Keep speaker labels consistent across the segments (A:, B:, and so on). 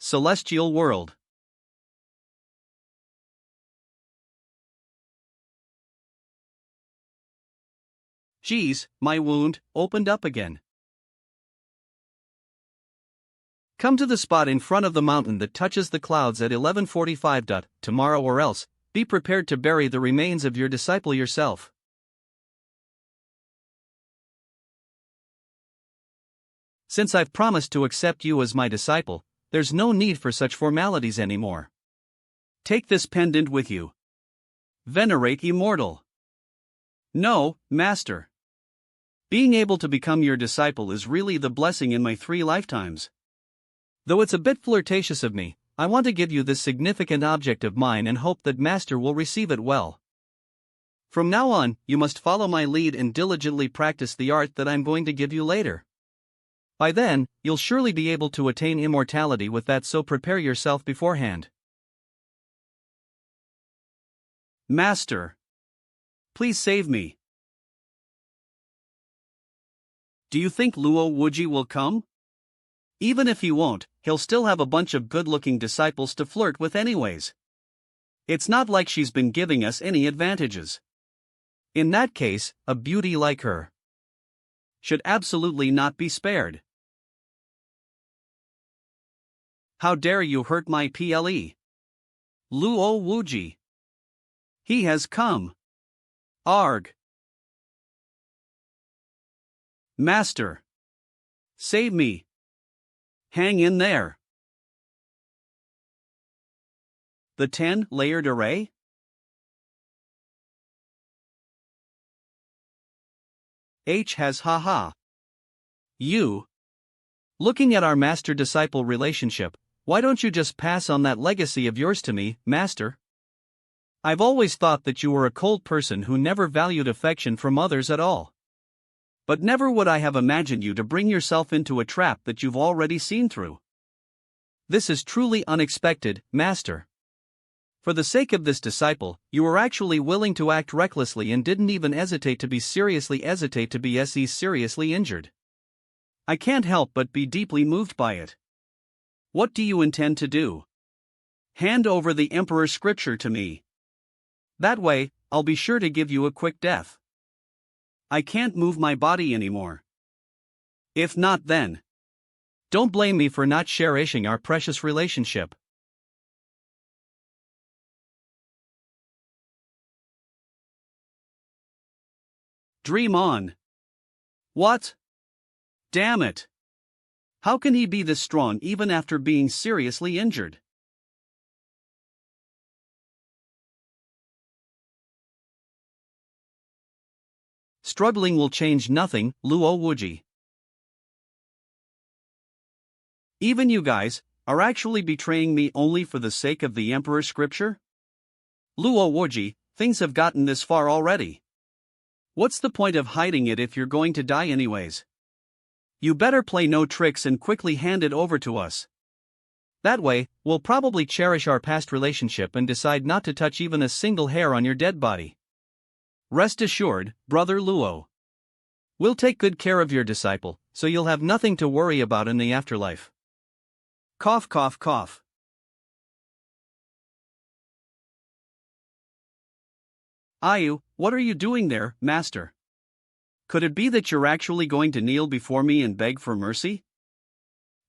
A: Celestial World. Geez, my wound opened up again. Come to the spot in front of the mountain that touches the clouds at 11:45 tomorrow, or else be prepared to bury the remains of your disciple yourself. Since I've promised to accept you as my disciple, there's no need for such formalities anymore. Take this pendant with you. Venerate Immortal. No, Master. Being able to become your disciple is really the blessing in my 3 lifetimes. Though it's a bit flirtatious of me, I want to give you this significant object of mine and hope that Master will receive it well. From now on, you must follow my lead and diligently practice the art that I'm going to give you later. By then, you'll surely be able to attain immortality with that, so prepare yourself beforehand. Master. Please save me. Do you think Luo Wuji will come? Even if he won't, he'll still have a bunch of good-looking disciples to flirt with anyways. It's not like she's been giving us any advantages. In that case, a beauty like her should absolutely not be spared. How dare you hurt my ple? Luo Wuji. He has come. Arg. Master. Save me. Hang in there. The 10-layered array? H has haha. You. Looking at our master-disciple relationship, why don't you just pass on that legacy of yours to me, Master? I've always thought that you were a cold person who never valued affection from others at all. But never would I have imagined you to bring yourself into a trap that you've already seen through. This is truly unexpected, Master. For the sake of this disciple, you were actually willing to act recklessly and didn't even hesitate to be seriously injured. I can't help but be deeply moved by it. What do you intend to do? Hand over the Emperor's scripture to me. That way, I'll be sure to give you a quick death. I can't move my body anymore. If not, then don't blame me for not cherishing our precious relationship. Dream on. What? Damn it. How can he be this strong even after being seriously injured? Struggling will change nothing, Luo Wuji. Even you guys are actually betraying me only for the sake of the Emperor's scripture? Luo Wuji, things have gotten this far already. What's the point of hiding it if you're going to die anyways? You better play no tricks and quickly hand it over to us. That way, we'll probably cherish our past relationship and decide not to touch even a single hair on your dead body. Rest assured, Brother Luo. We'll take good care of your disciple, so you'll have nothing to worry about in the afterlife. Cough, cough, cough. Ayu, what are you doing there, Master? Could it be that you're actually going to kneel before me and beg for mercy?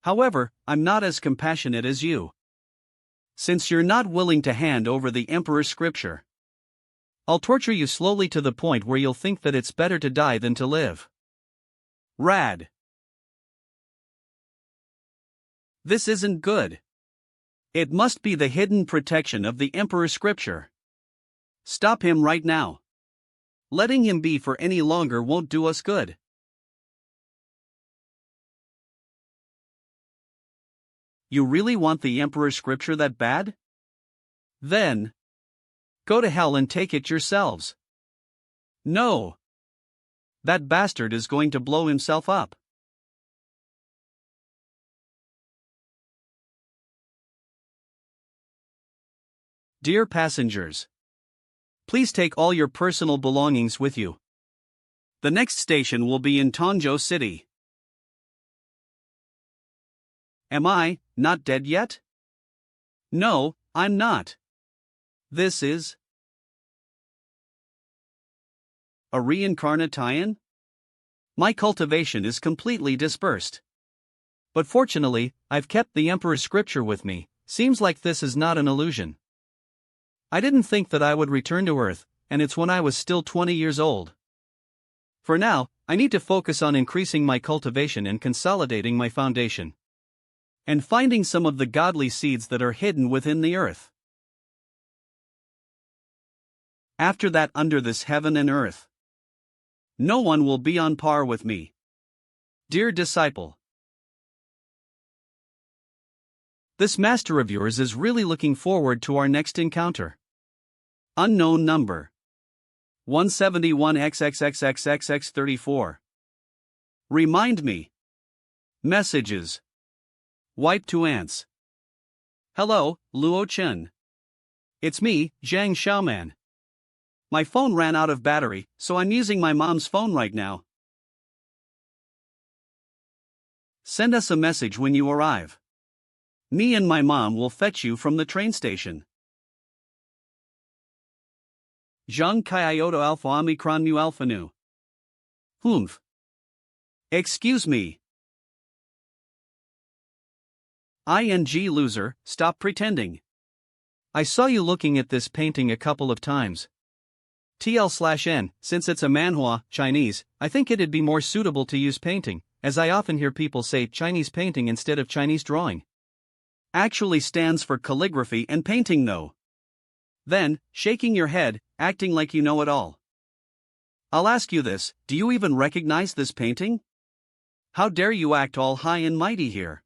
A: However, I'm not as compassionate as you. Since you're not willing to hand over the Emperor's scripture, I'll torture you slowly to the point where you'll think that it's better to die than to live. Rad. This isn't good. It must be the hidden protection of the Emperor's scripture. Stop him right now. Letting him be for any longer won't do us good. You really want the Emperor's scripture that bad? Then go to hell and take it yourselves. No. That bastard is going to blow himself up. Dear passengers, please take all your personal belongings with you. The next station will be in Tongzhou City. Am I not dead yet? No, I'm not. This is a reincarnation? My cultivation is completely dispersed. But fortunately, I've kept the Emperor's scripture with me. Seems like this is not an illusion. I didn't think that I would return to Earth, and it's when I was still 20 years old. For now, I need to focus on increasing my cultivation and consolidating my foundation. And finding some of the godly seeds that are hidden within the earth. After that, under this heaven and earth, no one will be on par with me. Dear disciple, this master of yours is really looking forward to our next encounter. Unknown number 171XXXXXX34. Remind me. Messages. Wipe to ants. Hello, Luo Chen. It's me, Zhang Xiaoman. My phone ran out of battery, so I'm using my mom's phone right now. Send us a message when you arrive. Me and my mom will fetch you from the train station. Zhang Kai Iota Alpha Omicron Mu Alpha Nu. Humph. Excuse me. ING loser, stop pretending. I saw you looking at this painting a couple of times. TL/N, since it's a manhwa, Chinese, I think it'd be more suitable to use painting, as I often hear people say Chinese painting instead of Chinese drawing. Actually stands for calligraphy and painting though. Then, shaking your head, acting like you know it all. I'll ask you this, do you even recognize this painting? How dare you act all high and mighty here?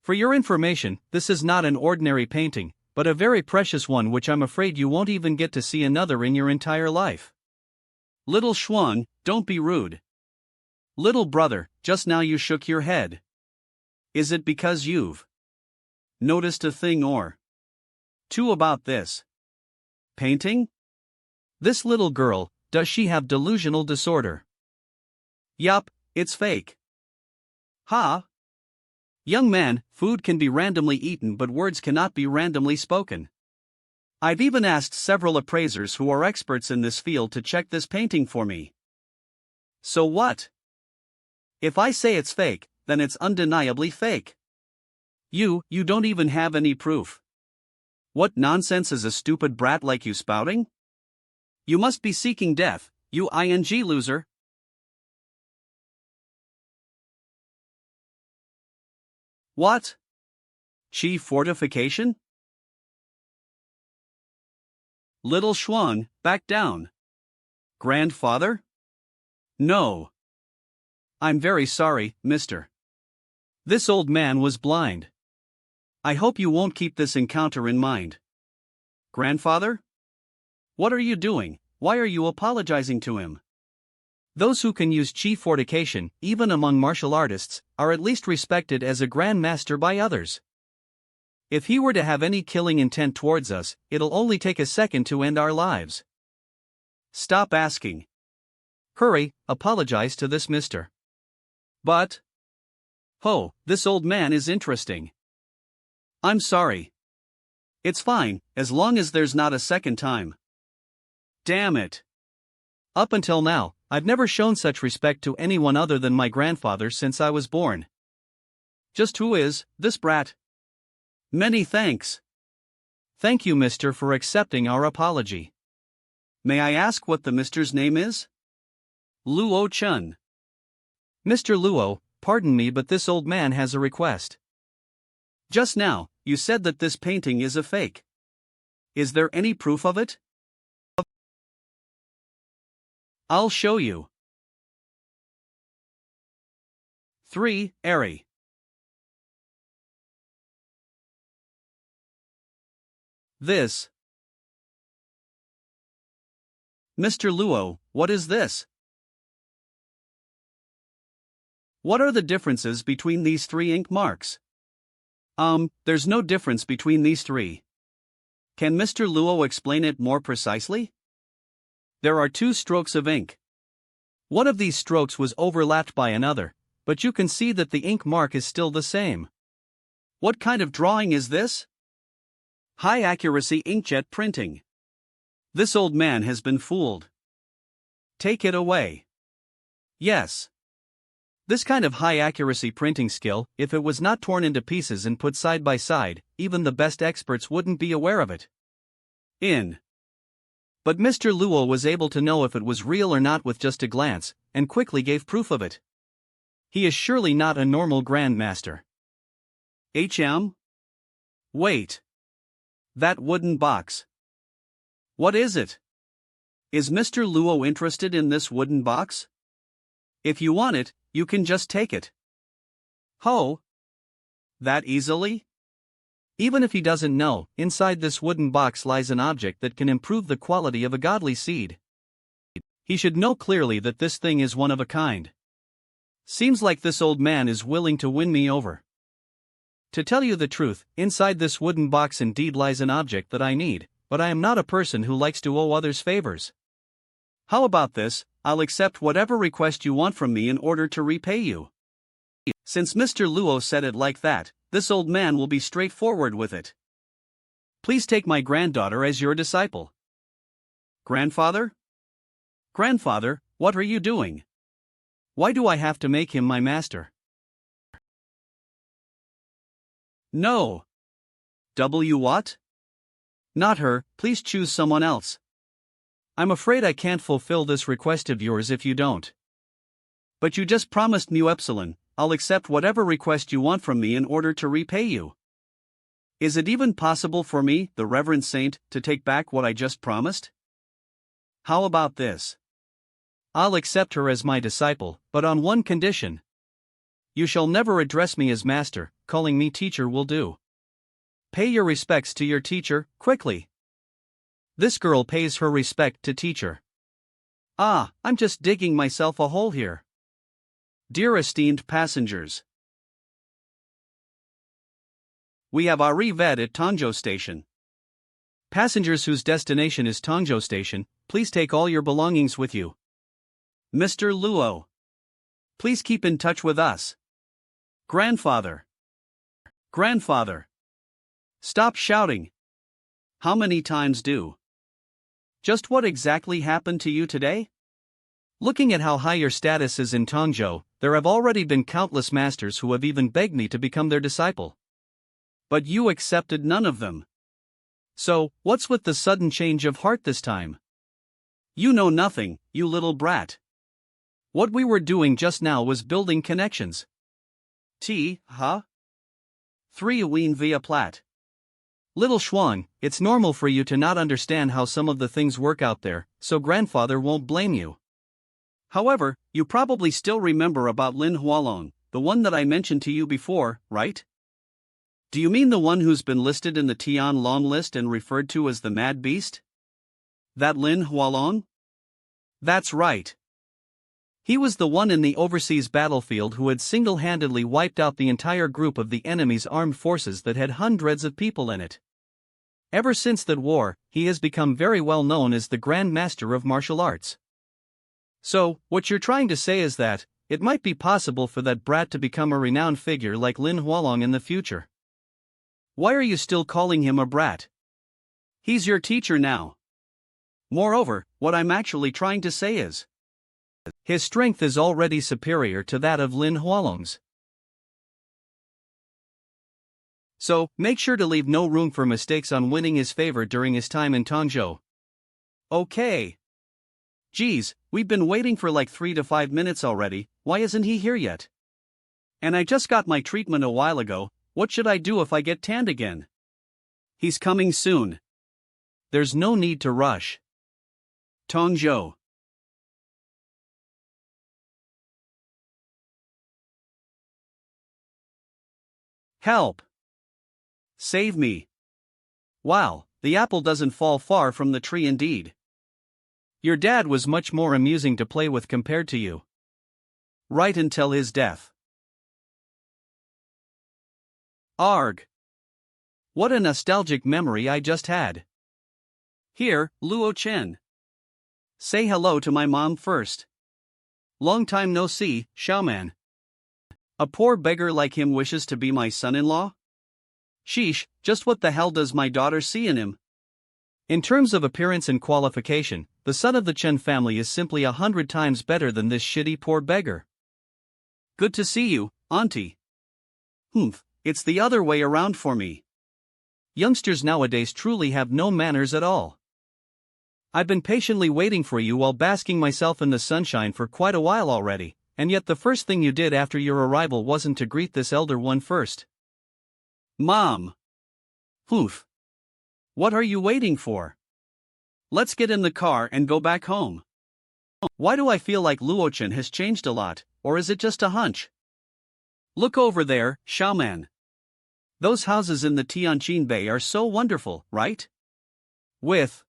A: For your information, this is not an ordinary painting, but a very precious one which I'm afraid you won't even get to see another in your entire life. Little Shuang, don't be rude. Little brother, just now you shook your head. Is it because you've noticed a thing or two about this painting? This little girl, does she have delusional disorder? Yup, it's fake. Ha! Young man, food can be randomly eaten but words cannot be randomly spoken. I've even asked several appraisers who are experts in this field to check this painting for me. So what? If I say it's fake, then it's undeniably fake. You don't even have any proof. What nonsense is a stupid brat like you spouting? You must be seeking death, you ING loser. What? Chi fortification? Little Shuang, back down. Grandfather? No. I'm very sorry, mister. This old man was blind. I hope you won't keep this encounter in mind. Grandfather? What are you doing? Why are you apologizing to him? Those who can use chi fortification, even among martial artists, are at least respected as a grandmaster by others. If he were to have any killing intent towards us, it'll only take a second to end our lives. Stop asking. Hurry, apologize to this mister. But... oh, this old man is interesting. I'm sorry. It's fine, as long as there's not a second time. Damn it. Up until now, I've never shown such respect to anyone other than my grandfather since I was born. Just who is this brat? Many thanks. Thank you, mister, for accepting our apology. May I ask what the mister's name is? Luo Chen. Mr. Luo, pardon me, but this old man has a request. Just now, you said that this painting is a fake. Is there any proof of it? I'll show you. 3. Airy. This. Mr. Luo, what is this? What are the differences between these three ink marks? There's no difference between these three. Can Mr. Luo explain it more precisely? There are 2 strokes of ink. One of these strokes was overlapped by another, but you can see that the ink mark is still the same. What kind of drawing is this? High accuracy inkjet printing. This old man has been fooled. Take it away. Yes. This kind of high accuracy printing skill, if it was not torn into pieces and put side by side, even the best experts wouldn't be aware of it. But Mr. Luo was able to know if it was real or not with just a glance, and quickly gave proof of it. He is surely not a normal grandmaster. Wait. That wooden box. What is it? Is Mr. Luo interested in this wooden box? If you want it, you can just take it. Ho! That easily? Even if he doesn't know, inside this wooden box lies an object that can improve the quality of a godly seed. He should know clearly that this thing is one of a kind. Seems like this old man is willing to win me over. To tell you the truth, inside this wooden box indeed lies an object that I need, but I am not a person who likes to owe others favors. How about this? I'll accept whatever request you want from me in order to repay you. Since Mr. Luo said it like that, this old man will be straightforward with it. Please take my granddaughter as your disciple. Grandfather? Grandfather, what are you doing? Why do I have to make him my master? No. What? Not her, please choose someone else. I'm afraid I can't fulfill this request of yours if you don't. But you just promised me Epsilon, I'll accept whatever request you want from me in order to repay you. Is it even possible for me, the Reverend Saint, to take back what I just promised? How about this? I'll accept her as my disciple, but on one condition. You shall never address me as master, calling me teacher will do. Pay your respects to your teacher, quickly. This girl pays her respect to teacher. I'm just digging myself a hole here. Dear esteemed passengers, we have arrived at Tongzhou Station. Passengers whose destination is Tongzhou Station, please take all your belongings with you. Mr. Luo, please keep in touch with us. Grandfather. Grandfather. Stop shouting. How many times do? Just what exactly happened to you today? Looking at how high your status is in Tongzhou, there have already been countless masters who have even begged me to become their disciple. But you accepted none of them. So, what's with the sudden change of heart this time? You know nothing, you little brat. What we were doing just now was building connections. 3 Wien via Plat. Little Schwang, it's normal for you to not understand how some of the things work out there, so grandfather won't blame you. However, you probably still remember about Lin Hualong, the one that I mentioned to you before, right? Do you mean the one who's been listed in the Tian Long list and referred to as the Mad Beast? That Lin Hualong? That's right. He was the one in the overseas battlefield who had single-handedly wiped out the entire group of the enemy's armed forces that had hundreds of people in it. Ever since that war, he has become very well known as the Grand Master of Martial Arts. So, what you're trying to say is that, it might be possible for that brat to become a renowned figure like Lin Hualong in the future. Why are you still calling him a brat? He's your teacher now. Moreover, what I'm actually trying to say is, his strength is already superior to that of Lin Hualong's. So, make sure to leave no room for mistakes on winning his favor during his time in Tongzhou. Okay. Geez, we've been waiting for like 3 to 5 minutes already, why isn't he here yet? And I just got my treatment a while ago, what should I do if I get tanned again? He's coming soon. There's no need to rush. Tongzhou. Help! Save me! Wow, the apple doesn't fall far from the tree indeed. Your dad was much more amusing to play with compared to you. Right until his death. Arg! What a nostalgic memory I just had. Here, Luo Chen. Say hello to my mom first. Long time no see, Xiaoman. A poor beggar like him wishes to be my son-in-law? Sheesh, just what the hell does my daughter see in him? In terms of appearance and qualification, the son of the Chen family is simply 100 times better than this shitty poor beggar. Good to see you, auntie. It's the other way around for me. Youngsters nowadays truly have no manners at all. I've been patiently waiting for you while basking myself in the sunshine for quite a while already, and yet the first thing you did after your arrival wasn't to greet this elder one first. Mom! What are you waiting for? Let's get in the car and go back home. Why do I feel like Luo Chen has changed a lot, or is it just a hunch? Look over there, Xiaoman. Those houses in the Tianjin Bay are so wonderful, right? With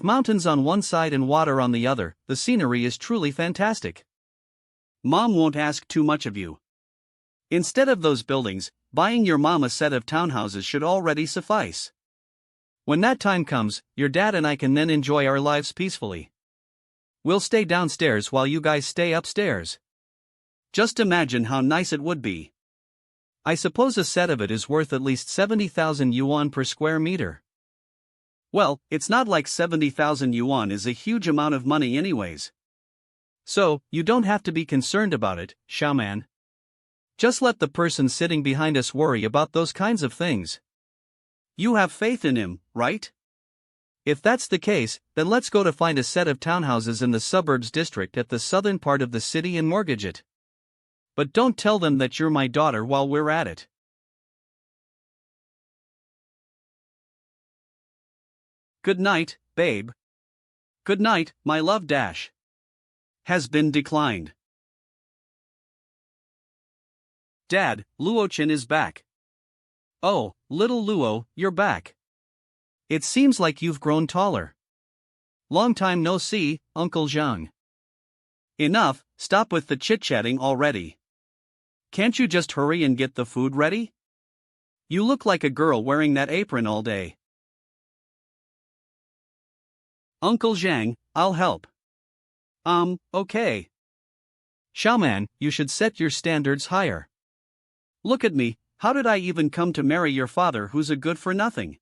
A: mountains on one side and water on the other, the scenery is truly fantastic. Mom won't ask too much of you. Instead of those buildings, buying your mom a set of townhouses should already suffice. When that time comes, your dad and I can then enjoy our lives peacefully. We'll stay downstairs while you guys stay upstairs. Just imagine how nice it would be. I suppose a set of it is worth at least 70,000 yuan per square meter. Well, it's not like 70,000 yuan is a huge amount of money anyways. So, you don't have to be concerned about it, Xiaoman. Just let the person sitting behind us worry about those kinds of things. You have faith in him, right? If that's the case, then let's go to find a set of townhouses in the suburbs district at the southern part of the city and mortgage it. But don't tell them that you're my daughter while we're at it. Good night, babe. Good night, my love dash. Has been declined. Dad, Luo Chen is back. Oh, little Luo, you're back. It seems like you've grown taller. Long time no see, Uncle Zhang. Enough, stop with the chit-chatting already. Can't you just hurry and get the food ready? You look like a girl wearing that apron all day. Uncle Zhang, I'll help. Okay. Xiaoman, you should set your standards higher. Look at me, how did I even come to marry your father who's a good-for-nothing?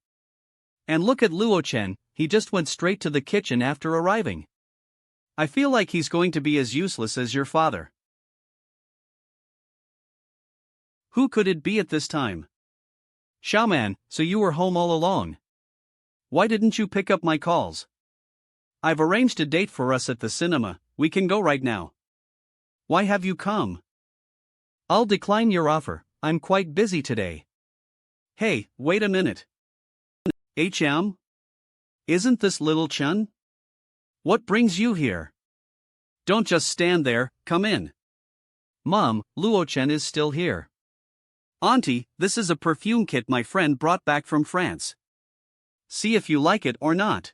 A: And look at Luo Chen, he just went straight to the kitchen after arriving. I feel like he's going to be as useless as your father. Who could it be at this time? Xiaoman, so you were home all along. Why didn't you pick up my calls? I've arranged a date for us at the cinema, we can go right now. Why have you come? I'll decline your offer, I'm quite busy today. Hey, wait a minute. HM? Isn't this little Chen? What brings you here? Don't just stand there, come in. Mom, Luo Chen is still here. Auntie, this is a perfume kit my friend brought back from France. See if you like it or not.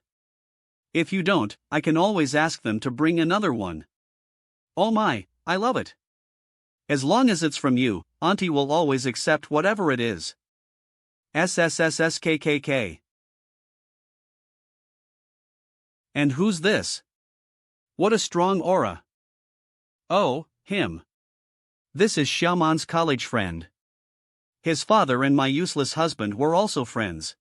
A: If you don't, I can always ask them to bring another one. Oh my, I love it. As long as it's from you, Auntie will always accept whatever it is. SSSSKKK. And who's this? What a strong aura. Oh, him. This is Xiaoman's college friend. His father and my useless husband were also friends.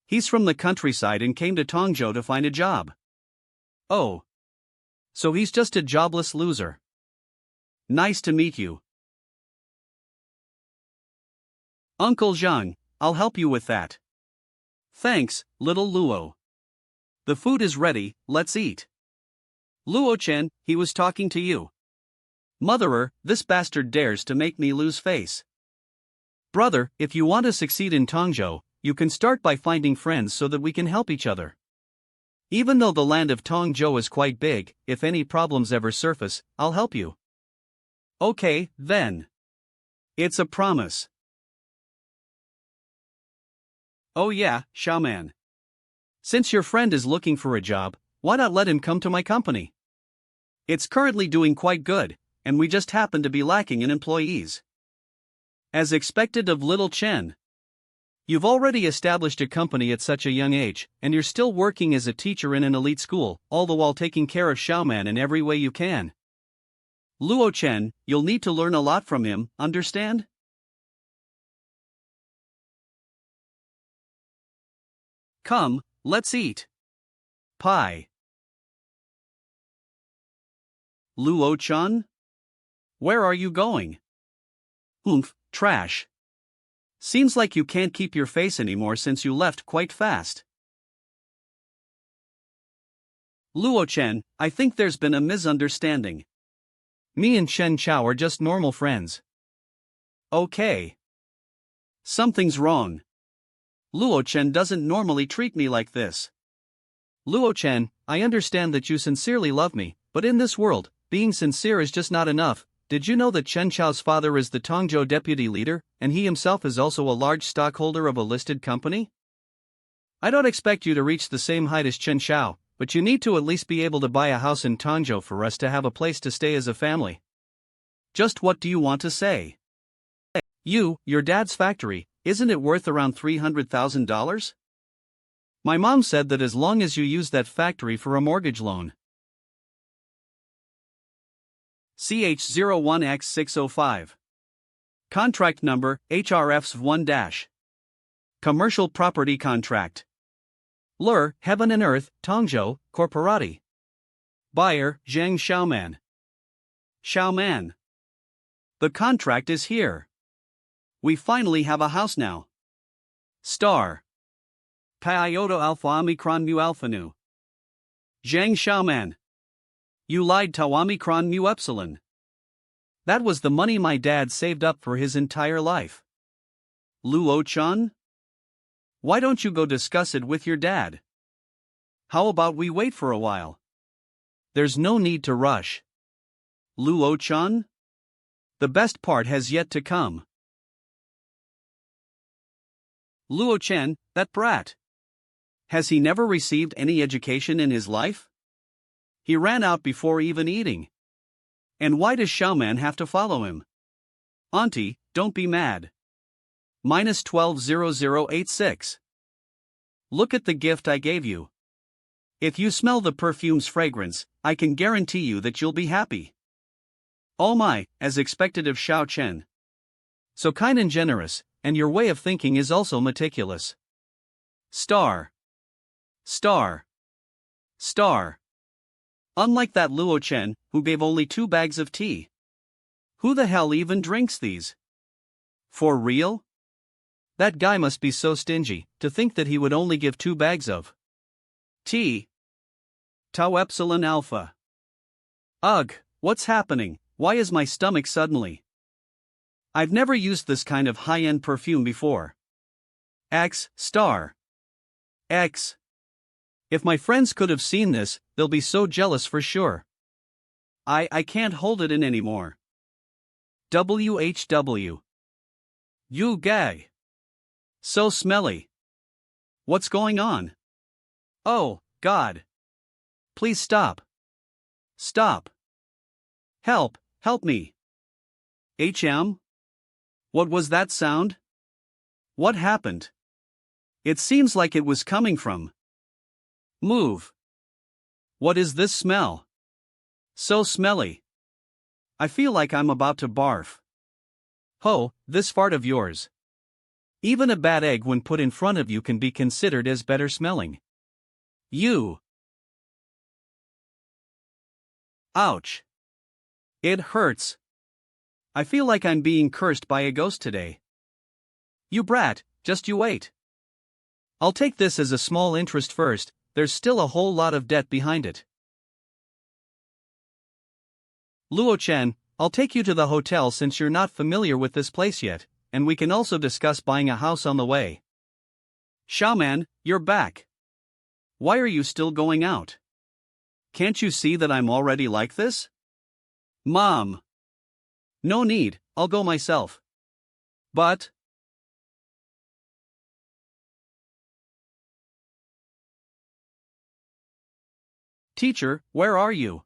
A: He's from the countryside and came to Tongzhou to find a job. Oh. So he's just a jobless loser. Nice to meet you. Uncle Zhang, I'll help you with that. Thanks, little Luo. The food is ready, let's eat. Luo Chen, he was talking to you. Motherer, this bastard dares to make me lose face. Brother, if you want to succeed in Tongzhou, you can start by finding friends so that we can help each other. Even though the land of Tongzhou is quite big, if any problems ever surface, I'll help you. Okay, then. It's a promise. Oh yeah, Xiaoman. Since your friend is looking for a job, why not let him come to my company? It's currently doing quite good, and we just happen to be lacking in employees. As expected of little Chen. You've already established a company at such a young age, and you're still working as a teacher in an elite school, all the while taking care of Xiaoman in every way you can. Luo Chen, you'll need to learn a lot from him, understand? Come, let's eat. Pie. Luo Chen? Where are you going? Oomph, trash. Seems like you can't keep your face anymore since you left quite fast. Luo Chen, I think there's been a misunderstanding. Me and Chen Chao are just normal friends. Okay. Something's wrong. Luo Chen doesn't normally treat me like this. Luo Chen, I understand that you sincerely love me, but in this world, being sincere is just not enough. Did you know that Chen Chao's father is the Tongzhou deputy leader, and he himself is also a large stockholder of a listed company? I don't expect you to reach the same height as Chen Chao, but you need to at least be able to buy a house in Tongzhou for us to have a place to stay as a family. Just what do you want to say? Your dad's factory, isn't it worth around $300,000? My mom said that as long as you use that factory for a mortgage loan. CH01X605. Contract number, HRFs1-. Commercial property contract. Lure, Heaven and Earth, Tongzhou, Corporati. Buyer, Zhang Xiaoman. Xiaoman. The contract is here. We finally have a house now. Star. Pi Iota Alpha Omicron Mu Alpha Nu. Zhang Xiaoman. You lied Tau Omicron Mu Epsilon. That was the money my dad saved up for his entire life. Luo Chen? Why don't you go discuss it with your dad? How about we wait for a while? There's no need to rush. Luo Chen? The best part has yet to come. Luo Chen, that brat. Has he never received any education in his life? He ran out before even eating. And why does Xiaoman have to follow him? Auntie, don't be mad. -120086. Look at the gift I gave you. If you smell the perfume's fragrance, I can guarantee you that you'll be happy. Oh my, as expected of Xiao Chen. So kind and generous, and your way of thinking is also meticulous. Star. Star. Star. Unlike that Luo Chen, who gave only 2 bags of tea. Who the hell even drinks these? For real? That guy must be so stingy, to think that he would only give 2 bags of tea. Tau Epsilon Alpha. Ugh, what's happening? Why is my stomach suddenly? I've never used this kind of high-end perfume before. X, star. X. If my friends could have seen this, they'll be so jealous for sure. I can't hold it in anymore. WHW. You gay. So smelly. What's going on? Oh, God. Please stop. Stop. Help me. HM? What was that sound? What happened? It seems like it was coming from. Move. What is this smell? So smelly. I feel like I'm about to barf. Ho, this fart of yours. Even a bad egg when put in front of you can be considered as better smelling. You. Ouch. It hurts. I feel like I'm being cursed by a ghost today. You brat, just you wait. I'll take this as a small interest first, there's still a whole lot of debt behind it. Luo Chen, I'll take you to the hotel since you're not familiar with this place yet, and we can also discuss buying a house on the way. Xiaoman, you're back. Why are you still going out? Can't you see that I'm already like this? Mom. No need, I'll go myself. But. Teacher, where are you?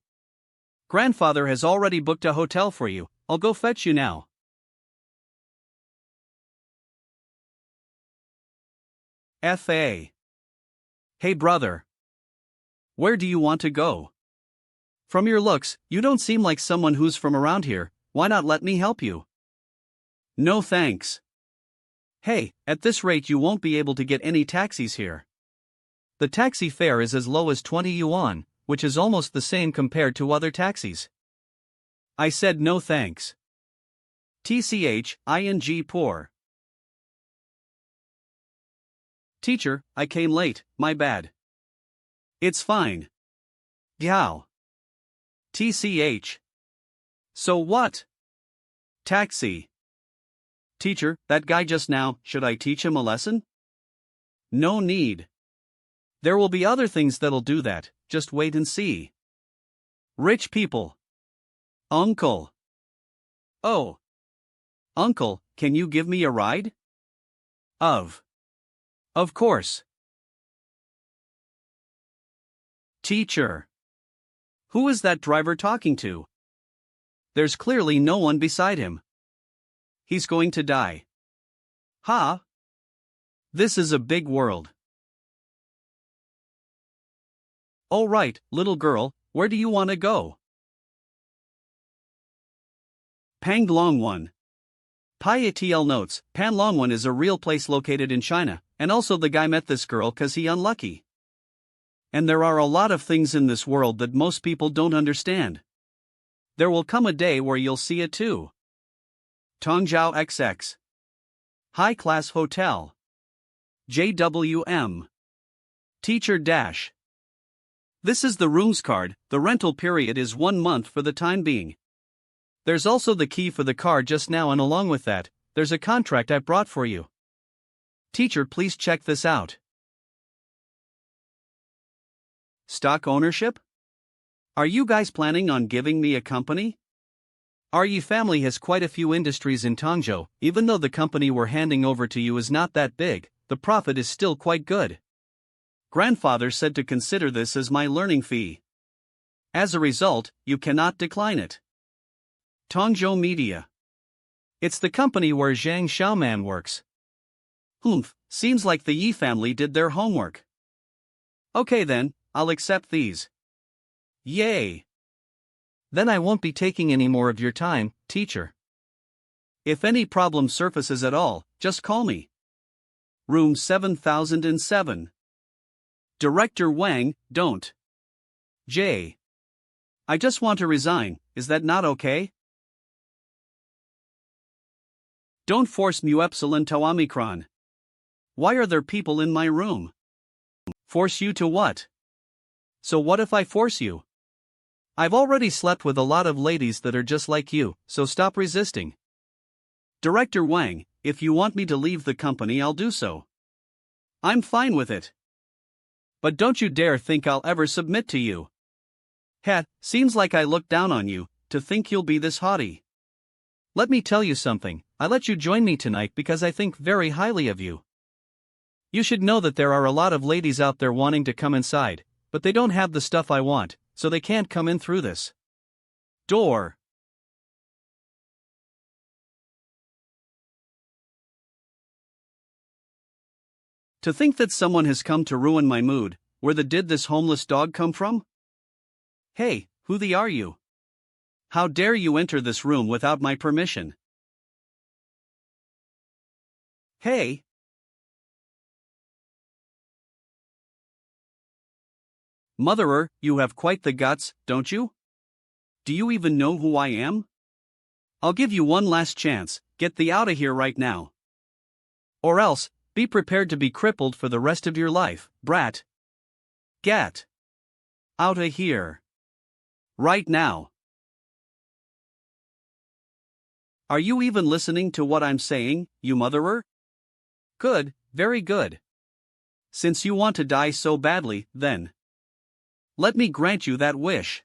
A: Grandfather has already booked a hotel for you, I'll go fetch you now. FA. Hey brother. Where do you want to go? From your looks, you don't seem like someone who's from around here, why not let me help you? No thanks. Hey, at this rate you won't be able to get any taxis here. The taxi fare is as low as 20 yuan, which is almost the same compared to other taxis. I said no thanks. Ing poor. Teacher, I came late, my bad. It's fine. Gao. So what? Taxi. Teacher, that guy just now, should I teach him a lesson? No need. There will be other things that'll do that, just wait and see. Rich people. Uncle. Oh. Uncle, can you give me a ride? Of course. Teacher. Who is that driver talking to? There's clearly no one beside him. He's going to die. Ha! This is a big world. All right, little girl, where do you want to go? Panglongwan. Piatl notes, Panlongwan is a real place located in China, and also the guy met this girl cause he unlucky. And there are a lot of things in this world that most people don't understand. There will come a day where you'll see it too. Tongzhou XX. High Class Hotel. JWM. Teacher Dash. This is the rooms card, the rental period is 1 month for the time being. There's also the key for the car just now, and along with that, there's a contract I brought for you. Teacher, please check this out. Stock ownership? Are you guys planning on giving me a company? Our family has quite a few industries in Tongzhou. Even though the company we're handing over to you is not that big, the profit is still quite good. Grandfather said to consider this as my learning fee. As a result, you cannot decline it. Tongzhou Media. It's the company where Zhang Xiaoman works. Seems like the Yi family did their homework. Okay then, I'll accept these. Yay! Then I won't be taking any more of your time, teacher. If any problem surfaces at all, just call me. Room 7007. Director Wang, don't. J. I just want to resign, is that not okay? Don't force mu epsilon to omicron. Why are there people in my room? Force you to what? So what if I force you? I've already slept with a lot of ladies that are just like you, so stop resisting. Director Wang, if you want me to leave the company, I'll do so. I'm fine with it. But don't you dare think I'll ever submit to you. Seems like I look down on you, to think you'll be this haughty. Let me tell you something, I let you join me tonight because I think very highly of you. You should know that there are a lot of ladies out there wanting to come inside, but they don't have the stuff I want, so they can't come in through this door. To think that someone has come to ruin my mood, where did this homeless dog come from? Hey, who are you? How dare you enter this room without my permission? Hey! Motherer, you have quite the guts, don't you? Do you even know who I am? I'll give you one last chance, get thee out of here right now. Or else, be prepared to be crippled for the rest of your life, brat. Get out of here. Right now. Are you even listening to what I'm saying, you motherer? Good, very good. Since you want to die so badly, then let me grant you that wish.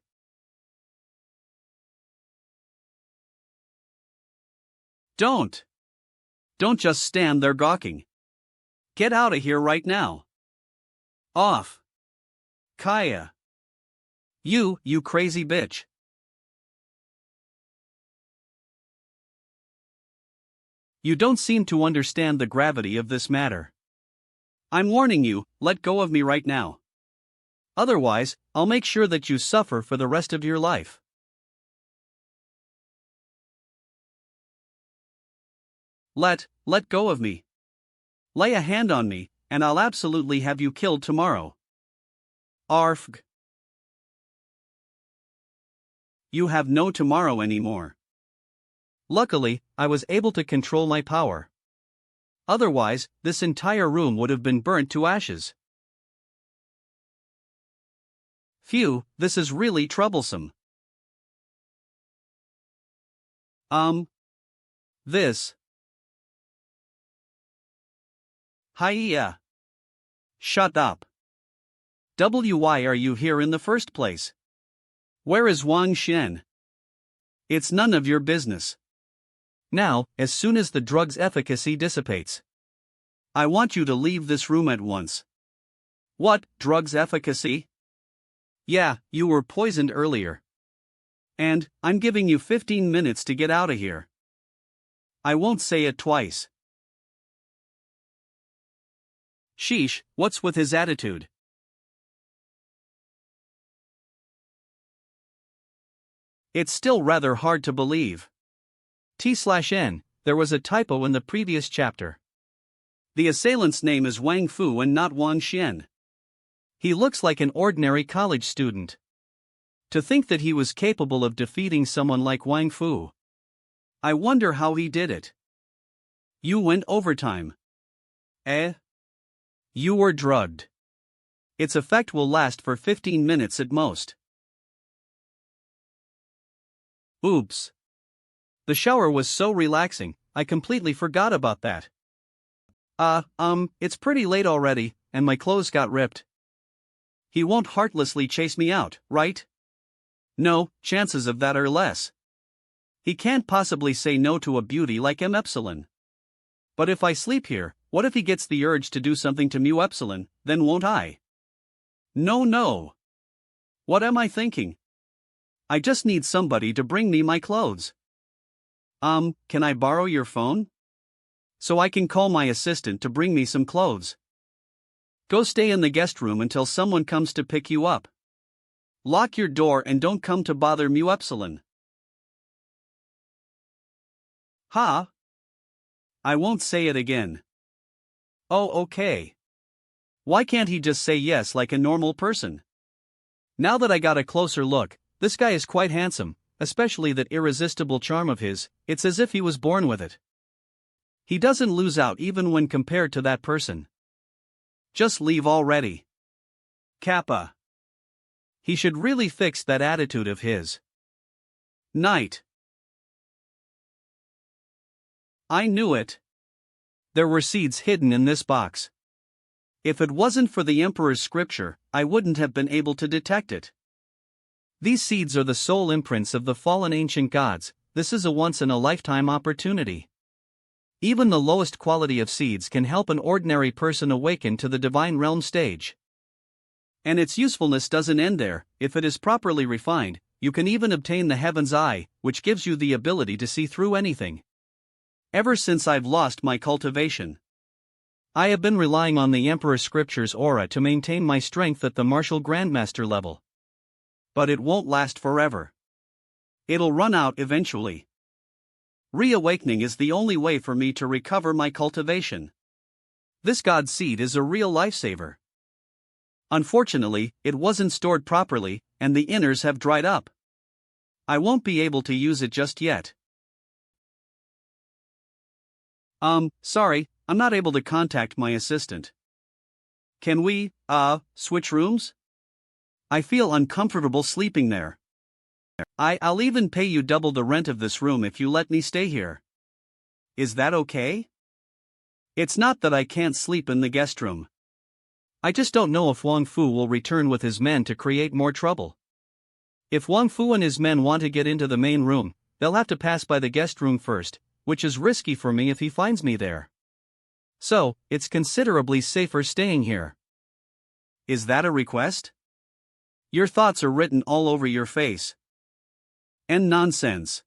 A: Don't just stand there gawking. Get out of here right now. Off. Kaya. You crazy bitch. You don't seem to understand the gravity of this matter. I'm warning you, let go of me right now. Otherwise, I'll make sure that you suffer for the rest of your life. Let go of me. Lay a hand on me, and I'll absolutely have you killed tomorrow. Arfg. You have no tomorrow anymore. Luckily, I was able to control my power. Otherwise, this entire room would have been burnt to ashes. Phew, this is really troublesome. This. Hiya. Shut up. Why are you here in the first place? Where is Wang Shen? It's none of your business. Now, as soon as the drug's efficacy dissipates, I want you to leave this room at once. What, drug's efficacy? Yeah, you were poisoned earlier. And, I'm giving you 15 minutes to get out of here. I won't say it twice. Sheesh, what's with his attitude? It's still rather hard to believe. T/N, there was a typo in the previous chapter. The assailant's name is Wang Fu and not Wang Shen. He looks like an ordinary college student. To think that he was capable of defeating someone like Wang Fu. I wonder how he did it. You went overtime. Eh? You were drugged. Its effect will last for 15 minutes at most. Oops. The shower was so relaxing, I completely forgot about that. It's pretty late already, and my clothes got ripped. He won't heartlessly chase me out, right? No, chances of that are less. He can't possibly say no to a beauty like M Epsilon. But if I sleep here, what if he gets the urge to do something to Mu Epsilon, then won't I? No. What am I thinking? I just need somebody to bring me my clothes. Can I borrow your phone? So I can call my assistant to bring me some clothes. Go stay in the guest room until someone comes to pick you up. Lock your door and don't come to bother Mu Epsilon. Ha? I won't say it again. Oh, okay. Why can't he just say yes like a normal person? Now that I got a closer look, this guy is quite handsome, especially that irresistible charm of his, it's as if he was born with it. He doesn't lose out even when compared to that person. Just leave already. Kappa. He should really fix that attitude of his. Night. I knew it. There were seeds hidden in this box. If it wasn't for the Emperor's scripture, I wouldn't have been able to detect it. These seeds are the soul imprints of the fallen ancient gods. This is a once-in-a-lifetime opportunity. Even the lowest quality of seeds can help an ordinary person awaken to the divine realm stage. And its usefulness doesn't end there. If it is properly refined, you can even obtain the heaven's eye, which gives you the ability to see through anything. Ever since I've lost my cultivation, I have been relying on the Emperor's scripture's aura to maintain my strength at the martial grandmaster level. But it won't last forever. It'll run out eventually. Reawakening is the only way for me to recover my cultivation. This god seed is a real lifesaver. Unfortunately, it wasn't stored properly, and the inners have dried up. I won't be able to use it just yet. Sorry, I'm not able to contact my assistant. Can we, switch rooms? I feel uncomfortable sleeping there. I'll even pay you double the rent of this room if you let me stay here. Is that okay? It's not that I can't sleep in the guest room. I just don't know if Wang Fu will return with his men to create more trouble. If Wang Fu and his men want to get into the main room, they'll have to pass by the guest room first, which is risky for me if he finds me there. So, it's considerably safer staying here. Is that a request? Your thoughts are written all over your face. And nonsense.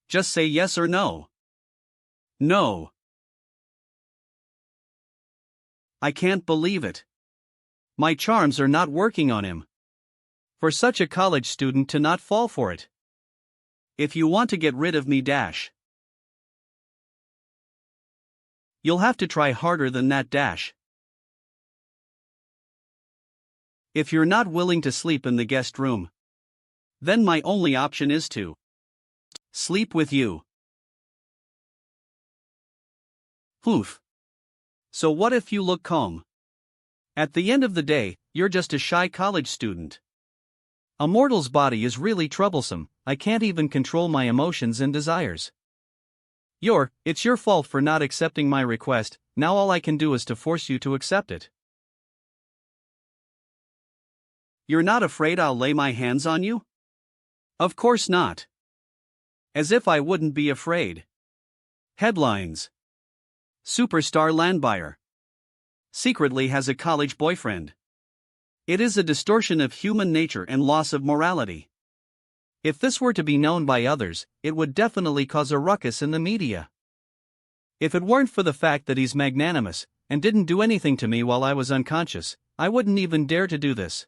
A: Just say yes or no. No. I can't believe it. My charms are not working on him. For such a college student to not fall for it. If you want to get rid of me, you'll have to try harder than that. If you're not willing to sleep in the guest room, then my only option is to sleep with you. Oof. So what if you look calm? At the end of the day, you're just a shy college student. A mortal's body is really troublesome. I can't even control my emotions and desires. It's your fault for not accepting my request. Now all I can do is to force you to accept it. You're not afraid I'll lay my hands on you? Of course not. As if I wouldn't be afraid. Headlines. Superstar landbuyer secretly has a college boyfriend. It is a distortion of human nature and loss of morality. If this were to be known by others, it would definitely cause a ruckus in the media. If it weren't for the fact that he's magnanimous and didn't do anything to me while I was unconscious, I wouldn't even dare to do this.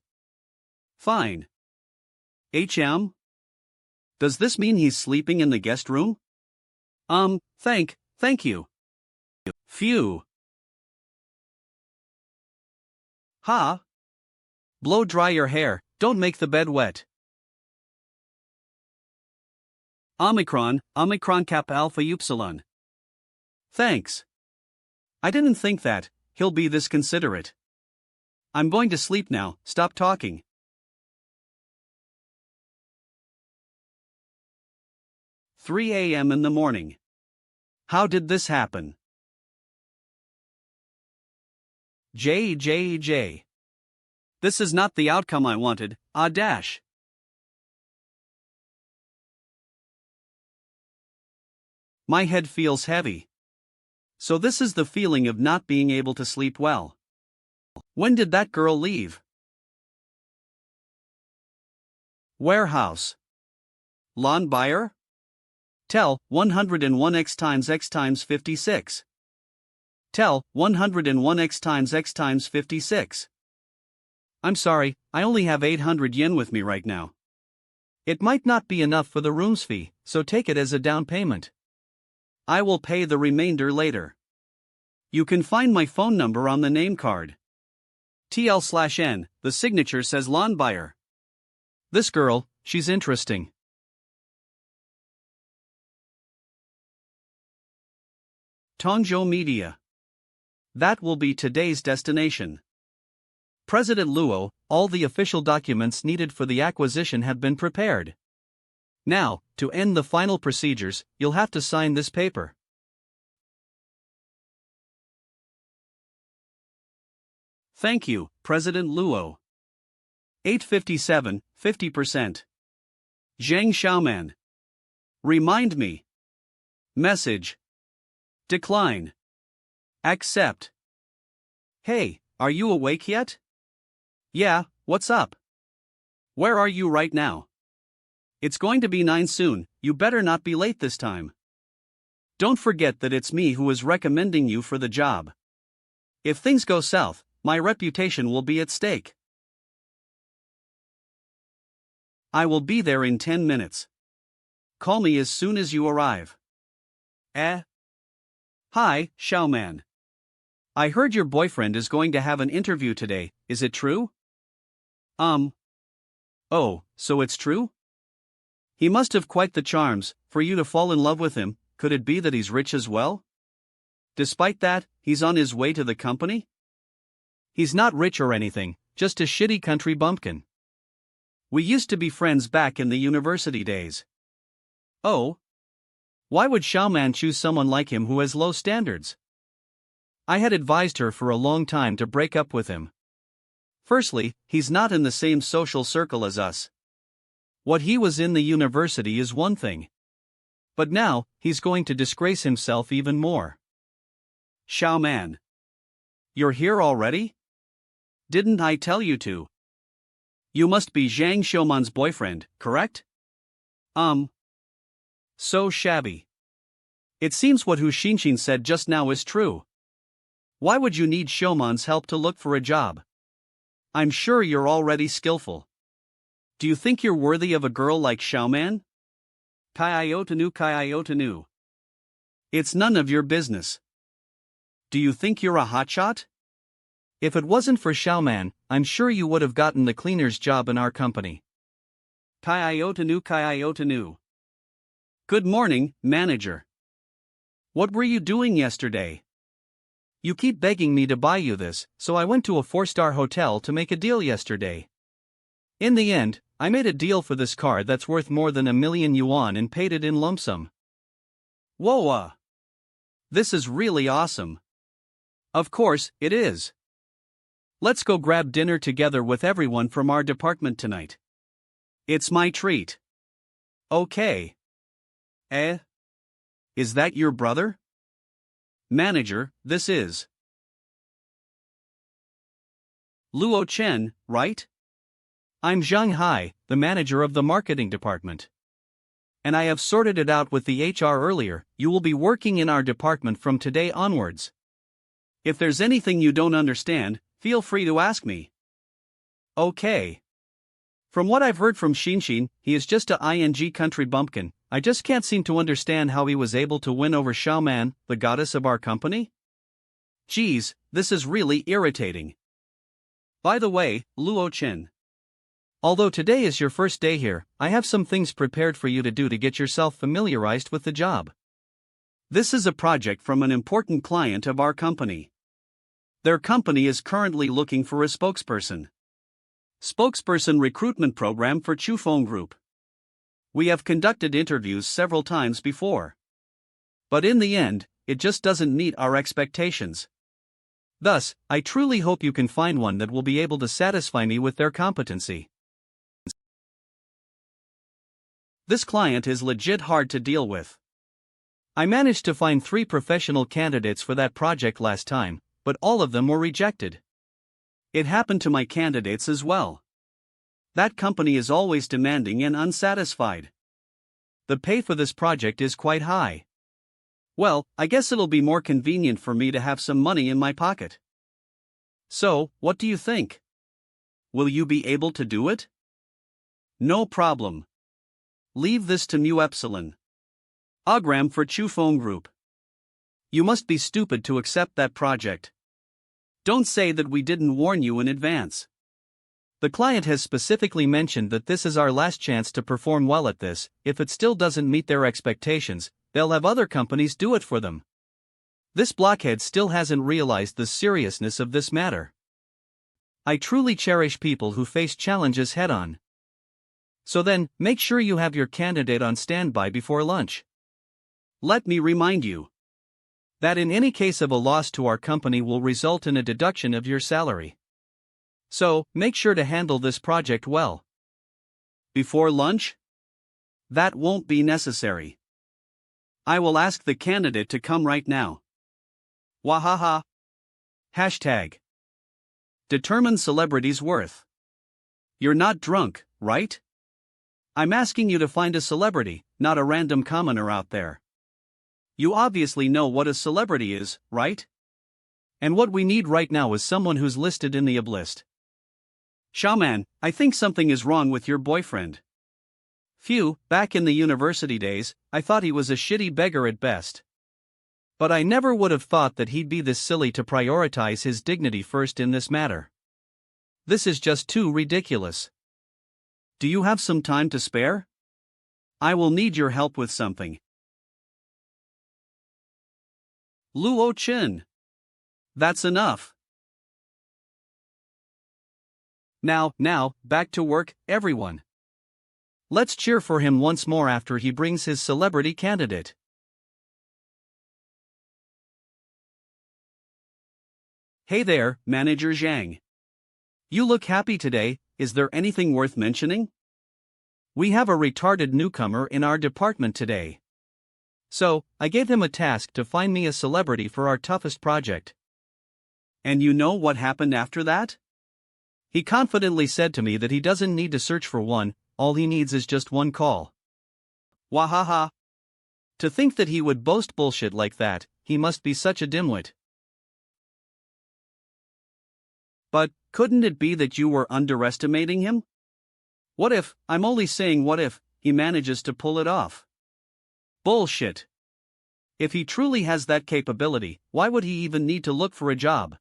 A: Fine. Does this mean he's sleeping in the guest room? Thank you. Phew. Ha! Blow dry your hair, don't make the bed wet. Omicron Cap Alpha Upsilon. Thanks. I didn't think that he'll be this considerate. I'm going to sleep now, stop talking. "3 a.m. in the morning. How did this happen? J. This is not the outcome I wanted, dash. My head feels heavy. So this is the feeling of not being able to sleep well. When did that girl leave? Warehouse. Lawn buyer? Tell 101x times x times 56. Tell 101x times x times 56. I'm sorry, I only have 800 yen with me right now. It might not be enough for the room's fee, so take it as a down payment. I will pay the remainder later. You can find my phone number on the name card. TL/N, the signature says lawn buyer. This girl, she's interesting. Tongzhou Media. That will be today's destination. President Luo, all the official documents needed for the acquisition have been prepared. Now, to end the final procedures, you'll have to sign this paper. Thank you, President Luo. 857, 50%. Zhang Xiaoman. Remind me. Message. Decline. Accept. Hey, are you awake yet? Yeah, what's up? Where are you right now? It's going to be 9 soon, you better not be late this time. Don't forget that it's me who is recommending you for the job. If things go south, my reputation will be at stake. I will be there in 10 minutes. Call me as soon as you arrive. Hi, Xiaoman. I heard your boyfriend is going to have an interview today, is it true? Oh, so it's true? He must have quite the charms for you to fall in love with him. Could it be that he's rich as well? Despite that, he's on his way to the company? He's not rich or anything, just a shitty country bumpkin. We used to be friends back in the university days. Oh? Why would Xiaoman choose someone like him who has low standards? I had advised her for a long time to break up with him. Firstly, he's not in the same social circle as us. What he was in the university is one thing. But now, he's going to disgrace himself even more. Xiaoman. You're here already? Didn't I tell you to? You must be Zhang Xiaoman's boyfriend, correct? So shabby. It seems what Hu Xinxin said just now is true. Why would you need Xiaoman's help to look for a job? I'm sure you're already skillful. Do you think you're worthy of a girl like Xiaoman? Kai iotanu. It's none of your business. Do you think you're a hotshot? If it wasn't for Xiaoman, I'm sure you would have gotten the cleaner's job in our company. Kai Iotanu. Good morning, manager. What were you doing yesterday? You keep begging me to buy you this, so I went to a 4-star hotel to make a deal yesterday. In the end, I made a deal for this car that's worth more than 1,000,000 yuan and paid it in lump sum. Whoa! This is really awesome. Of course, it is. Let's go grab dinner together with everyone from our department tonight. It's my treat. Okay. Is that your brother? Manager, this is Luo Chen, right? I'm Zhang Hai, the manager of the marketing department. And I have sorted it out with the HR earlier. You will be working in our department from today onwards. If there's anything you don't understand, feel free to ask me. Okay. From what I've heard from Shinshin, he is just a ing country bumpkin. I just can't seem to understand how he was able to win over Xiaoman, the goddess of our company. Geez, this is really irritating. By the way, Luo Chen. Although today is your first day here, I have some things prepared for you to do to get yourself familiarized with the job. This is a project from an important client of our company. Their company is currently looking for a spokesperson. Spokesperson recruitment program for Chufeng Group. We have conducted interviews several times before. But in the end, it just doesn't meet our expectations. Thus, I truly hope you can find one that will be able to satisfy me with their competency. This client is legit hard to deal with. I managed to find 3 professional candidates for that project last time, but all of them were rejected. It happened to my candidates as well. That company is always demanding and unsatisfied. The pay for this project is quite high. Well, I guess it'll be more convenient for me to have some money in my pocket. So, what do you think? Will you be able to do it? No problem. Leave this to Mu Epsilon. Ogram for Chufeng Group. You must be stupid to accept that project. Don't say that we didn't warn you in advance. The client has specifically mentioned that this is our last chance to perform well at this. If it still doesn't meet their expectations, they'll have other companies do it for them. This blockhead still hasn't realized the seriousness of this matter. I truly cherish people who face challenges head-on. So then, make sure you have your candidate on standby before lunch. Let me remind you that in any case of a loss to our company will result in a deduction of your salary. So, make sure to handle this project well. Before lunch? That won't be necessary. I will ask the candidate to come right now. Wahaha. Hashtag. Determine celebrity's worth. You're not drunk, right? I'm asking you to find a celebrity, not a random commoner out there. You obviously know what a celebrity is, right? And what we need right now is someone who's listed in the list. Shaman, I think something is wrong with your boyfriend. Phew, back in the university days, I thought he was a shitty beggar at best. But I never would have thought that he'd be this silly to prioritize his dignity first in this matter. This is just too ridiculous. Do you have some time to spare? I will need your help with something. Luo Chen. That's enough. Now, back to work, everyone. Let's cheer for him once more after he brings his celebrity candidate. Hey there, Manager Zhang. You look happy today. Is there anything worth mentioning? We have a retarded newcomer in our department today. So, I gave him a task to find me a celebrity for our toughest project. And you know what happened after that? He confidently said to me that he doesn't need to search for one, all he needs is just one call. Wahaha. To think that he would boast bullshit like that, he must be such a dimwit. But, couldn't it be that you were underestimating him? What if, I'm only saying what if, he manages to pull it off? Bullshit. If he truly has that capability, why would he even need to look for a job?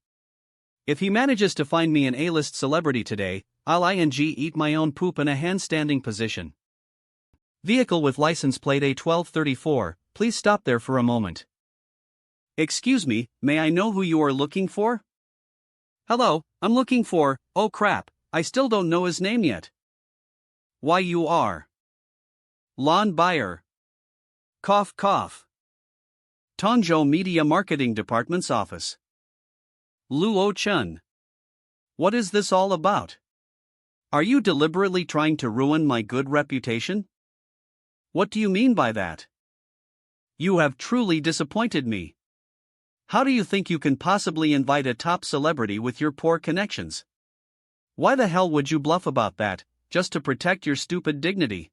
A: If he manages to find me an A-list celebrity today, I'll eat my own poop in a handstanding position. Vehicle with license plate A1234, please stop there for a moment. Excuse me, may I know who you are looking for? Hello, I'm looking for, oh crap, I still don't know his name yet. Why you are? Lawn buyer. Cough cough. Tongzhou Media Marketing Department's office. Luo Chen. What is this all about? Are you deliberately trying to ruin my good reputation? What do you mean by that? You have truly disappointed me. How do you think you can possibly invite a top celebrity with your poor connections? Why the hell would you bluff about that, just to protect your stupid dignity?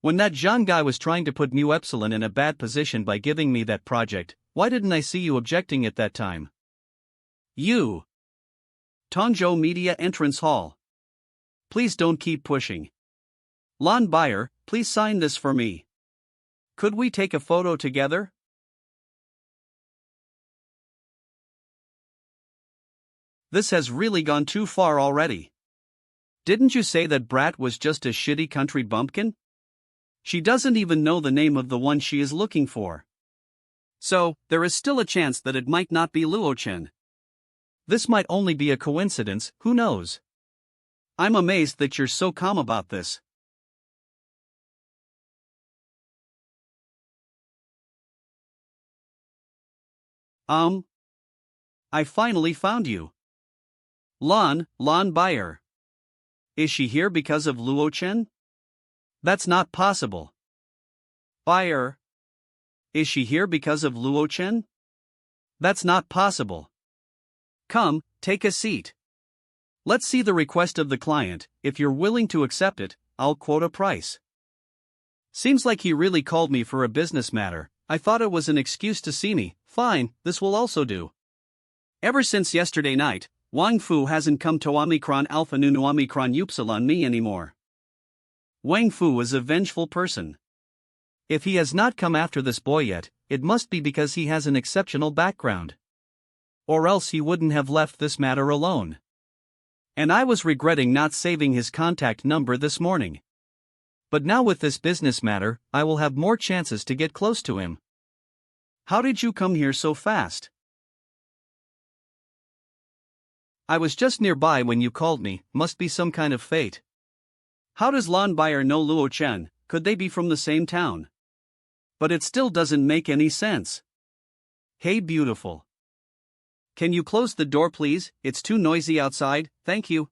A: When that Jean guy was trying to put Mu Epsilon in a bad position by giving me that project, why didn't I see you objecting at that time? You. Tongzhou Media Entrance Hall. Please don't keep pushing. Lawn buyer, please sign this for me. Could we take a photo together? This has really gone too far already. Didn't you say that brat was just a shitty country bumpkin? She doesn't even know the name of the one she is looking for. So, there is still a chance that it might not be Luo Chen. This might only be a coincidence, who knows? I'm amazed that you're so calm about this. I finally found you. Lawn buyer. Is she here because of Luo Chen? That's not possible. Buyer. Is she here because of Luo Chen? That's not possible. Come, take a seat. Let's see the request of the client. If you're willing to accept it, I'll quote a price. Seems like he really called me for a business matter. I thought it was an excuse to see me. Fine, this will also do. Ever since yesterday night, Wang Fu hasn't come to Omicron Alpha Nu Omicron Upsilon me anymore. Wang Fu is a vengeful person. If he has not come after this boy yet, it must be because he has an exceptional background. Or else he wouldn't have left this matter alone. And I was regretting not saving his contact number this morning. But now with this business matter, I will have more chances to get close to him. How did you come here so fast? I was just nearby when you called me, must be some kind of fate. How does Lawn Buyer know Luo Chen? Could they be from the same town? But it still doesn't make any sense. Hey beautiful. Can you close the door please? It's too noisy outside, thank you.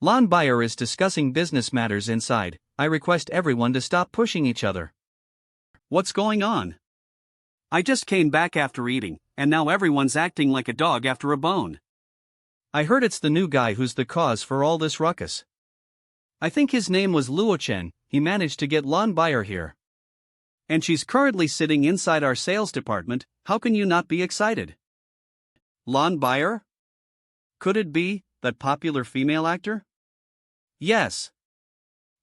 A: Lawn Buyer is discussing business matters inside. I request everyone to stop pushing each other. What's going on? I just came back after eating, and now everyone's acting like a dog after a bone. I heard it's the new guy who's the cause for all this ruckus. I think his name was Luo Chen. He managed to get Lawn Buyer here. And she's currently sitting inside our sales department. How can you not be excited? Lawn Buyer? Could it be that popular female actor? Yes.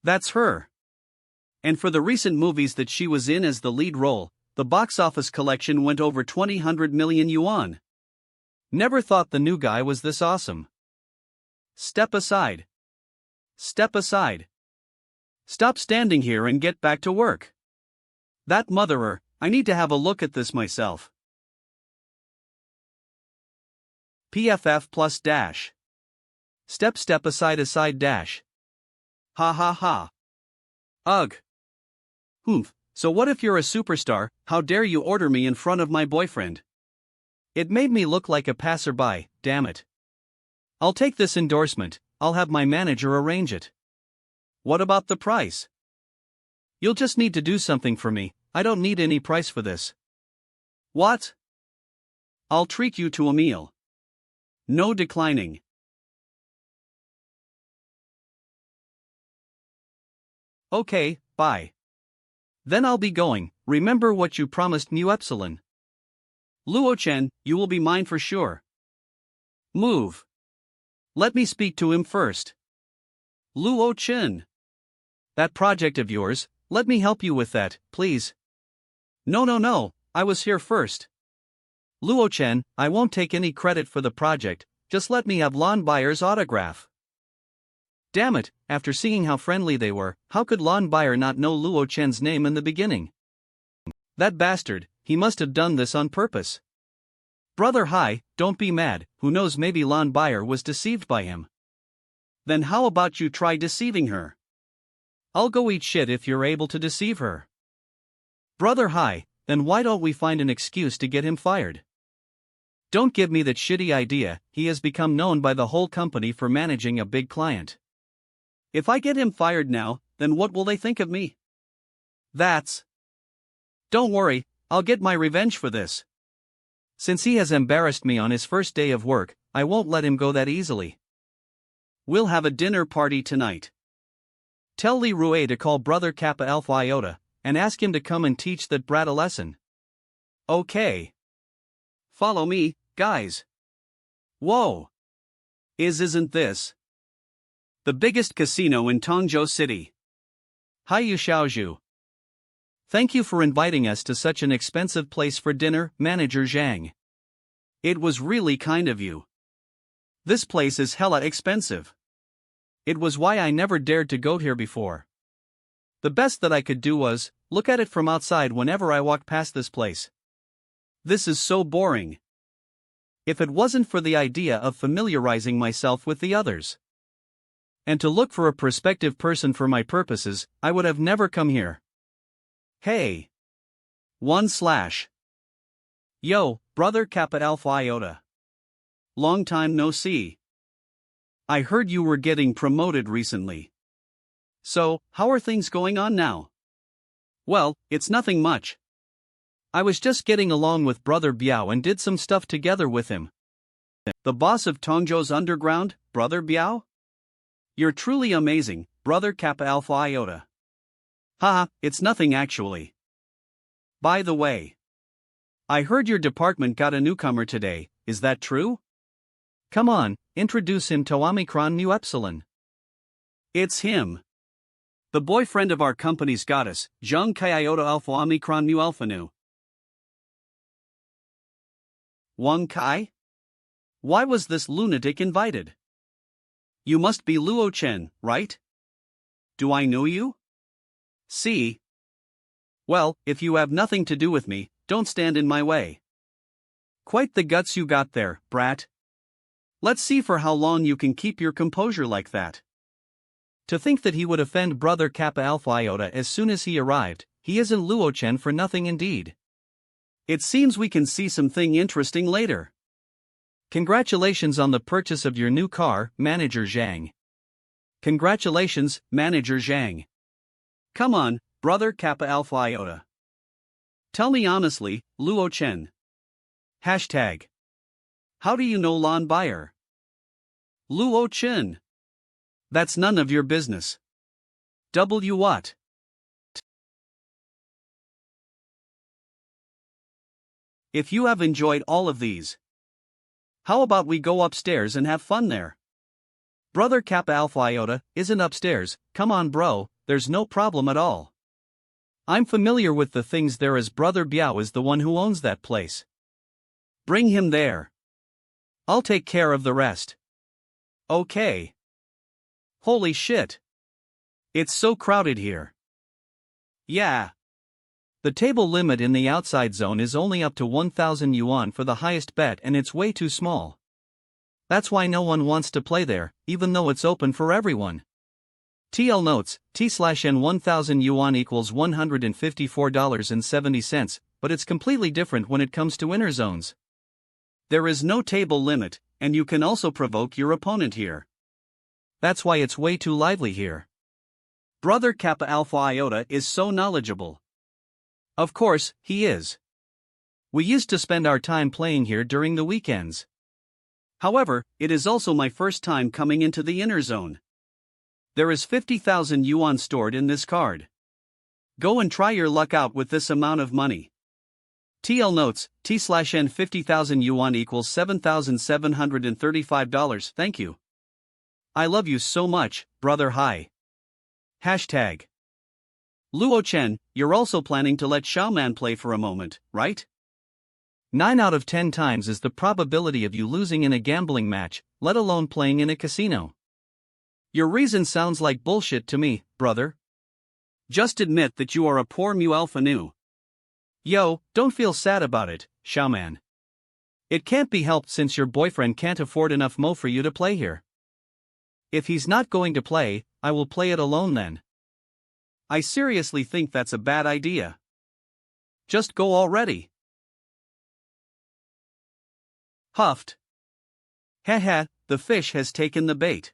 A: That's her. And for the recent movies that she was in as the lead role, the box office collection went over 200 million yuan. Never thought the new guy was this awesome. Step aside. Step aside. Stop standing here and get back to work. That motherer, I need to have a look at this myself. PFF plus dash. Step aside dash. Ha ha ha. Ugh. Humph, so what if you're a superstar? How dare you order me in front of my boyfriend? It made me look like a passerby, damn it. I'll take this endorsement, I'll have my manager arrange it. What about the price? You'll just need to do something for me, I don't need any price for this. What? I'll treat you to a meal. No declining. Okay, bye. Then I'll be going. Remember what you promised Mu Epsilon. Luo Chen, you will be mine for sure. Move. Let me speak to him first. Luo Chen. That project of yours, let me help you with that, please. No, I was here first. Luo Chen, I won't take any credit for the project, just let me have Lon Bayer's autograph. Damn it, after seeing how friendly they were, how could Lon Bayer not know Luo Chen's name in the beginning? That bastard, he must have done this on purpose. Brother Hai, don't be mad, who knows, maybe Lon Bayer was deceived by him. Then how about you try deceiving her? I'll go eat shit if you're able to deceive her. Brother Hai, then why don't we find an excuse to get him fired? Don't give me that shitty idea, he has become known by the whole company for managing a big client. If I get him fired now, then what will they think of me? Don't worry, I'll get my revenge for this. Since he has embarrassed me on his first day of work, I won't let him go that easily. We'll have a dinner party tonight. Tell Li Rue to call Brother Kappa Alpha Iota, and ask him to come and teach that brat a lesson. Okay. Follow me, guys. Whoa. Isn't this the biggest casino in Tongzhou City? Hi Yu Xiaozhu. Thank you for inviting us to such an expensive place for dinner, Manager Zhang. It was really kind of you. This place is hella expensive. It was why I never dared to go here before. The best that I could do was look at it from outside whenever I walk past this place. This is so boring. If it wasn't for the idea of familiarizing myself with the others, and to look for a prospective person for my purposes, I would have never come here. Hey. 1/. Yo, Brother Kappa Alpha Iota. Long time no see. I heard you were getting promoted recently. So, how are things going on now? Well, it's nothing much. I was just getting along with Brother Biao and did some stuff together with him. The boss of Tongzhou's underground, Brother Biao? You're truly amazing, Brother Kappa Alpha Iota. Haha, it's nothing actually. By the way, I heard your department got a newcomer today, is that true? Come on, introduce him to Omicron Mu Epsilon. It's him. The boyfriend of our company's goddess, Zheng Kai Iota Alpha Omicron Mu Alpha Nu. Wang Kai? Why was this lunatic invited? You must be Luo Chen, right? Do I know you? See? Well, if you have nothing to do with me, don't stand in my way. Quite the guts you got there, brat. Let's see for how long you can keep your composure like that. To think that he would offend Brother Kappa Alpha Iota as soon as he arrived, he isn't Luo Chen for nothing indeed. It seems we can see something interesting later. Congratulations on the purchase of your new car, Manager Zhang. Congratulations, Manager Zhang. Come on, Brother Kappa Alpha Iota. Tell me honestly, Luo Chen. Hashtag. How do you know Lon Bayer? Luo Chen. That's none of your business. W what? If you have enjoyed all of these, how about we go upstairs and have fun there? Brother Kappa Alpha Iota isn't upstairs, come on bro, there's no problem at all. I'm familiar with the things there as Brother Biao is the one who owns that place. Bring him there. I'll take care of the rest. Okay. Holy shit. It's so crowded here. Yeah. The table limit in the outside zone is only up to 1,000 yuan for the highest bet and it's way too small. That's why no one wants to play there, even though it's open for everyone. TL notes, T/N 1,000 yuan equals $154.70, but it's completely different when it comes to inner zones. There is no table limit, and you can also provoke your opponent here. That's why it's way too lively here. Brother Kappa Alpha Iota is so knowledgeable. Of course, he is. We used to spend our time playing here during the weekends. However, it is also my first time coming into the inner zone. There is 50,000 yuan stored in this card. Go and try your luck out with this amount of money. TL notes, T/N 50,000 yuan equals $7,735, thank you. I love you so much, Brother Hai. Hashtag. Luo Chen, you're also planning to let Xiaoman play for a moment, right? 9 out of 10 times is the probability of you losing in a gambling match, let alone playing in a casino. Your reason sounds like bullshit to me, brother. Just admit that you are a poor mu alpha nu. Yo, don't feel sad about it, Xiaoman. It can't be helped since your boyfriend can't afford enough mo for you to play here. If he's not going to play, I will play it alone then. I seriously think that's a bad idea. Just go already. Huffed. Haha, the fish has taken the bait.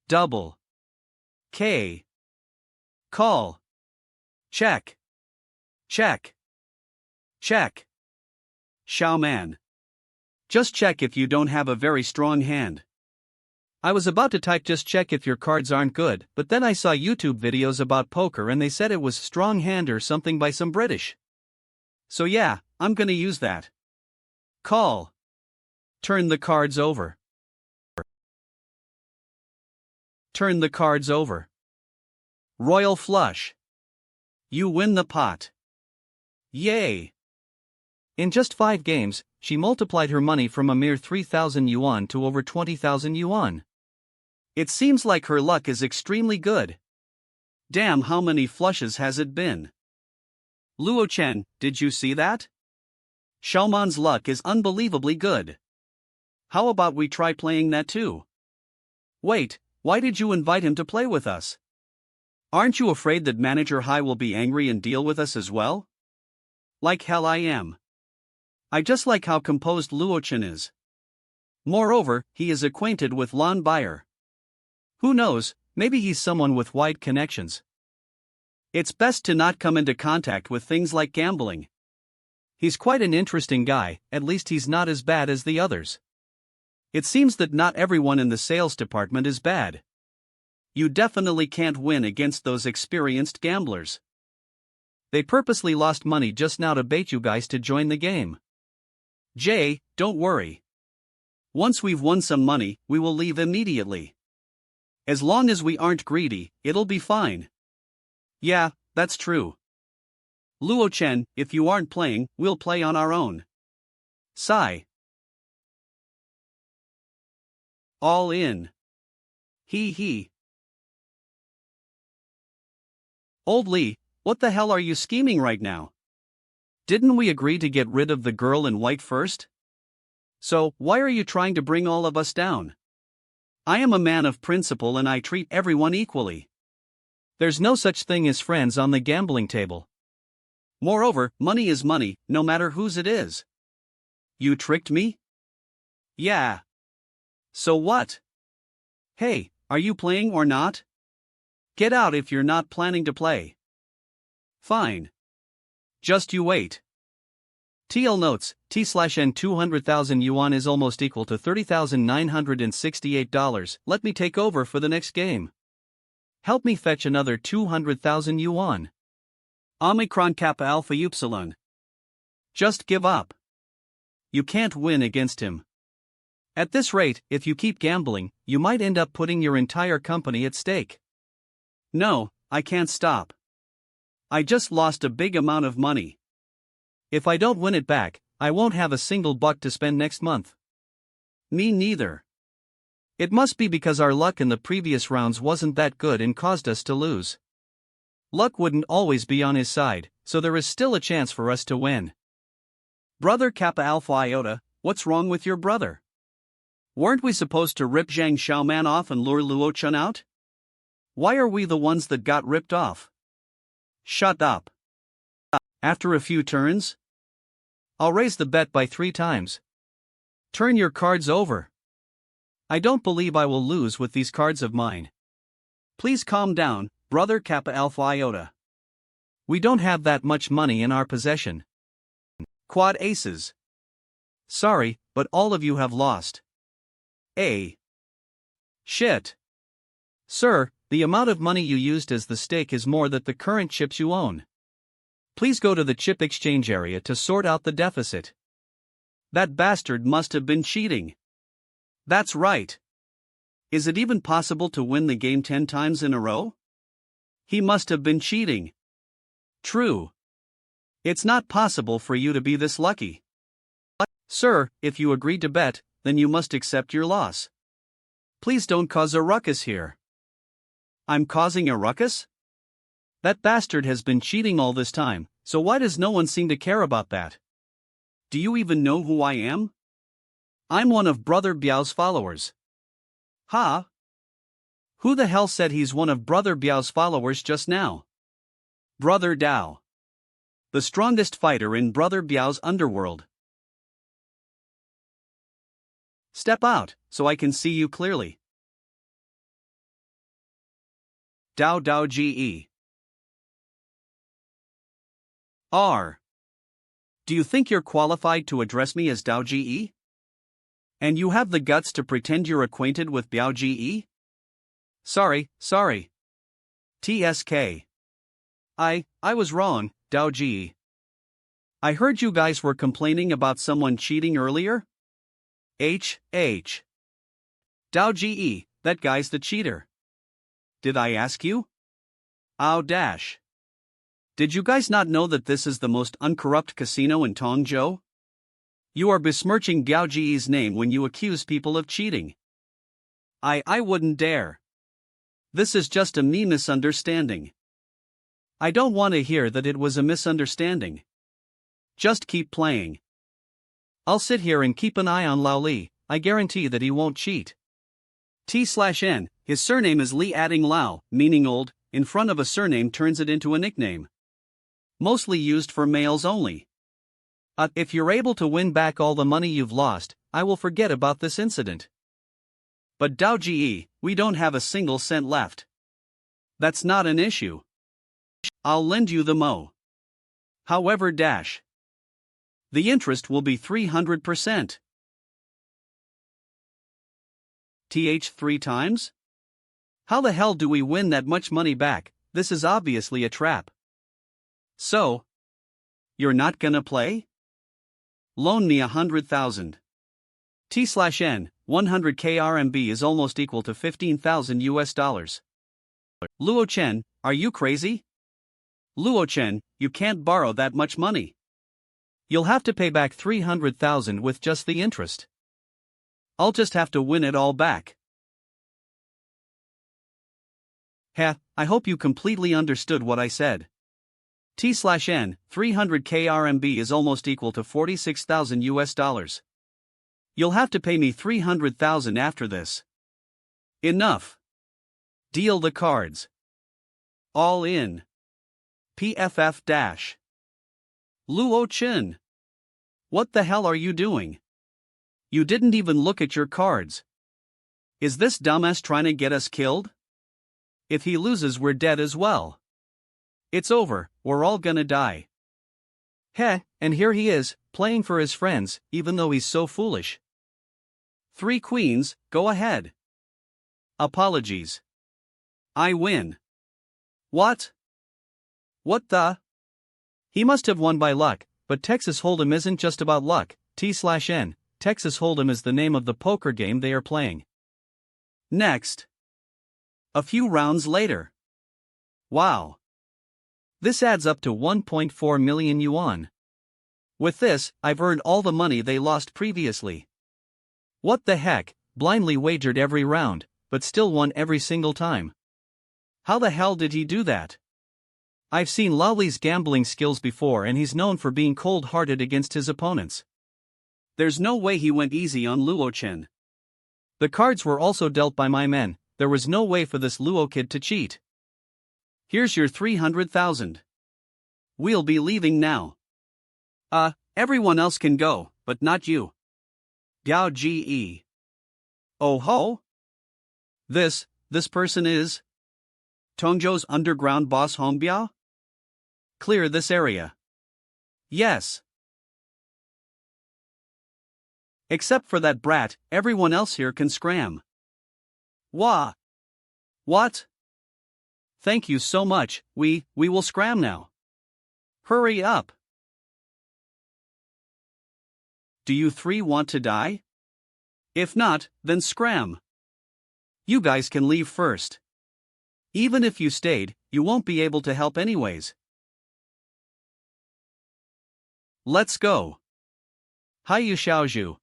A: Double. K. Call. Check. Check. Check. Xiaoman. Just check if you don't have a very strong hand. I was about to type just check if your cards aren't good, but then I saw YouTube videos about poker and they said it was strong hand or something by some British. So yeah, I'm gonna use that. Call. Turn the cards over. Turn the cards over. Royal flush. You win the pot. Yay! In just 5 games, she multiplied her money from a mere 3,000 yuan to over 20,000 yuan. It seems like her luck is extremely good. Damn, how many flushes has it been? Luo Chen, did you see that? Xiaoman's luck is unbelievably good. How about we try playing that too? Wait, why did you invite him to play with us? Aren't you afraid that Manager Hai will be angry and deal with us as well? Like hell I am. I just like how composed Luo Chen is. Moreover, he is acquainted with Lan Bayer. Who knows, maybe he's someone with wide connections. It's best to not come into contact with things like gambling. He's quite an interesting guy, at least he's not as bad as the others. It seems that not everyone in the sales department is bad. You definitely can't win against those experienced gamblers. They purposely lost money just now to bait you guys to join the game. Jay, don't worry. Once we've won some money, we will leave immediately. As long as we aren't greedy, it'll be fine. Yeah, that's true. Luo Chen, if you aren't playing, we'll play on our own. Sigh. All in. Hee hee. Old Lee, what the hell are you scheming right now? Didn't we agree to get rid of the girl in white first? So, why are you trying to bring all of us down? I am a man of principle and I treat everyone equally. There's no such thing as friends on the gambling table. Moreover, money is money, no matter whose it is. You tricked me? Yeah. So what? Hey, are you playing or not? Get out if you're not planning to play. Fine. Just you wait. TL notes, T/N 200,000 yuan is almost equal to $30,968. Let me take over for the next game. Help me fetch another 200,000 yuan. Omicron Kappa Alpha Upsilon. Just give up. You can't win against him. At this rate, if you keep gambling, you might end up putting your entire company at stake. No, I can't stop. I just lost a big amount of money. If I don't win it back, I won't have a single buck to spend next month. Me neither. It must be because our luck in the previous rounds wasn't that good and caused us to lose. Luck wouldn't always be on his side, so there is still a chance for us to win. Brother Kappa Alpha Iota, what's wrong with your brother? Weren't we supposed to rip Zhang Xiaoman off and lure Luo Chen out? Why are we the ones that got ripped off? Shut up. After a few turns? I'll raise the bet by 3 times. Turn your cards over. I don't believe I will lose with these cards of mine. Please calm down, brother Kappa Alpha Iota. We don't have that much money in our possession. Quad aces. Sorry, but all of you have lost. Shit. Sir, the amount of money you used as the stake is more than the current chips you own. Please go to the chip exchange area to sort out the deficit. That bastard must have been cheating. That's right. Is it even possible to win the game 10 times in a row? He must have been cheating. True. It's not possible for you to be this lucky. Sir, if you agreed to bet, then you must accept your loss. Please don't cause a ruckus here. I'm causing a ruckus? That bastard has been cheating all this time, so why does no one seem to care about that? Do you even know who I am? I'm one of Brother Biao's followers. Ha? Who the hell said he's one of Brother Biao's followers just now? Brother Dao. The strongest fighter in Brother Biao's underworld. Step out, so I can see you clearly. Dao Dao Ge. R. Do you think you're qualified to address me as Dao Ge? And you have the guts to pretend you're acquainted with Biao Ge? Sorry. TSK. I was wrong, Dao Ge. I heard you guys were complaining about someone cheating earlier? H. Dao Ge, that guy's the cheater. Did I ask you? Ow dash. Did you guys not know that this is the most uncorrupt casino in Tongzhou? You are besmirching Biao Ge's name when you accuse people of cheating. I wouldn't dare. This is just a me misunderstanding. I don't want to hear that it was a misunderstanding. Just keep playing. I'll sit here and keep an eye on Lao Li. I guarantee that he won't cheat. T/N, his surname is Li adding Lao, meaning old, in front of a surname turns it into a nickname. Mostly used for males only. If you're able to win back all the money you've lost, I will forget about this incident. But Dao Ge, we don't have a single cent left. That's not an issue. I'll lend you the mo. However dash. The interest will be 300%. TH 3 times? How the hell do we win that much money back? This is obviously a trap. So? You're not gonna play? Loan me 100,000. T/N, 100k RMB is almost equal to 15,000 US dollars. Luo Chen, are you crazy? Luo Chen, you can't borrow that much money. You'll have to pay back 300,000 with just the interest. I'll just have to win it all back. Heh, I hope you completely understood what I said. T/N, 300k RMB is almost equal to 46,000 US dollars. You'll have to pay me 300,000 after this. Enough. Deal the cards. All in. PFF dash. Luo Chen. What the hell are you doing? You didn't even look at your cards. Is this dumbass trying to get us killed? If he loses, we're dead as well. It's over, we're all gonna die. Heh, and here he is, playing for his friends, even though he's so foolish. 3 queens, go ahead. Apologies. I win. What? What the? He must have won by luck, but Texas Hold'em isn't just about luck. T/N, Texas Hold'em is the name of the poker game they are playing. Next. A few rounds later. Wow. This adds up to 1.4 million yuan. With this, I've earned all the money they lost previously. What the heck, blindly wagered every round, but still won every single time. How the hell did he do that? I've seen Lao Li's gambling skills before and he's known for being cold-hearted against his opponents. There's no way he went easy on Luo Chen. The cards were also dealt by my men, there was no way for this Luo kid to cheat. Here's your 300,000. We'll be leaving now. Everyone else can go, but not you. Biao Ge. Oh ho? This person is Tongzhou's underground boss Hong Biao? Clear this area. Yes. Except for that brat, everyone else here can scram. Wah. What? Thank you so much, we will scram now. Hurry up. Do you 3 want to die? If not, then scram. You guys can leave first. Even if you stayed, you won't be able to help anyways. Let's go. Haiyu Xiaozhu.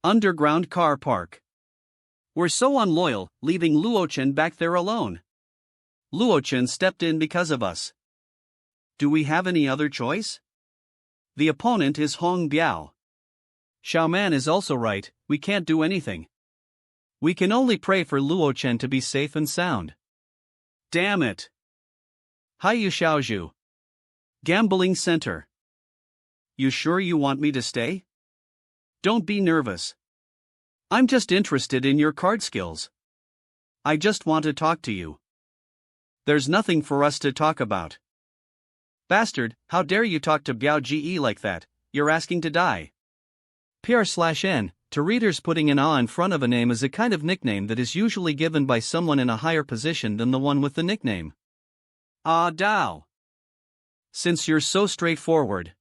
A: Underground car park. We're so unloyal, leaving Luo Chen back there alone. Luo Chen stepped in because of us. Do we have any other choice? The opponent is Hong Biao. Xiaoman is also right, we can't do anything. We can only pray for Luo Chen to be safe and sound. Damn it. Haiyu Xiaozhu. Gambling Center. You sure you want me to stay? Don't be nervous. I'm just interested in your card skills. I just want to talk to you. There's nothing for us to talk about. Bastard, how dare you talk to Biao Ge like that, you're asking to die. PR/N, to readers, putting an A in front of a name is a kind of nickname that is usually given by someone in a higher position than the one with the nickname. Ah Dao. Since you're so straightforward,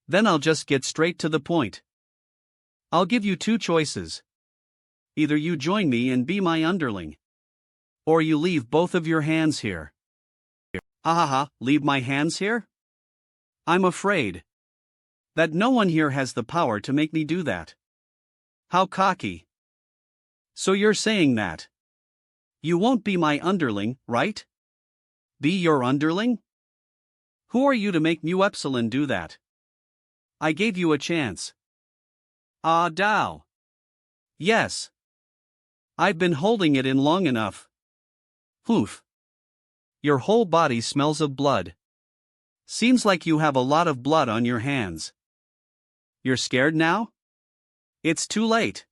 A: then I'll just get straight to the point. I'll give you two choices. Either you join me and be my underling, or you leave both of your hands here. Ahaha, leave my hands here? I'm afraid that no one here has the power to make me do that. How cocky. So you're saying that you won't be my underling, right? Be your underling? Who are you to make Mu Epsilon do that? I gave you a chance. Ah Dao. Yes. I've been holding it in long enough. Oof. Your whole body smells of blood. Seems like you have a lot of blood on your hands. You're scared now? It's too late.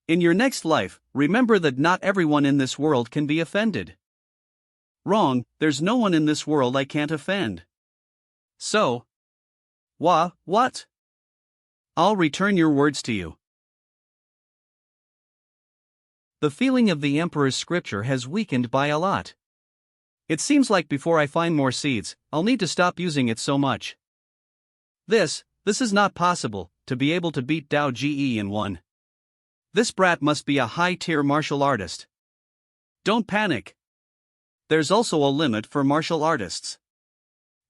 A: In your next life, remember that not everyone in this world can be offended. Wrong, there's no one in this world I can't offend. So, what? I'll return your words to you. The feeling of the Emperor's scripture has weakened by a lot. It seems like before I find more seeds, I'll need to stop using it so much. This is not possible, to be able to beat Dao Ge in one. This brat must be a high-tier martial artist. Don't panic. There's also a limit for martial artists.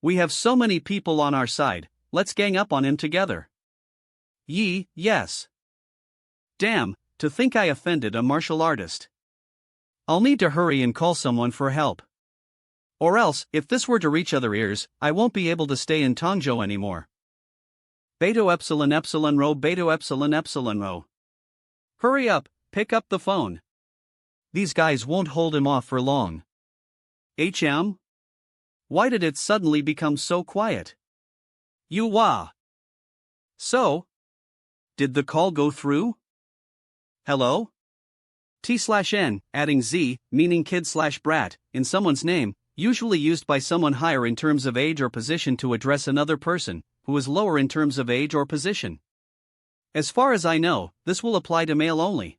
A: We have so many people on our side, let's gang up on him together. Yes. Damn, to think I offended a martial artist. I'll need to hurry and call someone for help. Or else, if this were to reach other ears, I won't be able to stay in Tongzhou anymore. Beta Epsilon Epsilon Rho Beta Epsilon Epsilon Rho. Hurry up, pick up the phone. These guys won't hold him off for long. HM? Why did it suddenly become so quiet? So? Did the call go through? Hello? T/N, adding Z, meaning kid/brat, in someone's name, usually used by someone higher in terms of age or position to address another person who is lower in terms of age or position. As far as I know, this will apply to male only.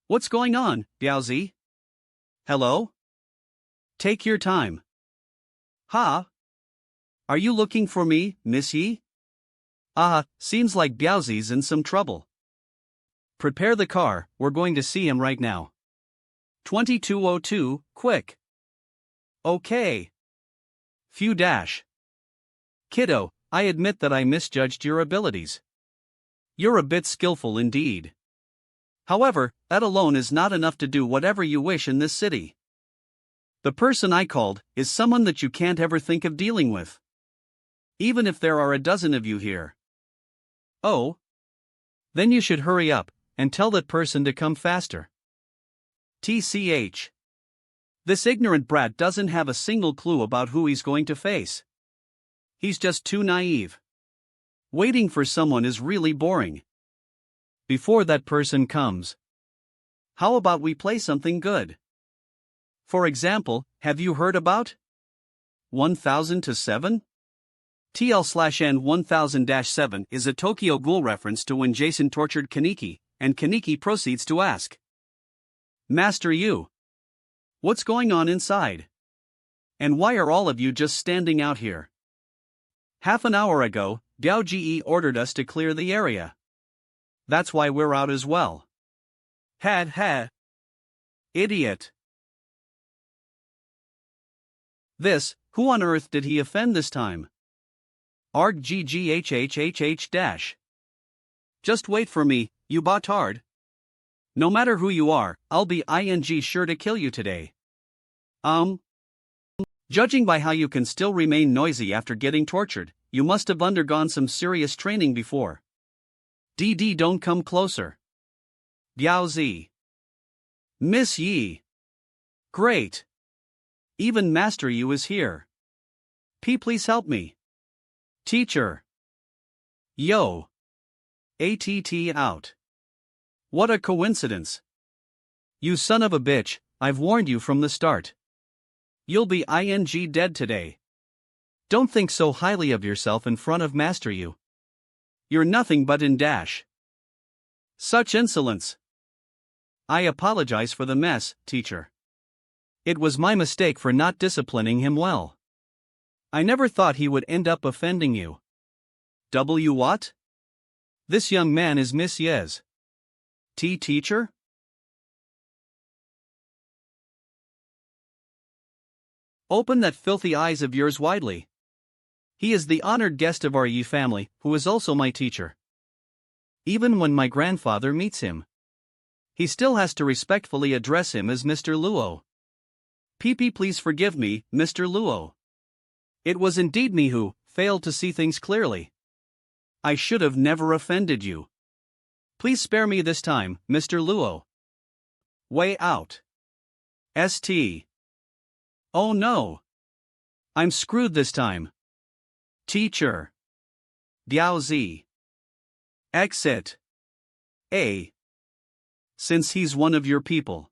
A: What's going on, Biaozi? Hello? Take your time. Ha? Are you looking for me, Miss Yi? Seems like Biaozi's in some trouble. Prepare the car, we're going to see him right now. 2202, quick. Okay. Few dash. Kiddo, I admit that I misjudged your abilities. You're a bit skillful indeed. However, that alone is not enough to do whatever you wish in this city. The person I called is someone that you can't ever think of dealing with. Even if there are a dozen of you here. Oh? Then you should hurry up and tell that person to come faster. TCH. This ignorant brat doesn't have a single clue about who he's going to face. He's just too naive. Waiting for someone is really boring. Before that person comes, how about we play something good? For example, have you heard about 1000 to 7? TL/N 1000-7 is a Tokyo Ghoul reference to when Jason tortured Kaneki, and Kaneki proceeds to ask, Master Yu, what's going on inside? And why are all of you just standing out here? Half an hour ago, Biao Ge ordered us to clear the area. That's why we're out as well. Ha. Idiot. Who on earth did he offend this time? Arg GGHHHH dash. Just wait for me, you botard. No matter who you are, I'll be sure to kill you today. Judging by how you can still remain noisy after getting tortured, you must have undergone some serious training before. DD, don't come closer. Biao Zi. Miss Yi. Great. Even Master Yu is here. Please help me. Teacher. Yo. ATT out. What a coincidence. You son of a bitch, I've warned you from the start. You'll be dead today. Don't think so highly of yourself in front of Master Yu. You're nothing but in dash. Such insolence. I apologize for the mess, teacher. It was my mistake for not disciplining him well. I never thought he would end up offending you. W what? This young man is Miss Yez. Teacher? Open that filthy eyes of yours widely. He is the honored guest of our Yi family, who is also my teacher. Even when my grandfather meets him, he still has to respectfully address him as Mr. Luo. Please forgive me, Mr. Luo. It was indeed me who failed to see things clearly. I should have never offended you. Please spare me this time, Mr. Luo. Way out. St. Oh no. I'm screwed this time. Teacher. Biao Zi. Exit. Since he's one of your people,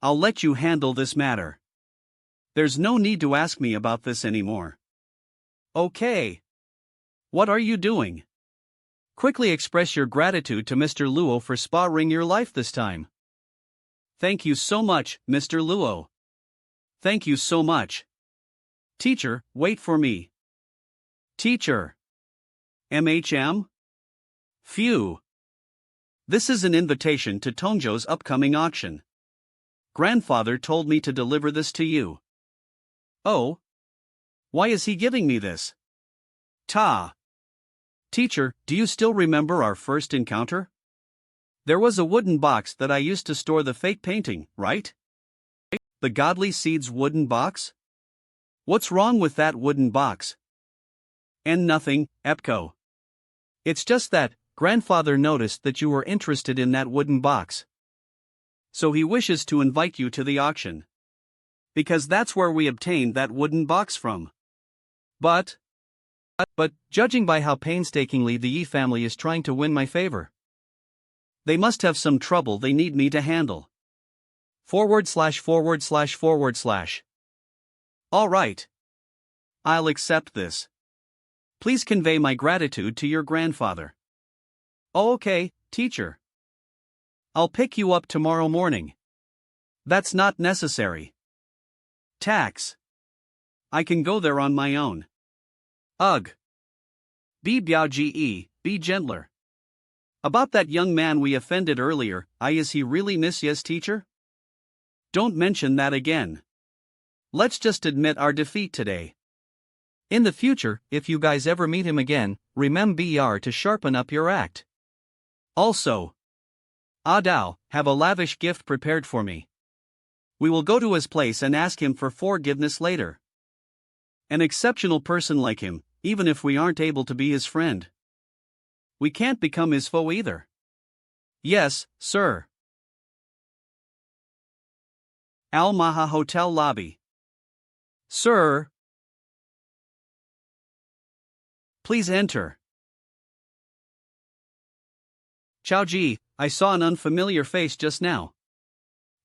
A: I'll let you handle this matter. There's no need to ask me about this anymore. Okay. What are you doing? Quickly express your gratitude to Mr. Luo for sparing your life this time. Thank you so much, Mr. Luo. Thank you so much. Teacher, wait for me. Teacher. MHM? Phew. This is an invitation to Tongzhou's upcoming auction. Grandfather told me to deliver this to you. Oh? Why is he giving me this? Teacher, do you still remember our first encounter? There was a wooden box that I used to store the fake painting, right? The Godly Seeds wooden box? What's wrong with that wooden box? And nothing, Epco. It's just that, Grandfather noticed that you were interested in that wooden box. So he wishes to invite you to the auction. Because that's where we obtained that wooden box from. But judging by how painstakingly the Yi family is trying to win my favor, they must have some trouble they need me to handle. //////. All right. I'll accept this. Please convey my gratitude to your grandfather. Okay, teacher. I'll pick you up tomorrow morning. That's not necessary. Tax. I can go there on my own. Ugh. Be gentler. About that young man we offended earlier, is he really Miss Ye's teacher? Don't mention that again. Let's just admit our defeat today. In the future, if you guys ever meet him again, remember to sharpen up your act. Also, Adao, have a lavish gift prepared for me. We will go to his place and ask him for forgiveness later. An exceptional person like him, even if we aren't able to be his friend. We can't become his foe either. Yes, sir. Al Maha Hotel Lobby. Sir. Please enter. Chaoji, I saw an unfamiliar face just now.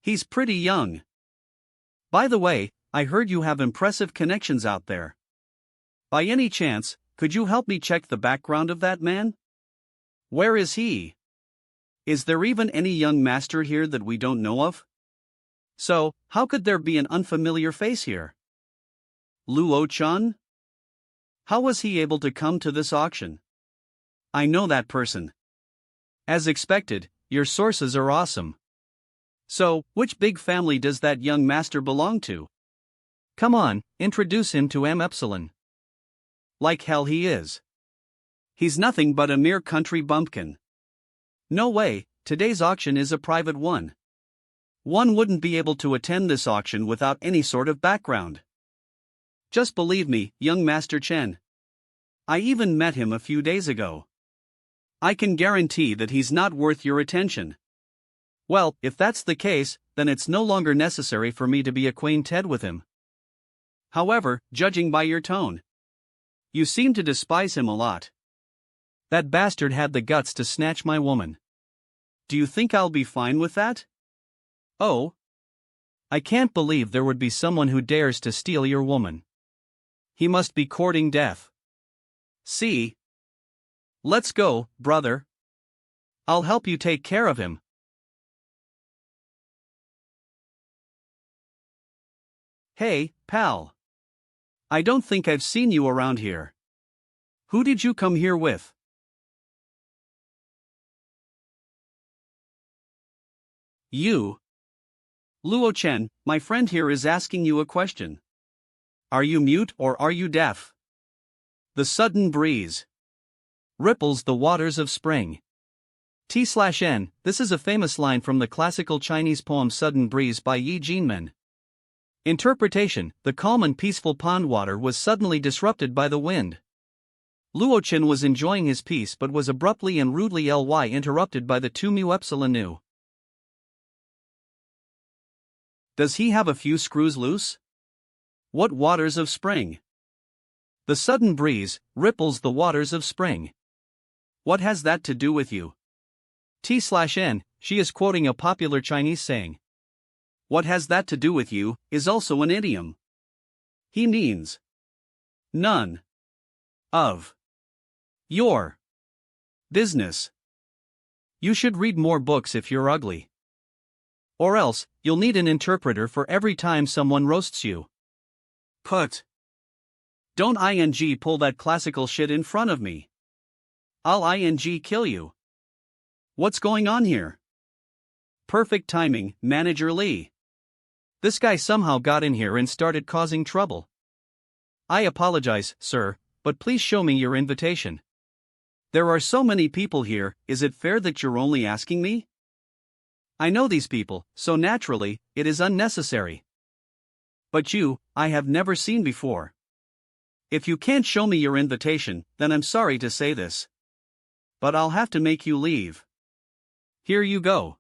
A: He's pretty young. By the way, I heard you have impressive connections out there. By any chance, could you help me check the background of that man? Where is he? Is there even any young master here that we don't know of? So, how could there be an unfamiliar face here? Luo Chen? How was he able to come to this auction? I know that person. As expected, your sources are awesome. So, which big family does that young master belong to? Come on, introduce him to M Epsilon. Like hell he is. He's nothing but a mere country bumpkin. No way, today's auction is a private one. One wouldn't be able to attend this auction without any sort of background. Just believe me, young Master Chen. I even met him a few days ago. I can guarantee that he's not worth your attention. Well, if that's the case, then it's no longer necessary for me to be acquainted with him. However, judging by your tone, you seem to despise him a lot. That bastard had the guts to snatch my woman. Do you think I'll be fine with that? Oh. I can't believe there would be someone who dares to steal your woman. He must be courting death. See? Let's go, brother. I'll help you take care of him. Hey, pal. I don't think I've seen you around here. Who did you come here with? You. Luo Chen, my friend here is asking you a question. Are you mute or are you deaf? The sudden breeze ripples the waters of spring. T/N, this is a famous line from the classical Chinese poem Sudden Breeze by Yi Jinmen. Interpretation: the calm and peaceful pond water was suddenly disrupted by the wind. Luo Chen was enjoying his peace but was abruptly and rudely interrupted by the two mu epsilon nu. Does he have a few screws loose? What waters of spring? The sudden breeze ripples the waters of spring. What has that to do with you? T/N, she is quoting a popular Chinese saying. What has that to do with you is also an idiom. He means none of your business. You should read more books if you're ugly. Or else, you'll need an interpreter for every time someone roasts you. Put. Don't ing pull that classical shit in front of me. I'll ing kill you. What's going on here? Perfect timing, Manager Lee. This guy somehow got in here and started causing trouble. I apologize, sir, but please show me your invitation. There are so many people here, is it fair that you're only asking me? I know these people, so naturally, it is unnecessary. But you, I have never seen before. If you can't show me your invitation, then I'm sorry to say this. But I'll have to make you leave. Here you go.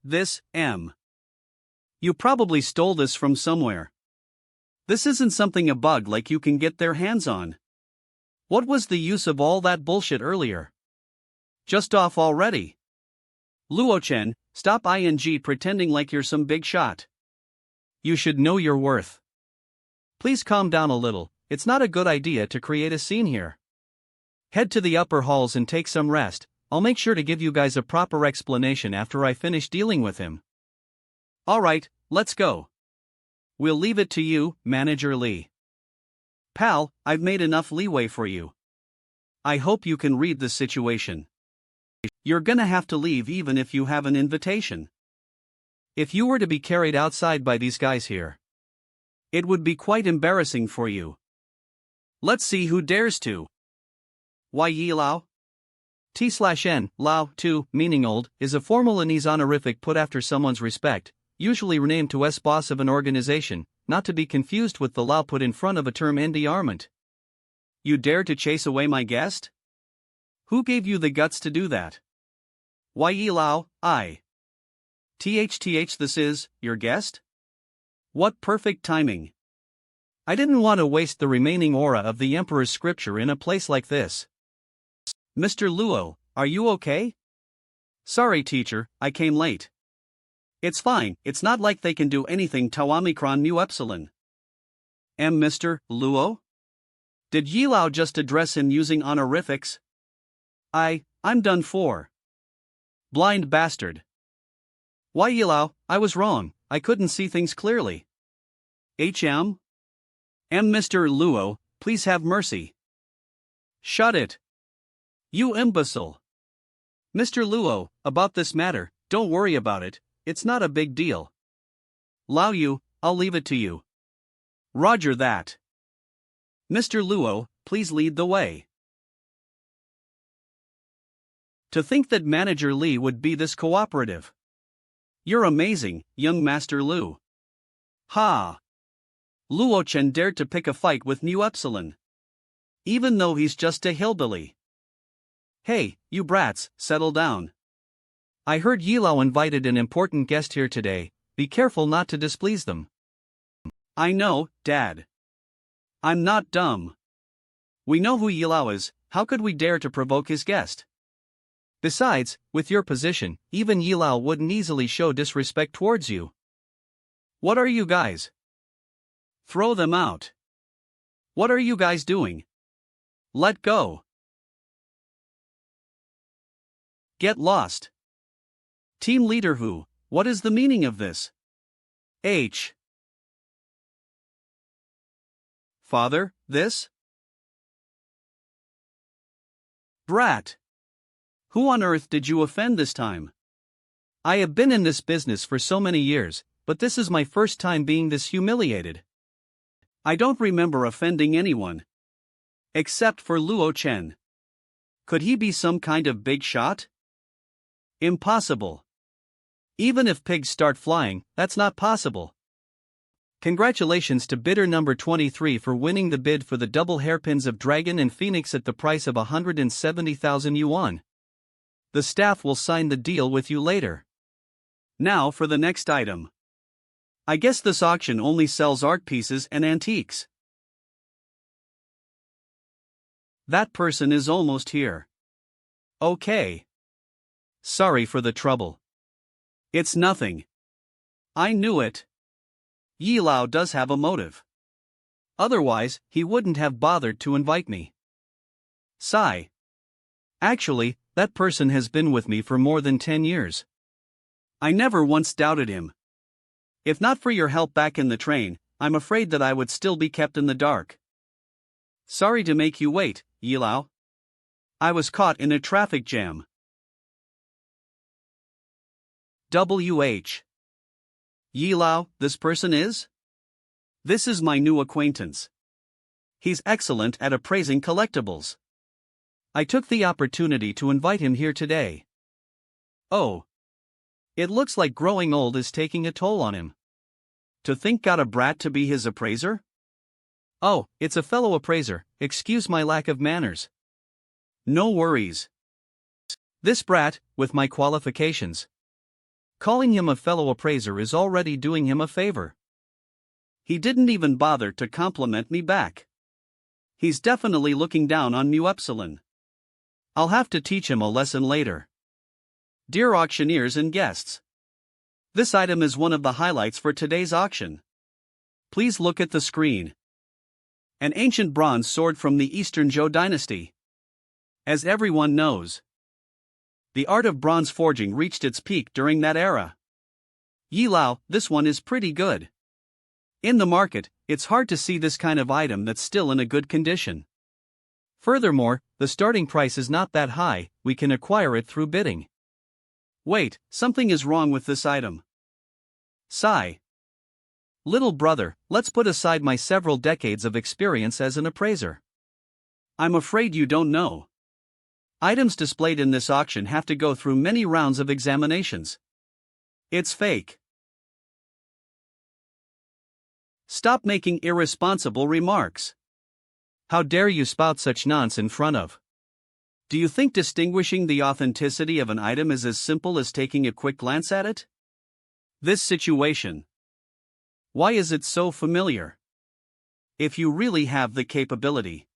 A: This, M. You probably stole this from somewhere. This isn't something a bug like you can get their hands on. What was the use of all that bullshit earlier? Just off already. Luo Chen, stop ing pretending like you're some big shot. You should know your worth. Please calm down a little, it's not a good idea to create a scene here. Head to the upper halls and take some rest. I'll make sure to give you guys a proper explanation after I finish dealing with him. Alright, let's go. We'll leave it to you, Manager Lee. Pal, I've made enough leeway for you. I hope you can read the situation. You're gonna have to leave even if you have an invitation. If you were to be carried outside by these guys here, it would be quite embarrassing for you. Let's see who dares to. Why Yi Lao? T/N, Lao, too, meaning old, is a formal Chinese honorific put after someone's respect, usually renamed to boss of an organization, not to be confused with the Lao put in front of a term endearment. You dare to chase away my guest? Who gave you the guts to do that? Why Yi Lao, this is, your guest? What perfect timing. I didn't want to waste the remaining aura of the Emperor's scripture in a place like this. Mr. Luo, are you okay? Sorry teacher, I came late. It's fine, it's not like they can do anything to Omicron mu epsilon. Mr. Luo? Did Yi Lao just address him using honorifics? I'm done for. Blind bastard. Why Yi Lao, I was wrong, I couldn't see things clearly. Mr. Luo, please have mercy. Shut it. You imbecile. Mr. Luo, about this matter, don't worry about it, it's not a big deal. Lao Yu, I'll leave it to you. Roger that. Mr. Luo, please lead the way. To think that Manager Li would be this cooperative. You're amazing, young Master Lu. Ha! Luo Chen dared to pick a fight with New Epsilon. Even though he's just a hillbilly. Hey, you brats, settle down. I heard Yilao invited an important guest here today, be careful not to displease them. I know, Dad. I'm not dumb. We know who Yilao is, how could we dare to provoke his guest? Besides, with your position, even Yilao wouldn't easily show disrespect towards you. What are you guys? Throw them out. What are you guys doing? Let go. Get lost. Team leader who, what is the meaning of this? H. Father, this? Brat. Who on earth did you offend this time? I have been in this business for so many years, but this is my first time being this humiliated. I don't remember offending anyone. Except for Luo Chen. Could he be some kind of big shot? Impossible. Even if pigs start flying, that's not possible. Congratulations to bidder number 23 for winning the bid for the double hairpins of Dragon and Phoenix at the price of 170,000 yuan. The staff will sign the deal with you later. Now for the next item. I guess this auction only sells art pieces and antiques. That person is almost here. Okay. Sorry for the trouble. It's nothing. I knew it. Yilao does have a motive. Otherwise, he wouldn't have bothered to invite me. Sigh. Actually, that person has been with me for more than 10 years. I never once doubted him. If not for your help back in the train, I'm afraid that I would still be kept in the dark. Sorry to make you wait, Yilao. I was caught in a traffic jam. WH. Yilao, this person is? This is my new acquaintance. He's excellent at appraising collectibles. I took the opportunity to invite him here today. Oh. It looks like growing old is taking a toll on him. To think got a brat to be his appraiser? Oh, it's a fellow appraiser, excuse my lack of manners. No worries. This brat, with my qualifications. Calling him a fellow appraiser is already doing him a favor. He didn't even bother to compliment me back. He's definitely looking down on Mu Epsilon. I'll have to teach him a lesson later. Dear auctioneers and guests. This item is one of the highlights for today's auction. Please look at the screen. An ancient bronze sword from the Eastern Zhou dynasty. As everyone knows, the art of bronze forging reached its peak during that era. Yilao, this one is pretty good. In the market, it's hard to see this kind of item that's still in a good condition. Furthermore, the starting price is not that high, we can acquire it through bidding. Wait, something is wrong with this item. Sigh. Little brother, let's put aside my several decades of experience as an appraiser. I'm afraid you don't know. Items displayed in this auction have to go through many rounds of examinations. It's fake. Stop making irresponsible remarks. How dare you spout such nonsense in front of? Do you think distinguishing the authenticity of an item is as simple as taking a quick glance at it? This situation. Why is it so familiar? If you really have the capability,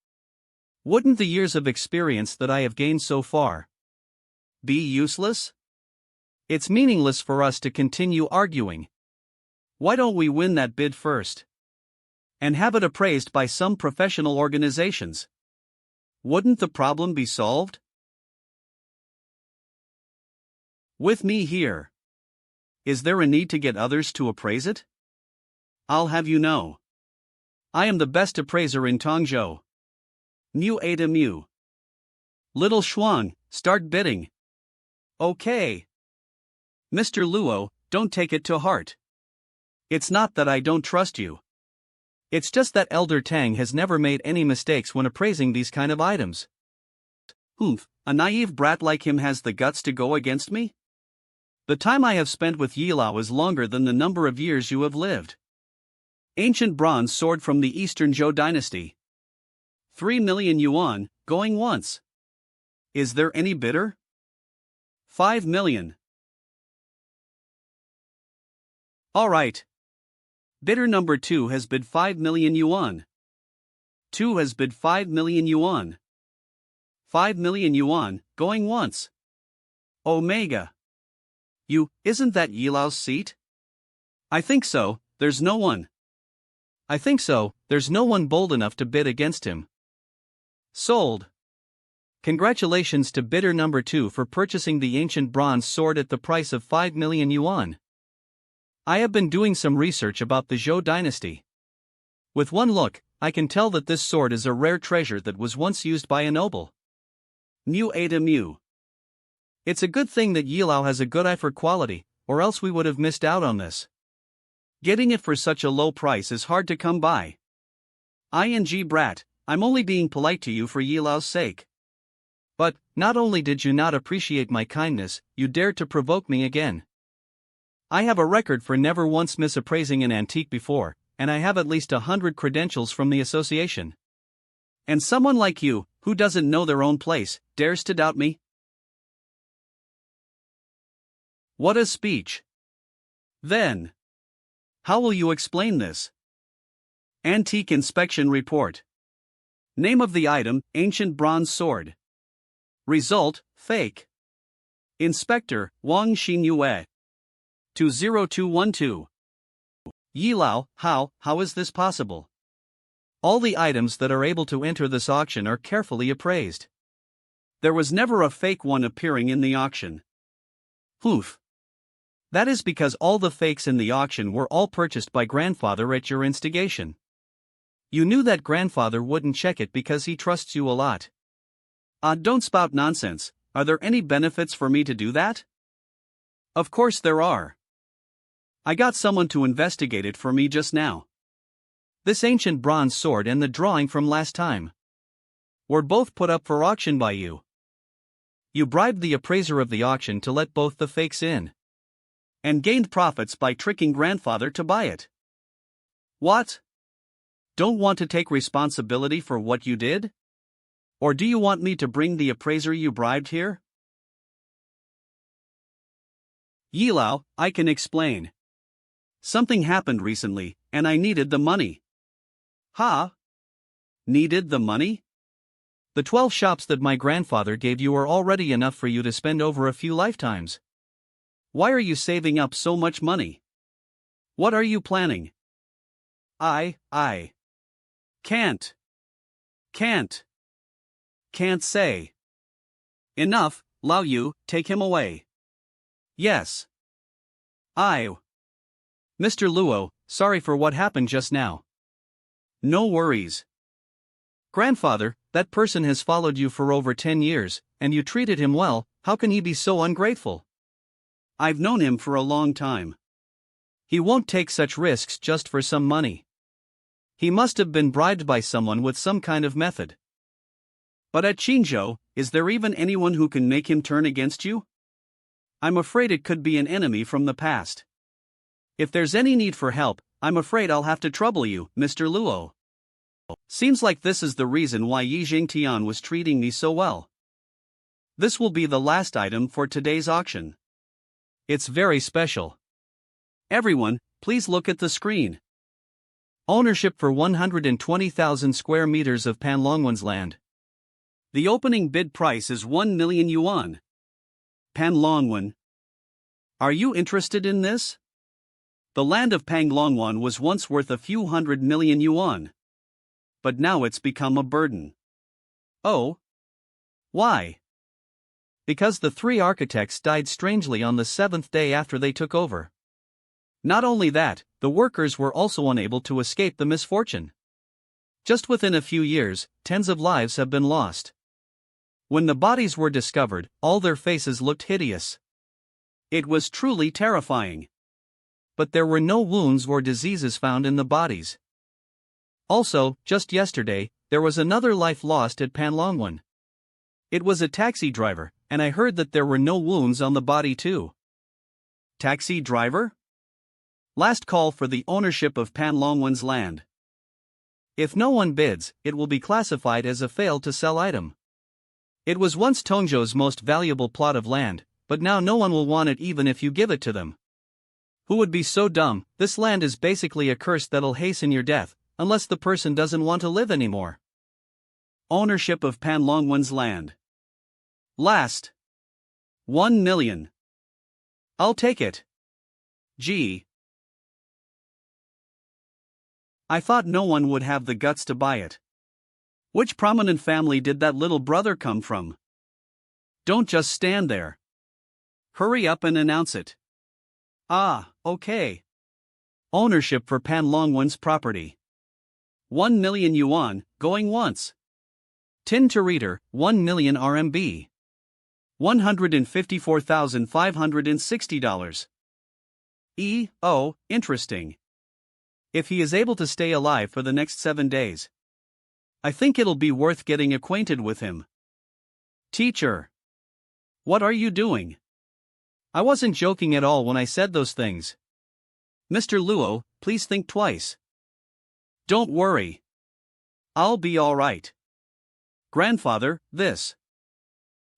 A: wouldn't the years of experience that I have gained so far be useless? It's meaningless for us to continue arguing. Why don't we win that bid first? And have it appraised by some professional organizations? Wouldn't the problem be solved? With me here. Is there a need to get others to appraise it? I'll have you know. I am the best appraiser in Tongzhou. Mu Ada Mu. Little Shuang, start bidding. Okay. Mr. Luo, don't take it to heart. It's not that I don't trust you. It's just that Elder Tang has never made any mistakes when appraising these kind of items. Humph, a naive brat like him has the guts to go against me? The time I have spent with Yilao is longer than the number of years you have lived. Ancient bronze sword from the Eastern Zhou dynasty. 3 million yuan, going once. Is there any bidder? 5 million. Alright. Bidder number 2 has bid 5 million yuan. 2 has bid 5 million yuan. 5 million yuan, going once. Omega. Isn't that Yilao's seat? I think so, there's no one. I think so, there's no one bold enough to bid against him. Sold. Congratulations to bidder number 2 for purchasing the ancient bronze sword at the price of 5 million yuan. I have been doing some research about the Zhou dynasty. With one look, I can tell that this sword is a rare treasure that was once used by a noble. Mu Eta Mu. It's a good thing that Yilao has a good eye for quality, or else we would have missed out on this. Getting it for such a low price is hard to come by. ING brat, I'm only being polite to you for Yilao's sake. But, not only did you not appreciate my kindness, you dared to provoke me again. I have a record for never once misappraising an antique before, and I have at least 100 credentials from the association. And someone like you, who doesn't know their own place, dares to doubt me? What a speech. Then, how will you explain this? Antique Inspection Report. Name of the item, Ancient Bronze Sword. Result, fake. Inspector, Wang Xinyue. 20212. Yilao, how is this possible? All the items that are able to enter this auction are carefully appraised. There was never a fake one appearing in the auction. Oof. That is because all the fakes in the auction were all purchased by grandfather at your instigation. You knew that grandfather wouldn't check it because he trusts you a lot. Don't spout nonsense, are there any benefits for me to do that? Of course there are. I got someone to investigate it for me just now. This ancient bronze sword and the drawing from last time were both put up for auction by you. You bribed the appraiser of the auction to let both the fakes in, and gained profits by tricking grandfather to buy it. What? Don't want to take responsibility for what you did? Or do you want me to bring the appraiser you bribed here? Yilao, I can explain. Something happened recently, and I needed the money. Ha? Needed the money? The 12 shops that my grandfather gave you are already enough for you to spend over a few lifetimes. Why are you saving up so much money? What are you planning? I can't say. Enough, Lao Yu, take him away. Yes. Mr. Luo, sorry for what happened just now. No worries. Grandfather, that person has followed you for over 10 years, and you treated him well, how can he be so ungrateful? I've known him for a long time. He won't take such risks just for some money. He must have been bribed by someone with some kind of method. But at Qinzhou, is there even anyone who can make him turn against you? I'm afraid it could be an enemy from the past. If there's any need for help, I'm afraid I'll have to trouble you, Mr. Luo. Seems like this is the reason why Yi Jingtian was treating me so well. This will be the last item for today's auction. It's very special. Everyone, please look at the screen. Ownership for 120,000 square meters of Panlongwen's land. The opening bid price is 1 million yuan. Panlongwen. Are you interested in this? The land of Panlongwen was once worth a few 100 million yuan. But now it's become a burden. Oh? Why? Because the 3 architects died strangely on the 7th day after they took over. Not only that, the workers were also unable to escape the misfortune. Just within a few years, tens of lives have been lost. When the bodies were discovered, all their faces looked hideous. It was truly terrifying. but there were no wounds or diseases found in the bodies. Also, just yesterday, there was another life lost at Panlongwan. It was a taxi driver, and I heard that there were no wounds on the body too. Taxi driver? Last call for the ownership of Panlongwan's land. If no one bids, it will be classified as a failed to sell item. It was once Tongzhou's most valuable plot of land, but now no one will want it even if you give it to them. Who would be so dumb? This land is basically a curse that'll hasten your death, unless the person doesn't want to live anymore. Ownership of Panlongwan's land. Last. 1 million. I'll take it. Gee. I thought no one would have the guts to buy it. Which prominent family did that little brother come from? Don't just stand there. Hurry up and announce it. Ah, okay. Ownership for Panlongwan's property. 1 million yuan, going once. Tin to reader, 1 million RMB. $154,560. Oh, interesting. If he is able to stay alive for the next 7 days, I think it'll be worth getting acquainted with him. Teacher. What are you doing? I wasn't joking at all when I said those things. Mr. Luo, please think twice. Don't worry. I'll be all right. Grandfather, this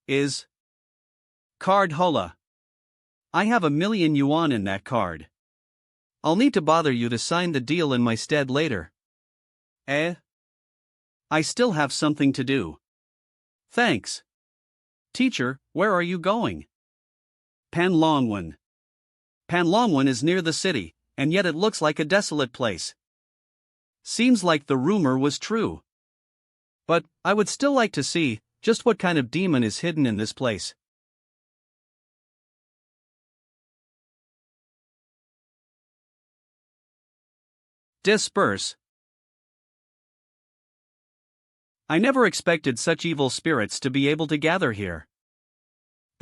A: is card hola. I have 1 million yuan in that card. I'll need to bother you to sign the deal in my stead later. I still have something to do. Thanks. Teacher, where are you going? Panlongwan. Panlongwan is near the city, and yet it looks like a desolate place. Seems like the rumor was true. But I would still like to see just what kind of demon is hidden in this place. Disperse. I never expected such evil spirits to be able to gather here.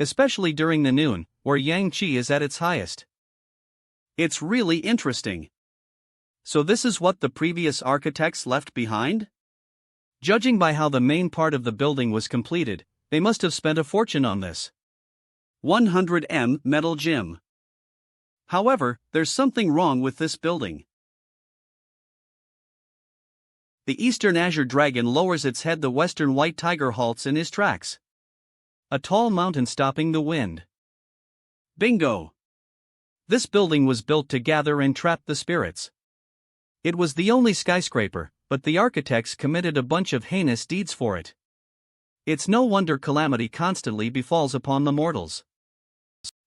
A: Especially during the noon, where Yang Qi is at its highest. It's really interesting. So this is what the previous architects left behind? Judging by how the main part of the building was completed, they must have spent a fortune on this. 100M metal gym. However, there's something wrong with this building. The eastern azure dragon lowers its head, the western white tiger halts in his tracks. A tall mountain stopping the wind. Bingo! This building was built to gather and trap the spirits. It was the only skyscraper, but the architects committed a bunch of heinous deeds for it. It's no wonder calamity constantly befalls upon the mortals.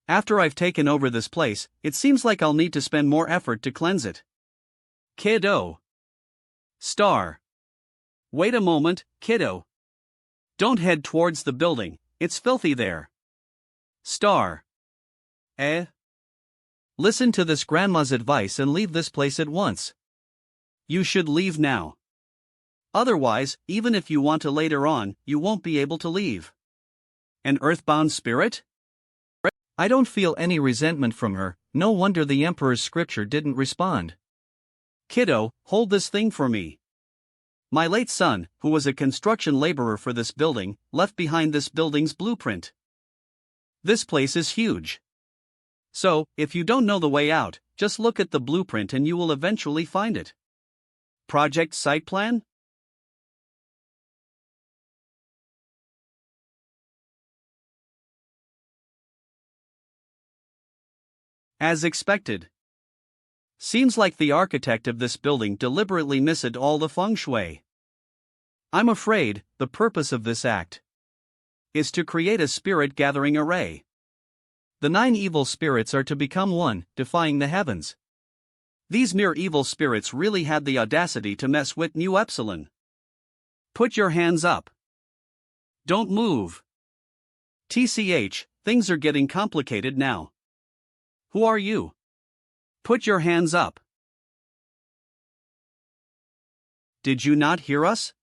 A: After I've taken over this place, it seems like I'll need to spend more effort to cleanse it. Kiddo. Star. Wait a moment, kiddo. Don't head towards the building, it's filthy there. Star. Listen to this grandma's advice and leave this place at once. You should leave now. Otherwise, even if you want to later on, you won't be able to leave. An earthbound spirit? I don't feel any resentment from her, no wonder the Emperor's scripture didn't respond. Kiddo, hold this thing for me. My late son, who was a construction laborer for this building, left behind this building's blueprint. This place is huge. So, if you don't know the way out, just look at the blueprint and you will eventually find it. Project site plan? As expected. Seems like the architect of this building deliberately missed all the feng shui. I'm afraid the purpose of this act is to create a spirit-gathering array. The 9 evil spirits are to become one, defying the heavens. These mere evil spirits really had the audacity to mess with New Epsilon. Put your hands up. Don't move. TCH, things are getting complicated now. Who are you? Put your hands up. Did you not hear us?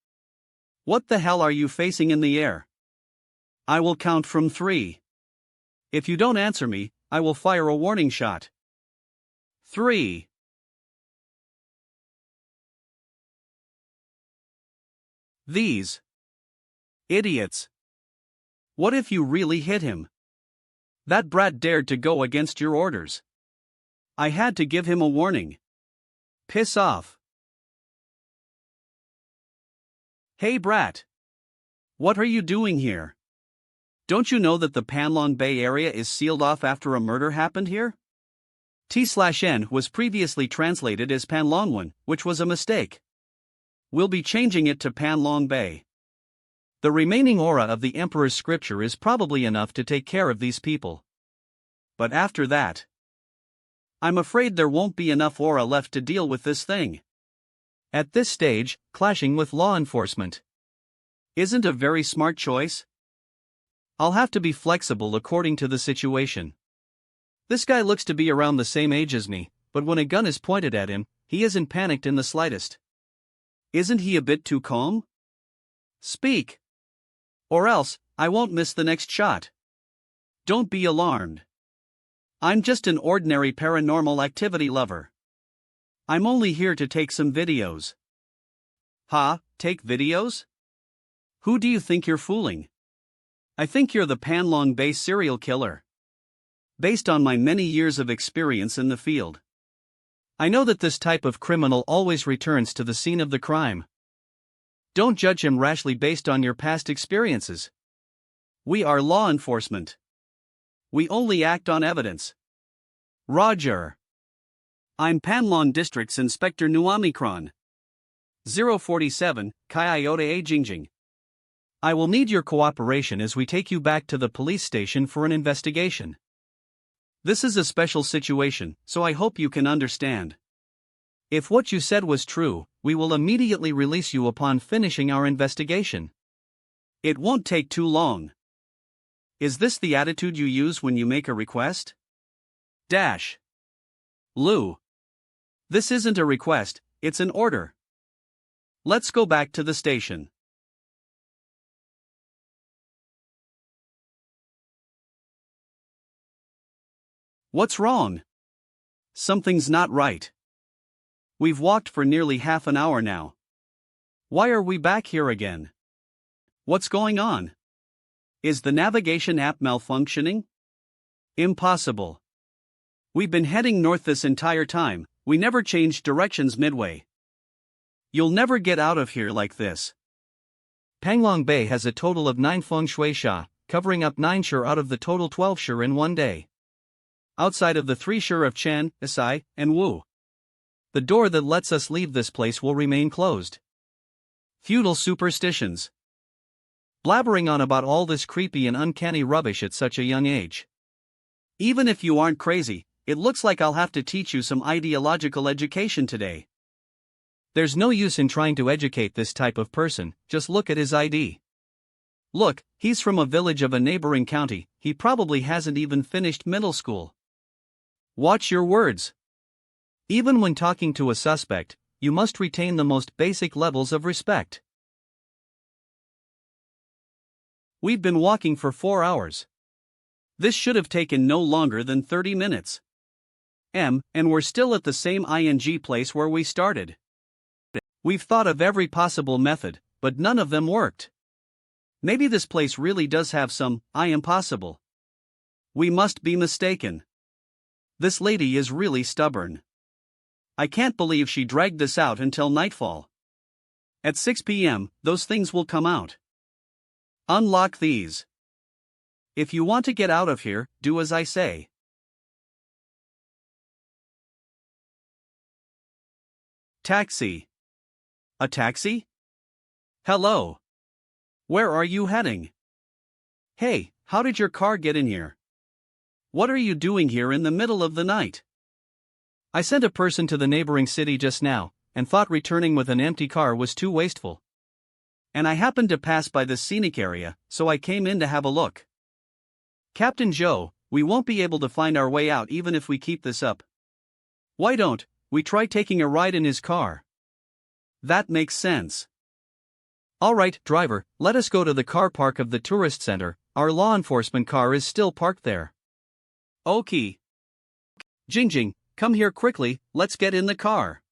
A: What the hell are you facing in the air? I will count from 3. If you don't answer me, I will fire a warning shot. 3. These idiots. What if you really hit him? That brat dared to go against your orders. I had to give him a warning. Piss off. Hey brat. What are you doing here? Don't you know that the Panlong Bay area is sealed off after a murder happened here? T/N was previously translated as Panlongwan, which was a mistake. We'll be changing it to Panlong Bay. The remaining aura of the Emperor's scripture is probably enough to take care of these people. But after that, I'm afraid there won't be enough aura left to deal with this thing. At this stage, clashing with law enforcement isn't a very smart choice. I'll have to be flexible according to the situation. This guy looks to be around the same age as me, but when a gun is pointed at him, he isn't panicked in the slightest. Isn't he a bit too calm? Speak. Or else, I won't miss the next shot. Don't be alarmed. I'm just an ordinary paranormal activity lover. I'm only here to take some videos. Ha, take videos? Who do you think you're fooling? I think you're the Panlong Bay serial killer. Based on my many years of experience in the field, I know that this type of criminal always returns to the scene of the crime. Don't judge him rashly based on your past experiences. We are law enforcement. We only act on evidence. Roger. I'm Panlong District's Inspector Nuamikron. 047, Kai Iota A Jingjing. I will need your cooperation as we take you back to the police station for an investigation. This is a special situation, so I hope you can understand. If what you said was true, we will immediately release you upon finishing our investigation. It won't take too long. Is this the attitude you use when you make a request? Dash. Lou. This isn't a request, it's an order. Let's go back to the station. What's wrong? Something's not right. We've walked for nearly half an hour now. Why are we back here again? What's going on? Is the navigation app malfunctioning? Impossible. We've been heading north this entire time, we never changed directions midway. You'll never get out of here like this. Panlong Bay has a total of 9 feng shui sha, covering up 9 shi out of the total 12 shi in one day. Outside of the 3 shi of Chen, Isai, and Wu. The door that lets us leave this place will remain closed. Feudal superstitions. Blabbering on about all this creepy and uncanny rubbish at such a young age. Even if you aren't crazy, it looks like I'll have to teach you some ideological education today. There's no use in trying to educate this type of person, just look at his ID. Look, he's from a village of a neighboring county, he probably hasn't even finished middle school. Watch your words. Even when talking to a suspect, you must retain the most basic levels of respect. We've been walking for 4 hours. This should have taken no longer than 30 minutes. And we're still at the same ing place where we started. We've thought of every possible method, but none of them worked. Maybe this place really does have some impossible. We must be mistaken. This lady is really stubborn. I can't believe she dragged this out until nightfall. At 6 p.m., those things will come out. Unlock these. If you want to get out of here, do as I say. Taxi. A taxi? Hello. Where are you heading? Hey, how did your car get in here? What are you doing here in the middle of the night? I sent a person to the neighboring city just now, and thought returning with an empty car was too wasteful. And I happened to pass by this scenic area, so I came in to have a look. Captain Joe, we won't be able to find our way out even if we keep this up. Why don't we try taking a ride in his car? That makes sense. Alright, driver, let us go to the car park of the tourist center, our law enforcement car is still parked there. Okay. Jingjing, Come here quickly, let's get in the car.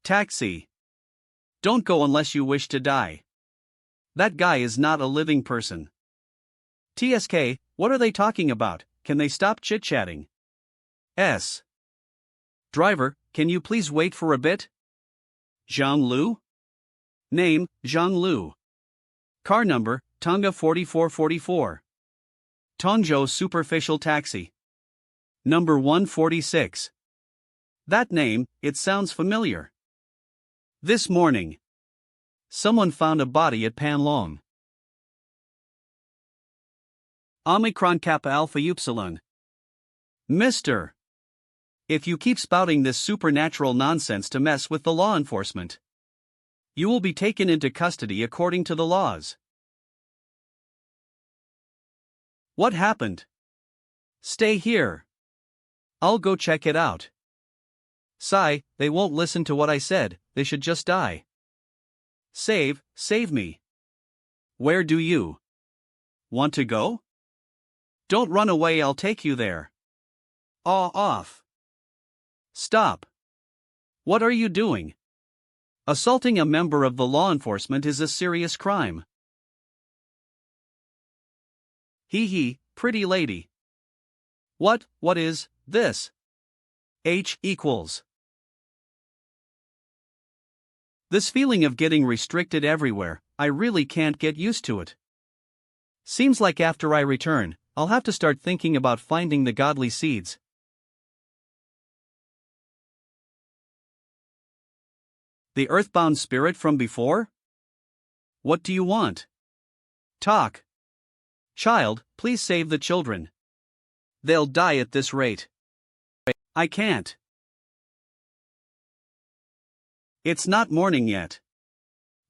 A: Taxi. Don't go unless you wish to die. That guy is not a living person. TSK, what are they talking about? Can they stop chit-chatting? S. Driver, can you please wait for a bit? Zhang Lu? Name, Zhang Lu. Car number, Tonga 4444. Tongzhou Superficial Taxi. Number 146. That name, it sounds familiar. This morning. Someone found a body at Panlong. Omicron Kappa Alpha Upsilon. Mr. If you keep spouting this supernatural nonsense to mess with the law enforcement, you will be taken into custody according to the laws. What happened? Stay here. I'll go check it out. Sigh, they won't listen to what I said, they should just die. Save me. Where do you want to go? Don't run away, I'll take you there. Off. Stop. What are you doing? Assaulting a member of the law enforcement is a serious crime. Hee, pretty lady. What is this? H equals. This feeling of getting restricted everywhere, I really can't get used to it. Seems like after I return, I'll have to start thinking about finding the godly seeds. The earthbound spirit from before? What do you want? Talk. Child, please save the children. They'll die at this rate. I can't. It's not morning yet.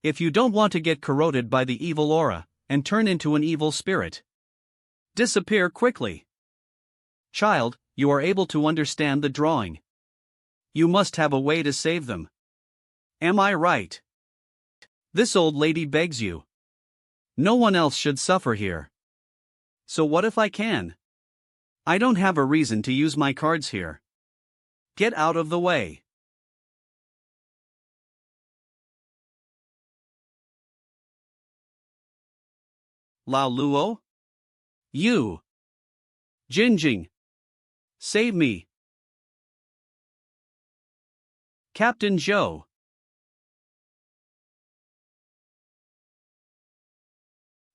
A: If you don't want to get corroded by the evil aura, and turn into an evil spirit, disappear quickly. Child, you are able to understand the drawing. You must have a way to save them. Am I right? This old lady begs you. No one else should suffer here. So what if I can? I don't have a reason to use my cards here. Get out of the way. Lao Luo? You. Jinjing. Save me. Captain Zhou.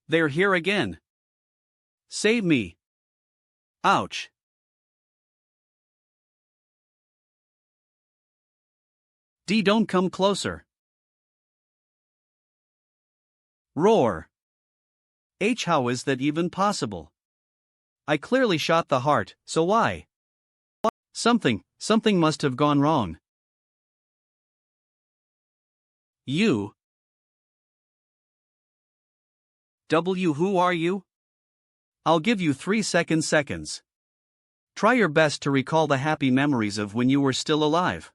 A: They're here again. Save me. Ouch. D, don't come closer. Roar. H, how is that even possible? I clearly shot the heart, so why? Something must have gone wrong. You. W, who are you? I'll give you 3 seconds. Try your best to recall the happy memories of when you were still alive.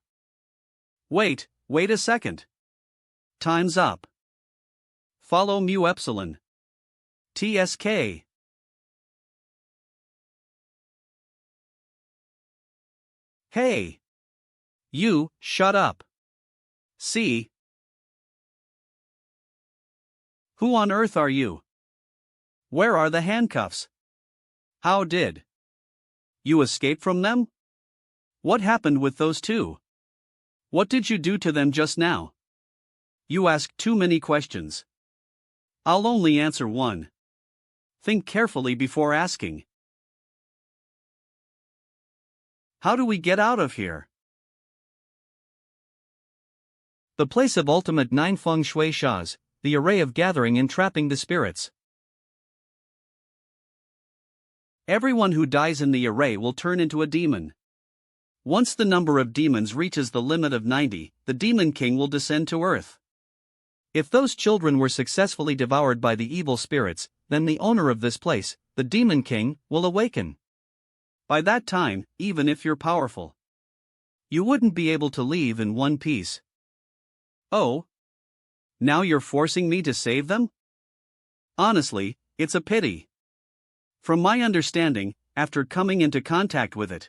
A: Wait a second. Time's up. Follow mu epsilon. TSK. Hey! You, shut up. C. Who on earth are you? Where are the handcuffs? How did you escape from them? What happened with those two? What did you do to them just now? You ask too many questions. I'll only answer one. Think carefully before asking. How do we get out of here? The place of ultimate 9 feng shui shas, the array of gathering and trapping the spirits. Everyone who dies in the array will turn into a demon. Once the number of demons reaches the limit of 90, the demon king will descend to earth. If those children were successfully devoured by the evil spirits, then the owner of this place, the demon king, will awaken. By that time, even if you're powerful, you wouldn't be able to leave in one piece. Oh? Now you're forcing me to save them? Honestly, it's a pity. From my understanding, after coming into contact with it,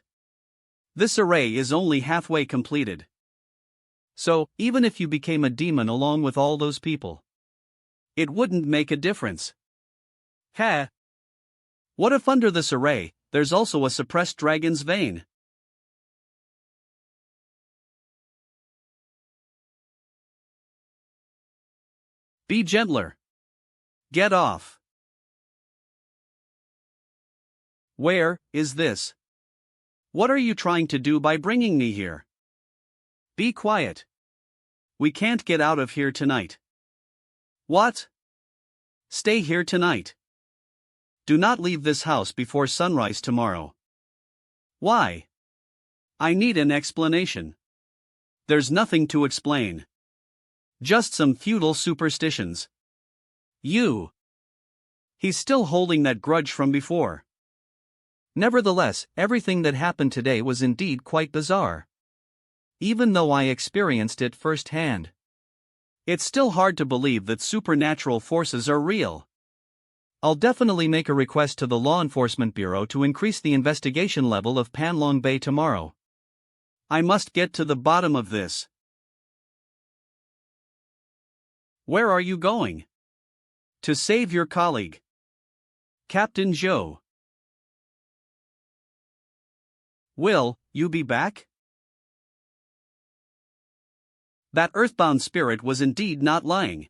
A: This array is only halfway completed. So, even if you became a demon along with all those people, it wouldn't make a difference. Ha! What if under this array, there's also a suppressed dragon's vein? Be gentler. Get off. Where is this? What are you trying to do by bringing me here? Be quiet. We can't get out of here tonight. What? Stay here tonight. Do not leave this house before sunrise tomorrow. Why? I need an explanation. There's nothing to explain. Just some feudal superstitions. You. He's still holding that grudge from before. Nevertheless, everything that happened today was indeed quite bizarre. Even though I experienced it firsthand, it's still hard to believe that supernatural forces are real. I'll definitely make a request to the Law Enforcement Bureau to increase the investigation level of Panlong Bay tomorrow. I must get to the bottom of this. Where are you going? To save your colleague, Captain Zhou. Will you be back? That earthbound spirit was indeed not lying.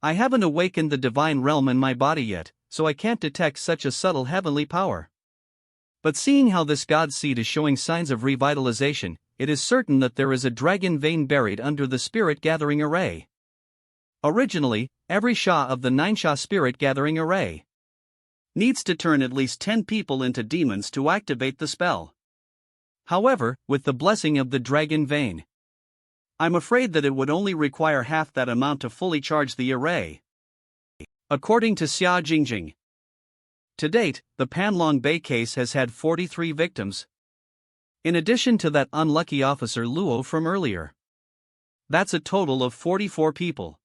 A: I haven't awakened the divine realm in my body yet, so I can't detect such a subtle heavenly power. But seeing how this god seed is showing signs of revitalization, it is certain that there is a dragon vein buried under the spirit gathering array. Originally, every Sha of the 9 Sha spirit gathering array needs to turn at least 10 people into demons to activate the spell. However, with the blessing of the dragon vein, I'm afraid that it would only require half that amount to fully charge the array. According to Xia Jingjing, to date, the Panlong Bay case has had 43 victims. In addition to that unlucky officer Luo from earlier. That's a total of 44 people.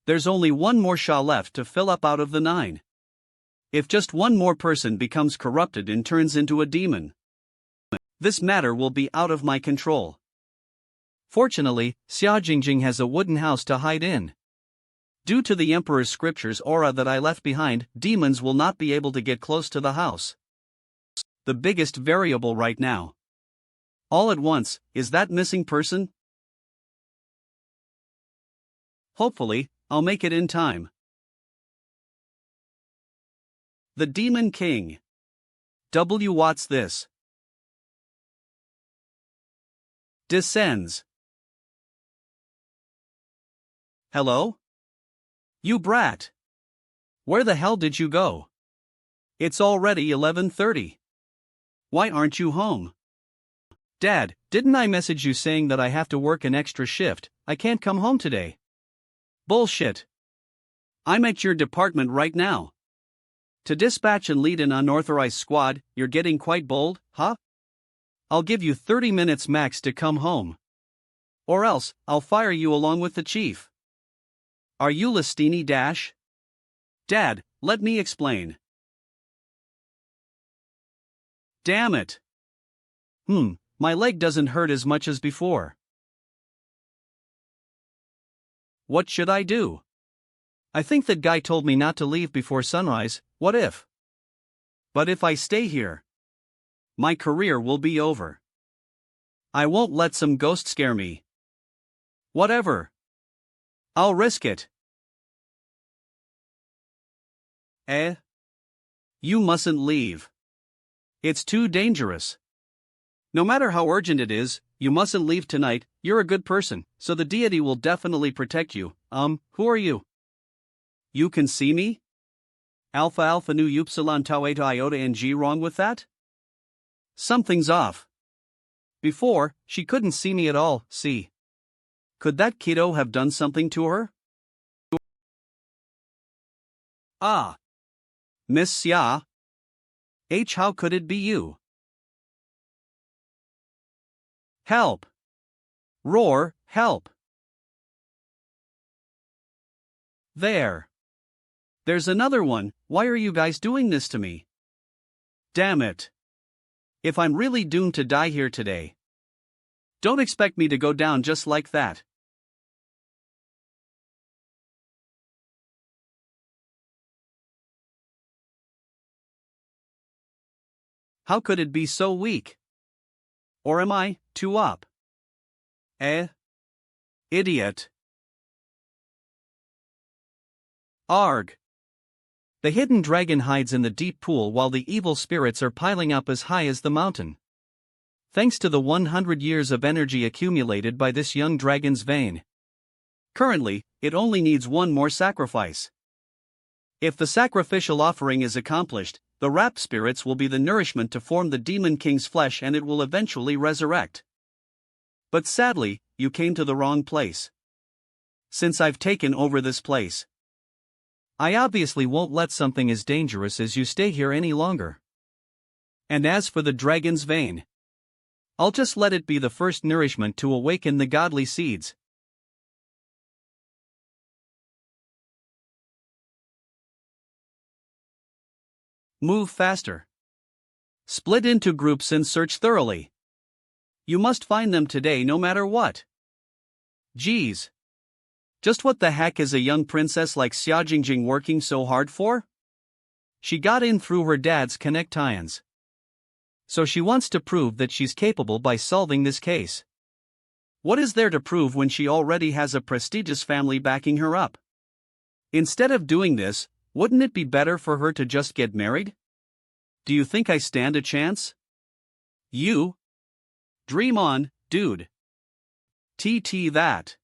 A: There's only one more Sha left to fill up out of the 9. If just one more person becomes corrupted and turns into a demon, this matter will be out of my control. Fortunately, Xia Jingjing has a wooden house to hide in. Due to the Emperor's scripture's aura that I left behind, demons will not be able to get close to the house. The biggest variable right now, all at once, is that missing person. Hopefully, I'll make it in time. The Demon King. What's this? Descends. Hello? You brat. Where the hell did you go? It's already 11:30. Why aren't you home? Dad, didn't I message you saying that I have to work an extra shift? I can't come home today. Bullshit. I'm at your department right now. To dispatch and lead an unauthorized squad, you're getting quite bold, huh? I'll give you 30 minutes max to come home. Or else, I'll fire you along with the chief. Are you Listini Dash? Dad, let me explain. Damn it. My leg doesn't hurt as much as before. What should I do? I think that guy told me not to leave before sunrise. What if? But if I stay here, my career will be over. I won't let some ghost scare me. Whatever. I'll risk it. You mustn't leave. It's too dangerous. No matter how urgent it is, you mustn't leave tonight. You're a good person, so the deity will definitely protect you. Who are you? You can see me? Alpha Alpha Nu Upsilon Tau Eta Iota NG, wrong with that? Something's off. Before, she couldn't see me at all, see. Could that kiddo have done something to her? Ah. Miss Xia? How could it be you? Help! Roar, help! There's another one. Why are you guys doing this to me? Damn it. If I'm really doomed to die here today, don't expect me to go down just like that. How could it be so weak? Or am I too up? Idiot. Arg. The hidden dragon hides in the deep pool while the evil spirits are piling up as high as the mountain. Thanks to the 100 years of energy accumulated by this young dragon's vein. Currently, it only needs one more sacrifice. If the sacrificial offering is accomplished, the wrapped spirits will be the nourishment to form the Demon King's flesh and it will eventually resurrect. But sadly, you came to the wrong place. Since I've taken over this place, I obviously won't let something as dangerous as you stay here any longer. And as for the dragon's vein, I'll just let it be the first nourishment to awaken the godly seeds. Move faster. Split into groups and search thoroughly. You must find them today no matter what. Geez. Just what the heck is a young princess like Xia Jingjing working so hard for? She got in through her dad's connections. So she wants to prove that she's capable by solving this case. What is there to prove when she already has a prestigious family backing her up? Instead of doing this, wouldn't it be better for her to just get married? Do you think I stand a chance? You? Dream on, dude. TT that.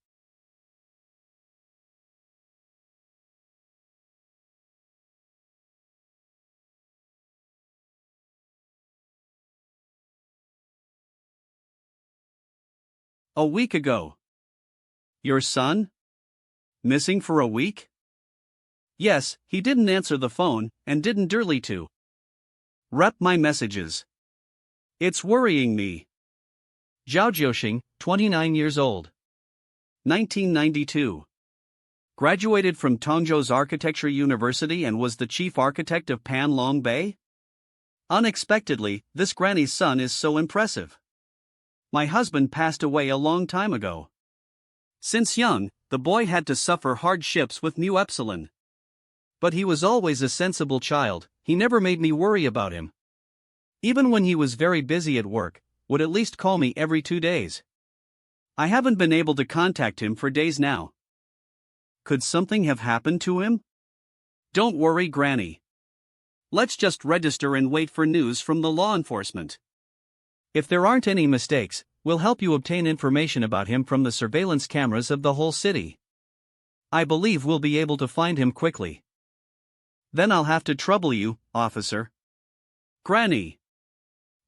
A: A week ago. Your son? Missing for a week? Yes, he didn't answer the phone, and didn't dare to rep my messages. It's worrying me. Zhao Jiuxing, 29 years old. 1992. Graduated from Tongzhou's Architecture University and was the chief architect of Panlong Bay? Unexpectedly, this granny's son is so impressive. My husband passed away a long time ago. Since young, the boy had to suffer hardships with Mu Epsilon. But he was always a sensible child, he never made me worry about him. Even when he was very busy at work, would at least call me every 2 days. I haven't been able to contact him for days now. Could something have happened to him? Don't worry, Granny. Let's just register and wait for news from the law enforcement. If there aren't any mistakes, we'll help you obtain information about him from the surveillance cameras of the whole city. I believe we'll be able to find him quickly. Then I'll have to trouble you, officer. Granny.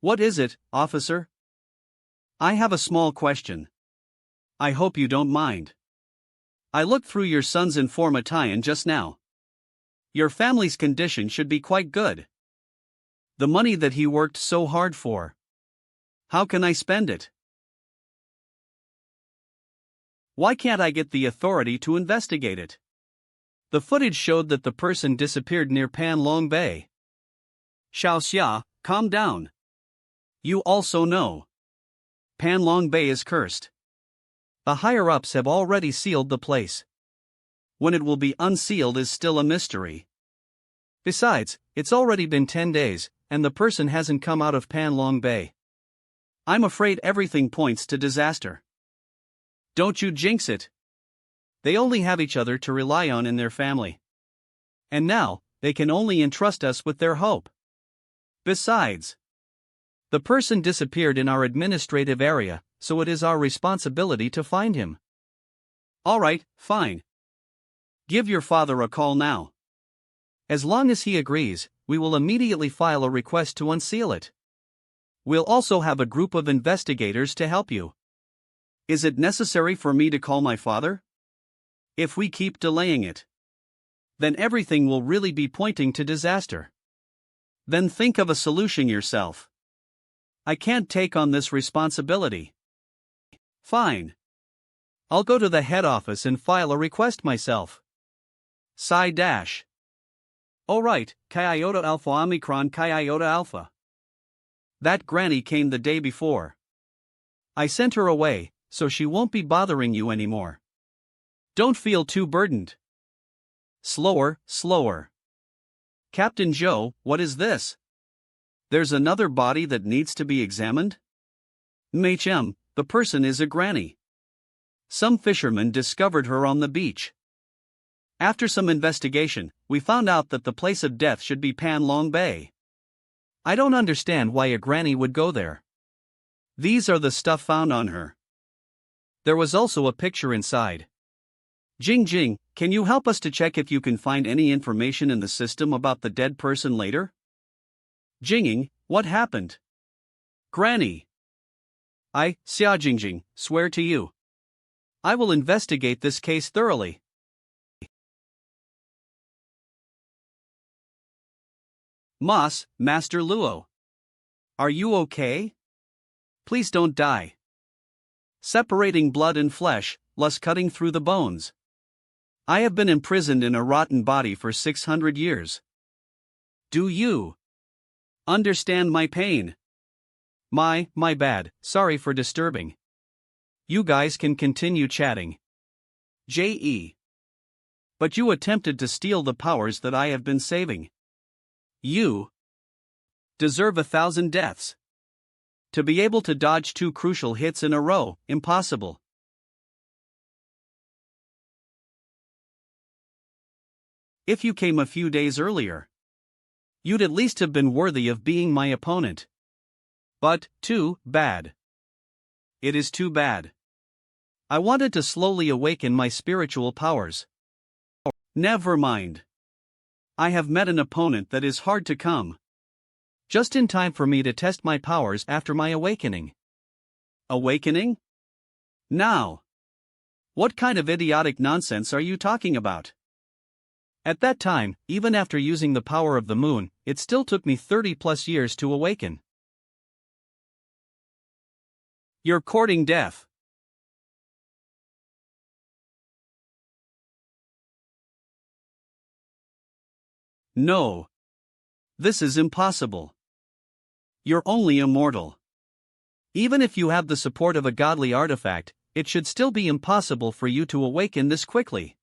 A: What is it, officer? I have a small question. I hope you don't mind. I looked through your son's information just now. Your family's condition should be quite good. The money that he worked so hard for. How can I spend it? Why can't I get the authority to investigate it? The footage showed that the person disappeared near Panlong Bay. Xiao Xia, calm down. You also know. Panlong Bay is cursed. The higher-ups have already sealed the place. When it will be unsealed is still a mystery. Besides, it's already been 10 days, and the person hasn't come out of Panlong Bay. I'm afraid everything points to disaster. Don't you jinx it. They only have each other to rely on in their family. And now, they can only entrust us with their hope. Besides, the person disappeared in our administrative area, so it is our responsibility to find him. Alright, fine. Give your father a call now. As long as he agrees, we will immediately file a request to unseal it. We'll also have a group of investigators to help you. Is it necessary for me to call my father? If we keep delaying it, then everything will really be pointing to disaster. Then think of a solution yourself. I can't take on this responsibility. Fine. I'll go to the head office and file a request myself. Psi dash. Alright, Chi Iota Alpha Omicron Chi Iota Alpha. That granny came the day before. I sent her away, so she won't be bothering you anymore. Don't feel too burdened. Slower, slower. Captain Joe, what is this? There's another body that needs to be examined? MHM, the person is a granny. Some fishermen discovered her on the beach. After some investigation, we found out that the place of death should be Panlong Bay. I don't understand why a granny would go there. These are the stuff found on her. There was also a picture inside. Jing Jing, can you help us to check if you can find any information in the system about the dead person later? Jinging, what happened? Granny. I, Xia Jingjing, swear to you. I will investigate this case thoroughly. Moss, Master Luo. Are you okay? Please don't die. Separating blood and flesh, less cutting through the bones. I have been imprisoned in a rotten body for 600 years. Do you understand my pain? My bad, sorry for disturbing. You guys can continue chatting. J.E. But you attempted to steal the powers that I have been saving. You deserve 1,000 deaths. To be able to dodge 2 crucial hits in a row, impossible. If you came a few days earlier, you'd at least have been worthy of being my opponent. But, too bad. It is too bad. I wanted to slowly awaken my spiritual powers. Never mind. I have met an opponent that is hard to come. Just in time for me to test my powers after my awakening. Awakening? Now. What kind of idiotic nonsense are you talking about? At that time, even after using the power of the moon, it still took me 30+ years to awaken. You're courting death. No. This is impossible. You're only immortal. Even if you have the support of a godly artifact, it should still be impossible for you to awaken this quickly.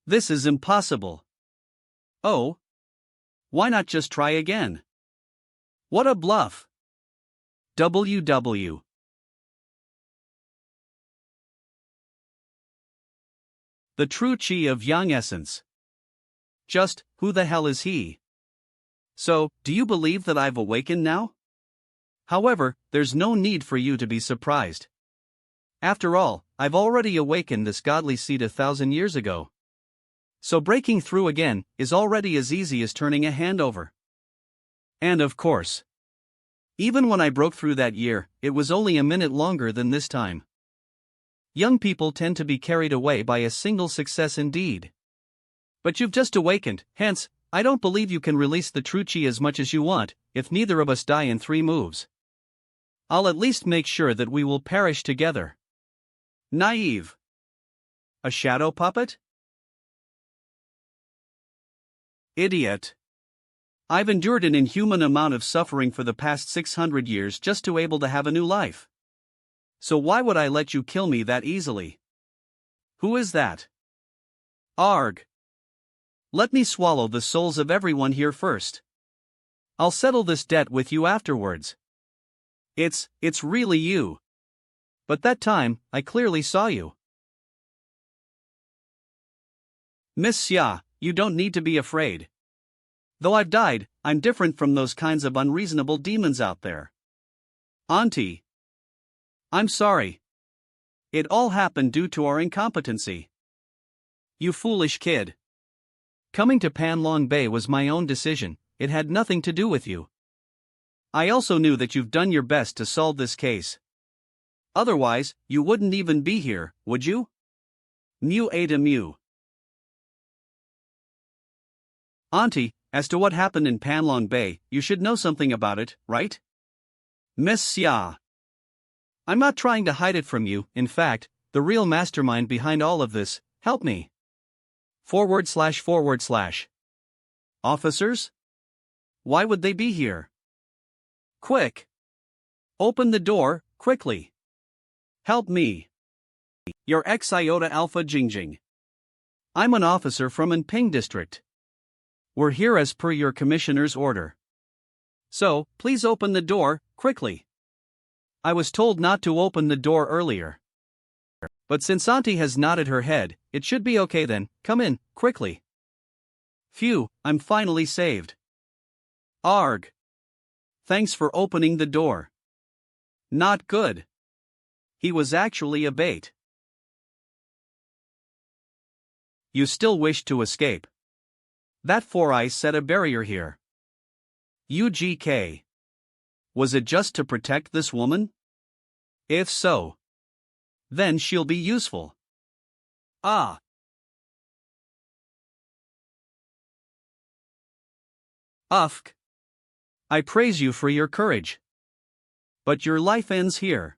A: This is impossible. Oh. Why not just try again? What a bluff. WW. The true chi of Yang Essence. Just, who the hell is he? So, do you believe that I've awakened now? However, there's no need for you to be surprised. After all, I've already awakened this godly seed 1,000 years ago. So breaking through again is already as easy as turning a hand over. And of course, even when I broke through that year, it was only a minute longer than this time. Young people tend to be carried away by a single success indeed. But you've just awakened, hence, I don't believe you can release the true chi as much as you want, if neither of us die in 3 moves. I'll at least make sure that we will perish together. Naive. A shadow puppet? Idiot. I've endured an inhuman amount of suffering for the past 600 years just to be able to have a new life. So why would I let you kill me that easily? Who is that? Arg. Let me swallow the souls of everyone here first. I'll settle this debt with you afterwards. It's really you. But that time, I clearly saw you. Miss Xia, you don't need to be afraid. Though I've died, I'm different from those kinds of unreasonable demons out there. Auntie. I'm sorry. It all happened due to our incompetency. You foolish kid. Coming to Panlong Bay was my own decision, it had nothing to do with you. I also knew that you've done your best to solve this case. Otherwise, you wouldn't even be here, would you? Mu Ada Mu. Auntie, as to what happened in Panlong Bay, you should know something about it, right? Miss Xia. I'm not trying to hide it from you, in fact, the real mastermind behind all of this, help me. //. Officers? Why would they be here? Quick! Open the door, quickly! Help me! Your ex-Iota Alpha Jingjing. I'm an officer from Anping District. We're here as per your commissioner's order. So, please open the door, quickly. I was told not to open the door earlier. But since Auntie has nodded her head, it should be okay then. Come in, quickly. Phew, I'm finally saved. Arg. Thanks for opening the door. Not good. He was actually a bait. You still wish to escape. That four eyes set a barrier here. UGK. Was it just to protect this woman? If so, then she'll be useful. Ah. Ufk. I praise you for your courage. But your life ends here.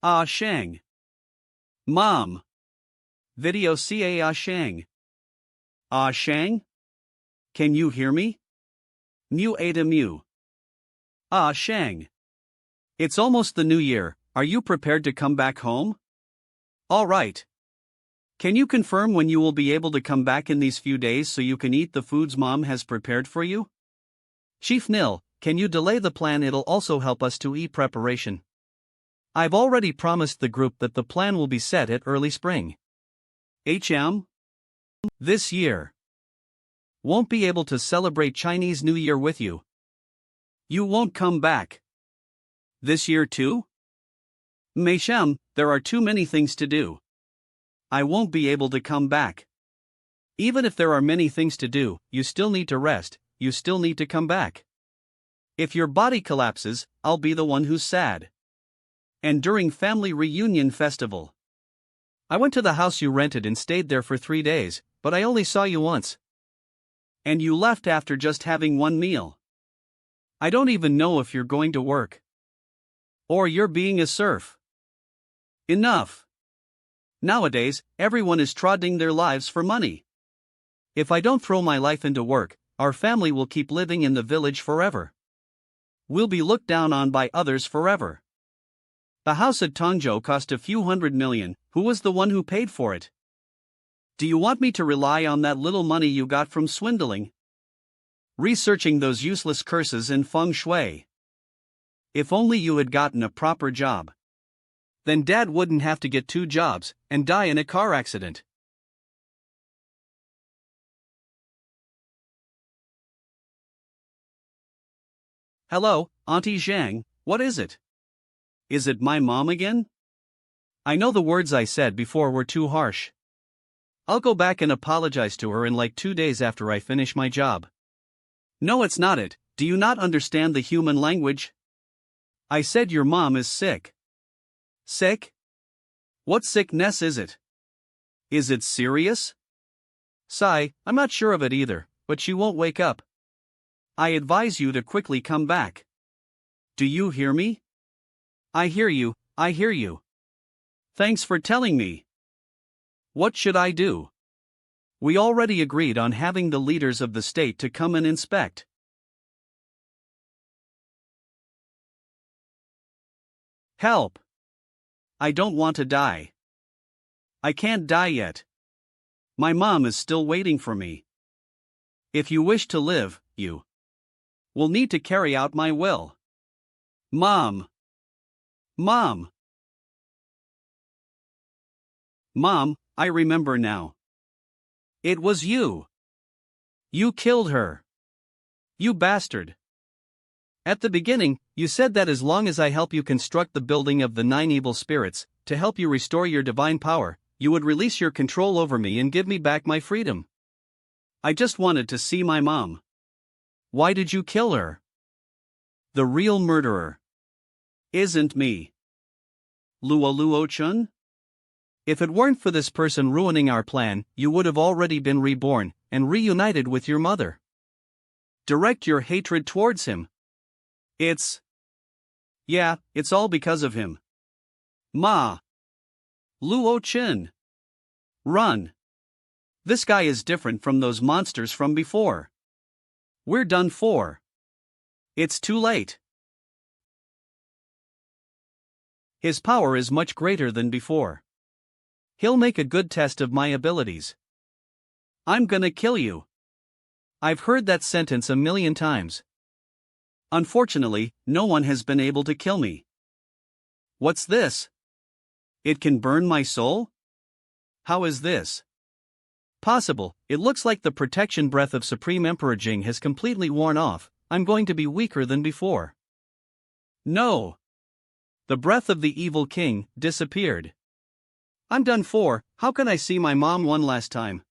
A: Ah Shang. Mom. Video ca Ah Shang. Ah Shang? Can you hear me? Mu Ada Mu. Ah Shang. It's almost the new year, are you prepared to come back home? Alright. Can you confirm when you will be able to come back in these few days so you can eat the foods Mom has prepared for you? Chief Nil, can you delay the plan? It'll also help us to eat preparation. I've already promised the group that the plan will be set at early spring. HM? This year. Won't be able to celebrate Chinese New Year with you. You won't come back. This year too? Meishem, there are too many things to do. I won't be able to come back. Even if there are many things to do, you still need to rest, you still need to come back. If your body collapses, I'll be the one who's sad. And during family reunion festival. I went to the house you rented and stayed there for 3 days, but I only saw you once. And you left after just having one meal. I don't even know if you're going to work. Or you're being a serf. Enough. Nowadays, everyone is trotting their lives for money. If I don't throw my life into work, our family will keep living in the village forever. We'll be looked down on by others forever. The house at Tongzhou cost a few $100 million, who was the one who paid for it? Do you want me to rely on that little money you got from swindling? Researching those useless curses in feng shui. If only you had gotten a proper job. Then Dad wouldn't have to get 2 jobs and die in a car accident. Hello, Auntie Zhang, what is it? Is it my mom again? I know the words I said before were too harsh. I'll go back and apologize to her in like 2 days after I finish my job. No, it's not it. Do you not understand the human language? I said your mom is sick. Sick? What sickness is it? Is it serious? Sigh, I'm not sure of it either, but she won't wake up. I advise you to quickly come back. Do you hear me? I hear you, I hear you. Thanks for telling me. What should I do? We already agreed on having the leaders of the state to come and inspect. Help! I don't want to die. I can't die yet. My mom is still waiting for me. If you wish to live, you will need to carry out my will. Mom! Mom! Mom, I remember now. It was you. You killed her. You bastard. At the beginning, you said that as long as I help you construct the building of the 9 evil spirits, to help you restore your divine power, you would release your control over me and give me back my freedom. I just wanted to see my mom. Why did you kill her? The real murderer isn't me. Luo Chen? If it weren't for this person ruining our plan, you would have already been reborn and reunited with your mother. Direct your hatred towards him. It's all because of him. Ma. Luo Chen. Run. This guy is different from those monsters from before. We're done for. It's too late. His power is much greater than before. He'll make a good test of my abilities. I'm gonna kill you. I've heard that sentence a million times. Unfortunately, no one has been able to kill me. What's this? It can burn my soul? How is this possible? It looks like the protection breath of Supreme Emperor Jing has completely worn off. I'm going to be weaker than before. No. The breath of the evil king disappeared. I'm done for. How can I see my mom one last time?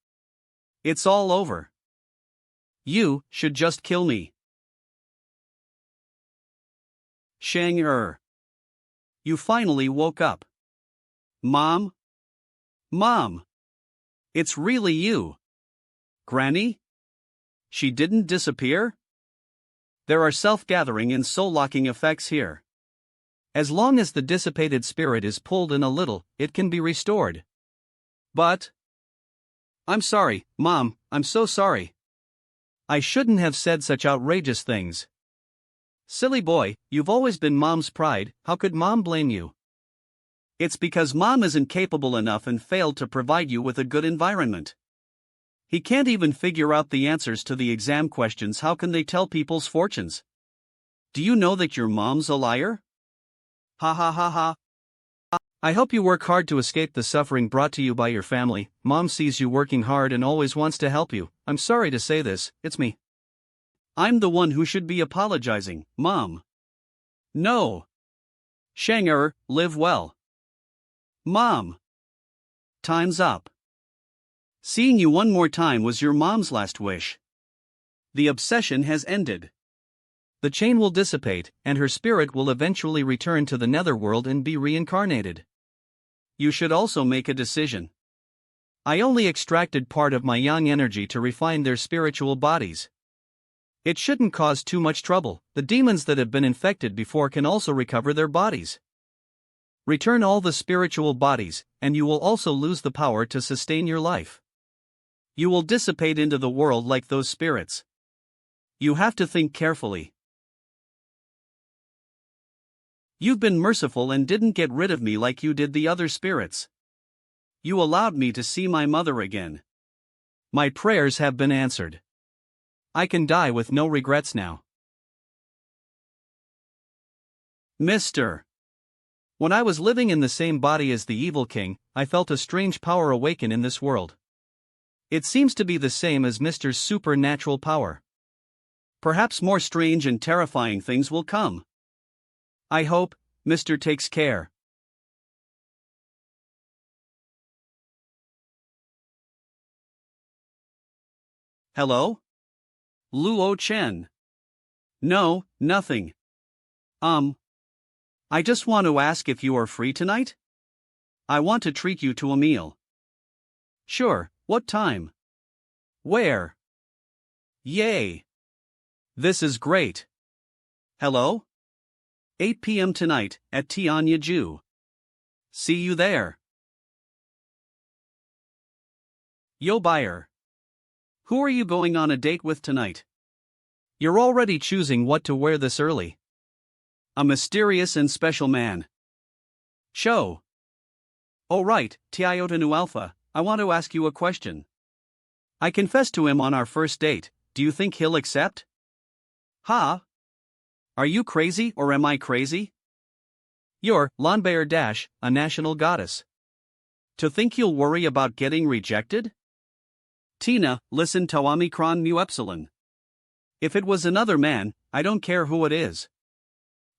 A: It's all over. You should just kill me. Shang-er. You finally woke up. Mom? Mom! It's really you. Granny? She didn't disappear? There are self-gathering and soul-locking effects here. As long as the dissipated spirit is pulled in a little, it can be restored. But... I'm sorry, Mom, I'm so sorry. I shouldn't have said such outrageous things. Silly boy, you've always been Mom's pride, how could Mom blame you? It's because Mom isn't capable enough and failed to provide you with a good environment. He can't even figure out the answers to the exam questions. How can they tell people's fortunes? Do you know that your mom's a liar? Ha ha ha ha. I hope you work hard to escape the suffering brought to you by your family. Mom sees you working hard and always wants to help you. I'm sorry to say this, it's me. I'm the one who should be apologizing, Mom. No. Shang-er, live well. Mom. Time's up. Seeing you one more time was your mom's last wish. The obsession has ended. The chain will dissipate, and her spirit will eventually return to the netherworld and be reincarnated. You should also make a decision. I only extracted part of my yang energy to refine their spiritual bodies. It shouldn't cause too much trouble. The demons that have been infected before can also recover their bodies. Return all the spiritual bodies, and you will also lose the power to sustain your life. You will dissipate into the world like those spirits. You have to think carefully. You've been merciful and didn't get rid of me like you did the other spirits. You allowed me to see my mother again. My prayers have been answered. I can die with no regrets now. Mr. When I was living in the same body as the evil king, I felt a strange power awaken in this world. It seems to be the same as Mr.'s supernatural power. Perhaps more strange and terrifying things will come. I hope Mr. takes care. Hello? Luo Chen. No, nothing. I just want to ask if you are free tonight? I want to treat you to a meal. Sure, what time? Where? Yay! This is great. Hello? 8 p.m. tonight, at Tianyu. See you there. Yo buyer. Who are you going on a date with tonight? You're already choosing what to wear this early. A mysterious and special man. Show. Oh right, Tiiotanu Alpha, I want to ask you a question. I confessed to him on our first date, do you think he'll accept? Ha? Are you crazy or am I crazy? You're, Lanbear a national goddess. To think you'll worry about getting rejected? Tina, listen to Omicron mu epsilon. If it was another man, I don't care who it is.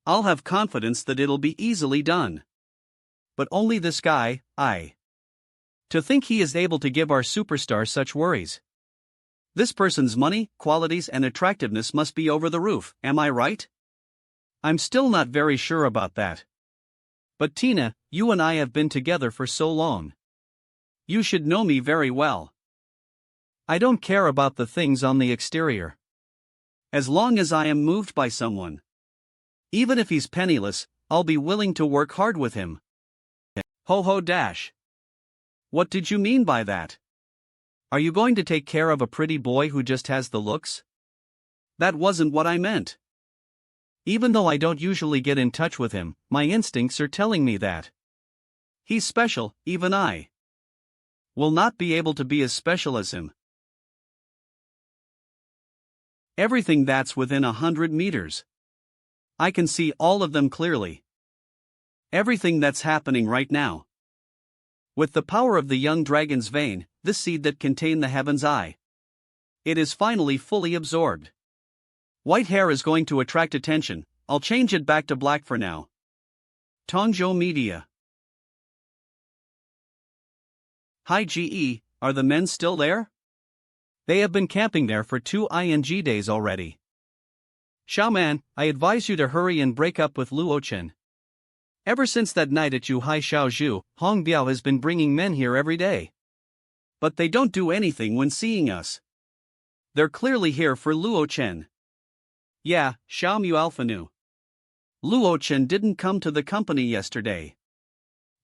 A: I'll have confidence that it'll be easily done. But only this guy, To think he is able to give our superstar such worries. This person's money, qualities and attractiveness must be over the roof, am I right? I'm still not very sure about that. But Tina, you and I have been together for so long. You should know me very well. I don't care about the things on the exterior. As long as I am moved by someone. Even if he's penniless, I'll be willing to work hard with him. Ho ho dash. What did you mean by that? Are you going to take care of a pretty boy who just has the looks? That wasn't what I meant. Even though I don't usually get in touch with him, my instincts are telling me that he's special. Even I will not be able to be as special as him. Everything that's within 100 meters. I can see all of them clearly. Everything that's happening right now. With the power of the young dragon's vein, this seed that contained the heaven's eye, it is finally fully absorbed. White hair is going to attract attention. I'll change it back to black for now. Tongzhou Media. Hi GE, are the men still there? They have been camping there for 2 days already. Xiaoman, I advise you to hurry and break up with Luo Chen. Ever since that night at Yuhai Xiaozhu, Hong Biao has been bringing men here every day. But they don't do anything when seeing us. They're clearly here for Luo Chen. Yeah, Xiaomu Alphanu. Luo Chen didn't come to the company yesterday.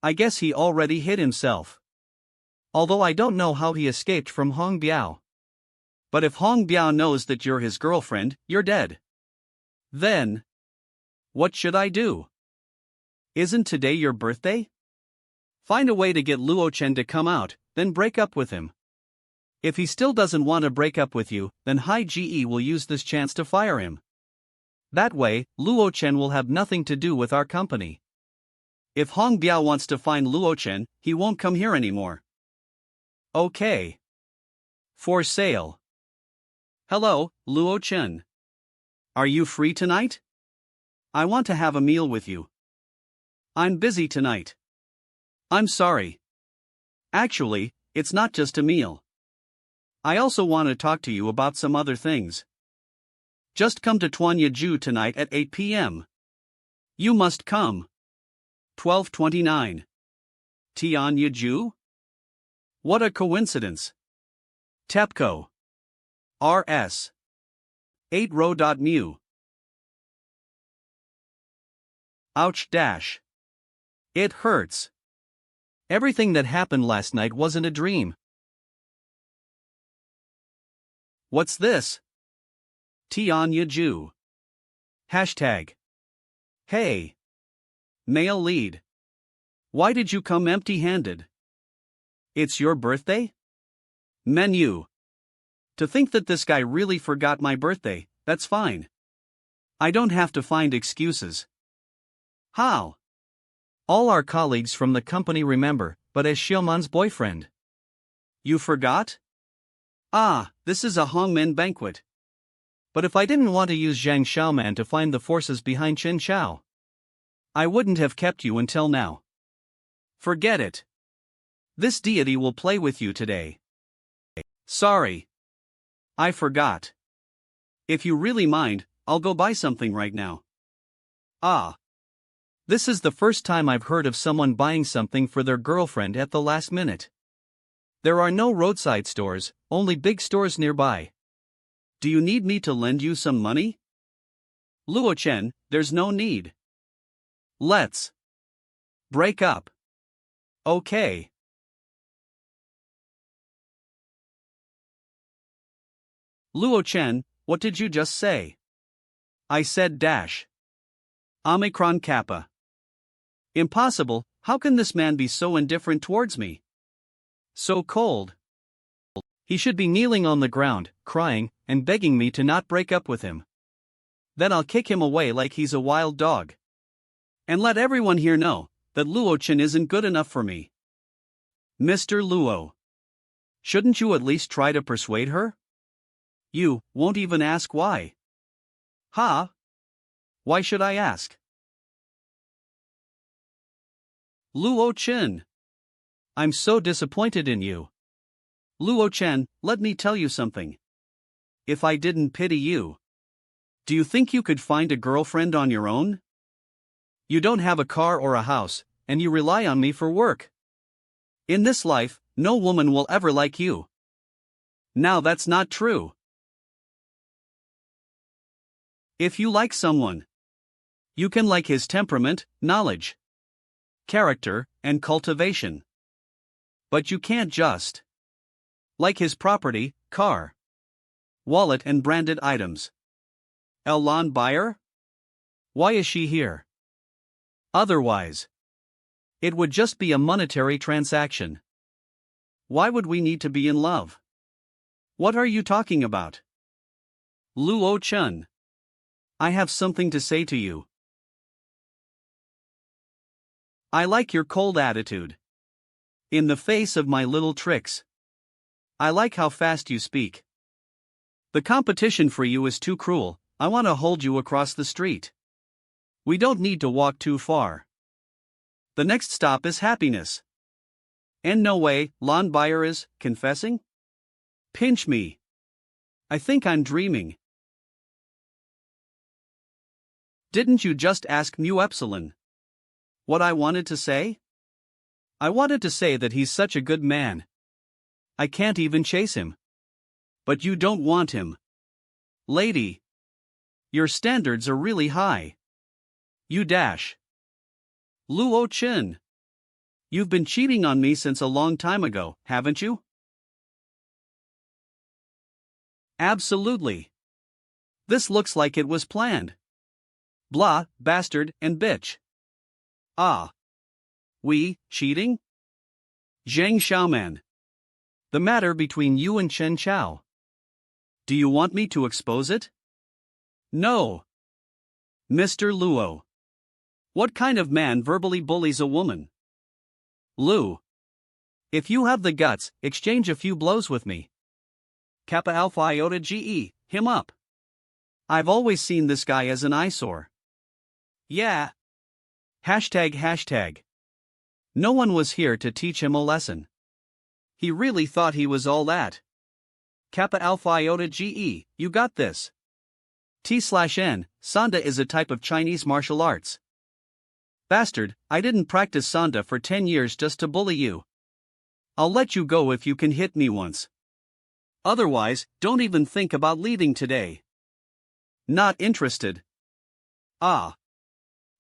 A: I guess he already hid himself. Although I don't know how he escaped from Hong Biao. But if Hong Biao knows that you're his girlfriend, you're dead. Then, what should I do? Isn't today your birthday? Find a way to get Luo Chen to come out, then break up with him. If he still doesn't want to break up with you, then High GE will use this chance to fire him. That way, Luo Chen will have nothing to do with our company. If Hong Biao wants to find Luo Chen, he won't come here anymore. Okay. For sale. Hello, Luo Chen. Are you free tonight? I want to have a meal with you. I'm busy tonight. I'm sorry. Actually, it's not just a meal. I also want to talk to you about some other things. Just come to Tuanyaju tonight at 8 p.m. You must come. 1229. Tianyaju? What a coincidence. TEPCO. RS. 8ro.mu. Ouch dash. It hurts. Everything that happened last night wasn't a dream. What's this? Tianyaju. Hashtag. Hey. Male lead. Why did you come empty-handed? It's your birthday? Menu. To think that this guy really forgot my birthday, that's fine. I don't have to find excuses. How? All our colleagues from the company remember, but as Xiaoman's boyfriend. You forgot? Ah, this is a Hongmen banquet. But if I didn't want to use Zhang Xiaoman to find the forces behind Chen Xiao, I wouldn't have kept you until now. Forget it. This deity will play with you today. Sorry. I forgot. If you really mind, I'll go buy something right now. Ah. This is the first time I've heard of someone buying something for their girlfriend at the last minute. There are no roadside stores, only big stores nearby. Do you need me to lend you some money? Luo Chen, there's no need. Let's break up. Okay. Luo Chen, what did you just say? I said dash. Omicron Kappa. Impossible, how can this man be so indifferent towards me? So cold. He should be kneeling on the ground, crying, and begging me to not break up with him. Then I'll kick him away like he's a wild dog. And let everyone here know that Luo Chen isn't good enough for me. Mr. Luo. Shouldn't you at least try to persuade her? You won't even ask why. Huh? Why should I ask? Luo Chen. I'm so disappointed in you. Luo Chen, let me tell you something. If I didn't pity you, do you think you could find a girlfriend on your own? You don't have a car or a house, and you rely on me for work. In this life, no woman will ever like you. Now that's not true. If you like someone, you can like his temperament, knowledge, character, and cultivation. But you can't just Like his property, car, wallet and branded items. Elon buyer? Why is she here? Otherwise, it would just be a monetary transaction. Why would we need to be in love? What are you talking about? Luo Chen. I have something to say to you. I like your cold attitude. In the face of my little tricks. I like how fast you speak. The competition for you is too cruel. I want to hold you across the street. We don't need to walk too far. The next stop is happiness. And no way, Lon Buyer is confessing? Pinch me. I think I'm dreaming. Didn't you just ask Mu Epsilon what I wanted to say? I wanted to say that he's such a good man. I can't even chase him. But you don't want him. Lady. Your standards are really high. You dash. Luo Chen. You've been cheating on me since a long time ago, haven't you? Absolutely. This looks like it was planned. Blah, bastard, and bitch. Ah. We, cheating? Zhang Xiaoman. The matter between you and Chen Chao. Do you want me to expose it? No. Mr. Luo. What kind of man verbally bullies a woman? Lu. If you have the guts, exchange a few blows with me. Kappa Alpha Iota GE, him up. I've always seen this guy as an eyesore. Yeah. Hashtag. No one was here to teach him a lesson. He really thought he was all that. Kappa Alpha Iota GE, you got this. T/N, Sanda is a type of Chinese martial arts. Bastard, I didn't practice Sanda for 10 years just to bully you. I'll let you go if you can hit me once. Otherwise, don't even think about leaving today. Not interested. Ah.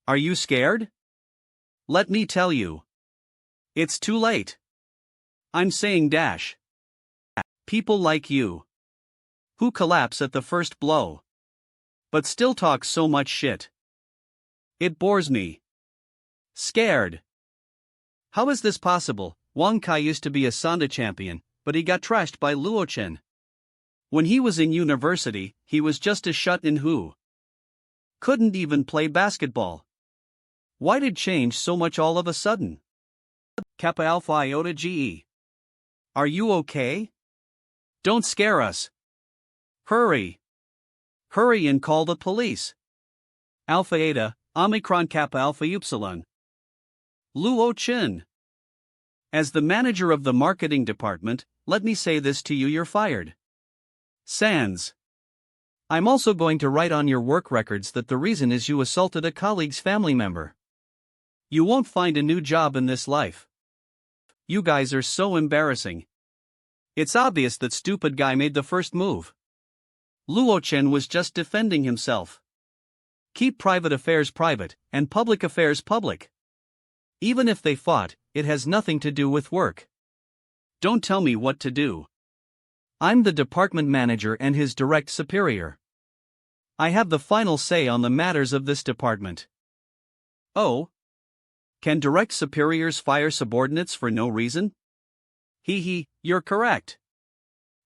A: Are you scared? Let me tell you. It's too late. I'm saying dash. People like you. Who collapse at the first blow. But still talk so much shit. It bores me. Scared. How is this possible? Wang Kai used to be a Sanda champion, but he got trashed by Luo Chen. When he was in university, he was just a shut-in who couldn't even play basketball. Why did change so much all of a sudden? Kappa Alpha Iota GE. Are you okay? Don't scare us. Hurry. Hurry and call the police. Alpha Eta, Omicron Kappa Alpha Upsilon. Luo Chen. As the manager of the marketing department, let me say this to you: you're fired. Sans. I'm also going to write on your work records that the reason is you assaulted a colleague's family member. You won't find a new job in this life. You guys are so embarrassing. It's obvious that stupid guy made the first move. Luo Chen was just defending himself. Keep private affairs private, and public affairs public. Even if they fought, it has nothing to do with work. Don't tell me what to do. I'm the department manager and his direct superior. I have the final say on the matters of this department. Oh? Can direct superiors fire subordinates for no reason? You're correct.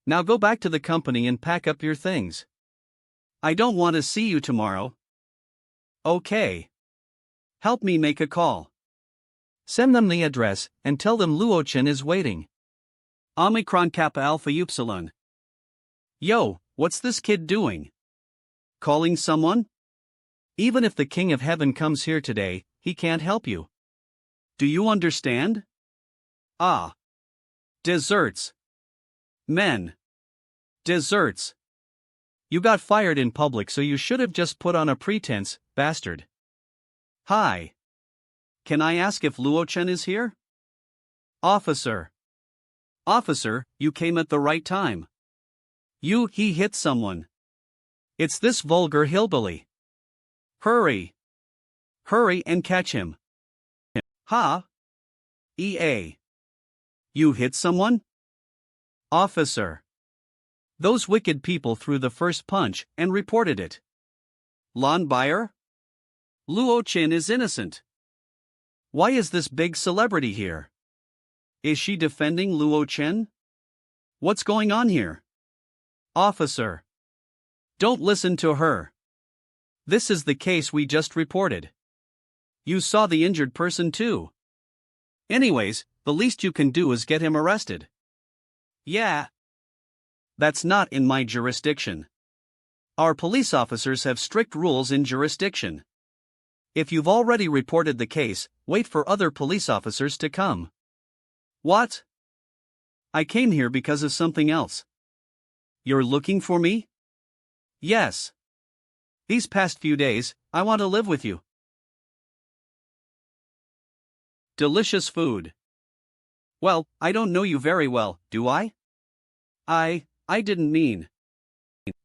A: Now go back to the company and pack up your things. I don't want to see you tomorrow. Okay. Help me make a call. Send them the address and tell them Luo Chen is waiting. Omicron Kappa Alpha Upsilon. Yo, what's this kid doing? Calling someone? Even if the King of Heaven comes here today, he can't help you. Do you understand? Ah. Desserts. Men. Desserts. You got fired in public, so you should have just put on a pretense, bastard. Hi. Can I ask if Luo Chen is here? Officer. Officer, you came at the right time. He hit someone. It's this vulgar hillbilly. Hurry. Hurry and catch him. Ha? EA. You hit someone? Officer. Those wicked people threw the first punch and reported it. Lawn buyer? Luo Chen is innocent. Why is this big celebrity here? Is she defending Luo Chen? What's going on here? Officer. Don't listen to her. This is the case we just reported. You saw the injured person too. Anyways, the least you can do is get him arrested. Yeah. That's not in my jurisdiction. Our police officers have strict rules in jurisdiction. If you've already reported the case, wait for other police officers to come. What? I came here because of something else. You're looking for me? Yes. These past few days, I want to live with you. Delicious food. Well, I don't know you very well, do I? I didn't mean.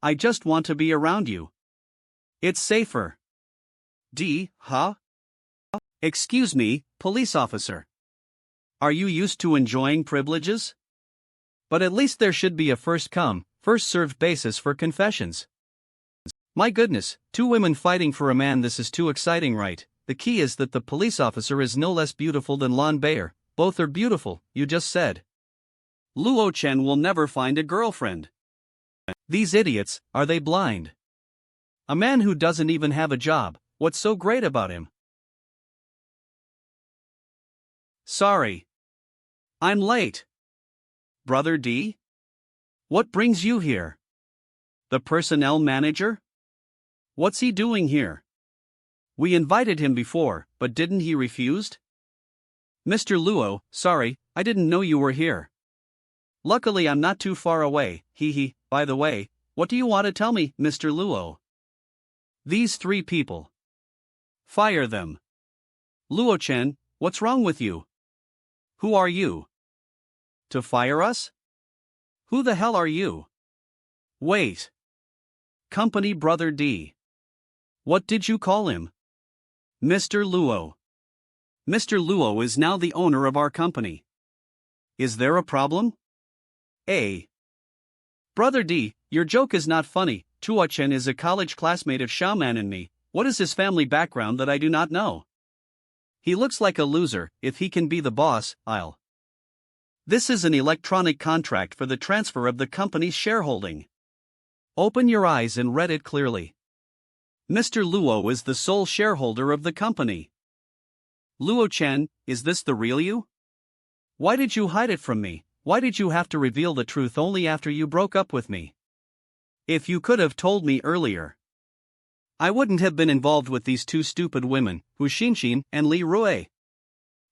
A: I just want to be around you. It's safer. Huh? Excuse me, police officer. Are you used to enjoying privileges? But at least there should be a first come, first served basis for confessions. My goodness, two women fighting for a man, this is too exciting, right? The key is that the police officer is no less beautiful than Lan Bayer. Both are beautiful, you just said. Luo Chen will never find a girlfriend. These idiots, are they blind? A man who doesn't even have a job, what's so great about him? Sorry. I'm late. Brother D? What brings you here? The personnel manager? What's he doing here? We invited him before, but didn't he refused? Mr. Luo, sorry, I didn't know you were here. Luckily I'm not too far away, hee. By the way, what do you want to tell me, Mr. Luo? These three people. Fire them. Luo Chen, what's wrong with you? Who are you? To fire us? Who the hell are you? Wait. Company Brother D. What did you call him? Mr. Luo. Mr. Luo is now the owner of our company. Is there a problem? A. Brother D, your joke is not funny. Luo Chen is a college classmate of Xiaoman and me. What is his family background that I do not know? He looks like a loser. If he can be the boss, I'll. This is an electronic contract for the transfer of the company's shareholding. Open your eyes and read it clearly. Mr. Luo is the sole shareholder of the company. Luo Chen, is this the real you? Why did you hide it from me? Why did you have to reveal the truth only after you broke up with me? If you could have told me earlier, I wouldn't have been involved with these two stupid women, Wu Xinxin and Li Rui.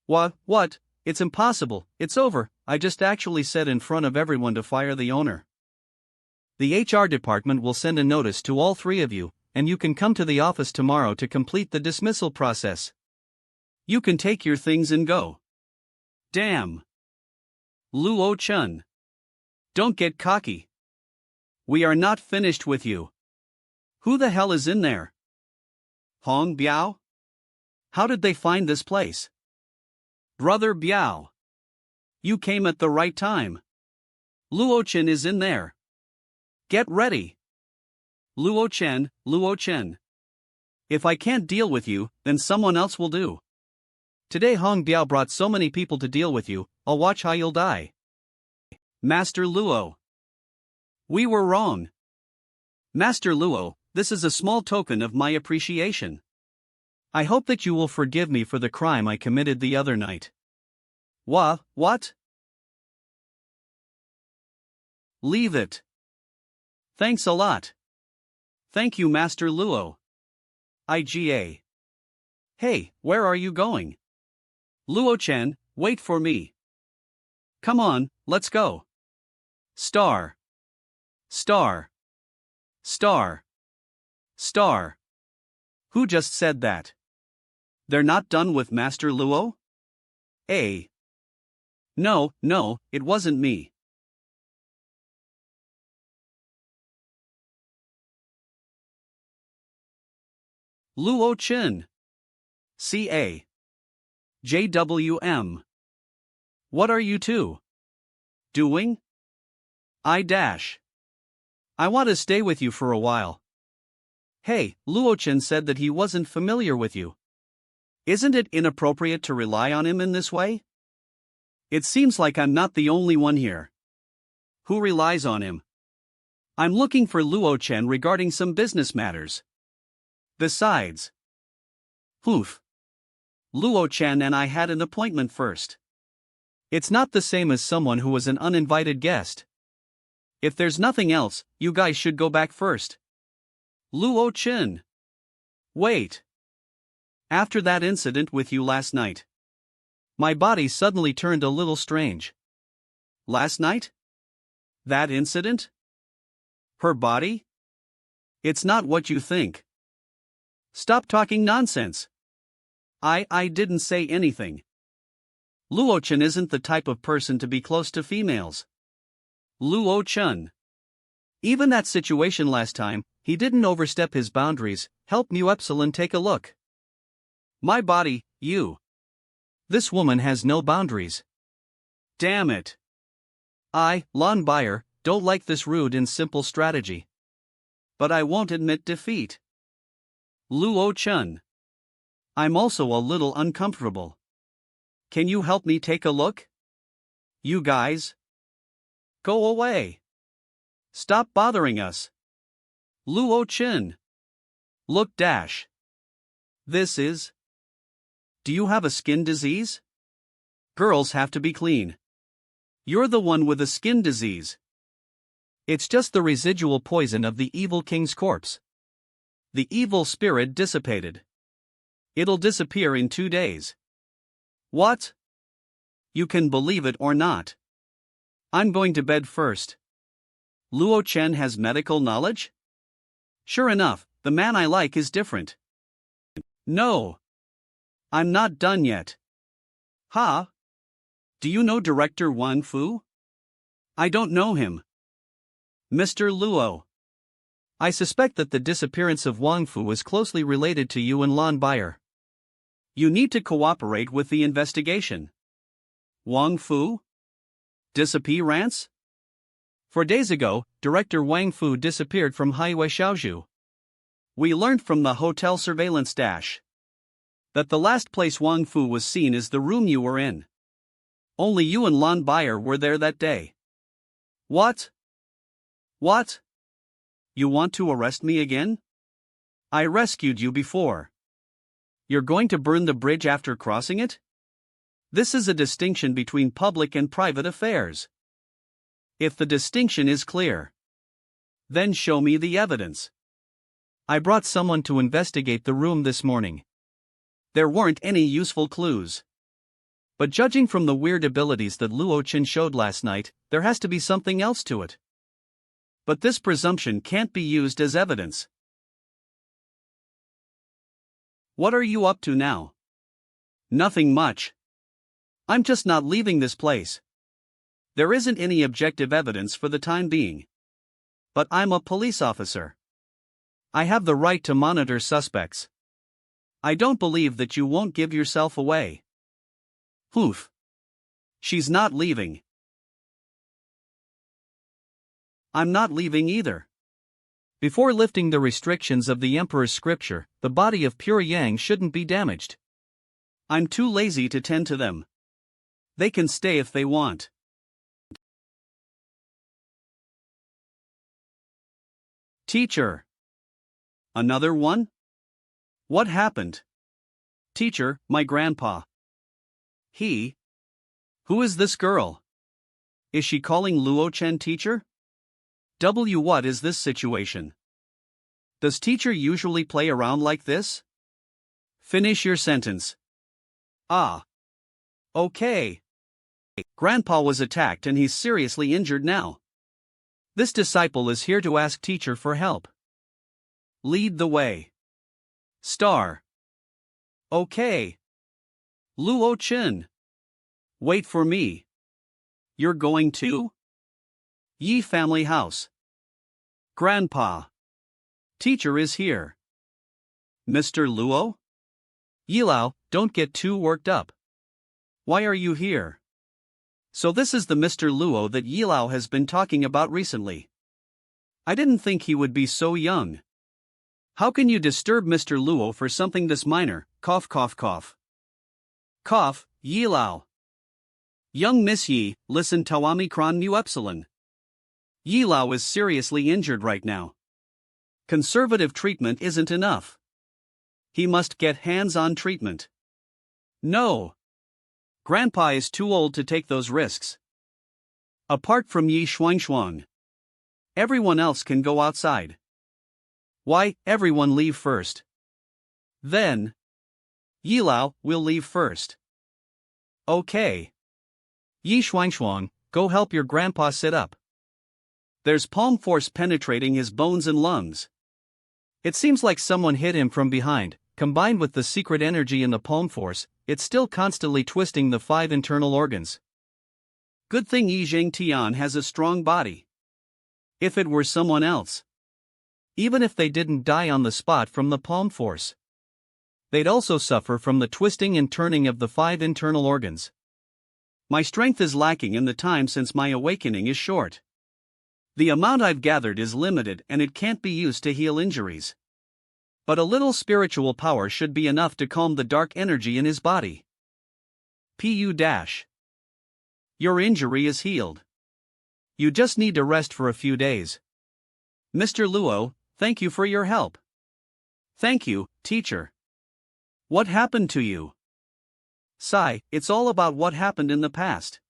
A: What? It's impossible, it's over. I just actually said in front of everyone to fire the owner. The HR department will send a notice to all three of you, and you can come to the office tomorrow to complete the dismissal process. You can take your things and go. Damn. Luo Chen. Don't get cocky. We are not finished with you. Who the hell is in there? Hong Biao? How did they find this place? Brother Biao. You came at the right time. Luo Chen is in there. Get ready. Luo Chen. If I can't deal with you, then someone else will do. Today Hong Biao brought so many people to deal with you, I'll watch how you'll die. Master Luo. We were wrong. Master Luo, this is a small token of my appreciation. I hope that you will forgive me for the crime I committed the other night. What? Leave it. Thanks a lot. Thank you, Master Luo. IGA. Hey, where are you going? Luo Chen, wait for me. Come on, let's go. Star. Who just said that? They're not done with Master Luo? No, it wasn't me. Luo Chen. CA. JWM. What are you two doing? I want to stay with you for a while. Hey, Luo Chen said that he wasn't familiar with you. Isn't it inappropriate to rely on him in this way? It seems like I'm not the only one here. Who relies on him? I'm looking for Luo Chen regarding some business matters. Besides, Luo Chen and I had an appointment first. It's not the same as someone who was an uninvited guest. If there's nothing else, you guys should go back first. Luo Chen. Wait. After that incident with you last night, my body suddenly turned a little strange. Last night? That incident? Her body? It's not what you think. Stop talking nonsense. I didn't say anything. Luo Chen isn't the type of person to be close to females. Luo Chen. Even that situation last time, he didn't overstep his boundaries. Help Mu Epsilon take a look. My body, you. This woman has no boundaries. Damn it. I, Lon Buyer, don't like this rude and simple strategy. But I won't admit defeat. Luo Chen. I'm also a little uncomfortable. Can you help me take a look? You guys? Go away. Stop bothering us. Luo Chen. Look dash. This is. Do you have a skin disease? Girls have to be clean. You're the one with a skin disease. It's just the residual poison of the evil king's corpse. The evil spirit dissipated. It'll disappear in 2 days. What? You can believe it or not. I'm going to bed first. Luo Chen has medical knowledge? Sure enough, the man I like is different. No. I'm not done yet. Ha? Do you know director Wang Fu? I don't know him. Mr. Luo. I suspect that the disappearance of Wang Fu is closely related to you and Lon Buyer. You need to cooperate with the investigation. Wang Fu? Disappearance? 4 days ago, Director Wang Fu disappeared from Highway Shaozhu. We learned from the hotel surveillance dash that the last place Wang Fu was seen is the room you were in. Only you and Lon Buyer were there that day. What? What? You want to arrest me again? I rescued you before. You're going to burn the bridge after crossing it? This is a distinction between public and private affairs. If the distinction is clear, then show me the evidence. I brought someone to investigate the room this morning. There weren't any useful clues. But judging from the weird abilities that Luo Chen showed last night, there has to be something else to it. But this presumption can't be used as evidence. What are you up to now? Nothing much. I'm just not leaving this place. There isn't any objective evidence for the time being. But I'm a police officer. I have the right to monitor suspects. I don't believe that you won't give yourself away. Oof. She's not leaving. I'm not leaving either. Before lifting the restrictions of the Emperor's scripture, the body of pure yang shouldn't be damaged. I'm too lazy to tend to them. They can stay if they want. Teacher. Another one? What happened? Teacher, my grandpa. He? Who is this girl? Is she calling Luo Chen teacher? What is this situation? Does teacher usually play around like this? Finish your sentence. Ah. Okay. Grandpa was attacked and he's seriously injured now. This disciple is here to ask teacher for help. Lead the way. Star. Okay. Luo Chen. Wait for me. You're going to? Yi family house. Grandpa. Teacher is here. Mr. Luo? Yilao, don't get too worked up. Why are you here? So this is the Mr. Luo that Yilao has been talking about recently. I didn't think he would be so young. How can you disturb Mr. Luo for something this minor? Cough cough cough. Cough, Yilao. Young Miss Yi, listen Tawami Kron Mu Epsilon. Yilao is seriously injured right now. Conservative treatment isn't enough. He must get hands-on treatment. No. Grandpa is too old to take those risks. Apart from Yi Shuang, everyone else can go outside. Why, everyone leave first. Then, Yilao will leave first. Okay. Yi Shuang, go help your grandpa sit up. There's palm force penetrating his bones and lungs. It seems like someone hit him from behind. Combined with the secret energy in the palm force, it's still constantly twisting the 5 internal organs. Good thing Yi Zhangtian has a strong body. If it were someone else, even if they didn't die on the spot from the palm force, they'd also suffer from the twisting and turning of the 5 internal organs. My strength is lacking and the time since my awakening is short. The amount I've gathered is limited and it can't be used to heal injuries. But a little spiritual power should be enough to calm the dark energy in his body. Pu-. Your injury is healed. You just need to rest for a few days. Mr. Luo, thank you for your help. Thank you, teacher. What happened to you? Sai, it's all about what happened in the past.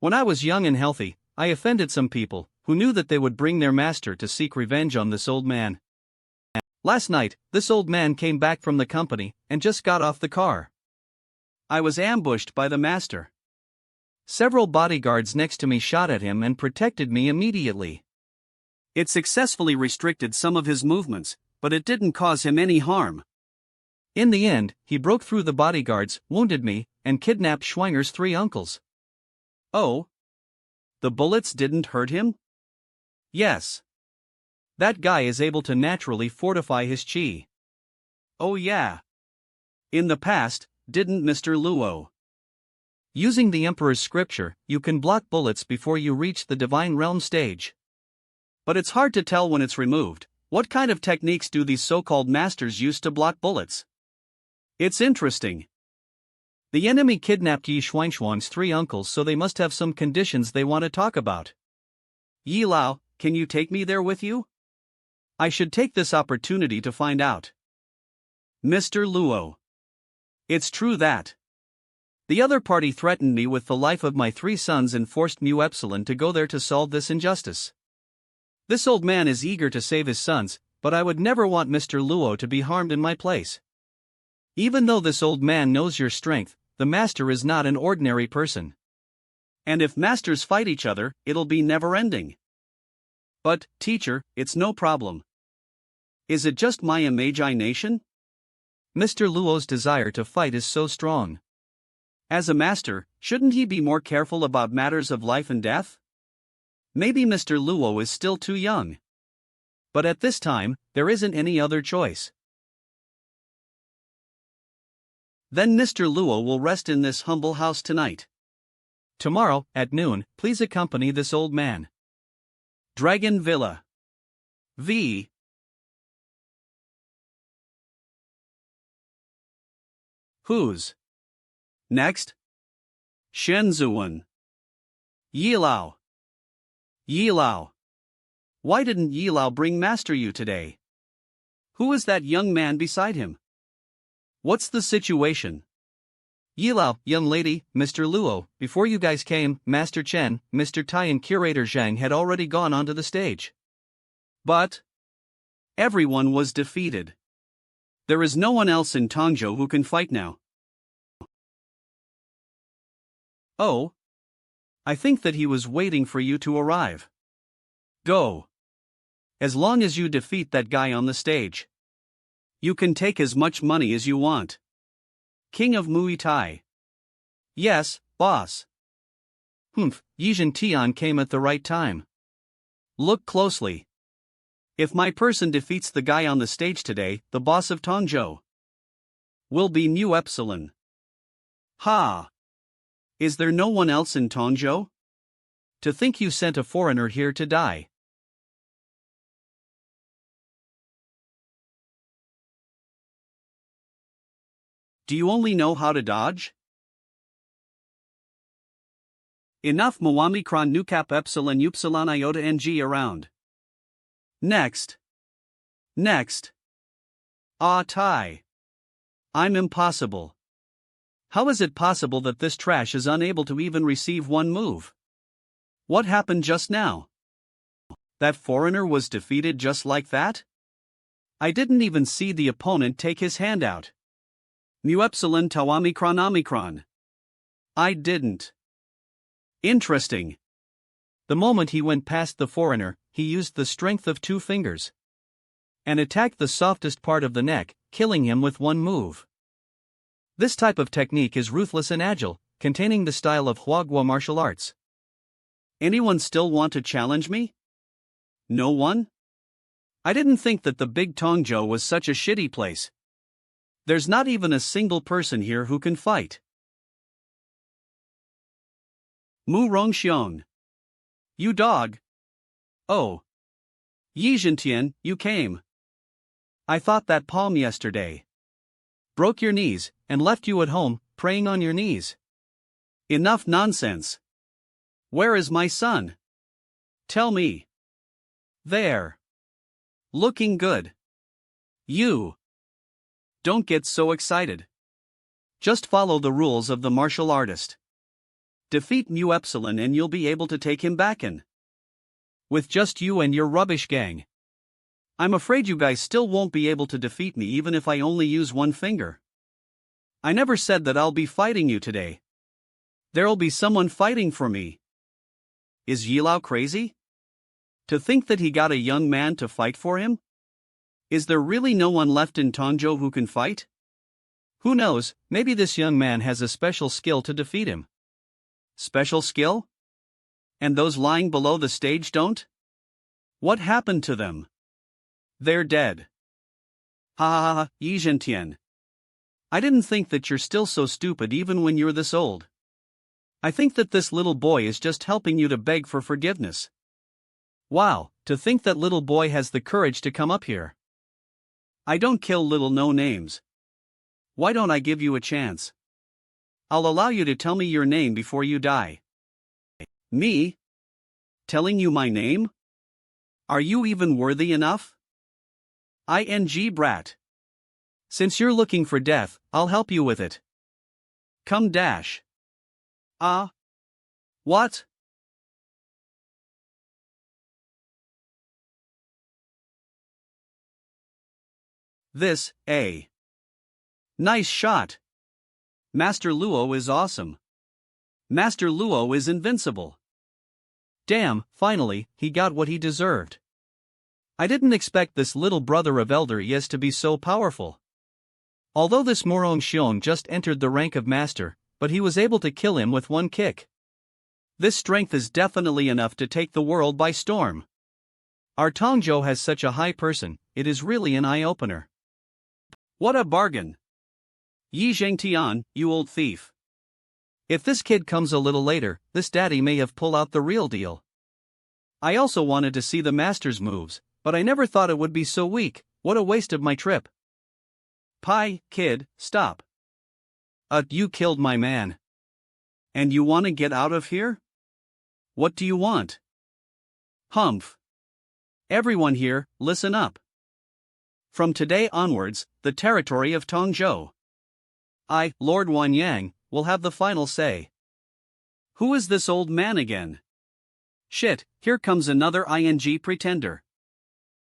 A: When I was young and healthy, I offended some people who knew that they would bring their master to seek revenge on this old man. Last night, this old man came back from the company and just got off the car. I was ambushed by the master. Several bodyguards next to me shot at him and protected me immediately. It successfully restricted some of his movements, but it didn't cause him any harm. In the end, he broke through the bodyguards, wounded me, and kidnapped Schwinger's 3 uncles. Oh? The bullets didn't hurt him? Yes. That guy is able to naturally fortify his chi. Oh yeah. In the past, didn't Mr. Luo? Using the Emperor's scripture, you can block bullets before you reach the divine realm stage. But it's hard to tell when it's removed. What kind of techniques do these so-called masters use to block bullets? It's interesting. The enemy kidnapped Yi Shuang's 3 uncles, so they must have some conditions they want to talk about. Yi Lao, can you take me there with you? I should take this opportunity to find out. Mr. Luo. It's true that the other party threatened me with the life of my 3 sons and forced Mu Epsilon to go there to solve this injustice. This old man is eager to save his sons, but I would never want Mr. Luo to be harmed in my place. Even though this old man knows your strength, the master is not an ordinary person. And if masters fight each other, it'll be never-ending. But, teacher, it's no problem. Is it just my imagination? Mr. Luo's desire to fight is so strong. As a master, shouldn't he be more careful about matters of life and death? Maybe Mr. Luo is still too young. But at this time, there isn't any other choice. Then Mr. Luo will rest in this humble house tonight. Tomorrow, at noon, please accompany this old man. Dragon Villa. V. Who's next? Shenzhuan. Yilao. Yilao. Why didn't Yilao bring Master Yu today? Who is that young man beside him? What's the situation? Yilao, young lady, Mr. Luo, before you guys came, Master Chen, Mr. Tai and Curator Zhang had already gone onto the stage. But everyone was defeated. There is no one else in Tongzhou who can fight now. Oh. I think that he was waiting for you to arrive. Go. As long as you defeat that guy on the stage, you can take as much money as you want. King of Muay Thai. Yes, boss. Humph, Yijin Tian came at the right time. Look closely. If my person defeats the guy on the stage today, the boss of Tongzhou will be Mu Epsilon. Ha! Is there no one else in Tongzhou? To think you sent a foreigner here to die. Do you only know how to dodge? Enough Mwamikron nucap epsilon upsilon iota ng around. Next. Ah, tie. I'm impossible. How is it possible that this trash is unable to even receive one move? What happened just now? That foreigner was defeated just like that? I didn't even see the opponent take his hand out. Mu epsilon tau omicron. I didn't. Interesting. The moment he went past the foreigner, he used the strength of 2 fingers and attacked the softest part of the neck, killing him with one move. This type of technique is ruthless and agile, containing the style of Huagua martial arts. Anyone still want to challenge me? No one? I didn't think that the big Tongzhou was such a shitty place. There's not even a single person here who can fight. Mu Rongxiong. You dog. Oh. Yi Zhentian, you came. I thought that palm yesterday broke your knees and left you at home, praying on your knees. Enough nonsense. Where is my son? Tell me. There. Looking good. You. Don't get so excited. Just follow the rules of the martial artist. Defeat Mu Epsilon and you'll be able to take him back in. With just you and your rubbish gang. I'm afraid you guys still won't be able to defeat me even if I only use one finger. I never said that I'll be fighting you today. There'll be someone fighting for me. Is Yilao crazy? To think that he got a young man to fight for him? Is there really no one left in Tongzhou who can fight? Who knows, maybe this young man has a special skill to defeat him. Special skill? And those lying below the stage don't? What happened to them? They're dead. Ha ha ha, Yi Zhentian. I didn't think that you're still so stupid even when you're this old. I think that this little boy is just helping you to beg for forgiveness. Wow, to think that little boy has the courage to come up here. I don't kill little no-names. Why don't I give you a chance? I'll allow you to tell me your name before you die. Me? Telling you my name? Are you even worthy enough? ING brat. Since you're looking for death, I'll help you with it. Come dash. Ah. What? This, a. Nice shot. Master Luo is awesome. Master Luo is invincible. Damn, finally, he got what he deserved. I didn't expect this little brother of Elder Yes to be so powerful. Although this Morong Xiong just entered the rank of master, but he was able to kill him with one kick. This strength is definitely enough to take the world by storm. Our Tongzhou has such a high person, it is really an eye-opener. What a bargain! Yi Zhengtian, you old thief. If this kid comes a little later, this daddy may have pulled out the real deal. I also wanted to see the master's moves, but I never thought it would be so weak. What a waste of my trip. Pi, kid, stop. You killed my man. And you want to get out of here? What do you want? Humph. Everyone here, listen up. From today onwards, the territory of Tongzhou. I, Lord Wanyang, will have the final say. Who is this old man again? Shit, here comes another ING pretender.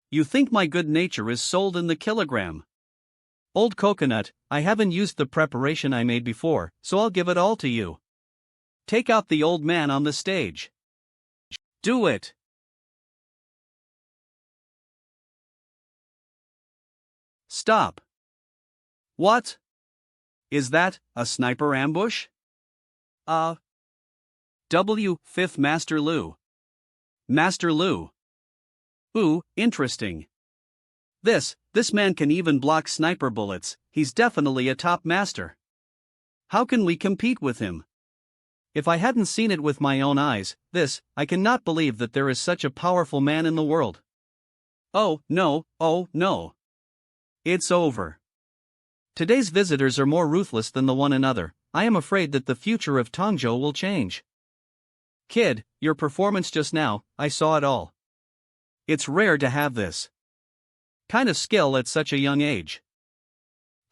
A: You think my good nature is sold in the kilogram? Old coconut, I haven't used the preparation I made before, so I'll give it all to you. Take out the old man on the stage. Do it! Stop. What? Is that a sniper ambush? W. 5th Master Lu. Master Lu. Ooh, interesting. This man can even block sniper bullets, he's definitely a top master. How can we compete with him? If I hadn't seen it with my own eyes, I cannot believe that there is such a powerful man in the world. Oh, no, oh, no. It's over. Today's visitors are more ruthless than the one another. I am afraid that the future of Tongzhou will change. Kid, your performance just now, I saw it all. It's rare to have this kind of skill at such a young age.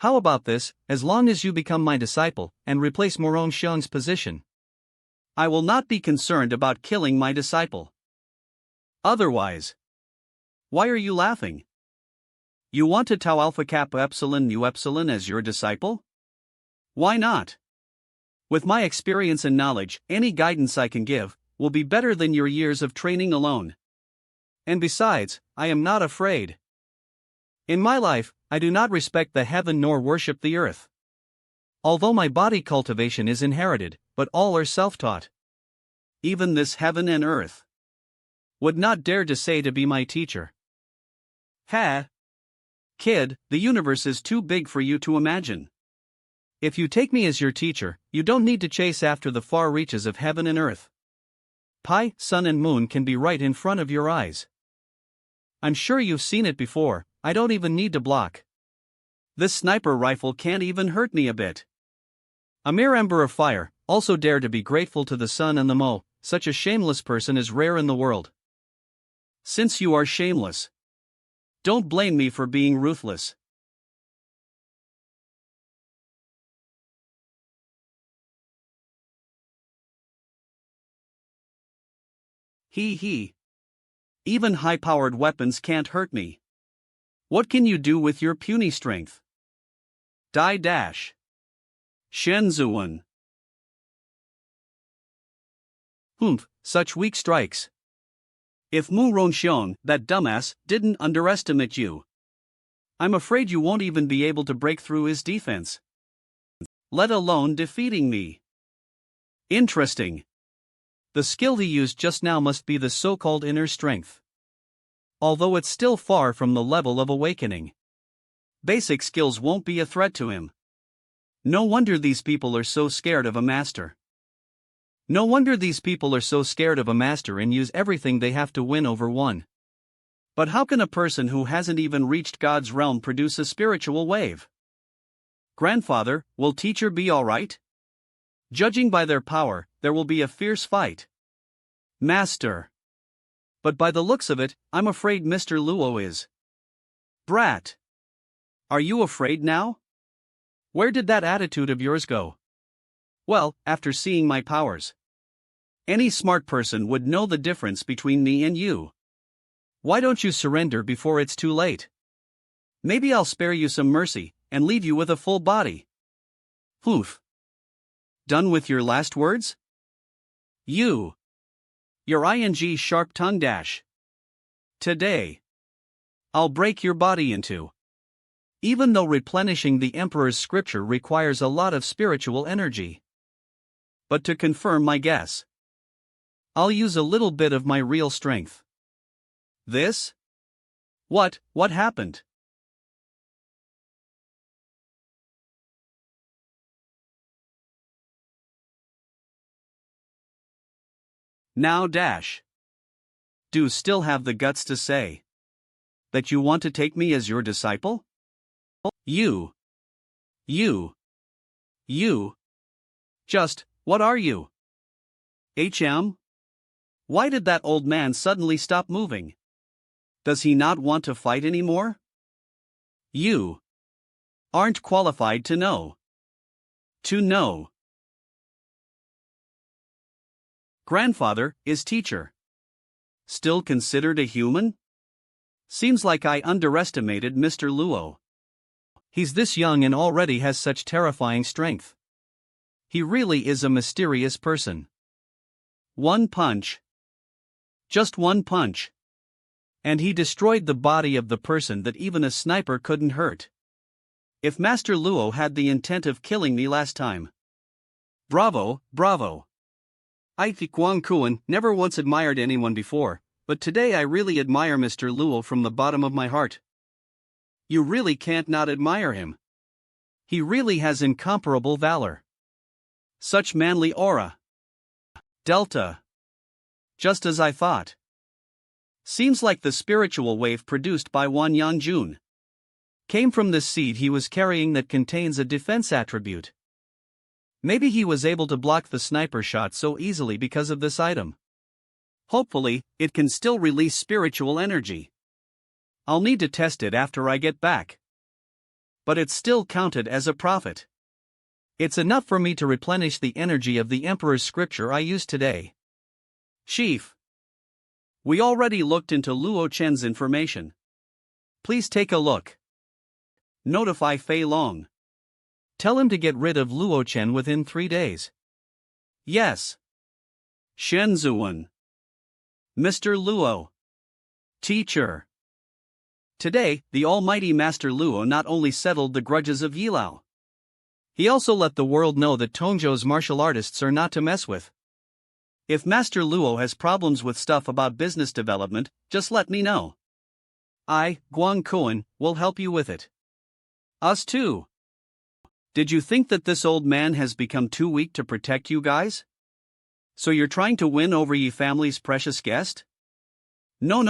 A: How about this, as long as you become my disciple and replace Morong Xiong's position? I will not be concerned about killing my disciple. Otherwise. Why are you laughing? You want to Tau Alpha Kappa Epsilon Nu Epsilon as your disciple? Why not? With my experience and knowledge, any guidance I can give will be better than your years of training alone. And besides, I am not afraid. In my life, I do not respect the heaven nor worship the earth. Although my body cultivation is inherited, but all are self-taught. Even this heaven and earth would not dare to say to be my teacher. Ha! Kid, the universe is too big for you to imagine. If you take me as your teacher, you don't need to chase after the far reaches of heaven and earth. Pi, sun and moon can be right in front of your eyes. I'm sure you've seen it before. I don't even need to block. This sniper rifle can't even hurt me a bit. A mere ember of fire, also dare to be grateful to the sun and the mo. Such a shameless person is rare in the world. Since you are shameless, don't blame me for being ruthless. He. Even high-powered weapons can't hurt me. What can you do with your puny strength? Die dash. Shenzhuan. Such weak strikes. If Mu Ronxiong, that dumbass, didn't underestimate you, I'm afraid you won't even be able to break through his defense. Let alone defeating me. Interesting. The skill he used just now must be the so-called inner strength. Although it's still far from the level of awakening. Basic skills won't be a threat to him. No wonder these people are so scared of a master. No wonder these people are so scared of a master and use everything they have to win over one. But how can a person who hasn't even reached God's realm produce a spiritual wave? Grandfather, will teacher be alright? Judging by their power, there will be a fierce fight. Master. But by the looks of it, I'm afraid Mr. Luo is. Brat. Are you afraid now? Where did that attitude of yours go? Well, after seeing my powers. Any smart person would know the difference between me and you. Why don't you surrender before it's too late? Maybe I'll spare you some mercy, and leave you with a full body. Poof. Done with your last words? You. Your ing sharp tongue dash. Today. I'll break your body in two. Even though replenishing the Emperor's scripture requires a lot of spiritual energy. But to confirm my guess, I'll use a little bit of my real strength. This? What happened? Now dash. Do still have the guts to say that you want to take me as your disciple? You. Just, what are you? HM? Why did that old man suddenly stop moving? Does he not want to fight anymore? You aren't qualified to know. To know. Grandfather is teacher. Still considered a human? Seems like I underestimated Mr. Luo. He's this young and already has such terrifying strength. He really is a mysterious person. One punch. Just one punch. And he destroyed the body of the person that even a sniper couldn't hurt. If Master Luo had the intent of killing me last time. Bravo. I Guang Kuan never once admired anyone before, but today I really admire Mr. Luo from the bottom of my heart. You really can't not admire him. He really has incomparable valor. Such manly aura. Delta. Just as I thought. Seems like the spiritual wave produced by Wan Yanjun came from this seed he was carrying that contains a defense attribute. Maybe he was able to block the sniper shot so easily because of this item. Hopefully, it can still release spiritual energy. I'll need to test it after I get back. But it's still counted as a profit. It's enough for me to replenish the energy of the Emperor's scripture I used today. Chief. We already looked into Luo Chen's information. Please take a look. Notify Fei Long. Tell him to get rid of Luo Chen within 3 days. Yes. Shen Zuan. Mr. Luo. Teacher. Today, the almighty Master Luo not only settled the grudges of Yilao. He also let the world know that Tongzhou's martial artists are not to mess with. If Master Luo has problems with stuff about business development, just let me know. I, Guang Kuan, will help you with it. Us too. Did you think that this old man has become too weak to protect you guys? So you're trying to win over Yi family's precious guest? No,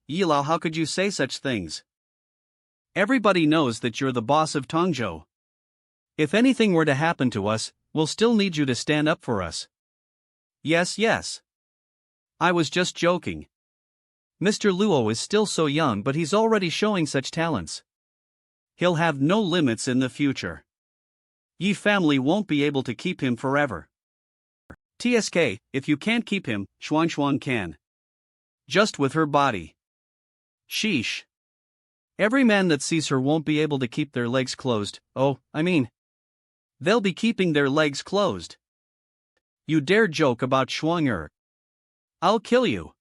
A: Yilao, how could you say such things? Everybody knows that you're the boss of Tongzhou. If anything were to happen to us, we'll still need you to stand up for us. Yes. I was just joking. Mr. Luo is still so young, but he's already showing such talents. He'll have no limits in the future. Yi family won't be able to keep him forever. TSK, if you can't keep him, Xuan can. Just with her body. Sheesh. Every man that sees her won't be able to keep their legs closed. They'll be keeping their legs closed. You dare joke about Shuang. I'll kill you.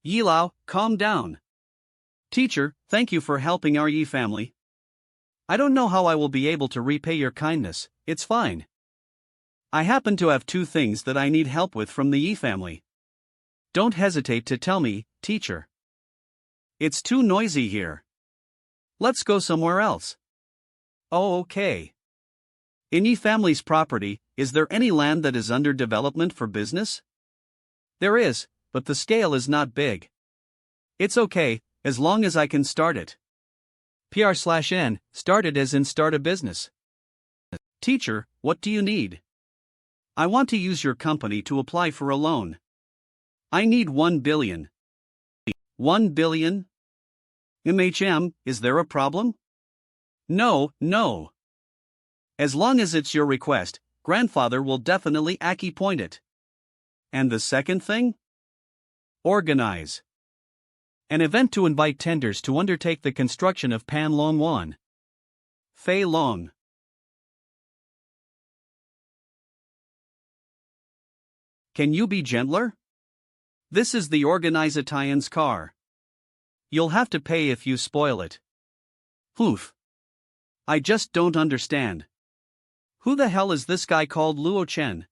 A: Yilao, calm down. Teacher, thank you for helping our Yi family. I don't know how I will be able to repay your kindness, it's fine. I happen to have 2 things that I need help with from the Yi family. Don't hesitate to tell me, teacher. It's too noisy here. Let's go somewhere else. Oh, okay. In Yi family's property, is there any land that is under development for business? There is, but the scale is not big. It's okay, as long as I can start it. PR/N, start it as in start a business. Teacher, what do you need? I want to use your company to apply for a loan. I need 1 billion. 1 billion? Is there a problem? No. As long as it's your request, grandfather will definitely point it. And the second thing? Organize an event to invite tenders to undertake the construction of Pan Long Wan. Fei Long. Can you be gentler? This is the Organizatian's car. You'll have to pay if you spoil it. Oof. I just don't understand. Who the hell is this guy called Luo Chen?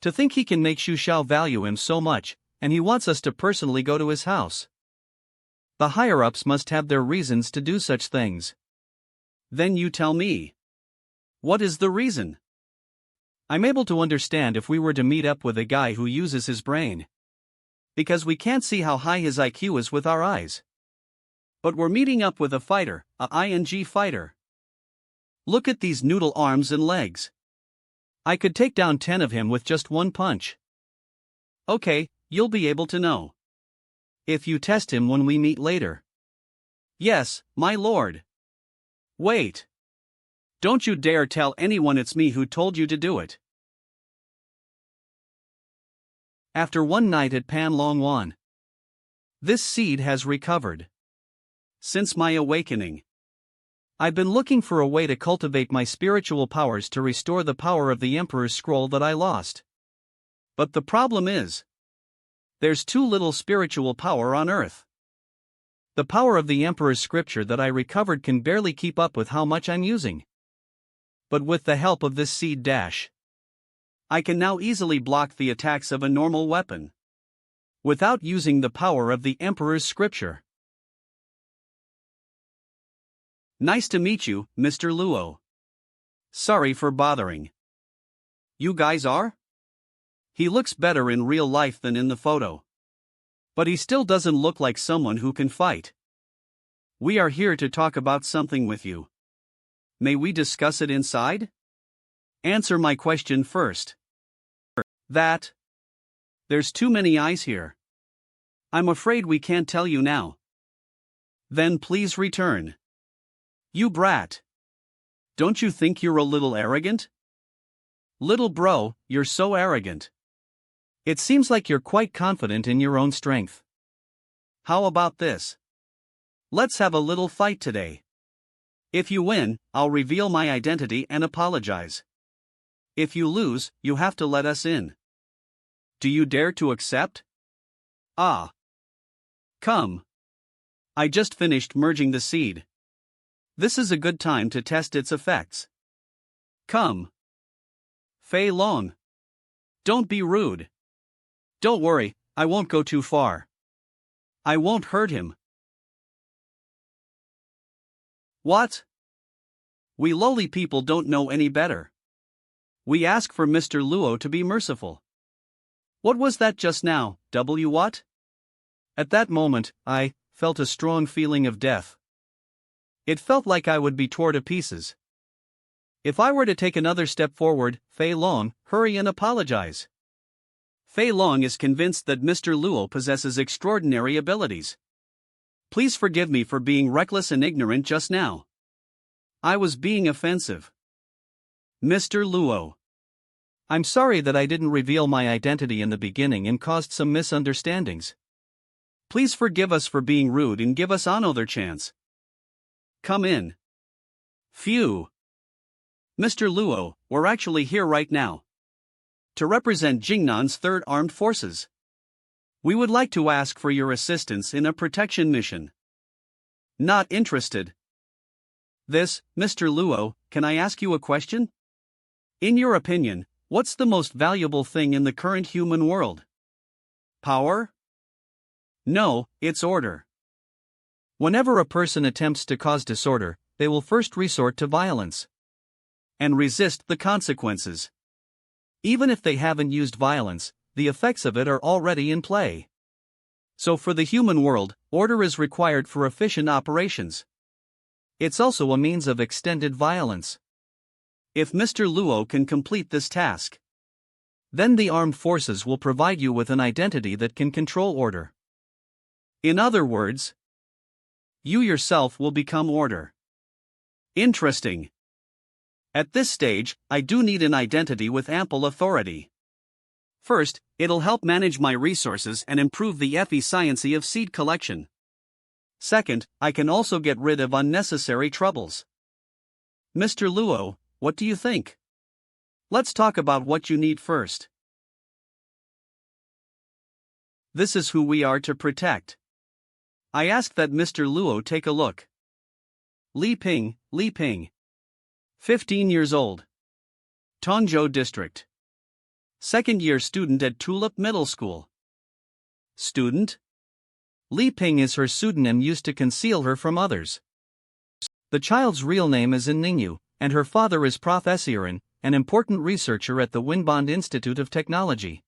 A: To think he can make Xu Xiao value him so much, and he wants us to personally go to his house. The higher-ups must have their reasons to do such things. Then you tell me. What is the reason? I'm able to understand if we were to meet up with a guy who uses his brain. Because we can't see how high his IQ is with our eyes. But we're meeting up with a fighter, a ING fighter. Look at these noodle arms and legs. I could take down 10 of him with just 1 punch. Okay, you'll be able to know. If you test him when we meet later. Yes, my lord. Wait. Don't you dare tell anyone it's me who told you to do it. After one night at Pan Long Wan. This seed has recovered. Since my awakening. I've been looking for a way to cultivate my spiritual powers to restore the power of the Emperor's scroll that I lost. But the problem is, there's too little spiritual power on Earth. The power of the Emperor's scripture that I recovered can barely keep up with how much I'm using. But with the help of this seed dash, I can now easily block the attacks of a normal weapon, without using the power of the Emperor's scripture. Nice to meet you, Mr. Luo. Sorry for bothering. You guys are? He looks better in real life than in the photo. But he still doesn't look like someone who can fight. We are here to talk about something with you. May we discuss it inside? Answer my question first. That. There's too many eyes here. I'm afraid we can't tell you now. Then please return. You brat. Don't you think you're a little arrogant? Little bro, you're so arrogant. It seems like you're quite confident in your own strength. How about this? Let's have a little fight today. If you win, I'll reveal my identity and apologize. If you lose, you have to let us in. Do you dare to accept? Ah. Come. I just finished merging the seed. This is a good time to test its effects. Come. Fei Long. Don't be rude. Don't worry, I won't go too far. I won't hurt him. What? We lowly people don't know any better. We ask for Mr. Luo to be merciful. What was that just now, what? At that moment, I felt a strong feeling of death. It felt like I would be torn to pieces. If I were to take another step forward, Fei Long, hurry and apologize. Fei Long is convinced that Mr. Luo possesses extraordinary abilities. Please forgive me for being reckless and ignorant just now. I was being offensive. Mr. Luo. I'm sorry that I didn't reveal my identity in the beginning and caused some misunderstandings. Please forgive us for being rude and give us another chance. Come in. Phew. Mr. Luo, we're actually here right now. To represent Jingnan's Third Armed Forces. We would like to ask for your assistance in a protection mission. Not interested. This, Mr. Luo, can I ask you a question? In your opinion, what's the most valuable thing in the current human world? Power? No, it's order. Whenever a person attempts to cause disorder, they will first resort to violence and resist the consequences. Even if they haven't used violence, the effects of it are already in play. So for the human world, order is required for efficient operations. It's also a means of extended violence. If Mr. Luo can complete this task, then the armed forces will provide you with an identity that can control order. In other words, you yourself will become order. Interesting. At this stage, I do need an identity with ample authority. First, it'll help manage my resources and improve the efficiency of seed collection. Second, I can also get rid of unnecessary troubles. Mr. Luo, what do you think? Let's talk about what you need first. This is who we are to protect. I ask that Mr. Luo take a look. Li Ping, 15 years old. Tongzhou District. Second-year student at Tulip Middle School. Student? Li Ping is her pseudonym used to conceal her from others. The child's real name is Ningyu, and her father is Professor Iran, an important researcher at the Winbond Institute of Technology.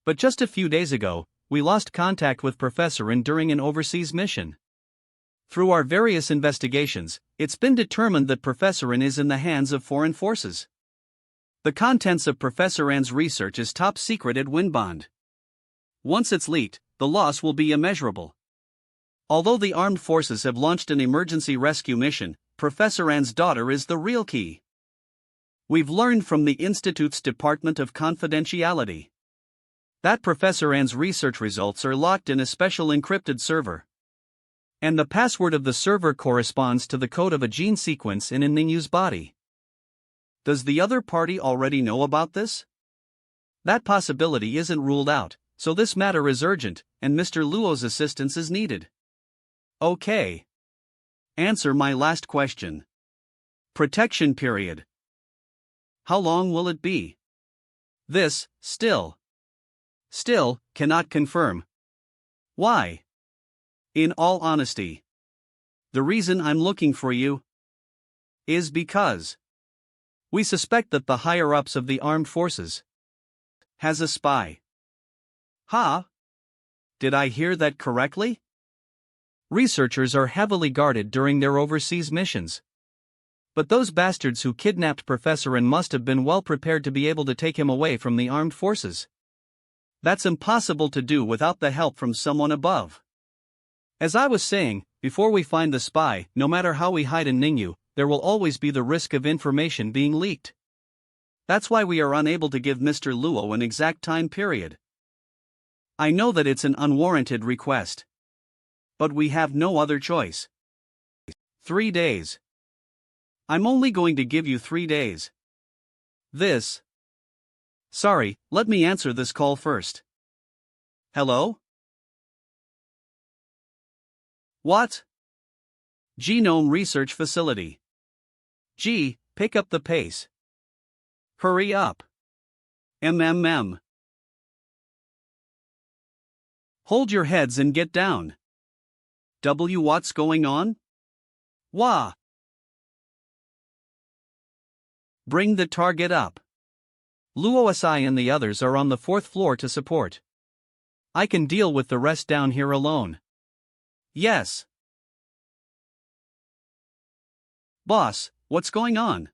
A: But just a few days ago, we lost contact with Professor Iran during an overseas mission. Through our various investigations, it's been determined that Professor Iran is in the hands of foreign forces. The contents of Professor Iran's research is top secret at Winbond. Once it's leaked, the loss will be immeasurable. Although the armed forces have launched an emergency rescue mission, Professor Iran's daughter is the real key. We've learned from the Institute's Department of Confidentiality that Professor Iran's research results are locked in a special encrypted server. And the password of the server corresponds to the code of a gene sequence in Ninyu's body. Does the other party already know about this? That possibility isn't ruled out, so this matter is urgent, and Mr. Luo's assistance is needed. Okay. Answer my last question. Protection period. How long will it be? This, still, cannot confirm. Why? In all honesty, the reason I'm looking for you is because we suspect that the higher-ups of the armed forces Has a spy. Ha? Did I hear that correctly? Researchers are heavily guarded during their overseas missions. But those bastards who kidnapped Professor N must have been well prepared to be able to take him away from the armed forces. That's impossible to do without the help from someone above. As I was saying, before we find the spy, no matter how we hide in Ningyu, there will always be the risk of information being leaked. That's why we are unable to give Mr. Luo an exact time period. I know that it's an unwarranted request. But we have no other choice. 3 days. I'm only going to give you 3 days. Sorry, let me answer this call first. Hello? What? Genome Research Facility. G, pick up the pace. Hurry up. MMM. Hold your heads and get down. W, what's going on? Wah. Bring the target up. Luo Si and the others are on the 4th floor to support. I can deal with the rest down here alone. Yes. Boss, what's going on?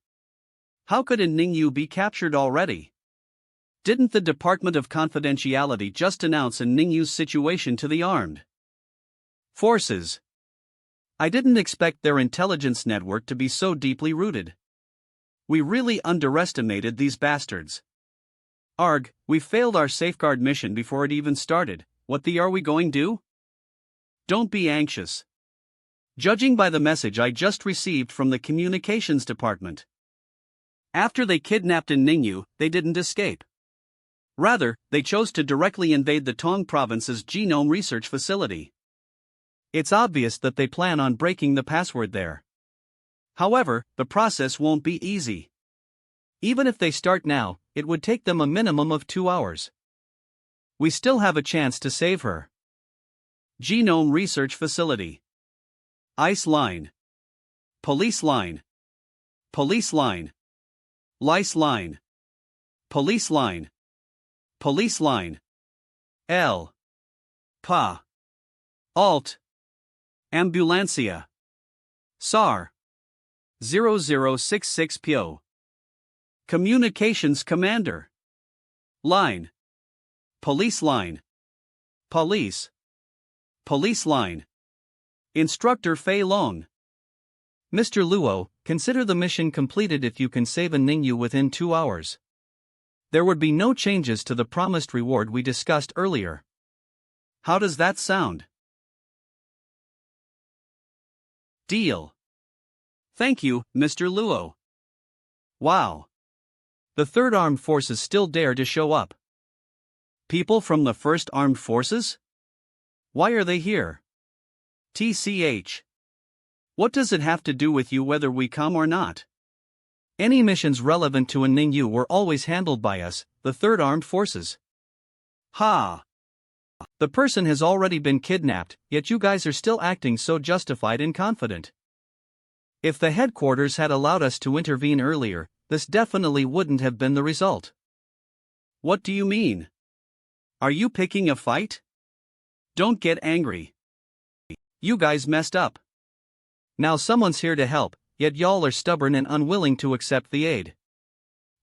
A: How could An Ningyu be captured already? Didn't the Department of Confidentiality just announce An Ningyu's situation to the armed forces? I didn't expect their intelligence network to be so deeply rooted. We really underestimated these bastards. Arg, we failed our safeguard mission before it even started. What the are we going to do? Don't be anxious. Judging by the message I just received from the communications department, after they kidnapped An Ningyu, they didn't escape. Rather, they chose to directly invade the Tong province's genome research facility. It's obvious that they plan on breaking the password there. However, the process won't be easy. Even if they start now, it would take them a minimum of 2 hours. We still have a chance to save her. Genome Research Facility. Ice line. Police line. Police line. Lice line. Police line. Police line. L. Pa. Alt. Ambulancia. SAR. 0066 PO. Communications Commander. Line. Police line. Police. Police line. Instructor Fei Long. Mr. Luo, consider the mission completed if you can save An Ningyu within 2 hours. There would be no changes to the promised reward we discussed earlier. How does that sound? Deal. Thank you, Mr. Luo. Wow. The 3rd Armed Forces still dare to show up. People from the 1st Armed Forces? Why are they here? TCH. What does it have to do with you whether we come or not? Any missions relevant to An Ningyu were always handled by us, the 3rd Armed Forces. Ha! The person has already been kidnapped, yet you guys are still acting so justified and confident. If the headquarters had allowed us to intervene earlier, this definitely wouldn't have been the result. What do you mean? Are you picking a fight? Don't get angry. You guys messed up. Now someone's here to help, yet y'all are stubborn and unwilling to accept the aid.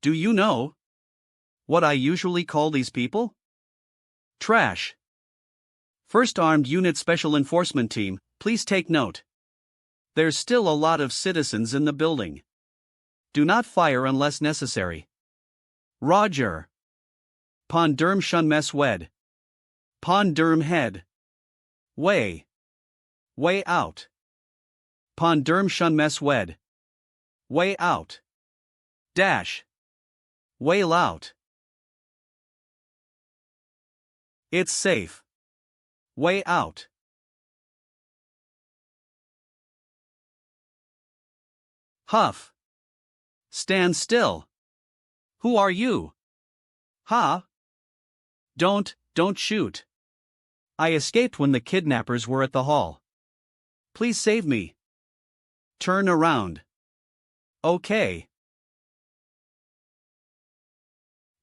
A: Do you know what I usually call these people? Trash. 1st Armed Unit Special Enforcement Team, please take note. There's still a lot of citizens in the building. Do not fire unless necessary. Roger. Ponderm shun mess wed. Ponderm head. Way. Way out. Ponderm shun mess wed. Way out. Dash. Wail out. It's safe. Way out. Huff. Stand still. Who are you? Ha? Don't shoot. I escaped when the kidnappers were at the hall. Please save me. Turn around. Okay.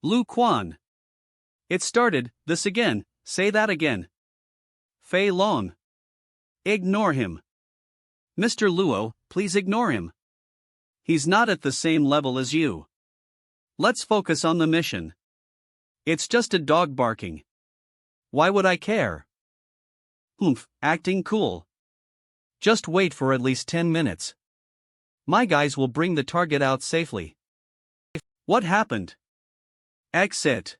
A: Lu Quan. It started, this again, say that again. Fei Long. Ignore him. Mr. Luo, please ignore him. He's not at the same level as you. Let's focus on the mission. It's just a dog barking. Why would I care? Acting cool. Just wait for at least 10 minutes. My guys will bring the target out safely. What happened? Exit.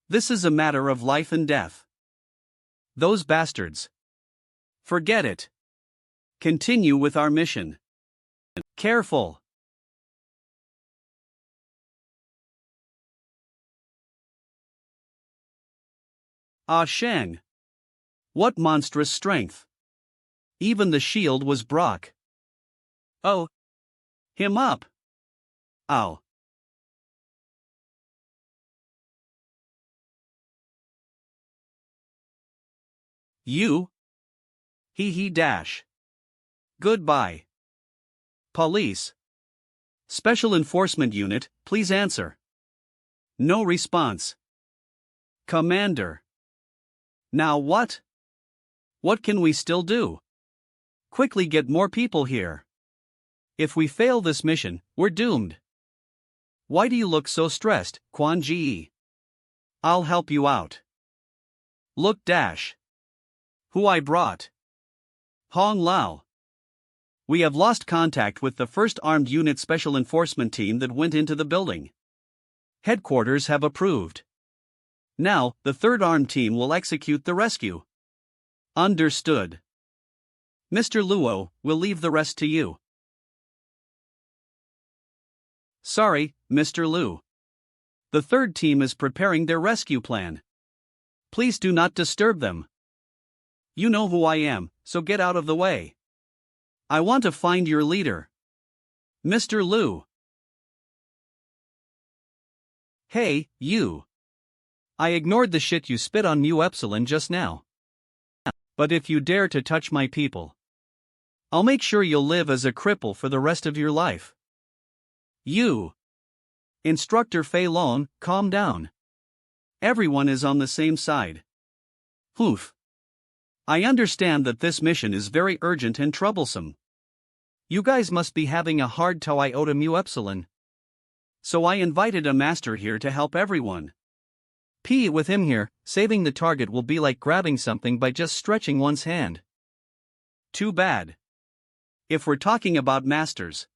A: This is a matter of life and death. Those bastards. Forget it. Continue with our mission. Careful. Ah Shang. What monstrous strength. Even the shield was Brock. Oh. Him up. Ow. You? He dash. Goodbye. Police. Special Enforcement Unit, please answer. No response. Commander. Now what? What can we still do? Quickly get more people here. If we fail this mission, we're doomed. Why do you look so stressed, Quan Ji? I'll help you out. Look dash. Who I brought? Hong Lao. We have lost contact with the first armed unit special enforcement team that went into the building. Headquarters have approved. Now, the third armed team will execute the rescue. Understood. Mr. Luo, we'll leave the rest to you. Sorry, Mr. Lu. The third team is preparing their rescue plan. Please do not disturb them. You know who I am, so get out of the way. I want to find your leader. Mr. Lu. Hey, you. I ignored the shit you spit on Mu Epsilon just now. But if you dare to touch my people, I'll make sure you'll live as a cripple for the rest of your life. You. Instructor Fei Long, calm down. Everyone is on the same side. Oof. I understand that this mission is very urgent and troublesome. You guys must be having a hard time iota Mu Epsilon. So I invited a master here to help everyone. With him here, saving the target will be like grabbing something by just stretching one's hand. Too bad. If we're talking about masters,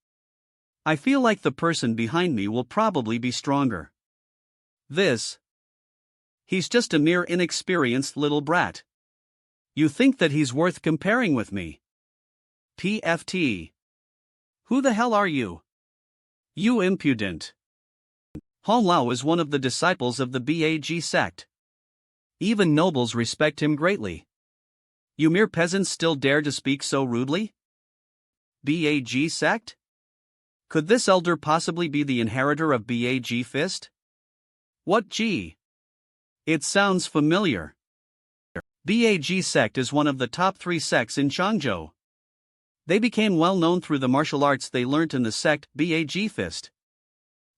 A: I feel like the person behind me will probably be stronger. He's just a mere inexperienced little brat. You think that he's worth comparing with me? PFT. Who the hell are you? You impudent. Hong Lao is one of the disciples of the BAG sect. Even nobles respect him greatly. You mere peasants still dare to speak so rudely? BAG sect? Could this elder possibly be the inheritor of BAG Fist? What G? It sounds familiar. BAG sect is one of the top 3 sects in Tongzhou. They became well known through the martial arts they learnt in the sect BAG Fist.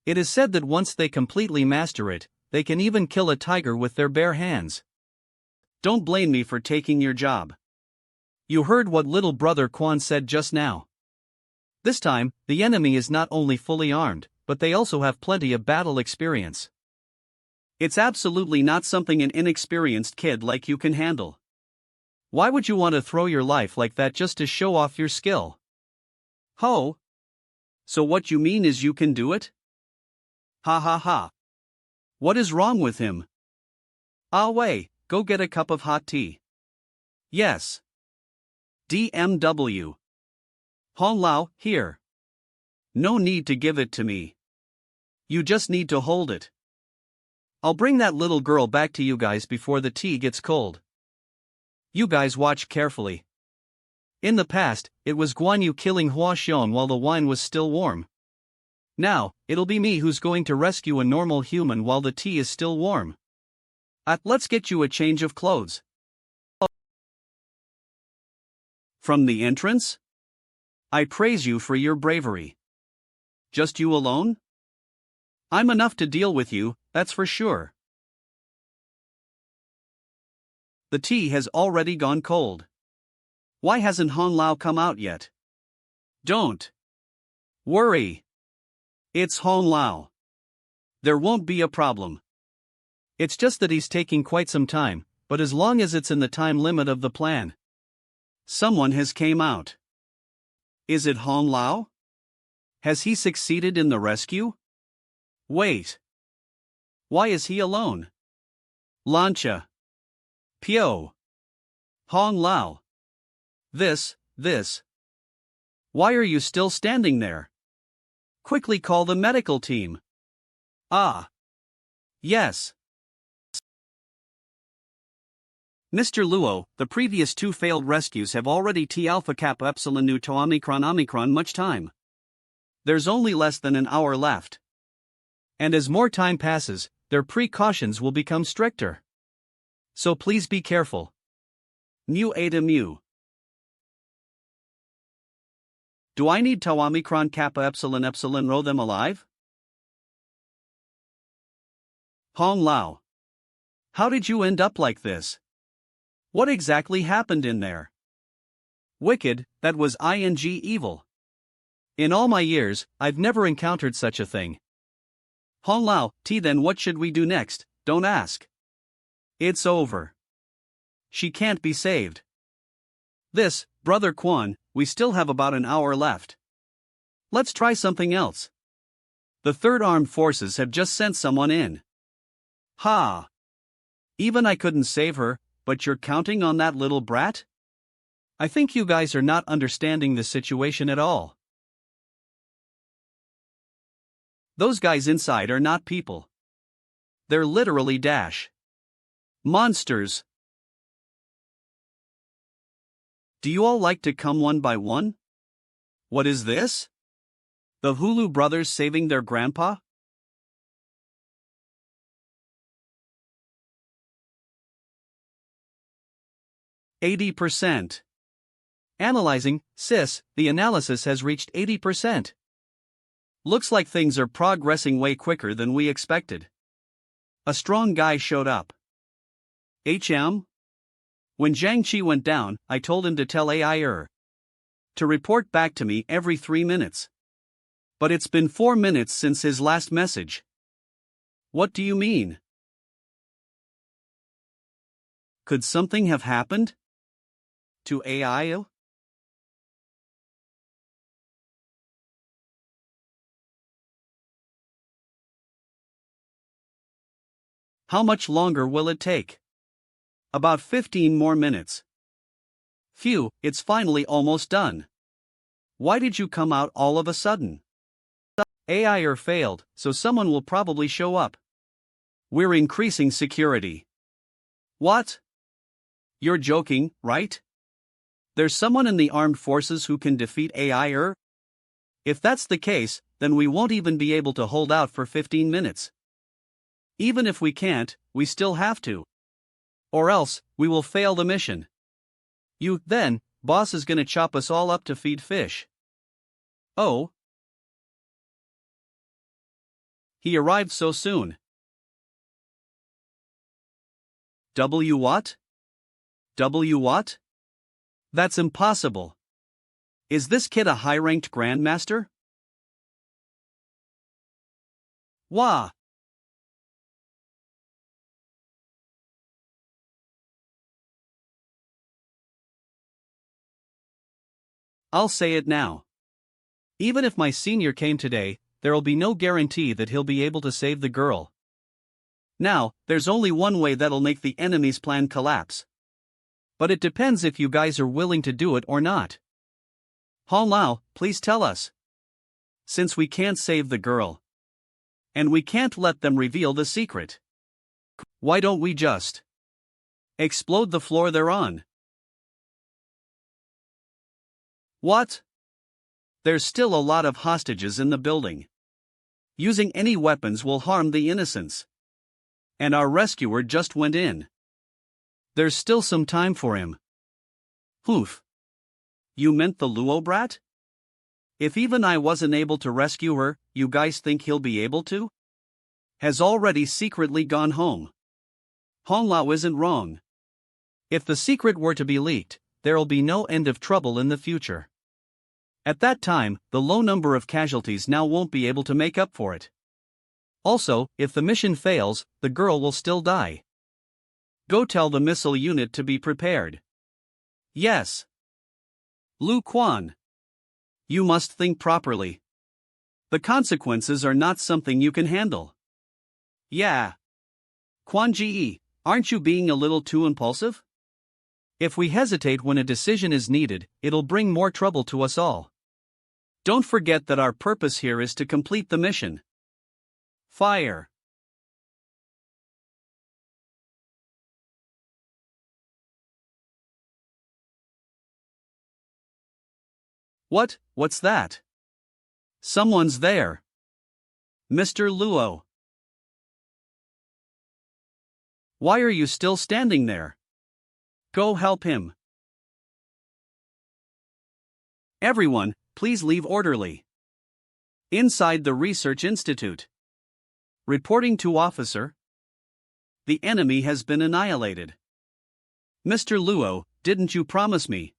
A: It is said that once they completely master it, they can even kill a tiger with their bare hands. Don't blame me for taking your job. You heard what little brother Quan said just now. This time, the enemy is not only fully armed, but they also have plenty of battle experience. It's absolutely not something an inexperienced kid like you can handle. Why would you want to throw your life like that just to show off your skill? Ho! So what you mean is you can do it? Ha ha ha. What is wrong with him? Ah Wei, go get a cup of hot tea. Yes. DMW. Hong Lao, here. No need to give it to me. You just need to hold it. I'll bring that little girl back to you guys before the tea gets cold. You guys watch carefully. In the past, it was Guan Yu killing Hua Xiong while the wine was still warm. Now, it'll be me who's going to rescue a normal human while the tea is still warm. Let's get you a change of clothes. From the entrance? I praise you for your bravery. Just you alone? I'm enough to deal with you, that's for sure. The tea has already gone cold. Why hasn't Hong Lao come out yet? Don't worry. It's Hong Lao. There won't be a problem. It's just that he's taking quite some time, but as long as it's in the time limit of the plan. Someone has came out. Is it Hong Lao? Has he succeeded in the rescue? Wait. Why is he alone? Lancha. Pio. Hong Lao. This. Why are you still standing there? Quickly call the medical team. Ah. Yes. Mr. Luo, the previous 2 failed rescues have already T alpha kappa epsilon nu to omicron much time. There's only less than an hour left. And as more time passes, their precautions will become stricter. So please be careful. Mu eta mu. Do I need to omicron kappa epsilon row them alive? Hong Lao. How did you end up like this? What exactly happened in there? Wicked, that was ing evil. In all my years, I've never encountered such a thing. Hong Lao, then what should we do next? Don't ask. It's over. She can't be saved. This, Brother Quan, we still have about an hour left. Let's try something else. The Third Armed Forces have just sent someone in. Ha! Even I couldn't save her, but you're counting on that little brat? I think you guys are not understanding the situation at all. Those guys inside are not people. They're literally monsters. Do you all like to come one by one? What is this? The Hulu brothers saving their grandpa? %. Analyzing, sis, the analysis has reached 80%. Looks like things are progressing way quicker than we expected. A strong guy showed up. HM? When Zhang Qi went down, I told him to tell AI to report back to me every 3 minutes. But it's been 4 minutes since his last message. What do you mean? Could something have happened? To AI? How much longer will it take? About 15 more minutes. Phew, it's finally almost done. Why did you come out all of a sudden? AI failed, so someone will probably show up. We're increasing security. What? You're joking, right? There's someone in the armed forces who can defeat AI? If that's the case, then we won't even be able to hold out for 15 minutes. Even if we can't, we still have to. Or else, we will fail the mission. Then, boss is gonna chop us all up to feed fish. Oh? He arrived so soon. W what? W what? That's impossible. Is this kid a high-ranked grandmaster? Wah! I'll say it now. Even if my senior came today, there'll be no guarantee that he'll be able to save the girl. Now, there's only one way that'll make the enemy's plan collapse. But it depends if you guys are willing to do it or not. Hong Lao, please tell us. Since we can't save the girl. And we can't let them reveal the secret. Why don't we just explode the floor they're on? What? There's still a lot of hostages in the building. Using any weapons will harm the innocents. And our rescuer just went in. There's still some time for him. Oof. You meant the Luo brat? If even I wasn't able to rescue her, you guys think he'll be able to? Has already secretly gone home. Hong Lao isn't wrong. If the secret were to be leaked, there'll be no end of trouble in the future. At that time, the low number of casualties now won't be able to make up for it. Also, if the mission fails, the girl will still die. Go tell the missile unit to be prepared. Yes. Lu Quan. You must think properly. The consequences are not something you can handle. Yeah. Quan Ji, aren't you being a little too impulsive? If we hesitate when a decision is needed, it'll bring more trouble to us all. Don't forget that our purpose here is to complete the mission. Fire. What's that? Someone's there. Mr. Luo. Why are you still standing there? Go help him. Everyone, please leave orderly. Inside the Research Institute. Reporting to officer. The enemy has been annihilated. Mr. Luo, didn't you promise me?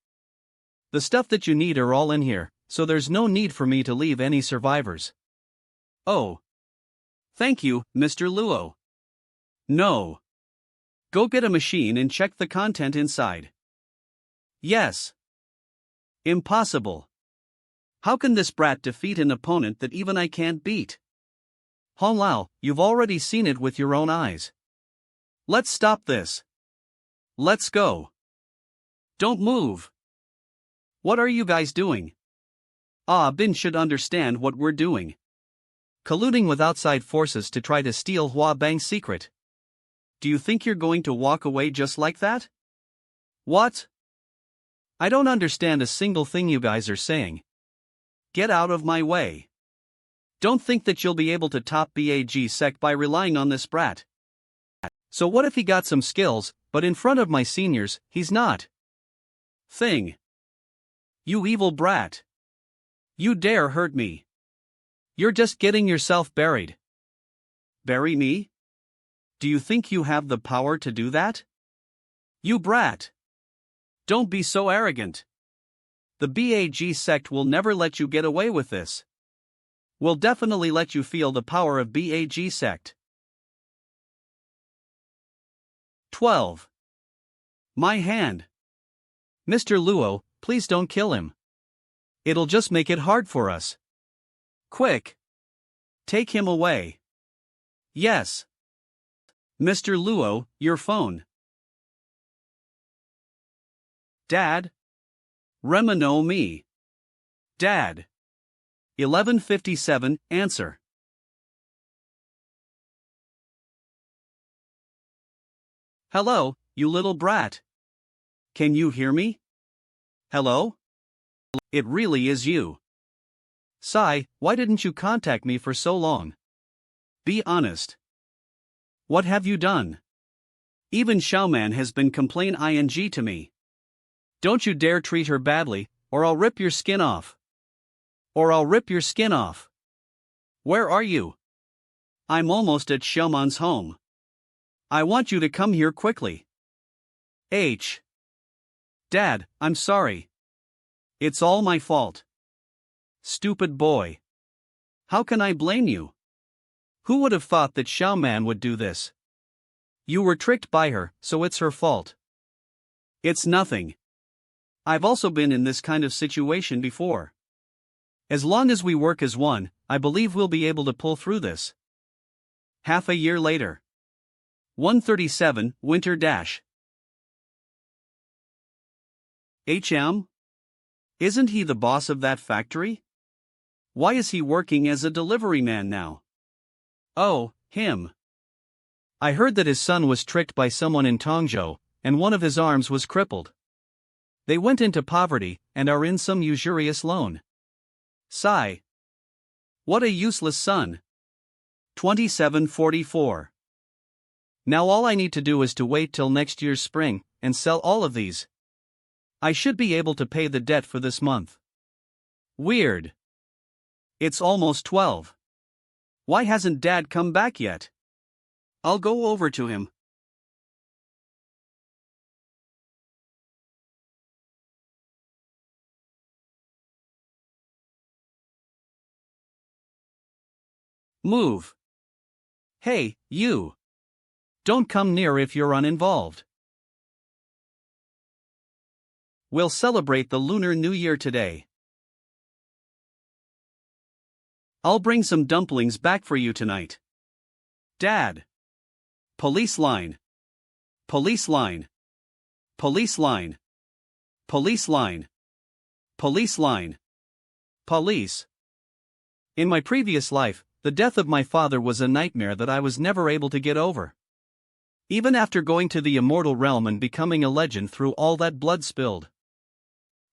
A: The stuff that you need are all in here, so there's no need for me to leave any survivors. Oh. Thank you, Mr. Luo. No. Go get a machine and check the content inside. Yes. Impossible. How can this brat defeat an opponent that even I can't beat? Hong Lao, you've already seen it with your own eyes. Let's stop this. Let's go. Don't move. What are you guys doing? Bin should understand what we're doing. Colluding with outside forces to try to steal Hua Bang's secret. Do you think you're going to walk away just like that? What? I don't understand a single thing you guys are saying. Get out of my way. Don't think that you'll be able to top BAG Sec by relying on this brat. So what if he got some skills, but in front of my seniors, he's not? Thing. You evil brat. You dare hurt me. You're just getting yourself buried. Bury me? Do you think you have the power to do that? You brat. Don't be so arrogant. The BAG sect will never let you get away with this. We'll definitely let you feel the power of BAG sect. 12. My hand. Mr. Luo, please don't kill him. It'll just make it hard for us. Quick. Take him away. Yes. Mr. Luo, your phone. Dad? Remino me. Dad. 11:57, answer. Hello, you little brat. Can you hear me? Hello? It really is you. Sai, why didn't you contact me for so long? Be honest. What have you done? Even Xiaoman has been complaining to me. Don't you dare treat her badly, or I'll rip your skin off. Or I'll rip your skin off. Where are you? I'm almost at Xiaoman's home. I want you to come here quickly. H. Dad, I'm sorry. It's all my fault. Stupid boy. How can I blame you? Who would have thought that Xiaoman would do this? You were tricked by her, so it's her fault. It's nothing. I've also been in this kind of situation before. As long as we work as one, I believe we'll be able to pull through this. Half a year later. 137, Winter Dash. HM? Isn't he the boss of that factory? Why is he working as a delivery man now? Oh, him. I heard that his son was tricked by someone in Tongzhou, and one of his arms was crippled. They went into poverty, and are in some usurious loan. Sigh. What a useless son. 2744. Now all I need to do is to wait till next year's spring, and sell all of these. I should be able to pay the debt for this month. Weird. It's almost 12. Why hasn't Dad come back yet? I'll go over to him. Move. Hey, you. Don't come near if you're uninvolved. We'll celebrate the Lunar New Year today. I'll bring some dumplings back for you tonight. Dad. Police line. Police line. Police line. Police line. Police line. Police. In my previous life, the death of my father was a nightmare that I was never able to get over. Even after going to the immortal realm and becoming a legend through all that blood spilled,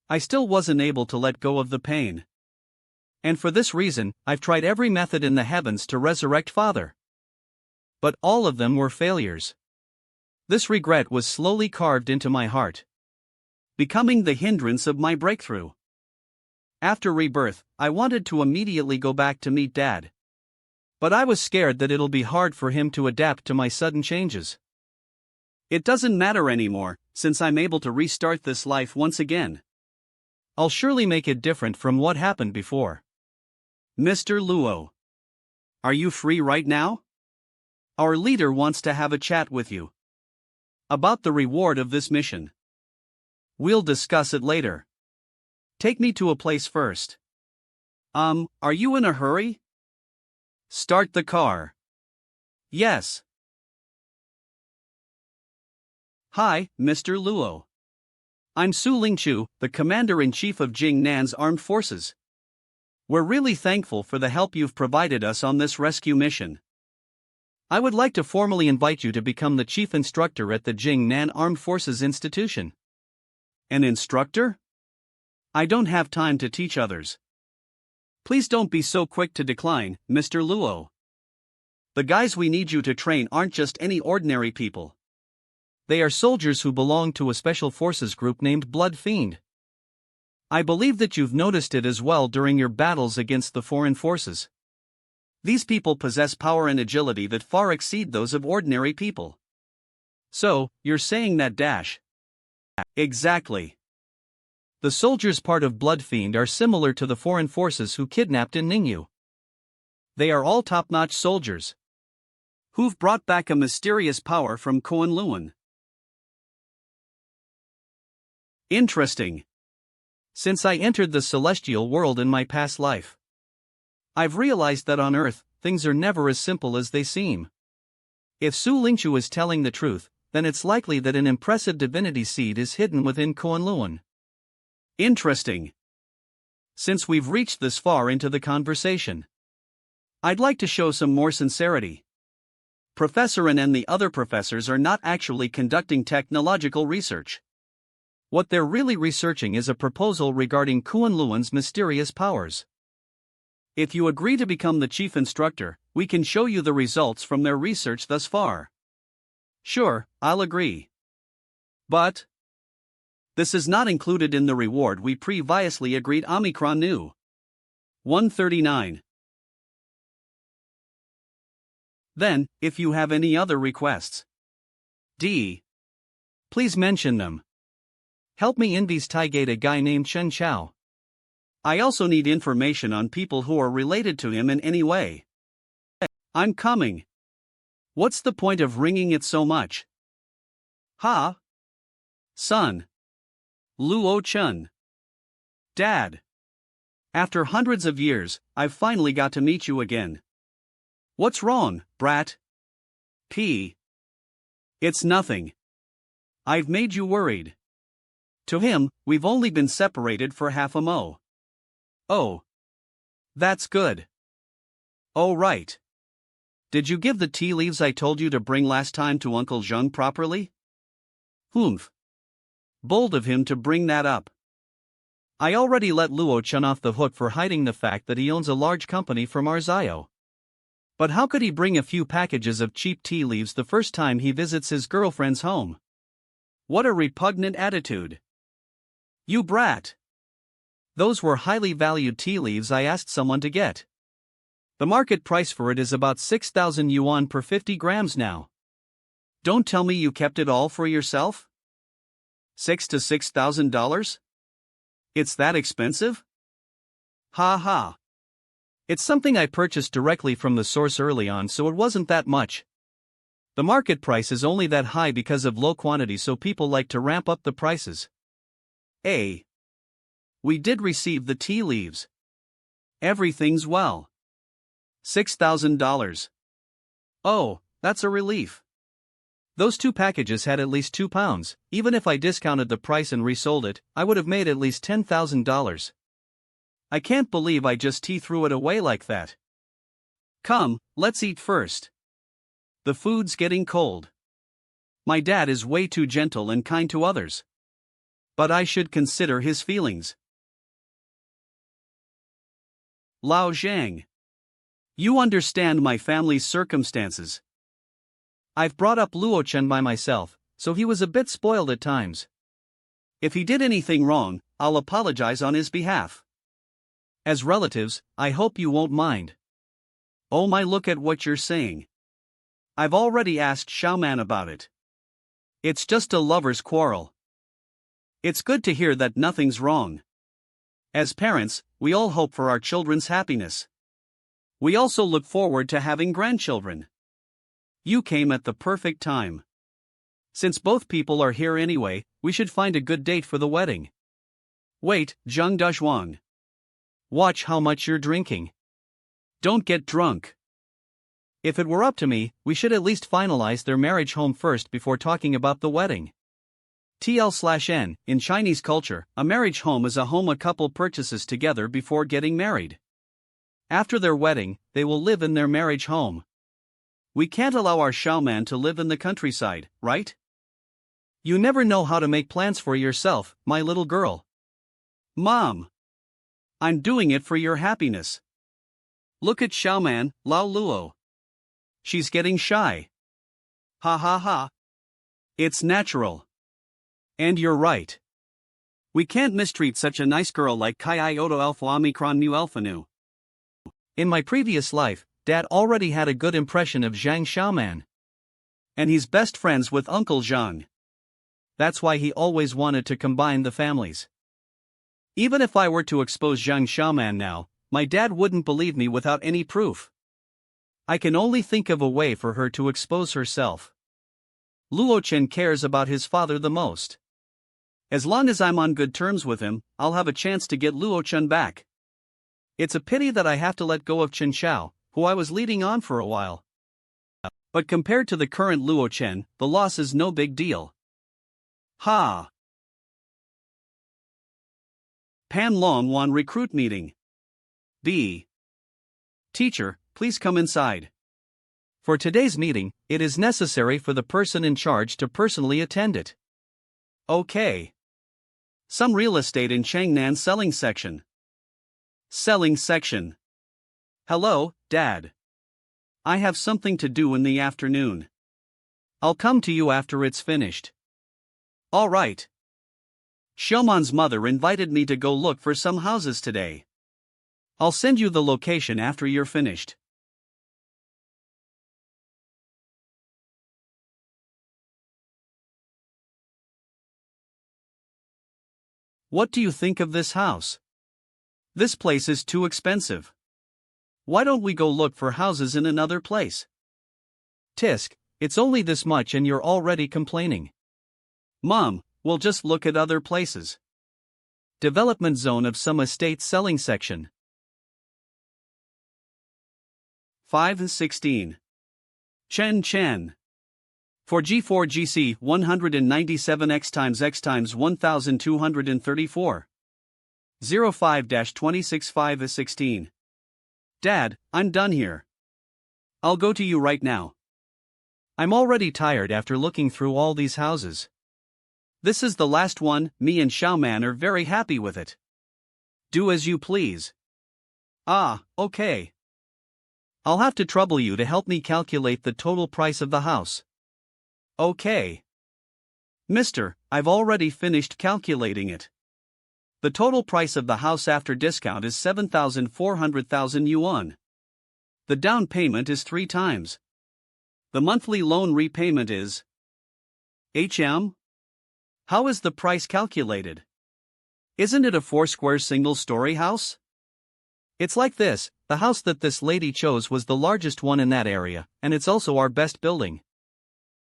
A: I still wasn't able to let go of the pain. And for this reason, I've tried every method in the heavens to resurrect father. But all of them were failures. This regret was slowly carved into my heart, becoming the hindrance of my breakthrough. After rebirth, I wanted to immediately go back to meet Dad. But I was scared that it'll be hard for him to adapt to my sudden changes. It doesn't matter anymore, since I'm able to restart this life once again. I'll surely make it different from what happened before. Mr. Luo. Are you free right now? Our leader wants to have a chat with you about the reward of this mission. We'll discuss it later. Take me to a place first. Are you in a hurry? Start the car. Yes. Hi, Mr. Luo. I'm Su Lingchu, the Commander-in-Chief of Jingnan's Armed Forces. We're really thankful for the help you've provided us on this rescue mission. I would like to formally invite you to become the Chief Instructor at the Jingnan Armed Forces Institution. An instructor? I don't have time to teach others. Please don't be so quick to decline, Mr. Luo. The guys we need you to train aren't just any ordinary people. They are soldiers who belong to a special forces group named Blood Fiend. I believe that you've noticed it as well during your battles against the foreign forces. These people possess power and agility that far exceed those of ordinary people. So, you're saying that dash? Exactly. The soldiers part of Blood Fiend are similar to the foreign forces who kidnapped in Ningyu. They are all top-notch soldiers who've brought back a mysterious power from Kunloon. Interesting. Since I entered the celestial world in my past life, I've realized that on Earth, things are never as simple as they seem. If Su Lingchu is telling the truth, then it's likely that an impressive divinity seed is hidden within Kunloon. Interesting. Since we've reached this far into the conversation, I'd like to show some more sincerity. Professor An and the other professors are not actually conducting technological research. What they're really researching is a proposal regarding Kunloon's mysterious powers. If you agree to become the chief instructor, we can show you the results from their research thus far. Sure, I'll agree. But this is not included in the reward we previously agreed. Omicron New 139. Then, if you have any other requests, please mention them. Help me investigate a guy named Chen Chao. I also need information on people who are related to him in any way. I'm coming. What's the point of ringing it so much? Ha? Son. Luo Chen. Dad. After hundreds of years, I've finally got to meet you again. What's wrong, brat? It's nothing. I've made you worried. To him, we've only been separated for half a mo. Oh. That's good. Oh right. Did you give the tea leaves I told you to bring last time to Uncle Zheng properly? Humph. Bold of him to bring that up. I already let Luo Chen off the hook for hiding the fact that he owns a large company from Arzio. But how could he bring a few packages of cheap tea leaves the first time he visits his girlfriend's home? What a repugnant attitude. You brat. Those were highly valued tea leaves I asked someone to get. The market price for it is about 6,000 yuan per 50 grams now. Don't tell me you kept it all for yourself? $6,000 to $6,000? It's that expensive? Ha ha. It's something I purchased directly from the source early on, so it wasn't that much. The market price is only that high because of low quantity, so people like to ramp up the prices. A. We did receive the tea leaves. Everything's well. $6,000. Oh, that's a relief. Those 2 packages had at least £2. Even if I discounted the price and resold it, I would have made at least $10,000. I can't believe I just threw it away like that. Come, let's eat first. The food's getting cold. My dad is way too gentle and kind to others. But I should consider his feelings. Lao Zhang. You understand my family's circumstances. I've brought up Luo Chen by myself, so he was a bit spoiled at times. If he did anything wrong, I'll apologize on his behalf. As relatives, I hope you won't mind. Oh my, look at what you're saying. I've already asked Xiaoman about it. It's just a lover's quarrel. It's good to hear that nothing's wrong. As parents, we all hope for our children's happiness. We also look forward to having grandchildren. You came at the perfect time. Since both people are here anyway, we should find a good date for the wedding. Wait, Zhang Dazhuang. Watch how much you're drinking. Don't get drunk. If it were up to me, we should at least finalize their marriage home first before talking about the wedding. TL/N, in Chinese culture, a marriage home is a home a couple purchases together before getting married. After their wedding, they will live in their marriage home. We can't allow our Xiaoman to live in the countryside, right? You never know how to make plans for yourself, my little girl. Mom. I'm doing it for your happiness. Look at Xiaoman, Lao Luo. She's getting shy. Ha ha ha. It's natural. And you're right. We can't mistreat such a nice girl like Chi Iota Alpha Omicron Mu Alpha Nu. In my previous life, Dad already had a good impression of Zhang Xiaoman. And he's best friends with Uncle Zhang. That's why he always wanted to combine the families. Even if I were to expose Zhang Xiaoman now, my dad wouldn't believe me without any proof. I can only think of a way for her to expose herself. Luo Chen cares about his father the most. As long as I'm on good terms with him, I'll have a chance to get Luo Chen back. It's a pity that I have to let go of Chen Xiao, who I was leading on for a while. But compared to the current Luo Chen, the loss is no big deal. Ha! Pan Long Wan recruit meeting. B. Teacher, please come inside. For today's meeting, it is necessary for the person in charge to personally attend it. Okay. Some real estate in Changnan selling section. Selling section. Hello, Dad. I have something to do in the afternoon. I'll come to you after it's finished. All right. Xiaoman's mother invited me to go look for some houses today. I'll send you the location after you're finished. What do you think of this house? This place is too expensive. Why don't we go look for houses in another place? Tisk, it's only this much and you're already complaining. Mom, we'll just look at other places. Development zone of some estate selling section. 5-16. Chen. For G4GC 197x times x times 1234. 05-26 5-16. Dad, I'm done here. I'll go to you right now. I'm already tired after looking through all these houses. This is the last one, me and Xiaoman are very happy with it. Do as you please. Ah, okay. I'll have to trouble you to help me calculate the total price of the house. Okay. Mister, I've already finished calculating it. The total price of the house after discount is 7,400,000 yuan. The down payment is 3 times. The monthly loan repayment is HM? How is the price calculated? Isn't it a 4-square single-story house? It's like this: the house that this lady chose was the largest one in that area, and it's also our best building.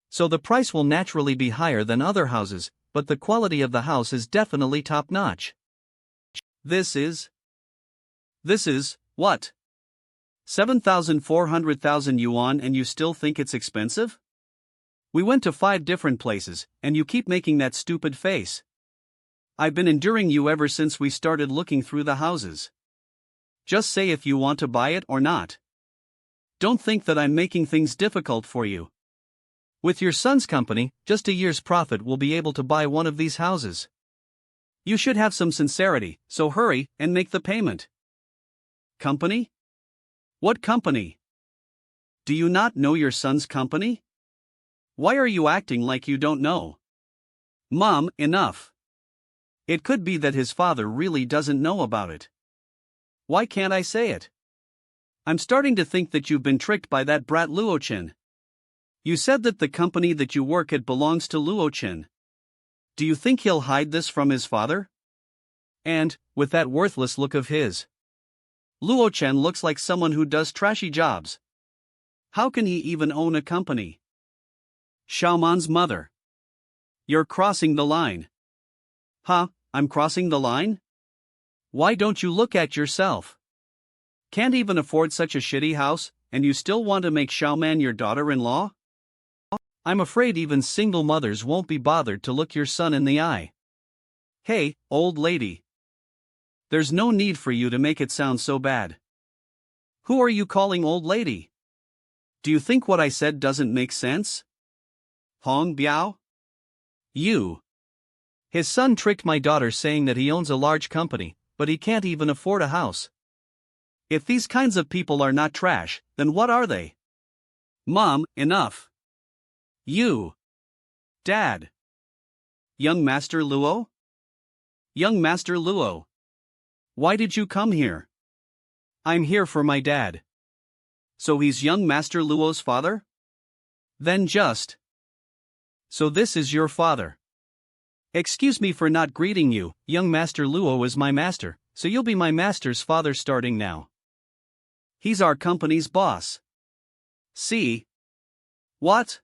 A: So the price will naturally be higher than other houses, but the quality of the house is definitely top-notch. This is, what? 7,400,000 yuan, and you still think it's expensive? We went to 5 different places, and you keep making that stupid face. I've been enduring you ever since we started looking through the houses. Just say if you want to buy it or not. Don't think that I'm making things difficult for you. With your son's company, just a year's profit will be able to buy one of these houses. You should have some sincerity, so hurry and make the payment. Company? What company? Do you not know your son's company? Why are you acting like you don't know? Mom, enough. It could be that his father really doesn't know about it. Why can't I say it? I'm starting to think that you've been tricked by that brat Luo Chen. You said that the company that you work at belongs to Luo Chen. Do you think he'll hide this from his father? And, with that worthless look of his, Luo Chen looks like someone who does trashy jobs. How can he even own a company? Xiaoman's mother. You're crossing the line. Huh, I'm crossing the line? Why don't you look at yourself? Can't even afford such a shitty house, and you still want to make Xiaoman your daughter-in-law? I'm afraid even single mothers won't be bothered to look your son in the eye. Hey, old lady. There's no need for you to make it sound so bad. Who are you calling old lady? Do you think what I said doesn't make sense? Hong Biao? You. His son tricked my daughter saying that he owns a large company, but he can't even afford a house. If these kinds of people are not trash, then what are they? Mom, enough. You. Dad. Young Master Luo? Young Master Luo. Why did you come here? I'm here for my dad. So he's young Master Luo's father? Then just. So this is your father. Excuse me for not greeting you, young Master Luo is my master, so you'll be my master's father starting now. He's our company's boss. See? What?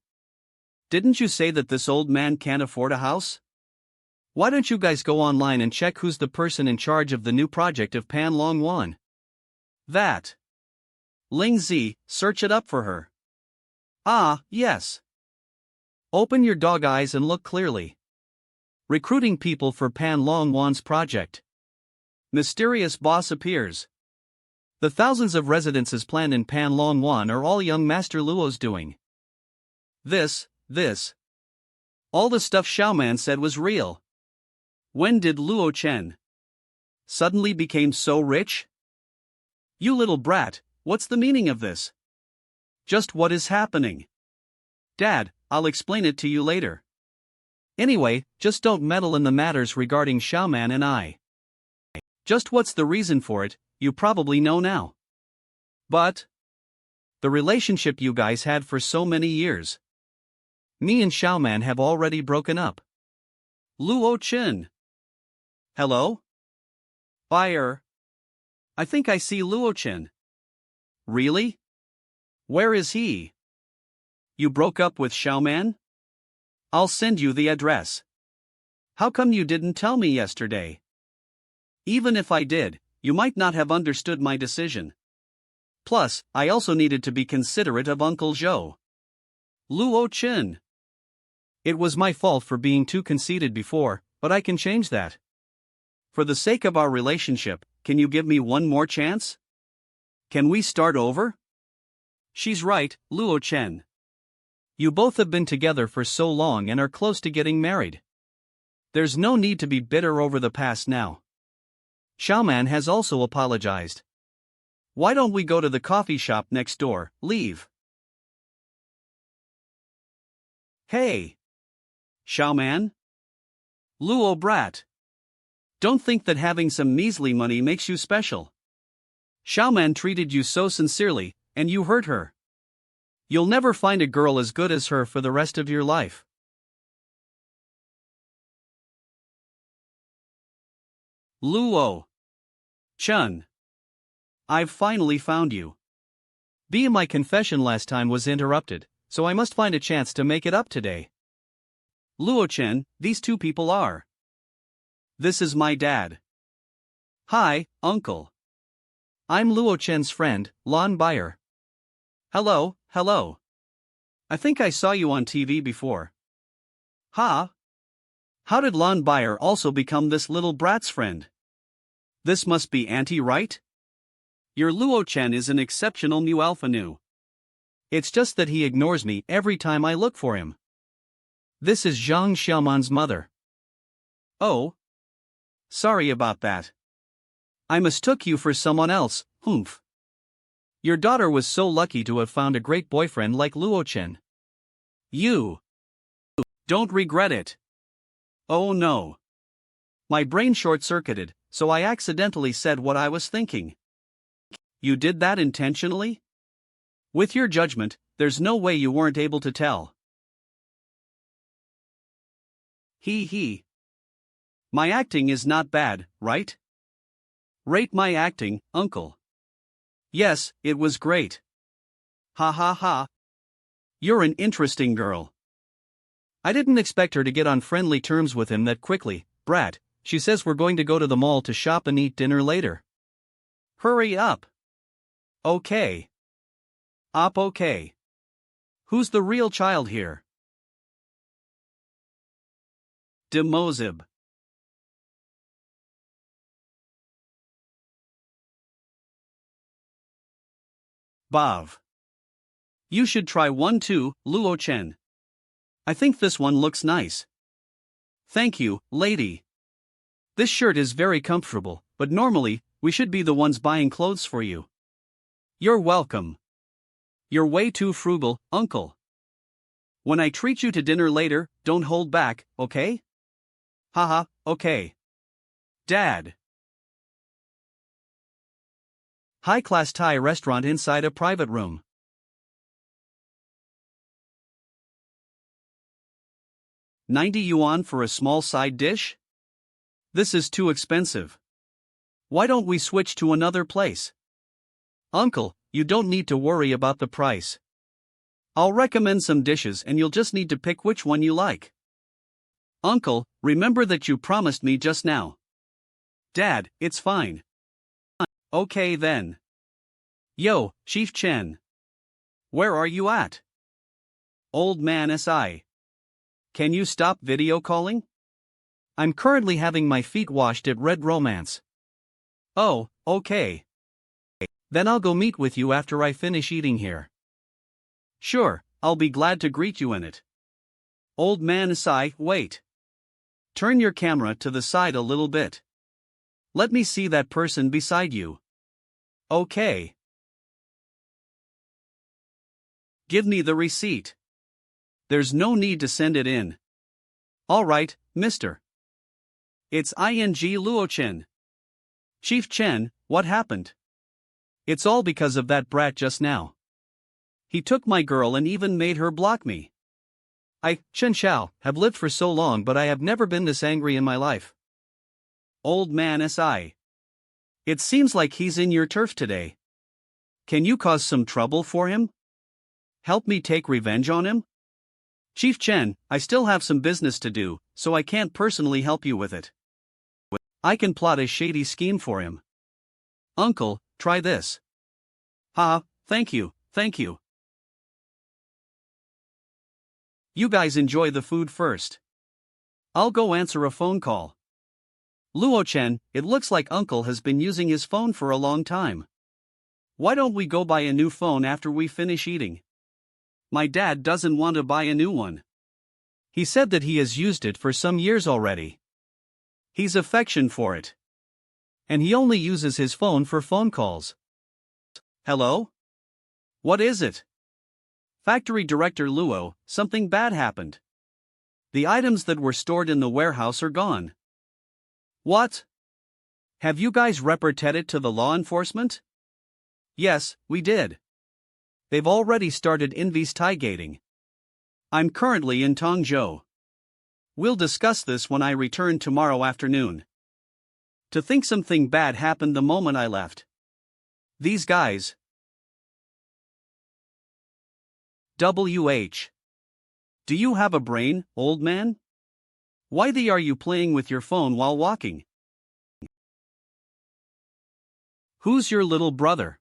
A: Didn't you say that this old man can't afford a house? Why don't you guys go online and check who's the person in charge of the new project of Pan Long Wan? That. Ling Zi, search it up for her. Ah, yes. Open your dog eyes and look clearly. Recruiting people for Pan Long Wan's project. Mysterious boss appears. The thousands of residences planned in Pan Long Wan are all young Master Luo's doing. This. All the stuff Xiaoman said was real. When did Luo Chen suddenly became so rich? You little brat, what's the meaning of this? Just what is happening? Dad, I'll explain it to you later. Anyway, just don't meddle in the matters regarding Xiaoman and I. Just what's the reason for it, you probably know now. But the relationship you guys had for so many years. Me and Xiaoman have already broken up. Luo Chen. Hello? Buyer. I think I see Luo Chen. Really? Where is he? You broke up with Xiaoman? I'll send you the address. How come you didn't tell me yesterday? Even if I did, you might not have understood my decision. Plus, I also needed to be considerate of Uncle Zhou. Luo Chen. It was my fault for being too conceited before, but I can change that. For the sake of our relationship, can you give me one more chance? Can we start over? She's right, Luo Chen. You both have been together for so long and are close to getting married. There's no need to be bitter over the past now. Xiaoman has also apologized. Why don't we go to the coffee shop next door, leave? Hey! Xiaoman? Luo brat. Don't think that having some measly money makes you special. Xiaoman treated you so sincerely, and you hurt her. You'll never find a girl as good as her for the rest of your life. Luo Chen. I've finally found you. My confession last time was interrupted, so I must find a chance to make it up today. Luo Chen, these two people are. This is my dad. Hi, uncle. I'm Luo Chen's friend, Lon Bayer. Hello, hello. I think I saw you on TV before. Ha? How did Lon Bayer also become this little brat's friend? This must be Auntie, right? Your Luo Chen is an exceptional mu alpha nu. It's just that he ignores me every time I look for him. This is Zhang Xiaoman's mother. Oh. Sorry about that. I mistook you for someone else, humph. Your daughter was so lucky to have found a great boyfriend like Luo Chen. You don't regret it. Oh no. My brain short-circuited, so I accidentally said what I was thinking. You did that intentionally? With your judgment, there's no way you weren't able to tell. He. My acting is not bad, right? Rate my acting, uncle. Yes, it was great. Ha ha ha. You're an interesting girl. I didn't expect her to get on friendly terms with him that quickly, brat. She says we're going to go to the mall to shop and eat dinner later. Hurry up. Okay. Okay. Who's the real child here? Demozib. Bav. You should try one too, Luo Chen. I think this one looks nice. Thank you, lady. This shirt is very comfortable, but normally, we should be the ones buying clothes for you. You're welcome. You're way too frugal, uncle. When I treat you to dinner later, don't hold back, okay? Haha, okay. Dad. High-class Thai restaurant inside a private room. $90 for a small side dish? This is too expensive. Why don't we switch to another place? Uncle, you don't need to worry about the price. I'll recommend some dishes and you'll just need to pick which one you like. Uncle, remember that you promised me just now. Dad, it's fine. Okay then. Yo, Chief Chen. Where are you at? Old man SI. Can you stop video calling? I'm currently having my feet washed at Red Romance. Oh, okay. Then I'll go meet with you after I finish eating here. Sure, I'll be glad to greet you in it. Old man SI, wait. Turn your camera to the side a little bit. Let me see that person beside you. Okay. Give me the receipt. There's no need to send it in. Alright, mister. It's ING Luo Chen. Chief Chen, what happened? It's all because of that brat just now. He took my girl and even made her block me. I, Chen Xiao, have lived for so long but I have never been this angry in my life. Old man SI. It seems like he's in your turf today. Can you cause some trouble for him? Help me take revenge on him? Chief Chen, I still have some business to do, so I can't personally help you with it. I can plot a shady scheme for him. Uncle, try this. Thank you, thank you. You guys enjoy the food first. I'll go answer a phone call. Luo Chen, it looks like Uncle has been using his phone for a long time. Why don't we go buy a new phone after we finish eating? My dad doesn't want to buy a new one. He said that he has used it for some years already. He's affection for it. And he only uses his phone for phone calls. Hello? What is it? Factory Director Luo, something bad happened. The items that were stored in the warehouse are gone. What? Have you guys reported it to the law enforcement? Yes, we did. They've already started investigating. I'm currently in Tongzhou. We'll discuss this when I return tomorrow afternoon. To think something bad happened the moment I left. These guys. WH. Do you have a brain, old man? Why are you playing with your phone while walking? Who's your little brother?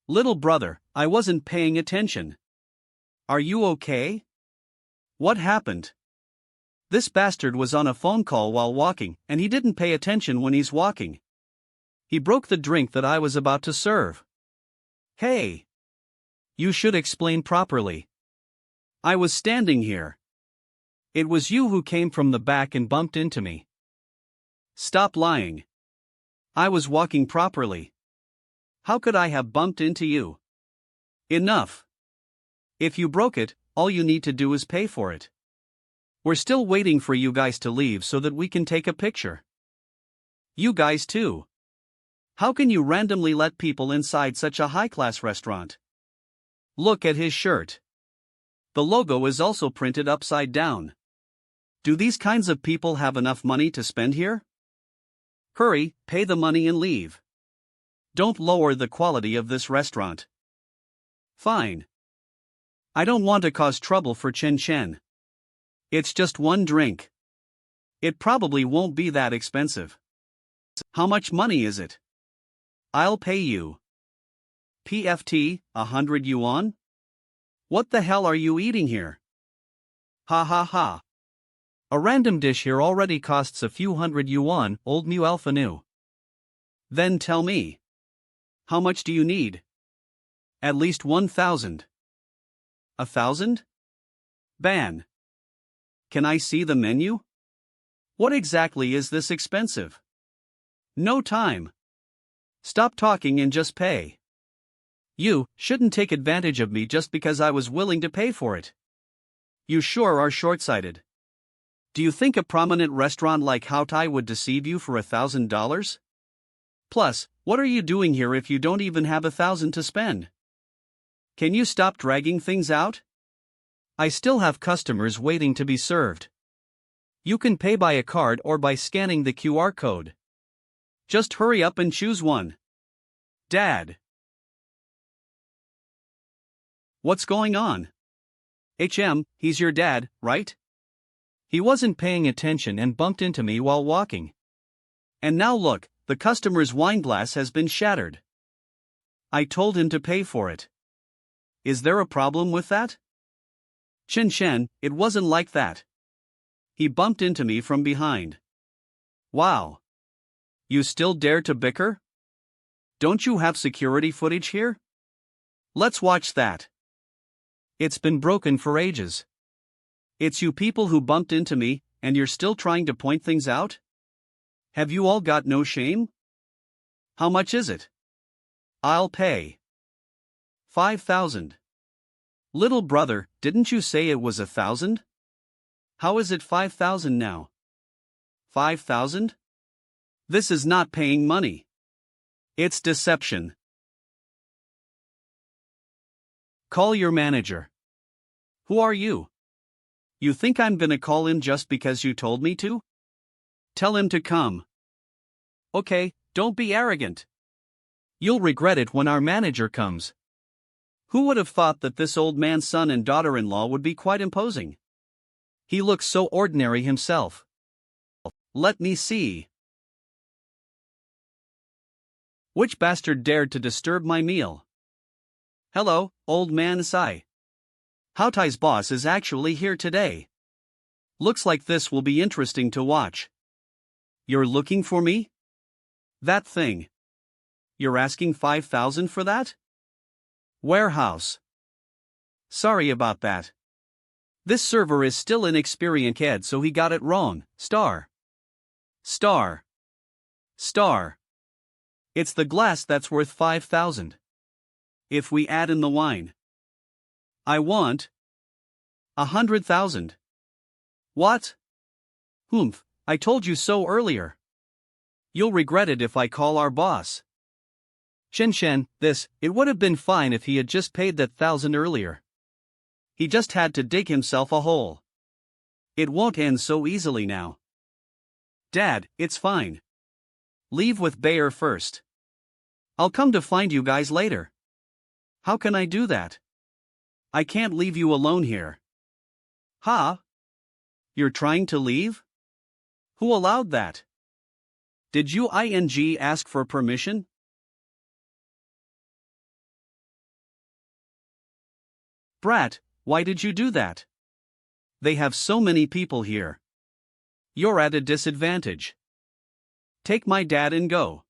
A: Little brother, I wasn't paying attention. Are you okay? What happened? This bastard was on a phone call while walking, and he didn't pay attention when he's walking. He broke the drink that I was about to serve. Hey! You should explain properly. I was standing here. It was you who came from the back and bumped into me. Stop lying. I was walking properly. How could I have bumped into you? Enough. If you broke it, all you need to do is pay for it. We're still waiting for you guys to leave so that we can take a picture. You guys too. How can you randomly let people inside such a high-class restaurant? Look at his shirt. The logo is also printed upside down. Do these kinds of people have enough money to spend here? Hurry, pay the money and leave. Don't lower the quality of this restaurant. Fine. I don't want to cause trouble for Chen. It's just one drink. It probably won't be that expensive. How much money is it? I'll pay you. PFT, 100 yuan? What the hell are you eating here? Ha ha ha. A random dish here already costs a few hundred yuan, old mu alpha nu. Then tell me. How much do you need? At least 1,000. 1,000? Ban. Can I see the menu? What exactly is this expensive? No time. Stop talking and just pay. You shouldn't take advantage of me just because I was willing to pay for it. You sure are short-sighted. Do you think a prominent restaurant like Howtai would deceive you for $1,000? Plus, what are you doing here if you don't even have 1,000 to spend? Can you stop dragging things out? I still have customers waiting to be served. You can pay by a card or by scanning the QR code. Just hurry up and choose one. Dad. What's going on? He's your dad, right? He wasn't paying attention and bumped into me while walking. And now look, the customer's wine glass has been shattered. I told him to pay for it. Is there a problem with that? Chen, it wasn't like that. He bumped into me from behind. Wow. You still dare to bicker? Don't you have security footage here? Let's watch that. It's been broken for ages. It's you people who bumped into me, and you're still trying to point things out? Have you all got no shame? How much is it? I'll pay. 5,000. Little brother, didn't you say it was 1,000? How is it 5,000 now? 5,000? This is not paying money. It's deception. Call your manager. Who are you? You think I'm gonna call him just because you told me to? Tell him to come. Okay, don't be arrogant. You'll regret it when our manager comes. Who would have thought that this old man's son and daughter-in-law would be quite imposing? He looks so ordinary himself. Let me see. Which bastard dared to disturb my meal? Hello, old man Sai. Howtai's boss is actually here today. Looks like this will be interesting to watch. You're looking for me? That thing. You're asking 5,000 for that? Warehouse. Sorry about that. This server is still inexperienced kid, so he got it wrong. Star. It's the glass that's worth 5,000. If we add in the wine. I want 100,000. What? Humph, I told you so earlier. You'll regret it if I call our boss. Chen, it would have been fine if he had just paid that 1,000 earlier. He just had to dig himself a hole. It won't end so easily now. Dad, it's fine. Leave with Bayer first. I'll come to find you guys later. How can I do that? I can't leave you alone here. Huh? You're trying to leave? Who allowed that? Did you ask for permission? Brat, why did you do that? They have so many people here. You're at a disadvantage. Take my dad and go.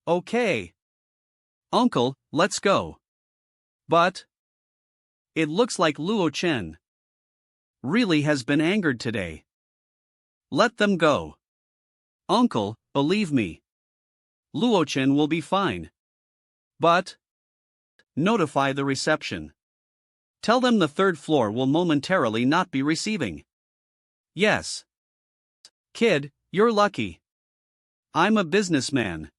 A: Okay. Uncle, let's go. But it looks like Luo Chen really has been angered today. Let them go. Uncle, believe me. Luo Chen will be fine. But notify the reception. Tell them the third floor will momentarily not be receiving. Yes. Kid, you're lucky. I'm a businessman.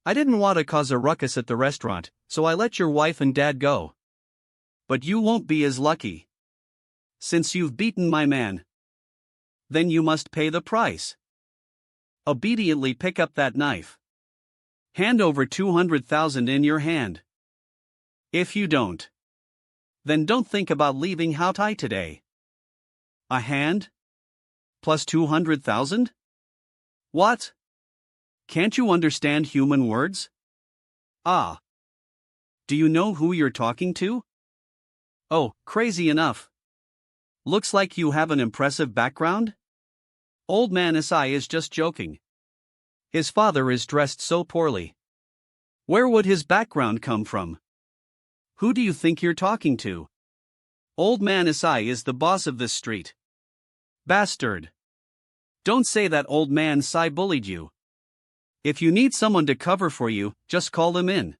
A: I didn't want to cause a ruckus at the restaurant, so I let your wife and dad go. But you won't be as lucky. Since you've beaten my man, then you must pay the price. Obediently pick up that knife. Hand over 200,000 in your hand. If you don't, then don't think about leaving Haotai today. A hand? Plus 200,000? What? Can't you understand human words? Ah. Do you know who you're talking to? Oh, crazy enough. Looks like you have an impressive background? Old man Isai is just joking. His father is dressed so poorly. Where would his background come from? Who do you think you're talking to? Old man Isai is the boss of this street. Bastard. Don't say that old man Sai bullied you. If you need someone to cover for you, just call him in.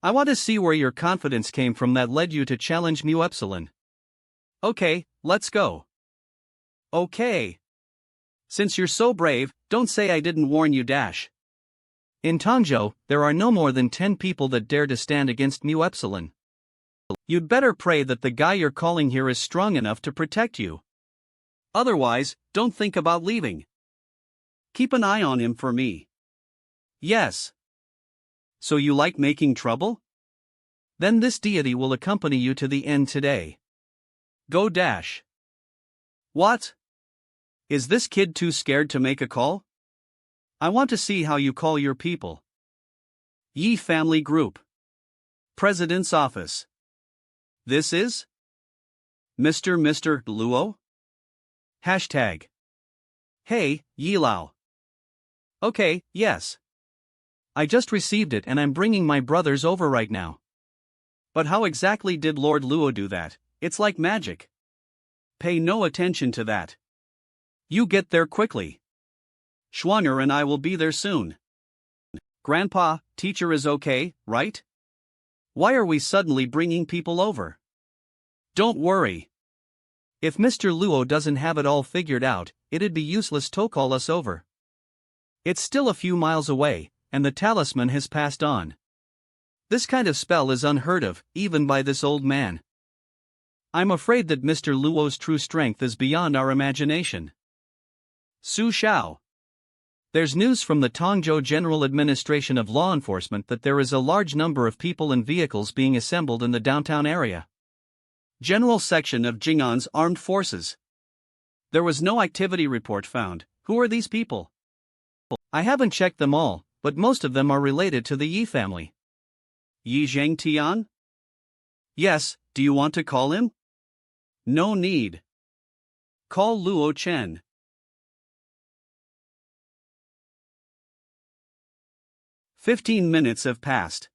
A: I want to see where your confidence came from that led you to challenge Mu Epsilon. Okay, let's go. Okay. Since you're so brave, don't say I didn't warn you. In Tongzhou, there are no more than 10 people that dare to stand against Mu Epsilon. You'd better pray that the guy you're calling here is strong enough to protect you. Otherwise, don't think about leaving. Keep an eye on him for me. Yes. So you like making trouble? Then this deity will accompany you to the end today. Go. What? Is this kid too scared to make a call? I want to see how you call your people. Yi Family Group. President's Office. This is? Mr. Luo? Hashtag. Hey, Yi Lao. Okay, yes. I just received it and I'm bringing my brothers over right now. But how exactly did Lord Luo do that? It's like magic. Pay no attention to that. You get there quickly. Schwaner and I will be there soon. Grandpa, teacher is okay, right? Why are we suddenly bringing people over? Don't worry. If Mr. Luo doesn't have it all figured out, it'd be useless to call us over. It's still a few miles away, and the talisman has passed on. This kind of spell is unheard of, even by this old man. I'm afraid that Mr. Luo's true strength is beyond our imagination. Su Xiao. There's news from the Tongzhou General Administration of Law Enforcement that there is a large number of people and vehicles being assembled in the downtown area. General Section of Jing'an's Armed Forces. There was no activity report found. Who are these people? I haven't checked them all, but most of them are related to the Yi family. Yi Zhangtian? Yes, do you want to call him? No need. Call Luo Chen. 15 minutes have passed.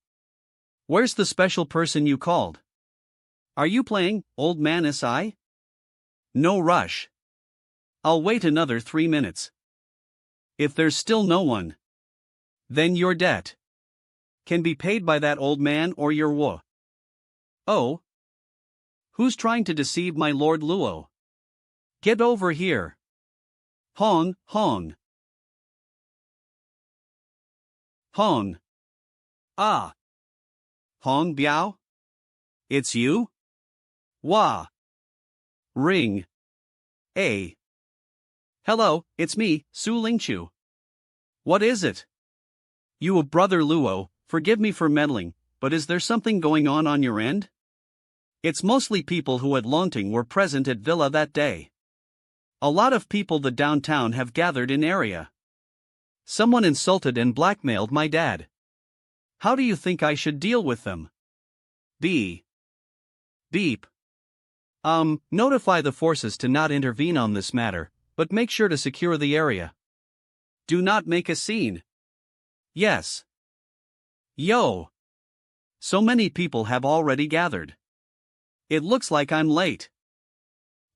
A: Where's the special person you called? Are you playing, old man Isai? No rush. I'll wait another 3 minutes. If there's still no one, then your debt can be paid by that old man or your Wu. Oh? Who's trying to deceive my Lord Luo? Get over here. Hong. Hong. Ah. Hong Biao? It's you? Wah. Ring. A. Hello, it's me, Su Lingchu. What is it? You brother Luo, forgive me for meddling, but is there something going on your end? It's mostly people who at Longting were present at Villa that day. A lot of people the downtown have gathered in area. Someone insulted and blackmailed my dad. How do you think I should deal with them? Beep. Notify the forces to not intervene on this matter, but make sure to secure the area. Do not make a scene. Yes. Yo. So many people have already gathered. It looks like I'm late.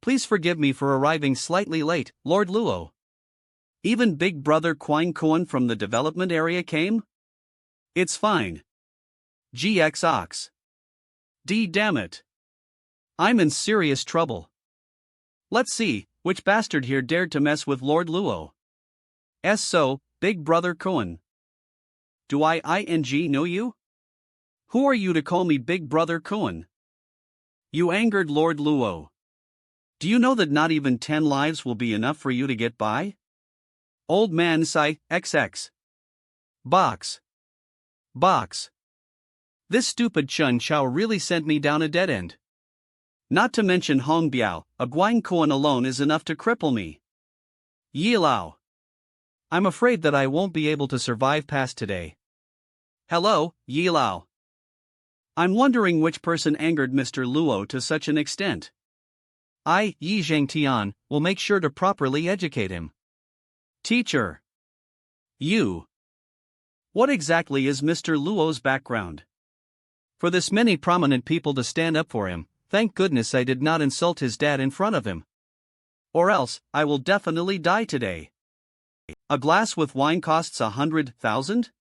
A: Please forgive me for arriving slightly late, Lord Luo. Even Big Brother Quine Kuan from the development area came? It's fine. GX Ox. D damn it. I'm in serious trouble. Let's see, which bastard here dared to mess with Lord Luo? So, Big Brother Kuan. Do I know you? Who are you to call me Big Brother Kuan? You angered Lord Luo. Do you know that not even 10 lives will be enough for you to get by? Old man Sai, XX. Box. This stupid Chun Chao really sent me down a dead end. Not to mention Hong Biao, a Guan Kuan alone is enough to cripple me. Yi Lao. I'm afraid that I won't be able to survive past today. Hello, Yi Lao. I'm wondering which person angered Mr. Luo to such an extent. I, Yi Zhangtian, will make sure to properly educate him. Teacher. You. What exactly is Mr. Luo's background? For this many prominent people to stand up for him, thank goodness I did not insult his dad in front of him. Or else, I will definitely die today. A glass with wine costs 100,000?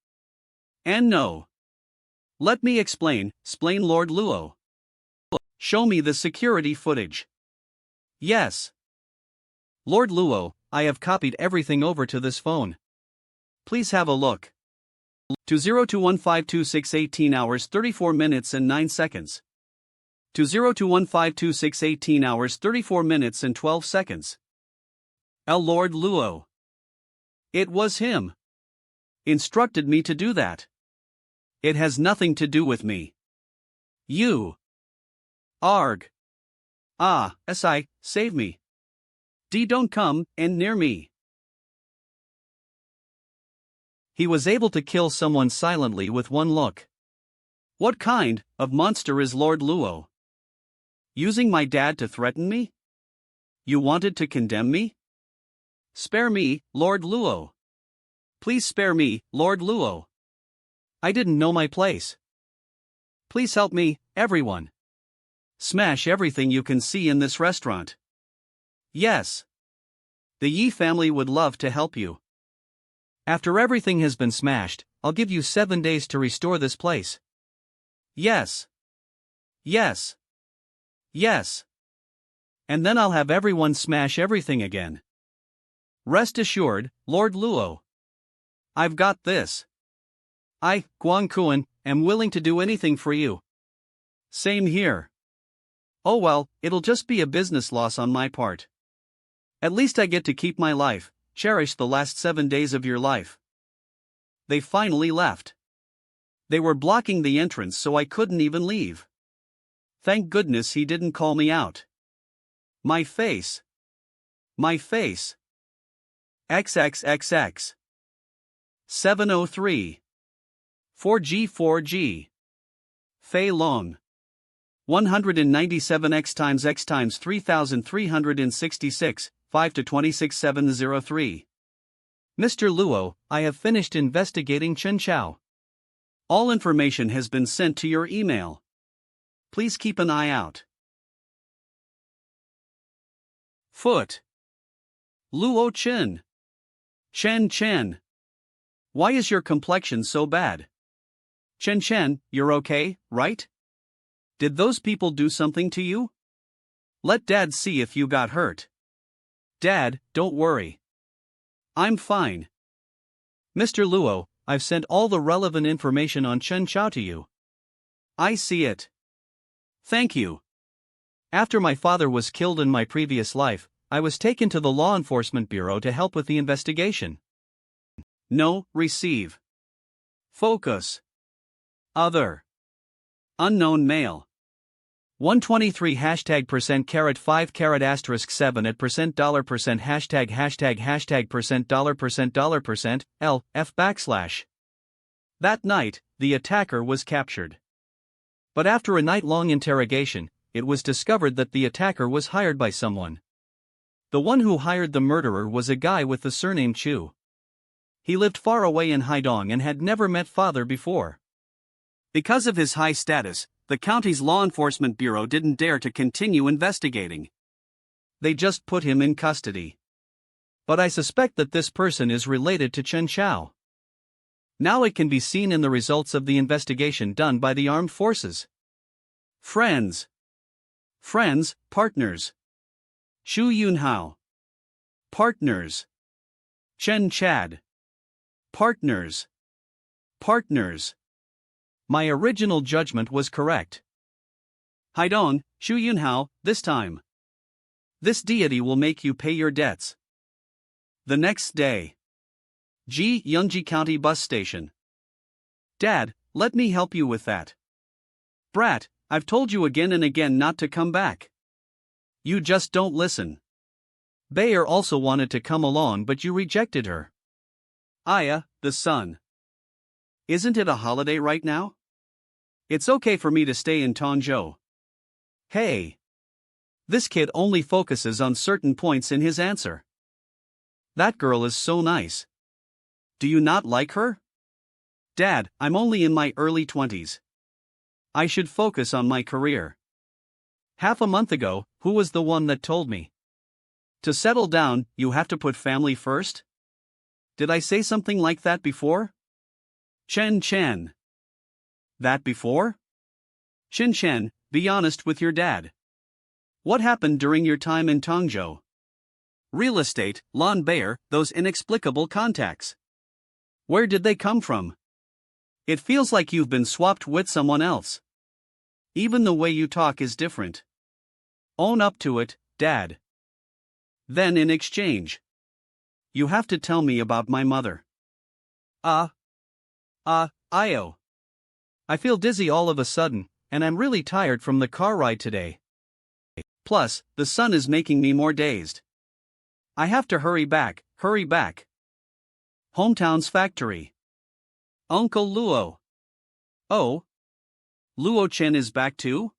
A: And no. Let me explain, Lord Luo. Show me the security footage. Yes. Lord Luo, I have copied everything over to this phone. Please have a look. 20215226 18 hours 34 minutes and 9 seconds. 20215226 18 hours 34 minutes and 12 seconds. Lord Luo. It was him. Instructed me to do that. It has nothing to do with me. You. Arg. Si, save me. D don't come and near me. He was able to kill someone silently with one look. What kind of monster is Lord Luo? Using my dad to threaten me? You wanted to condemn me? Spare me, Lord Luo. Please spare me, Lord Luo. I didn't know my place. Please help me, everyone. Smash everything you can see in this restaurant. Yes. The Yi family would love to help you. After everything has been smashed, I'll give you 7 days to restore this place. Yes. Yes. Yes. And then I'll have everyone smash everything again. Rest assured, Lord Luo. I've got this. I, Guang Kuan, am willing to do anything for you. Same here. Oh well, it'll just be a business loss on my part. At least I get to keep my life, cherish the last 7 days of your life. They finally left. They were blocking the entrance so I couldn't even leave. Thank goodness he didn't call me out. My face. My face. XXXX. 703. 4G. Fei Long. 197x times x times 3366, 5 to 26703. Mr. Luo, I have finished investigating Chen Chao. All information has been sent to your email. Please keep an eye out. Foot. Luo Chen. Chen. Why is your complexion so bad? Chen, you're okay, right? Did those people do something to you? Let Dad see if you got hurt. Dad, don't worry. I'm fine. Mr. Luo, I've sent all the relevant information on Chen Chao to you. I see it. Thank you. After my father was killed in my previous life, I was taken to the Law Enforcement Bureau to help with the investigation. No, receive. Focus. Other. Unknown male. 123 hashtag percent carat 5 carat asterisk 7 at percent dollar percent hashtag percent dollar percent L F backslash. That night, the attacker was captured. But after a night-long interrogation, it was discovered that the attacker was hired by someone. The one who hired the murderer was a guy with the surname Chu. He lived far away in Haidong and had never met father before. Because of his high status, the county's law enforcement bureau didn't dare to continue investigating. They just put him in custody. But I suspect that this person is related to Chen Chao. Now it can be seen in the results of the investigation done by the armed forces. Friends. Friends, partners. Xu Yunhao. Partners. Chen Chad. Partners. Partners. My original judgment was correct. Haidong, Xu Yunhao, this time. This deity will make you pay your debts. The next day. Yunji County Bus Station. Dad, let me help you with that. Brat, I've told you again and again not to come back. You just don't listen. Bayer also wanted to come along but you rejected her. Aya, the son. Isn't it a holiday right now? It's okay for me to stay in Tongzhou. Hey. This kid only focuses on certain points in his answer. That girl is so nice. Do you not like her? Dad, I'm only in my early 20s. I should focus on my career. Half a month ago, who was the one that told me? To settle down, you have to put family first? Did I say something like that before? Chen. That before? Chen, be honest with your dad. What happened during your time in Tongzhou? Real estate, Lon Bayer, those inexplicable contacts. Where did they come from? It feels like you've been swapped with someone else. Even the way you talk is different. Own up to it, Dad. Then in exchange, you have to tell me about my mother. Io. I feel dizzy all of a sudden, and I'm really tired from the car ride today. Plus, the sun is making me more dazed. I have to hurry back. Hometown's factory. Uncle Luo. Oh. Luo Chen is back too?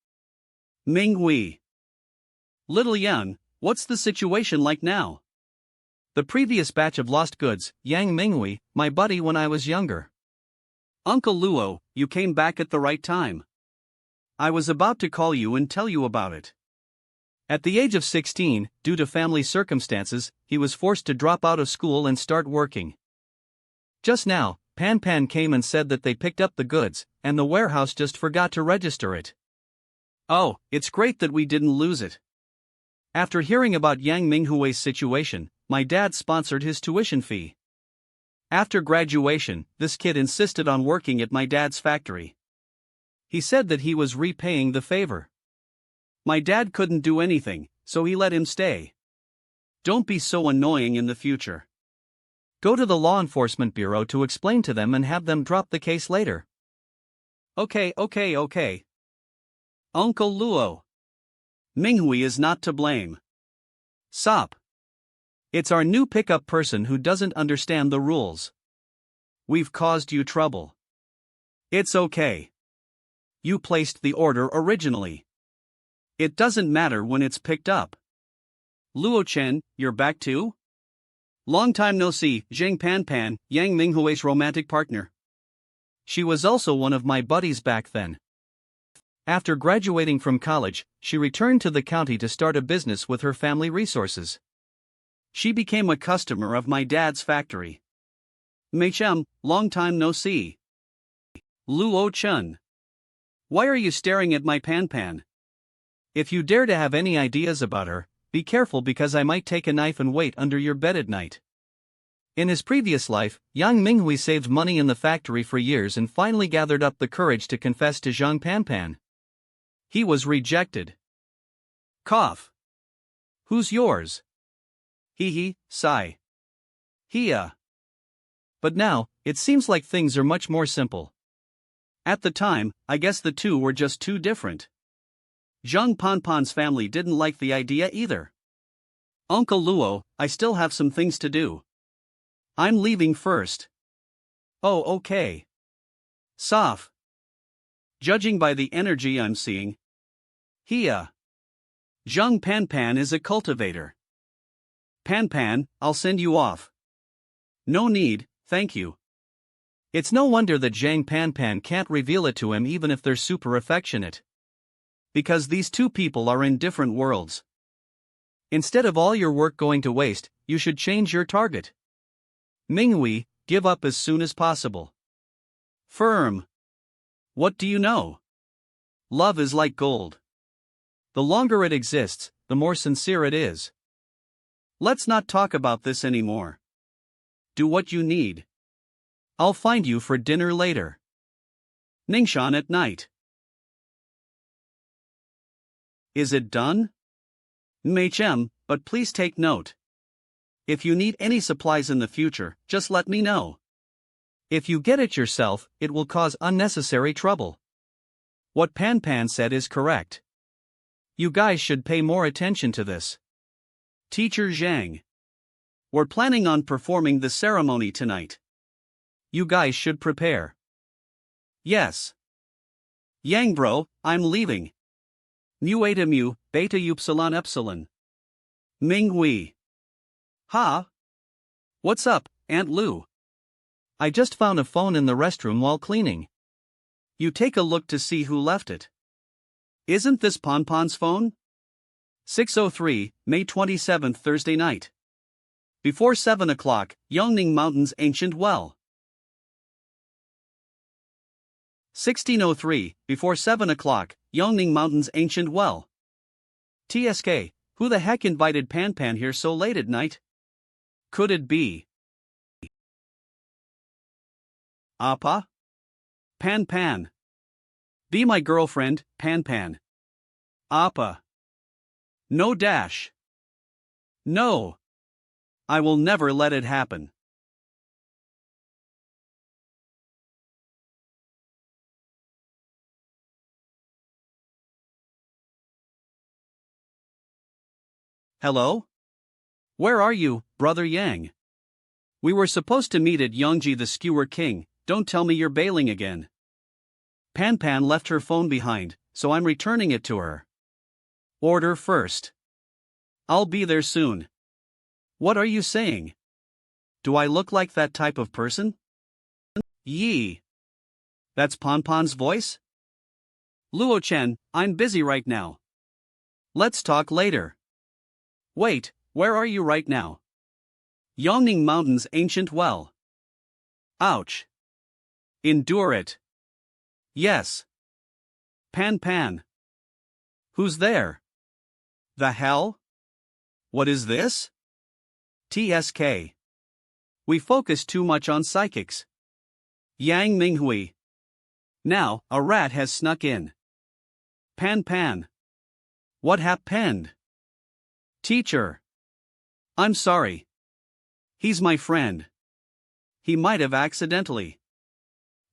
A: Minghui. Little Yan, what's the situation like now? The previous batch of lost goods, Yang Minghui, my buddy when I was younger. Uncle Luo, you came back at the right time. I was about to call you and tell you about it. At the age of 16, due to family circumstances, he was forced to drop out of school and start working. Just now, Pan came and said that they picked up the goods, and the warehouse just forgot to register it. Oh, it's great that we didn't lose it. After hearing about Yang Minghui's situation, my dad sponsored his tuition fee. After graduation, this kid insisted on working at my dad's factory. He said that he was repaying the favor. My dad couldn't do anything, so he let him stay. Don't be so annoying in the future. Go to the law enforcement bureau to explain to them and have them drop the case later. Okay. Uncle Luo. Minghui is not to blame. Sop. It's our new pickup person who doesn't understand the rules. We've caused you trouble. It's okay. You placed the order originally. It doesn't matter when it's picked up. Luo Chen, you're back too? Long time no see, Zheng Pan, Yang Minghui's romantic partner. She was also one of my buddies back then. After graduating from college, she returned to the county to start a business with her family resources. She became a customer of my dad's factory. Meichem, long time no see. Luo Chen. Why are you staring at my Pan? If you dare to have any ideas about her, be careful because I might take a knife and wait under your bed at night. In his previous life, Yang Minghui saved money in the factory for years and finally gathered up the courage to confess to Zhang Pan. He was rejected. Cough. Who's yours? Sigh. Hia. But now, it seems like things are much more simple. At the time, I guess the two were just too different. Zhang Panpan's family didn't like the idea either. Uncle Luo, I still have some things to do. I'm leaving first. Oh, okay. Saf. Judging by the energy I'm seeing. Hia. Zhang Panpan is a cultivator. Panpan, I'll send you off. No need, thank you. It's no wonder that Zhang Panpan can't reveal it to him even if they're super affectionate. Because these two people are in different worlds. Instead of all your work going to waste, you should change your target. Minghui, give up as soon as possible. Firm. What do you know? Love is like gold. The longer it exists, the more sincere it is. Let's not talk about this anymore. Do what you need. I'll find you for dinner later. Ningxian at night. Is it done? Meichem, but please take note. If you need any supplies in the future, just let me know. If you get it yourself, it will cause unnecessary trouble. What Panpan said is correct. You guys should pay more attention to this. Teacher Zhang. We're planning on performing the ceremony tonight. You guys should prepare. Yes. Yang bro, I'm leaving. Mu eta mu, beta upsilon epsilon. Minghui. Ha? What's up, Aunt Lu? I just found a phone in the restroom while cleaning. You take a look to see who left it. Isn't this Ponpon's phone? 6:03, May 27th, Thursday night. Before 7 o'clock, Yongning Mountain's ancient well. 16:03, before 7 o'clock, Yongning Mountain's ancient well. TSK, who the heck invited Panpan here so late at night? Could it be Appa? Panpan. Be my girlfriend, Panpan. Appa. No dash. No. I will never let it happen. Hello? Where are you, Brother Yang? We were supposed to meet at Yongji the Skewer King, don't tell me you're bailing again. Panpan left her phone behind, so I'm returning it to her. Order first. I'll be there soon. What are you saying? Do I look like that type of person? Yee. That's Ponpon's voice? Luo Chen, I'm busy right now. Let's talk later. Wait, where are you right now? Yongning Mountain's ancient well. Ouch. Endure it. Yes. Panpan. Who's there? The hell? What is this? TSK. We focus too much on psychics. Yang Minghui. Now, a rat has snuck in. Panpan. What happened? Teacher. I'm sorry. He's my friend. He might have accidentally.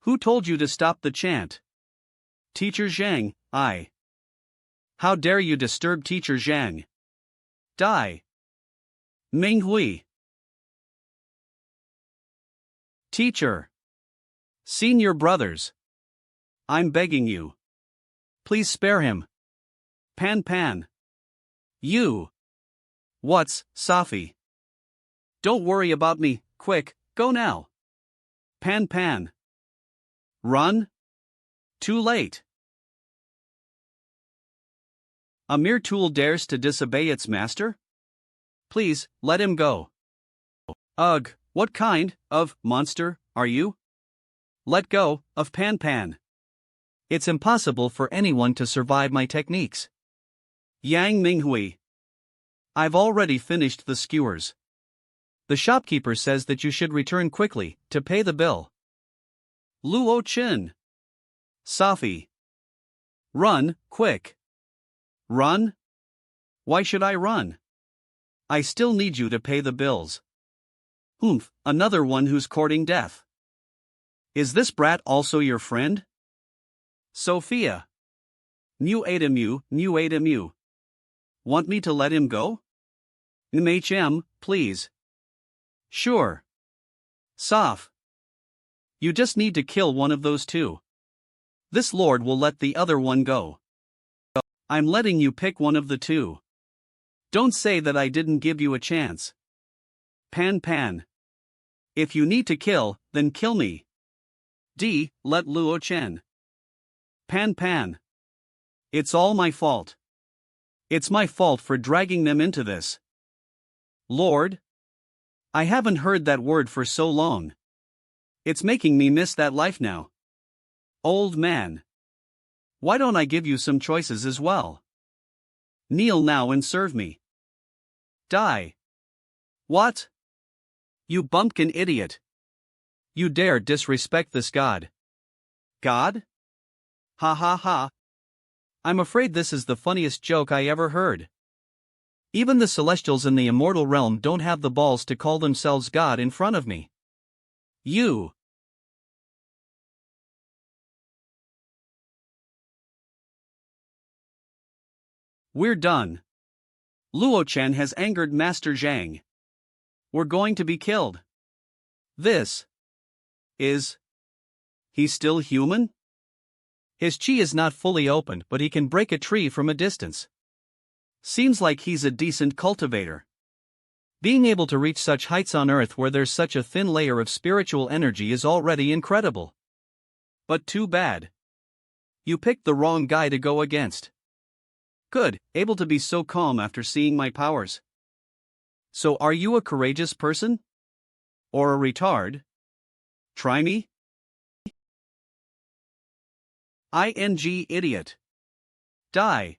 A: Who told you to stop the chant? Teacher Zhang, I. How dare you disturb Teacher Zhang? Die. Minghui. Teacher. Senior brothers. I'm begging you. Please spare him. Panpan. You. What's, Safi? Don't worry about me, quick, go now. Panpan. Run? Too late. A mere tool dares to disobey its master? Please, let him go. Ugh, what kind of monster are you? Let go of Panpan. It's impossible for anyone to survive my techniques. Yang Minghui. I've already finished the skewers. The shopkeeper says that you should return quickly to pay the bill. Luo Chen. Safi. Run, quick. Run? Why should I run? I still need you to pay the bills. Humph, another one who's courting death. Is this brat also your friend? Sophia. New Adamu. Want me to let him go? Please. Sure. Soph. You just need to kill one of those two. This lord will let the other one go. I'm letting you pick one of the two. Don't say that I didn't give you a chance. Pan. If you need to kill, then kill me. Let Luo Chen. Pan. It's all my fault. It's my fault for dragging them into this. Lord? I haven't heard that word for so long. It's making me miss that life now. Old man. Why don't I give you some choices as well? Kneel now and serve me. Die. What? You bumpkin idiot. You dare disrespect this god. God? Ha. I'm afraid this is the funniest joke I ever heard. Even the celestials in the immortal realm don't have the balls to call themselves God in front of me. You. We're done. Luo Chen has angered Master Zhang. We're going to be killed. This is. He's still human? His chi is not fully opened, but he can break a tree from a distance. Seems like he's a decent cultivator. Being able to reach such heights on Earth where there's such a thin layer of spiritual energy is already incredible. But too bad. You picked the wrong guy to go against. Good, able to be so calm after seeing my powers. So are you a courageous person? Or a retard? Try me? Idiot. Die.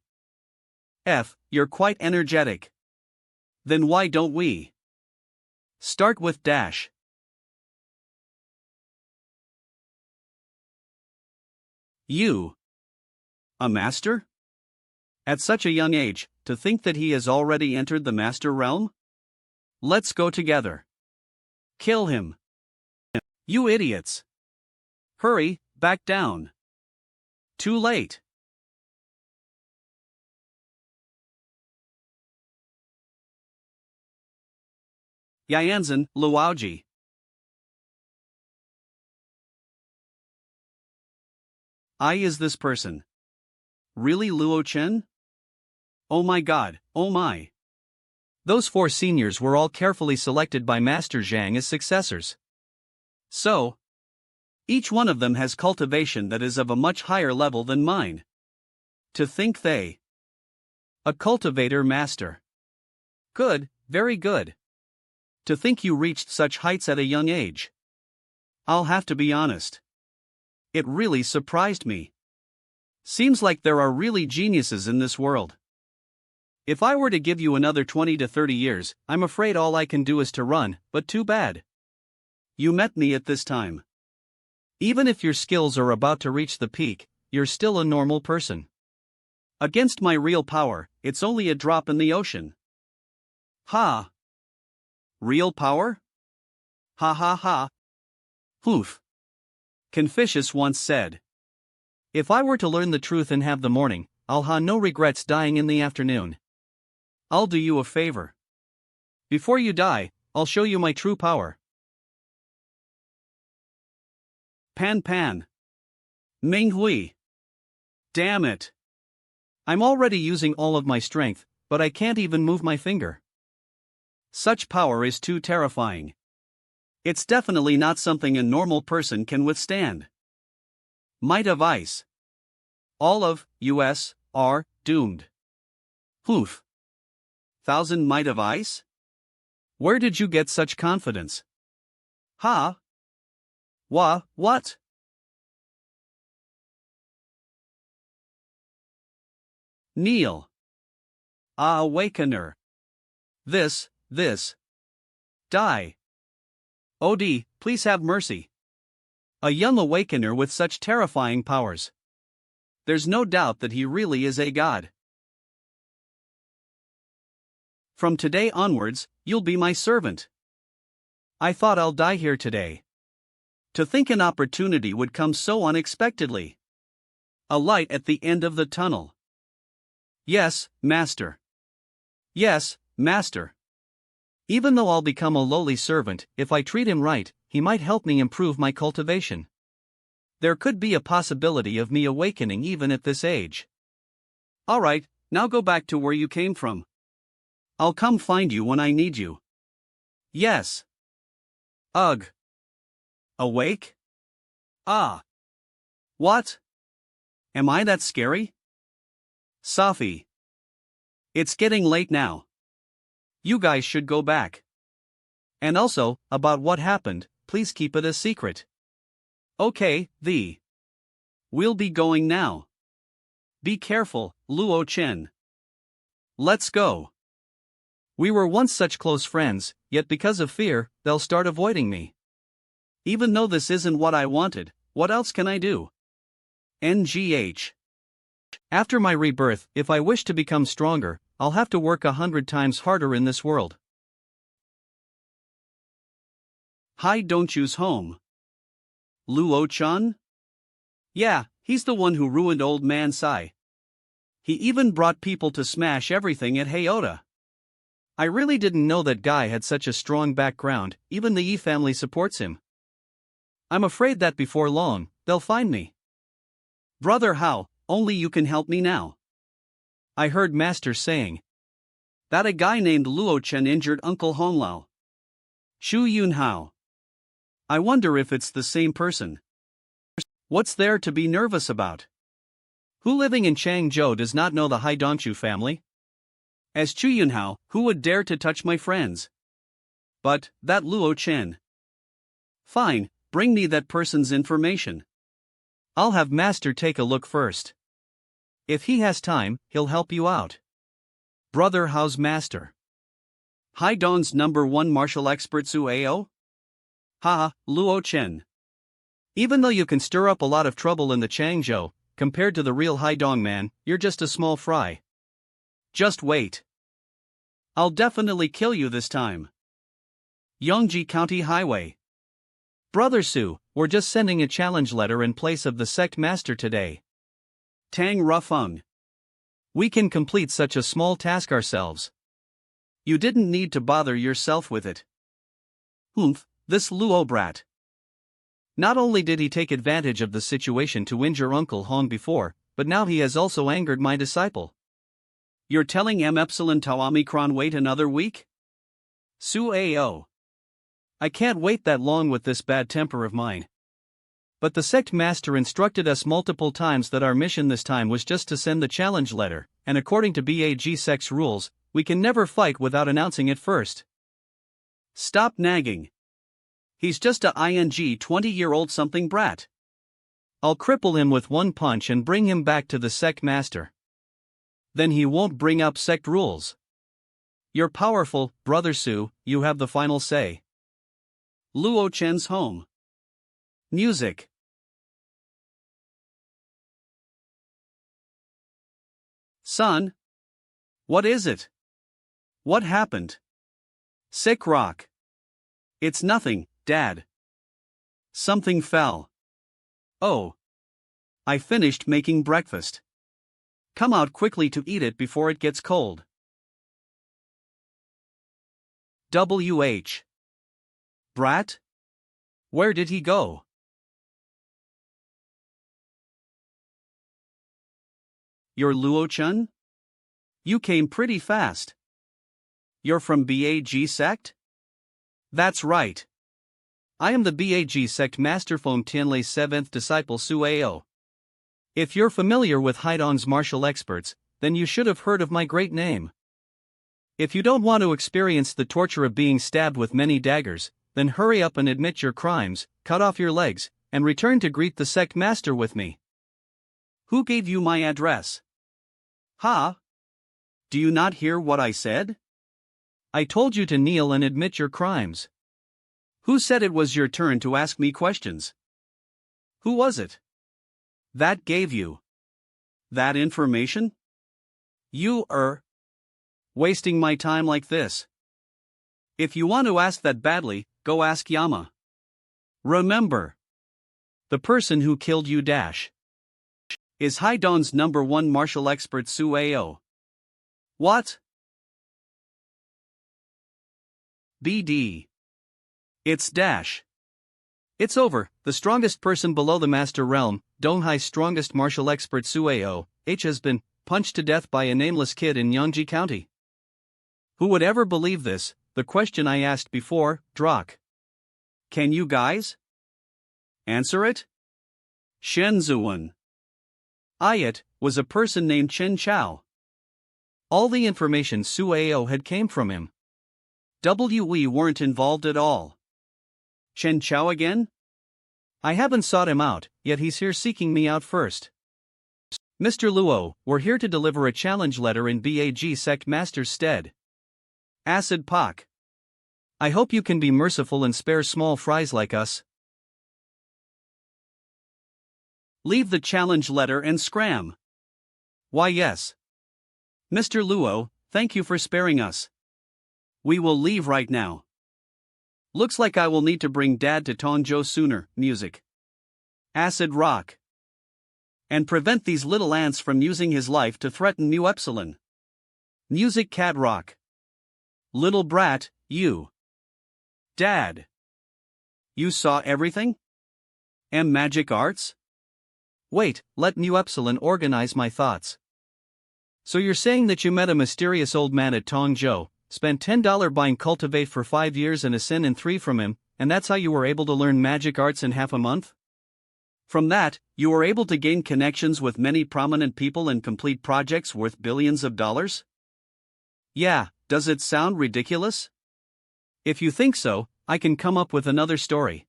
A: F, you're quite energetic. Then why don't we start with dash? You. A master? At such a young age, to think that he has already entered the master realm? Let's go together. Kill him. You idiots. Hurry, back down. Too late. Yanzan, Luoji. Is this person really Luo Chen? Oh my god, oh my. Those 4 seniors were all carefully selected by Master Zhang as successors. So, each one of them has cultivation that is of a much higher level than mine. To think they. A cultivator master. Good, very good. To think you reached such heights at a young age. I'll have to be honest. It really surprised me. Seems like there are really geniuses in this world. If I were to give you another 20 to 30 years, I'm afraid all I can do is to run, but too bad. You met me at this time. Even if your skills are about to reach the peak, you're still a normal person. Against my real power, it's only a drop in the ocean. Ha! Real power? Ha. Oof. Confucius once said, if I were to learn the truth and have the morning, I'll ha no regrets dying in the afternoon. I'll do you a favor. Before you die, I'll show you my true power. Pan. Minghui. Damn it. I'm already using all of my strength, but I can't even move my finger. Such power is too terrifying. It's definitely not something a normal person can withstand. Might of ice. All of us are doomed. Oof. 1,000 might of ice? Where did you get such confidence? Ha? What? Kneel. Awakener. This. Die. OD, please have mercy. A young awakener with such terrifying powers. There's no doubt that he really is a god. From today onwards, you'll be my servant. I thought I'll die here today. To think an opportunity would come so unexpectedly. A light at the end of the tunnel. Yes, master. Yes, master. Even though I'll become a lowly servant, if I treat him right, he might help me improve my cultivation. There could be a possibility of me awakening even at this age. Alright, now go back to where you came from. I'll come find you when I need you. Yes. Ugh. Awake? Ah. What? Am I that scary? Safi. It's getting late now. You guys should go back. And also, about what happened, please keep it a secret. Okay, we'll be going now. Be careful, Luo Chen. Let's go. We were once such close friends, yet because of fear, they'll start avoiding me. Even though this isn't what I wanted, what else can I do? NGH. After my rebirth, if I wish to become stronger, I'll have to work 100 times harder in this world. Hi, don't choose home. Luo Chen? Yeah, he's the one who ruined old man Sai. He even brought people to smash everything at Hayota. I really didn't know that guy had such a strong background, even the Yi family supports him. I'm afraid that before long, they'll find me. Brother Hao, only you can help me now. I heard Master saying that a guy named Luo Chen injured Uncle Honglao. Shu Yun Hao. I wonder if it's the same person. What's there to be nervous about? Who living in Changzhou does not know the Haidongchu family? As Chu Yunhao, who would dare to touch my friends? But, that Luo Chen. Fine, bring me that person's information. I'll have Master take a look first. If he has time, he'll help you out. Brother Hao's Master. Haidong's #1 martial expert Suao? Haha, Luo Chen. Even though you can stir up a lot of trouble in the Changzhou, compared to the real Haidong man, you're just a small fry. Just wait. I'll definitely kill you this time. Yongji County Highway. Brother Su, we're just sending a challenge letter in place of the sect master today. Tang Rufeng. We can complete such a small task ourselves. You didn't need to bother yourself with it. Humph, this Luo brat. Not only did he take advantage of the situation to injure Uncle Hong before, but now he has also angered my disciple. You're telling M Epsilon Tau Omicron wait another week? Su Ao. I can't wait that long with this bad temper of mine. But the sect master instructed us multiple times that our mission this time was just to send the challenge letter, and according to BAG sect's rules, we can never fight without announcing it first. Stop nagging. He's just a 20-year-old something brat. I'll cripple him with one punch and bring him back to the sect master. Then he won't bring up sect rules. You're powerful, Brother Su, you have the final say. Luo Chen's home. Music. Son? What is it? What happened? Sick rock. It's nothing, Dad. Something fell. Oh. I finished making breakfast. Come out quickly to eat it before it gets cold. WH. Brat? Where did he go? You're Luo Chen? You came pretty fast. You're from BAG sect? That's right. I am the BAG sect Master Feng Tianlei's 7th disciple Suao. If you're familiar with Haidong's martial experts, then you should have heard of my great name. If you don't want to experience the torture of being stabbed with many daggers, then hurry up and admit your crimes, cut off your legs, and return to greet the sect master with me. Who gave you my address? Ha? Do you not hear what I said? I told you to kneel and admit your crimes. Who said it was your turn to ask me questions? Who was it? That gave you that information? You wasting my time like this. If you want to ask that badly, go ask Yama. Remember, The person who killed you dash is Haidong's #1 martial expert Su Ao. What? BD. It's dash. It's over. The strongest person below the master realm, Donghai's strongest martial expert Su Ao, H has been punched to death by a nameless kid in Yangji County. Who would ever believe this? The question I asked before, Drak. Can you guys answer it? Shenzhuan. It was a person named Chen Chao. All the information Su Ao had came from him. We weren't involved at all. Chen Chao again? I haven't sought him out, yet he's here seeking me out first. Mr. Luo, we're here to deliver a challenge letter in BAG Sect Master's stead. Acid Pak. I hope you can be merciful and spare small fries like us. Leave the challenge letter and scram. Why yes. Mr. Luo, thank you for sparing us. We will leave right now. Looks like I will need to bring Dad to Tongzhou sooner. Music. Acid rock. And prevent these little ants from using his life to threaten Mu Epsilon. Music cat rock. Little brat, you. Dad. You saw everything? Magic arts? Wait, let Mu Epsilon organize my thoughts. So you're saying that you met a mysterious old man at Tongzhou, spent $10 buying Cultivate for 5 years and a Sin in 3 from him, and that's how you were able to learn magic arts in half a month? From that, you were able to gain connections with many prominent people and complete projects worth billions of dollars? Yeah, does it sound ridiculous? If you think so, I can come up with another story.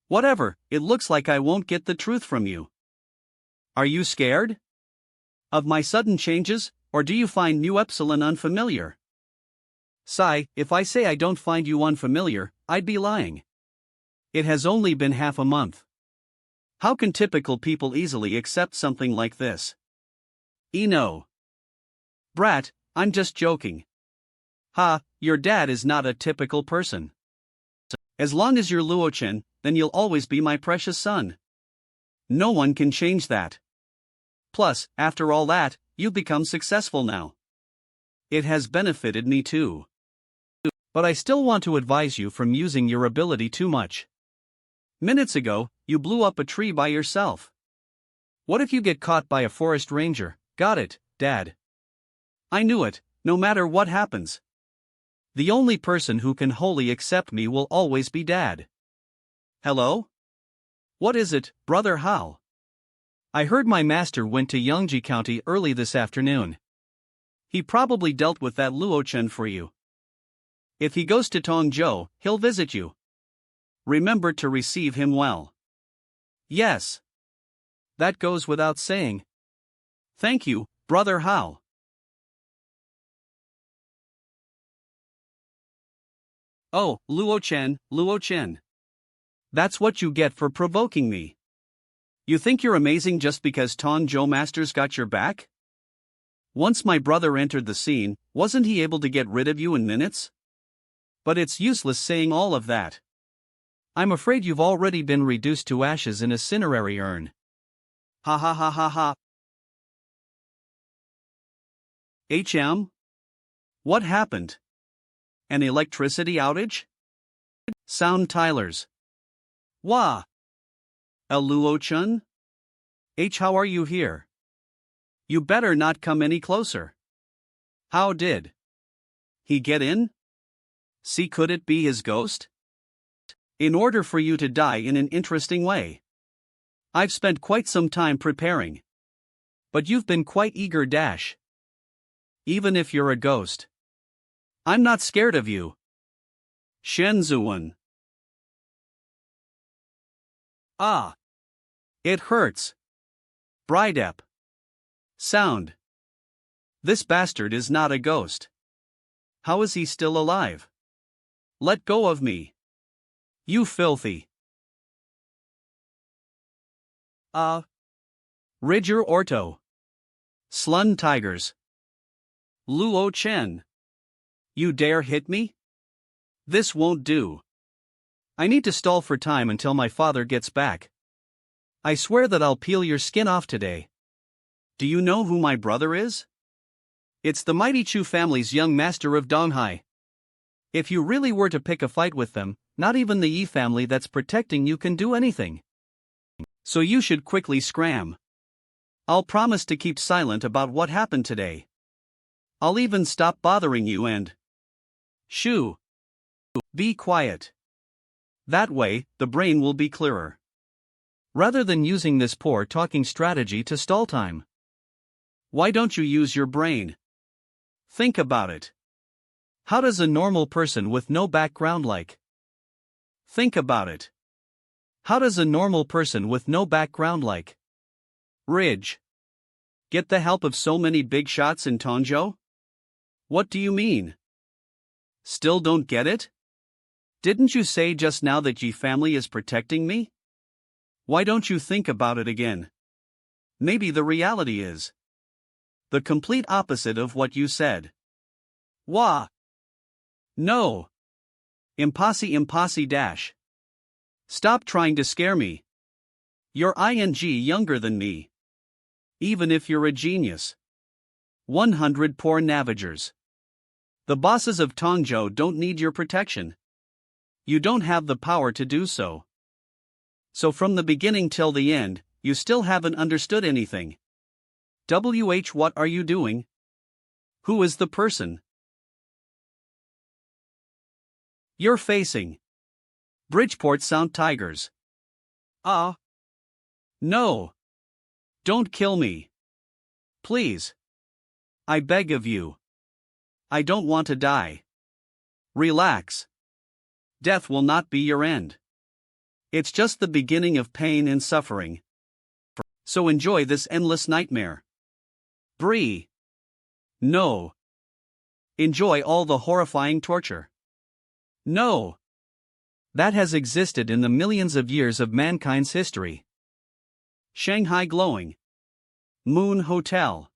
A: Whatever, it looks like I won't get the truth from you. Are you scared of my sudden changes, or do you find Mu Epsilon unfamiliar? Sigh, if I say I don't find you unfamiliar, I'd be lying. It has only been half a month. How can typical people easily accept something like this? No. Brat, I'm just joking. Ha, your dad is not a typical person. As long as you're Luo Chen, then you'll always be my precious son. No one can change that. Plus, after all that, you've become successful now. It has benefited me too. But I still want to advise you from using your ability too much. Minutes ago, you blew up a tree by yourself. What if you get caught by a forest ranger? Got it, Dad. I knew it, no matter what happens. The only person who can wholly accept me will always be Dad. Hello? What is it, Brother Hao? I heard my master went to Yangji County early this afternoon. He probably dealt with that Luo Chen for you. If he goes to Tongzhou, he'll visit you. Remember to receive him well. Yes. That goes without saying. Thank you, Brother Hao. Oh, Luo Chen, Luo Chen. That's what you get for provoking me. You think you're amazing just because Tongzhou Masters got your back? Once my brother entered the scene, wasn't he able to get rid of you in minutes? But it's useless saying all of that. I'm afraid you've already been reduced to ashes in a cinerary urn. Ha ha ha ha ha. What happened? An electricity outage? Sound Tylers. Wah. A Luo Chen? How are you here? You better not come any closer. How did he get in? See, could it be his ghost? In order for you to die in an interesting way. I've spent quite some time preparing. But you've been quite eager dash. Even if you're a ghost. I'm not scared of you. Shenzhuan. Ah. It hurts. Bridep. Sound. This bastard is not a ghost. How is he still alive? Let go of me. You filthy. Ridger Orto. Slun tigers. Luo Chen. You dare hit me? This won't do. I need to stall for time until my father gets back. I swear that I'll peel your skin off today. Do you know who my brother is? It's the mighty Chu family's young master of Donghai. If you really were to pick a fight with them, not even the Yi family that's protecting you can do anything. So you should quickly scram. I'll promise to keep silent about what happened today. I'll even stop bothering you and... Shoo! Be quiet. That way, the brain will be clearer. Rather than using this poor talking strategy to stall time. Why don't you use your brain? Think about it. How does a normal person with no background like? Think about it. How does a normal person with no background like? Ridge. Get the help of so many big shots in Tongzhou? What do you mean? Still don't get it? Didn't you say just now that Yi family is protecting me? Why don't you think about it again? Maybe the reality is the complete opposite of what you said. Wah! No. Impossy dash. Stop trying to scare me. You're younger than me. Even if you're a genius. 100 poor navigers. The bosses of Tongzhou don't need your protection. You don't have the power to do so. So from the beginning till the end, you still haven't understood anything. What are you doing? Who is the person you're facing? Bridgeport Sound Tigers. No. Don't kill me. Please. I beg of you. I don't want to die. Relax. Death will not be your end. It's just the beginning of pain and suffering. So enjoy this endless nightmare. Bree. No. Enjoy all the horrifying torture. No. That has existed in the millions of years of mankind's history. Shanghai glowing. Moon Hotel.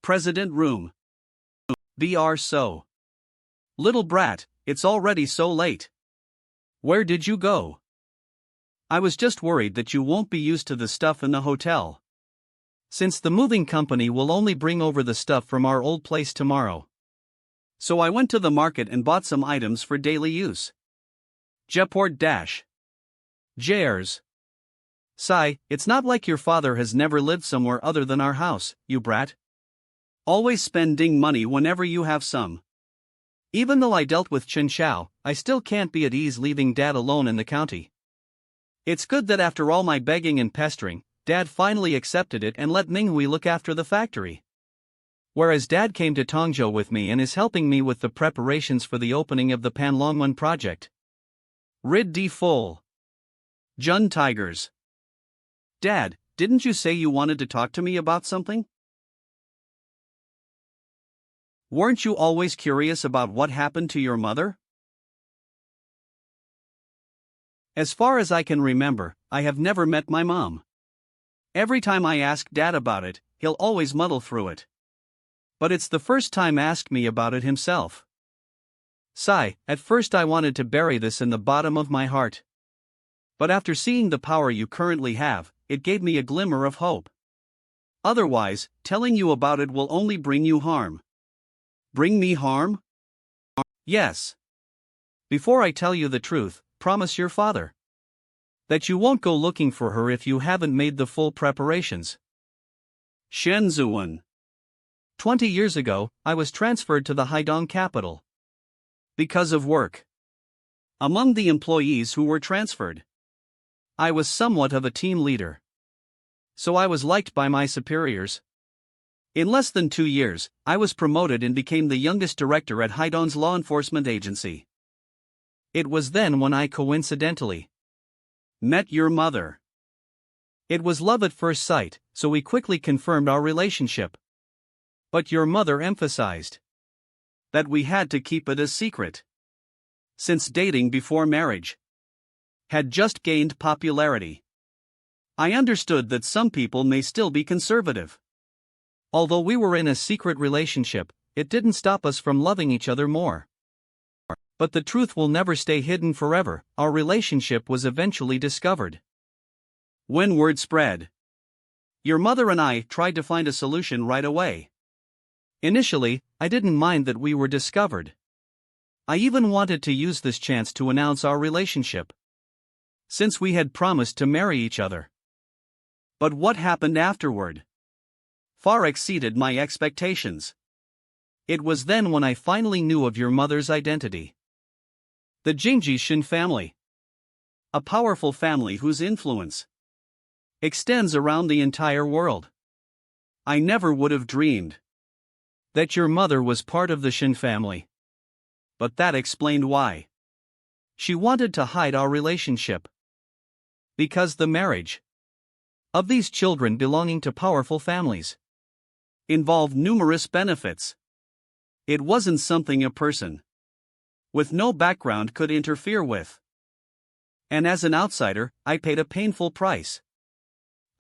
A: President Room. BR so. Little brat, it's already so late. Where did you go? I was just worried that you won't be used to the stuff in the hotel. Since the moving company will only bring over the stuff from our old place tomorrow. So I went to the market and bought some items for daily use. Jeport dash. Jares. Sigh, it's not like your father has never lived somewhere other than our house, you brat. Always spending money whenever you have some. Even though I dealt with Chen Xiao, I still can't be at ease leaving Dad alone in the county. It's good that after all my begging and pestering, Dad finally accepted it and let Minghui look after the factory. Whereas Dad came to Tongzhou with me and is helping me with the preparations for the opening of the Panlongwen project. Rid di full. Jun Tigers. Dad, didn't you say you wanted to talk to me about something? Weren't you always curious about what happened to your mother? As far as I can remember, I have never met my mom. Every time I ask Dad about it, he'll always muddle through it. But it's the first time asked me about it himself. Sigh, at first I wanted to bury this in the bottom of my heart. But after seeing the power you currently have, it gave me a glimmer of hope. Otherwise, telling you about it will only bring you harm. Bring me harm? Yes. Before I tell you the truth, promise your father that you won't go looking for her if you haven't made the full preparations. Shenzhen. 20 years ago, I was transferred to the Haidong capital. Because of work. Among the employees who were transferred, I was somewhat of a team leader. So I was liked by my superiors. In less than 2 years, I was promoted and became the youngest director at Haidong's law enforcement agency. It was then when I coincidentally met your mother. It was love at first sight, so we quickly confirmed our relationship. But your mother emphasized that we had to keep it a secret. Since dating before marriage had just gained popularity, I understood that some people may still be conservative. Although we were in a secret relationship, it didn't stop us from loving each other more. But the truth will never stay hidden forever. Our relationship was eventually discovered. When word spread, your mother and I tried to find a solution right away. Initially, I didn't mind that we were discovered. I even wanted to use this chance to announce our relationship, since we had promised to marry each other. But what happened afterward far exceeded my expectations. It was then when I finally knew of your mother's identity. The Jingji Shin family. A powerful family whose influence extends around the entire world. I never would have dreamed that your mother was part of the Shin family. But that explained why. She wanted to hide our relationship. Because the marriage of these children belonging to powerful families involved numerous benefits. It wasn't something a person with no background could interfere with. And as an outsider, I paid a painful price.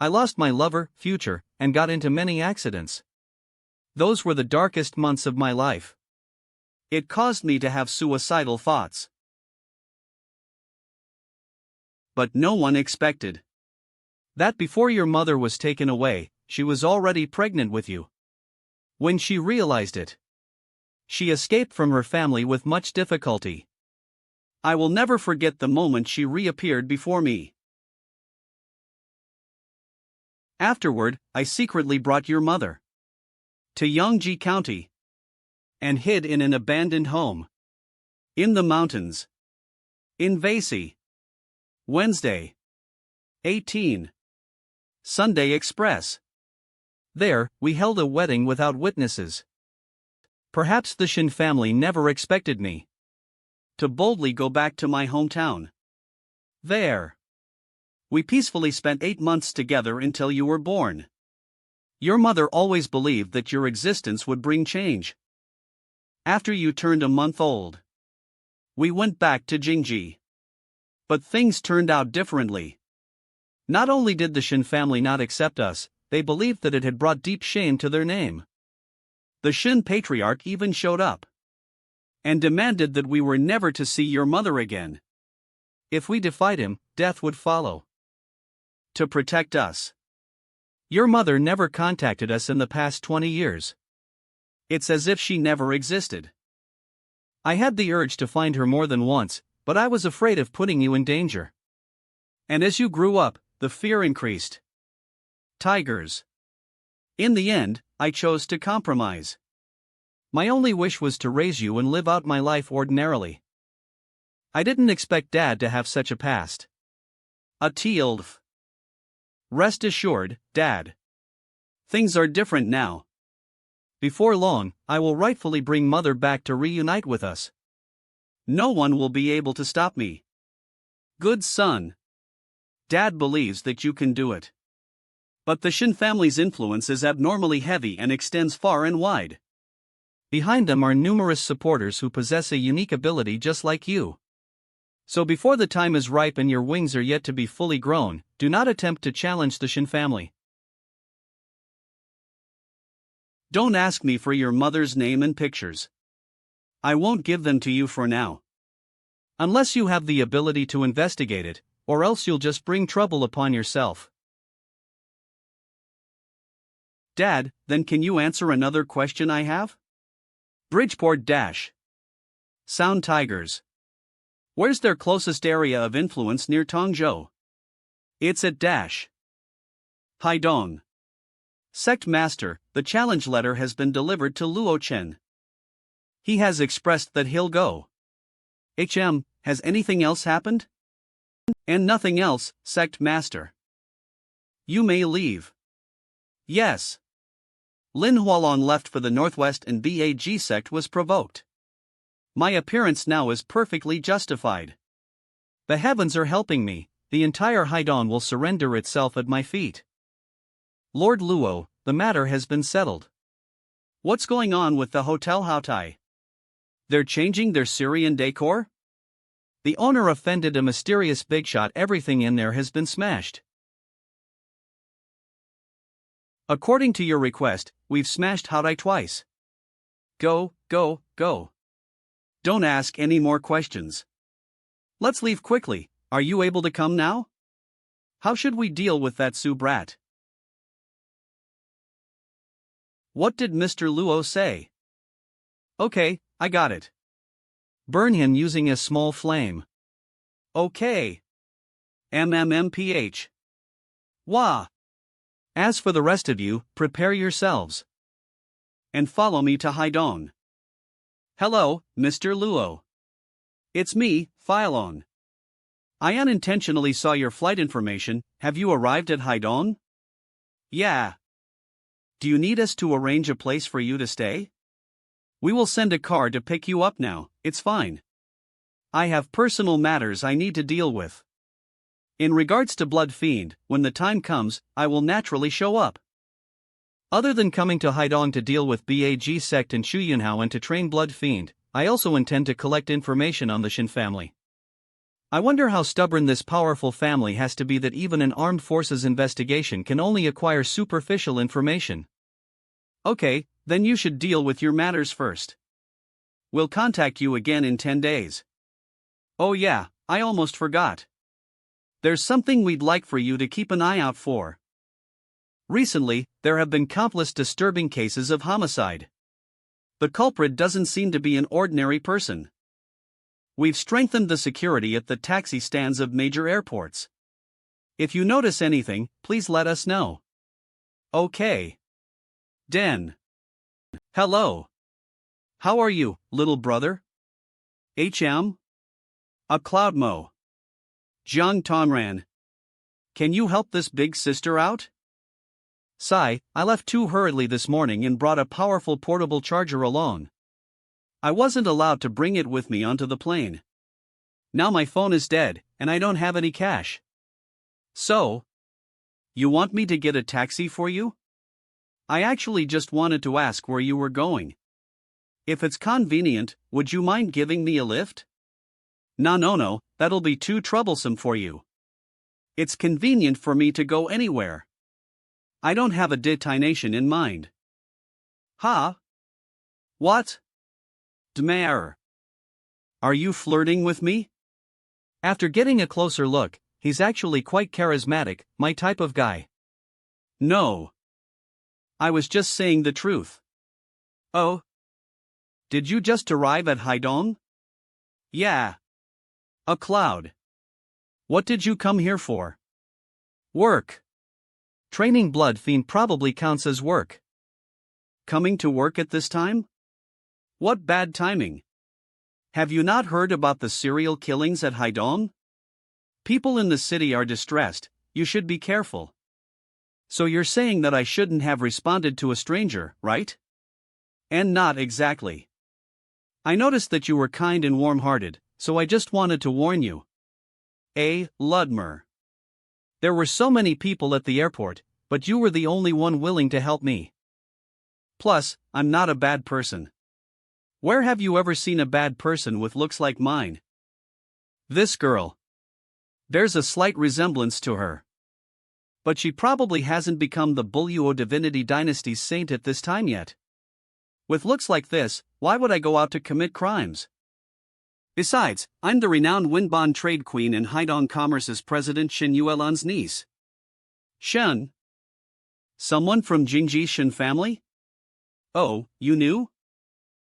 A: I lost my lover, future, and got into many accidents. Those were the darkest months of my life. It caused me to have suicidal thoughts. But no one expected that before your mother was taken away, she was already pregnant with you. When she realized it, she escaped from her family with much difficulty. I will never forget the moment she reappeared before me. Afterward, I secretly brought your mother to Yangji County and hid in an abandoned home in the mountains in Vasi. Wednesday, 18. Sunday Express. There, we held a wedding without witnesses. Perhaps the Shin family never expected me to boldly go back to my hometown. There, we peacefully spent 8 months together until you were born. Your mother always believed that your existence would bring change. After you turned a month old, we went back to Jingji. But things turned out differently. Not only did the Shin family not accept us, they believed that it had brought deep shame to their name. The Shin patriarch even showed up and demanded that we were never to see your mother again. If we defied him, death would follow. To protect us, your mother never contacted us in the past 20 years. It's as if she never existed. I had the urge to find her more than once, but I was afraid of putting you in danger. And as you grew up, the fear increased. Tigers. In the end, I chose to compromise. My only wish was to raise you and live out my life ordinarily. I didn't expect Dad to have such a past. A tilde. Rest assured, Dad. Things are different now. Before long, I will rightfully bring Mother back to reunite with us. No one will be able to stop me. Good son. Dad believes that you can do it. But the Shin family's influence is abnormally heavy and extends far and wide. Behind them are numerous supporters who possess a unique ability just like you. So before the time is ripe and your wings are yet to be fully grown, do not attempt to challenge the Shin family. Don't ask me for your mother's name and pictures. I won't give them to you for now. Unless you have the ability to investigate it, or else you'll just bring trouble upon yourself. Dad, then can you answer another question I have? Bridgeport Dash. Sound Tigers. Where's their closest area of influence near Tongzhou? It's at Dash. Haidong. Sect Master, the challenge letter has been delivered to Luo Chen. He has expressed that he'll go. Has anything else happened? And nothing else, Sect Master. You may leave. Yes. Lin Hualong left for the Northwest and BAG sect was provoked. My appearance now is perfectly justified. The heavens are helping me, the entire Haidong will surrender itself at my feet. Lord Luo, the matter has been settled. What's going on with the Hotel Haotai? They're changing their Syrian decor? The owner offended a mysterious big shot. Everything in there has been smashed. According to your request, we've smashed Haotai twice. Go, go, go. Don't ask any more questions. Let's leave quickly. Are you able to come now? How should we deal with that Su brat? What did Mr. Luo say? Okay, I got it. Burn him using a small flame. Okay. MMMPH. Wah. As for the rest of you, prepare yourselves. And follow me to Haidong. Hello, Mr. Luo. It's me, Phylon. I unintentionally saw your flight information. Have you arrived at Haidong? Yeah. Do you need us to arrange a place for you to stay? We will send a car to pick you up now, it's fine. I have personal matters I need to deal with. In regards to Blood Fiend, when the time comes, I will naturally show up. Other than coming to Haidong to deal with BAG sect and Shuyunhao and to train Blood Fiend, I also intend to collect information on the Shin family. I wonder how stubborn this powerful family has to be that even an armed forces investigation can only acquire superficial information. Okay, then you should deal with your matters first. We'll contact you again in 10 days. Oh yeah, I almost forgot. There's something we'd like for you to keep an eye out for. Recently, there have been countless disturbing cases of homicide. The culprit doesn't seem to be an ordinary person. We've strengthened the security at the taxi stands of major airports. If you notice anything, please let us know. Okay. Den. Hello. How are you, little brother? HM? A Cloudmo. Jiang Tongran. Can you help this big sister out? Sai, I left too hurriedly this morning and brought a powerful portable charger along. I wasn't allowed to bring it with me onto the plane. Now my phone is dead, and I don't have any cash. So? You want me to get a taxi for you? I actually just wanted to ask where you were going. If it's convenient, would you mind giving me a lift? No, that'll be too troublesome for you. It's convenient for me to go anywhere. I don't have a destination in mind. Huh? What? Dmare. Are you flirting with me? After getting a closer look, he's actually quite charismatic, my type of guy. No. I was just saying the truth. Oh? Did you just arrive at Haidong? Yeah. A cloud. What did you come here for? Work. Training Blood Fiend probably counts as work. Coming to work at this time? What bad timing. Have you not heard about the serial killings at Haidong? People in the city are distressed, you should be careful. So you're saying that I shouldn't have responded to a stranger, right? And not exactly. I noticed that you were kind and warm-hearted, so I just wanted to warn you. Ludmer. There were so many people at the airport, but you were the only one willing to help me. Plus, I'm not a bad person. Where have you ever seen a bad person with looks like mine? This girl. There's a slight resemblance to her. But she probably hasn't become the Buluo Divinity Dynasty's saint at this time yet. With looks like this, why would I go out to commit crimes? Besides, I'm the renowned Winbon trade queen and Haidong Commerce's president Shen Yuelan's niece. Shen? Someone from Jingji Shen family? Oh, you knew?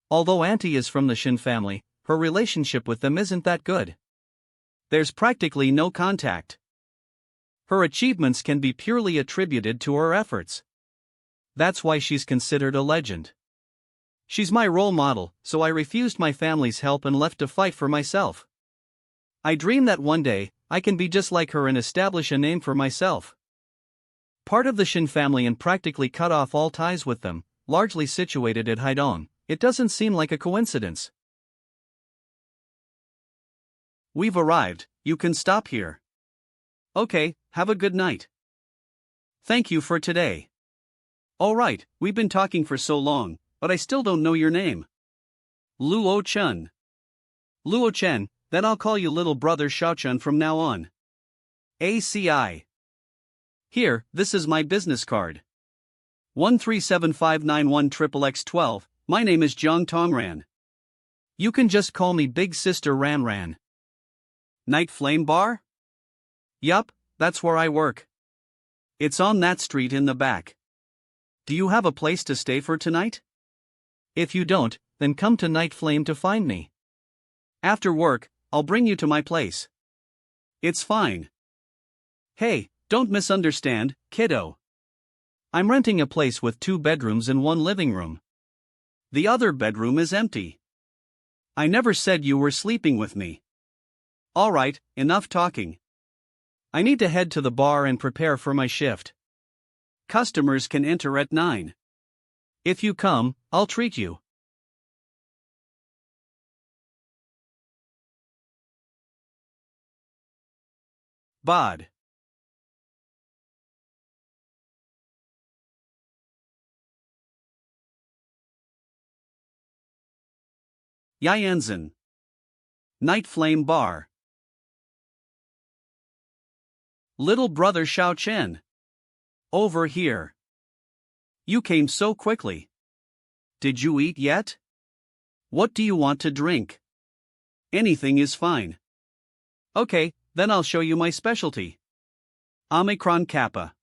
A: Although Auntie is from the Shen family, her relationship with them isn't that good. There's practically no contact. Her achievements can be purely attributed to her efforts. That's why she's considered a legend. She's my role model, so I refused my family's help and left to fight for myself. I dream that one day, I can be just like her and establish a name for myself. Part of the Shin family and practically cut off all ties with them, largely situated at Haidong, it doesn't seem like a coincidence. We've arrived, you can stop here. Okay, have a good night. Thank you for today. Alright, we've been talking for so long, but I still don't know your name. Luo Chen. Luo Chen, then I'll call you little brother Xiaochun from now on. ACI. Here, this is my business card. 1375911XXX12, my name is Jiang Tongran. You can just call me Big Sister Ran Ran. Night Flame Bar? Yup, that's where I work. It's on that street in the back. Do you have a place to stay for tonight? If you don't, then come to Night Flame to find me. After work, I'll bring you to my place. It's fine. Hey, don't misunderstand, kiddo. I'm renting a place with 2 bedrooms and 1 living room. The other bedroom is empty. I never said you were sleeping with me. Alright, enough talking. I need to head to the bar and prepare for my shift. Customers can enter at 9. If you come, I'll treat you. Bod. Yayanzen. Night Flame Bar. Little brother Luo Chen. Over here. You came so quickly. Did you eat yet? What do you want to drink? Anything is fine. Okay, then I'll show you my specialty. Omicron Kappa.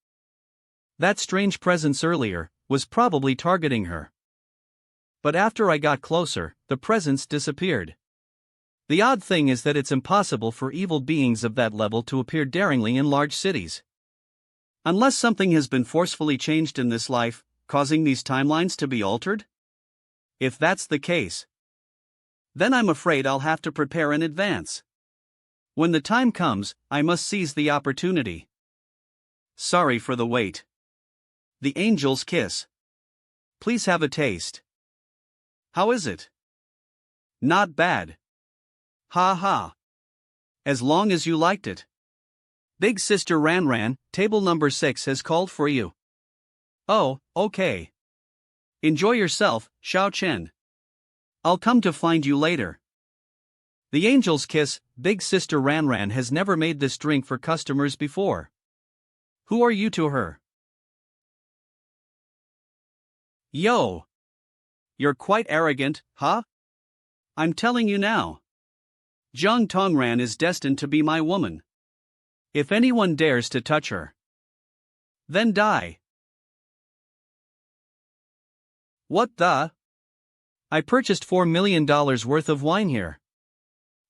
A: That strange presence earlier was probably targeting her. But after I got closer, the presence disappeared. The odd thing is that it's impossible for evil beings of that level to appear daringly in large cities. Unless something has been forcefully changed in this life, causing these timelines to be altered? If that's the case, then I'm afraid I'll have to prepare in advance. When the time comes, I must seize the opportunity. Sorry for the wait. The Angel's Kiss. Please have a taste. How is it? Not bad. Ha ha. As long as you liked it. Big Sister Ran, table number 6 has called for you. Oh, okay. Enjoy yourself, Luo Chen. I'll come to find you later. The Angel's Kiss, Big Sister Ran has never made this drink for customers before. Who are you to her? Yo! You're quite arrogant, huh? I'm telling you now. Zhang Tongran is destined to be my woman. If anyone dares to touch her, then die. What the? I purchased $4 million worth of wine here.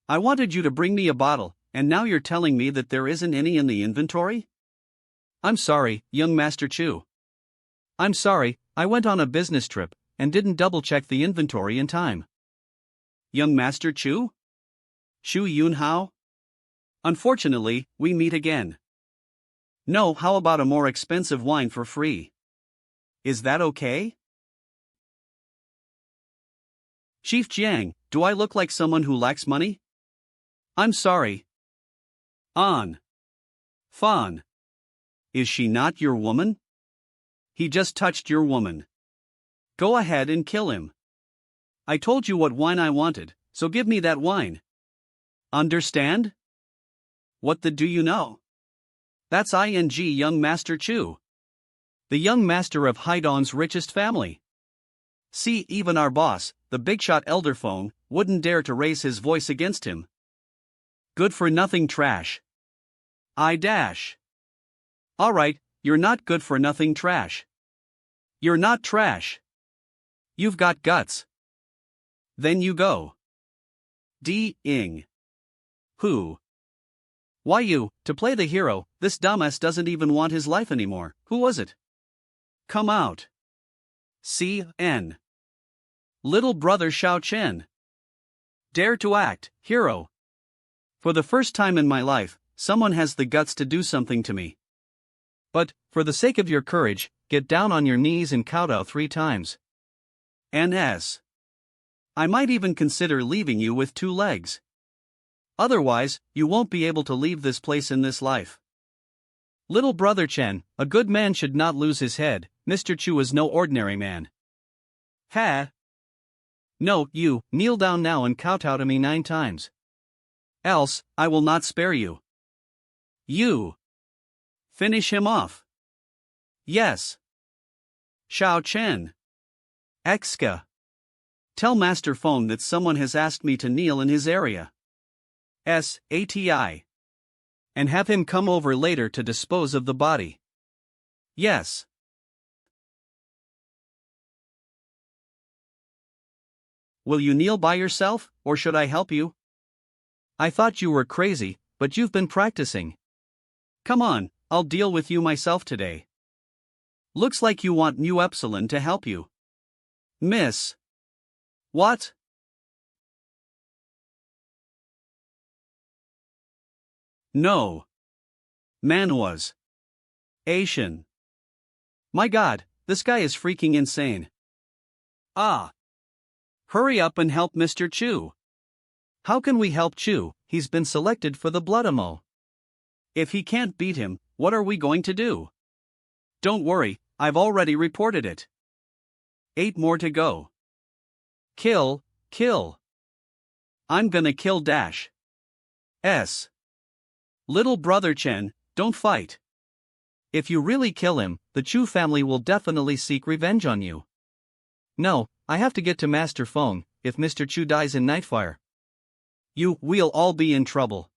A: I wanted you to bring me a bottle, and now you're telling me that there isn't any in the inventory? I'm sorry, young Master Chu. I'm sorry, I went on a business trip and didn't double-check the inventory in time. Young Master Chu? Shu Yunhao? Unfortunately, we meet again. No, how about a more expensive wine for free? Is that okay? Chief Jiang, do I look like someone who lacks money? I'm sorry. An. Fan. Is she not your woman? He just touched your woman. Go ahead and kill him. I told you what wine I wanted, so give me that wine. Understand? What the do you know? That's young Master Chu. The young master of Haidong's richest family. See, even our boss, the big-shot Elder Feng, wouldn't dare to raise his voice against him. Good-for-nothing trash. I dash. Alright, you're not good-for-nothing trash. You're not trash. You've got guts. Then you go. D-ing. Who? Why you, to play the hero, this dumbass doesn't even want his life anymore. Who was it? Come out. C.N. Little brother Luo Chen. Dare to act, hero. For the first time in my life, someone has the guts to do something to me. But, for the sake of your courage, get down on your knees and kowtow 3 times. N.S. I might even consider leaving you with 2 legs. Otherwise, you won't be able to leave this place in this life. Little brother Chen, a good man should not lose his head. Mr. Chu is no ordinary man. Ha! No, you, kneel down now and kowtow to me 9 times. Else, I will not spare you. You! Finish him off. Yes. Luo Chen. Exka. Tell Master Feng that someone has asked me to kneel in his area. S.A.T.I. And have him come over later to dispose of the body. Yes. Will you kneel by yourself, or should I help you? I thought you were crazy, but you've been practicing. Come on, I'll deal with you myself today. Looks like you want Mu Epsilon to help you. Miss. What? No. Manhwas. Asian. My god, this guy is freaking insane. Ah. Hurry up and help Mr. Chu. How can we help Chu? He's been selected for the Blood Emo. If he can't beat him, what are we going to do? Don't worry, I've already reported it. 8 more to go. Kill, kill. I'm gonna kill Dash. S. Little brother Chen, don't fight. If you really kill him, the Chu family will definitely seek revenge on you. No, I have to get to Master Feng. If Mr. Chu dies in Nightfire, we'll all be in trouble.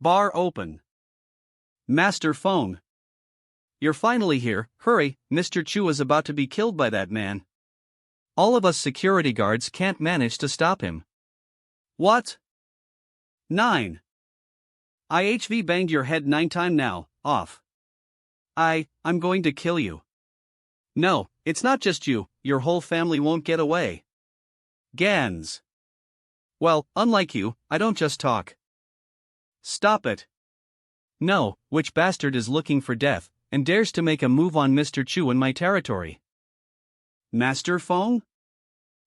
A: Bar open. Master Feng. You're finally here, hurry, Mr. Chu is about to be killed by that man. All of us security guards can't manage to stop him. What? 9. IHV banged your head 9 times now, off. I'm going to kill you. No, it's not just you, your whole family won't get away. Gans. Well, unlike you, I don't just talk. Stop it. No, which bastard is looking for death, and dares to make a move on Mr. Chu in my territory? Master Feng?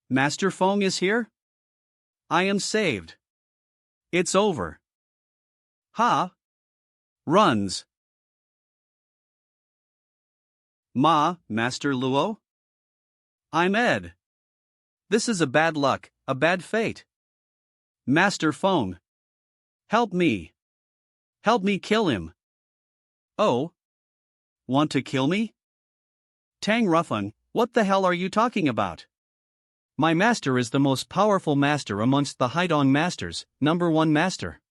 A: Master Feng is here? I am saved. It's over. Ha! Runs. Master Luo? I'm Ed. This is a bad luck, a bad fate. Master Feng. Help me. Help me kill him. Oh? Want to kill me? Tang Ruffun, what the hell are you talking about? My master is the most powerful master amongst the Haidong masters, #1 master.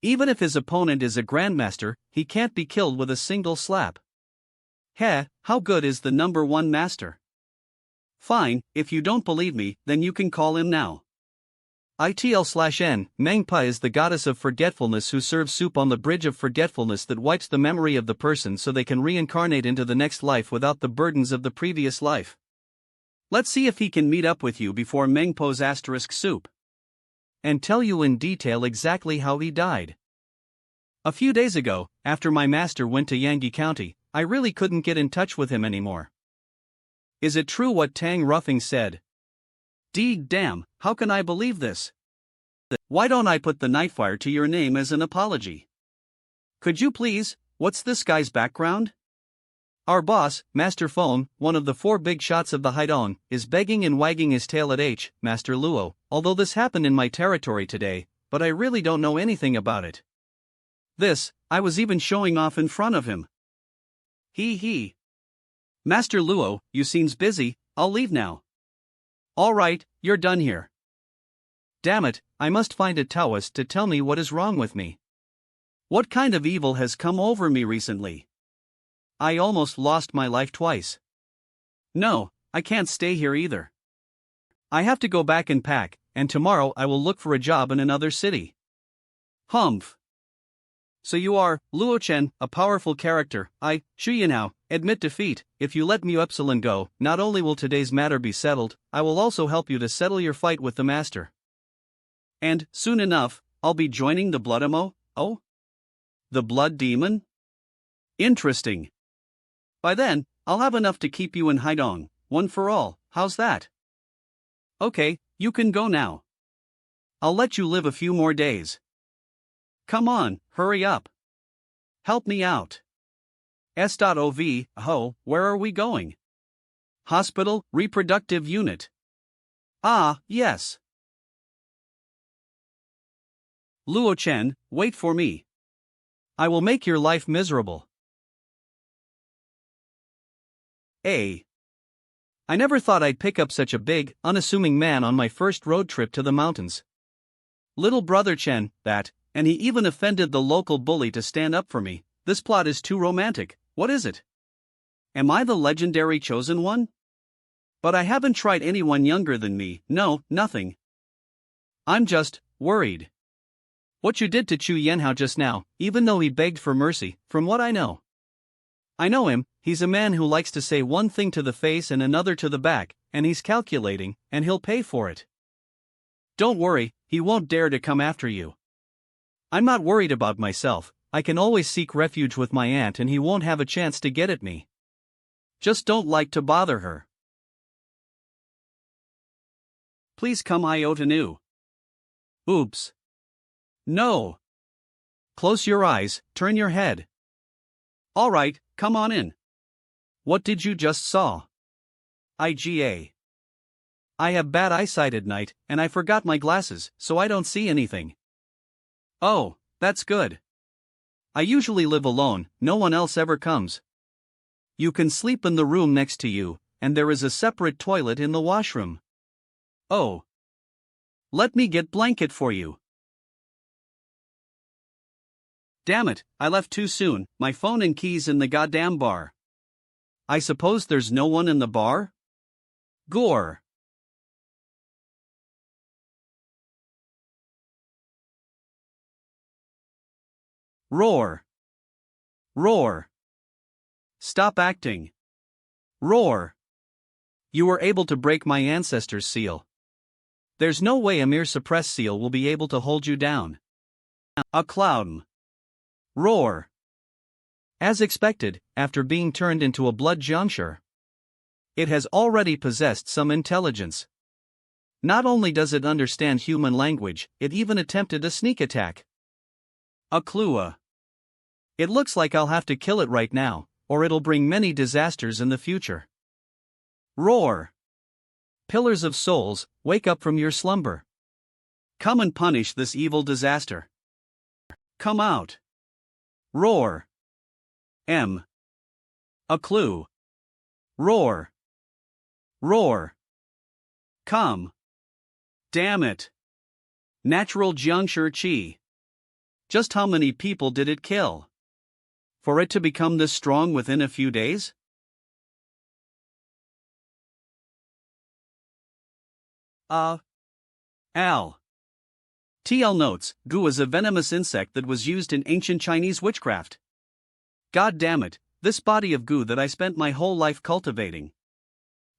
A: Even if his opponent is a grandmaster, he can't be killed with a single slap. Heh, how good is the #1 master? Fine, if you don't believe me, then you can call him now. ITL/N, Mangpa is the goddess of forgetfulness who serves soup on the bridge of forgetfulness that wipes the memory of the person so they can reincarnate into the next life without the burdens of the previous life. Let's see if he can meet up with you before Mengpo's *soup. And tell you in detail exactly how he died. A few days ago, after my master went to Yanggi County, I really couldn't get in touch with him anymore. Is it true what Tang Ruffing said? Damn, how can I believe this? Why don't I put the Nightfire to your name as an apology? Could you please, what's this guy's background? Our boss, Master Feng, one of the 4 big shots of the Haidong, is begging and wagging his tail at Master Luo, although this happened in my territory today, but I really don't know anything about it. I was even showing off in front of him. He. Master Luo, you seems busy, I'll leave now. Alright, you're done here. Damn it, I must find a Taoist to tell me what is wrong with me. What kind of evil has come over me recently? I almost lost my life twice. No, I can't stay here either. I have to go back and pack, and tomorrow I will look for a job in another city. Humph. So you are, Luo Chen, a powerful character. Now, admit defeat. If you let Mu Epsilon go, not only will today's matter be settled, I will also help you to settle your fight with the master. And, soon enough, I'll be joining the Blood Emo? Oh? The Blood Demon? Interesting. By then, I'll have enough to keep you in Haidong, one for all, how's that? Okay, you can go now. I'll let you live a few more days. Come on, hurry up. Help me out. S.OV, where are we going? Hospital, reproductive unit. Ah, yes. Luo Chen, wait for me. I will make your life miserable. I never thought I'd pick up such a big, unassuming man on my first road trip to the mountains. Little brother Chen, and he even offended the local bully to stand up for me. This plot is too romantic. What is it? Am I the legendary chosen one? But I haven't tried anyone younger than me. No, nothing. I'm just worried. What you did to Chu Yanhao just now, even though he begged for mercy, from what I know. I know him, he's a man who likes to say one thing to the face and another to the back, and he's calculating, and he'll pay for it. Don't worry, he won't dare to come after you. I'm not worried about myself, I can always seek refuge with my aunt and he won't have a chance to get at me. Just don't like to bother her. Please come iota new. Oops. No. Close your eyes, turn your head. Alright, come on in. What did you just saw? IGA. I have bad eyesight at night, and I forgot my glasses, so I don't see anything. Oh, that's good. I usually live alone, no one else ever comes. You can sleep in the room next to you, and there is a separate toilet in the washroom. Oh. Let me get blanket for you. Damn it, I left too soon, my phone and keys in the goddamn bar. I suppose there's no one in the bar? Gore. Roar. Roar. Stop acting. Roar. You were able to break my ancestor's seal. There's no way a mere suppressed seal will be able to hold you down. A clown. Roar. As expected, after being turned into a blood juncture, it has already possessed some intelligence. Not only does it understand human language, it even attempted a sneak attack. A Klua. It looks like I'll have to kill it right now, or it'll bring many disasters in the future. Roar. Pillars of souls, wake up from your slumber. Come and punish this evil disaster. Come out. Roar. M. A clue. Roar. Roar. Come. Damn it. Natural juncture chi. Just how many people did it kill? For it to become this strong within a few days? Al. TL notes, gu is a venomous insect that was used in ancient Chinese witchcraft. God damn it, this body of goo that I spent my whole life cultivating.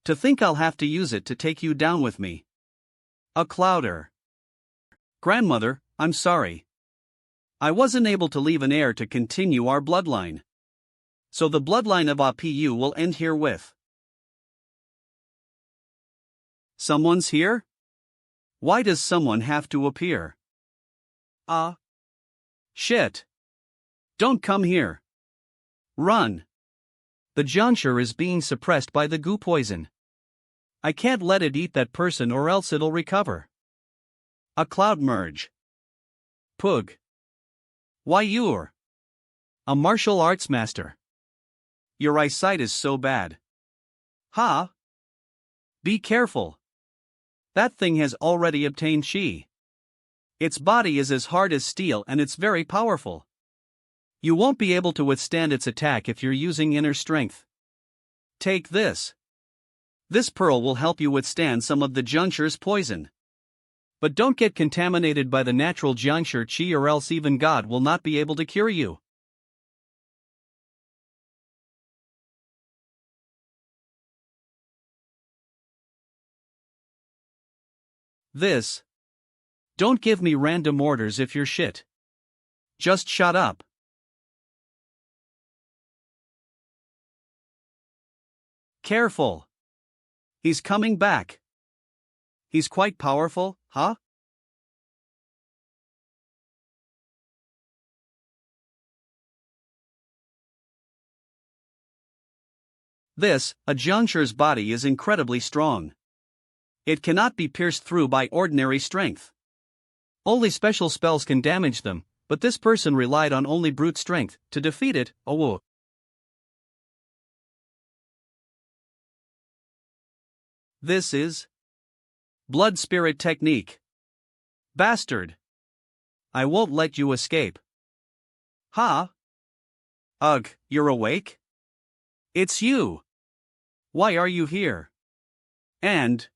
A: To think I'll have to use it to take you down with me. A clouder. Grandmother, I'm sorry. I wasn't able to leave an heir to continue our bloodline. So the bloodline of APU will end herewith. Someone's here? Why does someone have to appear? Shit. Don't come here. Run. The juncture is being suppressed by the goo poison. I can't let it eat that person or else it'll recover. A cloud merge. Pug. Why you're a martial arts master. Your eyesight is so bad. Ha! Be careful. That thing has already obtained chi. Its body is as hard as steel and it's very powerful. You won't be able to withstand its attack if you're using inner strength. Take this. This pearl will help you withstand some of the juncture's poison. But don't get contaminated by the natural juncture chi or else even God will not be able to cure you. This. Don't give me random orders if you're shit. Just shut up. Careful. He's coming back. He's quite powerful, huh? This, a juncture's body is incredibly strong. It cannot be pierced through by ordinary strength. Only special spells can damage them, but this person relied on only brute strength to defeat it. Oh. This is blood spirit technique. Bastard. I won't let you escape. Ha? Ugh, you're awake? It's you. Why are you here? And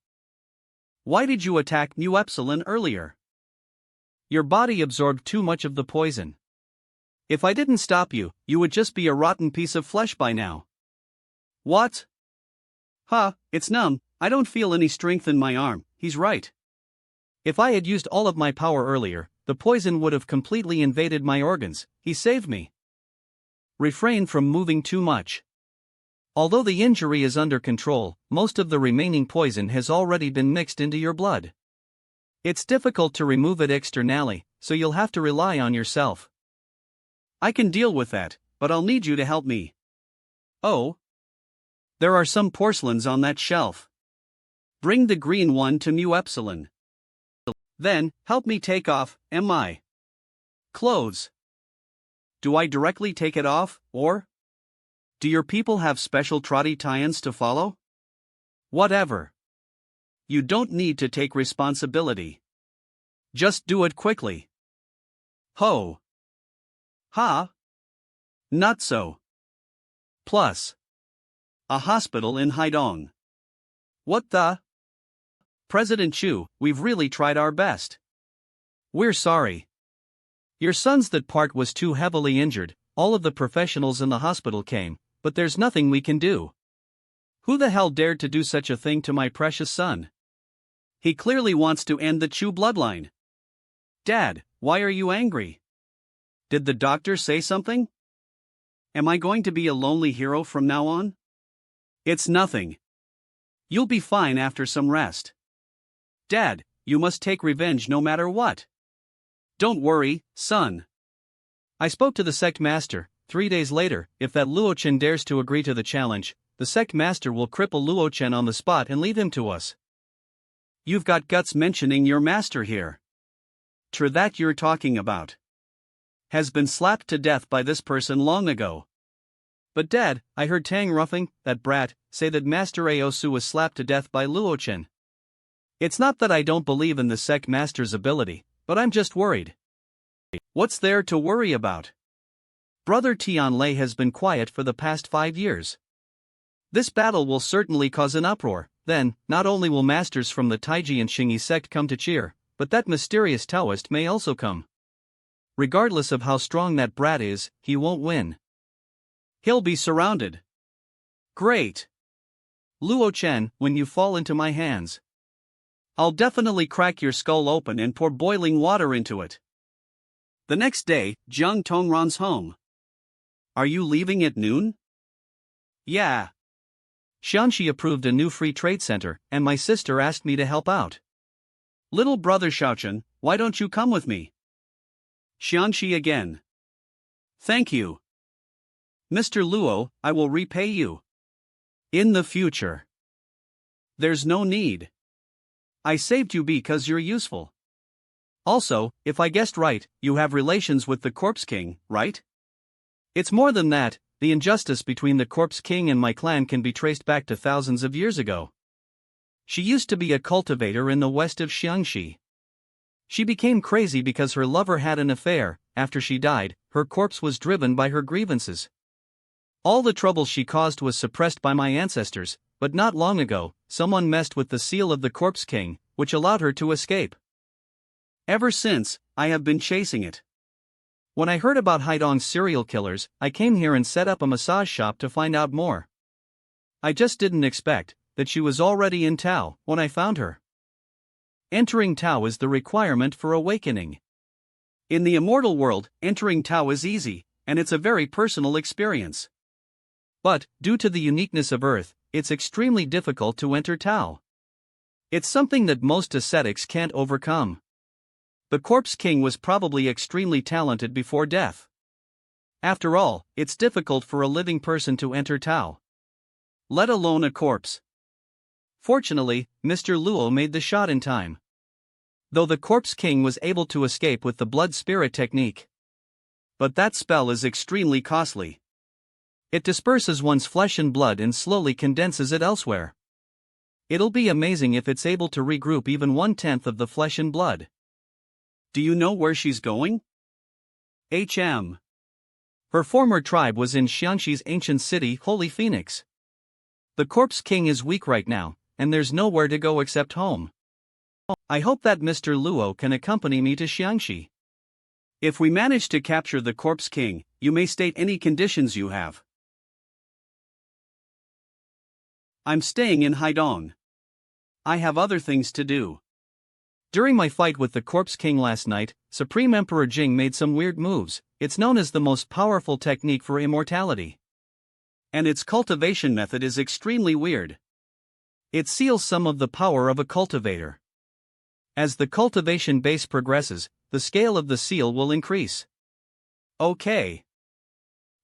A: why did you attack New Epsilon earlier? Your body absorbed too much of the poison. If I didn't stop you, you would just be a rotten piece of flesh by now. What? Ha, it's numb, I don't feel any strength in my arm, he's right. If I had used all of my power earlier, the poison would have completely invaded my organs, he saved me. Refrain from moving too much. Although the injury is under control, most of the remaining poison has already been mixed into your blood. It's difficult to remove it externally, so you'll have to rely on yourself. I can deal with that, but I'll need you to help me. Oh? There are some porcelains on that shelf. Bring the green one to Mu Epsilon. Then, help me take off my clothes. Do I directly take it off, or do your people have special trotty tie-ins to follow? Whatever. You don't need to take responsibility. Just do it quickly. Ho. Ha. Not so. Plus. A hospital in Haidong. What the? President Chu, we've really tried our best. We're sorry. Your son's that part was too heavily injured, all of the professionals in the hospital came, but there's nothing we can do. Who the hell dared to do such a thing to my precious son? He clearly wants to end the Chu bloodline. Dad, why are you angry? Did the doctor say something? Am I going to be a lonely hero from now on? It's nothing. You'll be fine after some rest. Dad, you must take revenge no matter what. Don't worry, son. I spoke to the sect master. 3 days later, if that Luo Chen dares to agree to the challenge, the sect master will cripple Luo Chen on the spot and leave him to us. You've got guts mentioning your master here. True, that you're talking about has been slapped to death by this person long ago. But Dad, I heard Tang Ruffing, that brat, say that Master Aosu was slapped to death by Luo Chen. It's not that I don't believe in the sect master's ability, but I'm just worried. What's there to worry about? Brother Tianlei has been quiet for the past 5 years. This battle will certainly cause an uproar. Then, not only will masters from the Taiji and Xingyi sect come to cheer, but that mysterious Taoist may also come. Regardless of how strong that brat is, he won't win. He'll be surrounded. Great. Luo Chen, when you fall into my hands, I'll definitely crack your skull open and pour boiling water into it. The next day, Jiang Tongran's home. Are you leaving at noon? Yeah. Xianxi approved a new free trade center, and my sister asked me to help out. Little brother Xiaochen, why don't you come with me? Xianxi again. Thank you. Mr. Luo, I will repay you. In the future. There's no need. I saved you because you're useful. Also, if I guessed right, you have relations with the Corpse King, right? It's more than that. The injustice between the Corpse King and my clan can be traced back to thousands of years ago. She used to be a cultivator in the west of Xiangxi. She became crazy because her lover had an affair. After she died, her corpse was driven by her grievances. All the trouble she caused was suppressed by my ancestors, but not long ago, someone messed with the seal of the Corpse King, which allowed her to escape. Ever since, I have been chasing it. When I heard about Haidong's serial killers, I came here and set up a massage shop to find out more. I just didn't expect that she was already in Tao when I found her. Entering Tao is the requirement for awakening. In the immortal world, entering Tao is easy, and it's a very personal experience. But, due to the uniqueness of Earth, it's extremely difficult to enter Tao. It's something that most ascetics can't overcome. The Corpse King was probably extremely talented before death. After all, it's difficult for a living person to enter Tao, let alone a corpse. Fortunately, Mr. Luo made the shot in time. Though the Corpse King was able to escape with the blood spirit technique. But that spell is extremely costly. It disperses one's flesh and blood and slowly condenses it elsewhere. It'll be amazing if it's able to regroup even 1/10 of the flesh and blood. Do you know where she's going? HM. Her former tribe was in Xianxi's ancient city, Holy Phoenix. The Corpse King is weak right now, and there's nowhere to go except home. I hope that Mr. Luo can accompany me to Xiangxi. If we manage to capture the Corpse King, you may state any conditions you have. I'm staying in Haidong. I have other things to do. During my fight with the Corpse King last night, Supreme Emperor Jing made some weird moves. It's known as the most powerful technique for immortality. And its cultivation method is extremely weird. It seals some of the power of a cultivator. As the cultivation base progresses, the scale of the seal will increase. Okay.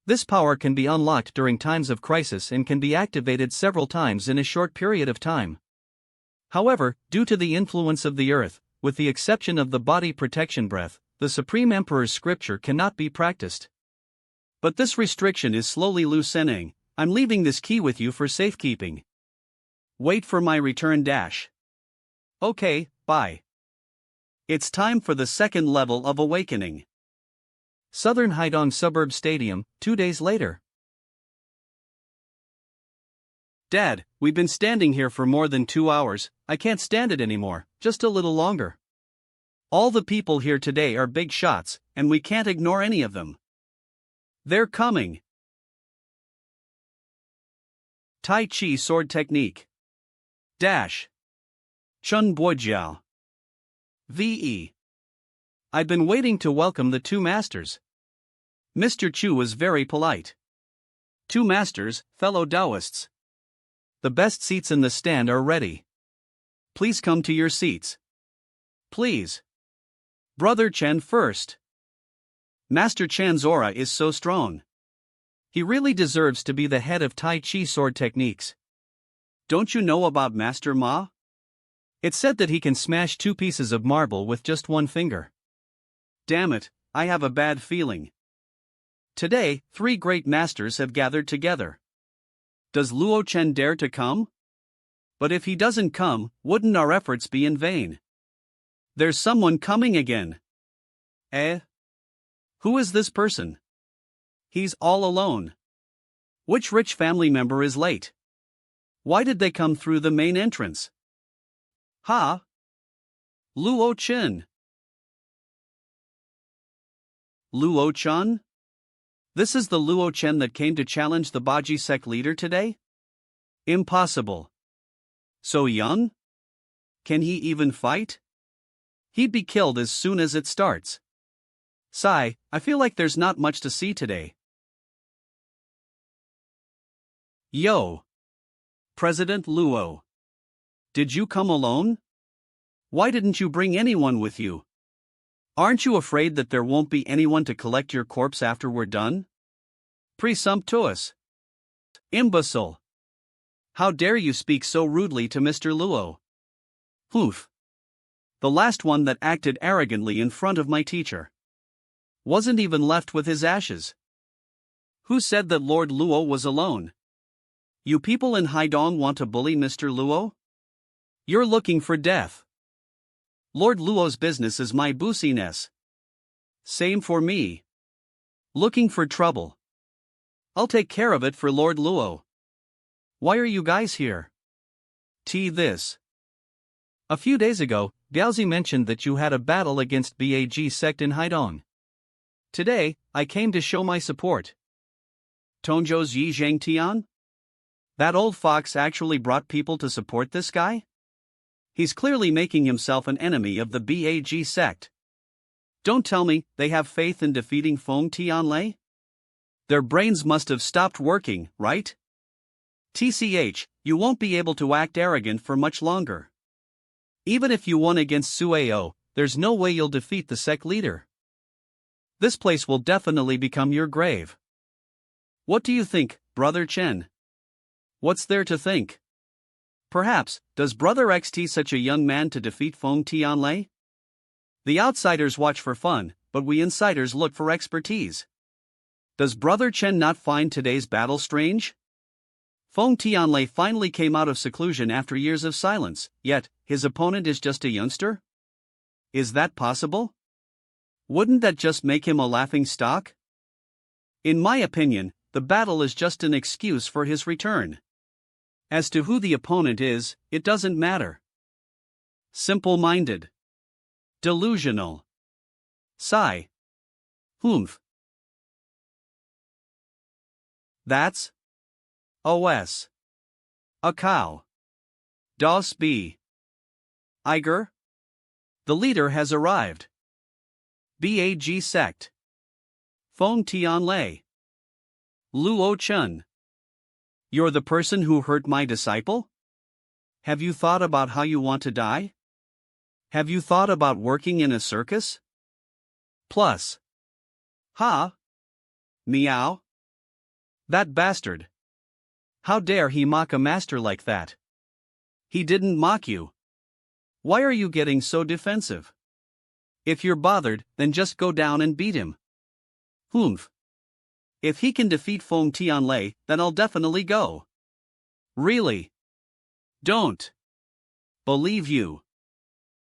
A: This power can be unlocked during times of crisis and can be activated several times in a short period of time. However, due to the influence of the earth, with the exception of the body protection breath, the Supreme Emperor's scripture cannot be practiced. But this restriction is slowly loosening. I'm leaving this key with you for safekeeping. Wait for my return dash. Okay, bye. It's time for the second level of awakening. Southern Haidong Suburb Stadium, 2 days later. Dad, we've been standing here for more than 2 hours. I can't stand it anymore, just a little longer. All the people here today are big shots, and we can't ignore any of them. They're coming. Tai Chi Sword Technique. Dash. Chun Boijiao. VE. I've been waiting to welcome the two masters. Mr. Chu was very polite. Two masters, fellow Taoists. The best seats in the stand are ready. Please come to your seats. Please. Brother Chen first. Master Chan's aura is so strong. He really deserves to be the head of Tai Chi sword techniques. Don't you know about Master Ma? It's said that he can smash 2 pieces of marble with just 1 finger. Damn it, I have a bad feeling. Today, 3 great masters have gathered together. Does Luo Chen dare to come? But if he doesn't come, wouldn't our efforts be in vain? There's someone coming again. Who is this person? He's all alone. Which rich family member is late? Why did they come through the main entrance? Ha! Luo Chen. Luo Chen? This is the Luo Chen that came to challenge the Baji sect leader today? Impossible. So young? Can he even fight? He'd be killed as soon as it starts. Sigh, I feel like there's not much to see today. Yo! President Luo. Did you come alone? Why didn't you bring anyone with you? Aren't you afraid that there won't be anyone to collect your corpse after we're done? Presumptuous. Imbecile. How dare you speak so rudely to Mr. Luo? Oof. The last one that acted arrogantly in front of my teacher. Wasn't even left with his ashes. Who said that Lord Luo was alone? You people in Haidong want to bully Mr. Luo? You're looking for death. Lord Luo's business is my business. Same for me. Looking for trouble. I'll take care of it for Lord Luo. Why are you guys here? This. A few days ago, Gaozi mentioned that you had a battle against BAG sect in Haidong. Today, I came to show my support. Tongzhou's Yi Zhang Tian? That old fox actually brought people to support this guy? He's clearly making himself an enemy of the BAG sect. Don't tell me they have faith in defeating Feng Tianlei? Their brains must have stopped working, right? TCH, you won't be able to act arrogant for much longer. Even if you won against Sueo, there's no way you'll defeat the sect leader. This place will definitely become your grave. What do you think, Brother Chen? What's there to think? Perhaps, does Brother XT such a young man to defeat Feng Tianlei? The outsiders watch for fun, but we insiders look for expertise. Does Brother Chen not find today's battle strange? Feng Tianlei finally came out of seclusion after years of silence, yet, his opponent is just a youngster? Is that possible? Wouldn't that just make him a laughing stock? In my opinion, the battle is just an excuse for his return. As to who the opponent is, it doesn't matter. Simple-minded. Delusional. Sigh. Humph. That's OS. A cow. Das B. Iger? The leader has arrived. BAG sect. Feng Tianlei. Luo Chen. You're the person who hurt my disciple? Have you thought about how you want to die? Have you thought about working in a circus? Plus. Ha? Meow? That bastard. How dare he mock a master like that? He didn't mock you. Why are you getting so defensive? If you're bothered, then just go down and beat him. Humph. If he can defeat Feng Tianlei, then I'll definitely go. Really? Don't. Believe you.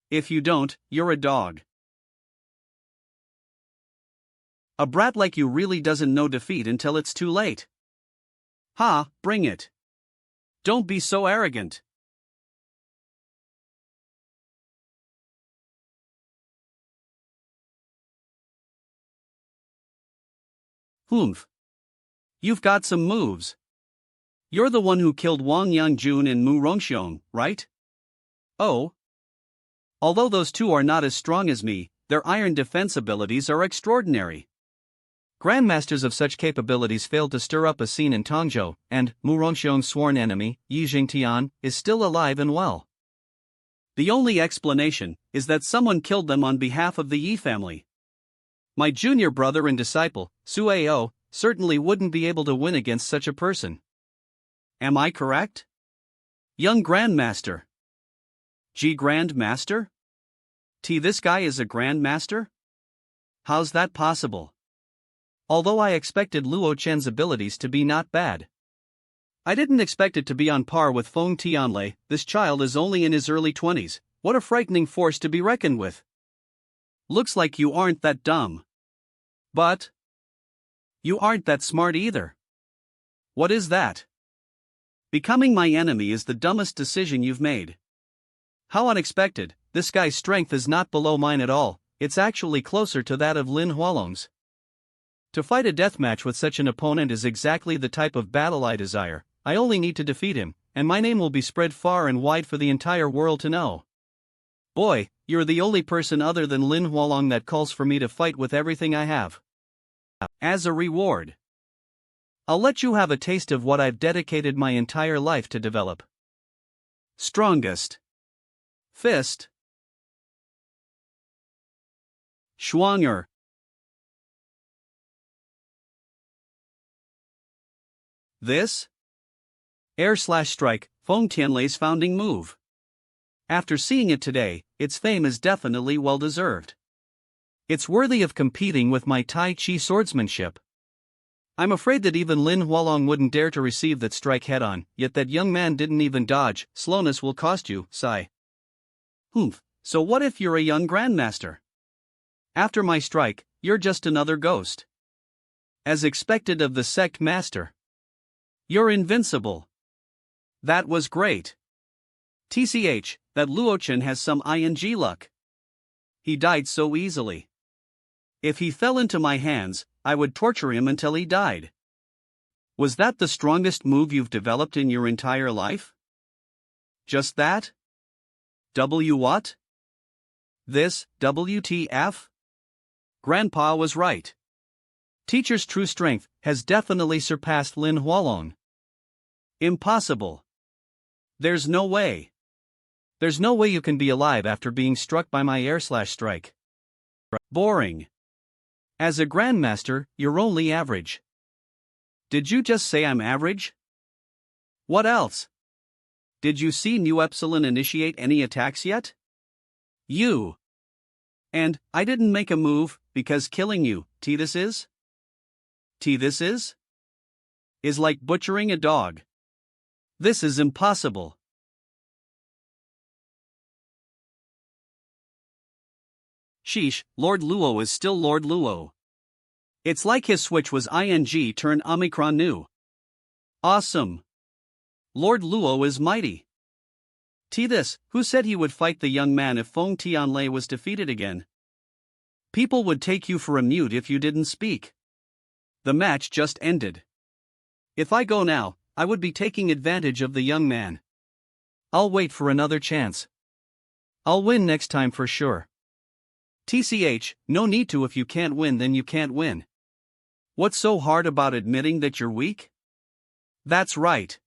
A: If you don't, you're a dog. A brat like you really doesn't know defeat until it's too late. Ha, bring it. Don't be so arrogant. Humph. You've got some moves. You're the one who killed Wang Yangjun and Mu Rongxiong, right? Oh. Although those two are not as strong as me, their iron defense abilities are extraordinary. Grandmasters of such capabilities failed to stir up a scene in Tongzhou, and Mu Rongxiong's sworn enemy, Yi Jingtian, is still alive and well. The only explanation is that someone killed them on behalf of the Yi family. My junior brother and disciple, Sueo, certainly wouldn't be able to win against such a person. Am I correct? Young Grandmaster. G Grandmaster? This guy is a Grandmaster? How's that possible? Although I expected Luo Chen's abilities to be not bad, I didn't expect it to be on par with Feng Tianlei. This child is only in his early 20s, what a frightening force to be reckoned with. Looks like you aren't that dumb. But you aren't that smart either. What is that? Becoming my enemy is the dumbest decision you've made. How unexpected. This guy's strength is not below mine at all, it's actually closer to that of Lin Hualong's. To fight a deathmatch with such an opponent is exactly the type of battle I desire. I only need to defeat him, and my name will be spread far and wide for the entire world to know. Boy, you're the only person other than Lin Hualong that calls for me to fight with everything I have. As a reward, I'll let you have a taste of what I've dedicated my entire life to develop. Strongest. Fist. Schwanger. This? Air/strike, Feng Tianlei's founding move. After seeing it today, its fame is definitely well-deserved. It's worthy of competing with my Tai Chi swordsmanship. I'm afraid that even Lin Hualong wouldn't dare to receive that strike head-on, yet that young man didn't even dodge. Slowness will cost you, sigh. Humph, so what if you're a young grandmaster? After my strike, you're just another ghost. As expected of the sect master. You're invincible. That was great. TCH, that Luo Chen has some ing luck. He died so easily. If he fell into my hands, I would torture him until he died. Was that the strongest move you've developed in your entire life? Just that? What? This, WTF? Grandpa was right. Teacher's true strength has definitely surpassed Lin Hualong. Impossible. There's no way. There's no way you can be alive after being struck by my air/strike. Boring. As a grandmaster, you're only average. Did you just say I'm average? What else? Did you see New Epsilon initiate any attacks yet? You. And I didn't make a move, because killing you, this is? This is? Is like butchering a dog. This is impossible. Sheesh, Lord Luo is still Lord Luo. It's like his switch was ing turned Omicron new. Awesome. Lord Luo is mighty. This, who said he would fight the young man if Feng Tianlei was defeated again? People would take you for a mute if you didn't speak. The match just ended. If I go now, I would be taking advantage of the young man. I'll wait for another chance. I'll win next time for sure. No need to. If you can't win, then you can't win. What's so hard about admitting that you're weak? That's right.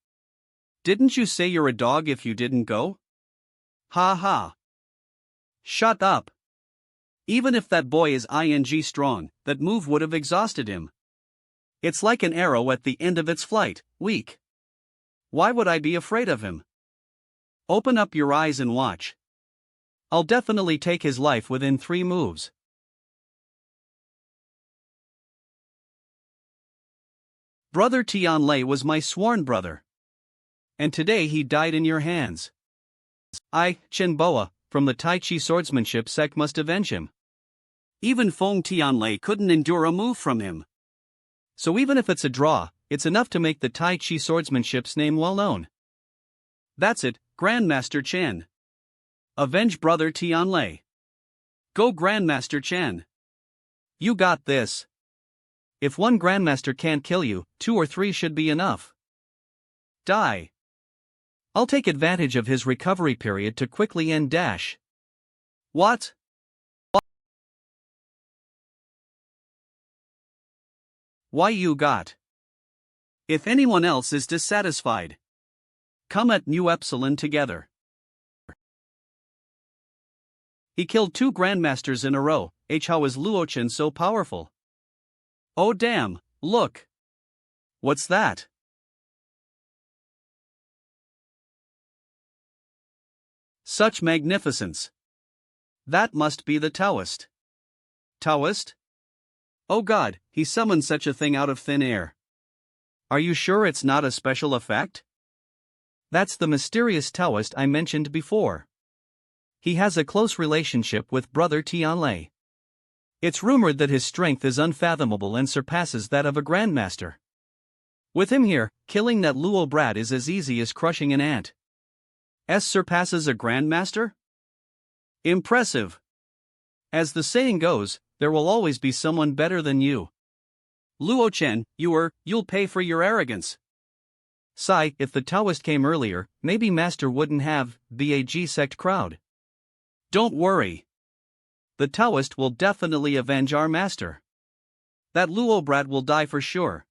A: Didn't you say you're a dog if you didn't go? Ha ha. Shut up. Even if that boy is ing strong, that move would have exhausted him. It's like an arrow at the end of its flight, weak. Why would I be afraid of him? Open up your eyes and watch. I'll definitely take his life within 3 moves. Brother Tianlei was my sworn brother. And today he died in your hands. Chen Boa, from the Tai Chi swordsmanship sect must avenge him. Even Feng Tianlei couldn't endure a move from him. So even if it's a draw, it's enough to make the Tai Chi swordsmanship's name well known. That's it, Grandmaster Chen. Avenge Brother Tianlei. Go Grandmaster Chen. You got this. If one Grandmaster can't kill you, 2 or 3 should be enough. Die. I'll take advantage of his recovery period to quickly end dash. What? Why you got? If anyone else is dissatisfied, come at New Epsilon together. He killed 2 Grandmasters in a row. How is Luo Chen so powerful? Oh damn, look. What's that? Such magnificence. That must be the Taoist. Taoist? Oh god, he summoned such a thing out of thin air. Are you sure it's not a special effect? That's the mysterious Taoist I mentioned before. He has a close relationship with Brother Tianlei. It's rumored that his strength is unfathomable and surpasses that of a Grandmaster. With him here, killing that Luo brat is as easy as crushing an ant. Surpasses a Grandmaster? Impressive. As the saying goes, there will always be someone better than you. Luo Chen, you'll pay for your arrogance. If the Taoist came earlier, maybe Master wouldn't have BAG sect crowd. Don't worry. The Taoist will definitely avenge our Master. That Luo brat will die for sure.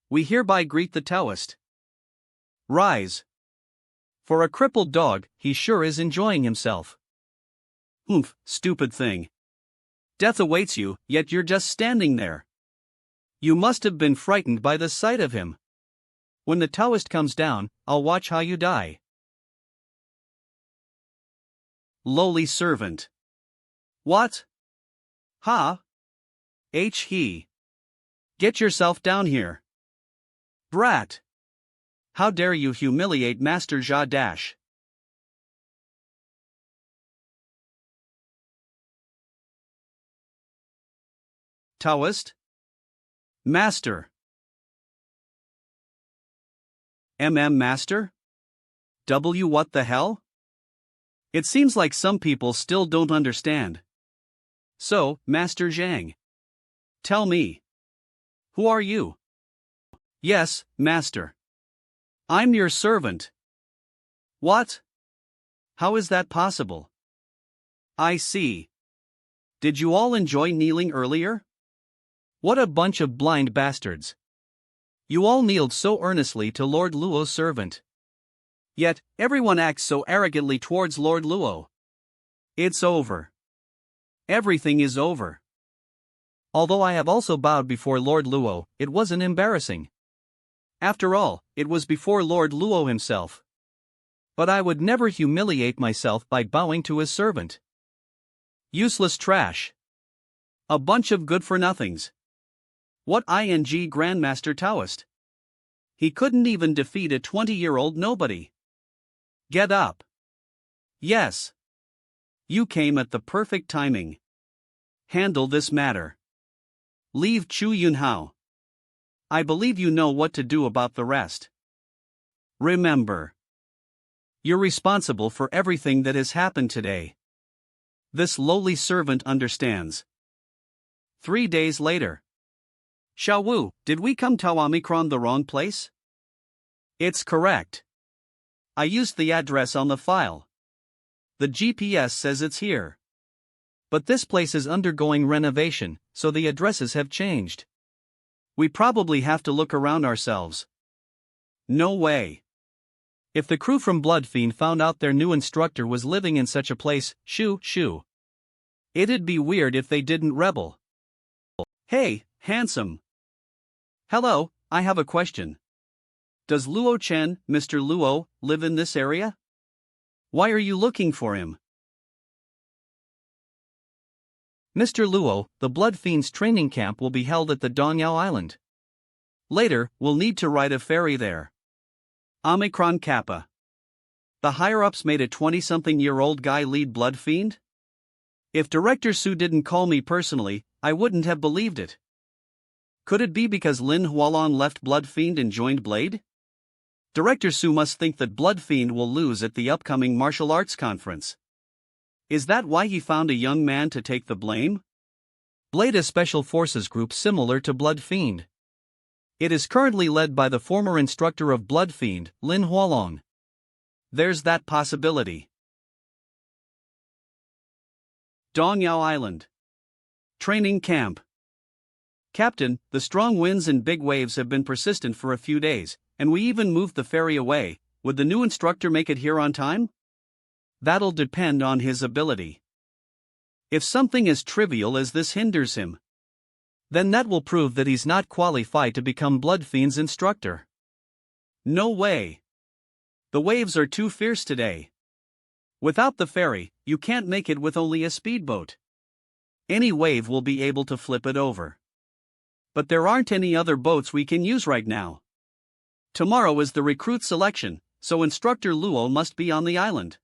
A: We hereby greet the Taoist. Rise. For a crippled dog, he sure is enjoying himself. Oomph, stupid thing. Death awaits you, yet you're just standing there. You must have been frightened by the sight of him. When the Taoist comes down, I'll watch how you die. Lowly servant. What? Ha? He. Get yourself down here. Brat. How dare you humiliate Master Jia Dash? Taoist? Master. Master? What the hell? It seems like some people still don't understand. So, Master Zhang. Tell me. Who are you? Yes, Master. I'm your servant. What? How is that possible? I see. Did you all enjoy kneeling earlier? What a bunch of blind bastards. You all kneeled so earnestly to Lord Luo's servant. Yet, everyone acts so arrogantly towards Lord Luo. It's over. Everything is over. Although I have also bowed before Lord Luo, it wasn't embarrassing. After all, it was before Lord Luo himself. But I would never humiliate myself by bowing to his servant. Useless trash. A bunch of good-for-nothings. What ing Grandmaster Taoist? He couldn't even defeat a 20-year-old nobody. Get up. Yes. You came at the perfect timing. Handle this matter. Leave Chu Yunhao. I believe you know what to do about the rest. Remember, you're responsible for everything that has happened today. This lowly servant understands. 3 days later. Xiao Wu, did we come to Omicron the wrong place? It's correct. I used the address on the file. The GPS says it's here. But this place is undergoing renovation, so the addresses have changed. We probably have to look around ourselves. No way. If the crew from Bloodfiend found out their new instructor was living in such a place, shoo. It'd be weird if they didn't rebel. Hey, handsome. Hello, I have a question. Does Luo Chen, Mr. Luo, live in this area? Why are you looking for him? Mr. Luo, the Bloodfiend's training camp will be held at the Dongyao Island. Later, we'll need to ride a ferry there. Omicron Kappa. The higher-ups made a 20-something-year-old guy lead Bloodfiend? If Director Su didn't call me personally, I wouldn't have believed it. Could it be because Lin Hualong left Bloodfiend and joined Blade? Director Su must think that Bloodfiend will lose at the upcoming martial arts conference. Is that why he found a young man to take the blame? Blade is a special forces group similar to Bloodfiend. It is currently led by the former instructor of Bloodfiend, Lin Hualong. There's that possibility. Dongyao Island. Training camp. Captain, the strong winds and big waves have been persistent for a few days, and we even moved the ferry away. Would the new instructor make it here on time? That'll depend on his ability. If something as trivial as this hinders him, then that will prove that he's not qualified to become Bloodfiend's instructor. No way. The waves are too fierce today. Without the ferry, you can't make it with only a speedboat. Any wave will be able to flip it over. But there aren't any other boats we can use right now. Tomorrow is the recruit selection, so Instructor Luo must be on the island.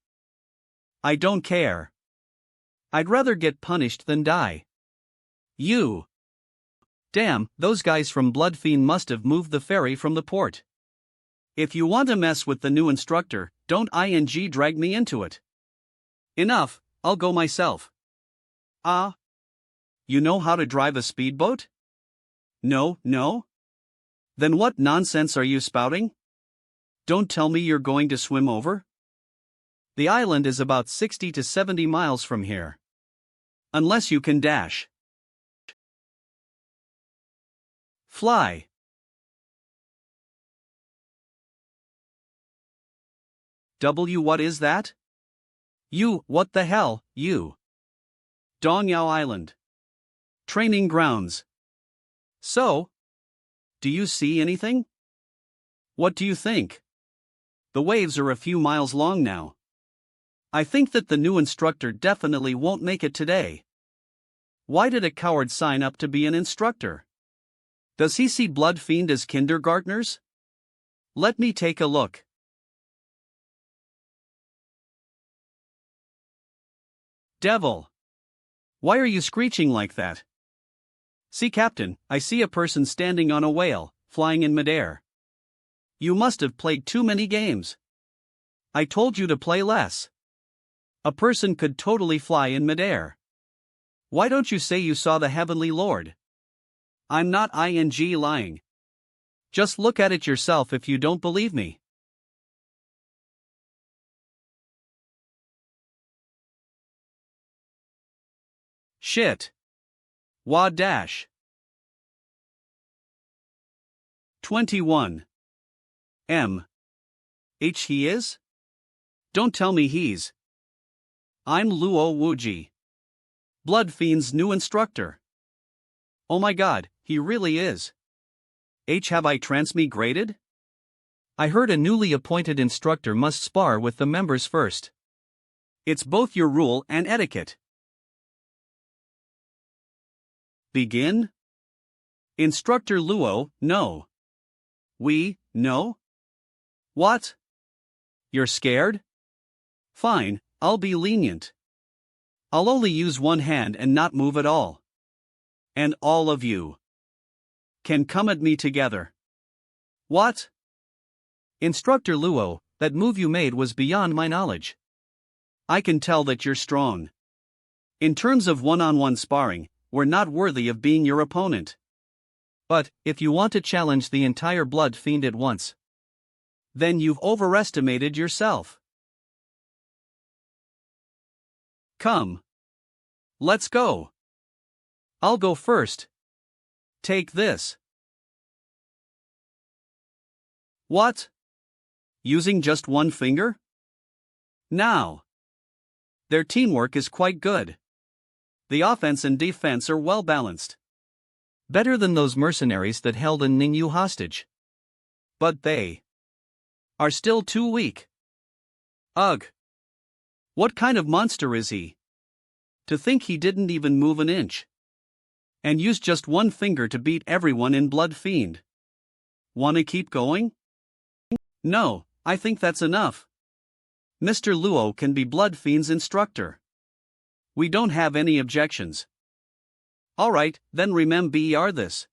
A: I don't care. I'd rather get punished than die. You. Damn, those guys from Bloodfiend must have moved the ferry from the port. If you want to mess with the new instructor, don't drag me into it. Enough, I'll go myself. Ah? You know how to drive a speedboat? No. Then what nonsense are you spouting? Don't tell me you're going to swim over? The island is about 60 to 70 miles from here. Unless you can dash. Fly. What is that? What the hell, you? Dongyao Island. Training grounds. So? Do you see anything? What do you think? The waves are a few miles long now. I think that the new instructor definitely won't make it today. Why did a coward sign up to be an instructor? Does he see Bloodfiend as kindergartners? Let me take a look. Devil! Why are you screeching like that? See, Captain, I see a person standing on a whale, flying in midair. You must have played too many games. I told you to play less. A person could totally fly in midair. Why don't you say you saw the Heavenly Lord? I'm not lying. Just look at it yourself if you don't believe me. Shit. Wa dash. 21. He is? Don't tell me he's. I'm Luo Wuji. Bloodfiend's new instructor. Oh my god, he really is. Have I transmigrated? I heard a newly appointed instructor must spar with the members first. It's both your rule and etiquette. Begin? Instructor Luo, no. No? What? You're scared? Fine, I'll be lenient. I'll only use one hand and not move at all. And all of you can come at me together. What? Instructor Luo, that move you made was beyond my knowledge. I can tell that you're strong. In terms of one-on-one sparring, we're not worthy of being your opponent. But, if you want to challenge the entire Blood Fiend at once, then you've overestimated yourself. Come. Let's go. I'll go first. Take this. What? Using just one finger? Now. Their teamwork is quite good. The offense and defense are well balanced. Better than those mercenaries that held in Ningyu hostage. But they are still too weak. Ugh. What kind of monster is he? To think he didn't even move an inch. And used just one finger to beat everyone in Blood Fiend. Wanna keep going? No, I think that's enough. Mr. Luo can be Blood Fiend's instructor. We don't have any objections. Alright, then remember this.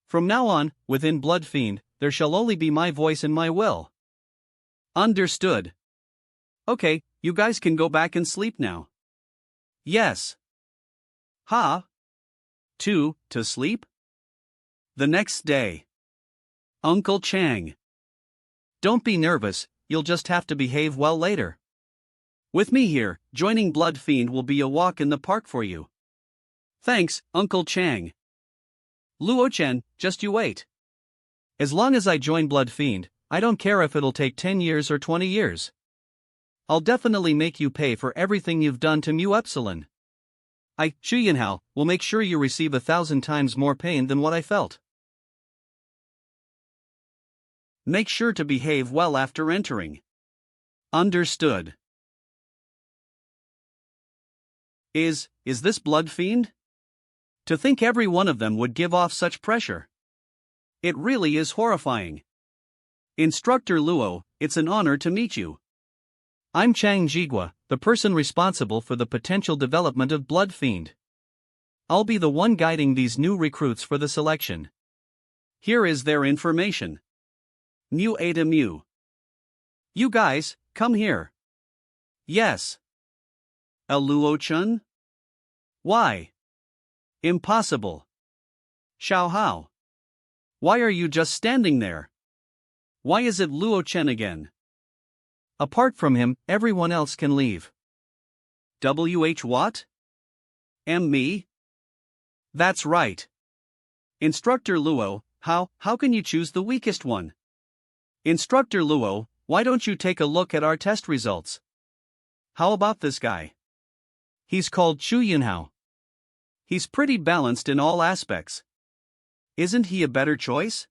A: From now on, within Blood Fiend, there shall only be my voice and my will. Understood. Okay, you guys can go back and sleep now. Yes. Ha? To sleep? The next day. Uncle Chang. Don't be nervous, you'll just have to behave well later. With me here, joining Blood Fiend will be a walk in the park for you. Thanks, Uncle Chang. Luo Chen, just you wait. As long as I join Blood Fiend, I don't care if it'll take 10 years or 20 years. I'll definitely make you pay for everything you've done to Mu Epsilon. I, Xu Yinhao, will make sure you receive 1,000 times more pain than what I felt. Make sure to behave well after entering. Understood. Is this Blood Fiend? To think every one of them would give off such pressure. It really is horrifying. Instructor Luo, it's an honor to meet you. I'm Chang Jigua, the person responsible for the potential development of Blood Fiend. I'll be the one guiding these new recruits for the selection. Here is their information. Mu Eta Mu. You guys, come here. Yes. A Luo Chen? Why? Impossible. Xiao Hao. Why are you just standing there? Why is it Luo Chen again? Apart from him, everyone else can leave. WH what? Me? That's right. Instructor Luo, how can you choose the weakest one? Instructor Luo, why don't you take a look at our test results? How about this guy? He's called Xu Yinhao. He's pretty balanced in all aspects. Isn't he a better choice?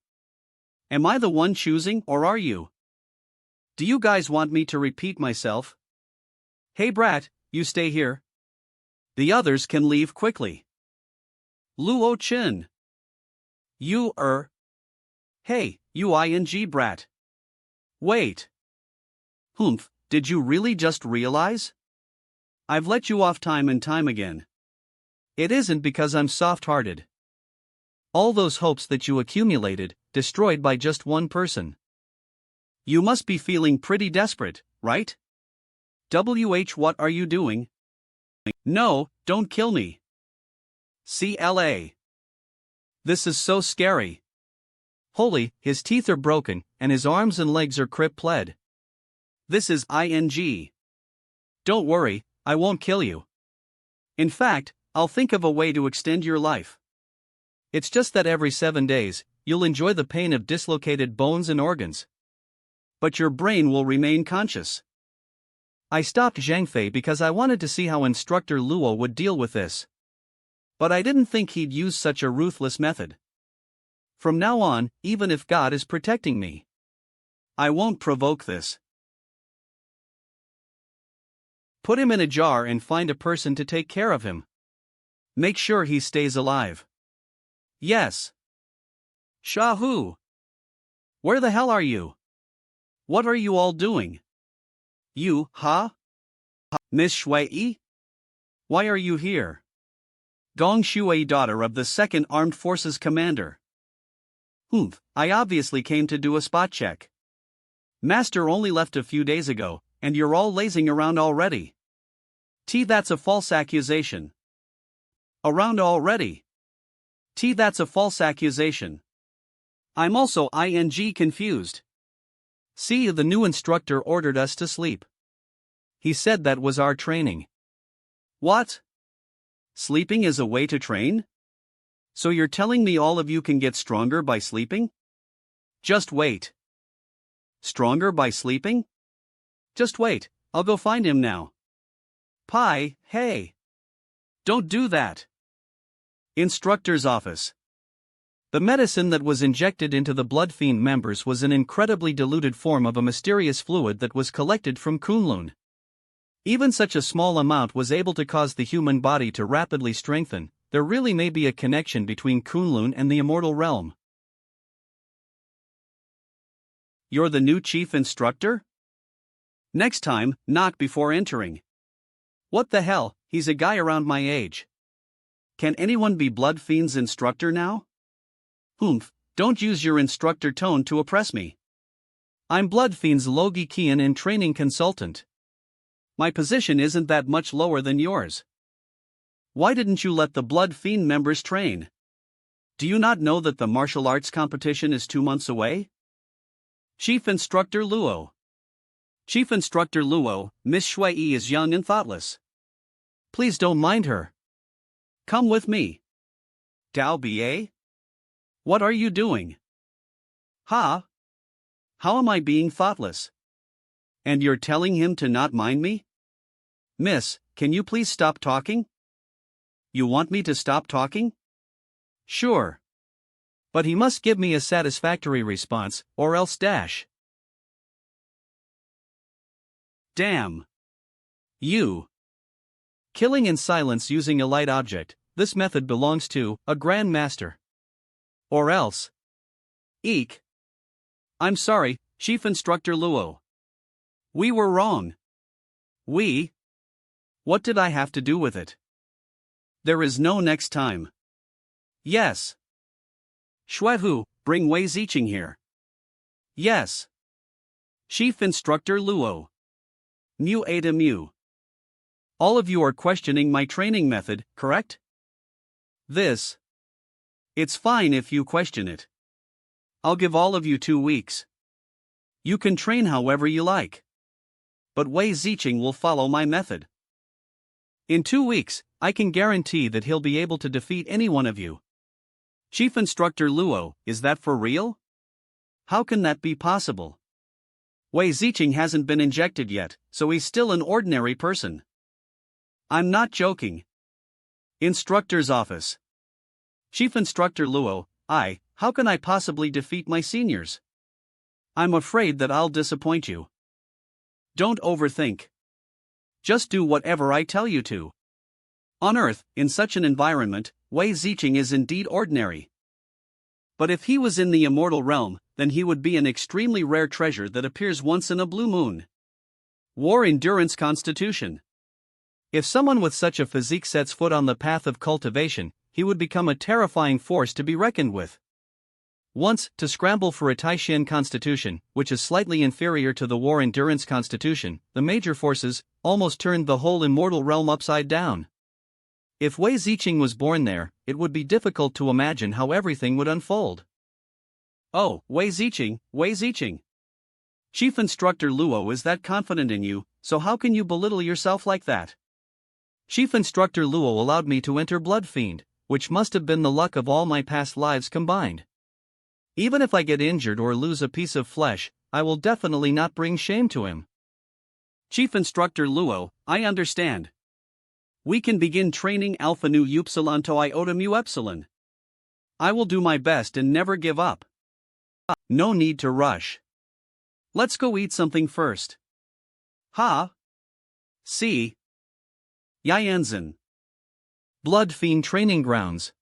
A: Am I the one choosing or are you? Do you guys want me to repeat myself? Hey brat, you stay here. The others can leave quickly. Luo Chen. You Hey, you ing brat. Wait. Humph, did you really just realize? I've let you off time and time again. It isn't because I'm soft-hearted. All those hopes that you accumulated, destroyed by just one person. You must be feeling pretty desperate, right? WH what are you doing? No, don't kill me. CLA. This is so scary. Holy, his teeth are broken, and his arms and legs are crippled. This is ing. Don't worry, I won't kill you. In fact, I'll think of a way to extend your life. It's just that every 7 days, you'll enjoy the pain of dislocated bones and organs. But your brain will remain conscious. I stopped Zhang Fei because I wanted to see how Instructor Luo would deal with this. But I didn't think he'd use such a ruthless method. From now on, even if God is protecting me, I won't provoke this. Put him in a jar and find a person to take care of him. Make sure he stays alive. Yes. Shahu. Where the hell are you? What are you all doing? You, huh? Miss Shui? Why are you here? Dong Shui, daughter of the 2nd Armed Forces Commander. I obviously came to do a spot check. Master only left a few days ago, and you're all lazing around already. That's a false accusation. Around already. That's a false accusation. I'm also confused. See, the new instructor ordered us to sleep. He said that was our training. What? Sleeping is a way to train? So you're telling me all of you can get stronger by sleeping? Just wait. Stronger by sleeping? Just wait, I'll go find him now. Hey. Don't do that. Instructor's office. The medicine that was injected into the Blood Fiend members was an incredibly diluted form of a mysterious fluid that was collected from Kunloon. Even such a small amount was able to cause the human body to rapidly strengthen. There really may be a connection between Kunloon and the immortal realm. You're the new chief instructor? Next time, knock before entering. What the hell, he's a guy around my age. Can anyone be Blood Fiend's instructor now? Don't use your instructor tone to oppress me. I'm Blood Fiend's Logi Kian and training consultant. My position isn't that much lower than yours. Why didn't you let the Blood Fiend members train? Do you not know that the martial arts competition is 2 months away? Chief Instructor Luo. Chief Instructor Luo, Miss Shui is young and thoughtless. Please don't mind her. Come with me. Dao Ba? What are you doing? How am I being thoughtless? And you're telling him to not mind me? Miss, can you please stop talking? You want me to stop talking? Sure. But he must give me a satisfactory response, or else dash. Damn. You. Killing in silence using a light object, this method belongs to a Grand Master. Or else. Eek. I'm sorry, Chief Instructor Luo. We were wrong. We? What did I have to do with it? There is no next time. Yes. Shuehu, bring Wei Ziqing here. Yes. Chief Instructor Luo. Mu Ada Mu. All of you are questioning my training method, correct? It's fine if you question it. I'll give all of you 2 weeks. You can train however you like. But Wei Ziqing will follow my method. In 2 weeks, I can guarantee that he'll be able to defeat any one of you. Chief Instructor Luo, is that for real? How can that be possible? Wei Ziqing hasn't been injected yet, so he's still an ordinary person. I'm not joking. Instructor's office. Chief Instructor Luo, how can I possibly defeat my seniors? I'm afraid that I'll disappoint you. Don't overthink. Just do whatever I tell you to. On Earth, in such an environment, Wei Ziqing is indeed ordinary. But if he was in the immortal realm, then he would be an extremely rare treasure that appears once in a blue moon. War Endurance Constitution. If someone with such a physique sets foot on the path of cultivation, he would become a terrifying force to be reckoned with. Once, to scramble for a Taishan constitution, which is slightly inferior to the War Endurance Constitution, the major forces almost turned the whole immortal realm upside down. If Wei Ziqing was born there, it would be difficult to imagine how everything would unfold. Oh, Wei Ziqing. Chief Instructor Luo is that confident in you, so how can you belittle yourself like that? Chief Instructor Luo allowed me to enter Blood Fiend, which must have been the luck of all my past lives combined. Even if I get injured or lose a piece of flesh, I will definitely not bring shame to him. Chief Instructor Luo, I understand. We can begin training Alpha Nu Upsilon to Iota Mu Epsilon. I will do my best and never give up. No need to rush. Let's go eat something first. See. Yanzhen. Blood Fiend Training Grounds.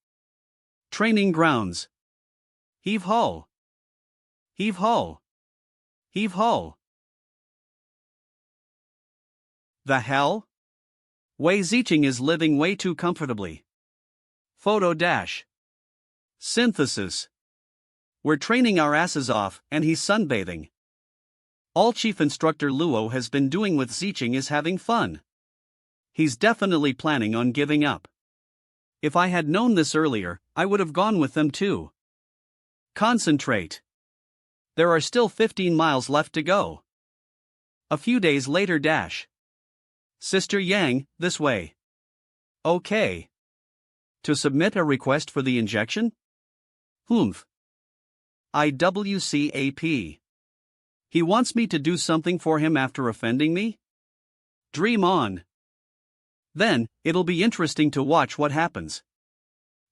A: Training Grounds. Heave ho. Heave ho. Heave ho. The hell? Wei Ziqing is living way too comfortably. Photo dash. Synthesis. We're training our asses off, and he's sunbathing. All Chief Instructor Luo has been doing with Ziqing is having fun. He's definitely planning on giving up. If I had known this earlier, I would have gone with them too. Concentrate. There are still 15 miles left to go. A few days later dash. Sister Yang, this way. Okay. To submit a request for the injection? Humph. IWCAP. He wants me to do something for him after offending me? Dream on. Then, it'll be interesting to watch what happens.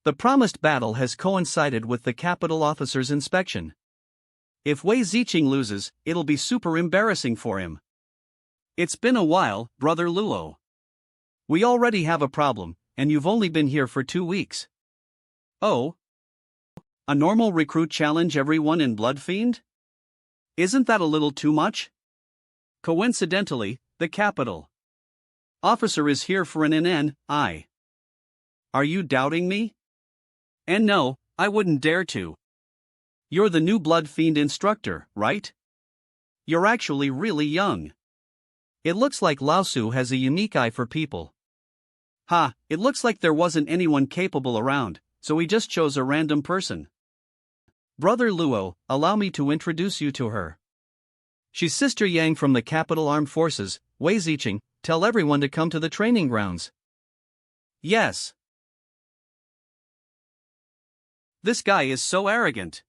A: The promised battle has coincided with the capital officer's inspection. If Wei Ziqing loses, it'll be super embarrassing for him. It's been a while, Brother Luo. We already have a problem, and you've only been here for 2 weeks. Oh? A normal recruit challenge everyone in Blood Fiend? Isn't that a little too much? Coincidentally, the capital officer is here for an NNI. Are you doubting me? And no, I wouldn't dare to. You're the new Blood Fiend instructor, right? You're actually really young. It looks like Lao Su has a unique eye for people. Ha, it looks like there wasn't anyone capable around, so he just chose a random person. Brother Luo, allow me to introduce you to her. She's Sister Yang from the Capital Armed Forces. Wei Ziqing, tell everyone to come to the training grounds. Yes. This guy is so arrogant.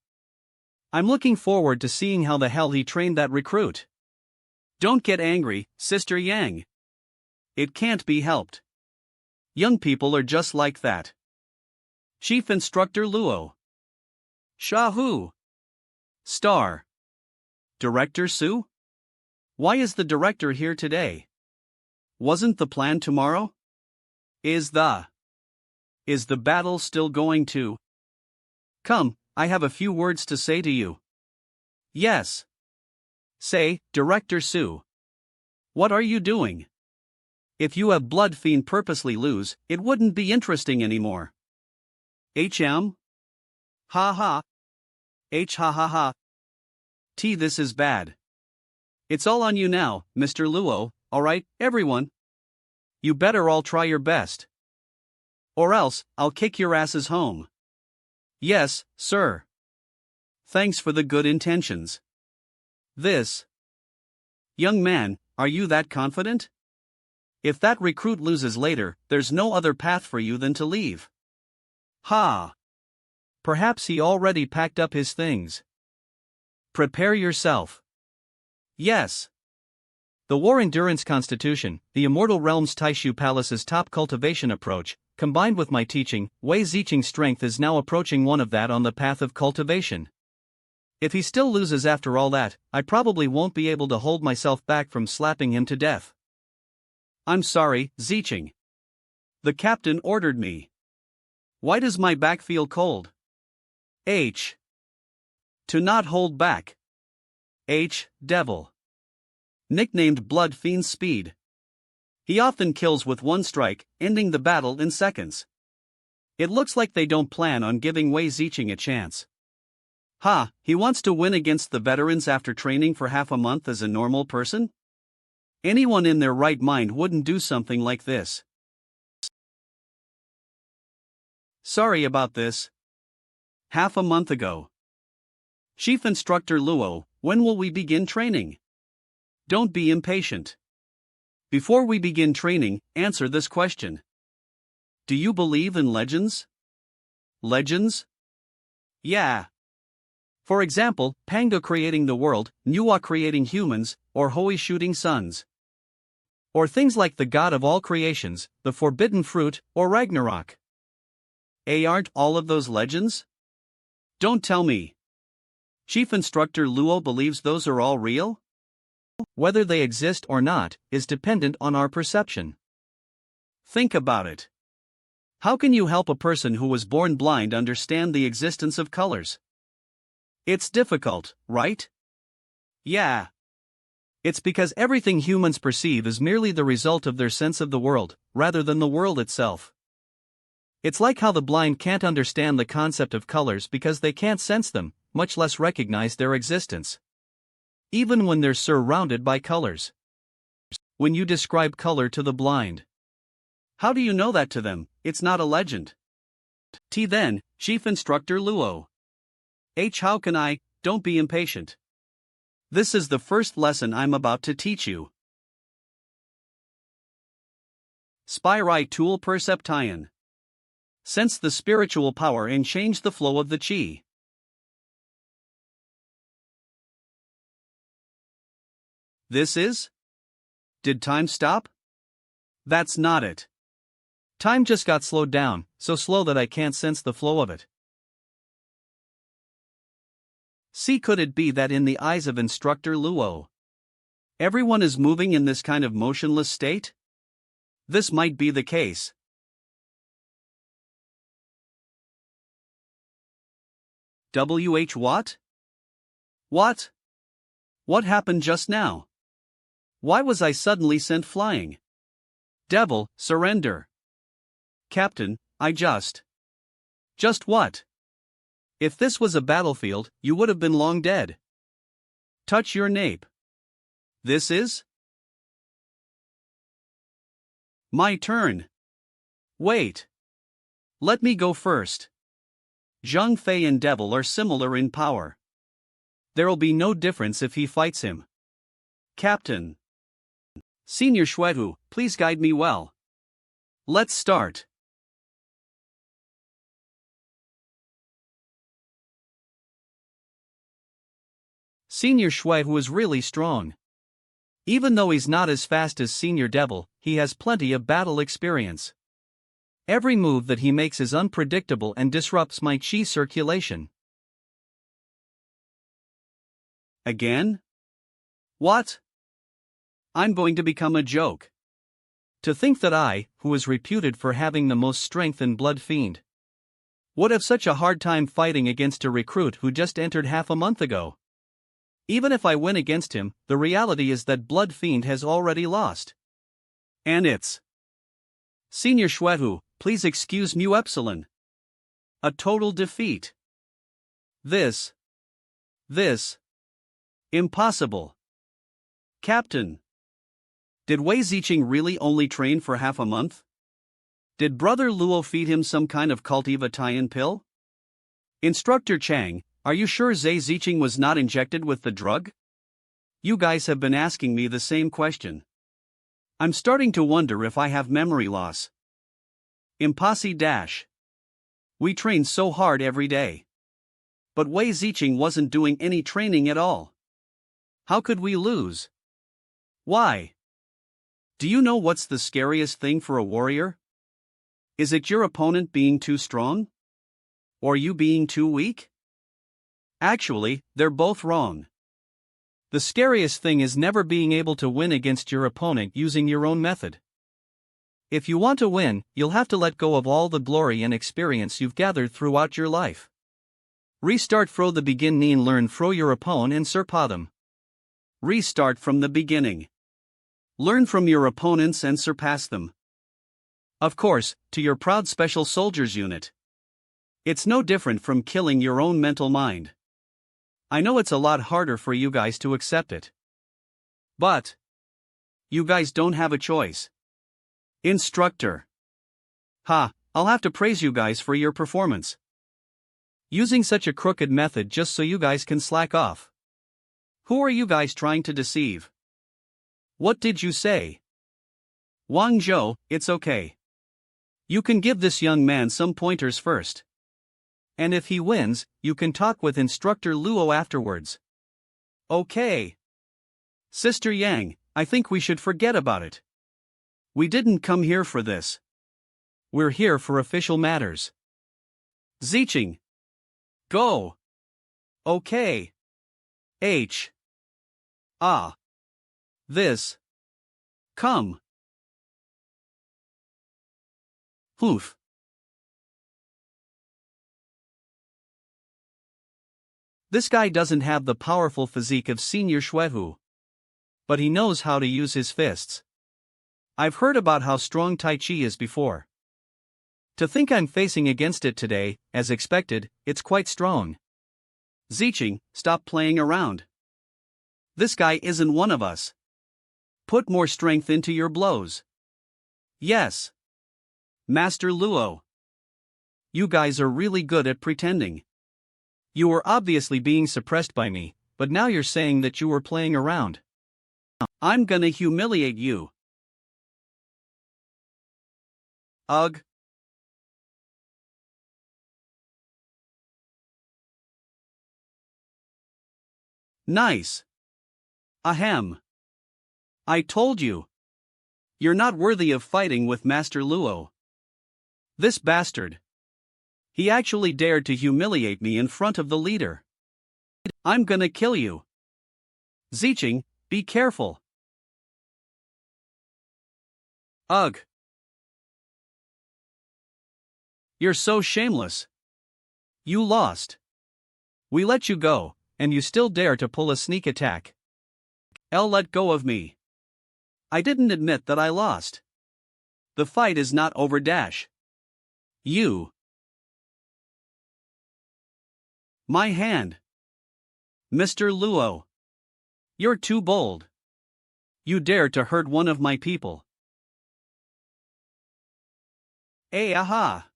A: I'm looking forward to seeing how the hell he trained that recruit. Don't get angry, Sister Yang. It can't be helped. Young people are just like that. Chief Instructor Luo. Shahu. Star. Director Su? Why is the director here today? Wasn't the plan tomorrow? Is the battle still going to? Come, I have a few words to say to you. Yes. Say, Director Su. What are you doing? If you have Blood Fiend purposely lose, it wouldn't be interesting anymore. HM? Ha ha. H ha ha ha. T this is bad. It's all on you now, Mr. Luo, alright, everyone? You better all try your best. Or else, I'll kick your asses home. Yes, sir. Thanks for the good intentions. This. Young man, are you that confident? If that recruit loses later, there's no other path for you than to leave. Ha. Perhaps he already packed up his things. Prepare yourself. Yes. The War Endurance Constitution, the Immortal Realms Taishu Palace's top cultivation approach, combined with my teaching, Wei Ziqing's strength is now approaching one of that on the path of cultivation. If he still loses after all that, I probably won't be able to hold myself back from slapping him to death. I'm sorry, Ziqing. The captain ordered me. Why does my back feel cold? H. To not hold back. H. Devil. Nicknamed Blood Fiend Speed. He often kills with one strike, ending the battle in seconds. It looks like they don't plan on giving Wei Ziqing a chance. Ha, he wants to win against the veterans after training for half a month as a normal person? Anyone in their right mind wouldn't do something like this. Sorry about this. Half a month ago. Chief Instructor Luo, when will we begin training? Don't be impatient. Before we begin training, answer this question. Do you believe in legends? Legends? Yeah. For example, Panga creating the world, Manhwa creating humans, or Hui shooting suns. Or things like the god of all creations, the forbidden fruit, or Ragnarok. Aren't all of those legends? Don't tell me. Chief Instructor Luo believes those are all real? Whether they exist or not, is dependent on our perception. Think about it. How can you help a person who was born blind understand the existence of colors? It's difficult, right? Yeah. It's because everything humans perceive is merely the result of their sense of the world, rather than the world itself. It's like how the blind can't understand the concept of colors because they can't sense them, much less recognize their existence. Even when they're surrounded by colors. When you describe color to the blind, how do you know that to them? It's not a legend. Then, Chief Instructor Luo. How can I? Don't be impatient. This is the first lesson I'm about to teach you. Spirai Tool Perception. Sense the spiritual power and change the flow of the chi. This is? Did time stop? That's not it. Time just got slowed down, so slow that I can't sense the flow of it. See, could it be that in the eyes of Instructor Luo, everyone is moving in this kind of motionless state? This might be the case. What? What? What happened just now? Why was I suddenly sent flying? Devil, surrender. Captain, I just what? If this was a battlefield, you would have been long dead. Touch your nape. This is? My turn. Wait. Let me go first. Zhang Fei and Devil are similar in power. There'll be no difference if he fights him. Captain. Senior Xuehu, please guide me well. Let's start. Senior Xuehu is really strong. Even though he's not as fast as Senior Devil, he has plenty of battle experience. Every move that he makes is unpredictable and disrupts my chi circulation. Again? What? I'm going to become a joke. To think that I, who is reputed for having the most strength in Blood Fiend, would have such a hard time fighting against a recruit who just entered half a month ago. Even if I win against him, the reality is that Blood Fiend has already lost. And it's Senior Xuehu, please excuse mu epsilon. A total defeat. This. Impossible. Captain. Did Wei Ziqing really only train for half a month? Did Brother Luo feed him some kind of cultivatation pill? Instructor Chang, are you sure Wei Ziqing was not injected with the drug? You guys have been asking me the same question. I'm starting to wonder if I have memory loss. Impossible dash. We train so hard every day. But Wei Ziqing wasn't doing any training at all. How could we lose? Why? Do you know what's the scariest thing for a warrior? Is it your opponent being too strong? Or you being too weak? Actually, they're both wrong. The scariest thing is never being able to win against your opponent using your own method. If you want to win, you'll have to let go of all the glory and experience you've gathered throughout your life. Restart fro the begin and learn fro your opponent and surpass them. Restart from the beginning. Learn from your opponents and surpass them. Of course, to your proud special soldiers unit. It's no different from killing your own mental mind. I know it's a lot harder for you guys to accept it. But you guys don't have a choice. Instructor. I'll have to praise you guys for your performance. Using such a crooked method just so you guys can slack off. Who are you guys trying to deceive? What did you say? Wang Zhou, it's okay. You can give this young man some pointers first. And if he wins, you can talk with Instructor Luo afterwards. Okay. Sister Yang, I think we should forget about it. We didn't come here for this. We're here for official matters. Ziqing. Go. Okay. This. Come. Hoof. This guy doesn't have the powerful physique of Senior Xuehu. But he knows how to use his fists. I've heard about how strong Tai Chi is before. To think I'm facing against it today, as expected, it's quite strong. Zicheng, stop playing around. This guy isn't one of us. Put more strength into your blows. Yes. Master Luo. You guys are really good at pretending. You were obviously being suppressed by me, but now you're saying that you were playing around. I'm gonna humiliate you. Ugh. Nice. Ahem. I told you. You're not worthy of fighting with Master Luo. This bastard. He actually dared to humiliate me in front of the leader. I'm gonna kill you. Zicheng, be careful. Ugh. You're so shameless. You lost. We let you go, and you still dare to pull a sneak attack. Let go of me. I didn't admit that I lost. The fight is not over. You. My hand. Mr. Luo. You're too bold. You dare to hurt one of my people. Aha.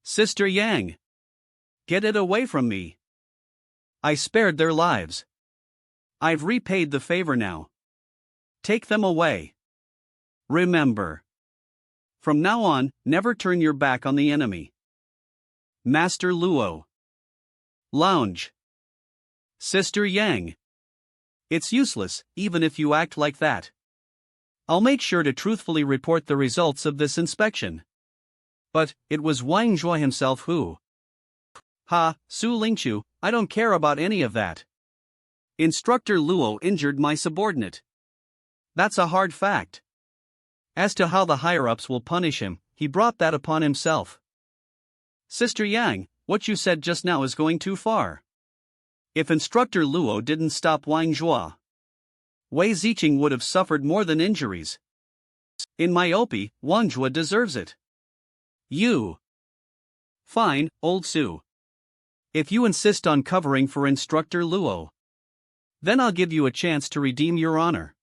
A: Sister Yang. Get it away from me. I spared their lives. I've repaid the favor now. Take them away. Remember. From now on, never turn your back on the enemy. Master Luo. Lounge. Sister Yang. It's useless, even if you act like that. I'll make sure to truthfully report the results of this inspection. But, it was Wang Zhuo himself who. Su Lingqiu, I don't care about any of that. Instructor Luo injured my subordinate. That's a hard fact. As to how the higher-ups will punish him, he brought that upon himself. Sister Yang, what you said just now is going too far. If Instructor Luo didn't stop Wang Zhuo, Wei Zicheng would have suffered more than injuries. In my opinion, Wang Zhuo deserves it. You. Fine, old Su. If you insist on covering for Instructor Luo, then I'll give you a chance to redeem your honor.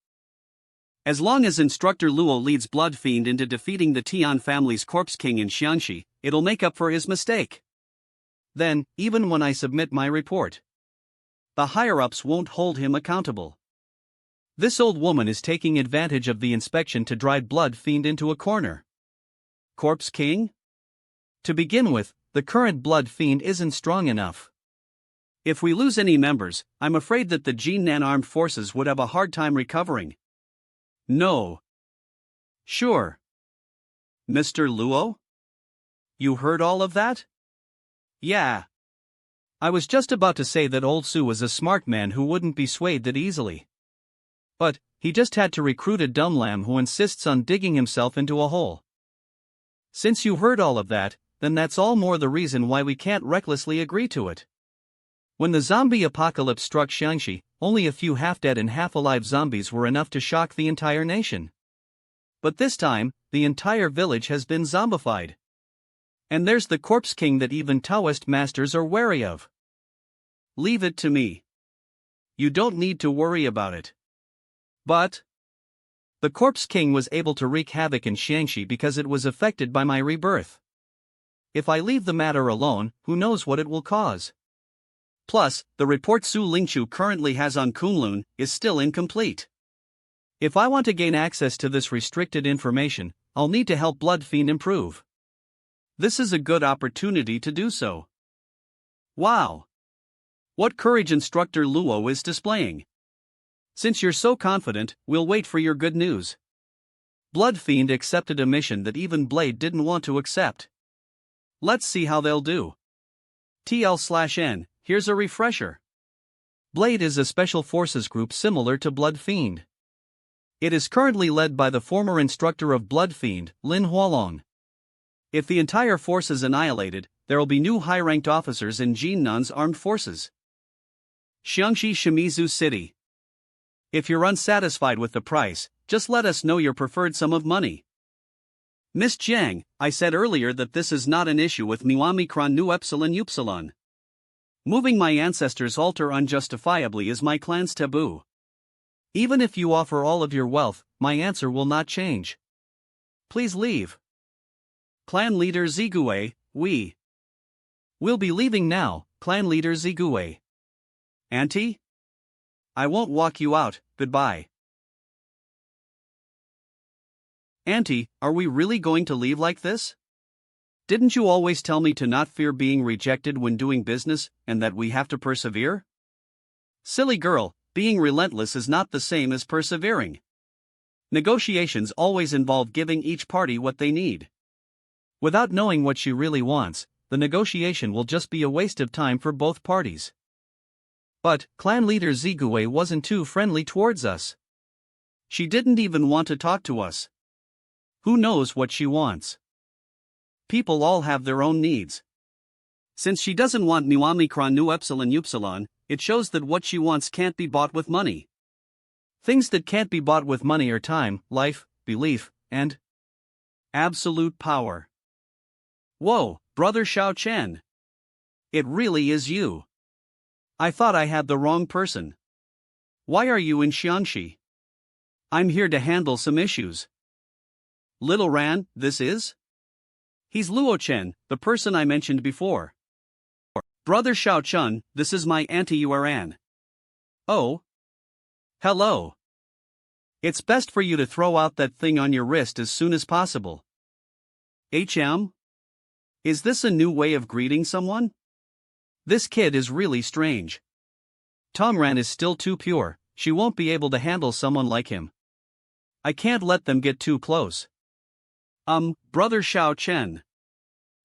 A: As long as Instructor Luo leads Blood Fiend into defeating the Tian family's Corpse King in Xianxi, it'll make up for his mistake. Then, even when I submit my report, the higher-ups won't hold him accountable. This old woman is taking advantage of the inspection to drive Blood Fiend into a corner. Corpse King? To begin with, the current Blood Fiend isn't strong enough. If we lose any members, I'm afraid that the Jinnan armed forces would have a hard time recovering. No. Sure. Mr. Luo? You heard all of that? Yeah. I was just about to say that old Su was a smart man who wouldn't be swayed that easily. But, he just had to recruit a dumb lamb who insists on digging himself into a hole. Since you heard all of that, then that's all more the reason why we can't recklessly agree to it. When the zombie apocalypse struck Xianxi, only a few half-dead and half-alive zombies were enough to shock the entire nation. But this time, the entire village has been zombified. And there's the Corpse King that even Taoist masters are wary of. Leave it to me. You don't need to worry about it. But the Corpse King was able to wreak havoc in Xianxi because it was affected by my rebirth. If I leave the matter alone, who knows what it will cause? Plus, the report Su Lingqiu currently has on Kunloon is still incomplete. If I want to gain access to this restricted information, I'll need to help Blood Fiend improve. This is a good opportunity to do so. Wow! What courage Instructor Luo is displaying. Since you're so confident, we'll wait for your good news. Blood Fiend accepted a mission that even Blade didn't want to accept. Let's see how they'll do. TL/N, here's a refresher. Blade is a special forces group similar to Blood Fiend. It is currently led by the former instructor of Blood Fiend, Lin Hualong. If the entire force is annihilated, there will be new high-ranked officers in Jinnan's armed forces. Xiangxi Shimizu City. If you're unsatisfied with the price, just let us know your preferred sum of money. Miss Jiang, I said earlier that this is not an issue with Miwamikron Nu Epsilon Upsilon. Moving my ancestors' altar unjustifiably is my clan's taboo. Even if you offer all of your wealth, my answer will not change. Please leave. Clan leader Zigue, We'll be leaving now, clan leader Zigue. Auntie? I won't walk you out, goodbye. Auntie, are we really going to leave like this? Didn't you always tell me to not fear being rejected when doing business, and that we have to persevere? Silly girl, being relentless is not the same as persevering. Negotiations always involve giving each party what they need. Without knowing what she really wants, the negotiation will just be a waste of time for both parties. But, clan leader Zigue wasn't too friendly towards us. She didn't even want to talk to us. Who knows what she wants? People all have their own needs. Since she doesn't want Miwamikron Nu Epsilon Upsilon, it shows that what she wants can't be bought with money. Things that can't be bought with money are time, life, belief, and absolute power. Whoa, brother Xiao Chen. It really is you. I thought I had the wrong person. Why are you in Xianxi? I'm here to handle some issues. Little Ran, this is? He's Luo Chen, the person I mentioned before. Brother Xiao Chun, this is my auntie Yuan. Oh. Hello. It's best for you to throw out that thing on your wrist as soon as possible. HM? Is this a new way of greeting someone? This kid is really strange. Tongran is still too pure, she won't be able to handle someone like him. I can't let them get too close. Brother Xiao Chen.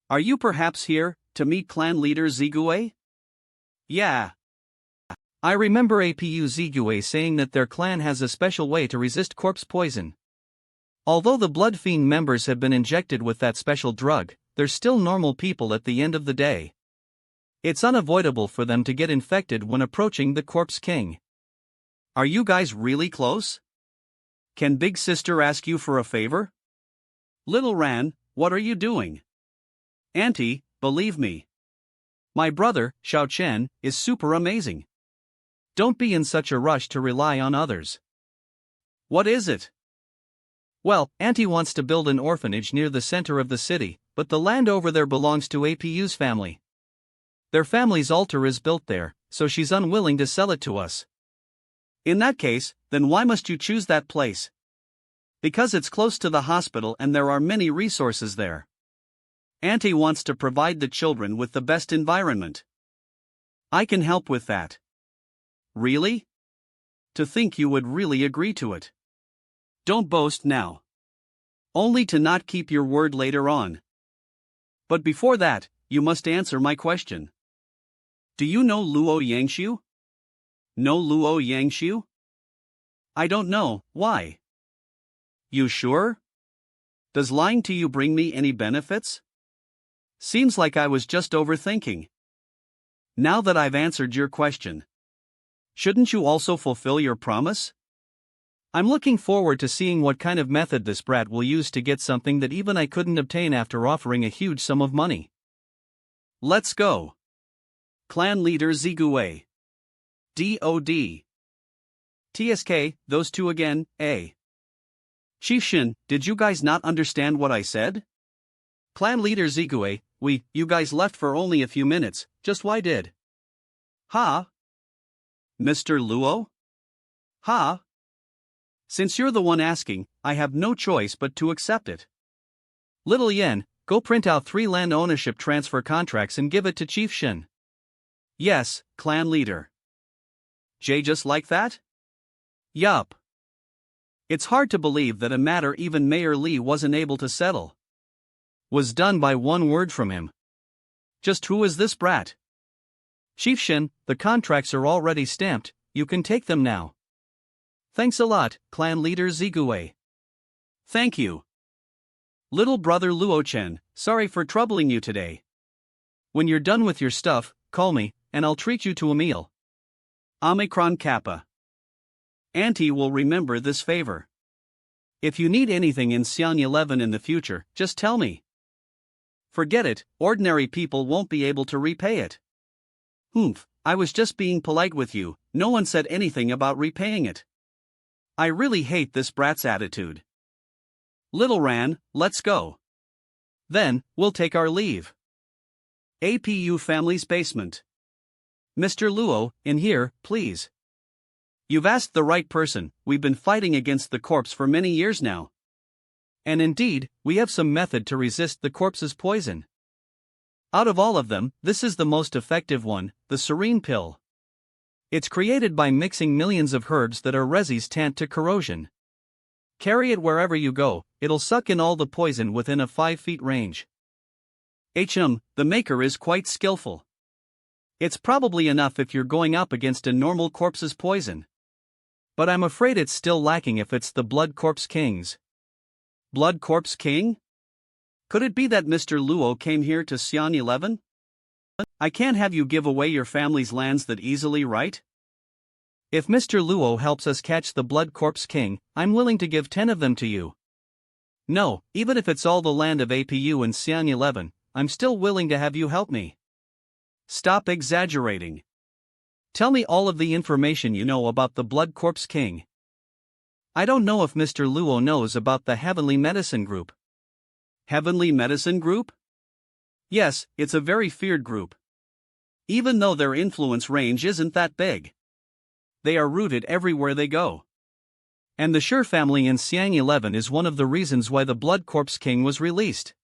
A: Are you perhaps here to meet clan leader Zigue? Yeah. I remember APU Zigue saying that their clan has a special way to resist corpse poison. Although the Blood Fiend members have been injected with that special drug, they're still normal people at the end of the day. It's unavoidable for them to get infected when approaching the Corpse King. Are you guys really close? Can Big Sister ask you for a favor? Little Ran, what are you doing? Auntie, believe me. My brother, Xiao Chen, is super amazing. Don't be in such a rush to rely on others. What is it? Well, Auntie wants to build an orphanage near the center of the city, but the land over there belongs to APU's family. Their family's altar is built there, so she's unwilling to sell it to us. In that case, then why must you choose that place? Because it's close to the hospital and there are many resources there. Auntie wants to provide the children with the best environment. I can help with that. Really? To think you would really agree to it. Don't boast now. Only to not keep your word later on. But before that, you must answer my question. Do you know Luo Yangshu? No Luo Yangshu? I don't know, why? You sure? Does lying to you bring me any benefits? Seems like I was just overthinking. Now that I've answered your question, shouldn't you also fulfill your promise? I'm looking forward to seeing what kind of method this brat will use to get something that even I couldn't obtain after offering a huge sum of money. Let's go. Clan leader Zigue. DOD. TSK, those two again, A. Chief Shin, did you guys not understand what I said? Clan leader Zigue, you guys left for only a few minutes, just why did? Ha? Mr. Luo? Ha? Since you're the one asking, I have no choice but to accept it. Little Yen, go print out 3 land ownership transfer contracts and give it to Chief Shin. Yes, clan leader. Jay, just like that? Yup. It's hard to believe that a matter even Mayor Li wasn't able to settle was done by one word from him. Just who is this brat? Chief Shin, the contracts are already stamped, you can take them now. Thanks a lot, clan leader Zigue. Thank you. Little brother Luo Chen, sorry for troubling you today. When you're done with your stuff, call me, and I'll treat you to a meal. Omicron Kappa. Auntie will remember this favor. If you need anything in Xian 11 in the future, just tell me. Forget it, ordinary people won't be able to repay it. I was just being polite with you, no one said anything about repaying it. I really hate this brat's attitude. Little Ran, let's go. Then, we'll take our leave. APU family's basement. Mr. Luo, in here, please. You've asked the right person, we've been fighting against the corpse for many years now. And indeed, we have some method to resist the corpse's poison. Out of all of them, this is the most effective one, the serene pill. It's created by mixing millions of herbs that are resistant to corrosion. Carry it wherever you go, it'll suck in all the poison within a 5 feet range. The maker is quite skillful. It's probably enough if you're going up against a normal corpse's poison. But I'm afraid it's still lacking if it's the Blood Corpse King's. Blood Corpse King? Could it be that Mr. Luo came here to Xian 11? I can't have you give away your family's lands that easily, right? If Mr. Luo helps us catch the Blood Corpse King, I'm willing to give 10 of them to you. No, even if it's all the land of APU in Xian 11, I'm still willing to have you help me. Stop exaggerating. Tell me all of the information you know about the Blood Corpse King. I don't know if Mr. Luo knows about the Heavenly Medicine Group. Heavenly Medicine Group? Yes, it's a very feared group. Even though their influence range isn't that big. They are rooted everywhere they go. And the Shi family in Xian 11 is one of the reasons why the Blood Corpse King was released.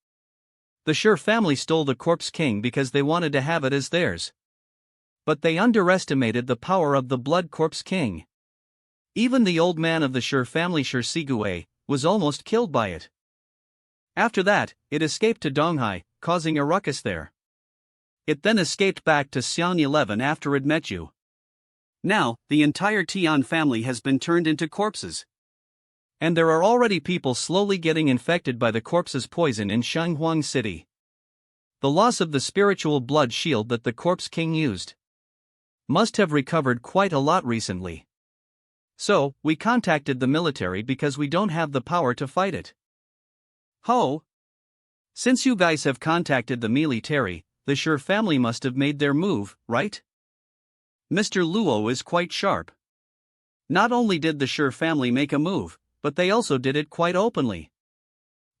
A: The Shi family stole the Corpse King because they wanted to have it as theirs. But they underestimated the power of the Blood Corpse King. Even the old man of the Shi family, Shi Sigue, was almost killed by it. After that, it escaped to Donghai, causing a ruckus there. It then escaped back to Xian 11 after it met you. Now, the entire Tian family has been turned into corpses. And there are already people slowly getting infected by the corpse's poison in Shanghuang City. The loss of the spiritual blood shield that the Corpse King used must have recovered quite a lot recently. So, we contacted the military because we don't have the power to fight it. Since you guys have contacted the military, the Shi family must have made their move, right? Mr. Luo is quite sharp. Not only did the Shi family make a move, but they also did it quite openly.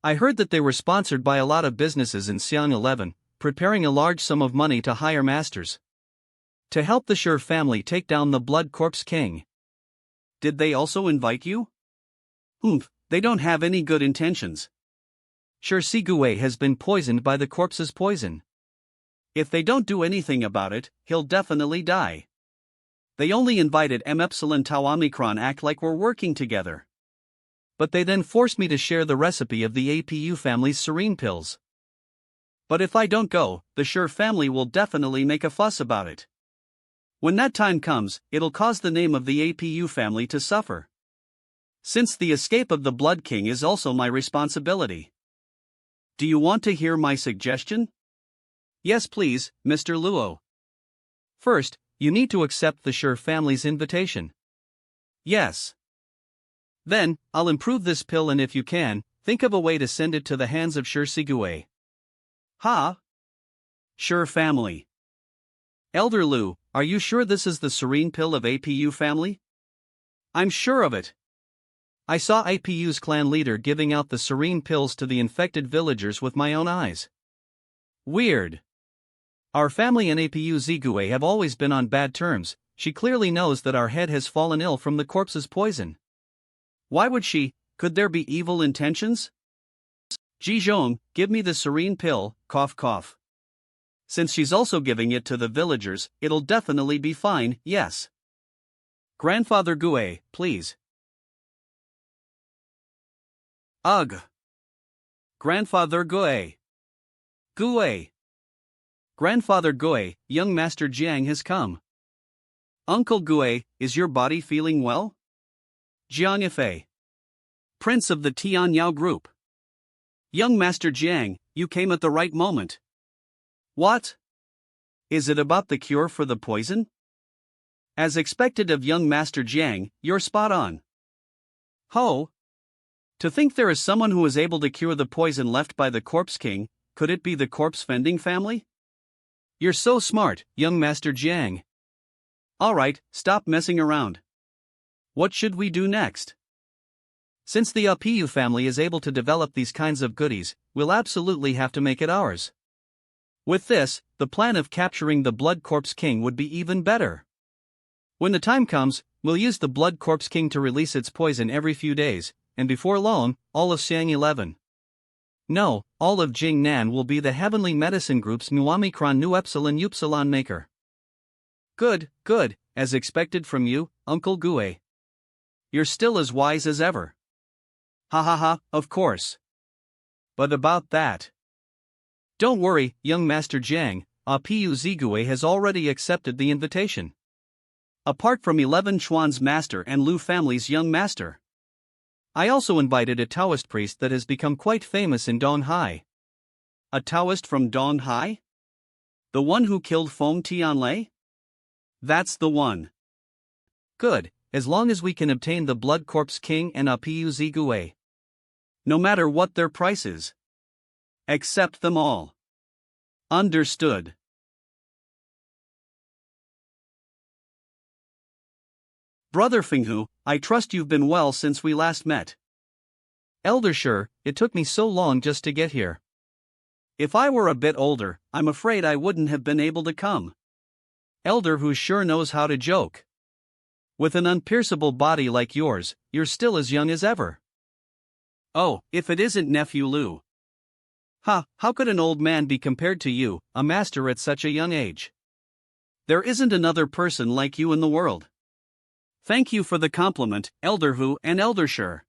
A: I heard that they were sponsored by a lot of businesses in Xian 11, preparing a large sum of money to hire masters to help the Shi family take down the Blood Corpse King. Did they also invite you? They don't have any good intentions. Shi Sigue has been poisoned by the corpse's poison. If they don't do anything about it, he'll definitely die. They only invited Epsilon Tau Omicron act like we're working together. But they then forced me to share the recipe of the APU family's serene pills. But if I don't go, the Shi family will definitely make a fuss about it. When that time comes, it'll cause the name of the APU family to suffer. Since the escape of the Blood King is also my responsibility. Do you want to hear my suggestion? Yes please, Mr. Luo. First, you need to accept the Shi family's invitation. Yes. Then, I'll improve this pill and if you can, think of a way to send it to the hands of Shi Sigue. Shi family. Elder Lu, are you sure this is the serene pill of APU family? I'm sure of it. I saw APU's clan leader giving out the serene pills to the infected villagers with my own eyes. Weird. Our family and APU Zigue have always been on bad terms. She clearly knows that our head has fallen ill from the corpse's poison. Why would she? Could there be evil intentions? Jizhong, give me the serene pill, cough cough. Since she's also giving it to the villagers, it'll definitely be fine, yes. Grandfather Gue, please. Ugh. Grandfather Gue. Gue. Grandfather Gue, young Master Jiang has come. Uncle Gue, is your body feeling well? Jiang Ifei. Prince of the Tian Yao group. Young Master Jiang, you came at the right moment. What? Is it about the cure for the poison? As expected of young Master Jiang, you're spot on. Ho! To think there is someone who is able to cure the poison left by the Corpse King, could it be the corpse vending family? You're so smart, young Master Jiang. Alright, stop messing around. What should we do next? Since the Apu family is able to develop these kinds of goodies, we'll absolutely have to make it ours. With this, the plan of capturing the Blood Corpse King would be even better. When the time comes, we'll use the Blood Corpse King to release its poison every few days, and before long, all of Xiang 11. No, all of Jingnan will be the Heavenly Medicine Group's Nuomicron Nu Epsilon Upsilon maker. Good, good, as expected from you, Uncle Gue. You're still as wise as ever. Ha ha ha, of course. But about that. Don't worry, young Master Jiang, Apu Zigue has already accepted the invitation. Apart from 11 Chuan's master and Lu family's young master. I also invited a Taoist priest that has become quite famous in Donghai. A Taoist from Donghai? The one who killed Feng Tianlei? That's the one. Good, as long as we can obtain the Blood Corpse King and Apu Zigue. No matter what their price is. Accept them all. Understood. Brother Fenghu, I trust you've been well since we last met. Elder Shi, it took me so long just to get here. If I were a bit older, I'm afraid I wouldn't have been able to come. Elder Hu sure knows how to joke. With an unpierceable body like yours, you're still as young as ever. Oh, if it isn't Nephew Lu. Ha, how could an old man be compared to you, a master at such a young age? There isn't another person like you in the world. Thank you for the compliment, Elder Hu and Elder Shi.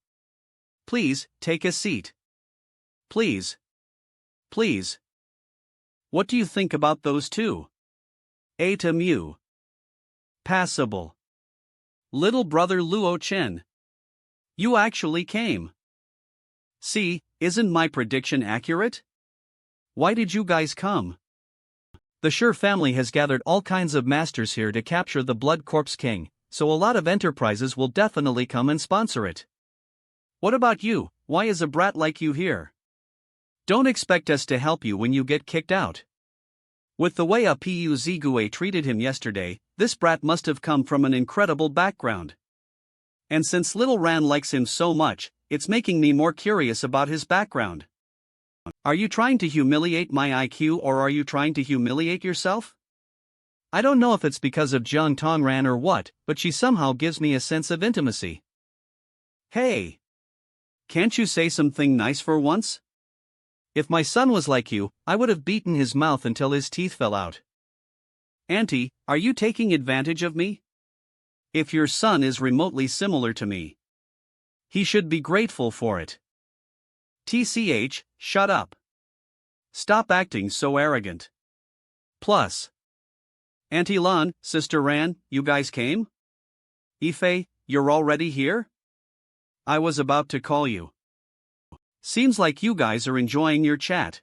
A: Please, take a seat. Please. Please. What do you think about those two? Eta Mu. Passable. Little brother Luo Chen. You actually came. See, isn't my prediction accurate? Why did you guys come? The Shi family has gathered all kinds of masters here to capture the Blood Corpse King, so a lot of enterprises will definitely come and sponsor it. What about you? Why is a brat like you here? Don't expect us to help you when you get kicked out. With the way Apu Zigue treated him yesterday, this brat must have come from an incredible background. And since Little Ran likes him so much, it's making me more curious about his background. Are you trying to humiliate my IQ or are you trying to humiliate yourself? I don't know if it's because of Jiang Tongran or what, but she somehow gives me a sense of intimacy. Hey! Can't you say something nice for once? If my son was like you, I would have beaten his mouth until his teeth fell out. Auntie, are you taking advantage of me? If your son is remotely similar to me, he should be grateful for it. TCH, shut up. Stop acting so arrogant. Plus. Auntie Lan, Sister Ran, you guys came? Ife, you're already here? I was about to call you. Seems like you guys are enjoying your chat.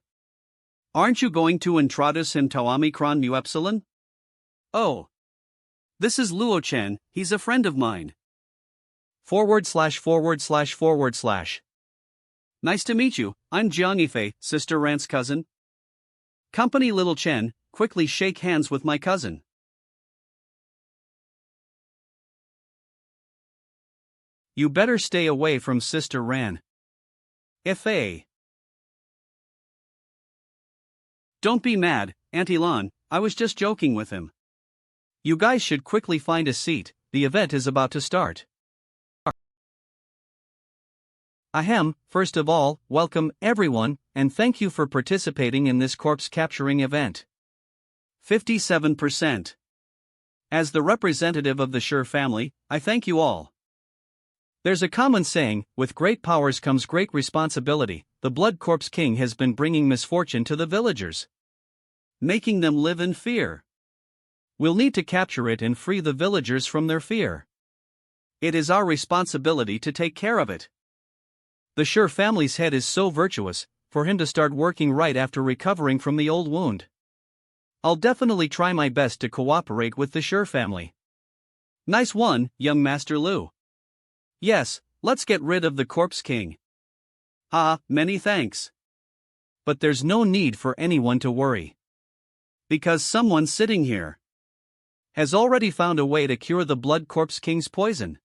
A: Aren't you going to introduce him to Omicron Nu Epsilon? Oh. This is Luo Chen, he's a friend of mine. //////. Nice to meet you, I'm Jiang Ife, Sister Ran's cousin. Company Little Chen, quickly shake hands with my cousin. You better stay away from Sister Ran. F.A. Don't be mad, Auntie Lan, I was just joking with him. You guys should quickly find a seat, the event is about to start. Ahem, first of all, welcome everyone, and thank you for participating in this corpse capturing event. 57%. As the representative of the Shi family, I thank you all. There's a common saying, with great powers comes great responsibility. The Blood Corpse King has been bringing misfortune to the villagers, making them live in fear. We'll need to capture it and free the villagers from their fear. It is our responsibility to take care of it. The Shi family's head is so virtuous, for him to start working right after recovering from the old wound. I'll definitely try my best to cooperate with the Shi family. Nice one, young Master Lu. Yes, let's get rid of the Corpse King. Ah, many thanks. But there's no need for anyone to worry. Because someone sitting here has already found a way to cure the Blood Corpse King's poison.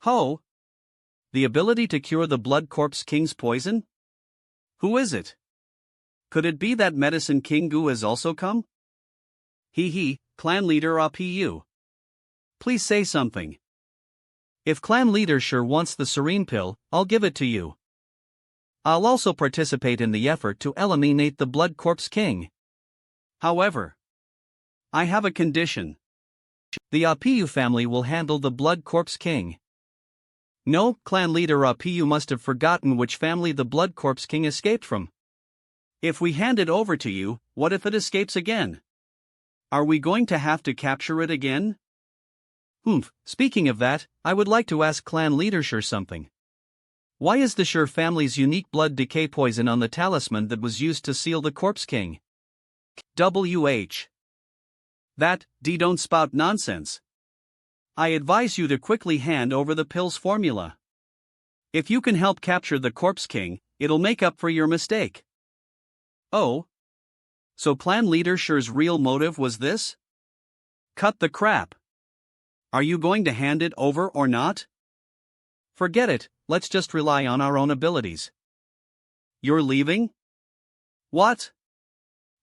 A: Ho! The ability to cure the Blood Corpse King's poison? Who is it? Could it be that Medicine King Gu has also come? He, clan leader APU. Please say something. If clan leader sure wants the serene pill, I'll give it to you. I'll also participate in the effort to eliminate the Blood Corpse King. However, I have a condition. The APU family will handle the Blood Corpse King. No, clan leader APU must have forgotten which family the Blood Corpse King escaped from. If we hand it over to you, what if it escapes again? Are we going to have to capture it again? Speaking of that, I would like to ask clan leader Sure something. Why is the Sure family's unique blood decay poison on the talisman that was used to seal the Corpse King? WH. That, don't spout nonsense. I advise you to quickly hand over the pill's formula. If you can help capture the Corpse King, it'll make up for your mistake. Oh? So clan leader Sure's real motive was this? Cut the crap. Are you going to hand it over or not? Forget it, let's just rely on our own abilities. You're leaving? What?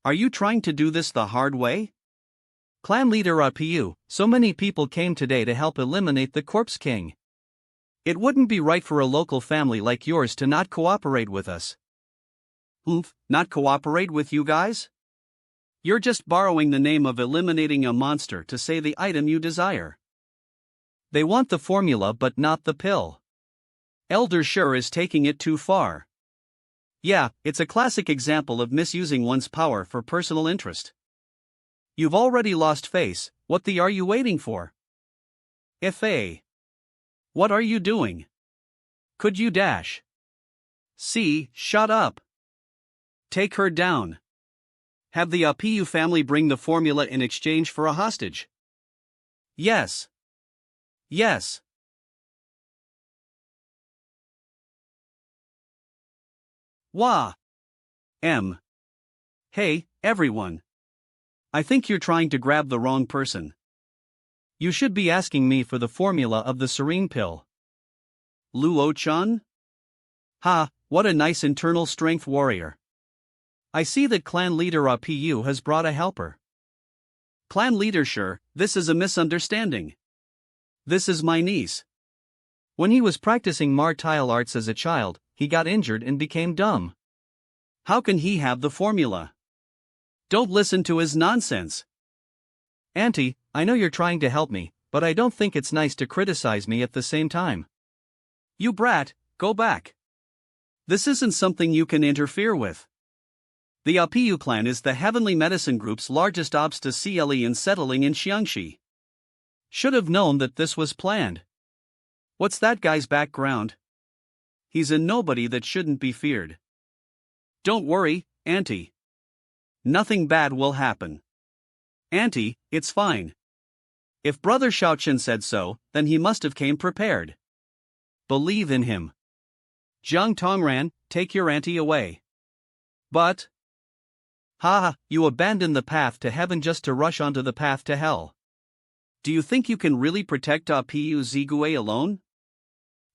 A: Are you trying to do this the hard way? Clan leader APU, so many people came today to help eliminate the Corpse King. It wouldn't be right for a local family like yours to not cooperate with us. Not cooperate with you guys? You're just borrowing the name of eliminating a monster to say the item you desire. They want the formula but not the pill. Elder Sure is taking it too far. Yeah, it's a classic example of misusing one's power for personal interest. You've already lost face, what are you waiting for? FA. What are you doing? Could you dash? C, shut up. Take her down. Have the APU family bring the formula in exchange for a hostage. Yes. Yes. Wah. Hey, everyone. I think you're trying to grab the wrong person. You should be asking me for the formula of the serene pill. Luo Chen? Ha, what a nice internal strength warrior. I see that clan leader APU has brought a helper. Clan leader Sure, this is a misunderstanding. This is my niece. When he was practicing martial arts as a child, he got injured and became dumb. How can he have the formula? Don't listen to his nonsense. Auntie, I know you're trying to help me, but I don't think it's nice to criticize me at the same time. You brat, go back. This isn't something you can interfere with. The APU clan is the Heavenly Medicine Group's largest obstacle in settling in Xiangxi. Should have known that this was planned. What's that guy's background? He's a nobody that shouldn't be feared. Don't worry, Auntie. Nothing bad will happen. Auntie, it's fine. If Brother Shaochen said so, then he must have came prepared. Believe in him. Zhang Tongran, take your auntie away. But... you abandoned the path to heaven just to rush onto the path to hell. Do you think you can really protect APU Zigue alone?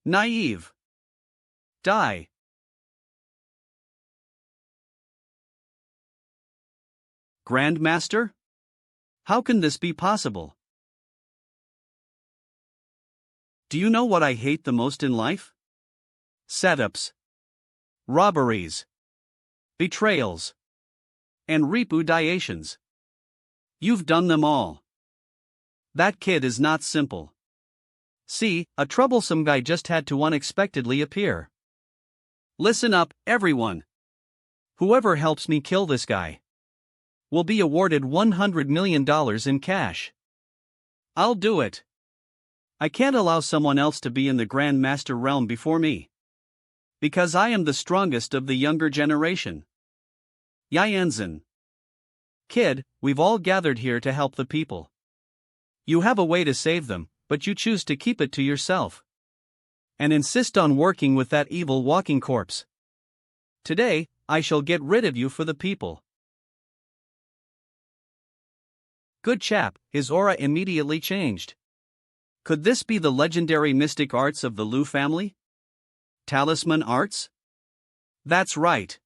A: Naive. Die. Grandmaster? How can this be possible? Do you know what I hate the most in life? Setups. Robberies. Betrayals. And repudiations. You've done them all. That kid is not simple. See, a troublesome guy just had to unexpectedly appear. Listen up, everyone. Whoever helps me kill this guy will be awarded $100 million in cash. I'll do it. I can't allow someone else to be in the Grand Master realm before me. Because I am the strongest of the younger generation. Yanzhen. Kid, we've all gathered here to help the people. You have a way to save them, but you choose to keep it to yourself. And insist on working with that evil walking corpse. Today, I shall get rid of you for the people. Good chap, his aura immediately changed. Could this be the legendary mystic arts of the Luo family? Talisman arts? That's right.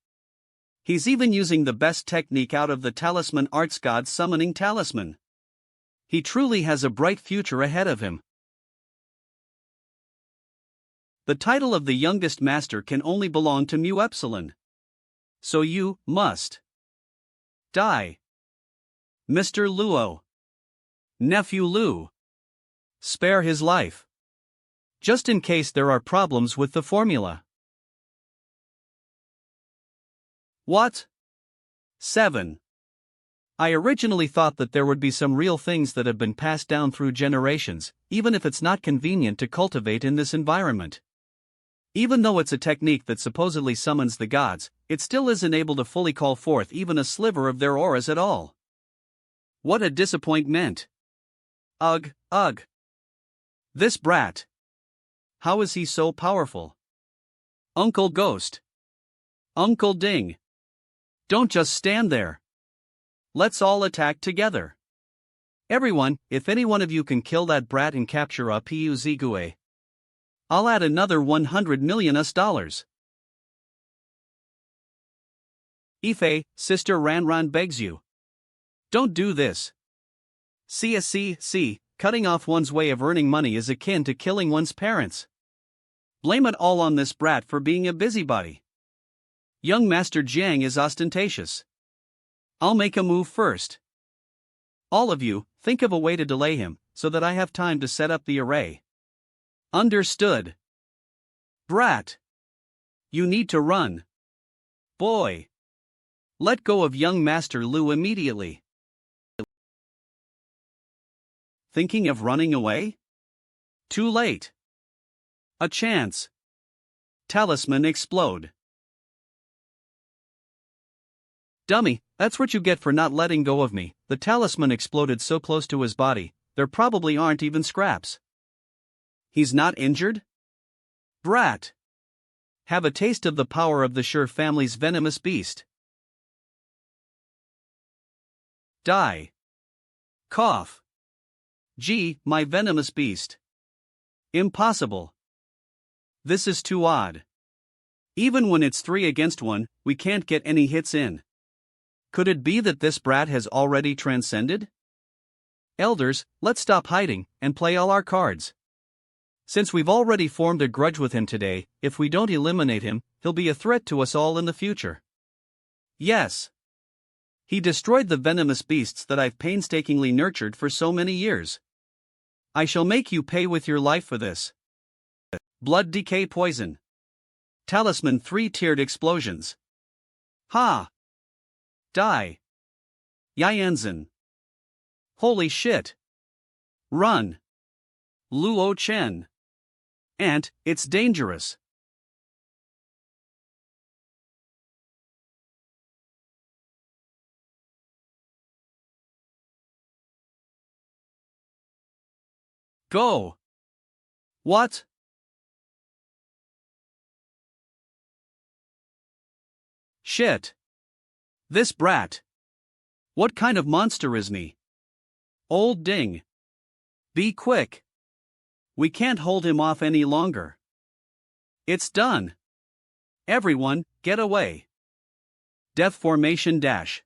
A: He's even using the best technique out of the talisman arts god summoning talisman. He truly has a bright future ahead of him. The title of the youngest master can only belong to Mu Epsilon. So you must die. Mr. Luo. Nephew Luo. Spare his life. Just in case there are problems with the formula. What? 7. I originally thought that there would be some real things that have been passed down through generations, even if it's not convenient to cultivate in this environment. Even though it's a technique that supposedly summons the gods, it still isn't able to fully call forth even a sliver of their auras at all. What a disappointment. Ugh, ugh. This brat. How is he so powerful? Uncle Ghost. Uncle Ding. Don't just stand there. Let's all attack together. Everyone, if any one of you can kill that brat and capture a Pu Zigue, I'll add another 100 million US. Ife, Sister Ranran begs you. Don't do this. See, cutting off one's way of earning money is akin to killing one's parents. Blame it all on this brat for being a busybody. Young Master Jiang is ostentatious. I'll make a move first. All of you, think of a way to delay him, so that I have time to set up the array. Understood. Brat. You need to run. Boy. Let go of young Master Luo immediately. Thinking of running away? Too late. A chance. Talisman explode. Dummy, that's what you get for not letting go of me. The talisman exploded so close to his body, there probably aren't even scraps. He's not injured? Brat. Have a taste of the power of the Sure family's venomous beast. Die. Cough. Gee, my venomous beast. Impossible. This is too odd. Even when it's 3 against 1, we can't get any hits in. Could it be that this brat has already transcended? Elders, let's stop hiding and play all our cards. Since we've already formed a grudge with him today, if we don't eliminate him, he'll be a threat to us all in the future. Yes. He destroyed the venomous beasts that I've painstakingly nurtured for so many years. I shall make you pay with your life for this. Blood decay poison. Talisman 3-tiered explosions. Ha! Die. Yanzhen. Holy shit. Run. Luo Chen. Ant, it's dangerous. Go. What? Shit. This brat. What kind of monster is me? Old Ding. Be quick. We can't hold him off any longer. It's done. Everyone, get away. Death formation dash.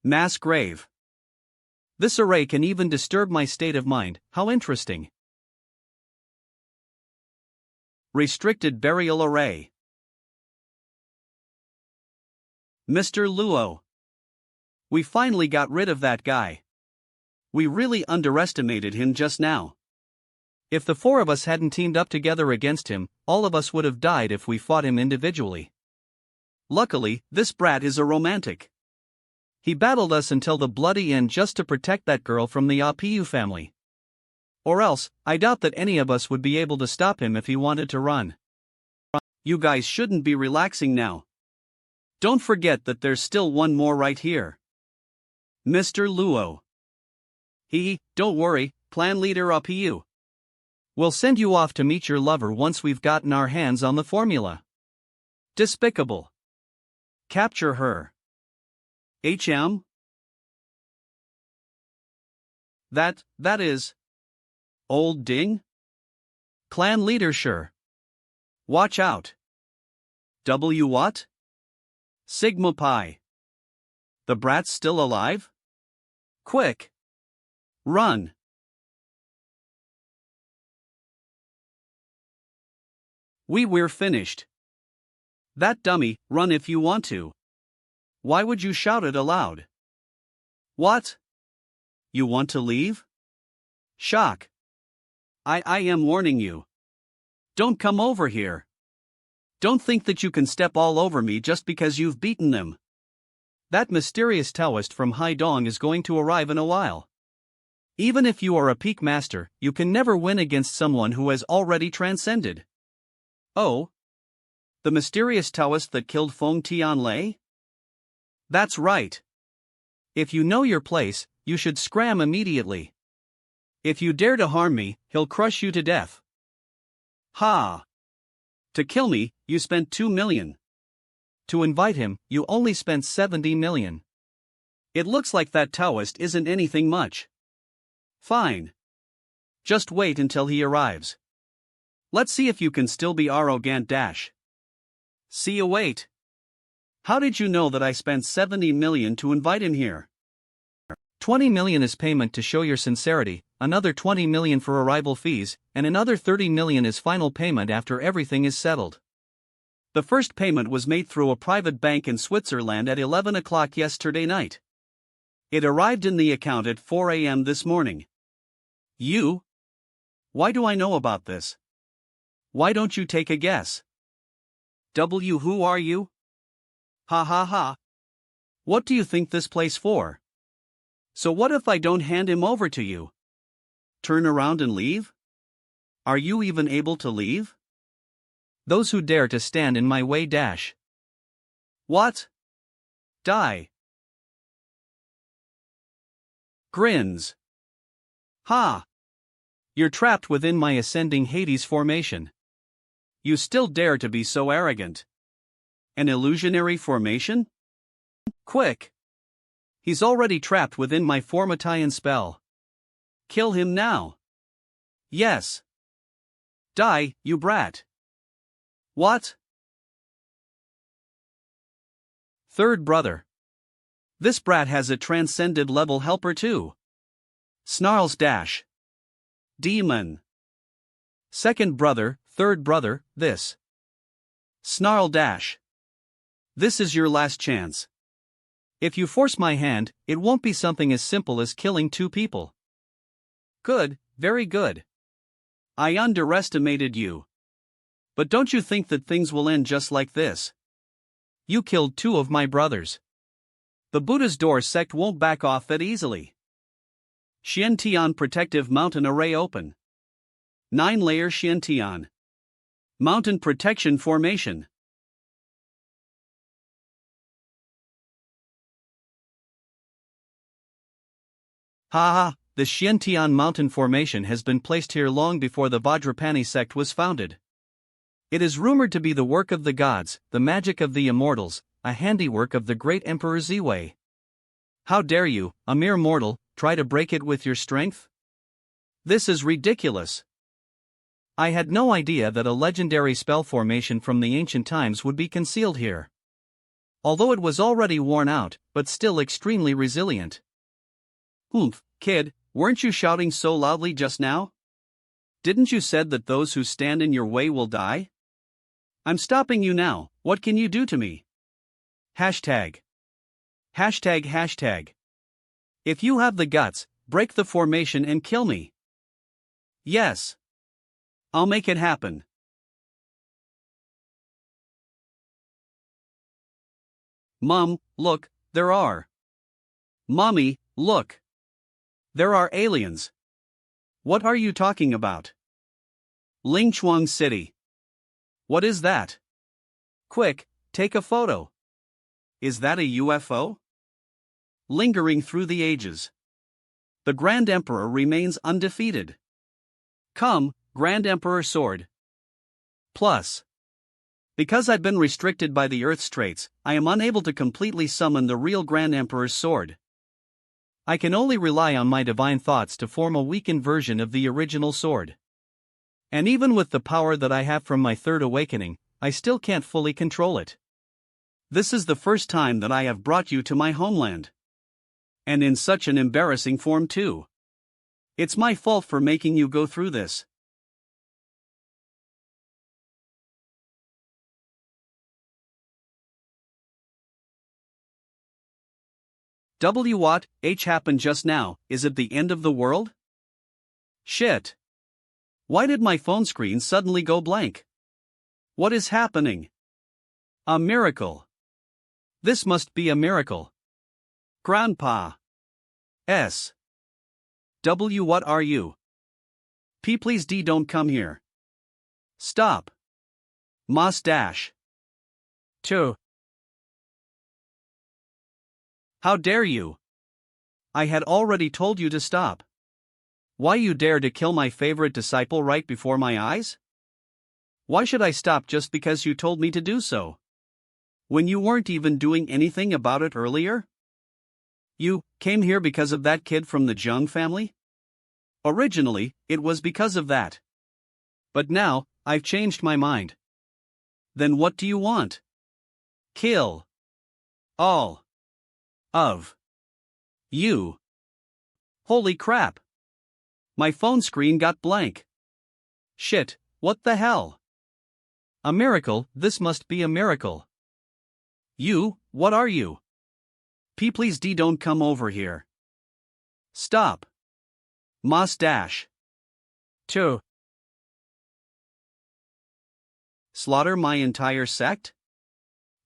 A: Mass grave. This array can even disturb my state of mind, how interesting. Restricted burial array. Mr. Luo. We finally got rid of that guy. We really underestimated him just now. If the 4 of us hadn't teamed up together against him, all of us would have died if we fought him individually. Luckily, this brat is a romantic. He battled us until the bloody end just to protect that girl from the Apu family. Or else, I doubt that any of us would be able to stop him if he wanted to run. You guys shouldn't be relaxing now. Don't forget that there's still one more right here. Mr. Luo. Don't worry, plan leader up you. We'll send you off to meet your lover once we've gotten our hands on the formula. Despicable. Capture her. HM? That is. Old Ding? Clan leader sure. Watch out. W what? Sigma Pi. The brat's still alive? Quick. Run. We're finished. That dummy, run if you want to. Why would you shout it aloud? What? You want to leave? Shock. I am warning you. Don't come over here. Don't think that you can step all over me just because you've beaten them. That mysterious Taoist from Haidong is going to arrive in a while. Even if you are a peak master, you can never win against someone who has already transcended. Oh? The mysterious Taoist that killed Feng Tianlei? That's right. If you know your place, you should scram immediately. If you dare to harm me, he'll crush you to death. Ha! To kill me, you spent 2 million. To invite him, you only spent 70 million. It looks like that Taoist isn't anything much. Fine. Just wait until he arrives. Let's see if you can still be arrogant dash. See you wait. How did you know that I spent 70 million to invite him here? 20 million is payment to show your sincerity, another 20 million for arrival fees, and another 30 million is final payment after everything is settled. The first payment was made through a private bank in Switzerland at 11 o'clock yesterday night. It arrived in the account at 4 a.m. this morning. You? Why do I know about this? Why don't you take a guess? W. Who are you? Ha ha ha. What do you think this place for? So what if I don't hand him over to you? Turn around and leave? Are you even able to leave? Those who dare to stand in my way dash. What? Die. Grins. Ha! You're trapped within my ascending Hades formation. You still dare to be so arrogant. An illusionary formation? Quick! He's already trapped within my Formatian spell. Kill him now. Yes. Die, you brat. What? Third brother. This brat has a transcended level helper too. Snarls dash. Demon. Second brother, third brother, this. Snarl dash. This is your last chance. If you force my hand, it won't be something as simple as killing 2 people. Good, very good. I underestimated you. But don't you think that things will end just like this? You killed 2 of my brothers. The Buddha's Door sect won't back off that easily. Xiantian Protective Mountain Array open. 9-layer Xiantian. Mountain Protection Formation. Ha! The Xiantian Mountain Formation has been placed here long before the Vajrapani sect was founded. It is rumored to be the work of the gods, the magic of the immortals, a handiwork of the great Emperor Ziwei. How dare you, a mere mortal, try to break it with your strength? This is ridiculous. I had no idea that a legendary spell formation from the ancient times would be concealed here. Although it was already worn out, but still extremely resilient. Oomph, kid, weren't you shouting so loudly just now? Didn't you said that those who stand in your way will die? I'm stopping you now, what can you do to me? Hashtag. Hashtag hashtag. If you have the guts, break the formation and kill me. Yes. I'll make it happen. Mom, look, there are. Mommy, look. There are aliens. What are you talking about? Lingchuang City. What is that? Quick, take a photo. Is that a UFO? Lingering through the ages. The Grand Emperor remains undefeated. Come, Grand Emperor Sword. Plus. Because I've been restricted by the Earth Straits, I am unable to completely summon the real Grand Emperor's sword. I can only rely on my divine thoughts to form a weakened version of the original sword. And even with the power that I have from my third awakening, I still can't fully control it. This is the first time that I have brought you to my homeland. And in such an embarrassing form too. It's my fault for making you go through this. What happened just now? Is it the end of the world? Shit. Why did my phone screen suddenly go blank? What is happening? A miracle. This must be a miracle. Grandpa. S. W. What are you? P. Please D. Don't come here. Stop. Mustache. 2. How dare you? I had already told you to stop. Why you dare to kill my favorite disciple right before my eyes? Why should I stop just because you told me to do so? When you weren't even doing anything about it earlier? You came here because of that kid from the Jung family? Originally, it was because of that. But now, I've changed my mind. Then what do you want? Kill all of you. Holy crap. My phone screen got blank. Shit, what the hell? A miracle, this must be a miracle. You, what are you? P. Please D. Don't come over here. Stop. Mustache. 2. Slaughter my entire sect?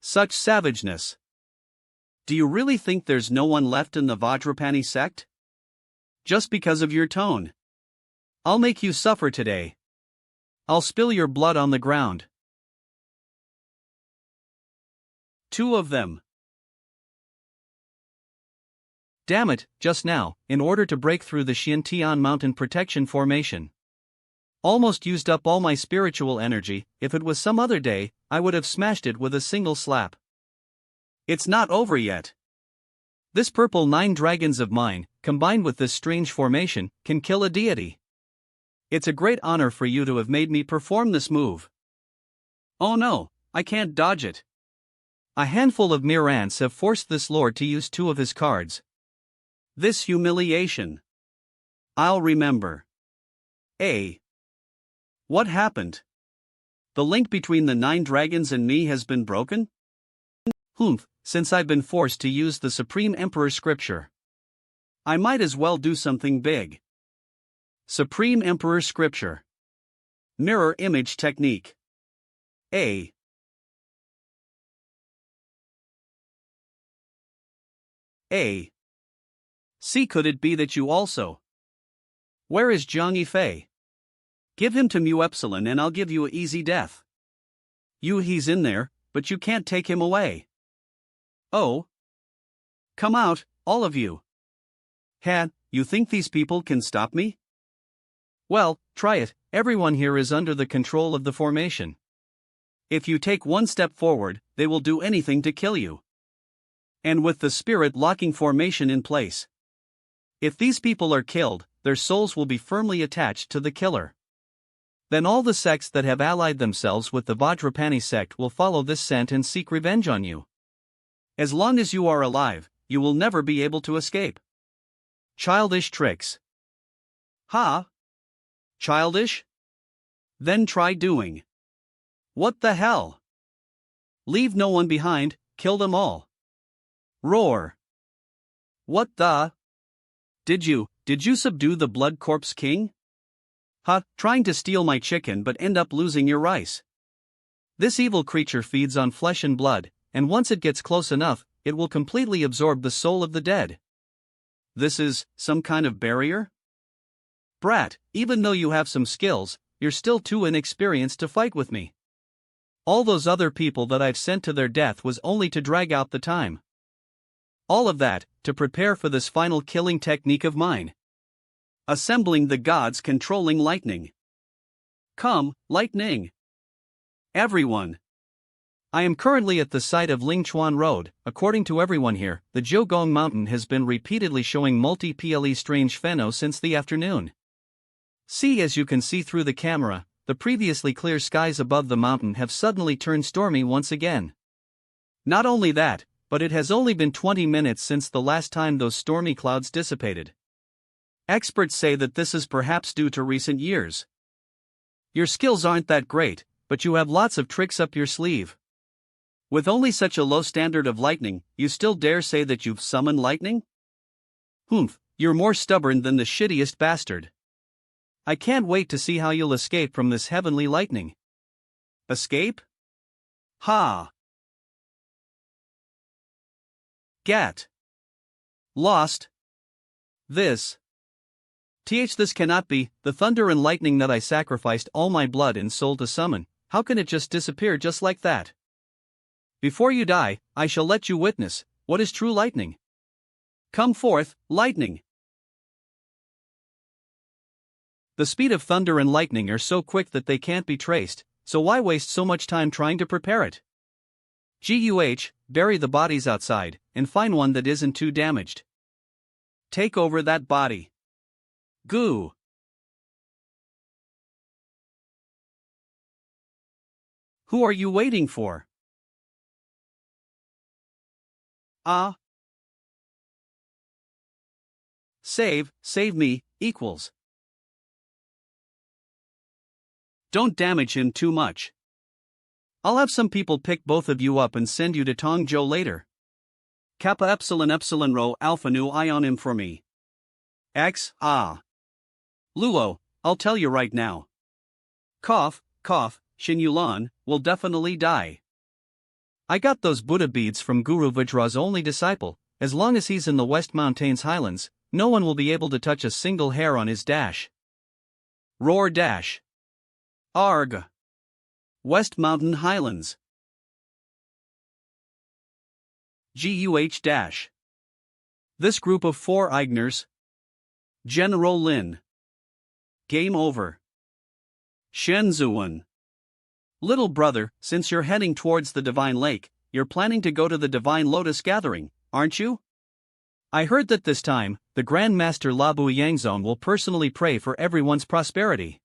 A: Such savageness. Do you really think there's no one left in the Vajrapani sect? Just because of your tone. I'll make you suffer today. I'll spill your blood on the ground. 2 of them. Damn it, just now, in order to break through the Xiantian mountain protection formation. Almost used up all my spiritual energy. If it was some other day, I would have smashed it with a single slap. It's not over yet. This purple 9 dragons of mine, combined with this strange formation, can kill a deity. It's a great honor for you to have made me perform this move. Oh no, I can't dodge it. A handful of mere ants have forced this lord to use 2 of his cards. This humiliation. I'll remember. A. What happened? The link between the 9 dragons and me has been broken? Humph, since I've been forced to use the Supreme Emperor's scripture. I might as well do something big. Supreme Emperor's scripture. Mirror image technique. A. A. C. Could it be that you also? Where is Zhang Yifei? Give him to Mu Epsilon and I'll give you an easy death. He's in there, but you can't take him away. Oh. Come out, all of you. You think these people can stop me? Well, try it. Everyone here is under the control of the formation. If you take one step forward, they will do anything to kill you. And with the spirit locking formation in place. If these people are killed, their souls will be firmly attached to the killer. Then all the sects that have allied themselves with the Vajrapani sect will follow this scent and seek revenge on you. As long as you are alive, you will never be able to escape. Childish tricks. Ha? Childish? Then try doing. What the hell? Leave no one behind, kill them all. Roar. What the? Did you subdue the Blood Corpse King? Trying to steal my chicken but end up losing your rice. This evil creature feeds on flesh and blood, and once it gets close enough, it will completely absorb the soul of the dead. This is some kind of barrier? Brat, even though you have some skills, you're still too inexperienced to fight with me. All those other people that I've sent to their death was only to drag out the time. All of that, to prepare for this final killing technique of mine. Assembling the gods controlling lightning. Come, lightning! Everyone! I am currently at the site of Lingchuan Road. According to everyone here, the Jiugong Mountain has been repeatedly showing multi-ple strange phenos since the afternoon. See, as you can see through the camera, the previously clear skies above the mountain have suddenly turned stormy once again. Not only that, but it has only been 20 minutes since the last time those stormy clouds dissipated. Experts say that this is perhaps due to recent years. Your skills aren't that great, but you have lots of tricks up your sleeve. With only such a low standard of lightning, you still dare say that you've summoned lightning? Humph, you're more stubborn than the shittiest bastard. I can't wait to see how you'll escape from this heavenly lightning. Escape? Ha! Gat. Lost. This cannot be, the thunder and lightning that I sacrificed all my blood and soul to summon. How can it just disappear just like that? Before you die, I shall let you witness what is true lightning. Come forth, lightning! The speed of thunder and lightning are so quick that they can't be traced, so why waste so much time trying to prepare it? Bury the bodies outside, and find one that isn't too damaged. Take over that body. Goo! Who are you waiting for? Ah. Save me, equals. Don't damage him too much. I'll have some people pick both of you up and send you to Tongzhou later. Kappa epsilon rho alpha nu ion him for me. Luo, I'll tell you right now. Cough, Xin Yulan will definitely die. I got those Buddha beads from Guru Vajra's only disciple. As long as he's in the West Mountains Highlands, no one will be able to touch a single hair on his dash. Roar dash. Arg. West Mountain Highlands. GUH dash. This group of 4 Eigners. General Lin. Game over. Shenzhuan. Little brother, since you're heading towards the Divine Lake, you're planning to go to the Divine Lotus Gathering, aren't you? I heard that this time, the Grand Master Labu Yangzong will personally pray for everyone's prosperity.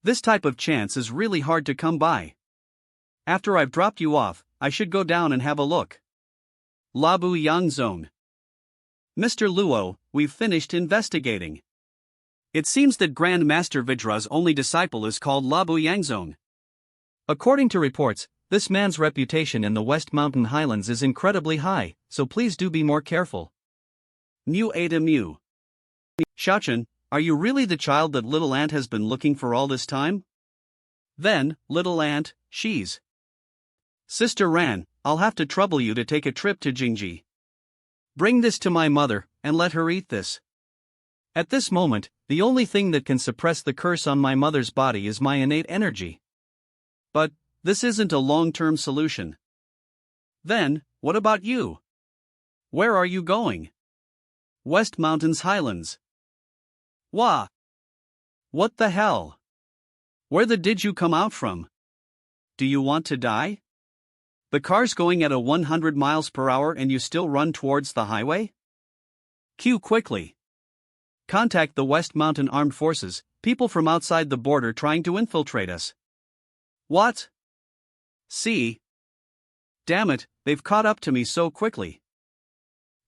A: This type of chance is really hard to come by. After I've dropped you off, I should go down and have a look. Labu Yangzong. Mr. Luo, we've finished investigating. It seems that Grand Master Vidra's only disciple is called Labu Yangzong. According to reports, this man's reputation in the West Mountain Highlands is incredibly high, so please do be more careful. Mu Ada Mu. Shaochen, are you really the child that Little Ant has been looking for all this time? Then, Little Ant, she's. Sister Ran, I'll have to trouble you to take a trip to Jingji. Bring this to my mother, and let her eat this. At this moment, the only thing that can suppress the curse on my mother's body is my innate energy. But this isn't a long-term solution. Then, what about you? Where are you going? West Mountains Highlands. Wah! What the hell? Where did you come out from? Do you want to die? The car's going at 100 miles per hour and you still run towards the highway? Queue quickly. Contact the West Mountain Armed Forces, people from outside the border trying to infiltrate us. What? See? Damn it, they've caught up to me so quickly.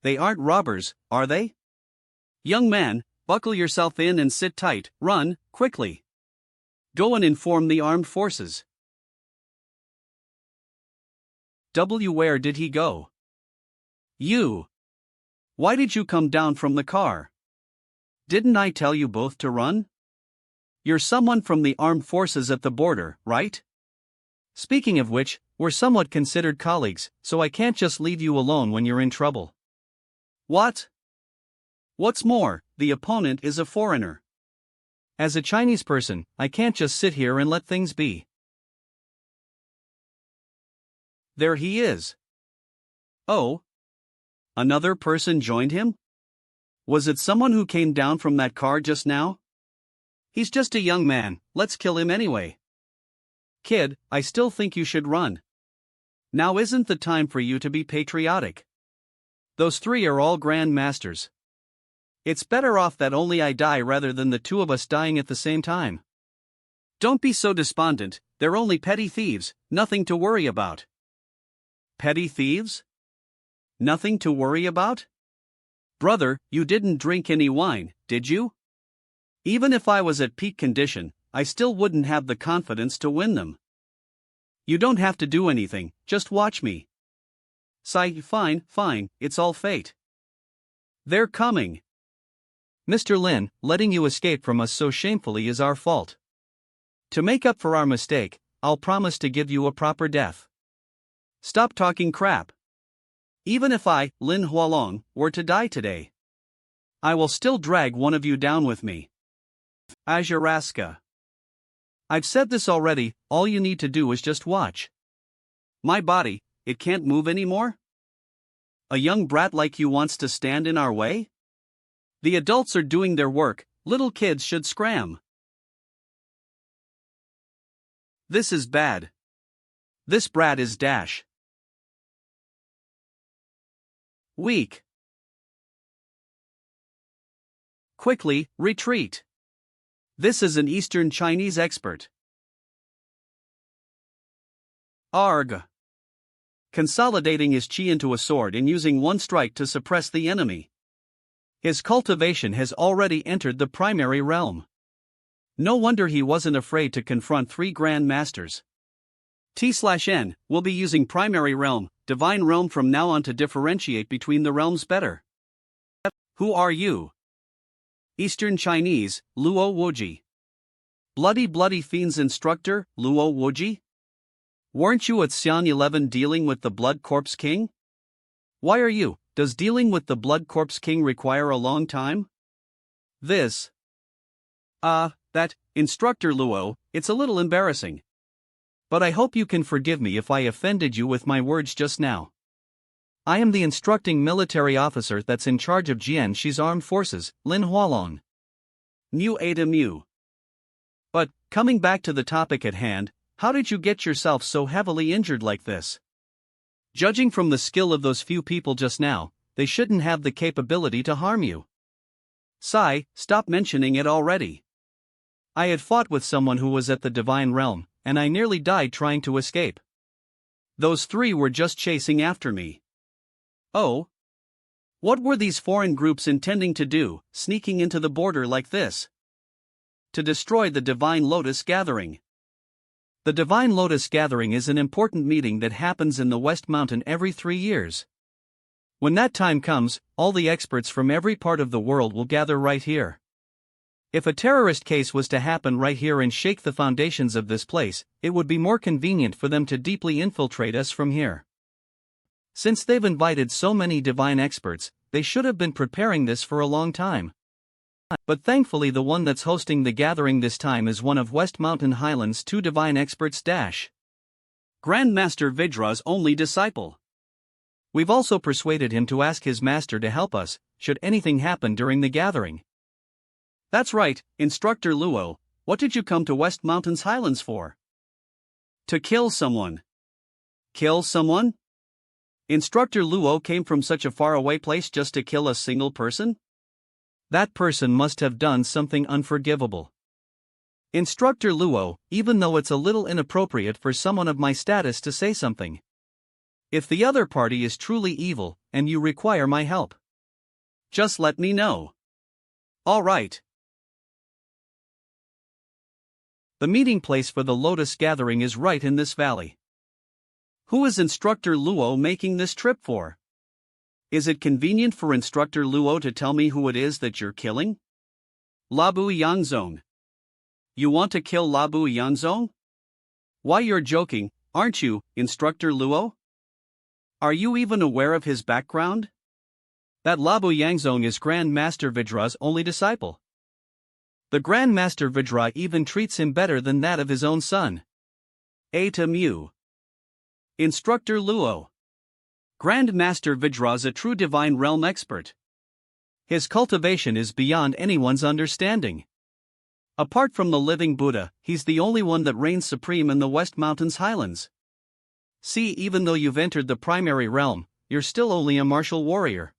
A: They aren't robbers, are they? Young man, buckle yourself in and sit tight, run, quickly. Go and inform the armed forces. Where did he go? You. Why did you come down from the car? Didn't I tell you both to run? You're someone from the armed forces at the border, right? Speaking of which, we're somewhat considered colleagues, so I can't just leave you alone when you're in trouble. What? What's more, the opponent is a foreigner. As a Chinese person, I can't just sit here and let things be. There he is. Oh. Another person joined him? Was it someone who came down from that car just now? He's just a young man, let's kill him anyway. Kid, I still think you should run. Now isn't the time for you to be patriotic. Those three are all Grand Masters. It's better off that only I die rather than the two of us dying at the same time. Don't be so despondent, they're only petty thieves, nothing to worry about. Petty thieves? Nothing to worry about? Brother, you didn't drink any wine, did you? Even if I was at peak condition, I still wouldn't have the confidence to win them. You don't have to do anything, just watch me. Sigh, fine, it's all fate. They're coming. Mr. Lin, letting you escape from us so shamefully is our fault. To make up for our mistake, I'll promise to give you a proper death. Stop talking crap. Even if I, Lin Hualong, were to die today, I will still drag one of you down with me. Ajaraska. I've said this already, all you need to do is just watch. My body, it can't move anymore? A young brat like you wants to stand in our way? The adults are doing their work, little kids should scram. This is bad. This brat is dash. Weak. Quickly, retreat. This is an Eastern Chinese expert. Arg. Consolidating his chi into a sword and using one strike to suppress the enemy. His cultivation has already entered the primary realm. No wonder he wasn't afraid to confront three Grand Masters. T/N will be using primary realm, divine realm from now on to differentiate between the realms better. Who are you? Eastern Chinese, Luo Wuji. Bloody fiends instructor, Luo Wuji? Weren't you at Xian 11 dealing with the Blood Corpse King? Why are you? Does dealing with the Blood Corpse King require a long time? That, Instructor Luo, it's a little embarrassing. But I hope you can forgive me if I offended you with my words just now. I am the instructing military officer that's in charge of Jianxi's armed forces, Lin Hualong. Mu Ada Mu. But, coming back to the topic at hand, how did you get yourself so heavily injured like this? Judging from the skill of those few people just now, they shouldn't have the capability to harm you. Sai, stop mentioning it already. I had fought with someone who was at the divine realm, and I nearly died trying to escape. Those three were just chasing after me. Oh? What were these foreign groups intending to do, sneaking into the border like this? To destroy the Divine Lotus Gathering. The Divine Lotus Gathering is an important meeting that happens in the West Mountain every 3 years. When that time comes, all the experts from every part of the world will gather right here. If a terrorist case was to happen right here and shake the foundations of this place, it would be more convenient for them to deeply infiltrate us from here. Since they've invited so many divine experts, they should have been preparing this for a long time. But thankfully the one that's hosting the gathering this time is one of West Mountain Highlands' 2 divine experts Grandmaster Vidra's only disciple. We've also persuaded him to ask his master to help us, should anything happen during the gathering. That's right, Instructor Luo, what did you come to West Mountain's Highlands for? To kill someone. Kill someone? Instructor Luo came from such a faraway place just to kill a single person? That person must have done something unforgivable. Instructor Luo, even though it's a little inappropriate for someone of my status to say something. If the other party is truly evil, and you require my help, just let me know. All right. The meeting place for the Lotus Gathering is right in this valley. Who is Instructor Luo making this trip for? Is it convenient for Instructor Luo to tell me who it is that you're killing? Labu Yangzong. You want to kill Labu Yangzong? Why, you're joking, aren't you, Instructor Luo? Are you even aware of his background? That Labu Yangzong is Grand Master Vidra's only disciple. The Grand Master Vidra even treats him better than that of his own son. Eta Mu. Instructor Luo. Grand Master Vidra's a true divine realm expert. His cultivation is beyond anyone's understanding. Apart from the living Buddha, he's the only one that reigns supreme in the West Mountains Highlands. See, even though you've entered the primary realm, you're still only a martial warrior.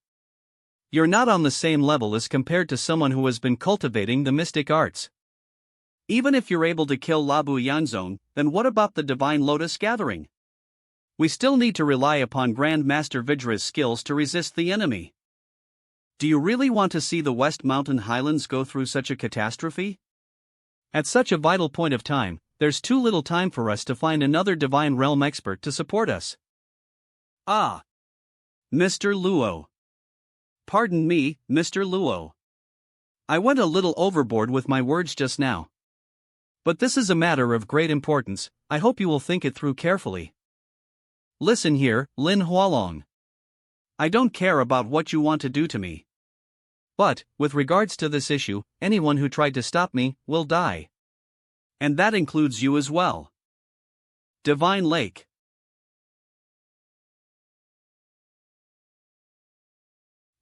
A: You're not on the same level as compared to someone who has been cultivating the mystic arts. Even if you're able to kill Labu Yanzong, then what about the Divine Lotus Gathering? We still need to rely upon Grand Master Vidra's skills to resist the enemy. Do you really want to see the West Mountain Highlands go through such a catastrophe? At such a vital point of time, there's too little time for us to find another Divine Realm expert to support us. Ah! Mr. Luo. Pardon me, Mr. Luo. I went a little overboard with my words just now. But this is a matter of great importance, I hope you will think it through carefully. Listen here, Lin Hualong. I don't care about what you want to do to me. But, with regards to this issue, anyone who tried to stop me will die. And that includes you as well. Divine Lake.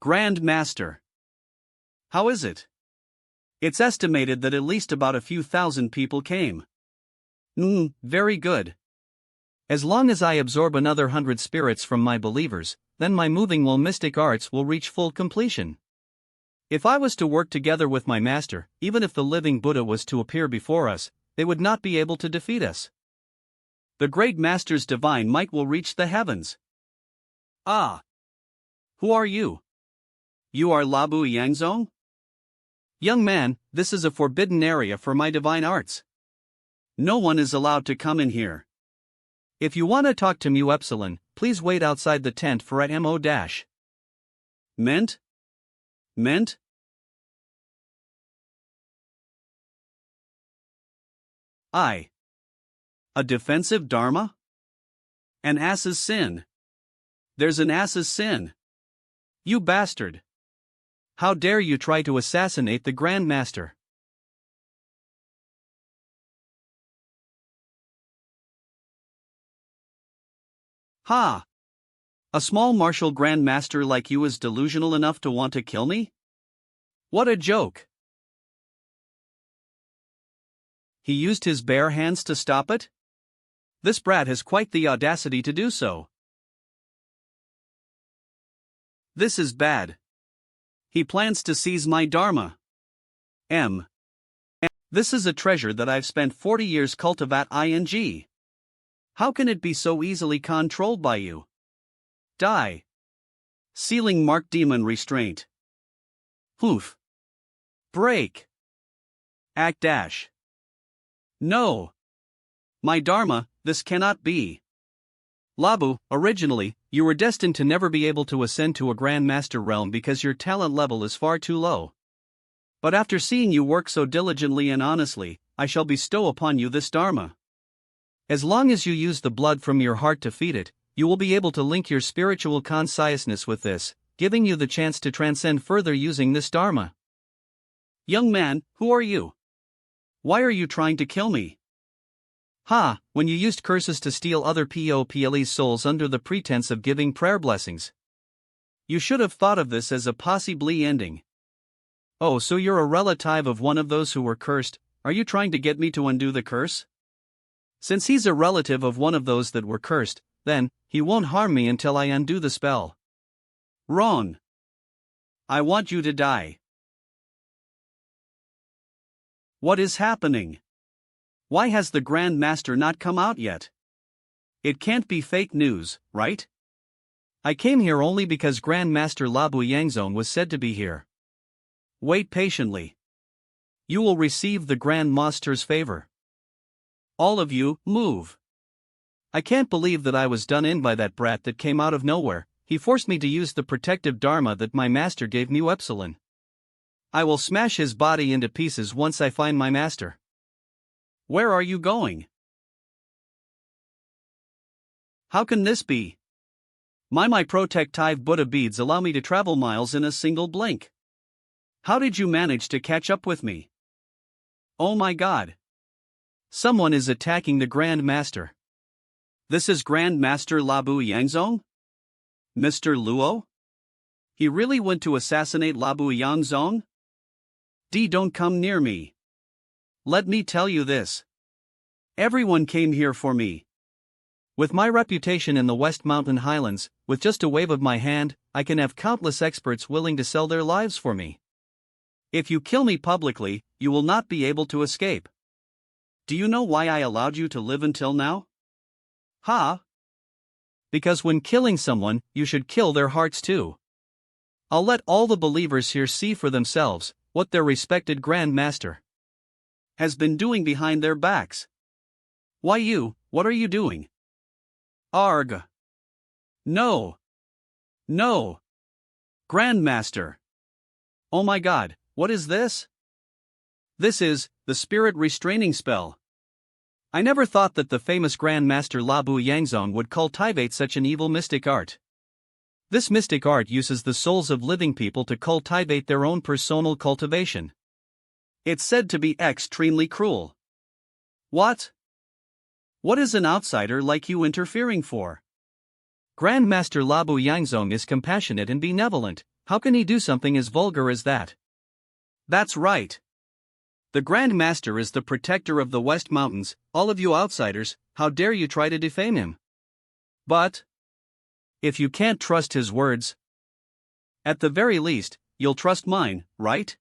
A: Grand Master. How is it? It's estimated that at least about a few thousand people came. Very good. As long as I absorb another 100 spirits from my believers, then my moving will mystic arts will reach full completion. If I was to work together with my master, even if the living Buddha was to appear before us, they would not be able to defeat us. The great master's divine might will reach the heavens. Ah! Who are you? You are Labu Yanzong? Young man, this is a forbidden area for my divine arts. No one is allowed to come in here. If you want to talk to Mu Epsilon, please wait outside the tent for at MO-. Ment? Ment? A defensive dharma? An ass's sin. There's an ass's sin. You bastard. How dare you try to assassinate the Grand Master? Ha! A small martial Grand Master like you is delusional enough to want to kill me? What a joke! He used his bare hands to stop it? This brat has quite the audacity to do so. This is bad. He plans to seize my dharma. This is a treasure that I've spent 40 years cultivate. How can it be so easily controlled by you? Die. Sealing mark demon restraint. Hoof. Break. Act dash. No. My dharma, this cannot be. Labu, originally, you were destined to never be able to ascend to a Grand Master realm because your talent level is far too low. But after seeing you work so diligently and honestly, I shall bestow upon you this dharma. As long as you use the blood from your heart to feed it, you will be able to link your spiritual consciousness with this, giving you the chance to transcend further using this dharma. Young man, who are you? Why are you trying to kill me? Ha, when you used curses to steal other POPLE's souls under the pretense of giving prayer blessings. You should have thought of this as a possibly ending. Oh, so you're a relative of one of those who were cursed, are you trying to get me to undo the curse? Since he's a relative of one of those that were cursed, then, he won't harm me until I undo the spell. Wrong. I want you to die. What is happening? Why has the Grand Master not come out yet? It can't be fake news, right? I came here only because Grand Master Labu Yanzong was said to be here. Wait patiently. You will receive the Grand Master's favor. All of you, move. I can't believe that I was done in by that brat that came out of nowhere. He forced me to use the protective dharma that my master gave me. Epsilon. I will smash his body into pieces once I find my master. Where are you going? How can this be? My protective Buddha beads allow me to travel miles in a single blink. How did you manage to catch up with me? Oh my God. Someone is attacking the Grand Master. This is Grand Master Labu Yanzong? Mr. Luo? He really went to assassinate Labu Yangzong? Don't come near me. Let me tell you this. Everyone came here for me. With my reputation in the West Mountain Highlands, with just a wave of my hand, I can have countless experts willing to sell their lives for me. If you kill me publicly, you will not be able to escape. Do you know why I allowed you to live until now? Ha! Because when killing someone, you should kill their hearts too. I'll let all the believers here see for themselves what their respected Grand Master has been doing behind their backs. Why you, what are you doing? Arg! No! No! Grand Master! Oh my God, what is this? This is the spirit restraining spell. I never thought that the famous Grand Master Labu Yangzong would cultivate such an evil mystic art. This mystic art uses the souls of living people to cultivate their own personal cultivation. It's said to be extremely cruel. What? What is an outsider like you interfering for? Grand Master Labu Yangzong is compassionate and benevolent. How can he do something as vulgar as that? That's right. The Grand Master is the protector of the West Mountains. All of you outsiders, how dare you try to defame him? But if you can't trust his words, at the very least, you'll trust mine, right?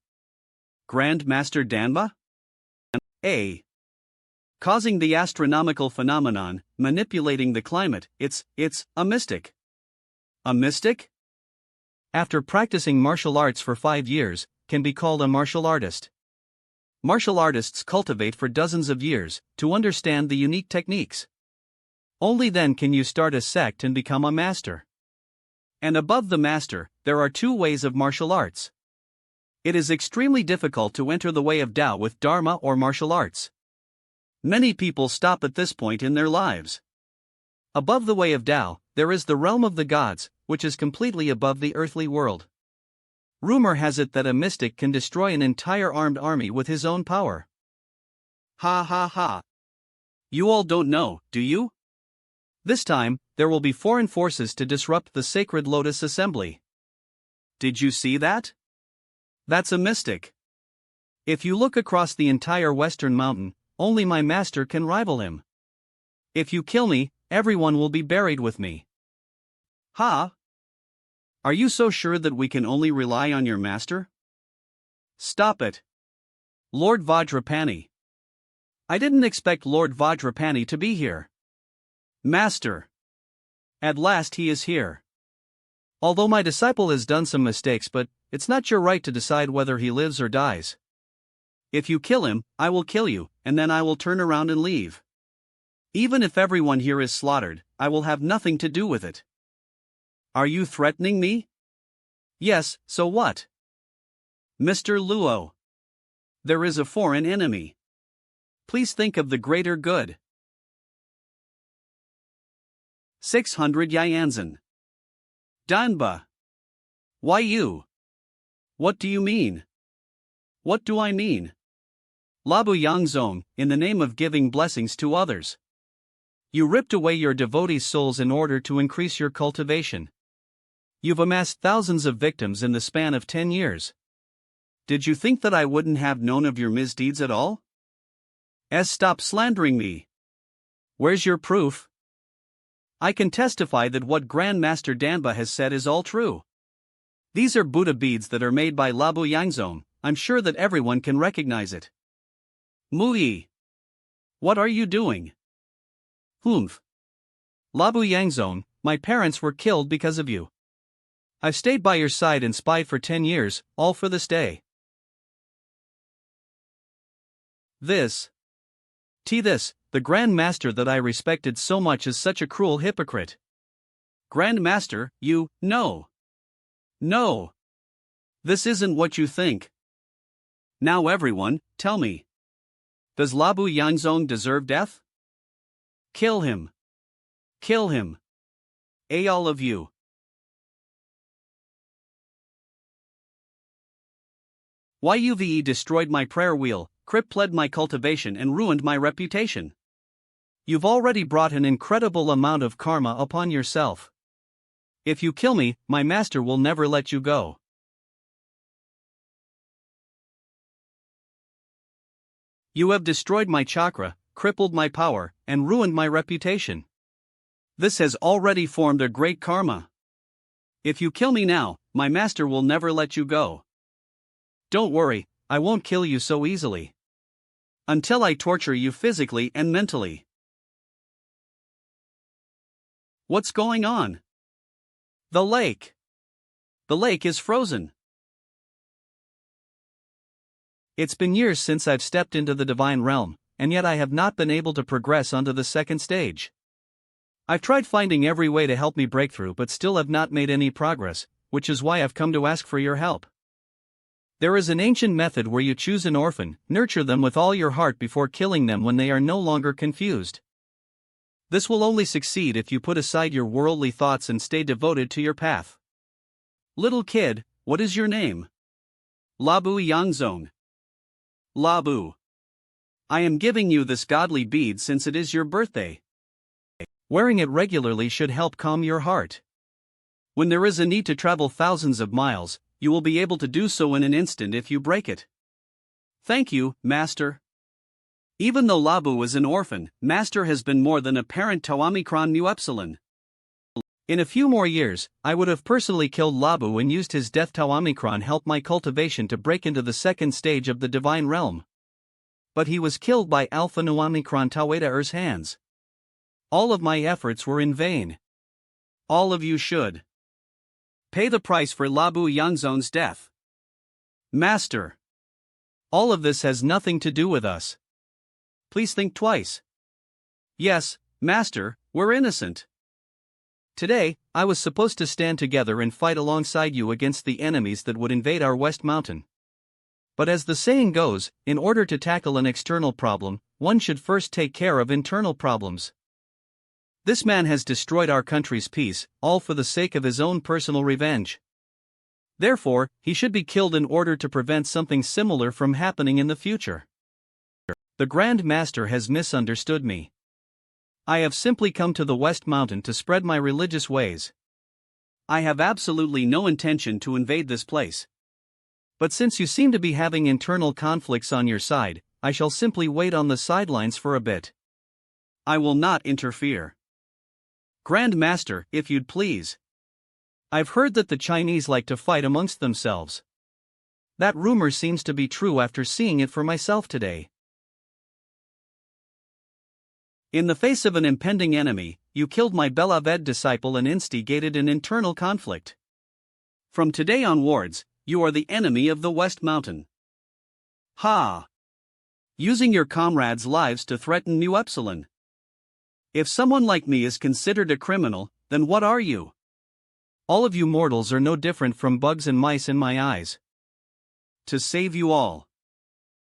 A: Grand Master Danba? A. Causing the astronomical phenomenon, manipulating the climate, it's a mystic. A mystic? After practicing martial arts for 5 years, can be called a martial artist. Martial artists cultivate for dozens of years to understand the unique techniques. Only then can you start a sect and become a master. And above the master, there are 2 ways of martial arts. It is extremely difficult to enter the way of Tao with Dharma or martial arts. Many people stop at this point in their lives. Above the way of Tao, there is the realm of the gods, which is completely above the earthly world. Rumor has it that a mystic can destroy an entire armed army with his own power. Ha ha ha. You all don't know, do you? This time, there will be foreign forces to disrupt the sacred Lotus Assembly. Did you see that? That's a mystic. If you look across the entire Western Mountain, only my master can rival him. If you kill me, everyone will be buried with me. Ha! Are you so sure that we can only rely on your master? Stop it. Lord Vajrapani. I didn't expect Lord Vajrapani to be here. Master. At last he is here. Although my disciple has done some mistakes, but it's not your right to decide whether he lives or dies. If you kill him, I will kill you, and then I will turn around and leave. Even if everyone here is slaughtered, I will have nothing to do with it. Are you threatening me? Yes, so what? Mr. Luo. There is a foreign enemy. Please think of the greater good. 600 Yanzan. Danba. Why you? What do you mean? What do I mean? Labu Yangzong, in the name of giving blessings to others. You ripped away your devotees' souls in order to increase your cultivation. You've amassed thousands of victims in the span of 10 years. Did you think that I wouldn't have known of your misdeeds at all? Stop slandering me. Where's your proof? I can testify that what Grand Master Danba has said is all true. These are Buddha beads that are made by Labu Yangzong. I'm sure that everyone can recognize it. Muyi. What are you doing? Humph. Labu Yangzong, my parents were killed because of you. I've stayed by your side and spied for 10 years, all for this day. This, the Grand Master that I respected so much is such a cruel hypocrite. Grand Master, no. This isn't what you think. Now everyone, tell me. Does Labu Yangzong deserve death? Kill him. Kill him. All of you. YUVE destroyed my prayer wheel, crippled my cultivation and ruined my reputation. You've already brought an incredible amount of karma upon yourself. If you kill me, my master will never let you go. You have destroyed my chakra, crippled my power, and ruined my reputation. This has already formed a great karma. If you kill me now, my master will never let you go. Don't worry, I won't kill you so easily. Until I torture you physically and mentally. What's going on? The lake. The lake is frozen. It's been years since I've stepped into the divine realm, and yet I have not been able to progress onto the second stage. I've tried finding every way to help me break through but still have not made any progress, which is why I've come to ask for your help. There is an ancient method where you choose an orphan, nurture them with all your heart before killing them when they are no longer confused. This will only succeed if you put aside your worldly thoughts and stay devoted to your path. Little kid, what is your name? Labu Yangzong. Labu. I am giving you this godly bead since it is your birthday. Wearing it regularly should help calm your heart. When there is a need to travel thousands of miles, you will be able to do so in an instant if you break it. Thank you, Master. Even though Labu is an orphan, Master has been more than a parent to Omicron Mu Epsilon. In a few more years, I would have personally killed Labu and used his death to Omicron help my cultivation to break into the second stage of the divine realm. But he was killed by Alpha Nu Omicron Taweda Er's hands. All of my efforts were in vain. All of you should pay the price for Labu Yangzong's death. Master. All of this has nothing to do with us. Please think twice. Yes, Master, we're innocent. Today, I was supposed to stand together and fight alongside you against the enemies that would invade our West Mountain. But as the saying goes, in order to tackle an external problem, one should first take care of internal problems. This man has destroyed our country's peace, all for the sake of his own personal revenge. Therefore, he should be killed in order to prevent something similar from happening in the future. The Grand Master has misunderstood me. I have simply come to the West Mountain to spread my religious ways. I have absolutely no intention to invade this place. But since you seem to be having internal conflicts on your side, I shall simply wait on the sidelines for a bit. I will not interfere. Grand Master, if you'd please. I've heard that the Chinese like to fight amongst themselves. That rumor seems to be true after seeing it for myself today. In the face of an impending enemy, you killed my beloved disciple and instigated an internal conflict. From today onwards, you are the enemy of the West Mountain. Ha! Using your comrades' lives to threaten Mu Epsilon. If someone like me is considered a criminal, then what are you? All of you mortals are no different from bugs and mice in my eyes. To save you all.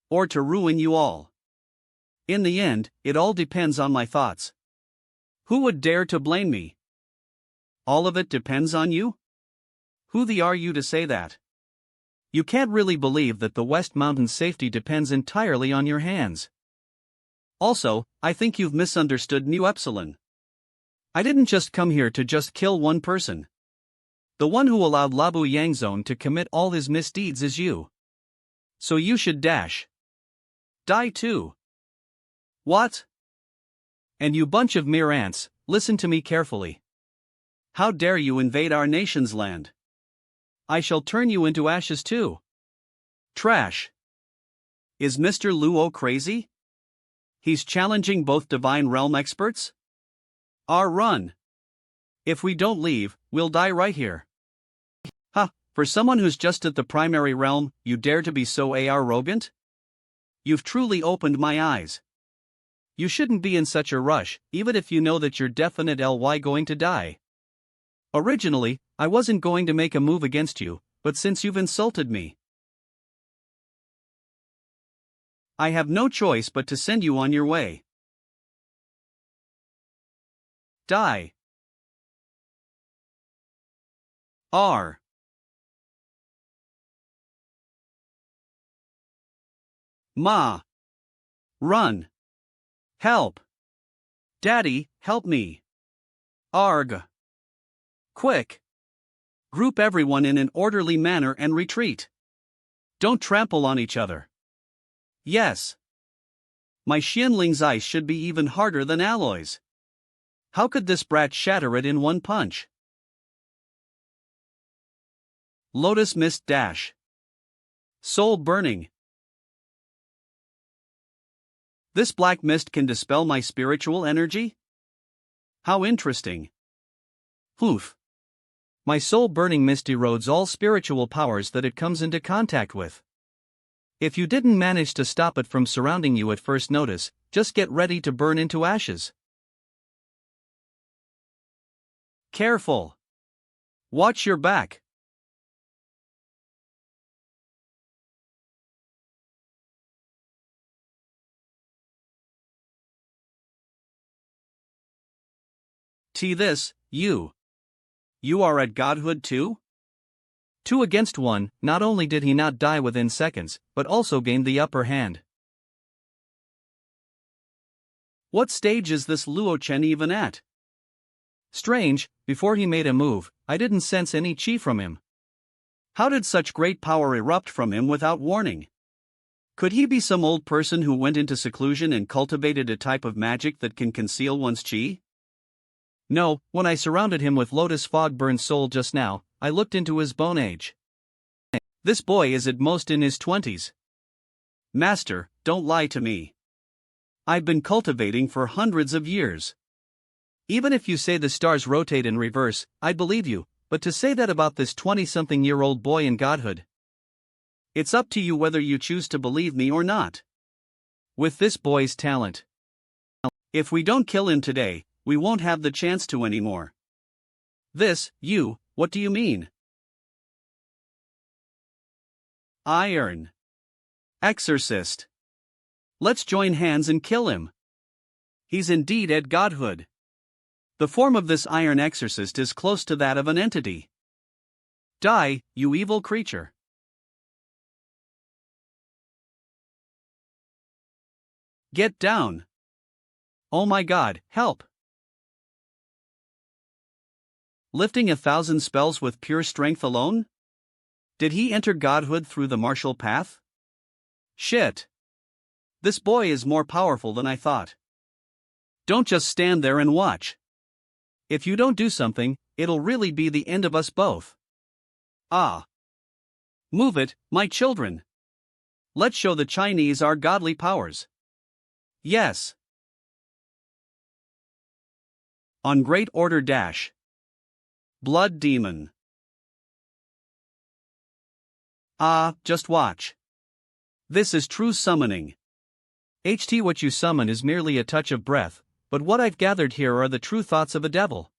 A: Or to ruin you all. In the end, it all depends on my thoughts. Who would dare to blame me? All of it depends on you? Who are you to say that? You can't really believe that the West Mountain's safety depends entirely on your hands. Also, I think you've misunderstood Mu Epsilon. I didn't just come here to just kill one person. The one who allowed Labu Yangzong to commit all his misdeeds is you. So you should die too. What? And you bunch of mere ants, listen to me carefully. How dare you invade our nation's land? I shall turn you into ashes too. Trash. Is Mr. Luo crazy? He's challenging both divine realm experts? Run. If we don't leave, we'll die right here. Ha, for someone who's just at the primary realm, you dare to be so arrogant? You've truly opened my eyes. You shouldn't be in such a rush, even if you know that you're definitely going to die. Originally, I wasn't going to make a move against you, but since you've insulted me, I have no choice but to send you on your way. Die. Ma. Run. Help. Daddy, help me. Arg. Quick! Group everyone in an orderly manner and retreat. Don't trample on each other. Yes. My Xianling's ice should be even harder than alloys. How could this brat shatter it in one punch? Lotus Mist Dash. Soul burning. This black mist can dispel my spiritual energy? How interesting. Poof. My soul-burning mist erodes all spiritual powers that it comes into contact with. If you didn't manage to stop it from surrounding you at first notice, just get ready to burn into ashes. Careful. Watch your back. This, you. You are at godhood too? 2 against 1, not only did he not die within seconds, but also gained the upper hand. What stage is this Luo Chen even at? Strange, before he made a move, I didn't sense any chi from him. How did such great power erupt from him without warning? Could he be some old person who went into seclusion and cultivated a type of magic that can conceal one's chi? No, when I surrounded him with lotus fog-burned soul just now, I looked into his bone age. This boy is at most in his 20s. Master, don't lie to me. I've been cultivating for hundreds of years. Even if you say the stars rotate in reverse, I'd believe you, but to say that about this 20-something-year-old boy in godhood. It's up to you whether you choose to believe me or not. With this boy's talent. If we don't kill him today, we won't have the chance to anymore. This, you, what do you mean? Iron. Exorcist. Let's join hands and kill him. He's indeed at godhood. The form of this iron exorcist is close to that of an entity. Die, you evil creature. Get down. Oh my God, help. Lifting 1,000 spells with pure strength alone? Did he enter godhood through the martial path? Shit. This boy is more powerful than I thought. Don't just stand there and watch. If you don't do something, it'll really be the end of us both. Ah. Move it, my children. Let's show the Chinese our godly powers. Yes. On great order dash. Blood demon. Ah, just watch. This is true summoning. What you summon is merely a touch of breath, but what I've gathered here are the true thoughts of a devil.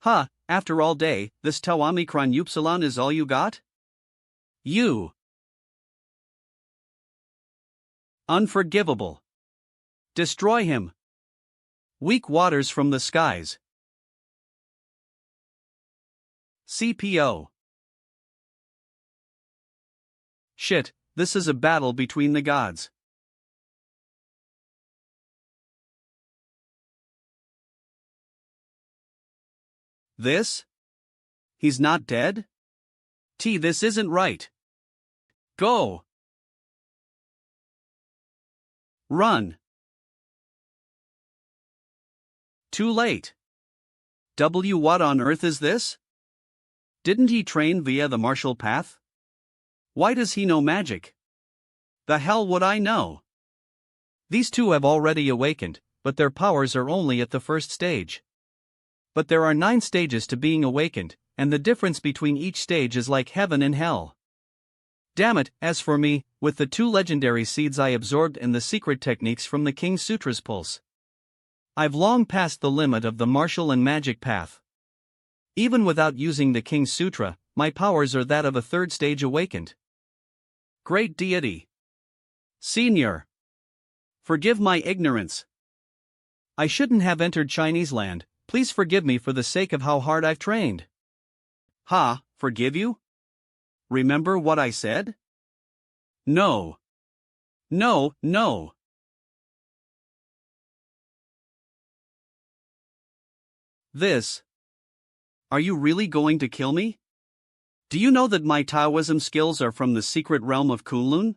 A: After all day, this Tau Omicron Upsilon is all you got? You. Unforgivable. Destroy him. Weak waters from the skies. CPO. Shit, this is a battle between the gods. This? He's not dead? This isn't right. Go. Run. Too late. What on earth is this? Didn't he train via the martial path? Why does he know magic? The hell would I know? These two have already awakened, but their powers are only at the first stage. But there are 9 stages to being awakened, and the difference between each stage is like heaven and hell. Damn it, as for me, with the 2 legendary seeds I absorbed and the secret techniques from the King Sutra's pulse, I've long passed the limit of the martial and magic path. Even without using the King Sutra, my powers are that of a 3rd stage awakened. Great deity. Senior. Forgive my ignorance. I shouldn't have entered Chinese land, please forgive me for the sake of how hard I've trained. Forgive you? Remember what I said? No. No, no. This. Are you really going to kill me? Do you know that my Taoism skills are from the secret realm of Kunloon?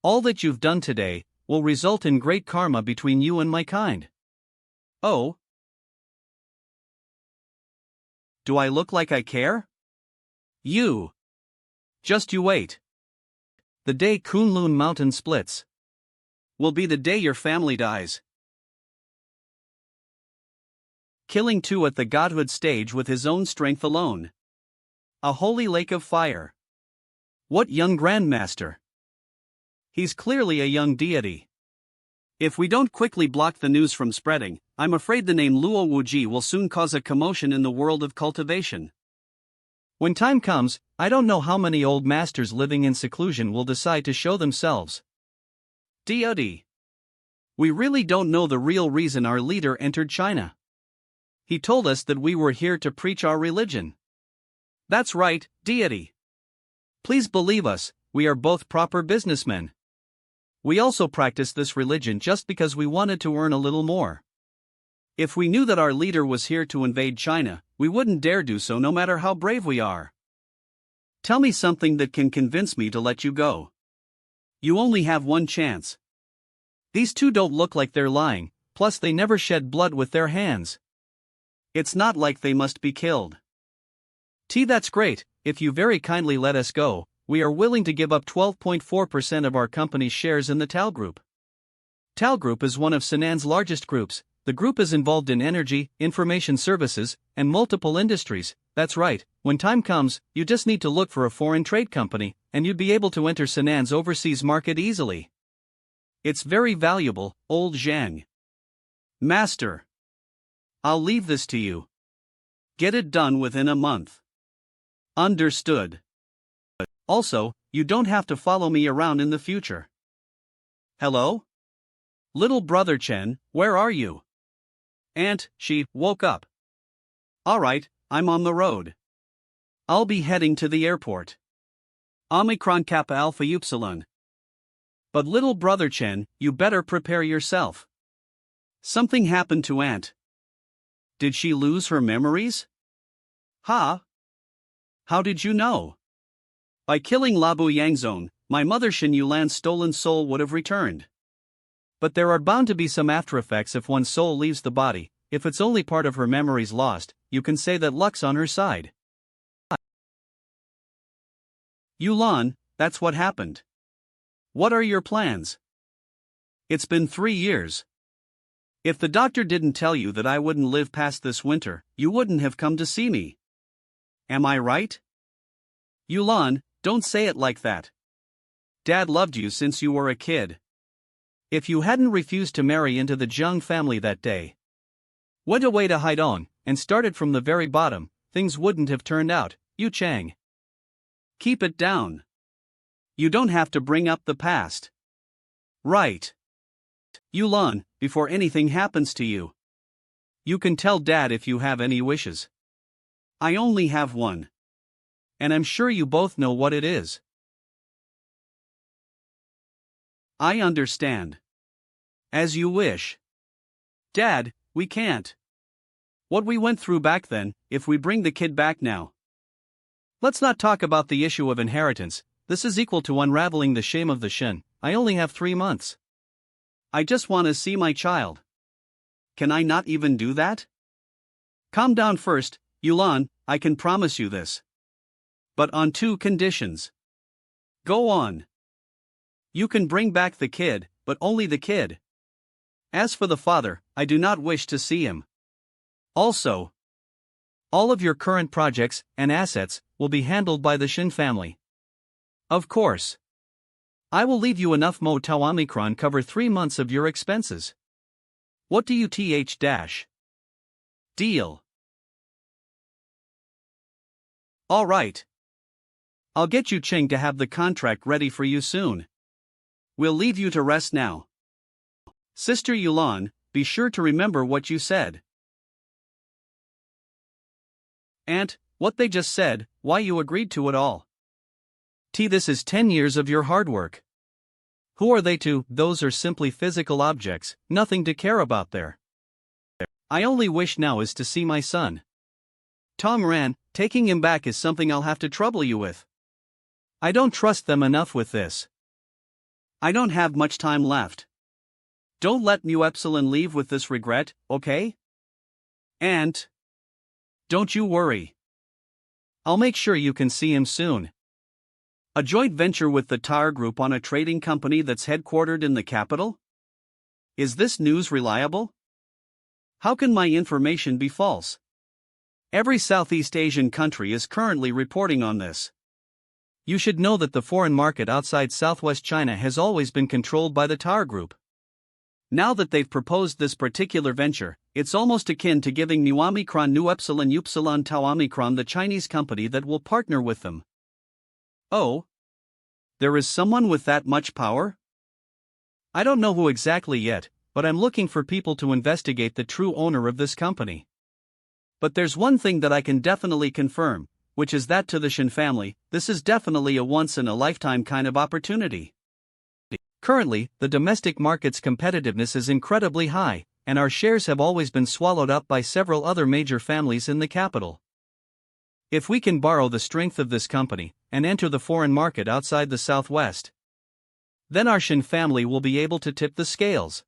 A: All that you've done today will result in great karma between you and my kind. Oh? Do I look like I care? Just you wait. The day Kunloon Mountain splits will be the day your family dies. Killing two at the godhood stage with his own strength alone. A holy lake of fire. What young grandmaster? He's clearly a young deity. If we don't quickly block the news from spreading, I'm afraid the name Luo Wuji will soon cause a commotion in the world of cultivation. When time comes, I don't know how many old masters living in seclusion will decide to show themselves. Deity. We really don't know the real reason our leader entered China. He told us that we were here to preach our religion. That's right, deity. Please believe us, we are both proper businessmen. We also practice this religion just because we wanted to earn a little more. If we knew that our leader was here to invade China, we wouldn't dare do so no matter how brave we are. Tell me something that can convince me to let you go. You only have one chance. These two don't look like they're lying, plus they never shed blood with their hands. It's not like they must be killed. That's great. If you very kindly let us go, we are willing to give up 12.4% of our company's shares in the Tal Group. Tal Group is one of Sinan's largest groups. The group is involved in energy, information services, and multiple industries. That's right, when time comes, you just need to look for a foreign trade company, and you'd be able to enter Sinan's overseas market easily. It's very valuable, old Zhang. Master. I'll leave this to you. Get it done within a month. Understood. Also, you don't have to follow me around in the future. Hello? Little brother Chen, where are you? Aunt, she woke up. Alright, I'm on the road. I'll be heading to the airport. Omicron Kappa Alpha Upsilon. But little brother Chen, you better prepare yourself. Something happened to Aunt. Did she lose her memories? Huh? How did you know? By killing Labu Yangzong, my mother Shin Yulan's stolen soul would have returned. But there are bound to be some after effects if one's soul leaves the body. If it's only part of her memories lost, you can say that luck's on her side. Yulan, that's what happened. What are your plans? It's been 3 years. If the doctor didn't tell you that I wouldn't live past this winter, you wouldn't have come to see me. Am I right? Yulan, don't say it like that. Dad loved you since you were a kid. If you hadn't refused to marry into the Zheng family that day, went away to Haidong, and started from the very bottom, things wouldn't have turned out, Yu Chang. Keep it down. You don't have to bring up the past. Right. Yulan, before anything happens to you, you can tell Dad if you have any wishes. I only have one. And I'm sure you both know what it is. I understand. As you wish. Dad, we can't. What we went through back then, if we bring the kid back now. Let's not talk about the issue of inheritance. This is equal to unraveling the shame of the Shin. I only have 3 months. I just want to see my child. Can I not even do that? Calm down first, Yulan, I can promise you this. But on 2 conditions. Go on. You can bring back the kid, but only the kid. As for the father, I do not wish to see him. Also, all of your current projects and assets will be handled by the Shin family. Of course. I will leave you enough Mo Tau Omicron cover 3 months of your expenses. What do you dash? Deal. All right. I'll get you Ching to have the contract ready for you soon. We'll leave you to rest now. Sister Yulan, be sure to remember what you said. Aunt, what they just said, why you agreed to it all. This is 10 years of your hard work. Who are they to? Those are simply physical objects, nothing to care about there. I only wish now is to see my son. Tongran, taking him back is something I'll have to trouble you with. I don't trust them enough with this. I don't have much time left. Don't let Mu Epsilon leave with this regret, okay? And don't you worry. I'll make sure you can see him soon. A joint venture with the TAR Group on a trading company that's headquartered in the capital? Is this news reliable? How can my information be false? Every Southeast Asian country is currently reporting on this. You should know that the foreign market outside Southwest China has always been controlled by the TAR Group. Now that they've proposed this particular venture, it's almost akin to giving Nu Omicron Nu Epsilon Upsilon Tau Omicron the Chinese company that will partner with them. Oh? There is someone with that much power? I don't know who exactly yet, but I'm looking for people to investigate the true owner of this company. But there's one thing that I can definitely confirm, which is that to the Shen family, this is definitely a once-in-a-lifetime kind of opportunity. Currently, the domestic market's competitiveness is incredibly high, and our shares have always been swallowed up by several other major families in the capital. If we can borrow the strength of this company, and enter the foreign market outside the Southwest, then our Shen family will be able to tip the scales.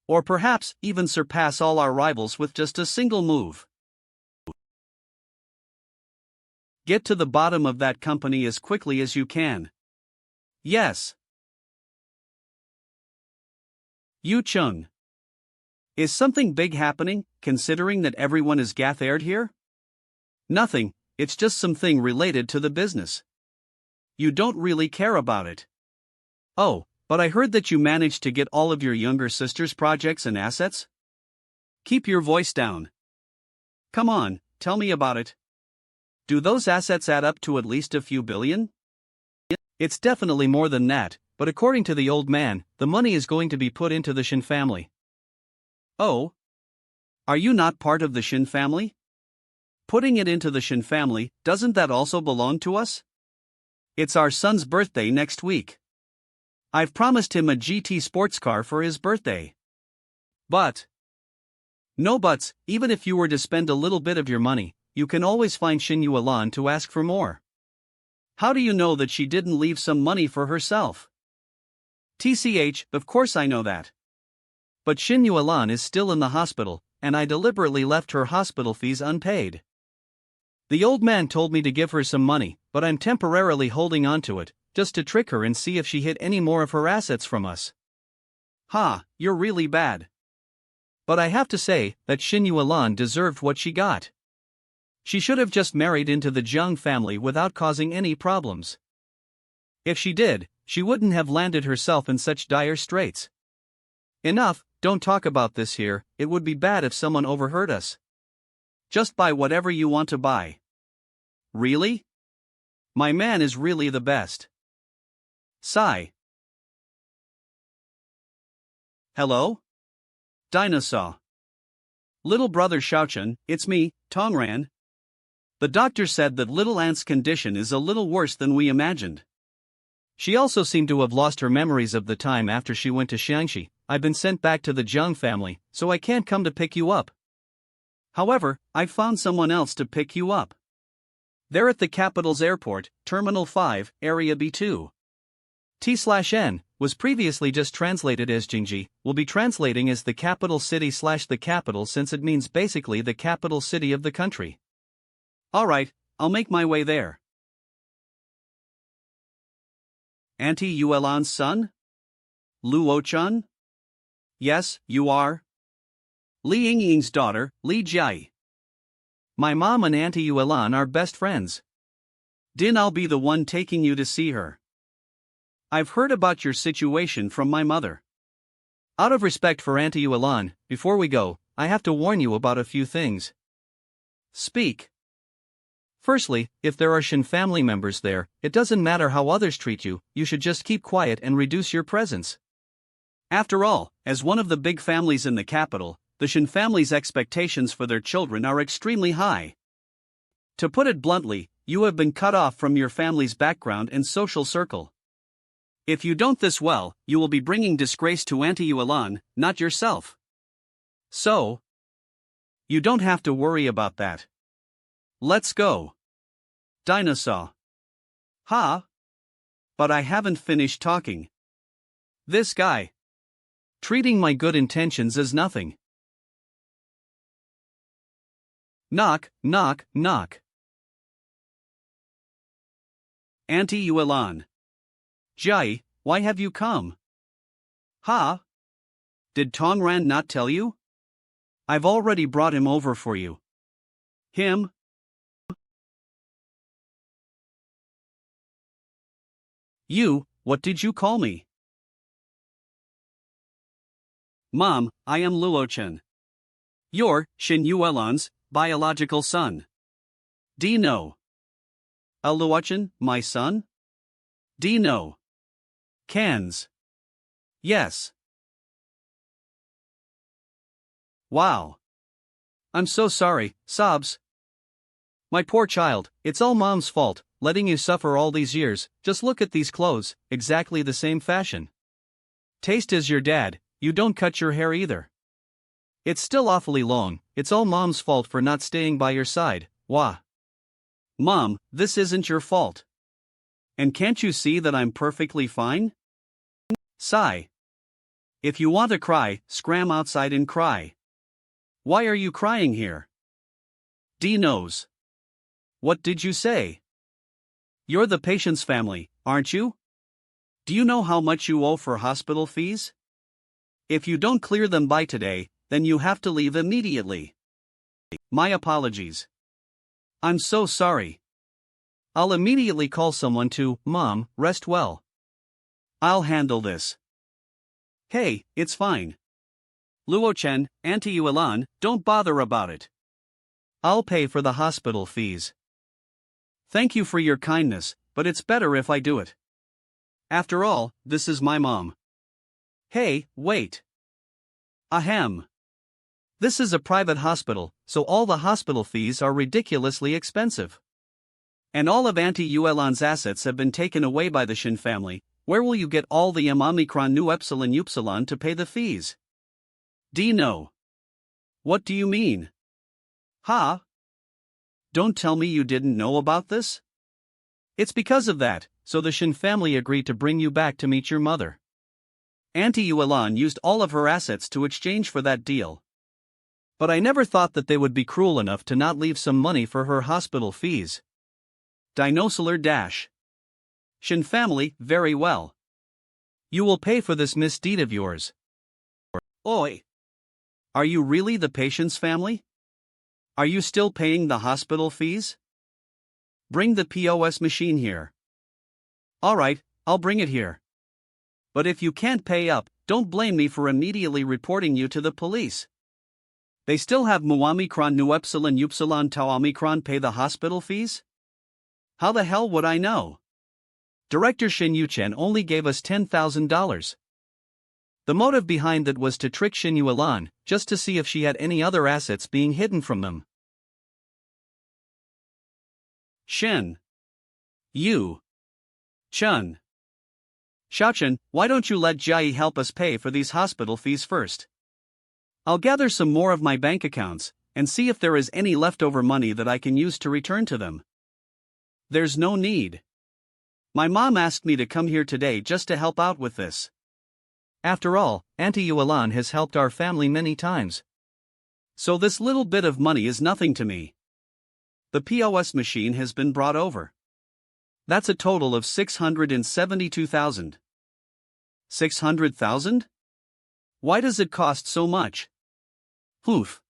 A: Or perhaps even surpass all our rivals with just a single move. Get to the bottom of that company as quickly as you can. Yes. Yu Chung. Is something big happening, considering that everyone is gathered here? Nothing, it's just something related to the business. You don't really care about it. Oh, but I heard that you managed to get all of your younger sister's projects and assets? Keep your voice down. Come on, tell me about it. Do those assets add up to at least a few billion? It's definitely more than that, but according to the old man, the money is going to be put into the Shen family. Oh? Are you not part of the Shen family? Putting it into the Shen family, doesn't that also belong to us? It's our son's birthday next week. I've promised him a GT sports car for his birthday. But no buts, even if you were to spend a little bit of your money, you can always find Xin Yuelan to ask for more. How do you know that she didn't leave some money for herself? TCH, of course I know that. But Xin Yuelan is still in the hospital, and I deliberately left her hospital fees unpaid. The old man told me to give her some money, but I'm temporarily holding on to it, just to trick her and see if she hid any more of her assets from us. Ha, you're really bad. But I have to say that Xin Yuelan deserved what she got. She should have just married into the Jiang family without causing any problems. If she did, she wouldn't have landed herself in such dire straits. Enough, don't talk about this here, it would be bad if someone overheard us. Just buy whatever you want to buy. Really? My man is really the best. Sigh. Hello? Dinosaur. Little brother Shaochen, it's me, Tongran. The doctor said that little Aunt's condition is a little worse than we imagined. She also seemed to have lost her memories of the time after she went to Xiangxi. I've been sent back to the Jiang family, so I can't come to pick you up. However, I've found someone else to pick you up. They're at the capital's airport, Terminal 5, Area B2. T/N was previously just translated as Jingji, will be translating as the capital city/the capital since it means basically the capital city of the country. Alright, I'll make my way there. Auntie Yuelan's son? Luo Chen? Yes, you are. Li Yingying's daughter, Li Jiai. My mom and Auntie Yuelan are best friends. I'll be the one taking you to see her. I've heard about your situation from my mother. Out of respect for Auntie Yuelan, before we go, I have to warn you about a few things. Speak. Firstly, if there are Shen family members there, it doesn't matter how others treat you, you should just keep quiet and reduce your presence. After all, as one of the big families in the capital, the Shen family's expectations for their children are extremely high. To put it bluntly, you have been cut off from your family's background and social circle. If you don't this well, you will be bringing disgrace to Auntie Yuelan, not yourself. So, you don't have to worry about that. Let's go. Dinosaur. Ha? But I haven't finished talking. This guy. Treating my good intentions as nothing. Knock, knock, knock. Auntie Yuelan. Jai, why have you come? Ha? Did Tongran not tell you? I've already brought him over for you. Him? You, what did you call me? Mom, I am Luo Chen. You're Shin Yuelan's biological son. Dino. Luo Chen, my son? Dino. Cans. Yes. Wow. I'm so sorry, sobs. My poor child, it's all Mom's fault, letting you suffer all these years. Just look at these clothes, exactly the same fashion. Taste as your dad, you don't cut your hair either. It's still awfully long, it's all Mom's fault for not staying by your side, wah. Mom, this isn't your fault. And can't you see that I'm perfectly fine? Sigh. If you want to cry, scram outside and cry. Why are you crying here? D knows. What did you say? You're the patient's family, aren't you? Do you know how much you owe for hospital fees? If you don't clear them by today, then you have to leave immediately. My apologies. I'm so sorry. I'll immediately call someone to, Mom, rest well. I'll handle this. Hey, it's fine. Luo Chen, Auntie Yuelan, don't bother about it. I'll pay for the hospital fees. Thank you for your kindness, but it's better if I do it. After all, this is my mom. Hey, wait. Ahem. This is a private hospital, so all the hospital fees are ridiculously expensive. And all of Auntie Yuelan's assets have been taken away by the Shin family. Where will you get all the Omicron Nu Epsilon Upsilon to pay the fees? Dino. What do you mean? Ha? Don't tell me you didn't know about this? It's because of that, so the Shin family agreed to bring you back to meet your mother. Auntie Yuelan used all of her assets to exchange for that deal. But I never thought that they would be cruel enough to not leave some money for her hospital fees. Dinosaur dash. Shin family, very well. You will pay for this misdeed of yours. Oi! Are you really the patient's family? Are you still paying the hospital fees? Bring the POS machine here. Alright, I'll bring it here. But if you can't pay up, don't blame me for immediately reporting you to the police. They still have Muomicron Nu Epsilon Upsilon Tau Omicron pay the hospital fees? How the hell would I know? Director Shin Yuchen only gave us $10,000. The motive behind that was to trick Shin Yuelan, just to see if she had any other assets being hidden from them. Shin. You. Chun. Xiaochen, why don't you let Jai help us pay for these hospital fees first? I'll gather some more of my bank accounts, and see if there is any leftover money that I can use to return to them. There's no need. My mom asked me to come here today just to help out with this. After all, Auntie Yuelan has helped our family many times. So this little bit of money is nothing to me. The POS machine has been brought over. That's a total of 672,000. 600,000? Why does it cost so much? Poof.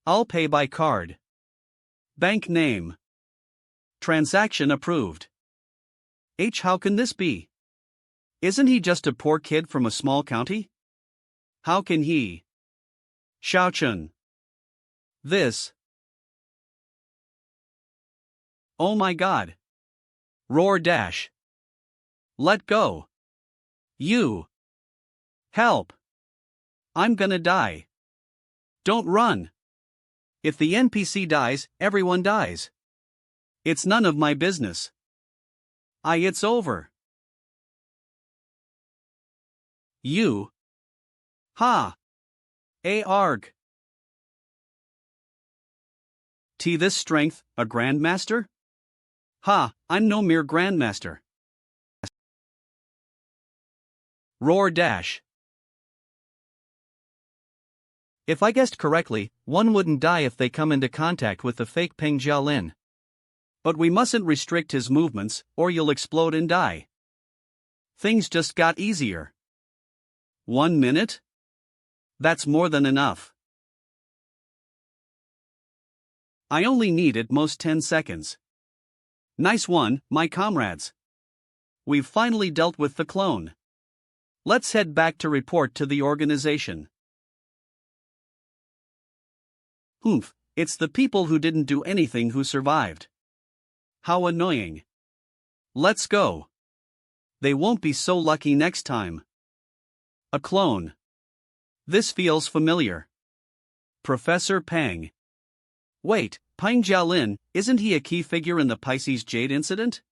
A: I'll pay by card. Bank name. Transaction approved. How can this be? Isn't he just a poor kid from a small county? How can he? Xiaochun. This. Oh my god. Roar dash. Let go. You. Help. I'm gonna die. Don't run. If the NPC dies, everyone dies. It's none of my business. It's over. You. Ha. Arg. This strength, a grandmaster? Ha, I'm no mere grandmaster. Roar dash. If I guessed correctly, one wouldn't die if they come into contact with the fake Peng Jialin. But we mustn't restrict his movements, or you'll explode and die. Things just got easier. 1 minute? That's more than enough. I only need at most 10 seconds. Nice one, my comrades. We've finally dealt with the clone. Let's head back to report to the organization. Oomph, it's the people who didn't do anything who survived. How annoying. Let's go. They won't be so lucky next time. A clone. This feels familiar. Professor Pang. Wait, Peng Jialin, isn't he a key figure in the Pisces Jade incident?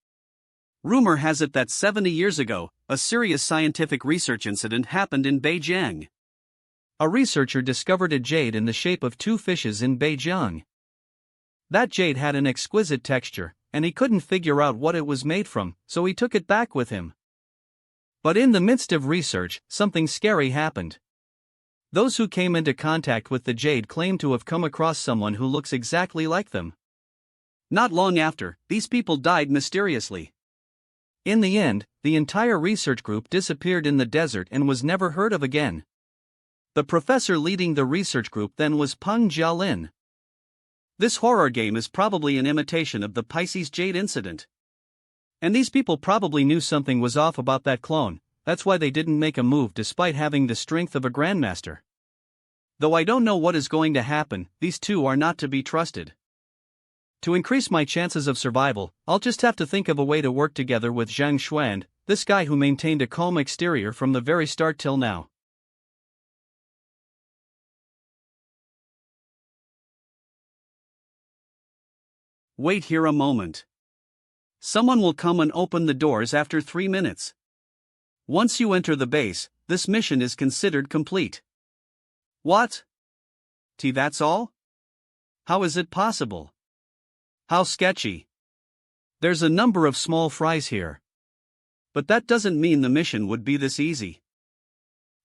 A: Rumor has it that 70 years ago, a serious scientific research incident happened in Beijing. A researcher discovered a jade in the shape of 2 fishes in Beijing. That jade had an exquisite texture, and he couldn't figure out what it was made from, so he took it back with him. But in the midst of research, something scary happened. Those who came into contact with the jade claimed to have come across someone who looks exactly like them. Not long after, these people died mysteriously. In the end, the entire research group disappeared in the desert and was never heard of again. The professor leading the research group then was Peng Jialin. This horror game is probably an imitation of the Pisces Jade incident. And these people probably knew something was off about that clone, that's why they didn't make a move despite having the strength of a grandmaster. Though I don't know what is going to happen, these two are not to be trusted. To increase my chances of survival, I'll just have to think of a way to work together with Zhang Xuan, this guy who maintained a calm exterior from the very start till now. Wait here a moment. Someone will come and open the doors after 3 minutes. Once you enter the base, this mission is considered complete. What? That's all? How is it possible? How sketchy. There's a number of small fries here. But that doesn't mean the mission would be this easy.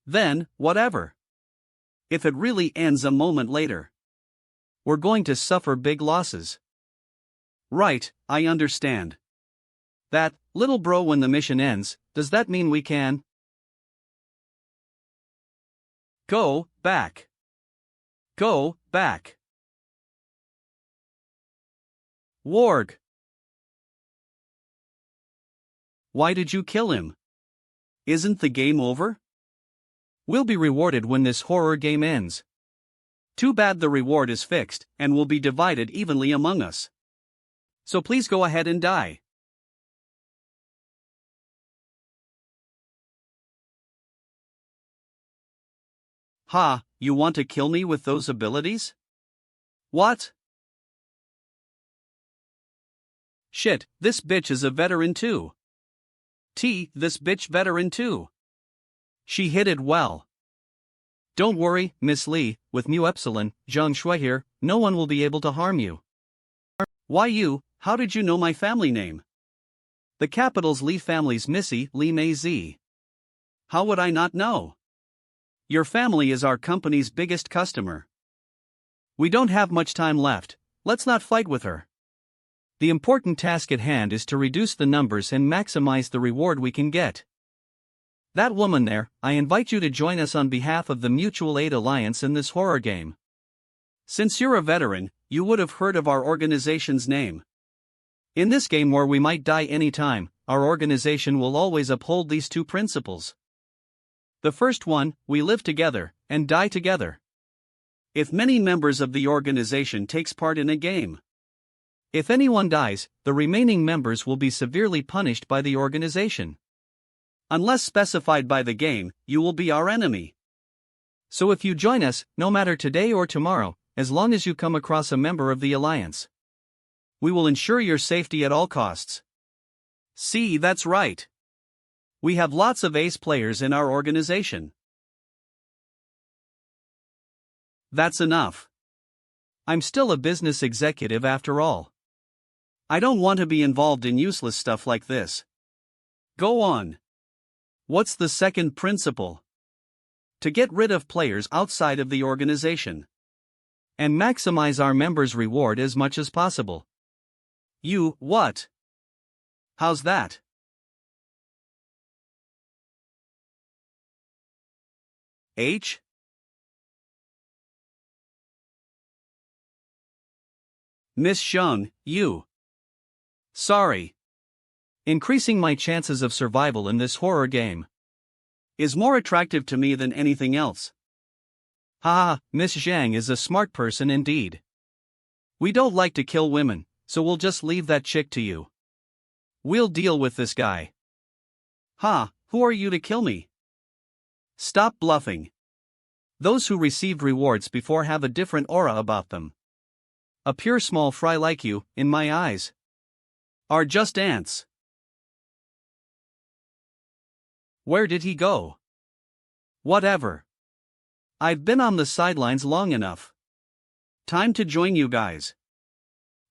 A: Then, whatever. If it really ends a moment later, we're going to suffer big losses. Right, I understand. That, little bro, when the mission ends, does that mean we can go back? Go back. Warg. Why did you kill him? Isn't the game over? We'll be rewarded when this horror game ends. Too bad the reward is fixed, and will be divided evenly among us. So please go ahead and die. Ha, you want to kill me with those abilities? What? Shit, this bitch is a veteran too. This bitch veteran too. She hit it well. Don't worry, Miss Li, with Mu Epsilon, Zhang Shui here, no one will be able to harm you. Why you? How did you know my family name? The capital's Li family's Missy Li Mei Z. How would I not know? Your family is our company's biggest customer. We don't have much time left, let's not fight with her. The important task at hand is to reduce the numbers and maximize the reward we can get. That woman there, I invite you to join us on behalf of the Mutual Aid Alliance in this horror game. Since you're a veteran, you would have heard of our organization's name. In this game where we might die anytime, our organization will always uphold these 2 principles. The first one, we live together, and die together. If many members of the organization takes part in a game, if anyone dies, the remaining members will be severely punished by the organization. Unless specified by the game, you will be our enemy. So if you join us, no matter today or tomorrow, as long as you come across a member of the Alliance, we will ensure your safety at all costs. See, that's right. We have lots of ace players in our organization. That's enough. I'm still a business executive after all. I don't want to be involved in useless stuff like this. Go on. What's the second principle? To get rid of players outside of the organization. And maximize our members' reward as much as possible. You, what? How's that? H? Miss Sheng, you. Sorry. Increasing my chances of survival in this horror game is more attractive to me than anything else. Haha, Miss Zhang is a smart person indeed. We don't like to kill women, so we'll just leave that chick to you. We'll deal with this guy. Ha, who are you to kill me? Stop bluffing. Those who received rewards before have a different aura about them. A pure small fry like you, in my eyes, are just ants. Where did he go? Whatever. I've been on the sidelines long enough. Time to join you guys.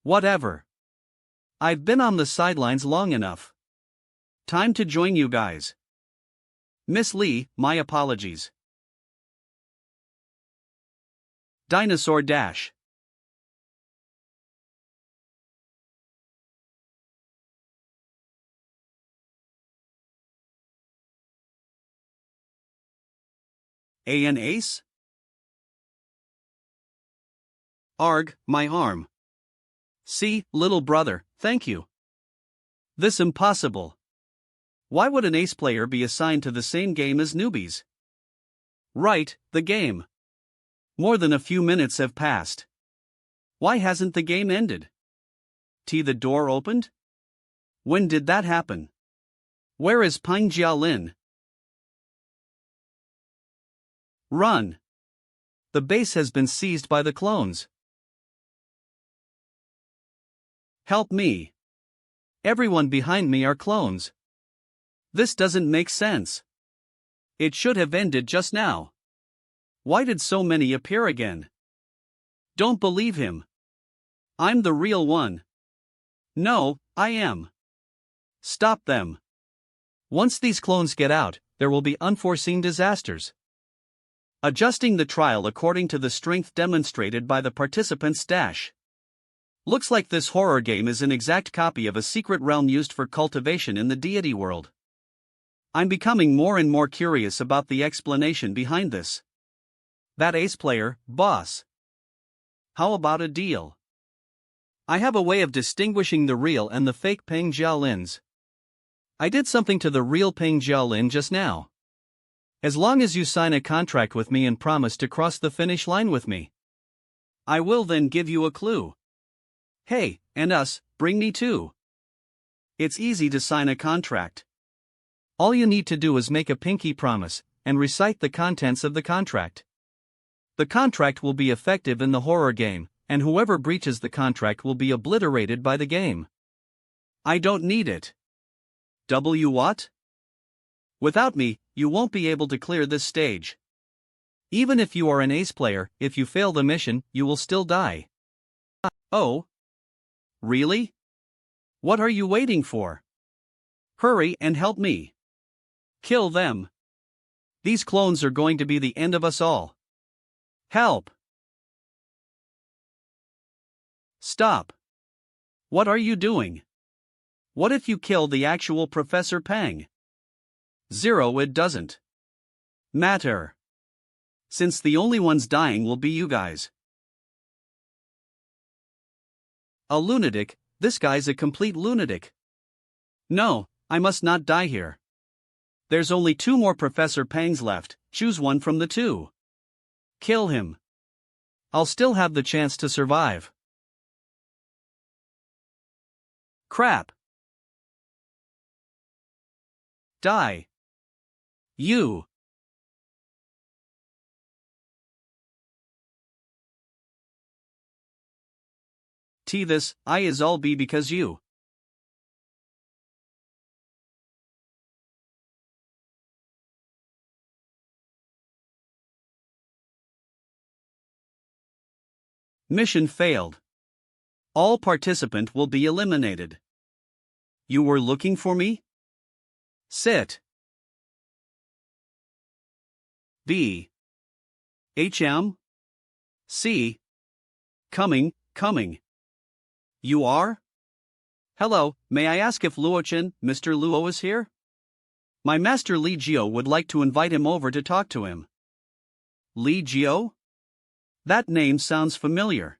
A: Whatever. I've been on the sidelines long enough. Time to join you guys. Miss Lee, my apologies. Dinosaur Dash. An ace? Arg, my arm. See, little brother, thank you. This impossible. Why would an ace player be assigned to the same game as newbies? Right, the game. More than a few minutes have passed. Why hasn't the game ended? The door opened? When did that happen? Where is Peng Jialin? Run. The base has been seized by the clones. Help me. Everyone behind me are clones. This doesn't make sense. It should have ended just now. Why did so many appear again? Don't believe him. I'm the real one. No, I am. Stop them. Once these clones get out, there will be unforeseen disasters. Adjusting the trial according to the strength demonstrated by the participants' dash. Looks like this horror game is an exact copy of a secret realm used for cultivation in the deity world. I'm becoming more and more curious about the explanation behind this. That ace player, boss. How about a deal? I have a way of distinguishing the real and the fake Peng Jialins. I did something to the real Peng Jialin just now. As long as you sign a contract with me and promise to cross the finish line with me, I will then give you a clue. Hey, and us, bring me too. It's easy to sign a contract. All you need to do is make a pinky promise, and recite the contents of the contract. The contract will be effective in the horror game, and whoever breaches the contract will be obliterated by the game. I don't need it. What? Without me, you won't be able to clear this stage. Even if you are an ace player, if you fail the mission, you will still die. Oh? Really? What are you waiting for? Hurry and help me. Kill them. These clones are going to be the end of us all. Help! Stop. What are you doing? What if you kill the actual Professor Peng? Zero, it doesn't matter. Since the only ones dying will be you guys. A lunatic, this guy's a complete lunatic. No, I must not die here. There's only 2 more Professor Pangs left, choose one from the 2. Kill him. I'll still have the chance to survive. Crap. Die. You. This, I is all be because you. Mission failed. All participant will be eliminated. You were looking for me? Sit. B. HM? C. Coming. You are? Hello, may I ask if Luo Chen, Mr. Luo is here? My master Li Jiao would like to invite him over to talk to him. Li Jiao? That name sounds familiar.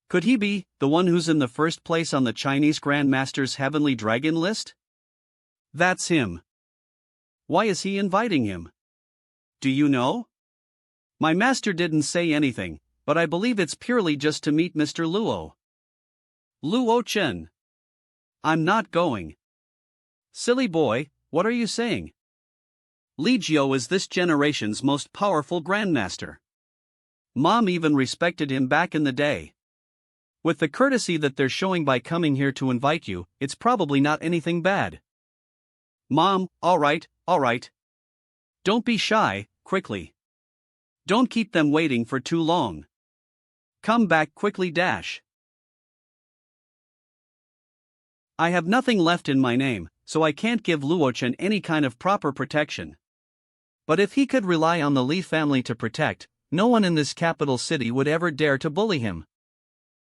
A: Could he be the one who's in the first place on the Chinese Grandmaster's Heavenly Dragon list? That's him. Why is he inviting him? Do you know? My master didn't say anything, but I believe it's purely just to meet Mr. Luo. Luo Chen. I'm not going. Silly boy, what are you saying? Li Jiao is this generation's most powerful grandmaster. Mom even respected him back in the day. With the courtesy that they're showing by coming here to invite you, it's probably not anything bad. Mom, alright. Don't be shy, quickly. Don't keep them waiting for too long. Come back quickly. I have nothing left in my name, so I can't give Luo Chen any kind of proper protection. But if he could rely on the Li family to protect, no one in this capital city would ever dare to bully him.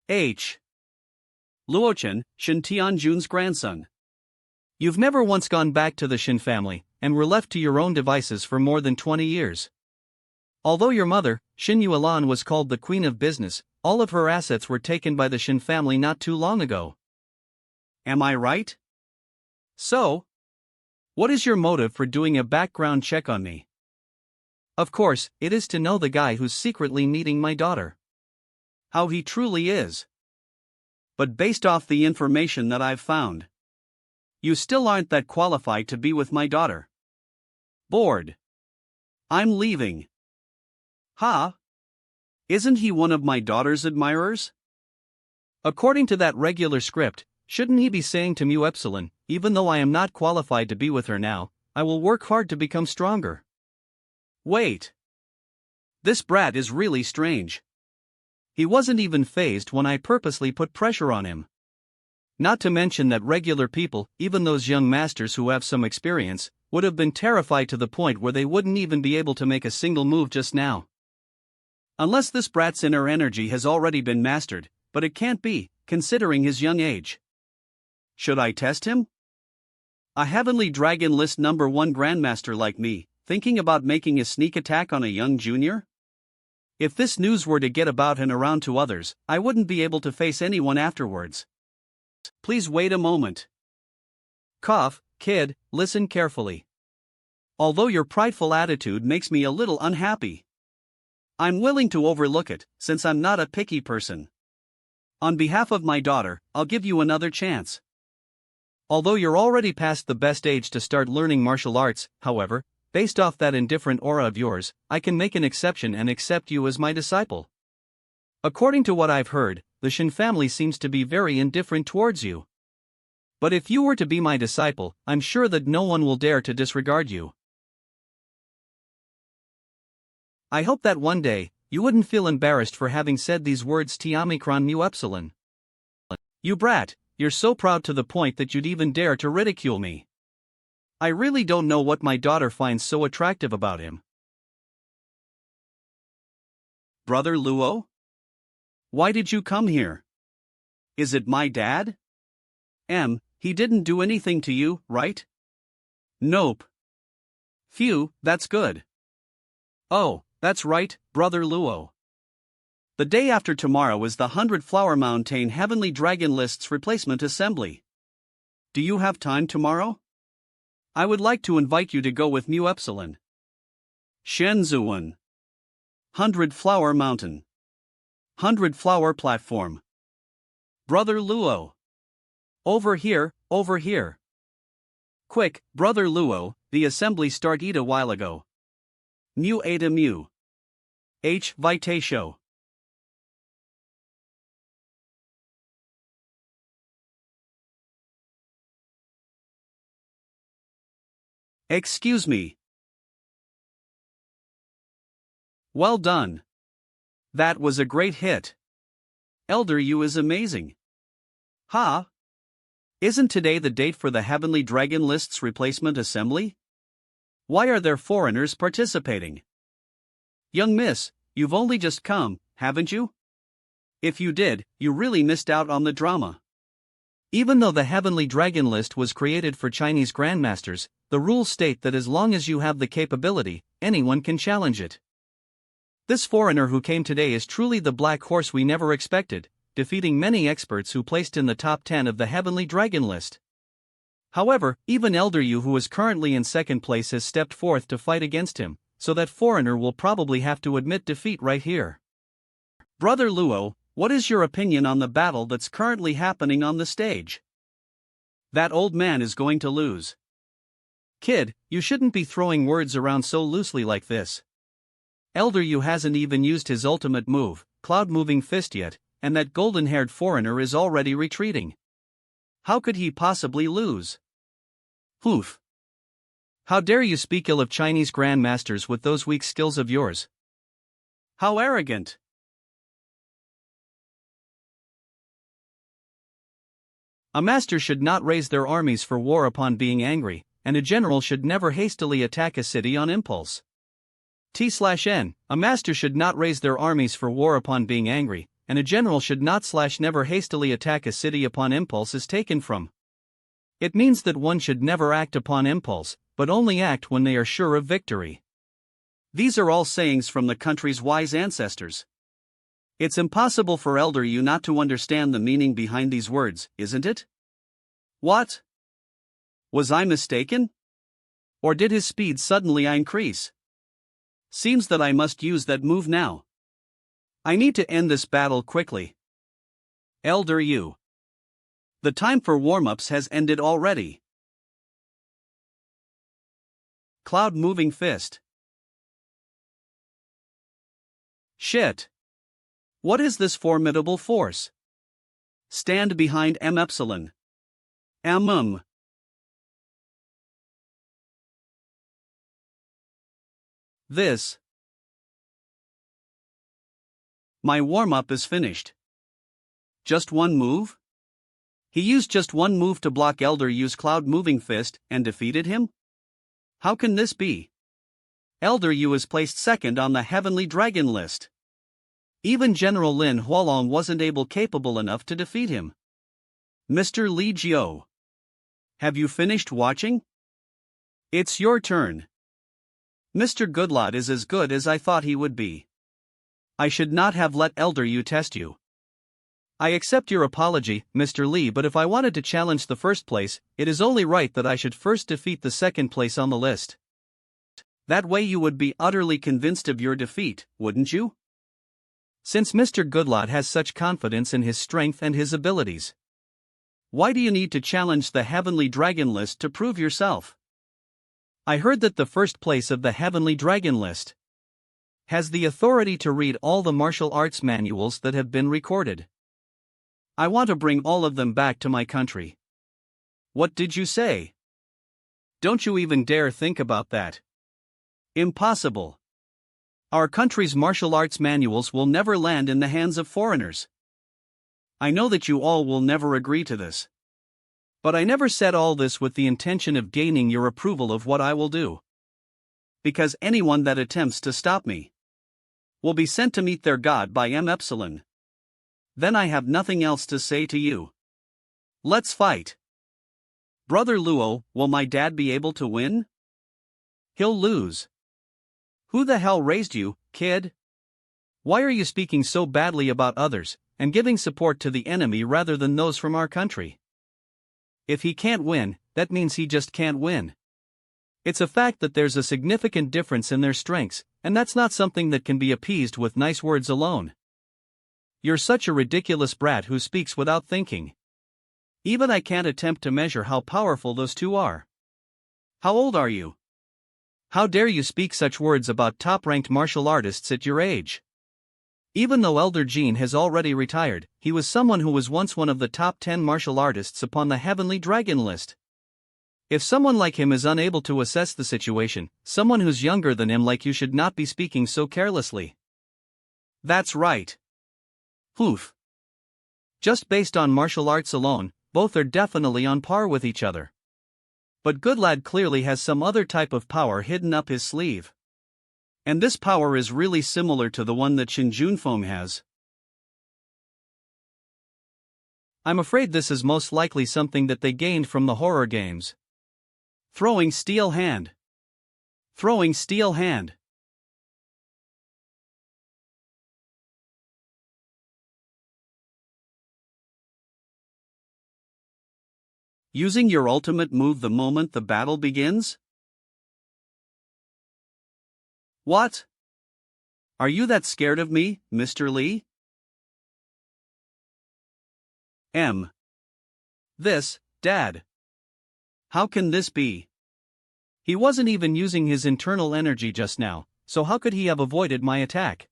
A: H. Luo Chen, Shin Tianjun's grandson. You've never once gone back to the Shin family, and were left to your own devices for more than 20 years. Although your mother, Shin Yuelan, was called the Queen of Business, all of her assets were taken by the Shin family not too long ago. Am I right? So, what is your motive for doing a background check on me? Of course, it is to know the guy who's secretly meeting my daughter. How he truly is. But based off the information that I've found, you still aren't that qualified to be with my daughter. Bored. I'm leaving. Ha? Isn't he one of my daughter's admirers? According to that regular script, shouldn't he be saying to Mu Epsilon, even though I am not qualified to be with her now, I will work hard to become stronger? Wait. This brat is really strange. He wasn't even fazed when I purposely put pressure on him. Not to mention that regular people, even those young masters who have some experience, would have been terrified to the point where they wouldn't even be able to make a single move just now. Unless this brat's inner energy has already been mastered, but it can't be, considering his young age. Should I test him? A Heavenly Dragon List #1 Grandmaster like me, thinking about making a sneak attack on a young junior? If this news were to get about and around to others, I wouldn't be able to face anyone afterwards. Please wait a moment. Cough, kid, listen carefully. Although your prideful attitude makes me a little unhappy, I'm willing to overlook it, since I'm not a picky person. On behalf of my daughter, I'll give you another chance. Although you're already past the best age to start learning martial arts, however, based off that indifferent aura of yours, I can make an exception and accept you as my disciple. According to what I've heard, the Shin family seems to be very indifferent towards you. But if you were to be my disciple, I'm sure that no one will dare to disregard you. I hope that one day, you wouldn't feel embarrassed for having said these words Tiamikron Mu Epsilon. You brat, you're so proud to the point that you'd even dare to ridicule me. I really don't know what my daughter finds so attractive about him. Brother Luo? Why did you come here? Is it my dad? He didn't do anything to you, right? Nope. Phew, that's good. Oh, that's right, Brother Luo. The day after tomorrow is the 100 Flower Mountain Heavenly Dragon List's replacement assembly. Do you have time tomorrow? I would like to invite you to go with Mu Epsilon. Shenzhen. 100 Flower Mountain. 100 Flower Platform. Brother Luo. Over here, over here. Quick, Brother Luo, the assembly started a while ago. Mu Ada Mu. H. Vitatio. Excuse me. Well done. That was a great hit. Elder Yu is amazing. Ha! Isn't today the date for the Heavenly Dragon List's replacement assembly? Why are there foreigners participating? Young miss, you've only just come, haven't you? If you did, you really missed out on the drama. Even though the Heavenly Dragon List was created for Chinese grandmasters, the rules state that as long as you have the capability, anyone can challenge it. This foreigner who came today is truly the black horse we never expected, defeating many experts who placed in the top 10 of the Heavenly Dragon List. However, even Elder Yu, who is currently in second place, has stepped forth to fight against him, so that foreigner will probably have to admit defeat right here. Brother Luo, what is your opinion on the battle that's currently happening on the stage? That old man is going to lose. Kid, you shouldn't be throwing words around so loosely like this. Elder Yu hasn't even used his ultimate move, Cloud Moving Fist, yet, and that golden-haired foreigner is already retreating. How could he possibly lose? Oof. How dare you speak ill of Chinese grandmasters with those weak skills of yours? How arrogant! A master should not raise their armies for war upon being angry, and a general should never hastily attack a city on impulse. T/N, a master should not raise their armies for war upon being angry, and a general should not never hastily attack a city upon impulse is taken from. It means that one should never act upon impulse, but only act when they are sure of victory. These are all sayings from the country's wise ancestors. It's impossible for Elder Yu not to understand the meaning behind these words, isn't it? What? Was I mistaken? Or did his speed suddenly increase? Seems that I must use that move now. I need to end this battle quickly. Elder Yu. The time for warm-ups has ended already. Cloud Moving Fist. Shit. What is this formidable force? Stand behind M epsilon. This. My warm-up is finished. Just one move? He used just one move to block Elder Yu's Cloud Moving Fist and defeated him? How can this be? Elder Yu is placed second on the Heavenly Dragon List. Even General Lin Hualong wasn't capable enough to defeat him. Mr. Li Jiao. Have you finished watching? It's your turn. Mr. Goodlot is as good as I thought he would be. I should not have let Elder Yu test you. I accept your apology, Mr. Li, but if I wanted to challenge the first place, it is only right that I should first defeat the second place on the list. That way you would be utterly convinced of your defeat, wouldn't you? Since Mr. Goodlot has such confidence in his strength and his abilities. Why do you need to challenge the Heavenly Dragon List to prove yourself? I heard that the first place of the Heavenly Dragon List has the authority to read all the martial arts manuals that have been recorded. I want to bring all of them back to my country. What did you say? Don't you even dare think about that. Impossible. Our country's martial arts manuals will never land in the hands of foreigners. I know that you all will never agree to this. But I never said all this with the intention of gaining your approval of what I will do. Because anyone that attempts to stop me will be sent to meet their God by M epsilon. Then I have nothing else to say to you. Let's fight. Brother Luo, will my dad be able to win? He'll lose. Who the hell raised you, kid? Why are you speaking so badly about others, and giving support to the enemy rather than those from our country? If he can't win, that means he just can't win. It's a fact that there's a significant difference in their strengths, and that's not something that can be appeased with nice words alone. You're such a ridiculous brat who speaks without thinking. Even I can't attempt to measure how powerful those two are. How old are you? How dare you speak such words about top-ranked martial artists at your age? Even though Elder Jean has already retired, he was someone who was once one of the top 10 martial artists upon the Heavenly Dragon List. If someone like him is unable to assess the situation, someone who's younger than him like you should not be speaking so carelessly. That's right. Oof. Just based on martial arts alone, both are definitely on par with each other. But good lad clearly has some other type of power hidden up his sleeve. And this power is really similar to the one that Shin Junfeng has. I'm afraid this is most likely something that they gained from the horror games. Throwing steel hand. Throwing steel hand. Using your ultimate move the moment the battle begins? What? Are you that scared of me, Mr. Lee? This, Dad. How can this be? He wasn't even using his internal energy just now, so how could he have avoided my attack?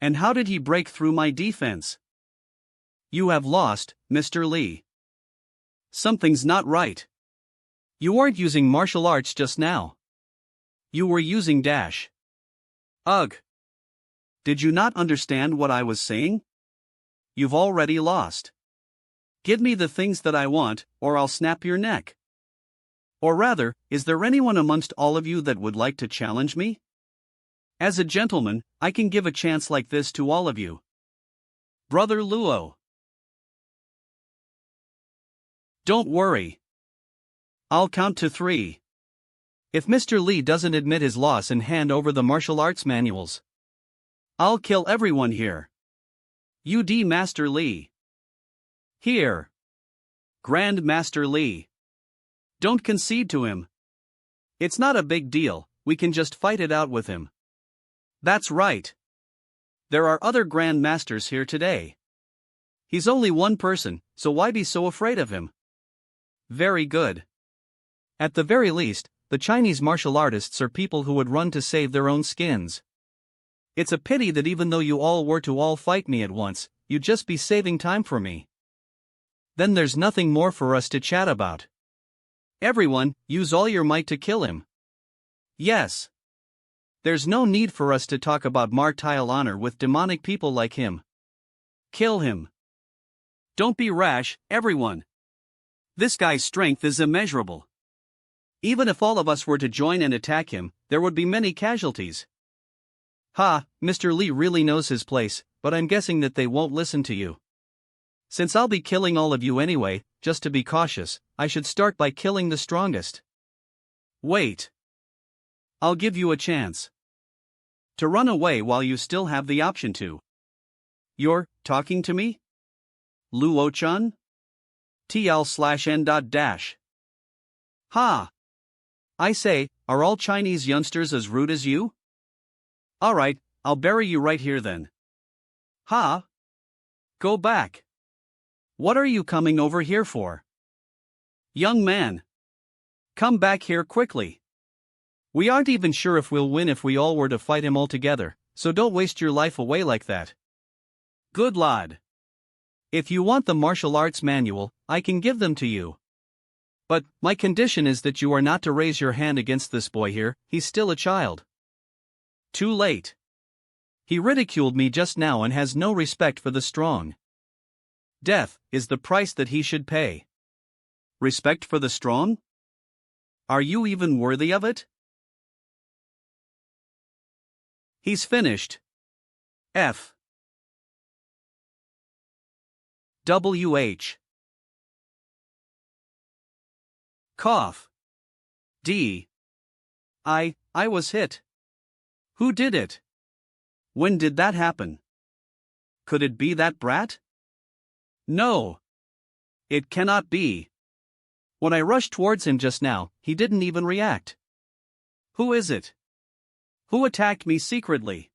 A: And how did he break through my defense? You have lost, Mr. Lee. Something's not right. You weren't using martial arts just now. You were using dash. Ugh. Did you not understand what I was saying? You've already lost. Give me the things that I want, or I'll snap your neck. Or rather, is there anyone amongst all of you that would like to challenge me? As a gentleman, I can give a chance like this to all of you. Brother Luo. Don't worry. I'll count to 3. If Mr. Lee doesn't admit his loss and hand over the martial arts manuals, I'll kill everyone here. UD Master Lee. Here. Grand Master Lee. Don't concede to him. It's not a big deal, we can just fight it out with him. That's right. There are other Grand Masters here today. He's only one person, so why be so afraid of him? Very good. At the very least, the Chinese martial artists are people who would run to save their own skins. It's a pity that even though you all were to all fight me at once, you'd just be saving time for me. Then there's nothing more for us to chat about. Everyone, use all your might to kill him. Yes. There's no need for us to talk about martial honor with demonic people like him. Kill him. Don't be rash, everyone. This guy's strength is immeasurable. Even if all of us were to join and attack him, there would be many casualties. Ha, Mr. Lee really knows his place, but I'm guessing that they won't listen to you. Since I'll be killing all of you anyway, just to be cautious, I should start by killing the strongest. Wait. I'll give you a chance to run away while you still have the option to. You're talking to me? Luo Chen? TL/N. Ha! I say, are all Chinese youngsters as rude as you? Alright, I'll bury you right here then. Ha! Go back. What are you coming over here for? Young man. Come back here quickly. We aren't even sure if we'll win if we all were to fight him all together, so don't waste your life away like that. Good lad. If you want the martial arts manual, I can give them to you. But, my condition is that you are not to raise your hand against this boy here, he's still a child. Too late. He ridiculed me just now and has no respect for the strong. Death is the price that he should pay. Respect for the strong? Are you even worthy of it? He's finished. F. WH. Cough. D. I was hit. Who did it? When did that happen? Could it be that brat? No. It cannot be. When I rushed towards him just now, he didn't even react. Who is it? Who attacked me secretly?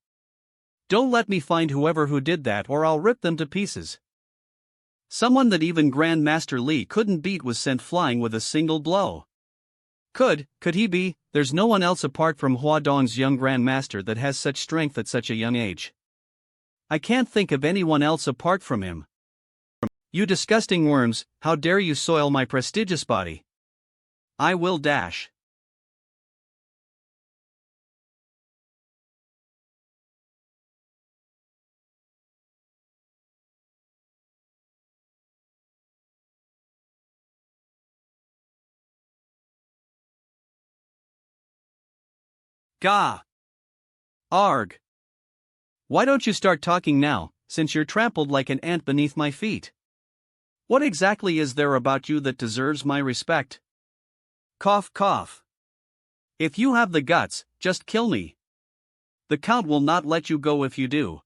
A: Don't let me find whoever who did that or I'll rip them to pieces. Someone that even Grand Master Lee couldn't beat was sent flying with a single blow. Could he be? There's no one else apart from Hua Dong's young Grand Master that has such strength at such a young age. I can't think of anyone else apart from him. You disgusting worms, how dare you soil my prestigious body? I will dash. Gah! Arg! Why don't you start talking now, since you're trampled like an ant beneath my feet? What exactly is there about you that deserves my respect? Cough cough. If you have the guts, just kill me. The Count will not let you go if you do.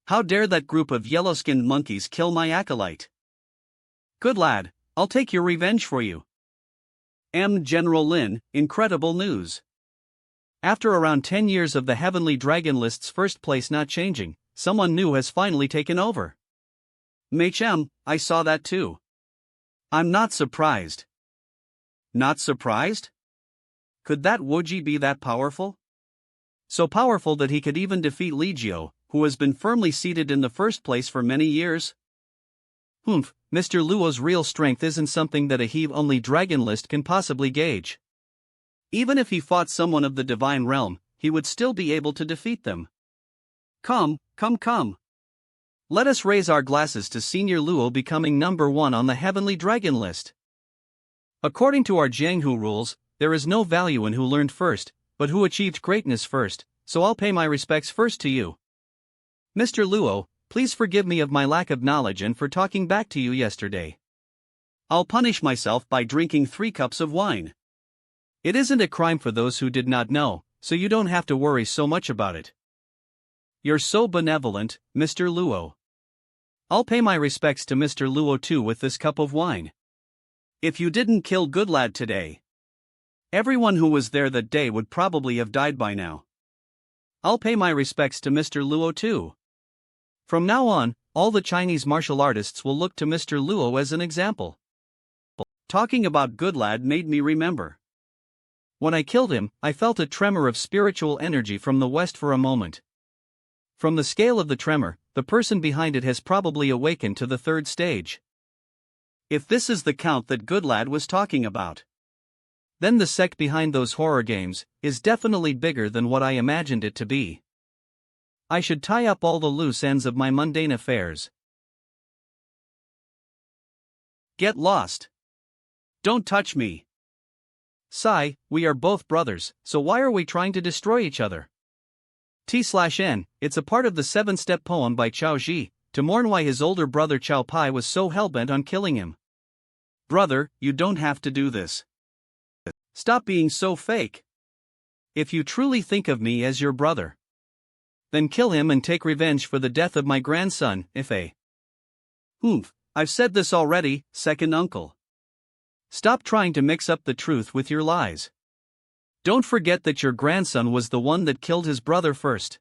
A: How dare that group of yellow-skinned monkeys kill my acolyte? Good lad, I'll take your revenge for you. General Lin, incredible news. After around 10 years of the Heavenly Dragon list's first place not changing, someone new has finally taken over. Machem, I saw that too. I'm not surprised. Not surprised? Could that Wuji be that powerful? So powerful that he could even defeat Legio, who has been firmly seated in the first place for many years? Mr. Luo's real strength isn't something that a Heave-only dragon list can possibly gauge. Even if he fought someone of the divine realm, he would still be able to defeat them. Come. Let us raise our glasses to Senior Luo becoming number 1 on the Heavenly Dragon list. According to our Jianghu rules, there is no value in who learned first, but who achieved greatness first, so I'll pay my respects first to you. Mr. Luo, please forgive me of my lack of knowledge and for talking back to you yesterday. I'll punish myself by drinking 3 cups of wine. It isn't a crime for those who did not know, so you don't have to worry so much about it. You're so benevolent, Mr. Luo. I'll pay my respects to Mr. Luo too with this cup of wine. If you didn't kill Goodlad today, everyone who was there that day would probably have died by now. I'll pay my respects to Mr. Luo too. From now on, all the Chinese martial artists will look to Mr. Luo as an example. Talking about Goodlad made me remember. When I killed him, I felt a tremor of spiritual energy from the west for a moment. From the scale of the tremor, the person behind it has probably awakened to the 3rd stage. If this is the Count that Goodlad was talking about, then the sect behind those horror games is definitely bigger than what I imagined it to be. I should tie up all the loose ends of my mundane affairs. Get lost. Don't touch me. Sai, we are both brothers, so why are we trying to destroy each other? T/N, it's a part of the 7-step poem by Chao Ji, to mourn why his older brother Chao Pai was so hellbent on killing him. Brother, you don't have to do this. Stop being so fake. If you truly think of me as your brother, then kill him and take revenge for the death of my grandson, Ife. I've said this already, second uncle. Stop trying to mix up the truth with your lies. Don't forget that your grandson was the one that killed his brother first.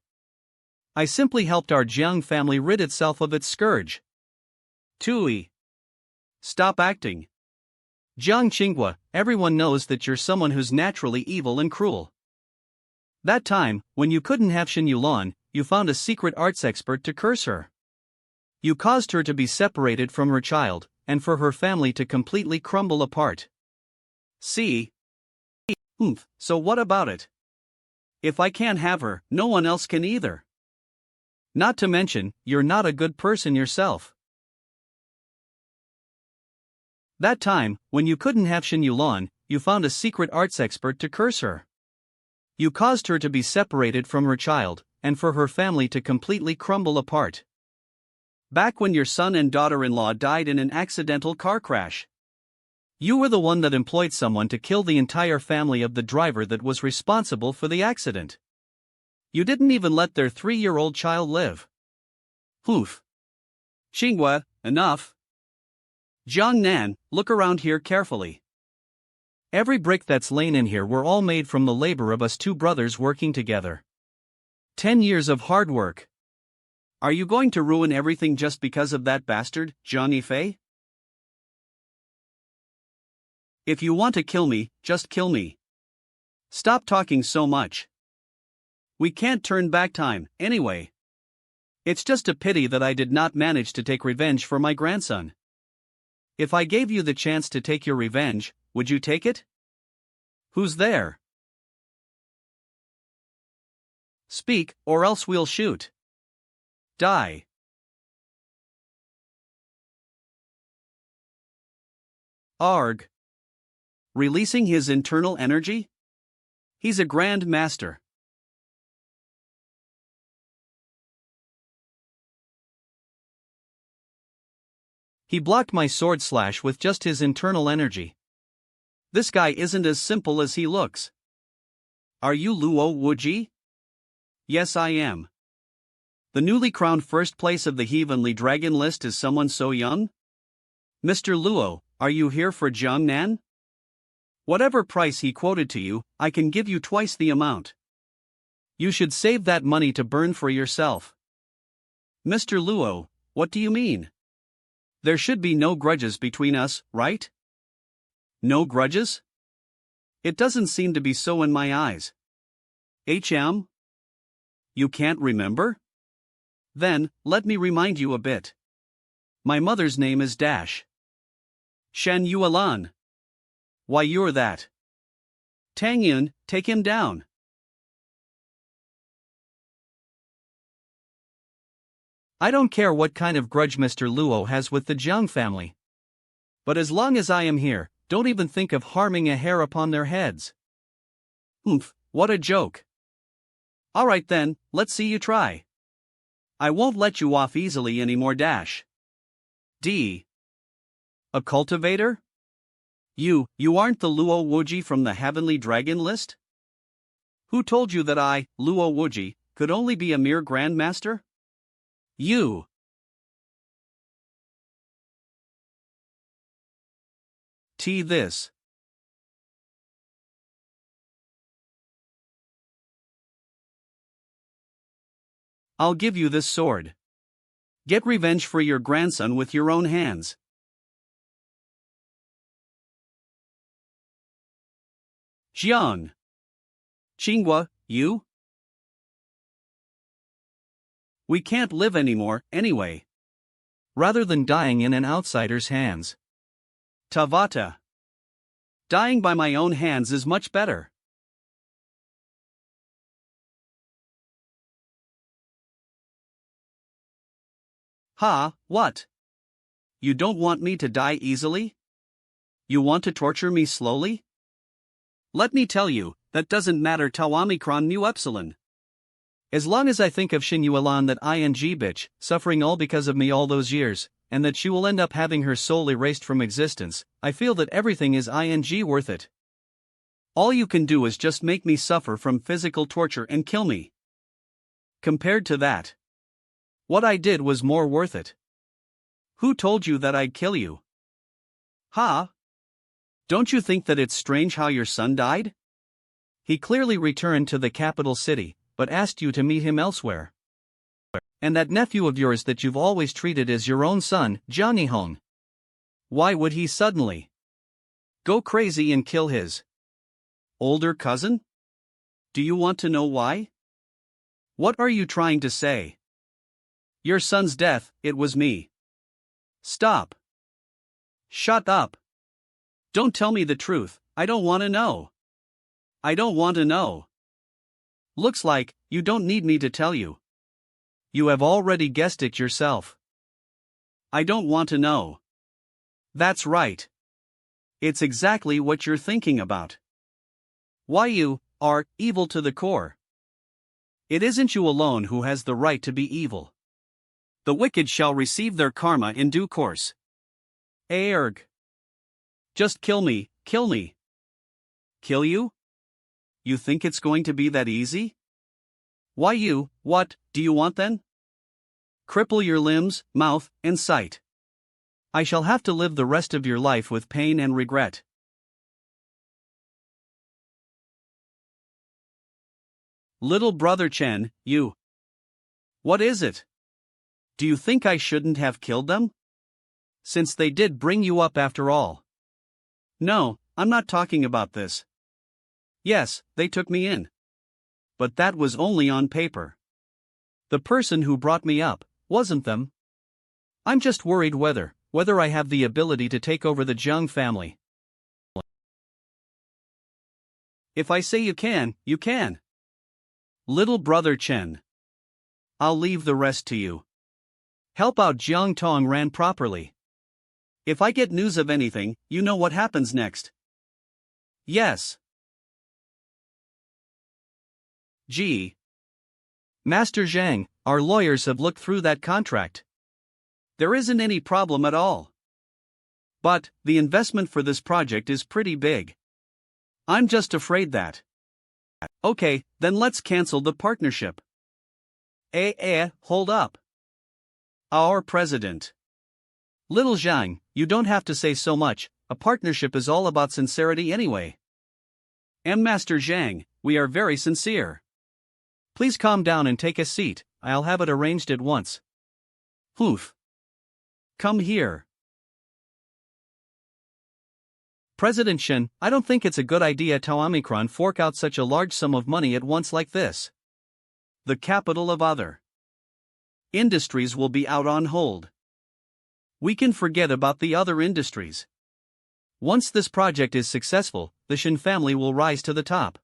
A: I simply helped our Jiang family rid itself of its scourge. Tui. Stop acting. Jiang Qinghua, everyone knows that you're someone who's naturally evil and cruel. That time, when you couldn't have Shen Yulan, you found a secret arts expert to curse her. You caused her to be separated from her child, and for her family to completely crumble apart. See? So what about it? If I can't have her, no one else can either. Not to mention, you're not a good person yourself. That time, when you couldn't have Shen Yulan, you found a secret arts expert to curse her. You caused her to be separated from her child, and for her family to completely crumble apart. Back when your son and daughter-in-law died in an accidental car crash, you were the one that employed someone to kill the entire family of the driver that was responsible for the accident. You didn't even let their 3-year-old child live. Qinghua, enough. Jiang Nan, look around here carefully. Every brick that's lain in here were all made from the labor of us 2 brothers working together. 10 years of hard work. Are you going to ruin everything just because of that bastard, Johnny Fei? If you want to kill me, just kill me. Stop talking so much. We can't turn back time, anyway. It's just a pity that I did not manage to take revenge for my grandson. If I gave you the chance to take your revenge, would you take it? Who's there? Speak, or else we'll shoot. Die. Arg. Releasing his internal energy? He's a grand master. He blocked my sword slash with just his internal energy. This guy isn't as simple as he looks. Are you Luo Wuji? Yes, I am. The newly crowned first place of the Heavenly Dragon list is someone so young? Mr. Luo, are you here for Jiangnan? Whatever price he quoted to you, I can give you twice the amount. You should save that money to burn for yourself. Mr. Luo, what do you mean? There should be no grudges between us, right? No grudges? It doesn't seem to be so in my eyes. HM? You can't remember? Then, let me remind you a bit. My mother's name is Dash. Shen Yuelan. Why, you're that. Tang Yun, take him down. I don't care what kind of grudge Mr. Luo has with the Jiang family. But as long as I am here, don't even think of harming a hair upon their heads. Oomph, what a joke. Alright then, let's see you try. I won't let you off easily anymore. Dash. D. A cultivator? You aren't the Luo Wuji from the Heavenly Dragon list? Who told you that I, Luo Wuji, could only be a mere grandmaster? You. T this. I'll give you this sword. Get revenge for your grandson with your own hands. Jiang. Qinghua, you? We can't live anymore, anyway. Rather than dying in an outsider's hands. Tavata. Dying by my own hands is much better. Ha, what? You don't want me to die easily? You want to torture me slowly? Let me tell you, that doesn't matter. Tawamikron mu epsilon. As long as I think of Shin Yuelan, that ing bitch, suffering all because of me all those years, and that she will end up having her soul erased from existence, I feel that everything is ing worth it. All you can do is just make me suffer from physical torture and kill me. Compared to that, what I did was more worth it. Who told you that I'd kill you? Ha? Don't you think that it's strange how your son died? He clearly returned to the capital city, but asked you to meet him elsewhere. And that nephew of yours that you've always treated as your own son, Johnny Hong. Why would he suddenly go crazy and kill his older cousin? Do you want to know why? What are you trying to say? Your son's death, it was me. Stop. Shut up. Don't tell me the truth, I don't want to know. I don't want to know. Looks like, you don't need me to tell you. You have already guessed it yourself. I don't want to know. That's right. It's exactly what you're thinking about. Why you are evil to the core. It isn't you alone who has the right to be evil. The wicked shall receive their karma in due course. Aerg. Just kill me, kill me. Kill you? You think it's going to be that easy? Why you, what do you want then? Cripple your limbs, mouth, and sight. I shall have to live the rest of your life with pain and regret. Little brother Chen, you. What is it? Do you think I shouldn't have killed them? Since they did bring you up after all. No, I'm not talking about this. Yes, they took me in. But that was only on paper. The person who brought me up wasn't them. I'm just worried whether I have the ability to take over the Jiang family. If I say you can, you can. Little brother Chen. I'll leave the rest to you. Help out Jiang Tong ran properly. If I get news of anything, you know what happens next. Yes. Gee. Master Zhang, our lawyers have looked through that contract. There isn't any problem at all. But, the investment for this project is pretty big. I'm just afraid that. Okay, then let's cancel the partnership. Hold up. Our president. Little Zhang, you don't have to say so much, a partnership is all about sincerity anyway. Master Zhang, we are very sincere. Please calm down and take a seat, I'll have it arranged at once. Hoof. Come here. President Shen, I don't think it's a good idea to Omicron fork out such a large sum of money at once like this. The capital of other industries will be out on hold. We can forget about the other industries. Once this project is successful, the Shen family will rise to the top.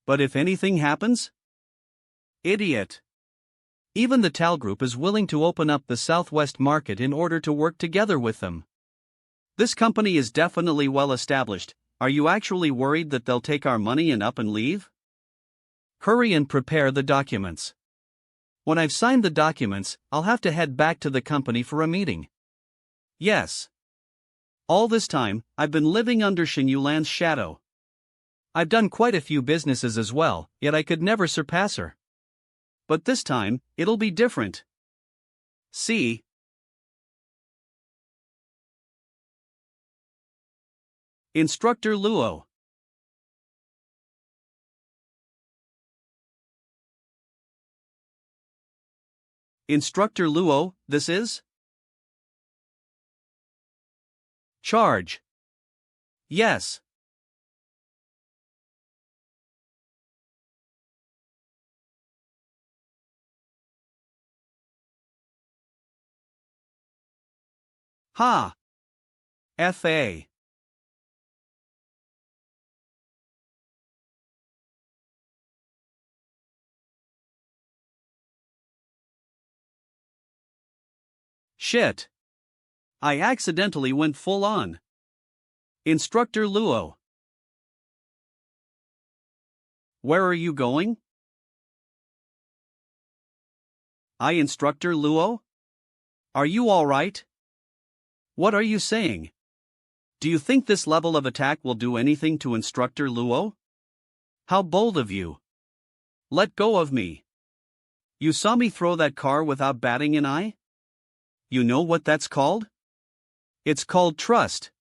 A: But if anything happens? Idiot. Even the Tal Group is willing to open up the Southwest market in order to work together with them. This company is definitely well established. Are you actually worried that they'll take our money and up and leave? Hurry and prepare the documents. When I've signed the documents, I'll have to head back to the company for a meeting. Yes. All this time, I've been living under Shen Yulan's shadow. I've done quite a few businesses as well, yet I could never surpass her. But this time, it'll be different. See? Instructor Luo. Instructor Luo, this is? Charge. Yes. Ha. F.A. Shit. I accidentally went full on. Instructor Luo. Where are you going? Instructor Luo? Are you alright? What are you saying? Do you think this level of attack will do anything to Instructor Luo? How bold of you. Let go of me. You saw me throw that car without batting an eye? You know what that's called? It's called trust.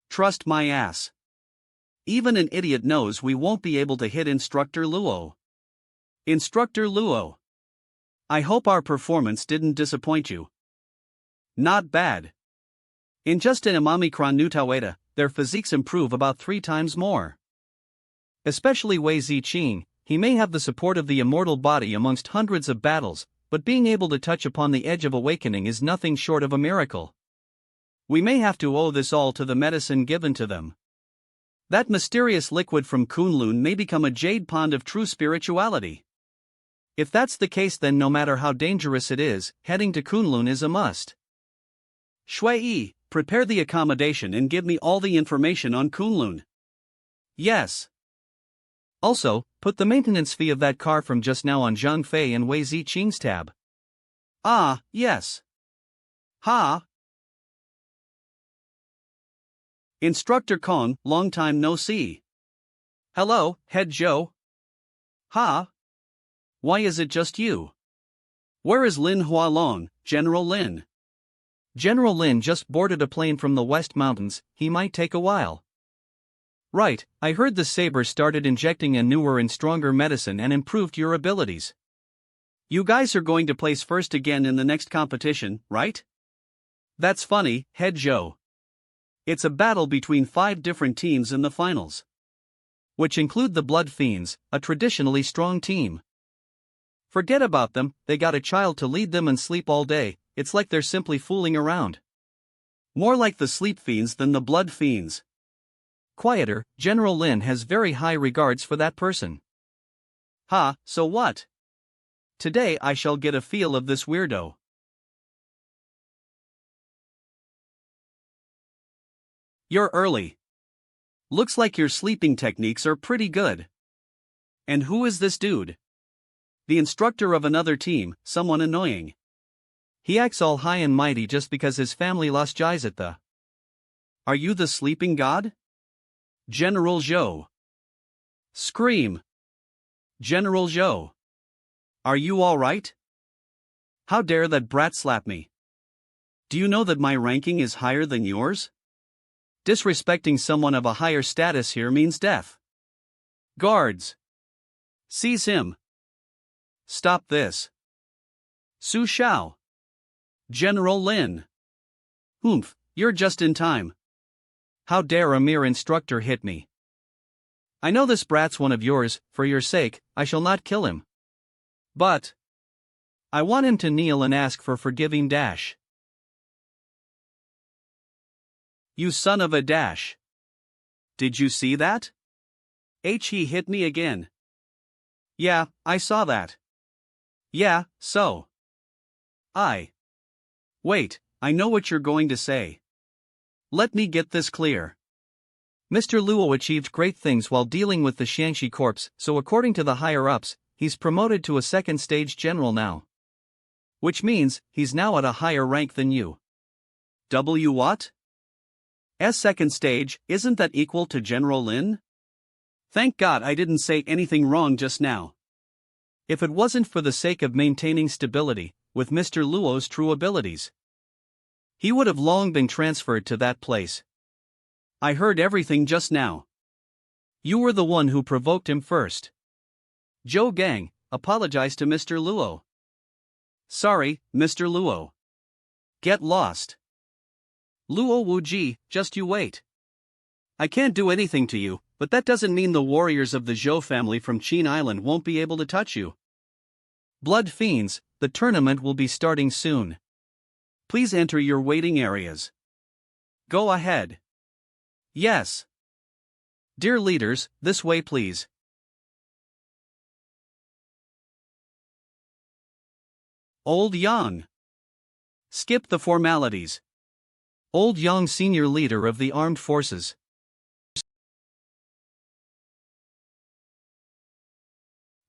A: Trust my ass. Even an idiot knows we won't be able to hit Instructor Luo. Instructor Luo. I hope our performance didn't disappoint you. Not bad. In just an Omicron Nutaweda, their physiques improve about 3 times more. Especially Wei Ziqing, he may have the support of the immortal body amongst hundreds of battles, but being able to touch upon the edge of awakening is nothing short of a miracle. We may have to owe this all to the medicine given to them. That mysterious liquid from Kunloon may become a jade pond of true spirituality. If that's the case, then no matter how dangerous it is, heading to Kunloon is a must. Shui, prepare the accommodation and give me all the information on Kunloon. Yes. Also, put the maintenance fee of that car from just now on Zhang Fei and Wei Ziqing's tab. Ah, yes. Ha. Instructor Kong, long time no see. Hello, Head Zhou. Ha. Why is it just you? Where is Lin Hualong, General Lin? General Lin just boarded a plane from the West Mountains, he might take a while. Right, I heard the Saber started injecting a newer and stronger medicine and improved your abilities. You guys are going to place first again in the next competition, right? That's funny, Head Zhou. It's a battle between 5 different teams in the finals, which include the Blood Fiends, a traditionally strong team. Forget about them, they got a child to lead them and sleep all day, it's like they're simply fooling around. More like the Sleep Fiends than the Blood Fiends. Quieter, General Lin has very high regards for that person. Ha, so what? Today I shall get a feel of this weirdo. You're early. Looks like your sleeping techniques are pretty good. And who is this dude? The instructor of another team, someone annoying. He acts all high and mighty just because his family lost Jais at the. Are you the sleeping god? General Zhou. Scream. General Zhou. Are you alright? How dare that brat slap me? Do you know that my ranking is higher than yours? Disrespecting someone of a higher status here means death. Guards. Seize him. Stop this. Su Shao. General Lin. Oomph, you're just in time. How dare a mere instructor hit me? I know this brat's one of yours, for your sake, I shall not kill him. But I want him to kneel and ask for forgiving dash. You son of a dash. Did you see that? He hit me again. Yeah, I saw that. Yeah, so. Wait, I know what you're going to say. Let me get this clear. Mr. Luo achieved great things while dealing with the Xiangxi corpse, so according to the higher-ups, he's promoted to a second-stage general now. Which means, he's now at a higher rank than you. W what? S second stage, isn't that equal to General Lin? Thank God I didn't say anything wrong just now. If it wasn't for the sake of maintaining stability, with Mr. Luo's true abilities, he would have long been transferred to that place. I heard everything just now. You were the one who provoked him first. Zhou Gang, apologize to Mr. Luo. Sorry, Mr. Luo. Get lost. Luo Wuji, just you wait. I can't do anything to you, but that doesn't mean the warriors of the Zhou family from Qin Island won't be able to touch you. Blood Fiends, the tournament will be starting soon. Please enter your waiting areas. Go ahead. Yes. Dear leaders, this way please. Old Yang. Skip the formalities. Old Yang, senior leader of the armed forces.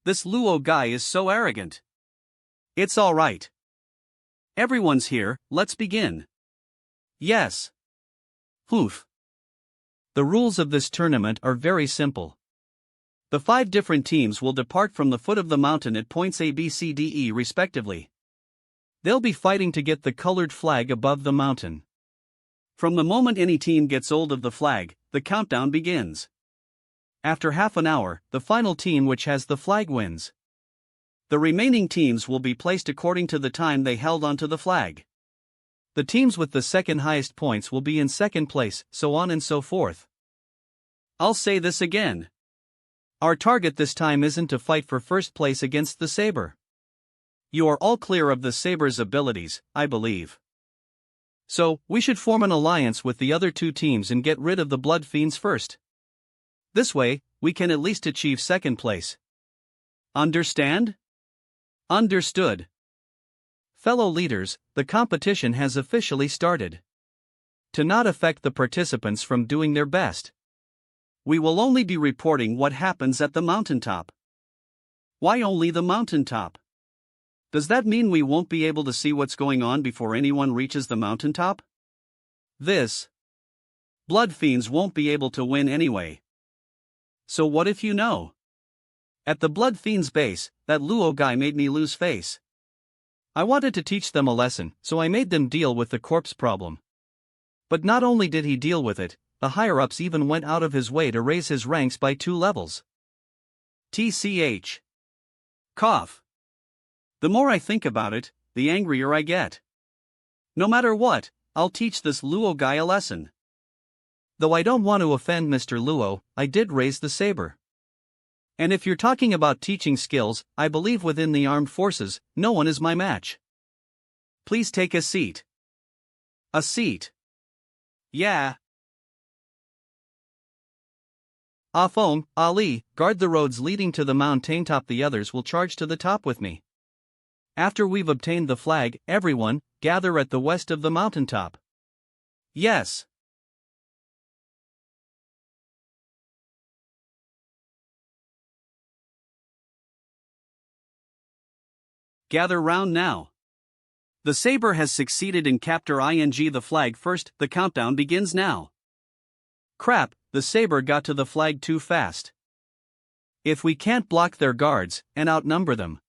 A: This Luo guy is so arrogant. It's alright. Everyone's here, let's begin. Yes. Oof. The rules of this tournament are very simple. The 5 different teams will depart from the foot of the mountain at points A, B, C, D, E respectively. They'll be fighting to get the colored flag above the mountain. From the moment any team gets hold of the flag, the countdown begins. After half an hour, the final team which has the flag wins. The remaining teams will be placed according to the time they held onto the flag. The teams with the second highest points will be in second place, so on and so forth. I'll say this again. Our target this time isn't to fight for first place against the saber. You are all clear of the saber's abilities, I believe. So, we should form an alliance with the other 2 teams and get rid of the Blood Fiends first. This way, we can at least achieve second place. Understand? Understood. Fellow leaders, the competition has officially started. To not affect the participants from doing their best, we will only be reporting what happens at the mountaintop. Why only the mountaintop? Does that mean we won't be able to see what's going on before anyone reaches the mountaintop? This Blood Fiends won't be able to win anyway. So what if you know? At the Blood Fiends base, that Luo guy made me lose face. I wanted to teach them a lesson, so I made them deal with the corpse problem. But not only did he deal with it, the higher-ups even went out of his way to raise his ranks by 2 levels. TCH. Cough. The more I think about it, the angrier I get. No matter what, I'll teach this Luo guy a lesson. Though I don't want to offend Mr. Luo, I did raise the saber. And if you're talking about teaching skills, I believe within the armed forces, no one is my match. Please take a seat. A seat. Yeah. Afong, Ali, guard the roads leading to the mountaintop. The others will charge to the top with me. After we've obtained the flag, everyone, gather at the west of the mountaintop. Yes. Gather round now. The saber has succeeded in capture the flag first, the countdown begins now. Crap, the saber got to the flag too fast. If we can't block their guards, and outnumber them,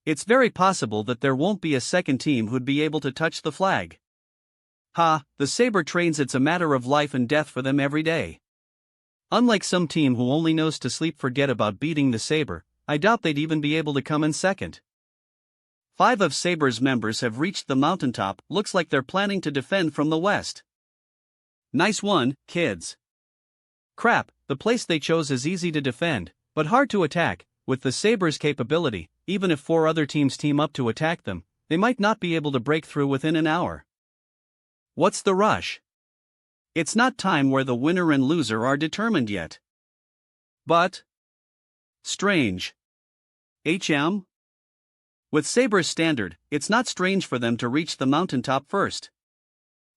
A: it's very possible that there won't be a second team who'd be able to touch the flag. Ha, the saber trains, it's a matter of life and death for them every day. Unlike some team who only knows to sleep forget about beating the saber, I doubt they'd even be able to come in second. 5 of Saber's members have reached the mountaintop, looks like they're planning to defend from the west. Nice one, kids. Crap, the place they chose is easy to defend, but hard to attack. With the Saber's capability, even if 4 other teams team up to attack them, they might not be able to break through within an hour. What's the rush? It's not time where the winner and loser are determined yet. But strange. With Saber's standard, it's not strange for them to reach the mountaintop first.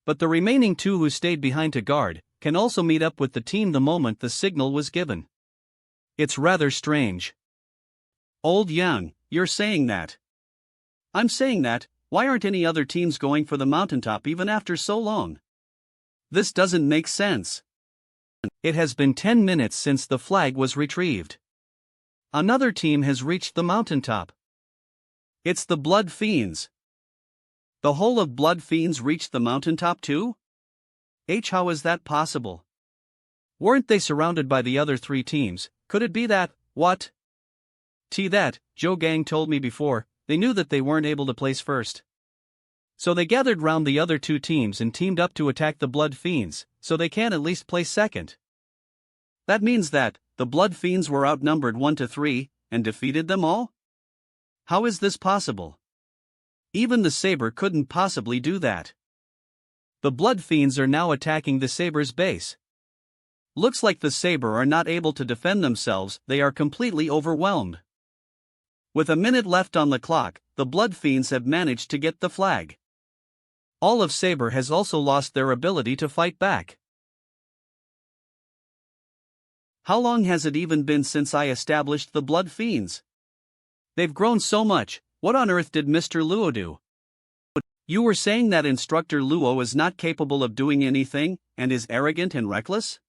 A: But the remaining 2 who stayed behind to guard can also meet up with the team the moment the signal was given. It's rather strange. Old Yang, you're saying that. I'm saying that. Why aren't any other teams going for the mountaintop even after so long? This doesn't make sense. It has been 10 minutes since the flag was retrieved. Another team has reached the mountaintop. It's the Blood Fiends. The whole of Blood Fiends reached the mountaintop too? How is that possible? Weren't they surrounded by the other 3 teams? Could it be that, what? That, Zhou Gang told me before, they knew that they weren't able to place first. So they gathered round the other 2 teams and teamed up to attack the Blood Fiends, so they can at least place second. That means that, the Blood Fiends were outnumbered 1-3, and defeated them all? How is this possible? Even the Saber couldn't possibly do that. The Blood Fiends are now attacking the Saber's base. Looks like the Saber are not able to defend themselves, they are completely overwhelmed. With a minute left on the clock, the Blood Fiends have managed to get the flag. All of Saber has also lost their ability to fight back. How long has it even been since I established the Blood Fiends? They've grown so much. What on earth did Mr. Luo do? You were saying that Instructor Luo is not capable of doing anything, and is arrogant and reckless?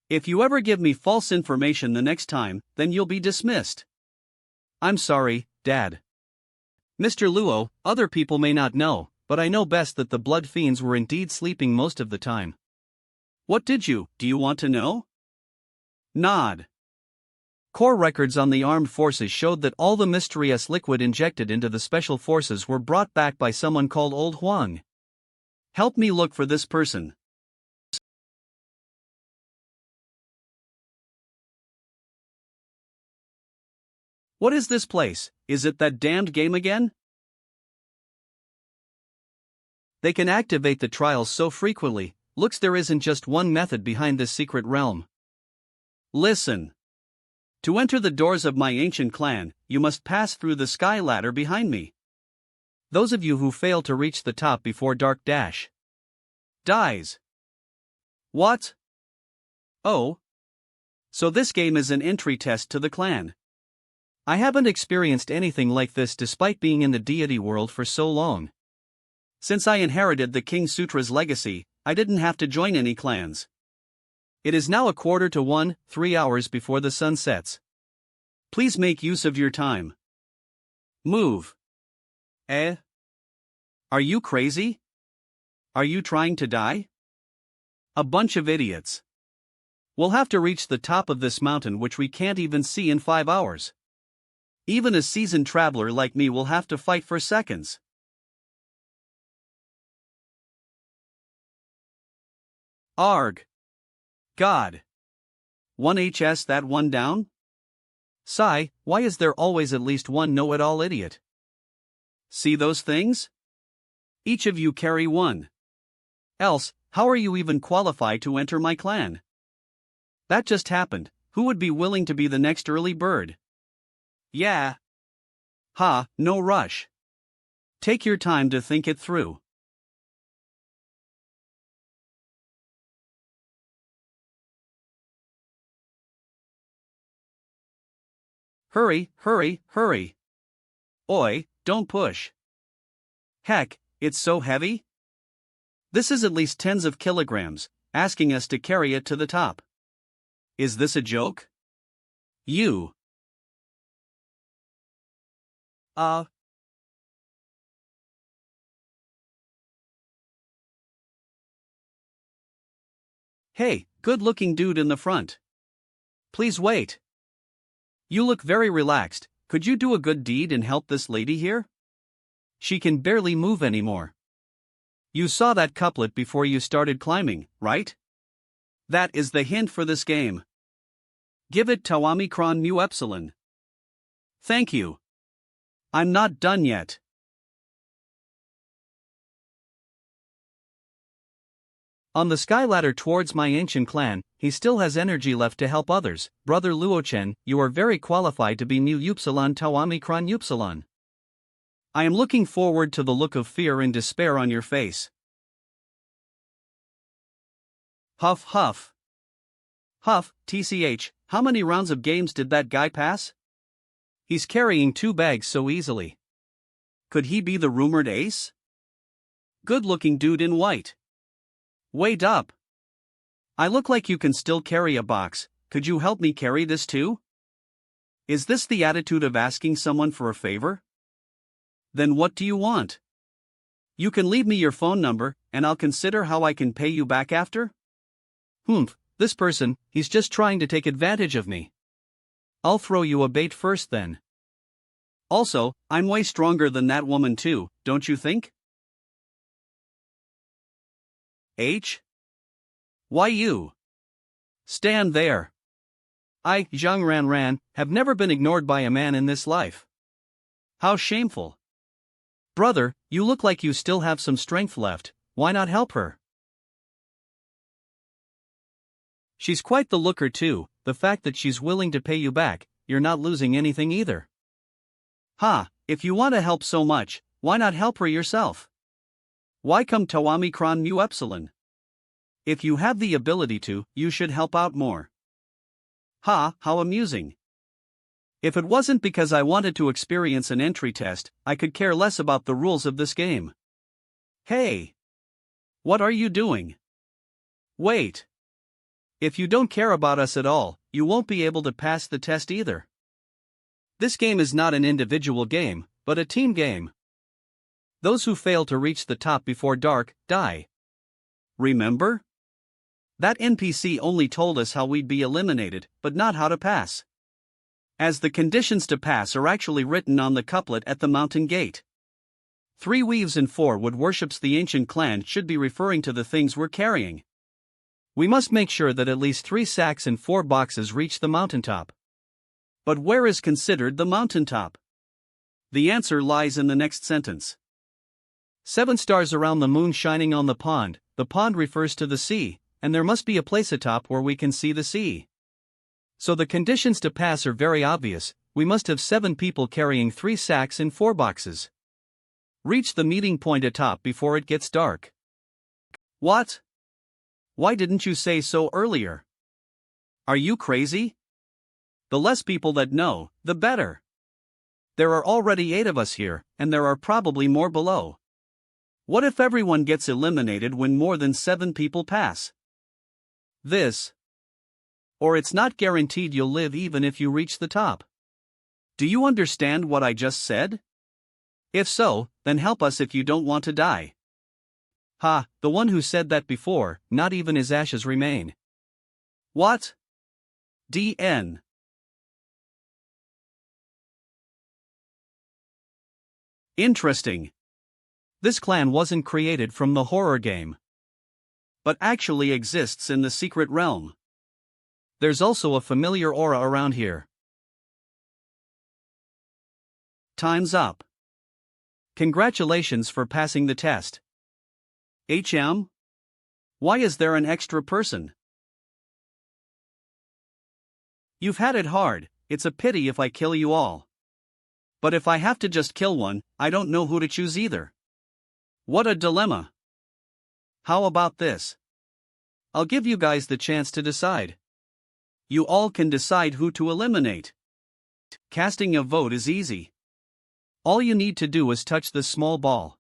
A: If you ever give me false information the next time, then you'll be dismissed. I'm sorry, Dad. Mr. Luo, other people may not know, but I know best that the Blood Fiends were indeed sleeping most of the time. What do you want to know? Nod. Core records on the armed forces showed that all the mysterious liquid injected into the special forces were brought back by someone called Old Huang. Help me look for this person. What is this place? Is it that damned game again? They can activate the trials so frequently, looks there isn't just one method behind this secret realm. Listen. To enter the doors of my ancient clan, you must pass through the sky ladder behind me. Those of you who fail to reach the top before dark dash dies. What? Oh. So this game is an entry test to the clan. I haven't experienced anything like this despite being in the deity world for so long. Since I inherited the King Sutra's legacy, I didn't have to join any clans. It is now 1:45, 3 hours before the sun sets. Please make use of your time. Move. Are you crazy? Are you trying to die? A bunch of idiots. We'll have to reach the top of this mountain which we can't even see in 5 hours. Even a seasoned traveler like me will have to fight for seconds. Arg. God. 1HS that one down? Sigh, why is there always at least one know-it-all idiot? See those things? Each of you carry one. Else, how are you even qualified to enter my clan? That just happened. Who would be willing to be the next early bird? Yeah. Ha, no rush. Take your time to think it through. Hurry, hurry, hurry. Oi, don't push. Heck, it's so heavy? This is at least tens of kilograms, asking us to carry it to the top. Is this a joke? You. Hey, good-looking dude in the front. Please wait. You look very relaxed. Could you do a good deed and help this lady here? She can barely move anymore. You saw that couplet before you started climbing, right? That is the hint for this game. Give it Tawamikron mu epsilon. Thank you. I'm not done yet. On the sky ladder towards my ancient clan, he still has energy left to help others. Brother Luo Chen, you are very qualified to be mu upsilon Tawamikron upsilon. I am looking forward to the look of fear and despair on your face. Huff huff. Huff, TCH, how many rounds of games did that guy pass? He's carrying 2 bags so easily. Could he be the rumored ace? Good-looking dude in white. Wait up. I look like you can still carry a box. Could you help me carry this too? Is this the attitude of asking someone for a favor? Then what do you want? You can leave me your phone number, and I'll consider how I can pay you back after? This person, he's just trying to take advantage of me. I'll throw you a bait first then. Also, I'm way stronger than that woman too, don't you think? Why you? Stand there. I, Zhang Ran, have never been ignored by a man in this life. How shameful. Brother, you look like you still have some strength left, why not help her? She's quite the looker too, the fact that she's willing to pay you back, you're not losing anything either. If you want to help so much, why not help her yourself? Why come Tawamikron mu epsilon? If you have the ability to, you should help out more. How amusing. If it wasn't because I wanted to experience an entry test, I could care less about the rules of this game. Hey! What are you doing? Wait. If you don't care about us at all, you won't be able to pass the test either. This game is not an individual game, but a team game. Those who fail to reach the top before dark, die. Remember? That NPC only told us how we'd be eliminated, but not how to pass. As the conditions to pass are actually written on the couplet at the mountain gate. 3 weaves and 4 wood worships the ancient clan should be referring to the things we're carrying. We must make sure that at least 3 sacks and 4 boxes reach the mountaintop. But where is considered the mountaintop? The answer lies in the next sentence. 7 stars around the moon shining on the pond refers to the sea, and there must be a place atop where we can see the sea. So the conditions to pass are very obvious, we must have 7 people carrying 3 sacks and 4 boxes. Reach the meeting point atop before it gets dark. What? Why didn't you say so earlier? Are you crazy? The less people that know, the better. There are already 8 of us here, and there are probably more below. What if everyone gets eliminated when more than 7 people pass? Or it's not guaranteed you'll live even if you reach the top. Do you understand what I just said? If so, then help us if you don't want to die. The one who said that before, not even his ashes remain. What? DN. Interesting. This clan wasn't created from the horror game, but actually exists in the secret realm. There's also a familiar aura around here. Time's up. Congratulations for passing the test. Why is there an extra person? You've had it hard, it's a pity if I kill you all. But if I have to just kill one, I don't know who to choose either. What a dilemma. How about this? I'll give you guys the chance to decide. You all can decide who to eliminate. Casting a vote is easy. All you need to do is touch this small ball.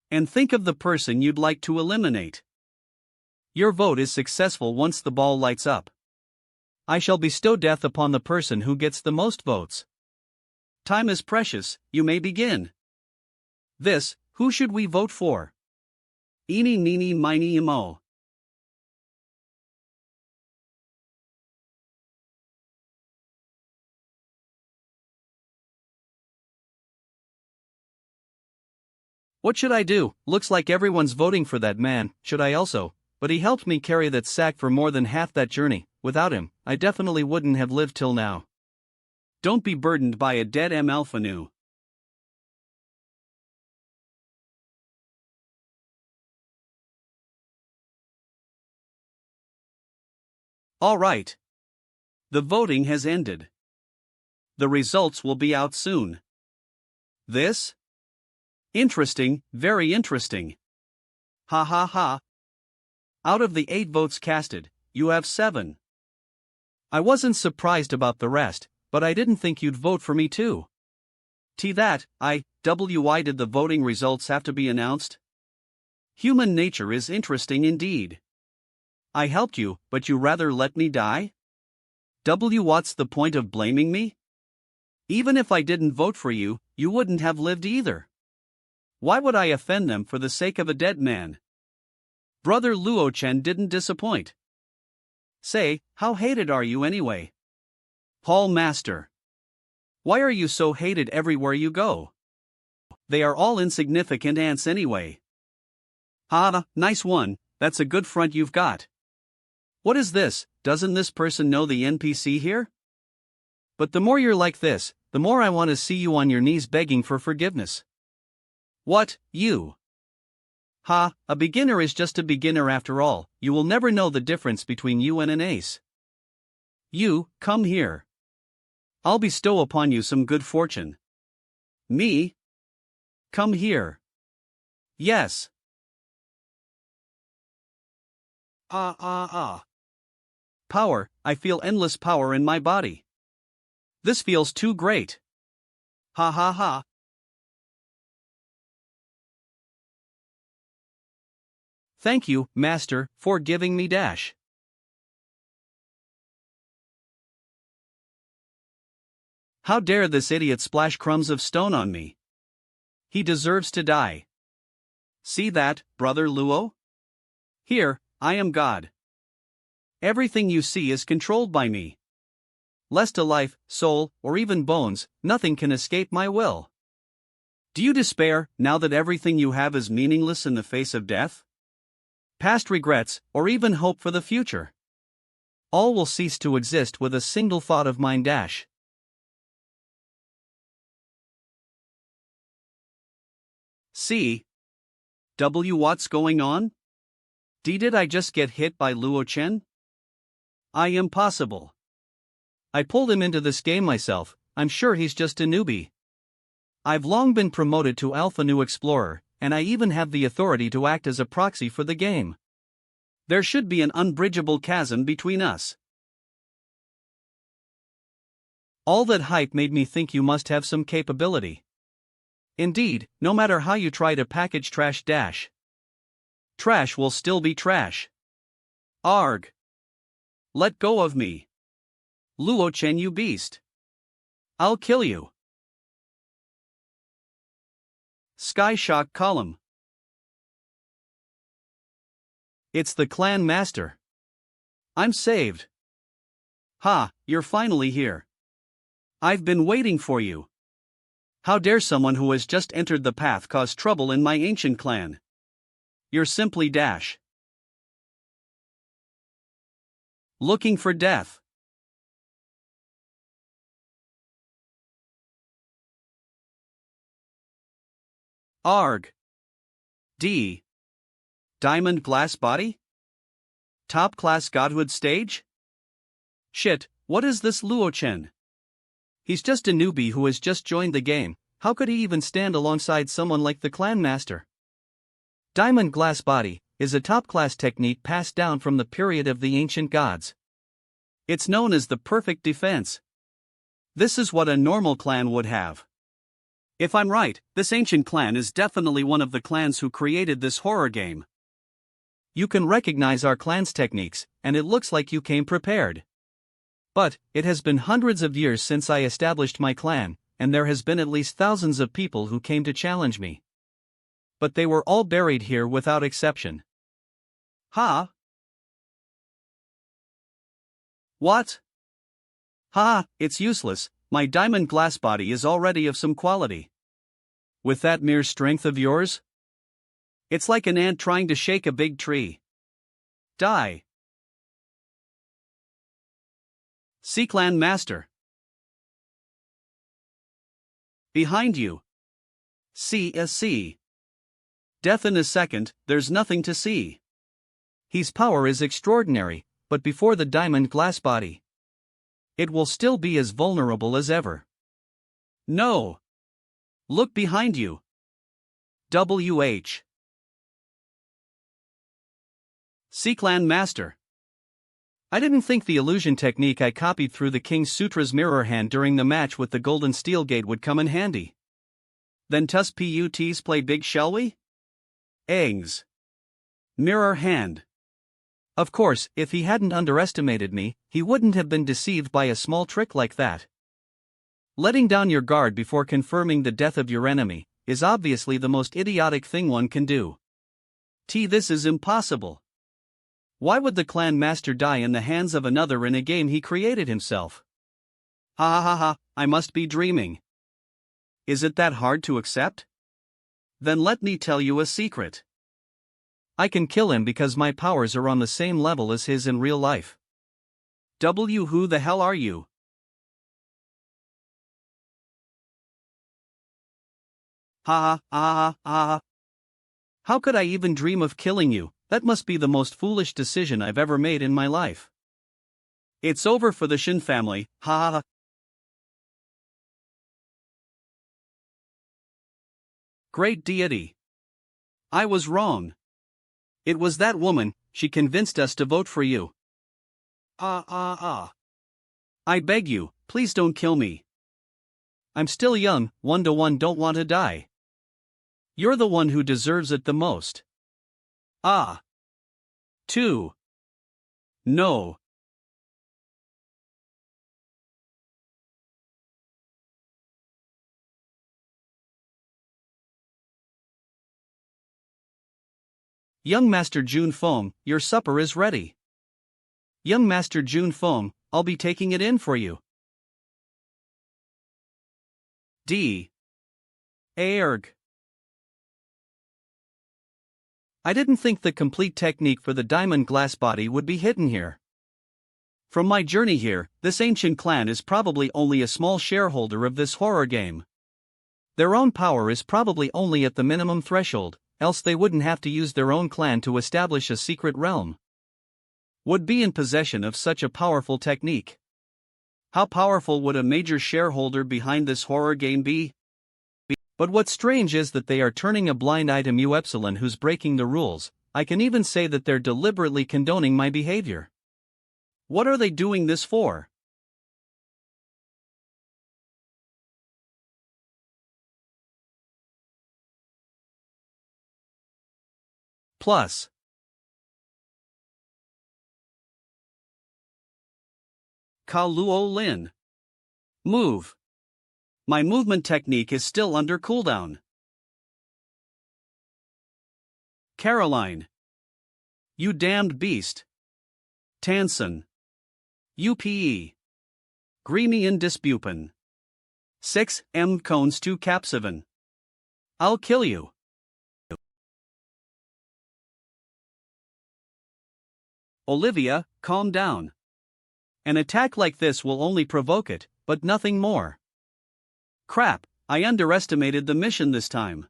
A: And think of the person you'd like to eliminate. Your vote is successful once the ball lights up. I shall bestow death upon the person who gets the most votes. Time is precious, you may begin. Who should we vote for? Eeny, meeny, miny, mo. What should I do? Looks like everyone's voting for that man. Should I also? But he helped me carry that sack for more than half that journey. Without him, I definitely wouldn't have lived till now. Don't be burdened by a dead alpha nu. All right. The voting has ended. The results will be out soon. This? Interesting, very interesting. Ha ha ha. Out of the 8 votes casted, you have 7. I wasn't surprised about the rest, but I didn't think you'd vote for me too. Why did the voting results have to be announced? Human nature is interesting indeed. I helped you, but you rather let me die? What's the point of blaming me? Even if I didn't vote for you, you wouldn't have lived either. Why would I offend them for the sake of a dead man? Brother Luo Chen didn't disappoint. Say, how hated are you anyway? Paul Master. Why are you so hated everywhere you go? They are all insignificant ants anyway. Nice one, that's a good front you've got. What is this? Doesn't this person know the NPC here? But the more you're like this, the more I want to see you on your knees begging for forgiveness. What, you? A beginner is just a beginner after all. You will never know the difference between you and an ace. You, come here. I'll bestow upon you some good fortune. Me? Come here. Yes. Power, I feel endless power in my body. This feels too great. Ha ha ha. Thank you, Master, for giving me dash. How dare this idiot splash crumbs of stone on me? He deserves to die. See that, Brother Luo? Here, I am God. Everything you see is controlled by me. Lest a life, soul, or even bones, nothing can escape my will. Do you despair, now that everything you have is meaningless in the face of death? Past regrets, or even hope for the future. All will cease to exist with a single thought of mine dash. What's going on? Did I just get hit by Luo Chen? Impossible. I pulled him into this game myself. I'm sure he's just a newbie. I've long been promoted to Alpha New Explorer, and I even have the authority to act as a proxy for the game. There should be an unbridgeable chasm between us. All that hype made me think you must have some capability. Indeed, no matter how you try to package trash dash, trash will still be trash. Arg. Let go of me. Luo Chen, you beast. I'll kill you. Sky Shock Column. It's the clan master. I'm saved. You're finally here. I've been waiting for you. How dare someone who has just entered the path cause trouble in my ancient clan? You're simply dash. Looking for death. Arg. D. Diamond glass body? Top class godhood stage? Shit, what is this Luo Chen? He's just a newbie who has just joined the game. How could he even stand alongside someone like the clan master? Diamond glass body is a top class technique passed down from the period of the ancient gods. It's known as the perfect defense. This is what a normal clan would have. If I'm right, this ancient clan is definitely one of the clans who created this horror game. You can recognize our clan's techniques, and it looks like you came prepared. But, it has been hundreds of years since I established my clan, and there has been at least thousands of people who came to challenge me. But they were all buried here without exception. Ha! What? Ha! It's useless, my diamond glass body is already of some quality. With that mere strength of yours? It's like an ant trying to shake a big tree. Die. C-Clan Master. Behind you. C. Death in a second, there's nothing to see. His power is extraordinary, but before the diamond glass body, it will still be as vulnerable as ever. No. Look behind you. WH. C-Clan Master. I didn't think the illusion technique I copied through the King's Sutra's mirror hand during the match with the golden steel gate would come in handy. Then Tuss Puts play big, shall we? Eggs. Mirror hand. Of course, if he hadn't underestimated me, he wouldn't have been deceived by a small trick like that. Letting down your guard before confirming the death of your enemy is obviously the most idiotic thing one can do. This is impossible. Why would the clan master die in the hands of another in a game he created himself? Ha ha ha ha, I must be dreaming. Is it that hard to accept? Then let me tell you a secret. I can kill him because my powers are on the same level as his in real life. Who the hell are you? Ha ha ha ha ha. How could I even dream of killing you? That must be the most foolish decision I've ever made in my life. It's over for the Shin family, ha ha ha. Great deity. I was wrong. It was that woman, she convinced us to vote for you. I beg you, please don't kill me. I'm still young, 1-to-1 don't want to die. You're the one who deserves it the most. 2. No. Young Master June Foam, your supper is ready. Young Master June Foam, I'll be taking it in for you. D. Aerg. I didn't think the complete technique for the diamond glass body would be hidden here. From my journey here, this ancient clan is probably only a small shareholder of this horror game. Their own power is probably only at the minimum threshold, else they wouldn't have to use their own clan to establish a secret realm. Would be in possession of such a powerful technique. How powerful would a major shareholder behind this horror game be? But what's strange is that they are turning a blind eye to Mu Epsilon who's breaking the rules. I can even say that they're deliberately condoning my behavior. What are they doing this for? Plus. Luo Chen. Move. My movement technique is still under cooldown. Caroline. You damned beast. Tansen. UPE. Greenian Dispupen. 6 M cones 2 cap 7. I'll kill you. Olivia, calm down. An attack like this will only provoke it, but nothing more. Crap, I underestimated the mission this time.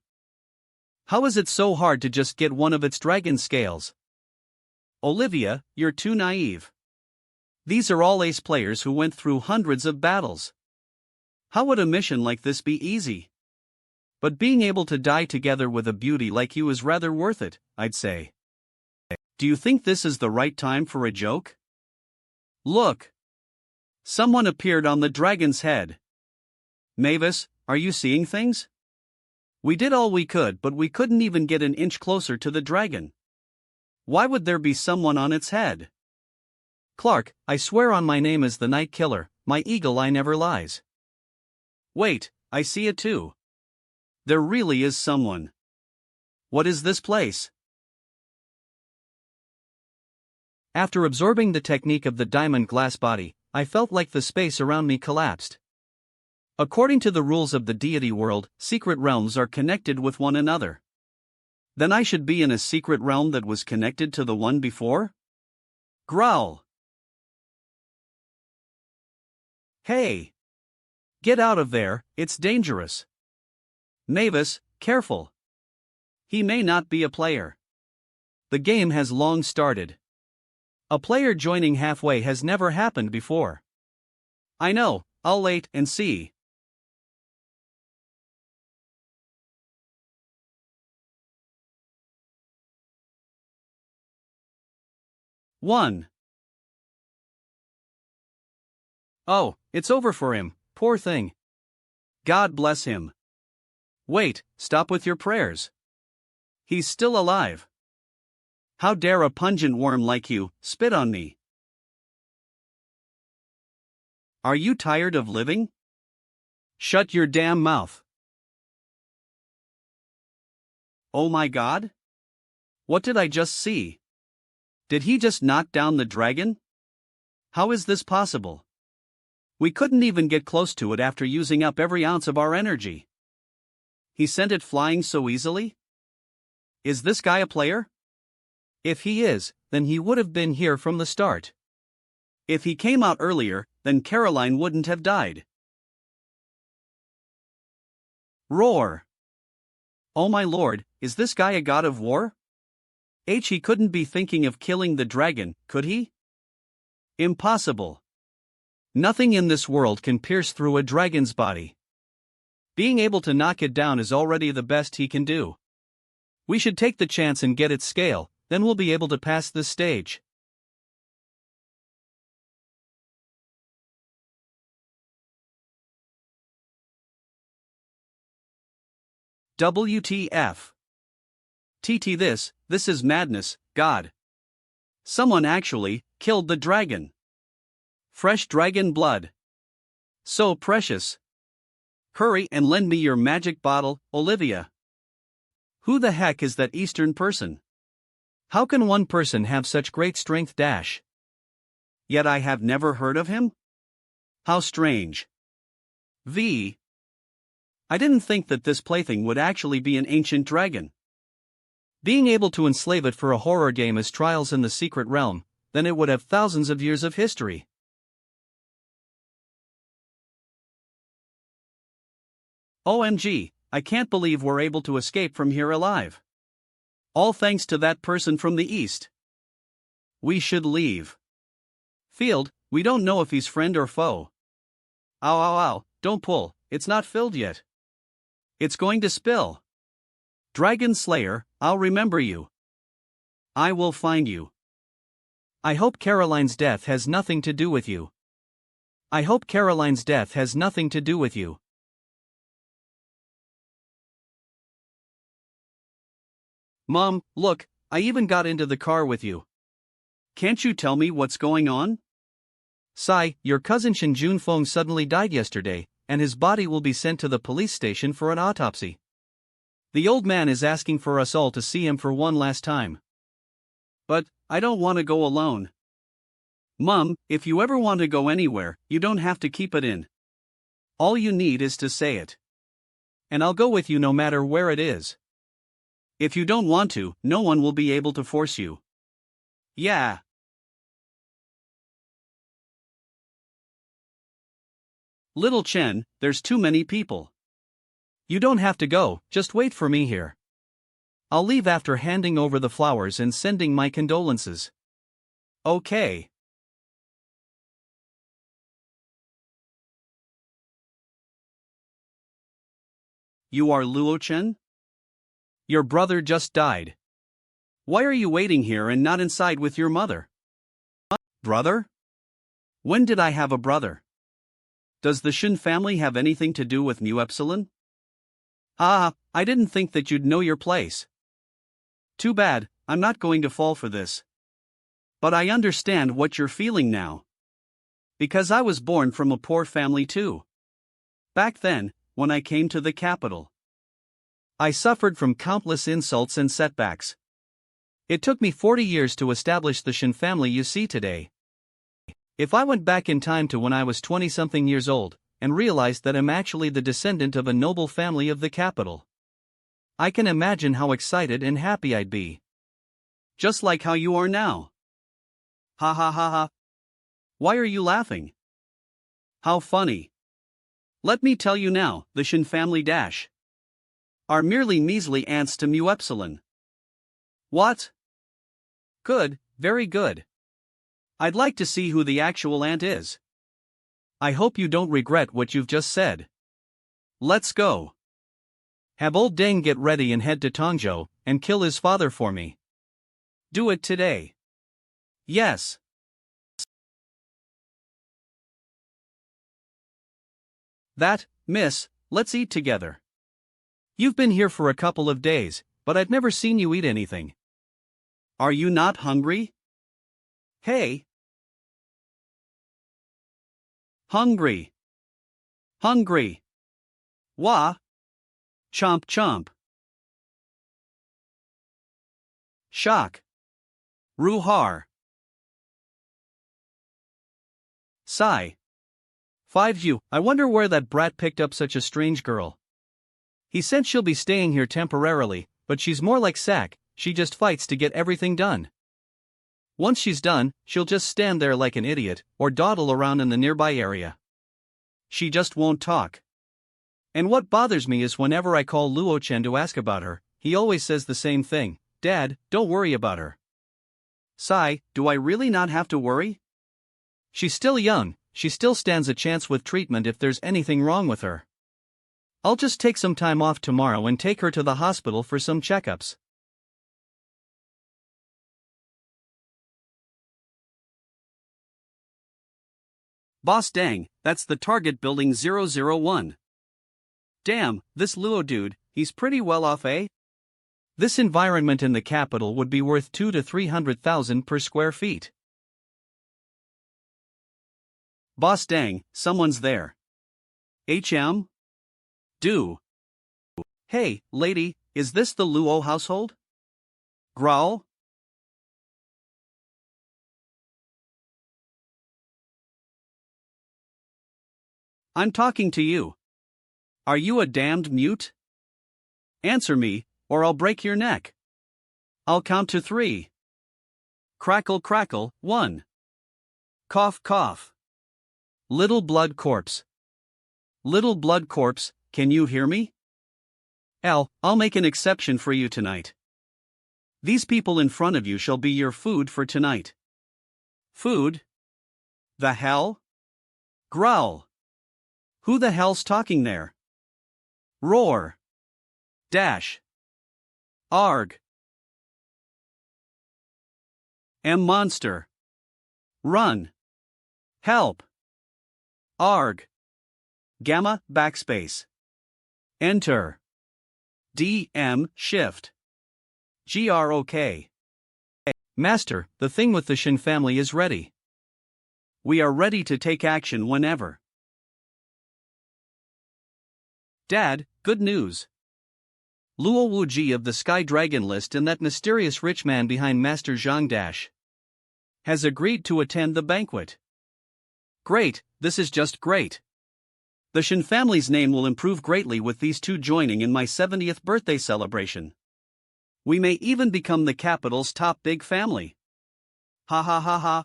A: How is it so hard to just get one of its dragon scales? Olivia, you're too naive. These are all ace players who went through hundreds of battles. How would a mission like this be easy? But being able to die together with a beauty like you is rather worth it, I'd say. Do you think this is the right time for a joke? Look! Someone appeared on the dragon's head. Mavis, are you seeing things? We did all we could, but we couldn't even get an inch closer to the dragon. Why would there be someone on its head? Clark, I swear on my name as the Night Killer, my eagle eye never lies. Wait, I see it too. There really is someone. What is this place? After absorbing the technique of the diamond glass body, I felt like the space around me collapsed. According to the rules of the deity world, secret realms are connected with one another. Then I should be in a secret realm that was connected to the one before? Growl! Hey! Get out of there, it's dangerous. Mavis, careful. He may not be a player. The game has long started. A player joining halfway has never happened before. I know, I'll wait and see. One. Oh, it's over for him, poor thing. God bless him. Wait, stop with your prayers. He's still alive. How dare a pungent worm like you spit on me? Are you tired of living? Shut your damn mouth. Oh my God? What did I just see? Did he just knock down the dragon? How is this possible? We couldn't even get close to it after using up every ounce of our energy. He sent it flying so easily? Is this guy a player? If he is, then he would have been here from the start. If he came out earlier, then Caroline wouldn't have died. Roar! Oh my lord, is this guy a god of war? He couldn't be thinking of killing the dragon, could he? Impossible. Nothing in this world can pierce through a dragon's body. Being able to knock it down is already the best he can do. We should take the chance and get its scale, then we'll be able to pass this stage. WTF. TT this is madness, God. Someone actually killed the dragon. Fresh dragon blood. So precious. Hurry and lend me your magic bottle, Olivia. Who the heck is that Eastern person? How can one person have such great strength dash? Yet I have never heard of him? How strange. I didn't think that this plaything would actually be an ancient dragon. Being able to enslave it for a horror game as Trials in the Secret Realm, then it would have thousands of years of history. OMG, I can't believe we're able to escape from here alive. All thanks to that person from the east. We should leave. Field, we don't know if he's friend or foe. Ow ow ow, don't pull, it's not filled yet. It's going to spill. Dragon Slayer, I'll remember you. I will find you. I hope Caroline's death has nothing to do with you. I hope Caroline's death has nothing to do with you. Mom, look, I even got into the car with you. Can't you tell me what's going on? Sai, your cousin Shin Junfeng suddenly died yesterday, and his body will be sent to the police station for an autopsy. The old man is asking for us all to see him for one last time. But, I don't want to go alone. Mom, if you ever want to go anywhere, you don't have to keep it in. All you need is to say it. And I'll go with you no matter where it is. If you don't want to, no one will be able to force you. Yeah. Little Chen, there's too many people. You don't have to go, just wait for me here. I'll leave after handing over the flowers and sending my condolences. Okay. You are Luo Chen? Your brother just died. Why are you waiting here and not inside with your mother? Brother? When did I have a brother? Does the Shin family have anything to do with Mu Epsilon? I didn't think that you'd know your place. Too bad, I'm not going to fall for this. But I understand what you're feeling now. Because I was born from a poor family too. Back then, when I came to the capital, I suffered from countless insults and setbacks. It took me 40 years to establish the Shin family you see today. If I went back in time to when I was 20-something years old, and realized that I'm actually the descendant of a noble family of the capital, I can imagine how excited and happy I'd be. Just like how you are now. Ha ha ha ha. Why are you laughing? How funny. Let me tell you now, the Shin family dash are merely measly ants to mu epsilon. What? Good, very good. I'd like to see who the actual ant is. I hope you don't regret what you've just said. Let's go. Have old Deng get ready and head to Tongzhou, and kill his father for me. Do it today. Yes. That, miss, let's eat together. You've been here for a couple of days, but I've never seen you eat anything. Are you not hungry? Hey. Hungry. Hungry. Wah. Chomp chomp. Shock. Ruhar. Sigh. 5U, I wonder where that brat picked up such a strange girl. He said she'll be staying here temporarily, but she's more like Sack, she just fights to get everything done. Once she's done, she'll just stand there like an idiot, or dawdle around in the nearby area. She just won't talk. And what bothers me is whenever I call Luo Chen to ask about her, he always says the same thing, Dad, don't worry about her. Sigh, do I really not have to worry? She's still young, she still stands a chance with treatment if there's anything wrong with her. I'll just take some time off tomorrow and take her to the hospital for some checkups. Boss dang, that's the target building 001. Damn, this Luo dude, he's pretty well off, eh? This environment in the capital would be worth 200,000 to 300,000 per square feet. Boss dang, someone's there. HM? Do. Hey, lady, is this the Luo household? Growl? I'm talking to you. Are you a damned mute? Answer me, or I'll break your neck. I'll count to 3. Crackle crackle, 1. Cough cough. Little blood corpse. Little blood corpse, can you hear me? I'll make an exception for you tonight. These people in front of you shall be your food for tonight. Food? The hell? Growl. Who the hell's talking there? Roar. Dash. Arg. Monster. Run. Help. Arg. Gamma backspace. Enter. DM shift. GROK. Master, the thing with the Shin family is ready. We are ready to take action whenever. Dad, good news. Luo Wuji of the Sky Dragon list and that mysterious rich man behind Master Zhang Dash has agreed to attend the banquet. Great, this is just great. The Shin family's name will improve greatly with these two joining in my 70th birthday celebration. We may even become the capital's top big family. Ha ha ha ha.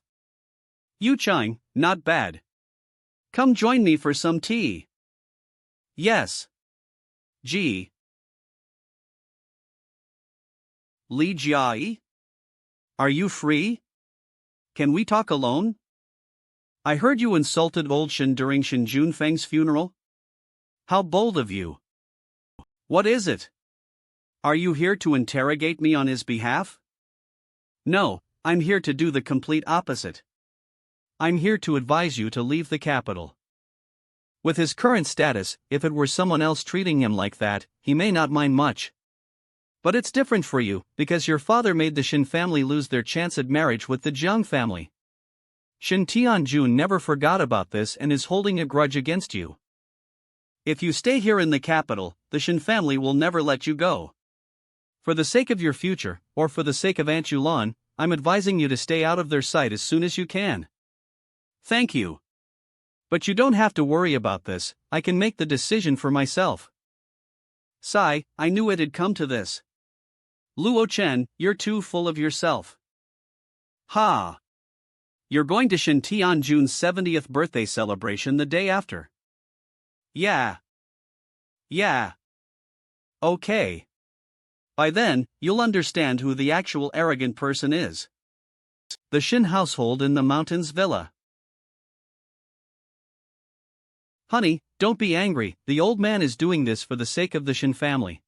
A: Yu Chang, not bad. Come join me for some tea. Yes. G. Li Jiai? Are you free? Can we talk alone? I heard you insulted old Shin during Shin Junfeng's funeral. How bold of you. What is it? Are you here to interrogate me on his behalf? No, I'm here to do the complete opposite. I'm here to advise you to leave the capital. With his current status, if it were someone else treating him like that, he may not mind much. But it's different for you, because your father made the Shin family lose their chance at marriage with the Jiang family. Shin Tianjun never forgot about this and is holding a grudge against you. If you stay here in the capital, the Shin family will never let you go. For the sake of your future, or for the sake of Aunt Yulan, I'm advising you to stay out of their sight as soon as you can. Thank you. But you don't have to worry about this, I can make the decision for myself. Sigh, I knew it had come to this. Luo Chen, you're too full of yourself. Ha! You're going to Shin Tianjun's 70th birthday celebration the day after. Yeah. Okay. By then, you'll understand who the actual arrogant person is. The Shin household in the mountains villa. Honey, don't be angry, the old man is doing this for the sake of the Shin family.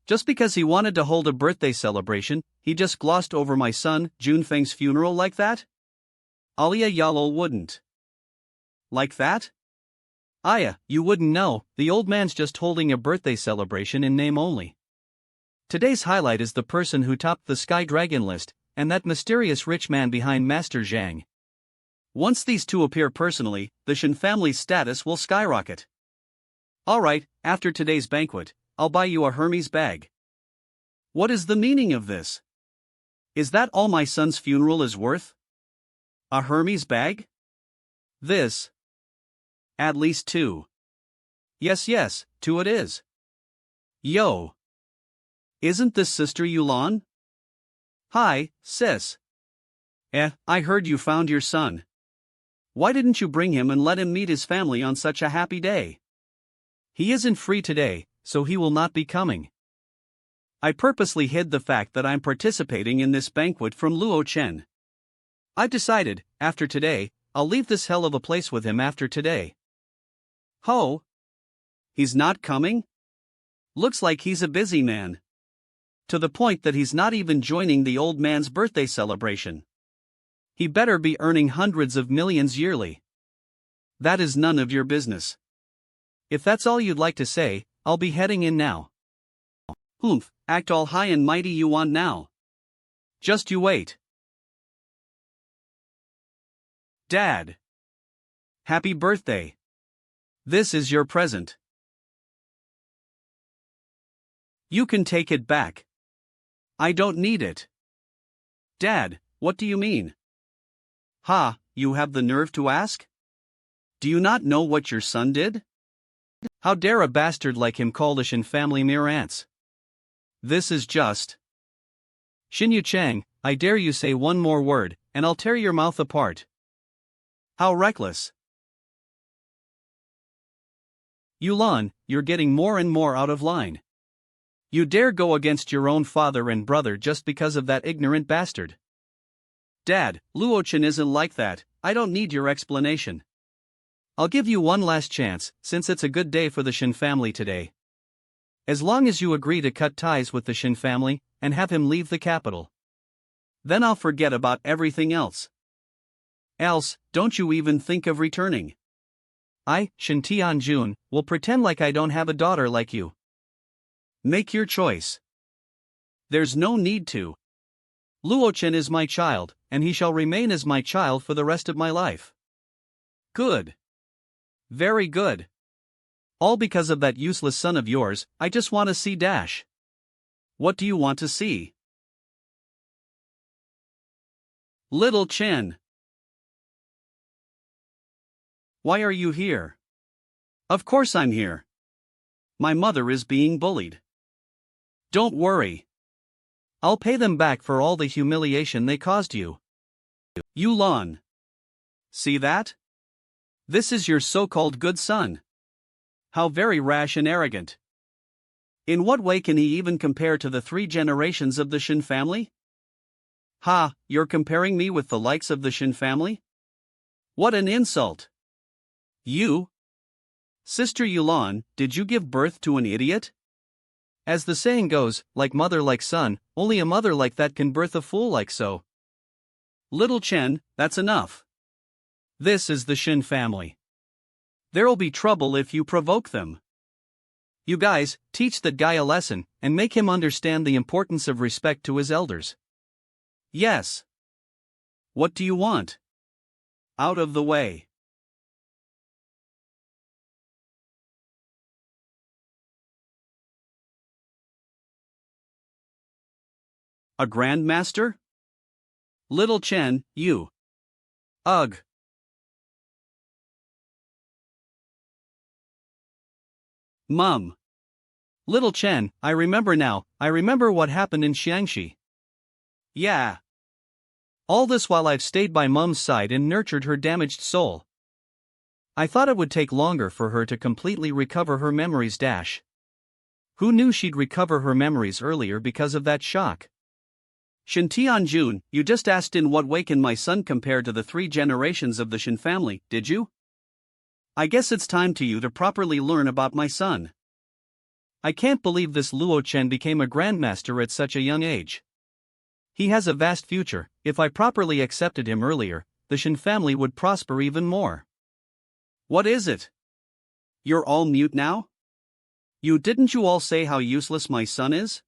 A: Just because he wanted to hold a birthday celebration, he just glossed over my son, Junfeng's funeral like that? Alia Yalol wouldn't. Like that? Aya, you wouldn't know, the old man's just holding a birthday celebration in name only. Today's highlight is the person who topped the Sky Dragon list, and that mysterious rich man behind Master Zhang. Once these two appear personally, the Shin family's status will skyrocket. Alright, after today's banquet, I'll buy you a Hermes bag. What is the meaning of this? Is that all my son's funeral is worth? A Hermes bag? This. At least 2. Yes, 2 it is. Yo. Isn't this Sister Yulan? Hi, sis. I heard you found your son. Why didn't you bring him and let him meet his family on such a happy day? He isn't free today, so he will not be coming. I purposely hid the fact that I'm participating in this banquet from Luo Chen. I've decided, after today, I'll leave this hell of a place with him after today. Ho! He's not coming? Looks like he's a busy man. To the point that he's not even joining the old man's birthday celebration. He better be earning hundreds of millions yearly. That is none of your business. If that's all you'd like to say, I'll be heading in now. Act all high and mighty you want now. Just you wait. Dad. Happy birthday. This is your present. You can take it back. I don't need it. Dad, what do you mean? Ha, you have the nerve to ask? Do you not know what your son did? How dare a bastard like him call the Shin family mere ants? This is just. Shin Yu Chang, I dare you say one more word, and I'll tear your mouth apart. How reckless. Yulan, you're getting more and more out of line. You dare go against your own father and brother just because of that ignorant bastard. Dad, Luo Chen isn't like that, I don't need your explanation. I'll give you one last chance, since it's a good day for the Shin family today. As long as you agree to cut ties with the Shin family, and have him leave the capital. Then I'll forget about everything else. Else, don't you even think of returning. I, Shin Tianjun, will pretend like I don't have a daughter like you. Make your choice. There's no need to. Luo Chen is my child, and he shall remain as my child for the rest of my life. Good. Very good. All because of that useless son of yours, I just want to see dash. What do you want to see? Little Chen. Why are you here? Of course I'm here. My mother is being bullied. Don't worry. I'll pay them back for all the humiliation they caused you. Yulan. See that? This is your so-called good son. How very rash and arrogant. In what way can he even compare to the 3 generations of the Shin family? Ha, you're comparing me with the likes of the Shin family? What an insult. You? Sister Yulan, did you give birth to an idiot? As the saying goes, like mother like son, only a mother like that can birth a fool like so. Little Chen, that's enough. This is the Shin family. There'll be trouble if you provoke them. You guys, teach that guy a lesson, and make him understand the importance of respect to his elders. Yes. What do you want? Out of the way. A grandmaster? Little Chen, you. Ugh. Mum. Little Chen, I remember now, I remember what happened in Xiangxi. Yeah. All this while I've stayed by Mum's side and nurtured her damaged soul. I thought it would take longer for her to completely recover her memories. Who knew she'd recover her memories earlier because of that shock? Shin Tianjun, you just asked in what way can my son compare to the 3 generations of the Shin family, did you? I guess it's time to you to properly learn about my son. I can't believe this Luo Chen became a grandmaster at such a young age. He has a vast future. If I properly accepted him earlier, the Shin family would prosper even more. What is it? You're all mute now? Didn't you all say how useless my son is?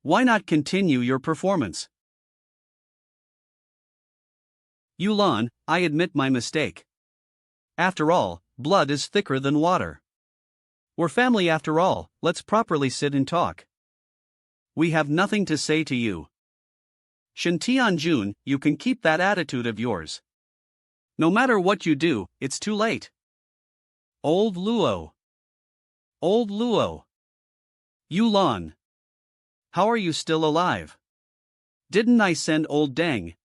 A: Why not continue your performance? Yulan, I admit my mistake. After all, blood is thicker than water. We're family after all, let's properly sit and talk. We have nothing to say to you. Shin Tianjun, you can keep that attitude of yours. No matter what you do, it's too late. Old Luo. Old Luo. Yulan. How are you still alive? Didn't I send old Deng?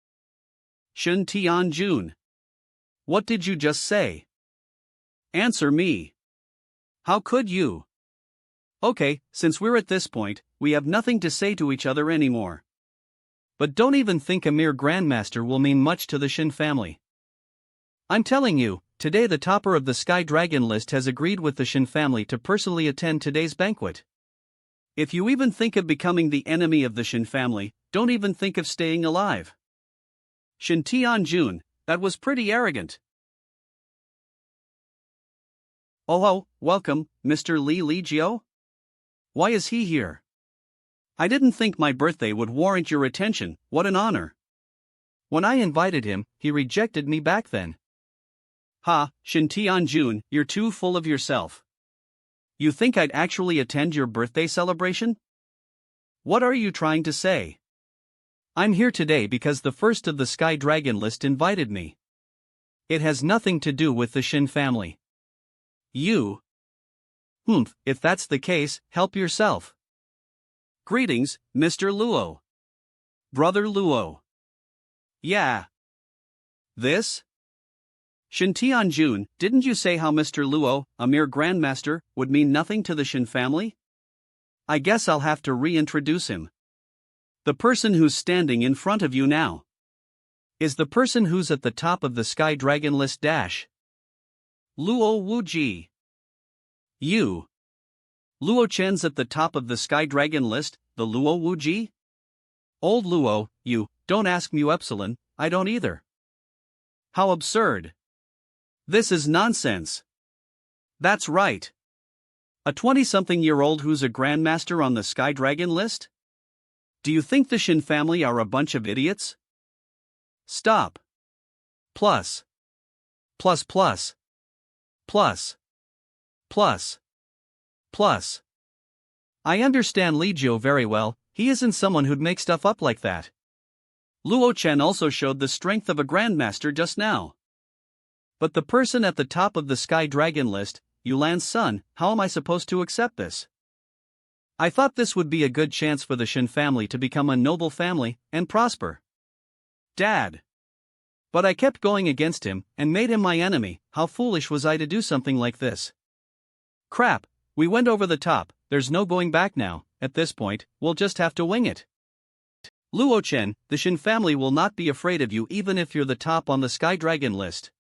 A: Shin Tianjun. What did you just say? Answer me. How could you? Okay, since we're at this point, we have nothing to say to each other anymore. But don't even think a mere grandmaster will mean much to the Shin family. I'm telling you, today the topper of the Sky Dragon list has agreed with the Shin family to personally attend today's banquet. If you even think of becoming the enemy of the Shin family, don't even think of staying alive. Shin Tianjun, that was pretty arrogant. Oh, welcome, Mr. Li Lijiao? Why is he here? I didn't think my birthday would warrant your attention, what an honor. When I invited him, he rejected me back then. Ha, Shin Tianjun, you're too full of yourself. You think I'd actually attend your birthday celebration? What are you trying to say? I'm here today because the first of the Sky Dragon list invited me. It has nothing to do with the Shin family. You? If that's the case, help yourself. Greetings, Mr. Luo. Brother Luo. Yeah. This? Shin Tianjun, didn't you say how Mr. Luo, a mere grandmaster, would mean nothing to the Shin family? I guess I'll have to reintroduce him. The person who's standing in front of you now is the person who's at the top of the Sky Dragon list. Luo Wuji. You. Luo Chen's at the top of the Sky Dragon list, the Luo Wuji? Old Luo, you, don't ask Mu Epsilon, I don't either. How absurd. This is nonsense. That's right. A 20-something-year-old who's a grandmaster on the Sky Dragon list? Do you think the Shin family are a bunch of idiots? Stop. Plus. Plus plus. Plus. Plus. Plus. I understand Li Jiao very well, he isn't someone who'd make stuff up like that. Luo Chen also showed the strength of a grandmaster just now. But the person at the top of the Sky Dragon list, Yulan's son, how am I supposed to accept this? I thought this would be a good chance for the Shin family to become a noble family and prosper. Dad. But I kept going against him and made him my enemy. How foolish was I to do something like this? Crap, we went over the top, there's no going back now. At this point, we'll just have to wing it. Luo Chen, the Shin family will not be afraid of you even if you're the top on the Sky Dragon list.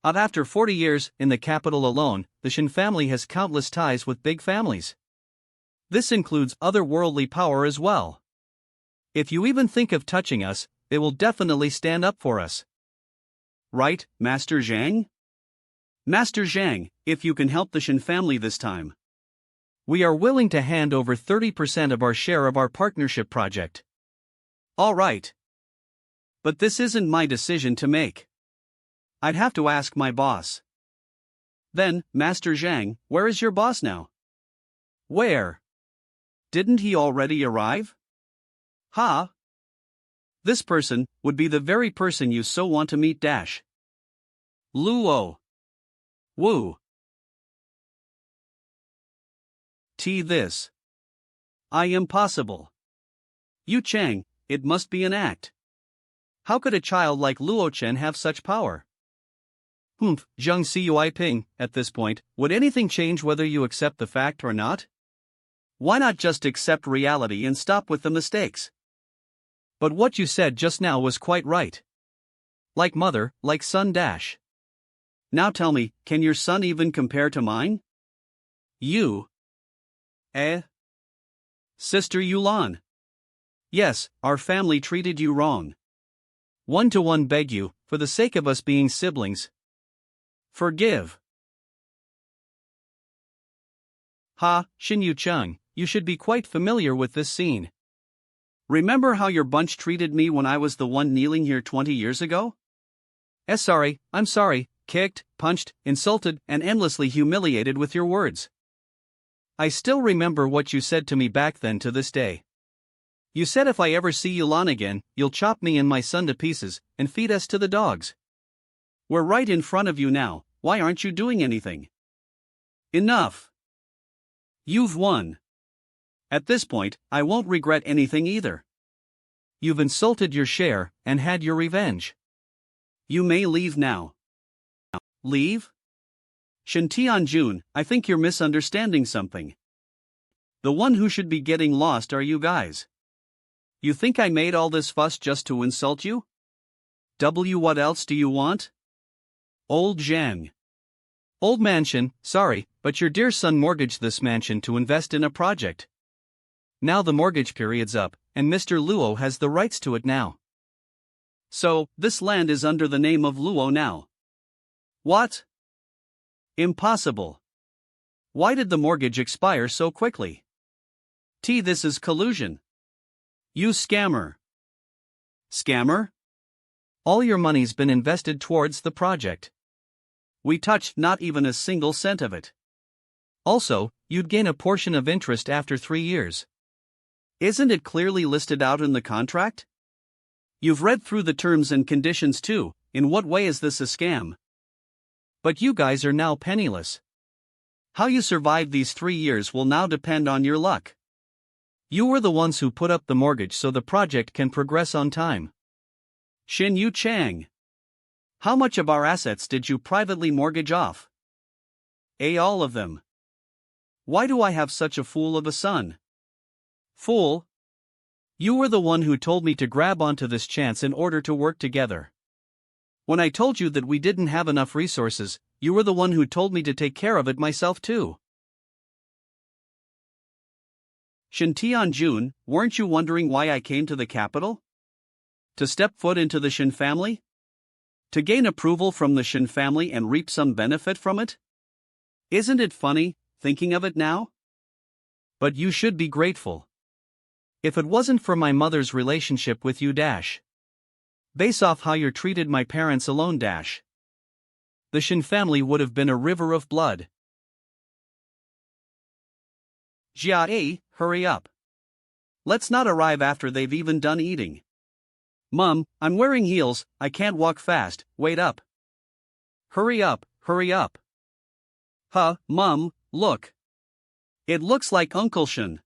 A: After 40 years, in the capital alone, the Shin family has countless ties with big families. This includes otherworldly power as well. If you even think of touching us, they will definitely stand up for us. Right, Master Zhang? Master Zhang, if you can help the Shen family this time, we are willing to hand over 30% of our share of our partnership project. All right. But this isn't my decision to make. I'd have to ask my boss. Then, Master Zhang, where is your boss now? Where? Didn't he already arrive? Ha! This person would be the very person you so want to meet. Luo. Wu. This. Impossible. Yu Chang, it must be an act. How could a child like Luo Chen have such power? Zheng Cui Ping, at this point, would anything change whether you accept the fact or not? Why not just accept reality and stop with the mistakes? But what you said just now was quite right. Like mother, like son. Now tell me, can your son even compare to mine? You? Sister Yulan. Yes, our family treated you wrong. 1-to-1 beg you, for the sake of us being siblings. Forgive. Xin Yu Cheng, you should be quite familiar with this scene. Remember how your bunch treated me when I was the one kneeling here 20 years ago? I'm sorry, kicked, punched, insulted, and endlessly humiliated with your words. I still remember what you said to me back then to this day. You said if I ever see Yulan again, you'll chop me and my son to pieces, and feed us to the dogs. We're right in front of you now, why aren't you doing anything? Enough. You've won. At this point, I won't regret anything either. You've insulted your share, and had your revenge. You may leave now. Leave? Shen Tianjun, I think you're misunderstanding something. The one who should be getting lost are you guys. You think I made all this fuss just to insult you? What else do you want? Old Zhang. Old mansion, sorry, but your dear son mortgaged this mansion to invest in a project. Now the mortgage period's up, and Mr. Luo has the rights to it now. So, this land is under the name of Luo now. What? Impossible. Why did the mortgage expire so quickly? This is collusion. You scammer. Scammer? All your money's been invested towards the project. We touched not even a single cent of it. Also, you'd gain a portion of interest after 3 years. Isn't it clearly listed out in the contract? You've read through the terms and conditions too. In what way is this a scam? But you guys are now penniless. How you survive these 3 years will now depend on your luck. You were the ones who put up the mortgage so the project can progress on time. Xin Yu Chang. How much of our assets did you privately mortgage off? All of them. Why do I have such a fool of a son? Fool? You were the one who told me to grab onto this chance in order to work together. When I told you that we didn't have enough resources, you were the one who told me to take care of it myself too. Shen Tianjun, weren't you wondering why I came to the capital? To step foot into the Shen family? To gain approval from the Shen family and reap some benefit from it? Isn't it funny, thinking of it now? But you should be grateful. If it wasn't for my mother's relationship with you base off how you treated my parents alone the Shen family would have been a river of blood. Jia, hurry up. Let's not arrive after they've even done eating. Mum, I'm wearing heels, I can't walk fast, wait up. Hurry up, hurry up. Mum, look. It looks like Uncle Shen.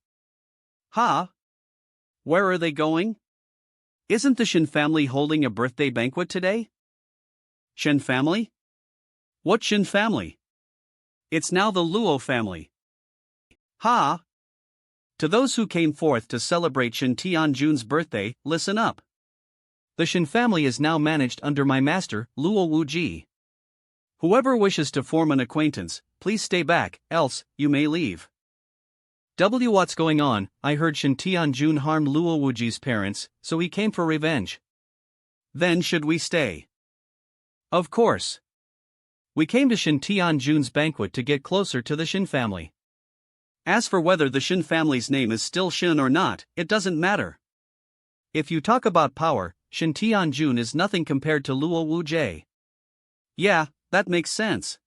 A: Where are they going? Isn't the Shen family holding a birthday banquet today? Shen family? What Shen family? It's now the Luo family. To those who came forth to celebrate Shen Tianjun's birthday, listen up. The Shen family is now managed under my master, Luo Wuji. Whoever wishes to form an acquaintance, please stay back, else, you may leave. What's going on? I heard Shen Tianjun harmed Luo Wuji's parents, so he came for revenge. Then should we stay? Of course. We came to Shin Tianjun's banquet to get closer to the Shin family. As for whether the Shin family's name is still Shin or not, it doesn't matter. If you talk about power, Shin Tianjun is nothing compared to Luo Wuji. Yeah, that makes sense.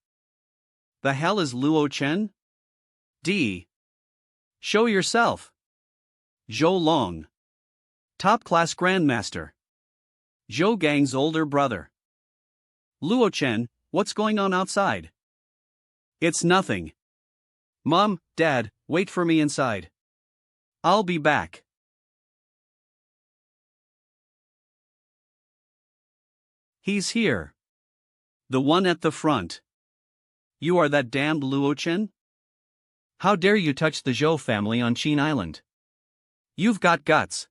A: The hell is Luo Chen? D. Show yourself. Zhou Long. Top-class Grandmaster. Zhou Gang's older brother. Luo Chen, what's going on outside? It's nothing. Mom, Dad, wait for me inside. I'll be back. He's here. The one at the front. You are that damned Luo Chen? How dare you touch the Zhou family on Qin Island? You've got guts.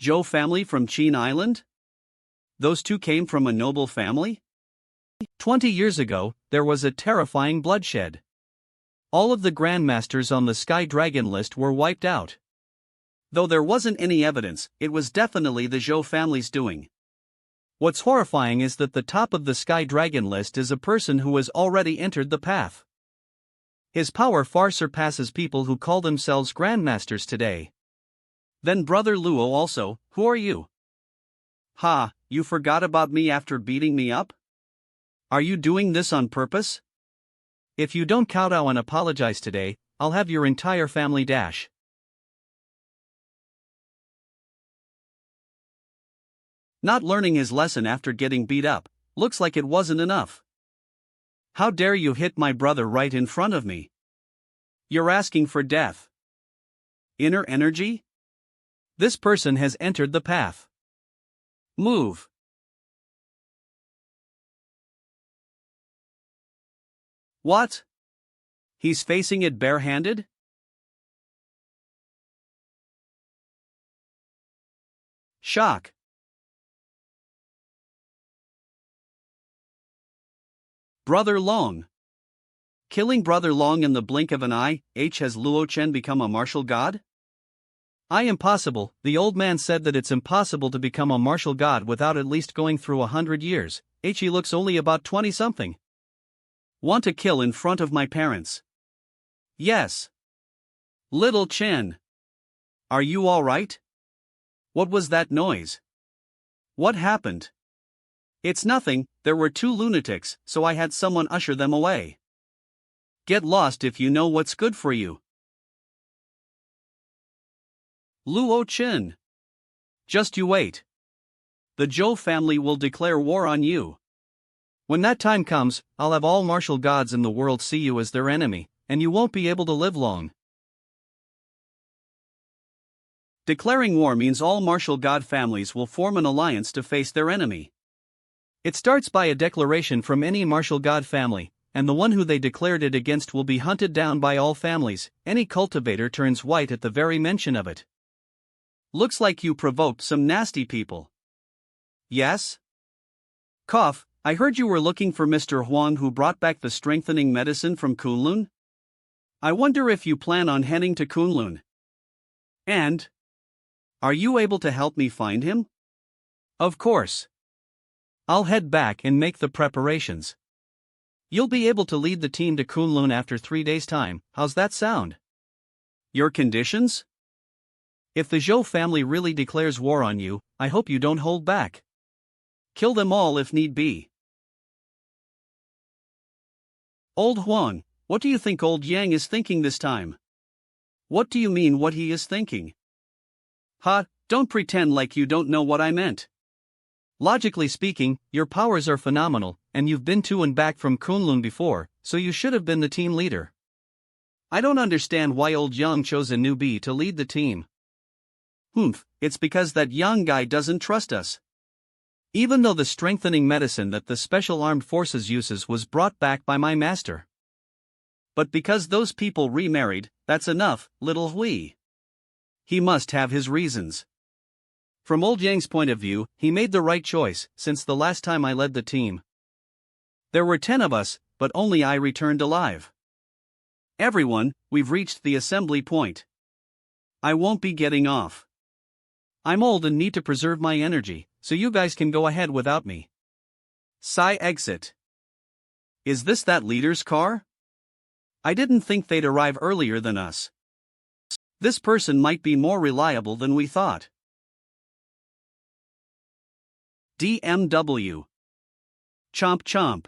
A: Zhou family from Qin Island? Those two came from a noble family? 20 years ago, there was a terrifying bloodshed. All of the grandmasters on the Sky Dragon list were wiped out. Though there wasn't any evidence, it was definitely the Zhou family's doing. What's horrifying is that the top of the Sky Dragon list is a person who has already entered the path. His power far surpasses people who call themselves grandmasters today. Then Brother Luo also, who are you? Ha, you forgot about me after beating me up? Are you doing this on purpose? If you don't kowtow and apologize today, I'll have your entire family dash. Not learning his lesson after getting beat up, looks like it wasn't enough. How dare you hit my brother right in front of me? You're asking for death. Inner energy? This person has entered the path. Move. What? He's facing it barehanded? Shock. Brother Long. Killing Brother Long in the blink of an eye, has Luo Chen become a martial god? Impossible. The old man said that it's impossible to become a martial god without at least going through 100 years. He looks only about 20-something. Want to kill in front of my parents? Yes. Little Chen. Are you alright? What was that noise? What happened? It's nothing, there were two lunatics, so I had someone usher them away. Get lost if you know what's good for you. Luo Chen. Just you wait. The Zhou family will declare war on you. When that time comes, I'll have all martial gods in the world see you as their enemy, and you won't be able to live long. Declaring war means all martial god families will form an alliance to face their enemy. It starts by a declaration from any martial god family, and the one who they declared it against will be hunted down by all families. Any cultivator turns white at the very mention of it. Looks like you provoked some nasty people. Yes? Cough, I heard you were looking for Mr. Huang who brought back the strengthening medicine from Kunloon? I wonder if you plan on heading to Kunloon. And? Are you able to help me find him? Of course. I'll head back and make the preparations. You'll be able to lead the team to Kunloon after 3 days' time. How's that sound? Your conditions? If the Zhou family really declares war on you, I hope you don't hold back. Kill them all if need be. Old Huang, what do you think old Yang is thinking this time? What do you mean what he is thinking? Ha, don't pretend like you don't know what I meant. Logically speaking, your powers are phenomenal, and you've been to and back from Kunloon before, so you should have been the team leader. I don't understand why old Yang chose a newbie to lead the team. It's because that young guy doesn't trust us. Even though the strengthening medicine that the Special Armed Forces uses was brought back by my master. But because those people remarried, that's enough, little Hui. He must have his reasons. From old Yang's point of view, he made the right choice, since the last time I led the team. There were 10 of us, but only I returned alive. Everyone, we've reached the assembly point. I won't be getting off. I'm old and need to preserve my energy, so you guys can go ahead without me. Exit. Is this that leader's car? I didn't think they'd arrive earlier than us. This person might be more reliable than we thought. DMW. Chomp chomp.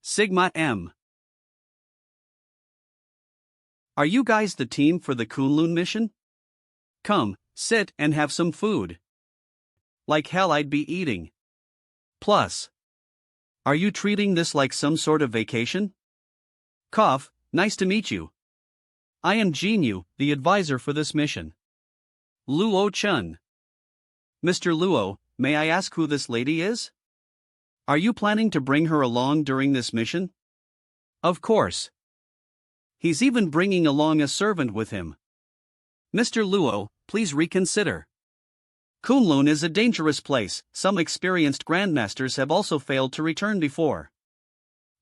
A: Sigma M. Are you guys the team for the Kunloon mission? Come, sit and have some food. Like hell I'd be eating. Plus. Are you treating this like some sort of vacation? Cough, nice to meet you. I am Jinyu, the advisor for this mission. Luo Chen. Mr. Luo, may I ask who this lady is? Are you planning to bring her along during this mission? Of course. He's even bringing along a servant with him. Mr. Luo, please reconsider. Kunloon is a dangerous place. Some experienced grandmasters have also failed to return before.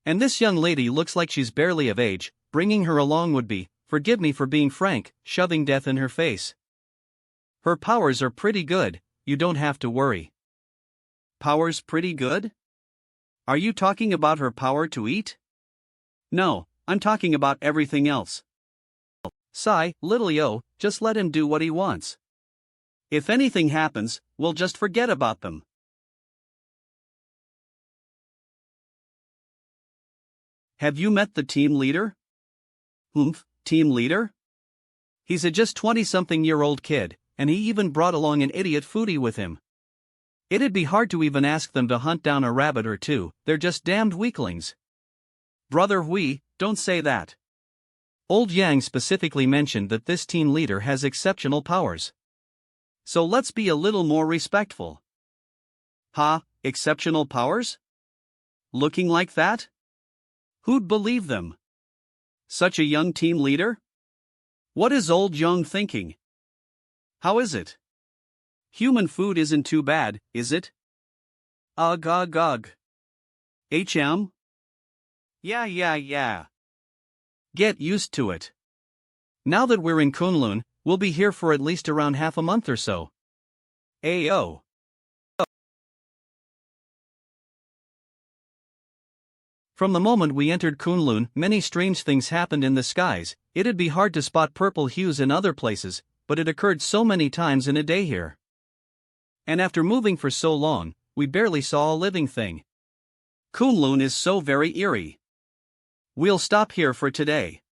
A: And this young lady looks like she's barely of age. Bringing her along would be, forgive me for being frank, shoving death in her face. Her powers are pretty good, you don't have to worry. Powers pretty good? Are you talking about her power to eat? No, I'm talking about everything else. Sigh, little yo, just let him do what he wants. If anything happens, we'll just forget about them. Have you met the team leader? Team leader? He's a just 20-something-year-old kid, and he even brought along an idiot foodie with him. It'd be hard to even ask them to hunt down a rabbit or two, they're just damned weaklings. Brother Hui, don't say that. Old Yang specifically mentioned that this team leader has exceptional powers. So let's be a little more respectful. Ha, exceptional powers? Looking like that? Who'd believe them? Such a young team leader? What is old Young thinking? How is it? Human food isn't too bad, is it? Ugh. HM? Yeah. Get used to it. Now that we're in Kunloon, we'll be here for at least around half a month or so. Ayo. From the moment we entered Kunloon, many strange things happened in the skies. It'd be hard to spot purple hues in other places, but it occurred so many times in a day here. And after moving for so long, we barely saw a living thing. Kunloon is so very eerie. We'll stop here for today.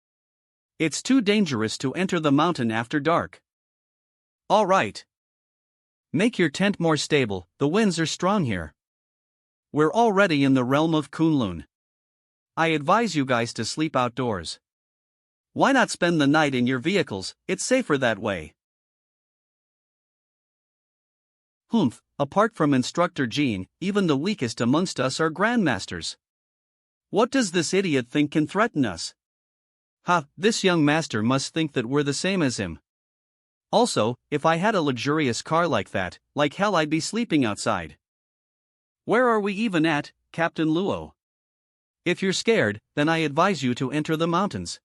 A: It's too dangerous to enter the mountain after dark. All right. Make your tent more stable, the winds are strong here. We're already in the realm of Kunloon. I advise you guys to sleep outdoors. Why not spend the night in your vehicles? It's safer that way. Apart from Instructor Jean, even the weakest amongst us are grandmasters. What does this idiot think can threaten us? This young master must think that we're the same as him. Also, if I had a luxurious car like that, like hell I'd be sleeping outside. Where are we even at, Captain Luo? If you're scared, then I advise you to enter the mountains.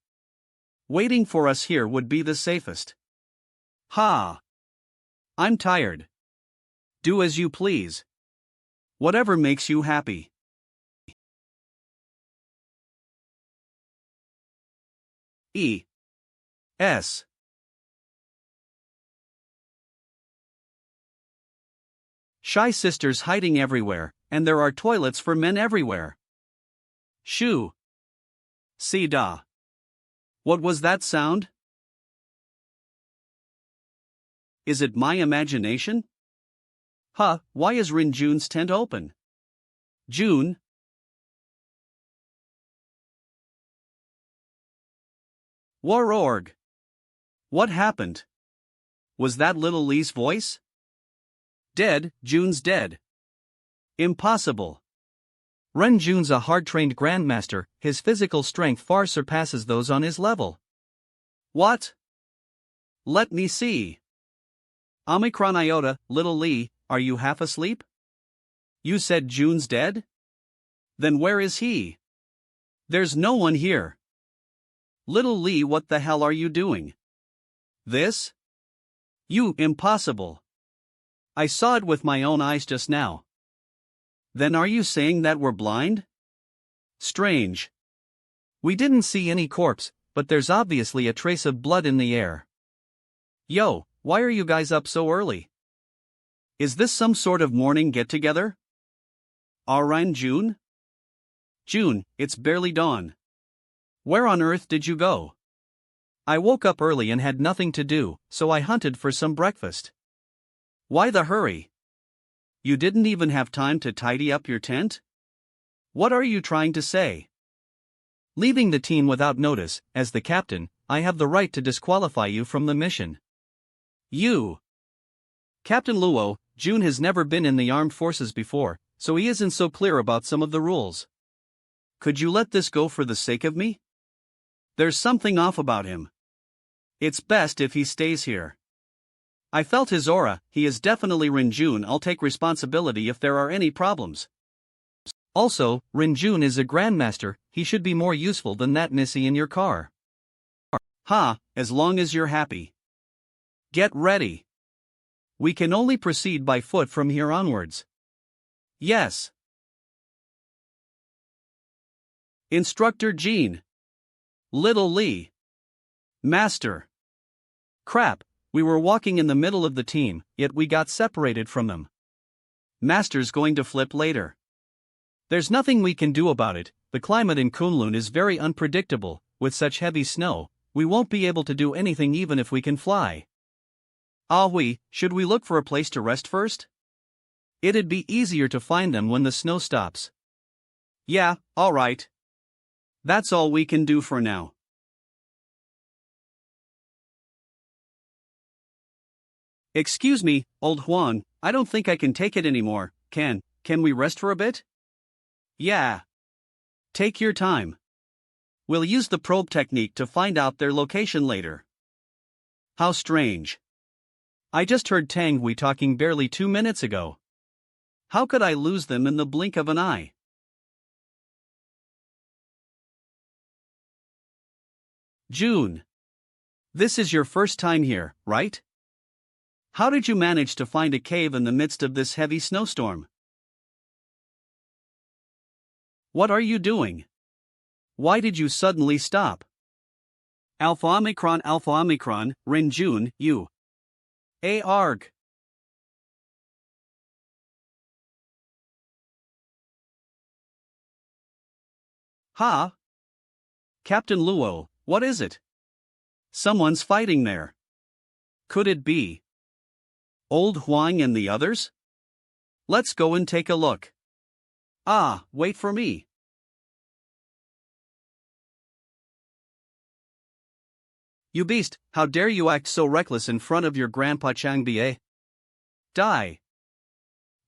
A: Waiting for us here would be the safest. I'm tired. Do as you please. Whatever makes you happy. S. Shy sisters hiding everywhere, and there are toilets for men everywhere. Shoo. Si-da. What was that sound? Is it my imagination? Why is Rinjun's tent open? June? Warorg. What happened? Was that little Lee's voice? Dead, June's dead. Impossible. Ren Jun's a hard-trained grandmaster, his physical strength far surpasses those on his level. What? Let me see. Omicron Iota, little Lee, are you half asleep? You said June's dead? Then where is he? There's no one here. Little Lee, what the hell are you doing? This? You, impossible. I saw it with my own eyes just now. Then are you saying that we're blind? Strange. We didn't see any corpse, but there's obviously a trace of blood in the air. Yo, why are you guys up so early? Is this some sort of morning get-together? Alright, June? June, it's barely dawn. Where on earth did you go? I woke up early and had nothing to do, so I hunted for some breakfast. Why the hurry? You didn't even have time to tidy up your tent? What are you trying to say? Leaving the team without notice, as the captain, I have the right to disqualify you from the mission. You. Captain Luo, June has never been in the armed forces before, so he isn't so clear about some of the rules. Could you let this go for the sake of me? There's something off about him. It's best if he stays here. I felt his aura, he is definitely Rinjun. I'll take responsibility if there are any problems. Also, Rinjun is a grandmaster, he should be more useful than that Nissi in your car. Ha, as long as you're happy. Get ready. We can only proceed by foot from here onwards. Yes. Instructor Jean. Little Lee. Master. Crap, we were walking in the middle of the team, yet we got separated from them. Master's going to flip later. There's nothing we can do about it, the climate in Kunloon is very unpredictable, with such heavy snow, we won't be able to do anything even if we can fly. Should we look for a place to rest first? It'd be easier to find them when the snow stops. Yeah, alright. That's all we can do for now. Excuse me, old Juan, I don't think I can take it anymore. Can we rest for a bit? Yeah. Take your time. We'll use the probe technique to find out their location later. How strange. I just heard Tang Hui talking barely 2 minutes ago. How could I lose them in the blink of an eye? June. This is your first time here, right? How did you manage to find a cave in the midst of this heavy snowstorm? What are you doing? Why did you suddenly stop? Alpha Omicron, Rinjun, you. Arg. Ha? Captain Luo, what is it? Someone's fighting there. Could it be Old Huang and the others? Let's go and take a look. Wait for me. You beast, how dare you act so reckless in front of your grandpa Changbie? Die.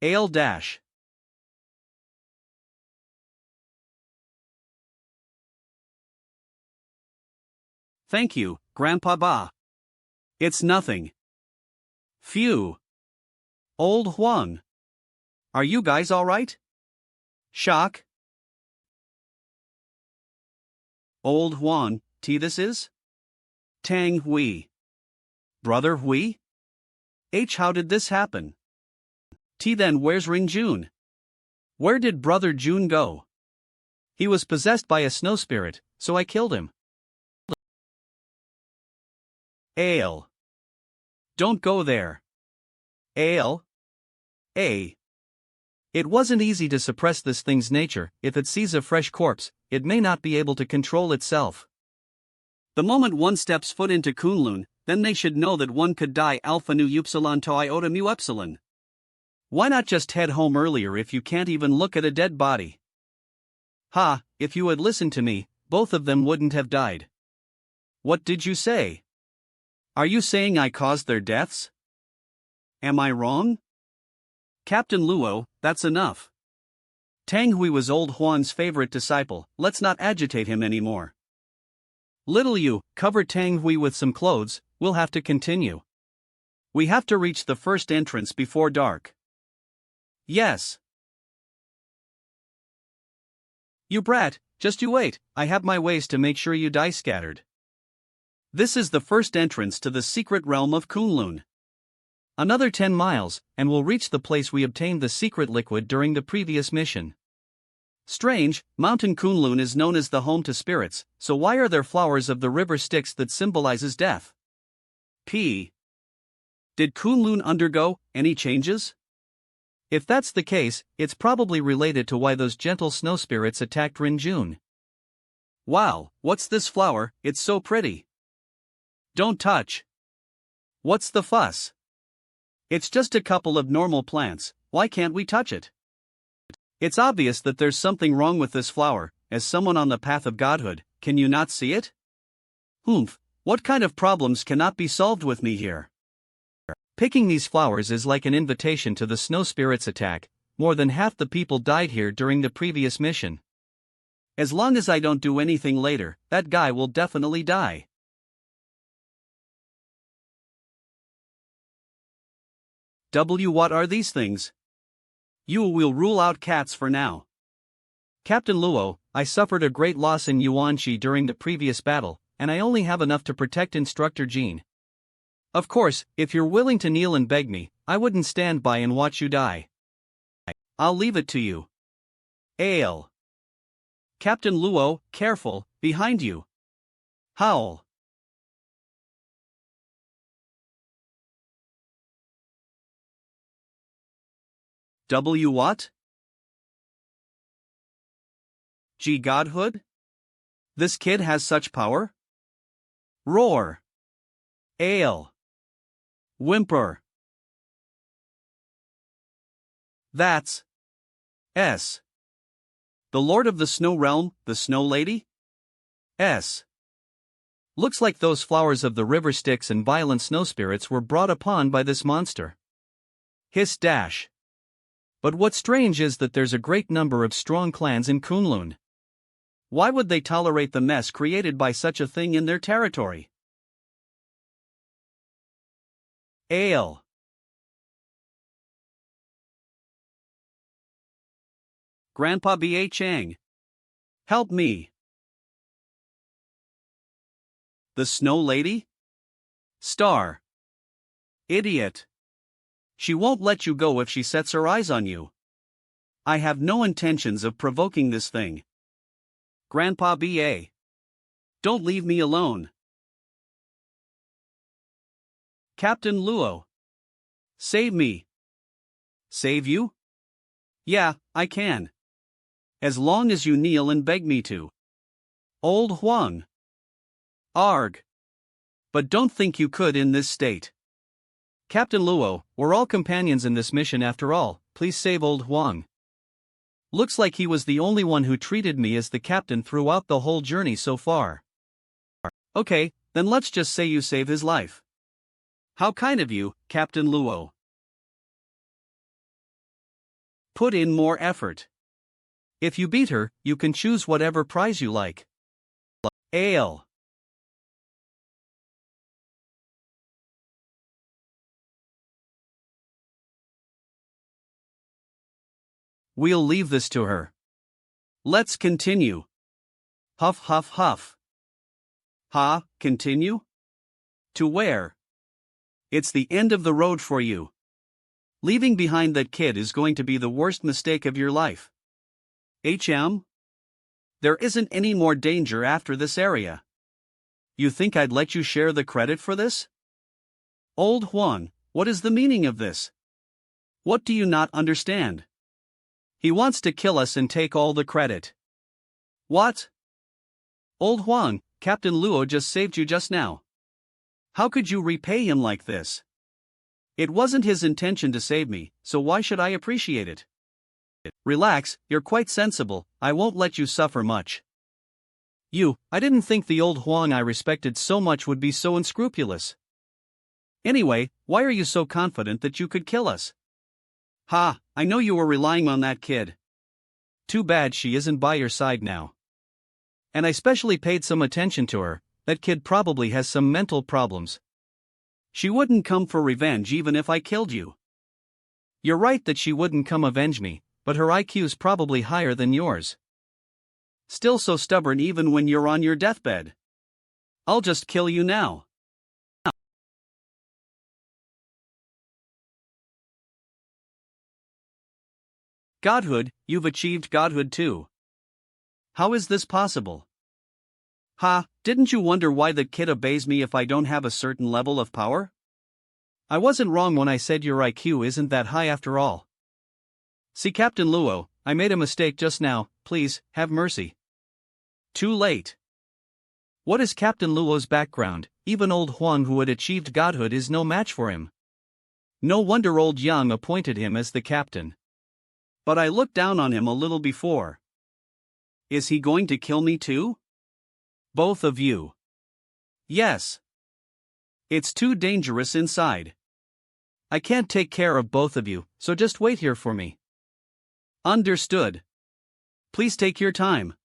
A: Ale dash. Thank you, Grandpa Ba. It's nothing. Phew. Old Huang. Are you guys alright? Shock. Old Huang, this is? Tang Hui. Brother Hui? How did this happen? Then where's Rinjun? Where did Brother Jun go? He was possessed by a snow spirit, so I killed him. Ale. Don't go there. Ale? It wasn't easy to suppress this thing's nature. If it sees a fresh corpse, it may not be able to control itself. The moment one steps foot into Kunloon, then they should know that one could die alpha nu upsilon to iota mu epsilon. Why not just head home earlier if you can't even look at a dead body? If you had listened to me, both of them wouldn't have died. What did you say? Are you saying I caused their deaths? Am I wrong? Captain Luo, that's enough. Tang Hui was old Huan's favorite disciple, let's not agitate him anymore. Little you, cover Tang Hui with some clothes, we'll have to continue. We have to reach the first entrance before dark. Yes. You brat, just you wait, I have my ways to make sure you die scattered. This is the first entrance to the secret realm of Kunloon. Another 10 miles, and we'll reach the place we obtained the secret liquid during the previous mission. Strange, Mountain Kunloon is known as the home to spirits, so why are there flowers of the river Styx that symbolizes death? P. Did Kunloon undergo any changes? If that's the case, it's probably related to why those gentle snow spirits attacked Rinjun. Wow, what's this flower? It's so pretty. Don't touch. What's the fuss? It's just a couple of normal plants, why can't we touch it? It's obvious that there's something wrong with this flower. As someone on the path of godhood, can you not see it? Oomph, what kind of problems cannot be solved with me here? Picking these flowers is like an invitation to the snow spirits' attack. More than half the people died here during the previous mission. As long as I don't do anything later, that guy will definitely die. What are these things? You will rule out cats for now. Captain Luo, I suffered a great loss in Yuanxi during the previous battle, and I only have enough to protect Instructor Jean. Of course, if you're willing to kneel and beg me, I wouldn't stand by and watch you die. I'll leave it to you. Ale. Captain Luo, careful, behind you. Howl. What? Gee, godhood? This kid has such power? Roar. Ale. Whimper. That's S. The Lord of the Snow Realm, the Snow Lady? S. Looks like those flowers of the river Styx and violent snow spirits were brought upon by this monster. Hiss dash. But what's strange is that there's a great number of strong clans in Kunloon. Why would they tolerate the mess created by such a thing in their territory? Ale. Grandpa B.A. Chang. Help me. The Snow Lady? Star. Idiot. She won't let you go if she sets her eyes on you. I have no intentions of provoking this thing. Grandpa B.A. Don't leave me alone. Captain Luo. Save me. Save you? Yeah, I can. As long as you kneel and beg me to. Old Huang. Arg. But don't think you could in this state. Captain Luo, we're all companions in this mission after all, please save old Huang. Looks like he was the only one who treated me as the captain throughout the whole journey so far. Okay, then let's just say you save his life. How kind of you, Captain Luo. Put in more effort. If you beat her, you can choose whatever prize you like. Ale. We'll leave this to her. Let's continue. Huff huff huff. Ha, continue? To where? It's the end of the road for you. Leaving behind that kid is going to be the worst mistake of your life. HM? There isn't any more danger after this area. You think I'd let you share the credit for this? Old Huang, what is the meaning of this? What do you not understand? He wants to kill us and take all the credit. What? Old Huang, Captain Luo just saved you just now. How could you repay him like this? It wasn't his intention to save me, so why should I appreciate it? Relax, you're quite sensible, I won't let you suffer much. I didn't think the old Huang I respected so much would be so unscrupulous. Anyway, why are you so confident that you could kill us? Ha, I know you were relying on that kid. Too bad she isn't by your side now. And I specially paid some attention to her, that kid probably has some mental problems. She wouldn't come for revenge even if I killed you. You're right that she wouldn't come avenge me, but her IQ's probably higher than yours. Still so stubborn even when you're on your deathbed. I'll just kill you now. Godhood, you've achieved godhood too. How is this possible? Ha, didn't you wonder why the kid obeys me if I don't have a certain level of power? I wasn't wrong when I said your IQ isn't that high after all. See Captain Luo, I made a mistake just now, please, have mercy. Too late. What is Captain Luo's background? Even old Huang who had achieved godhood is no match for him. No wonder old Yang appointed him as the captain. But I looked down on him a little before. Is he going to kill me too? Both of you. Yes. It's too dangerous inside. I can't take care of both of you, so just wait here for me. Understood. Please take your time.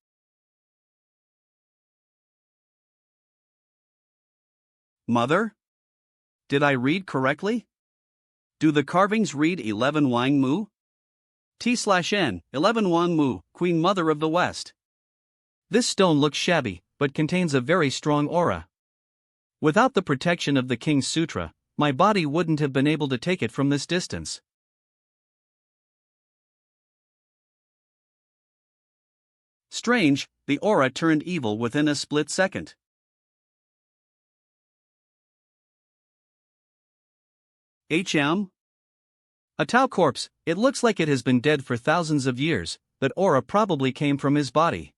A: Mother? Did I read correctly? Do the carvings read 11 Wang Mu? T/N, 11 Wang Mu, Queen Mother of the West. This stone looks shabby, but contains a very strong aura. Without the protection of the King's Sutra, my body wouldn't have been able to take it from this distance. Strange, the aura turned evil within a split second. A Tao corpse, it looks like it has been dead for thousands of years, that aura probably came from his body.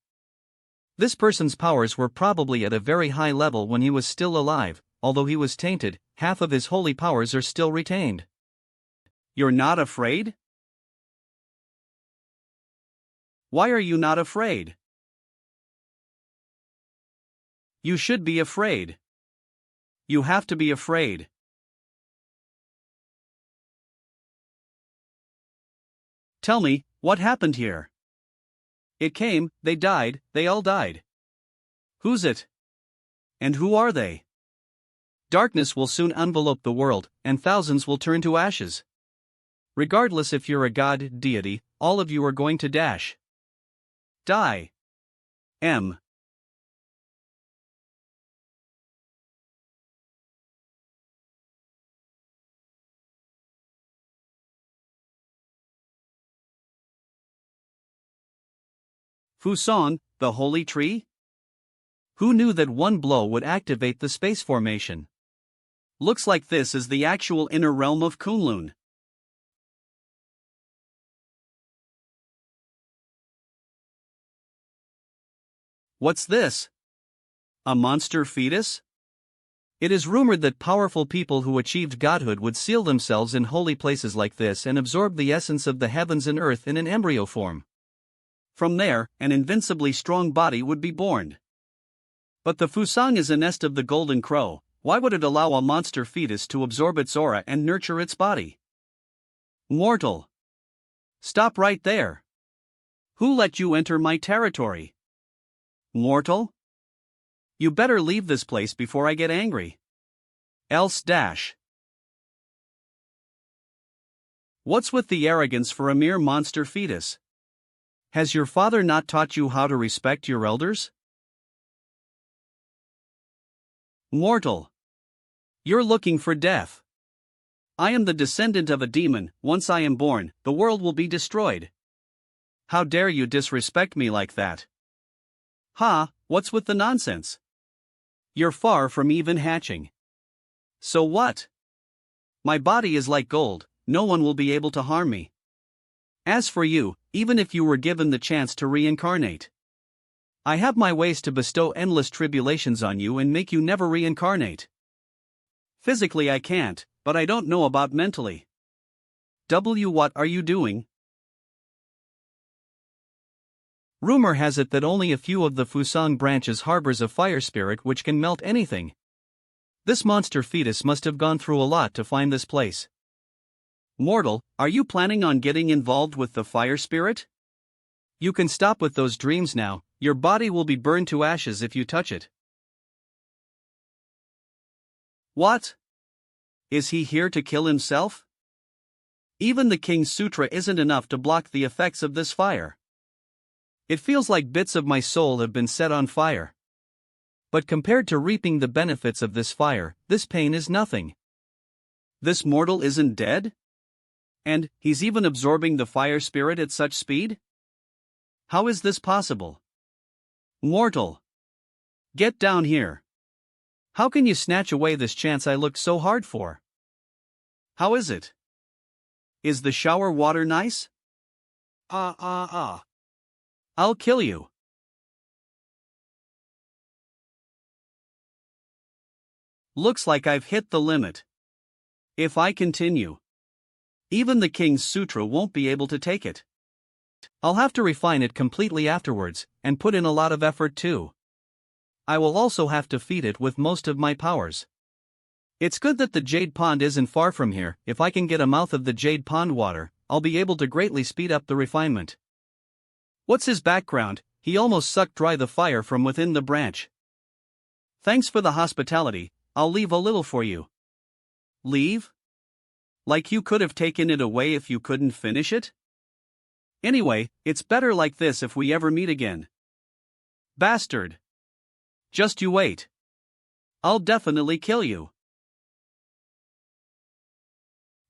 A: This person's powers were probably at a very high level when he was still alive, although he was tainted, half of his holy powers are still retained. You're not afraid? Why are you not afraid? You should be afraid. You have to be afraid. Tell me, what happened here? It came, they died, they all died. Who's it? And who are they? Darkness will soon envelope the world, and thousands will turn to ashes. Regardless if you're a god, deity, all of you are going to die. Fusang, the holy tree? Who knew that one blow would activate the space formation? Looks like this is the actual inner realm of Kunloon. What's this? A monster fetus? It is rumored that powerful people who achieved godhood would seal themselves in holy places like this and absorb the essence of the heavens and earth in an embryo form. From there, an invincibly strong body would be born. But the Fusang is a nest of the golden crow. Why would it allow a monster fetus to absorb its aura and nurture its body? Mortal. Stop right there. Who let you enter my territory? Mortal? You better leave this place before I get angry. Else . What's with the arrogance for a mere monster fetus? Has your father not taught you how to respect your elders? Mortal. You're looking for death. I am the descendant of a demon. Once I am born, the world will be destroyed. How dare you disrespect me like that? Ha, what's with the nonsense? You're far from even hatching. So what? My body is like gold, no one will be able to harm me. As for you, even if you were given the chance to reincarnate, I have my ways to bestow endless tribulations on you and make you never reincarnate. Physically I can't, but I don't know about mentally. What are you doing? Rumor has it that only a few of the Fusang branches harbors a fire spirit which can melt anything. This monster fetus must have gone through a lot to find this place. Mortal, are you planning on getting involved with the fire spirit? You can stop with those dreams now, your body will be burned to ashes if you touch it. What? Is he here to kill himself? Even the King's Sutra isn't enough to block the effects of this fire. It feels like bits of my soul have been set on fire. But compared to reaping the benefits of this fire, this pain is nothing. This mortal isn't dead? And he's even absorbing the fire spirit at such speed? How is this possible? Mortal. Get down here. How can you snatch away this chance I looked so hard for? How is it? Is the shower water nice? I'll kill you. Looks like I've hit the limit. If I continue, even the King's Sutra won't be able to take it. I'll have to refine it completely afterwards, and put in a lot of effort too. I will also have to feed it with most of my powers. It's good that the Jade Pond isn't far from here. If I can get a mouth of the Jade Pond water, I'll be able to greatly speed up the refinement. What's his background? He almost sucked dry the fire from within the branch. Thanks for the hospitality, I'll leave a little for you. Leave? Like you could have taken it away if you couldn't finish it? Anyway, it's better like this if we ever meet again. Bastard. Just you wait. I'll definitely kill you.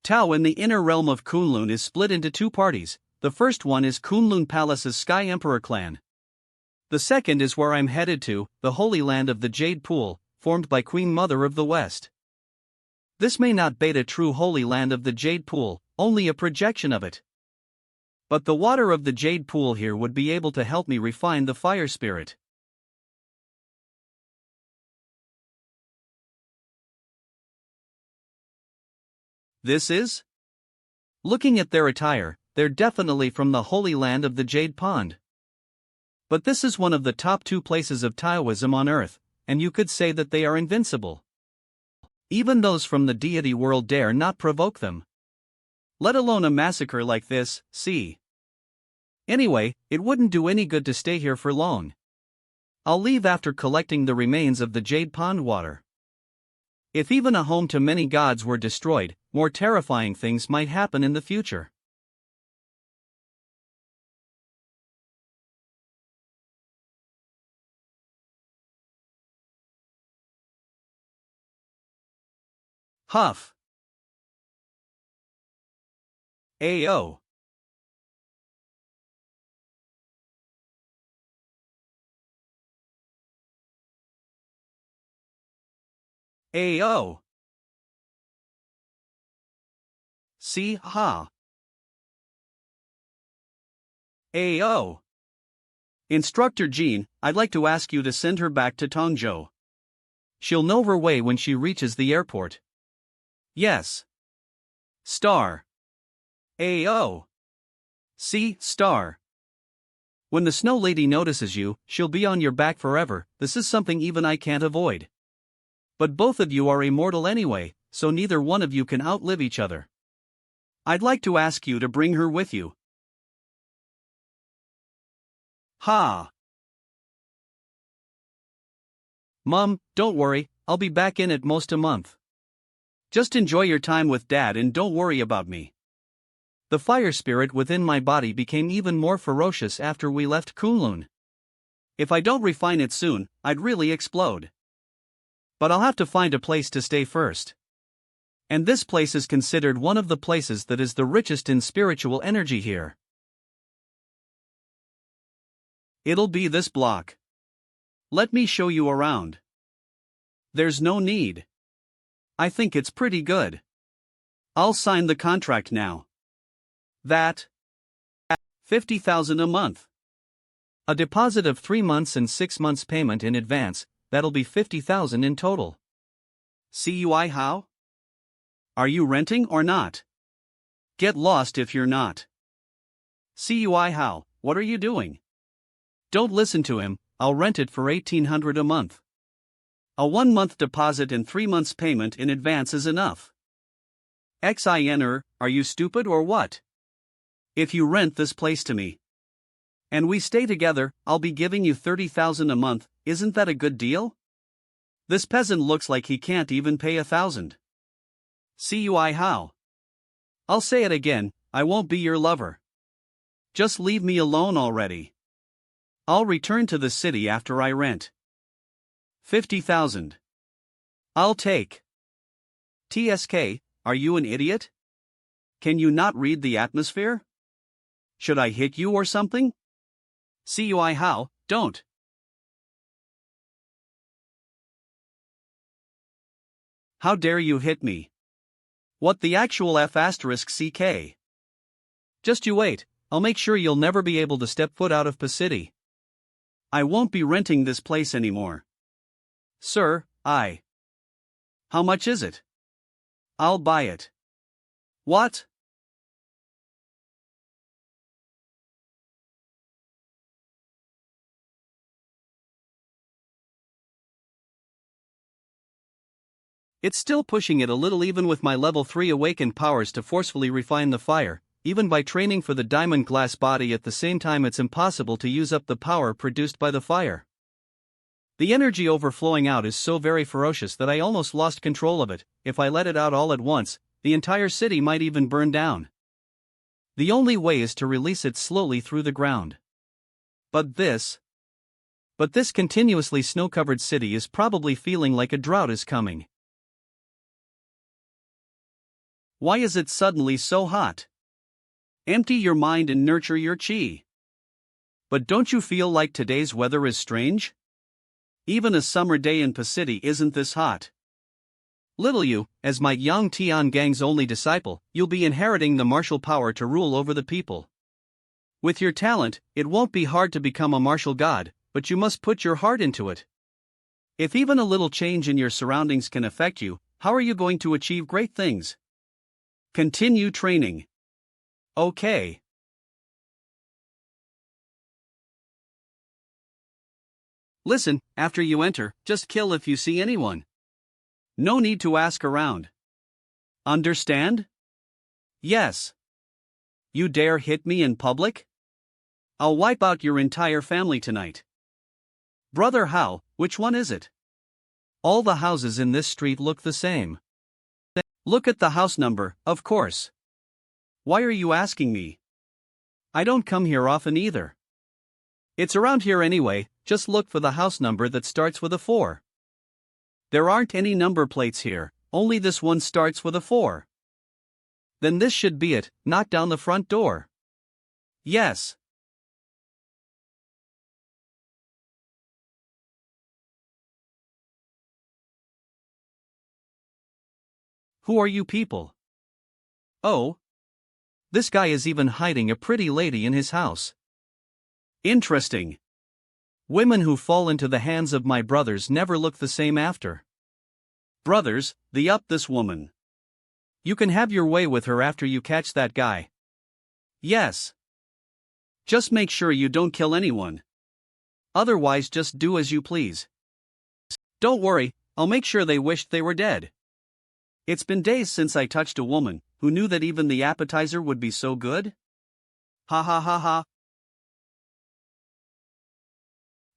A: Tao in the inner realm of Kunloon is split into two parties. The first one is Kunloon Palace's Sky Emperor clan. The second is where I'm headed to, the Holy Land of the Jade Pool, formed by Queen Mother of the West. This may not be a true Holy Land of the Jade Pool, only a projection of it. But the water of the Jade Pool here would be able to help me refine the fire spirit. This is? Looking at their attire, they're definitely from the Holy Land of the Jade Pond. But this is one of the top 2 places of Taoism on Earth, and you could say that they are invincible. Even those from the deity world dare not provoke them. Let alone a massacre like this, see. Anyway, it wouldn't do any good to stay here for long. I'll leave after collecting the remains of the Jade Pond water. If even a home to many gods were destroyed, more terrifying things might happen in the future. Huff. Ayo. Ayo. See ha. Ayo. Instructor Jean, I'd like to ask you to send her back to Tongzhou. She'll know her way when she reaches the airport. Yes. Star. Ayo. See, star. When the Snow Lady notices you, she'll be on your back forever. This is something even I can't avoid. But both of you are immortal anyway, so neither one of you can outlive each other. I'd like to ask you to bring her with you. Ha! Mom, don't worry, I'll be back in at most a month. Just enjoy your time with Dad and don't worry about me. The fire spirit within my body became even more ferocious after we left Kunloon. If I don't refine it soon, I'd really explode. But I'll have to find a place to stay first. And this place is considered one of the places that is the richest in spiritual energy here. It'll be this block. Let me show you around. There's no need. I think it's pretty good. I'll sign the contract now. That 50,000 a month. A deposit of 3 months and 6 months payment in advance, that'll be 50,000 in total. CUI how? Are you renting or not? Get lost if you're not. CUI how, what are you doing? Don't listen to him, I'll rent it for 1,800 a month. A 1-month deposit and 3 months payment in advance is enough. XINR, are you stupid or what? If you rent this place to me, and we stay together, I'll be giving you 30,000 a month, isn't that a good deal? This peasant looks like he can't even pay 1,000. CUI how? I'll say it again, I won't be your lover. Just leave me alone already. I'll return to the city after I rent. 50,000. I'll take. TSK, are you an idiot? Can you not read the atmosphere? Should I hit you or something? CUI how, don't. How dare you hit me? What the actual F***CK? Just you wait, I'll make sure you'll never be able to step foot out of P City. I won't be renting this place anymore. Sir, How much is it? I'll buy it. What? It's still pushing it a little even with my level 3 awakened powers to forcefully refine the fire. Even by training for the diamond glass body at the same time, it's impossible to use up the power produced by the fire. The energy overflowing out is so very ferocious that I almost lost control of it. If I let it out all at once, the entire city might even burn down. The only way is to release it slowly through the ground. But this continuously snow-covered city is probably feeling like a drought is coming. Why is it suddenly so hot? Empty your mind and nurture your chi. But don't you feel like today's weather is strange? Even a summer day in P City isn't this hot. Little you, as my Yang Tian Gang's only disciple, you'll be inheriting the martial power to rule over the people. With your talent, it won't be hard to become a martial god, but you must put your heart into it. If even a little change in your surroundings can affect you, how are you going to achieve great things? Continue training. Okay. Listen, after you enter, just kill if you see anyone. No need to ask around. Understand? Yes. You dare hit me in public? I'll wipe out your entire family tonight. Brother How, which one is it? All the houses in this street look the same. Look at the house number, of course. Why are you asking me? I don't come here often either. It's around here anyway, just look for the house number that starts with a 4. There aren't any number plates here, only this one starts with a 4. Then this should be it, knock down the front door. Yes. Who are you people? Oh. This guy is even hiding a pretty lady in his house. Interesting. Women who fall into the hands of my brothers never look the same after. Brothers, up this woman. You can have your way with her after you catch that guy. Yes. Just make sure you don't kill anyone. Otherwise just do as you please. Don't worry, I'll make sure they wished they were dead. It's been days since I touched a woman. Who knew that even the appetizer would be so good? Ha ha ha ha.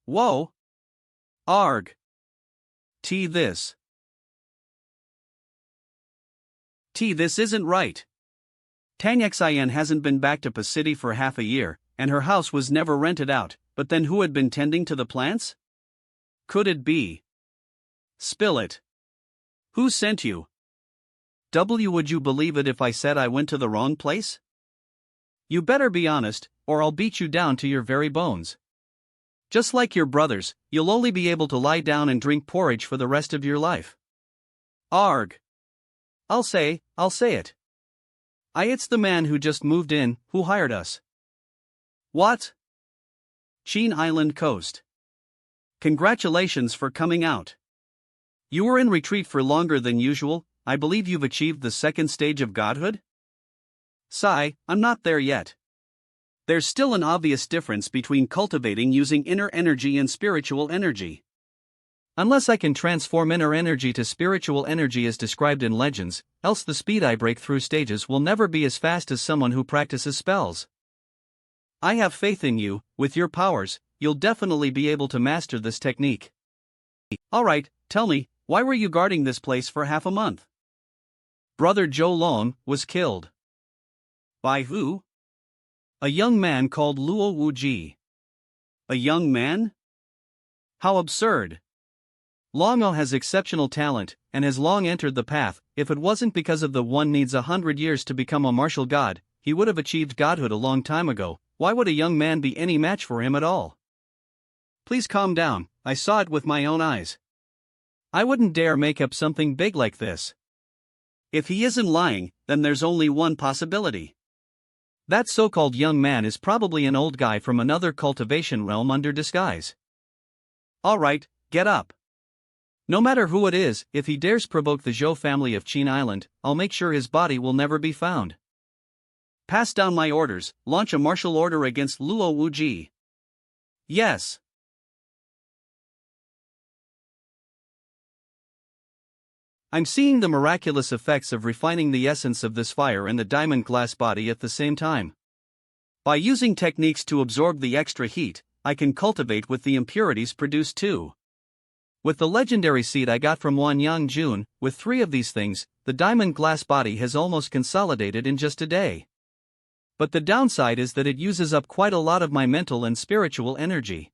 A: Whoa. Arg. This isn't right. Tang Xian hasn't been back to P City for half a year, and her house was never rented out, but then who had been tending to the plants? Could it be? Spill it. Who sent you? Would you believe it if I said I went to the wrong place? You better be honest, or I'll beat you down to your very bones. Just like your brothers, you'll only be able to lie down and drink porridge for the rest of your life. Arg. I'll say it. It's the man who just moved in, who hired us. What? Chin Island Coast. Congratulations for coming out. You were in retreat for longer than usual. I believe you've achieved the second stage of godhood? Sigh, I'm not there yet. There's still an obvious difference between cultivating using inner energy and spiritual energy. Unless I can transform inner energy to spiritual energy as described in legends, else the speed I break through stages will never be as fast as someone who practices spells. I have faith in you. With your powers, you'll definitely be able to master this technique. Alright, tell me, why were you guarding this place for half a month? Brother Zhou Long was killed. By who? A young man called Luo Wuji. A young man? How absurd. Longo has exceptional talent, and has long entered the path. If it wasn't because of the one needs 100 years to become a martial god, he would have achieved godhood a long time ago. Why would a young man be any match for him at all? Please calm down, I saw it with my own eyes. I wouldn't dare make up something big like this. If he isn't lying, then there's only one possibility. That so-called young man is probably an old guy from another cultivation realm under disguise. Alright, get up. No matter who it is, if he dares provoke the Zhou family of Qin Island, I'll make sure his body will never be found. Pass down my orders, launch a martial order against Luo Wuji. Yes. I'm seeing the miraculous effects of refining the essence of this fire in the diamond glass body at the same time. By using techniques to absorb the extra heat, I can cultivate with the impurities produced too. With the legendary seed I got from Wanyang Jun, with 3 of these things, the diamond glass body has almost consolidated in just a day. But the downside is that it uses up quite a lot of my mental and spiritual energy.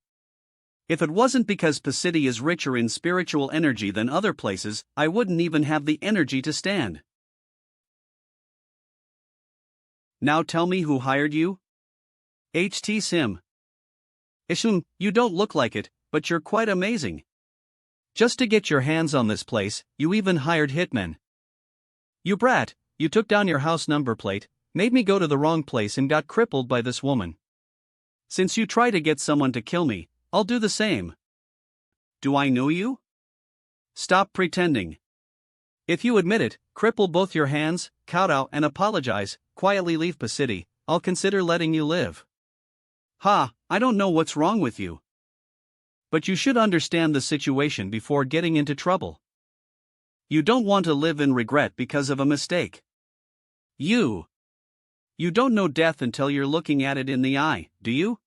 A: If it wasn't because Pasity is richer in spiritual energy than other places, I wouldn't even have the energy to stand. Now tell me who hired you? HT Sim. Ishun, you don't look like it, but you're quite amazing. Just to get your hands on this place, you even hired hitmen. You brat, you took down your house number plate, made me go to the wrong place and got crippled by this woman. Since you try to get someone to kill me, I'll do the same. Do I know you? Stop pretending. If you admit it, cripple both your hands, kowtow and apologize, quietly leave Pasity, I'll consider letting you live. Ha, I don't know what's wrong with you. But you should understand the situation before getting into trouble. You don't want to live in regret because of a mistake. You don't know death until you're looking at it in the eye, do you?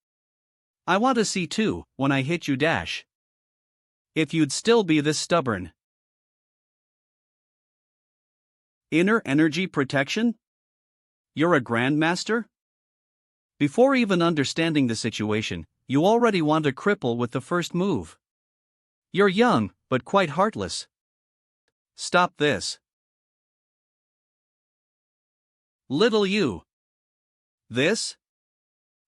A: I want to see too, when I hit you dash. If you'd still be this stubborn. Inner energy protection? You're a grandmaster? Before even understanding the situation, you already want to cripple with the first move. You're young, but quite heartless. Stop this. Little you. This?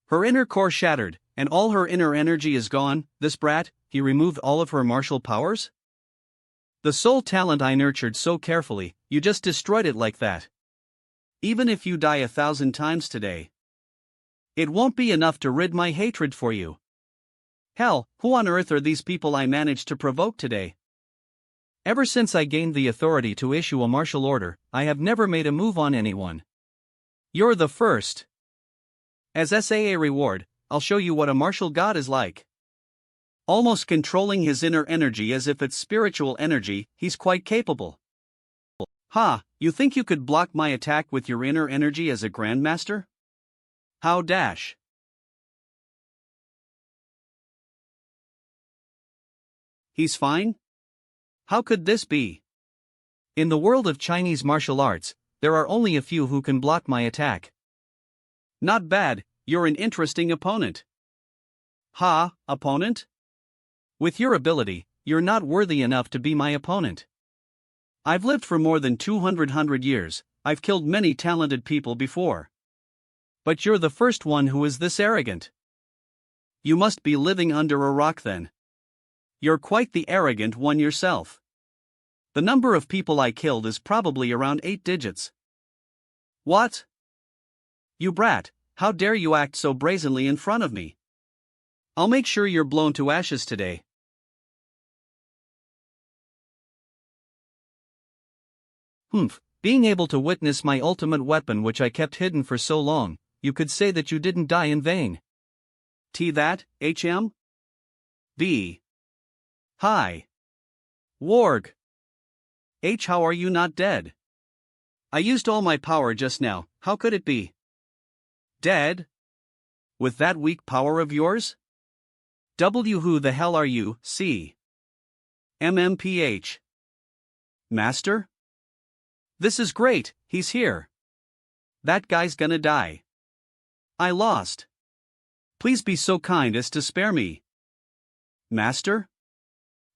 A: Her inner core shattered, and all her inner energy is gone. This brat, he removed all of her martial powers? The soul talent I nurtured so carefully, you just destroyed it like that. Even if you die 1,000 times today, it won't be enough to rid my hatred for you. Hell, who on earth are these people I managed to provoke today? Ever since I gained the authority to issue a martial order, I have never made a move on anyone. You're the first. As SAA reward, I'll show you what a martial god is like. Almost controlling his inner energy as if it's spiritual energy, he's quite capable. Ha, you think you could block my attack with your inner energy as a grandmaster? How dash? He's fine? How could this be? In the world of Chinese martial arts, there are only a few who can block my attack. Not bad, you're an interesting opponent. Ha, opponent? With your ability, you're not worthy enough to be my opponent. I've lived for more than 200 years, I've killed many talented people before. But you're the first one who is this arrogant. You must be living under a rock then. You're quite the arrogant one yourself. The number of people I killed is probably around 8 digits. What? You brat, how dare you act so brazenly in front of me? I'll make sure you're blown to ashes today. Being able to witness my ultimate weapon which I kept hidden for so long, you could say that you didn't die in vain. T that, HM? B. Hi. Warg. H, how are you not dead? I used all my power just now, how could it be? Dead? With that weak power of yours? W, who the hell are you? C. MMPH. Master? This is great, he's here. That guy's gonna die. I lost. Please be so kind as to spare me. Master?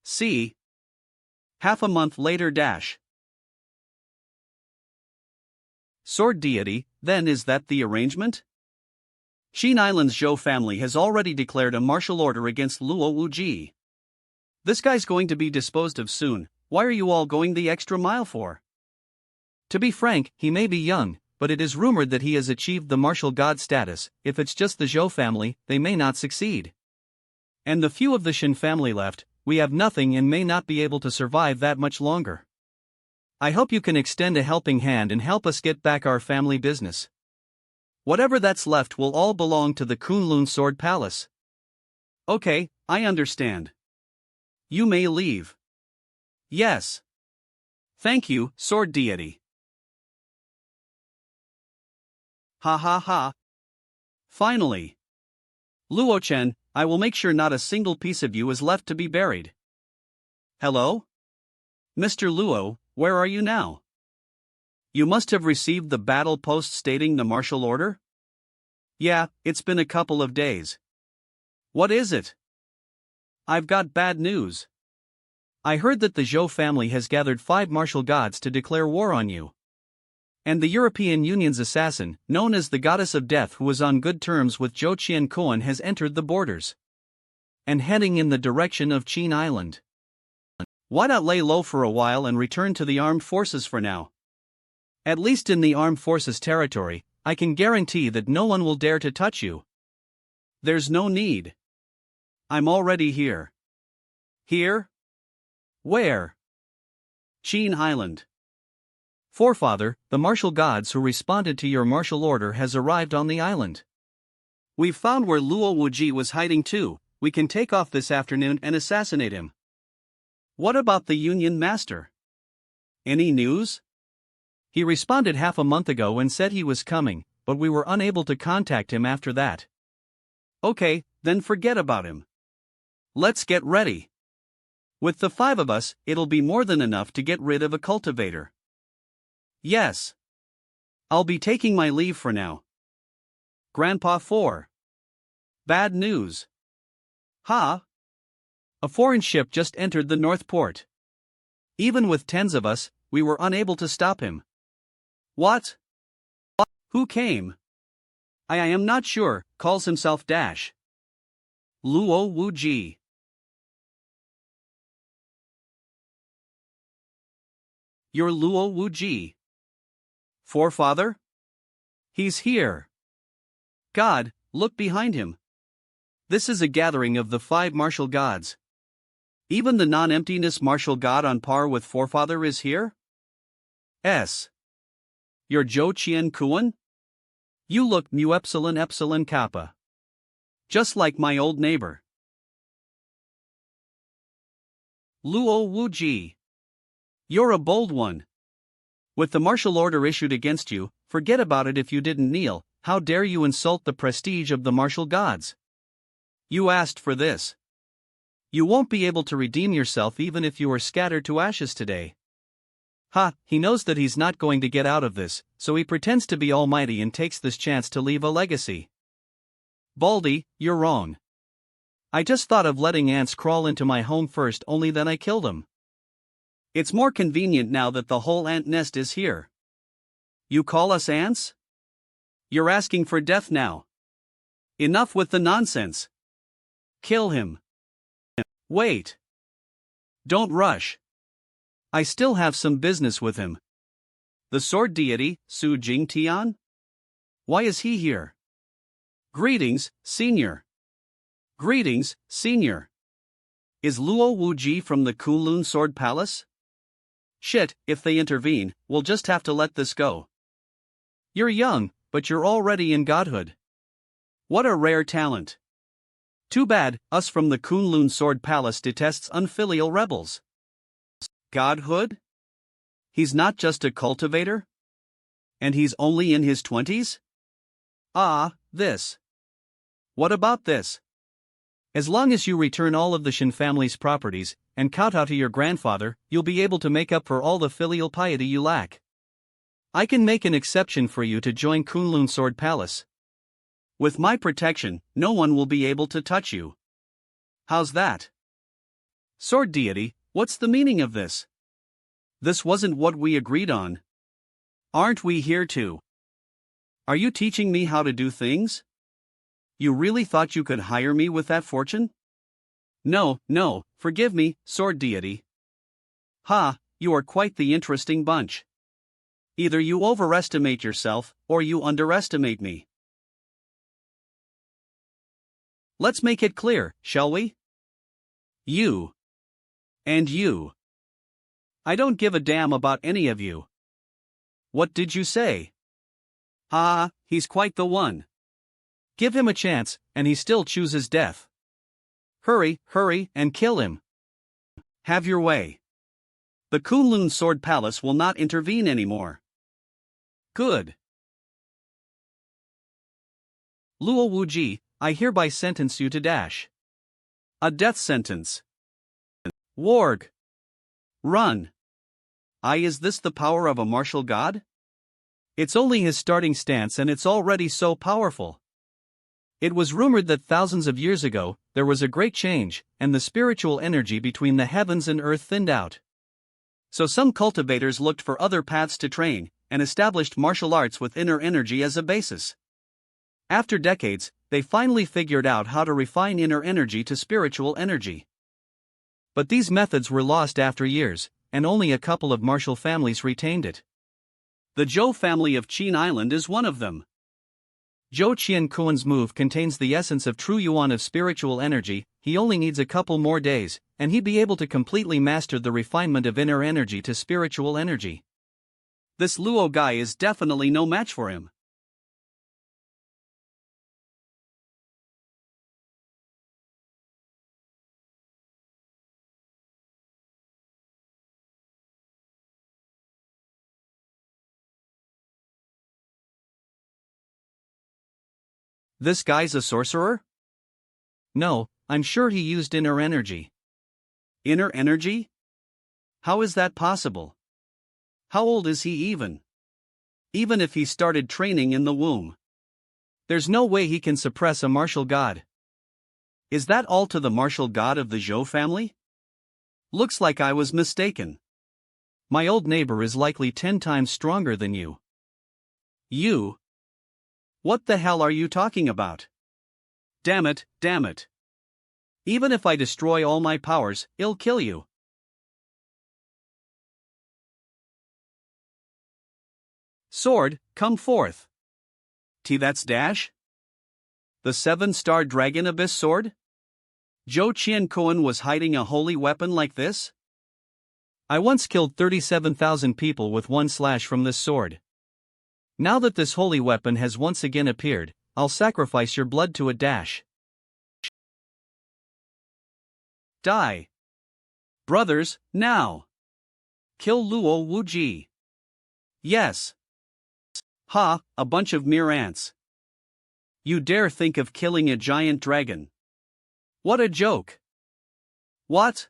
A: C. Half a month later dash. Sword deity, then is that the arrangement? Qin Island's Zhou family has already declared a martial order against Luo Wuji. This guy's going to be disposed of soon, Why are you all going the extra mile for? To be frank, he may be young, but it is rumored that he has achieved the martial god status. If it's just the Zhou family, they may not succeed. And the few of the Shin family left, we have nothing and may not be able to survive that much longer. I hope you can extend a helping hand and help us get back our family business. Whatever that's left will all belong to the Kunloon Sword Palace. Okay, I understand. You may leave. Yes. Thank you, Sword Deity. Ha ha ha. Finally. Luo Chen, I will make sure not a single piece of you is left to be buried. Hello? Mr. Luo, where are you now? You must have received the battle post stating the martial order? Yeah, it's been a couple of days. What is it? I've got bad news. I heard that the Zhou family has gathered 5 martial gods to declare war on you. And the European Union's assassin, known as the Goddess of Death, who was on good terms with Zhou Qianquan, has entered the borders and heading in the direction of Qin Island. Why not lay low for a while and return to the armed forces for now? At least in the armed forces territory, I can guarantee that no one will dare to touch you. There's no need. I'm already here. Here? Where? Qin Island. Forefather, the martial gods who responded to your martial order has arrived on the island. We've found where Luo Wuji was hiding too. We can take off this afternoon and assassinate him. What about the Union Master? Any news? He responded half a month ago and said he was coming, but we were unable to contact him after that. Okay, then forget about him. Let's get ready. With the 5 of us, it'll be more than enough to get rid of a cultivator. Yes. I'll be taking my leave for now. Grandpa 4. Bad news. Ha! A foreign ship just entered the North Port. Even with 10s of us, we were unable to stop him. What? Who came? I am not sure, calls himself Dash. Luo Wuji. You're Luo Wuji. Forefather? He's here. God, look behind him. This is a gathering of the 5 martial gods. Even the non-emptiness martial god on par with Forefather is here? You're Zhou Qianquan? You look mu epsilon epsilon kappa. Just like my old neighbor. Luo Wuji. You're a bold one. With the martial order issued against you, forget about it if you didn't kneel. How dare you insult the prestige of the martial gods? You asked for this. You won't be able to redeem yourself even if you are scattered to ashes today. Ha, he knows that he's not going to get out of this, so he pretends to be almighty and takes this chance to leave a legacy. Baldy, you're wrong. I just thought of letting ants crawl into my home first, only then I killed them. It's more convenient now that the whole ant nest is here. You call us ants? You're asking for death now. Enough with the nonsense. Kill him. Wait. Don't rush. I still have some business with him. The sword deity, Su Jingtian? Why is he here? Greetings, Senior. Greetings, Senior. Is Luo Wuji from the Kunloon Sword Palace? Shit, if they intervene, we'll just have to let this go. You're young, but you're already in godhood. What a rare talent. Too bad, us from the Kunloon Sword Palace detests unfilial rebels. Godhood? He's not just a cultivator? And he's only in his 20s? This. What about this? As long as you return all of the Shin family's properties, and kowtow to your grandfather, you'll be able to make up for all the filial piety you lack. I can make an exception for you to join Kunloon Sword Palace. With my protection, no one will be able to touch you. How's that? Sword deity, what's the meaning of this? This wasn't what we agreed on. Aren't we here to? Are you teaching me how to do things? You really thought you could hire me with that fortune? No, forgive me, sword deity. Ha, you are quite the interesting bunch. Either you overestimate yourself, or you underestimate me. Let's make it clear, shall we? You. And you. I don't give a damn about any of you. What did you say? Ah, he's quite the one. Give him a chance, and he still chooses death. Hurry, hurry, and kill him. Have your way. The Kunloon Sword Palace will not intervene anymore. Good. Luo Wuji, I hereby sentence you to dash. A death sentence. Warg. Run. Is this the power of a martial god? It's only his starting stance and it's already so powerful. It was rumored that thousands of years ago, there was a great change, and the spiritual energy between the heavens and earth thinned out. So some cultivators looked for other paths to train, and established martial arts with inner energy as a basis. After decades, they finally figured out how to refine inner energy to spiritual energy. But these methods were lost after years, and only a couple of martial families retained it. The Zhou family of Qin Island is one of them. Zhou Qiankuan's move contains the essence of true yuan of spiritual energy. He only needs a couple more days, and he'd be able to completely master the refinement of inner energy to spiritual energy. This Luo guy is definitely no match for him. This guy's a sorcerer? No, I'm sure he used inner energy. Inner energy? How is that possible? How old is he even? Even if he started training in the womb. There's no way he can suppress a martial god. Is that all to the martial god of the Zhou family? Looks like I was mistaken. My old neighbor is likely 10 times stronger than you. You? What the hell are you talking about? Damn it, damn it. Even if I destroy all my powers, I'll kill you. Sword, come forth. That's dash? The 7-star dragon abyss sword? Zhou Qiankuan was hiding a holy weapon like this? I once killed 37,000 people with one slash from this sword. Now that this holy weapon has once again appeared, I'll sacrifice your blood to a dash. Die. Brothers, now. Kill Luo Wuji. Yes. Ha, a bunch of mere ants. You dare think of killing a giant dragon. What a joke. What?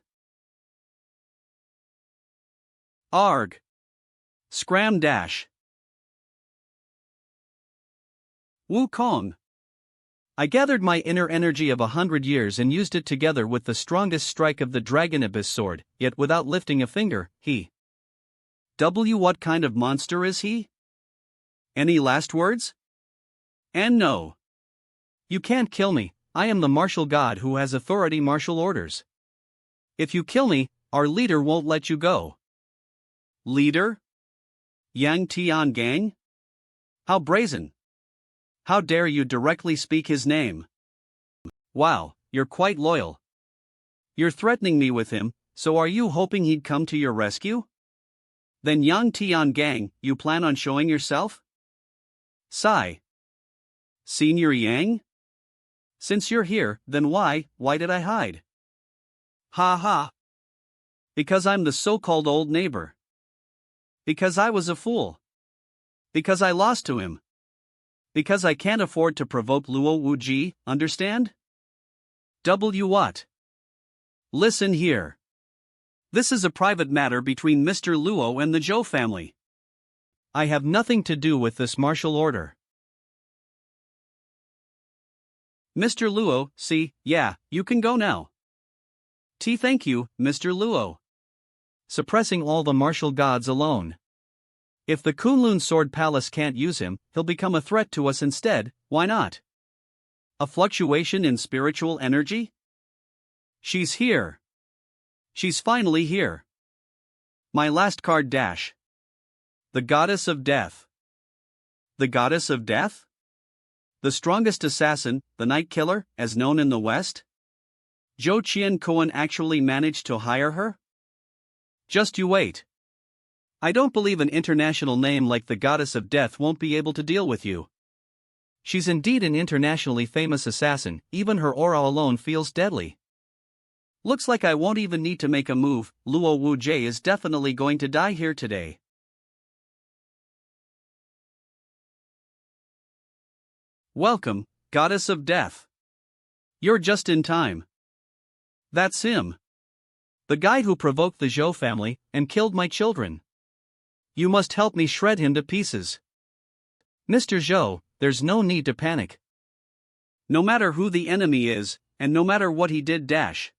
A: Arg. Scram dash. Wukong. I gathered my inner energy of 100 years and used it together with the strongest strike of the Dragon Abyss sword, yet without lifting a finger. What kind of monster is he? Any last words? And no. You can't kill me, I am the martial god who has authority martial orders. If you kill me, our leader won't let you go. Leader? Yang Tian Gang? How brazen. How dare you directly speak his name? Wow, you're quite loyal. You're threatening me with him, so are you hoping he'd come to your rescue? Then Yang Tian Gang, you plan on showing yourself? Sigh. Senior Yang? Since you're here, then why did I hide? Ha ha. Because I'm the so-called old neighbor. Because I was a fool. Because I lost to him. Because I can't afford to provoke Luo Wuji, understand? What? Listen here. This is a private matter between Mr. Luo and the Zhou family. I have nothing to do with this martial order. Mr. Luo, yeah, you can go now. Thank you, Mr. Luo. Suppressing all the martial gods alone. If the Kunloon Sword Palace can't use him, he'll become a threat to us instead, why not? A fluctuation in spiritual energy? She's here. She's finally here. My last card dash. The Goddess of Death. The Goddess of Death? The strongest assassin, the Night Killer, as known in the West? Zhou Qian actually managed to hire her? Just you wait. I don't believe an international name like the Goddess of Death won't be able to deal with you. She's indeed an internationally famous assassin, even her aura alone feels deadly. Looks like I won't even need to make a move. Luo Wuji is definitely going to die here today. Welcome, Goddess of Death. You're just in time. That's him. The guy who provoked the Zhou family and killed my children. You must help me shred him to pieces. Mr. Zhou, there's no need to panic. No matter who the enemy is, and no matter what he did dash.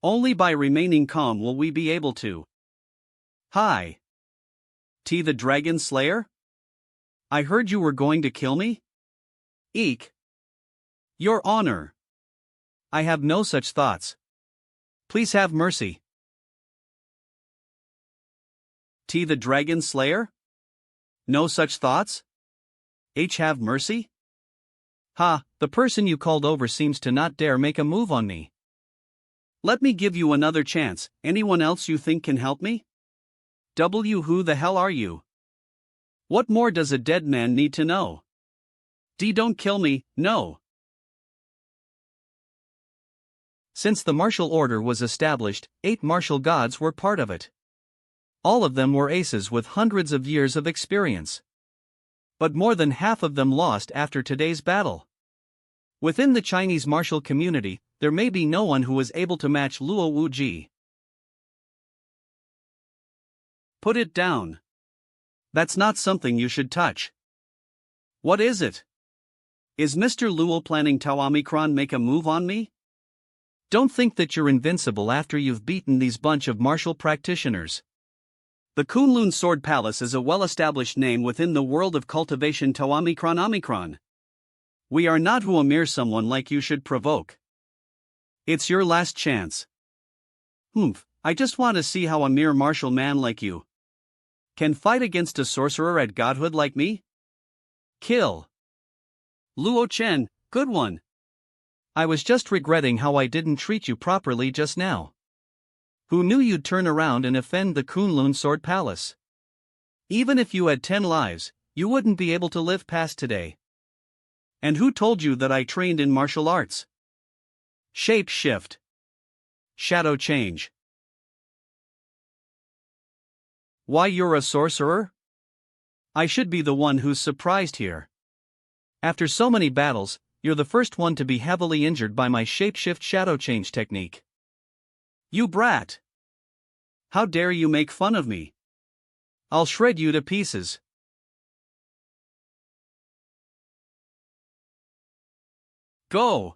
A: Only by remaining calm will we be able to. Hi. T the Dragon Slayer? I heard you were going to kill me? Eek. Your Honor. I have no such thoughts. Please have mercy. T the Dragon Slayer? No such thoughts? Have mercy? Ha, the person you called over seems to not dare make a move on me. Let me give you another chance. Anyone else you think can help me? Who the hell are you? What more does a dead man need to know? D, don't kill me, no. Since the martial order was established, 8 martial gods were part of it. All of them were aces with hundreds of years of experience. But more than half of them lost after today's battle. Within the Chinese martial community, there may be no one who is able to match Luo Wuji. Put it down. That's not something you should touch. What is it? Is Mr. Luo planning to Omicron make a move on me? Don't think that you're invincible after you've beaten these bunch of martial practitioners. The Kunloon Sword Palace is a well-established name within the world of cultivation to Omicron. We are not who a mere someone like you should provoke. It's your last chance. I just want to see how a mere martial man like you can fight against a sorcerer at godhood like me? Kill. Luo Chen, good one. I was just regretting how I didn't treat you properly just now. Who knew you'd turn around and offend the Kunloon Sword Palace? Even if you had 10 lives, you wouldn't be able to live past today. And who told you that I trained in martial arts? Shape shift. Shadow change. Why, you're a sorcerer? I should be the one who's surprised here. After so many battles, you're the first one to be heavily injured by my shapeshift shadow change technique. You brat! How dare you make fun of me? I'll shred you to pieces. Go!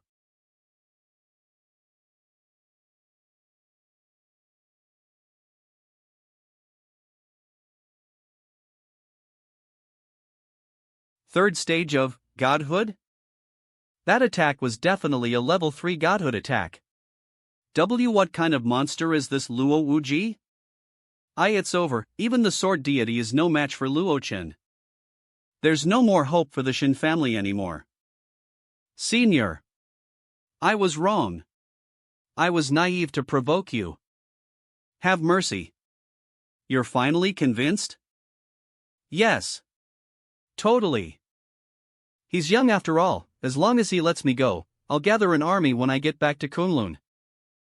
A: Third stage of godhood? That attack was definitely a level 3 godhood attack. What kind of monster is this Luo Wuji? It's over, even the sword deity is no match for Luo Chen. There's no more hope for the Shen family anymore. Senior. I was wrong. I was naive to provoke you. Have mercy. You're finally convinced? Yes. Totally. He's young after all. As long as he lets me go, I'll gather an army when I get back to Kunloon.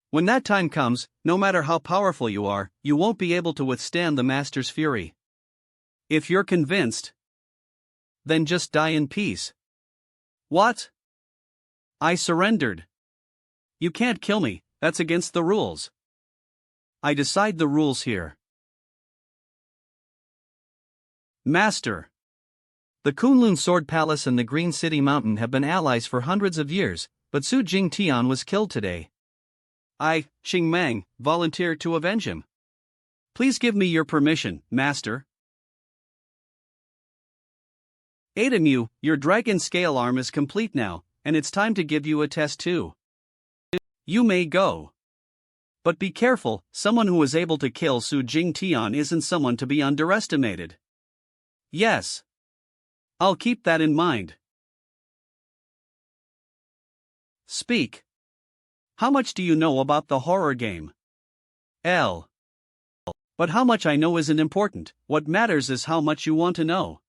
A: When that time comes, no matter how powerful you are, you won't be able to withstand the Master's fury. If you're convinced, then just die in peace. What? I surrendered. You can't kill me, that's against the rules. I decide the rules here. Master. The Kunloon Sword Palace and the Green City Mountain have been allies for hundreds of years, but Su Jingtian was killed today. I, Xing Mang, volunteer to avenge him. Please give me your permission, Master. Adamu, your dragon scale arm is complete now, and it's time to give you a test too. You may go. But be careful, someone who was able to kill Su Jingtian isn't someone to be underestimated. Yes. I'll keep that in mind. Speak. How much do you know about the horror game? L. But how much I know isn't important, what matters is how much you want to know.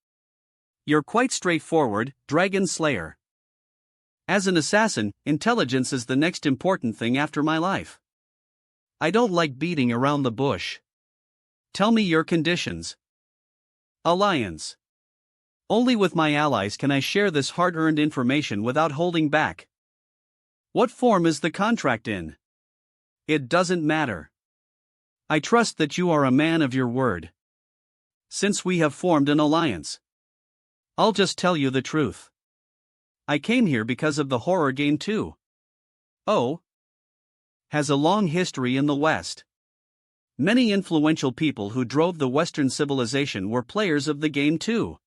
A: You're quite straightforward, Dragon Slayer. As an assassin, intelligence is the next important thing after my life. I don't like beating around the bush. Tell me your conditions. Alliance. Only with my allies can I share this hard-earned information without holding back. What form is the contract in? It doesn't matter. I trust that you are a man of your word. Since we have formed an alliance, I'll just tell you the truth. I came here because of the horror game too. Oh. Has a long history in the West. Many influential people who drove the Western civilization were players of the game too.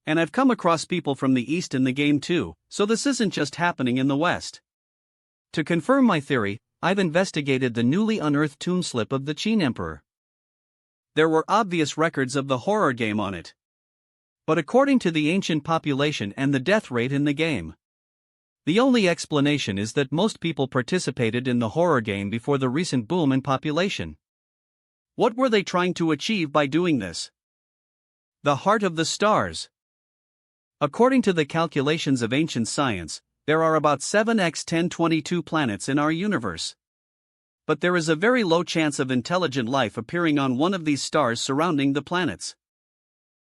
A: And I've come across people from the East in the game too, so this isn't just happening in the West. To confirm my theory, I've investigated the newly unearthed tomb slip of the Qin Emperor. There were obvious records of the horror game on it. But according to the ancient population and the death rate in the game, the only explanation is that most people participated in the horror game before the recent boom in population. What were they trying to achieve by doing this? The heart of the stars. According to the calculations of ancient science, there are about 7x1022 planets in our universe. But there is a very low chance of intelligent life appearing on one of these stars surrounding the planets.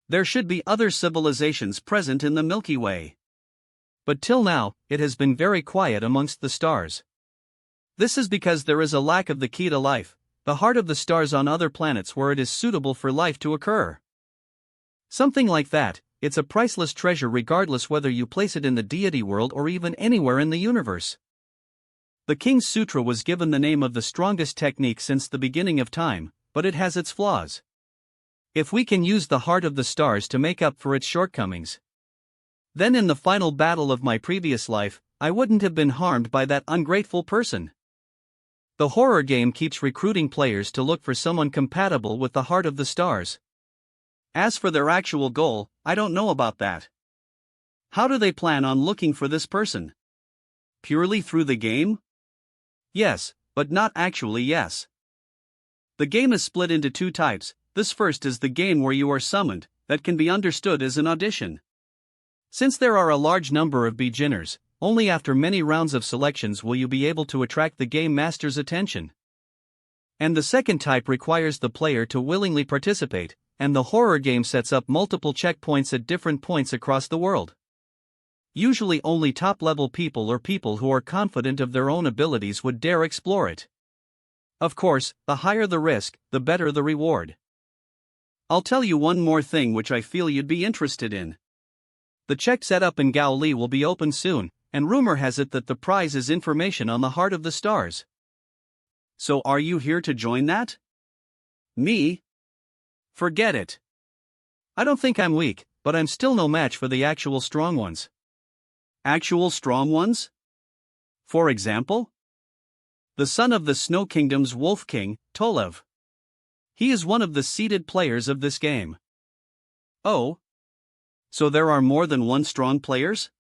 A: There should be other civilizations present in the Milky Way. But till now, it has been very quiet amongst the stars. This is because there is a lack of the key to life, the heart of the stars on other planets where it is suitable for life to occur. Something like that. It's a priceless treasure regardless whether you place it in the deity world or even anywhere in the universe. The King's Sutra was given the name of the strongest technique since the beginning of time, but it has its flaws. If we can use the heart of the stars to make up for its shortcomings, then in the final battle of my previous life, I wouldn't have been harmed by that ungrateful person. The horror game keeps recruiting players to look for someone compatible with the heart of the stars. As for their actual goal, I don't know about that. How do they plan on looking for this person? Purely through the game? Yes, but not actually yes. The game is split into two types. This first is the game where you are summoned, that can be understood as an audition. Since there are a large number of beginners, only after many rounds of selections will you be able to attract the game master's attention. And the second type requires the player to willingly participate, and the horror game sets up multiple checkpoints at different points across the world. Usually only top-level people or people who are confident of their own abilities would dare explore it. Of course, the higher the risk, the better the reward. I'll tell you one more thing which I feel you'd be interested in. The check setup in Gao Li will be open soon, and rumor has it that the prize is information on the heart of the stars. So are you here to join that? Me? Forget it. I don't think I'm weak, but I'm still no match for the actual strong ones. Actual strong ones? For example? The son of the Snow Kingdom's Wolf King, Tolev. He is one of the seeded players of this game. Oh? So there are more than one strong players?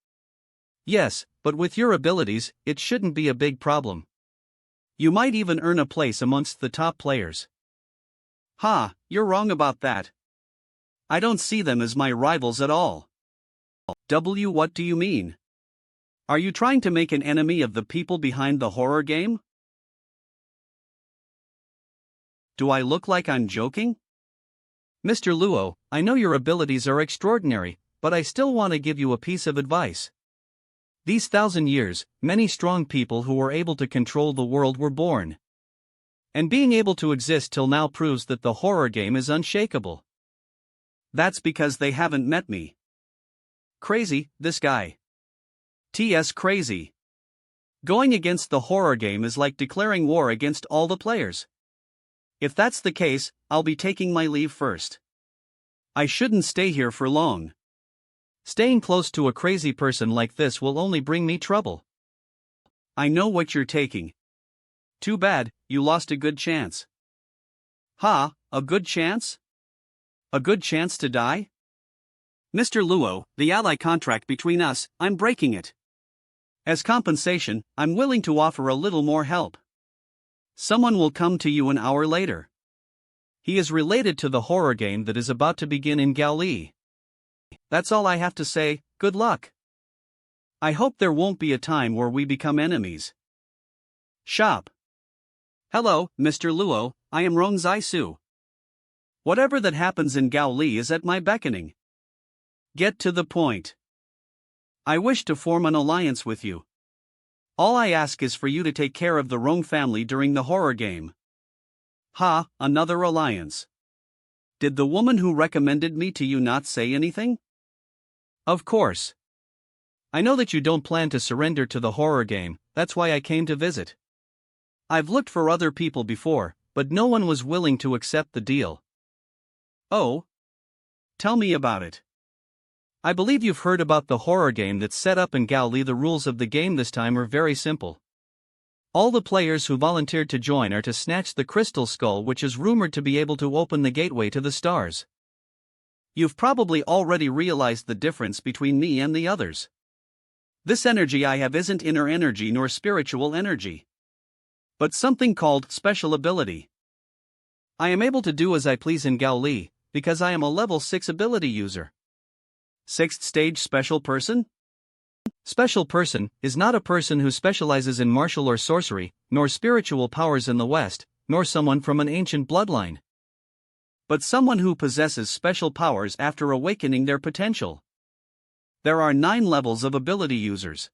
A: Yes, but with your abilities, it shouldn't be a big problem. You might even earn a place amongst the top players. Ha, you're wrong about that. I don't see them as my rivals at all. What do you mean? Are you trying to make an enemy of the people behind the horror game? Do I look like I'm joking? Mr. Luo, I know your abilities are extraordinary, but I still want to give you a piece of advice. These 1,000 years, many strong people who were able to control the world were born. And being able to exist till now proves that the horror game is unshakable. That's because they haven't met me. Crazy, this guy. TS crazy. Going against the horror game is like declaring war against all the players. If that's the case, I'll be taking my leave first. I shouldn't stay here for long. Staying close to a crazy person like this will only bring me trouble. I know what you're taking. Too bad, you lost a good chance. Ha, a good chance? A good chance to die? Mr. Luo, the ally contract between us, I'm breaking it. As compensation, I'm willing to offer a little more help. Someone will come to you an hour later. He is related to the horror game that is about to begin in Gaoli. That's all I have to say, good luck. I hope there won't be a time where we become enemies. Shop. Hello, Mr. Luo, I am Ron Zai-su. Whatever that happens in Gaoli is at my beckoning. Get to the point. I wish to form an alliance with you. All I ask is for you to take care of the Rong family during the horror game. Ha, another alliance. Did the woman who recommended me to you not say anything? Of course. I know that you don't plan to surrender to the horror game, that's why I came to visit. I've looked for other people before, but no one was willing to accept the deal. Oh? Tell me about it. I believe you've heard about the horror game that's set up in Gaoli. The rules of the game this time are very simple. All the players who volunteered to join are to snatch the crystal skull, which is rumored to be able to open the gateway to the stars. You've probably already realized the difference between me and the others. This energy I have isn't inner energy nor spiritual energy, but something called special ability. I am able to do as I please in Gaoli, because I am a level 6 ability user. 6th stage special person? Special person is not a person who specializes in martial or sorcery, nor spiritual powers in the West, nor someone from an ancient bloodline, but someone who possesses special powers after awakening their potential. There are 9 levels of ability users.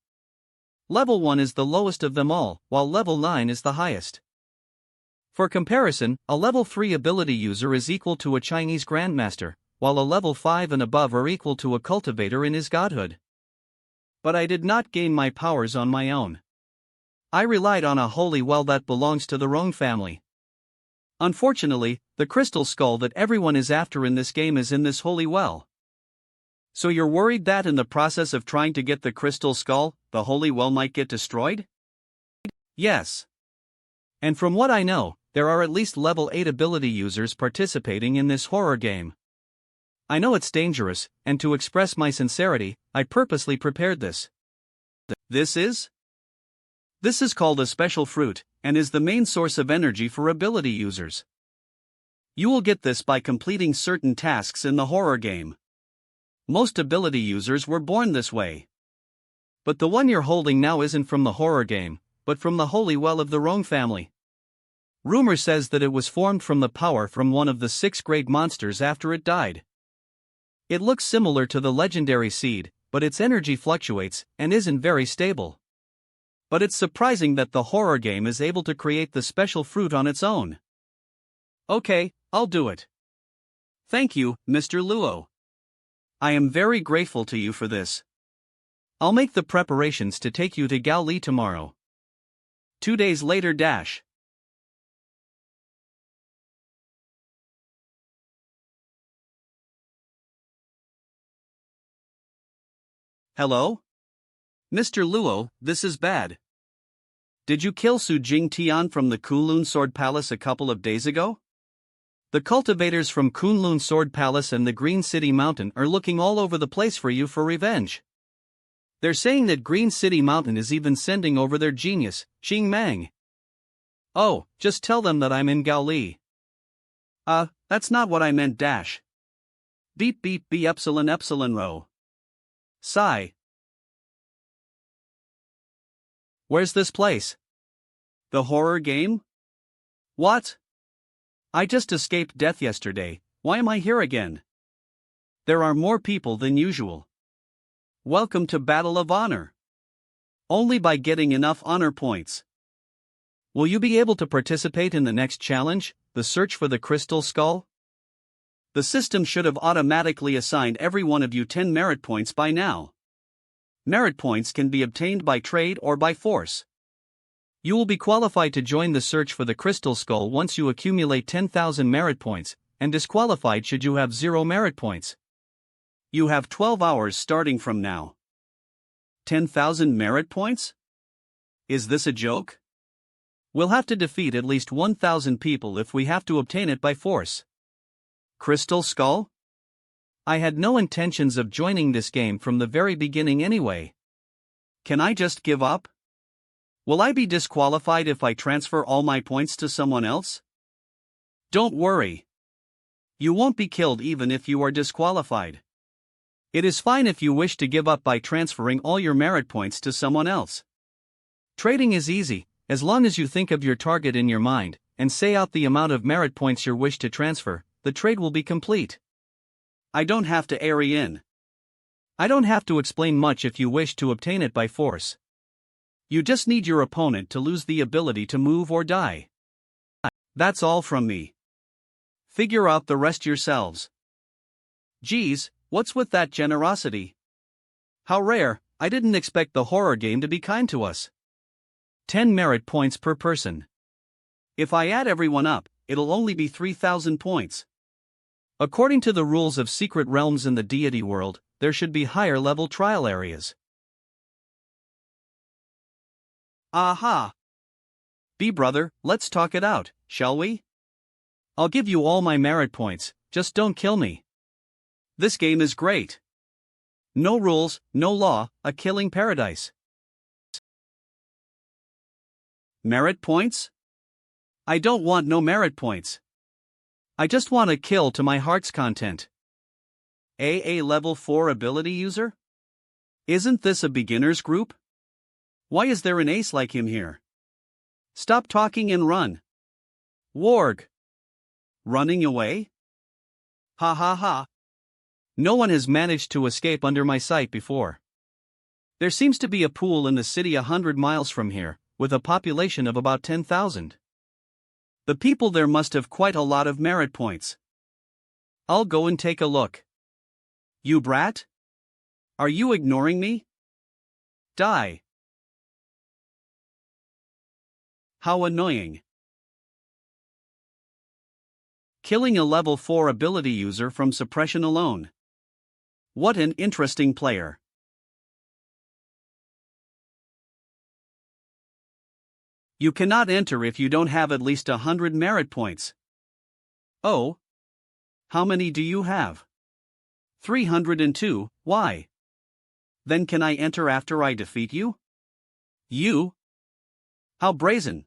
A: Level 1 is the lowest of them all, while level 9 is the highest. For comparison, a level 3 ability user is equal to a Chinese grandmaster, while a level 5 and above are equal to a cultivator in his godhood. But I did not gain my powers on my own. I relied on a holy well that belongs to the Rong family. Unfortunately, the crystal skull that everyone is after in this game is in this holy well. So you're worried that in the process of trying to get the crystal skull, the holy well might get destroyed? Yes. And from what I know, there are at least level 8 ability users participating in this horror game. I know it's dangerous, and to express my sincerity, I purposely prepared this. This is called a special fruit, and is the main source of energy for ability users. You will get this by completing certain tasks in the horror game. Most ability users were born this way. But the one you're holding now isn't from the horror game, but from the holy well of the Rong family. Rumor says that it was formed from the power from one of the 6 great monsters after it died. It looks similar to the legendary seed, but its energy fluctuates and isn't very stable. But it's surprising that the horror game is able to create the special fruit on its own. Okay, I'll do it. Thank you, Mr. Luo. I am very grateful to you for this. I'll make the preparations to take you to Gaoli tomorrow. 2 days later. Hello? Mr. Luo, this is bad. Did you kill Su Jingtian from the Kunloon Sword Palace a couple of days ago? The cultivators from Kunloon Sword Palace and the Green City Mountain are looking all over the place for you for revenge. They're saying that Green City Mountain is even sending over their genius, Xing Mang. Oh, just tell them that I'm in Gaoli. That's not what I meant. Beep beep b epsilon rho. Sigh. Where's this place? The horror game? What? I just escaped death yesterday, why am I here again? There are more people than usual. Welcome to Battle of Honor. Only by getting enough honor points. Will you be able to participate in the next challenge, the search for the crystal skull? The system should have automatically assigned every one of you 10 merit points by now. Merit points can be obtained by trade or by force. You will be qualified to join the search for the crystal skull once you accumulate 10,000 merit points, and disqualified should you have 0 merit points. You have 12 hours starting from now. 10,000 merit points? Is this a joke? We'll have to defeat at least 1,000 people if we have to obtain it by force. Crystal Skull? I had no intentions of joining this game from the very beginning anyway. Can I just give up? Will I be disqualified if I transfer all my points to someone else? Don't worry. You won't be killed even if you are disqualified. It is fine if you wish to give up by transferring all your merit points to someone else. Trading is easy, as long as you think of your target in your mind, and say out the amount of merit points you wish to transfer, the trade will be complete. I don't have to airy in. I don't have to explain much if you wish to obtain it by force. You just need your opponent to lose the ability to move or die. That's all from me. Figure out the rest yourselves. Geez, what's with that generosity? How rare, I didn't expect the horror game to be kind to us. 10 merit points per person. If I add everyone up, it'll only be 3,000 points. According to the rules of secret realms in the deity world, there should be higher level trial areas. Aha! B-brother, let's talk it out, shall we? I'll give you all my merit points, just don't kill me. This game is great. No rules, no law, a killing paradise. Merit points? I don't want no merit points. I just want to kill to my heart's content. AA level 4 ability user? Isn't this a beginner's group? Why is there an ace like him here? Stop talking and run. Warg. Running away? Ha ha ha. No one has managed to escape under my sight before. There seems to be a pool in the city 100 miles from here, with a population of about 10,000. The people there must have quite a lot of merit points. I'll go and take a look. You brat? Are you ignoring me? Die. How annoying. Killing a level 4 ability user from suppression alone. What an interesting player. You cannot enter if you don't have at least 100 merit points. Oh? How many do you have? 302, why? Then can I enter after I defeat you? You? How brazen.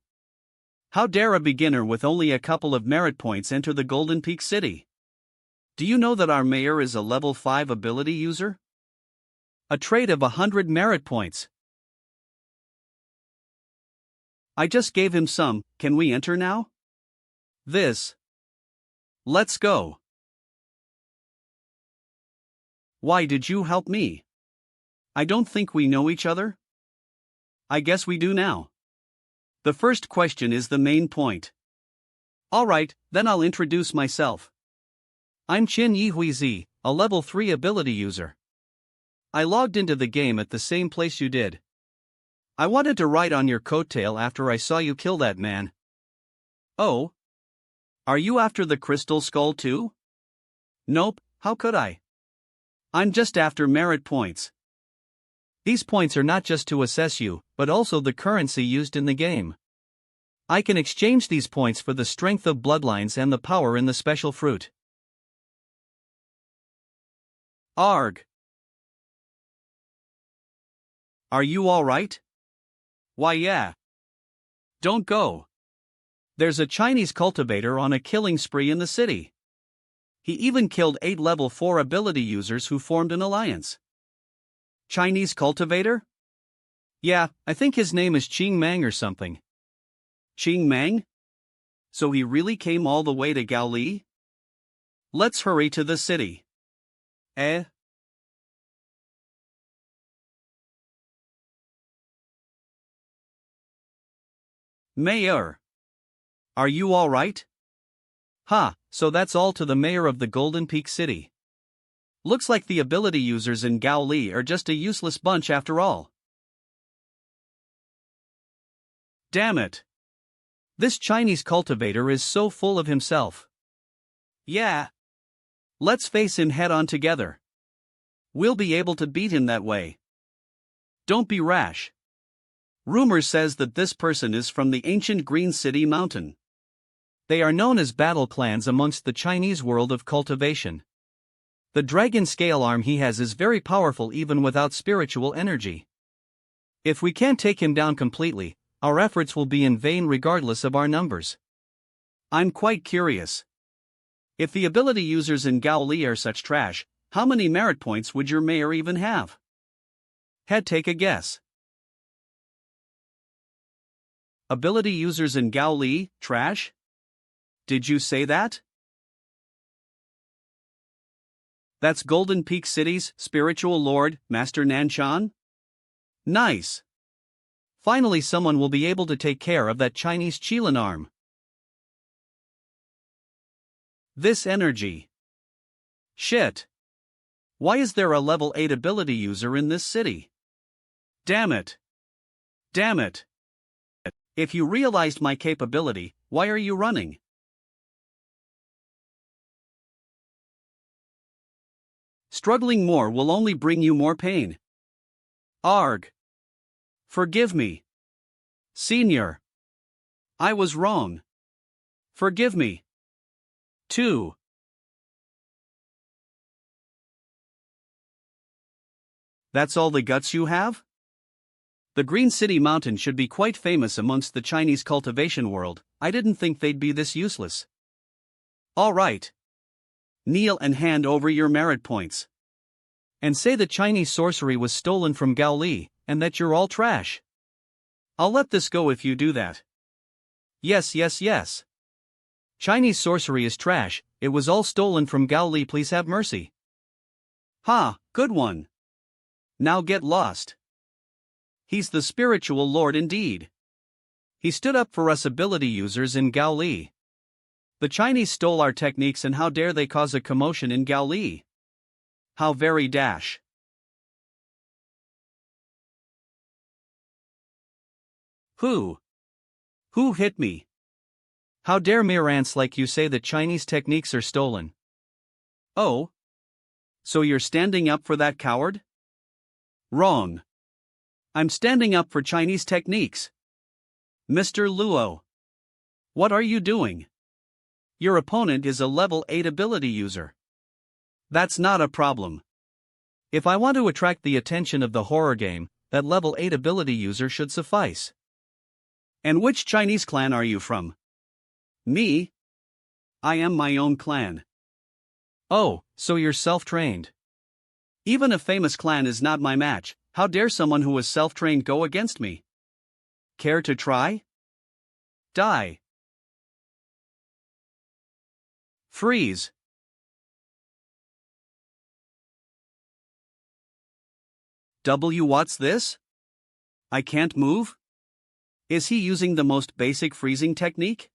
A: How dare a beginner with only a couple of merit points enter the Golden Peak City? Do you know that our mayor is a level 5 ability user? A trade of 100 merit points. I just gave him some, can we enter now? Let's go. Why did you help me? I don't think we know each other. I guess we do now. The first question is the main point. Alright, then I'll introduce myself. I'm Qin Yihui, a level 3 ability user. I logged into the game at the same place you did. I wanted to ride on your coattail after I saw you kill that man. Oh? Are you after the crystal skull too? Nope, how could I? I'm just after merit points. These points are not just to assess you, but also the currency used in the game. I can exchange these points for the strength of bloodlines and the power in the special fruit. Arg. Are you alright? Why yeah. Don't go. There's a Chinese cultivator on a killing spree in the city. He even killed 8 level 4 ability users who formed an alliance. Chinese cultivator? Yeah, I think his name is Qing Mang or something. Qing Mang? So he really came all the way to Gaoli? Let's hurry to the city. Mayor. Are you alright? Ha, so that's all to the mayor of the Golden Peak City. Looks like the ability users in Gaoli are just a useless bunch after all. Damn it. This Chinese cultivator is so full of himself. Yeah. Let's face him head on together. We'll be able to beat him that way. Don't be rash. Rumor says that this person is from the ancient Green City Mountain. They are known as battle clans amongst the Chinese world of cultivation. The dragon scale arm he has is very powerful even without spiritual energy. If we can't take him down completely, our efforts will be in vain regardless of our numbers. I'm quite curious. If the ability users in Gaoli are such trash, how many merit points would your mayor even have? Head, take a guess. Ability users in Gaoli, trash? Did you say that? That's Golden Peak City's spiritual lord, Master Nanshan? Nice. Finally someone will be able to take care of that Chinese Qilin arm. This energy. Shit. Why is there a level 8 ability user in this city? Damn it. Damn it. If you realized my capability, why are you running? Struggling more will only bring you more pain. Arg. Forgive me. Senior. I was wrong. Forgive me. 2. That's all the guts you have? The Green City Mountain should be quite famous amongst the Chinese cultivation world. I didn't think they'd be this useless. All right. Kneel and hand over your merit points. And say that Chinese sorcery was stolen from Gaoli, and that you're all trash. I'll let this go if you do that. Yes, yes, yes. Chinese sorcery is trash, it was all stolen from Gaoli, please have mercy. Ha, good one. Now get lost. He's the spiritual lord indeed. He stood up for us ability users in Gaoli. The Chinese stole our techniques and how dare they cause a commotion in Gaoli? How very dash. Who hit me? How dare mere ants like you say that Chinese techniques are stolen? Oh? So you're standing up for that coward? Wrong. I'm standing up for Chinese techniques. Mr. Luo. What are you doing? Your opponent is a level 8 ability user. That's not a problem. If I want to attract the attention of the horror game, that level 8 ability user should suffice. And which Chinese clan are you from? Me? I am my own clan. Oh, so you're self-trained. Even a famous clan is not my match. How dare someone who is self-trained go against me? Care to try? Die. Freeze. What's this? I can't move? Is he using the most basic freezing technique?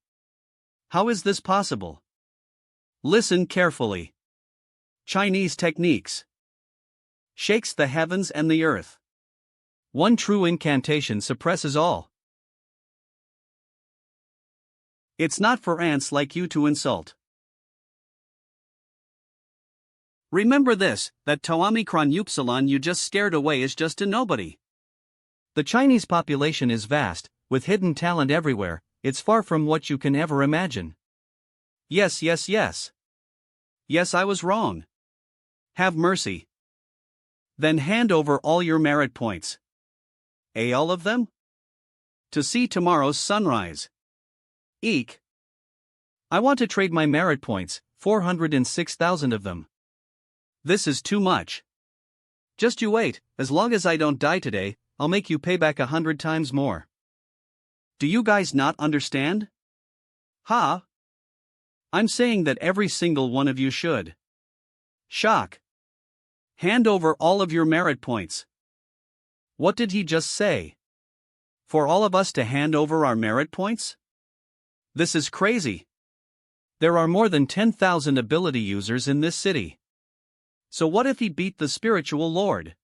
A: How is this possible? Listen carefully. Chinese techniques. Shakes the heavens and the earth. One true incantation suppresses all. It's not for ants like you to insult. Remember this, that Toamikron Upsilon you just scared away is just a nobody. The Chinese population is vast, with hidden talent everywhere, it's far from what you can ever imagine. Yes, yes, yes. Yes, I was wrong. Have mercy. Then hand over all your merit points. All of them? To see tomorrow's sunrise. Eek. I want to trade my merit points, 406,000 of them. This is too much. Just you wait, as long as I don't die today, I'll make you pay back 100 times more. Do you guys not understand? Ha? I'm saying that every single one of you should. Shock. Hand over all of your merit points. What did he just say? For all of us to hand over our merit points? This is crazy. There are more than 10,000 ability users in this city. So what if he beat the spiritual lord?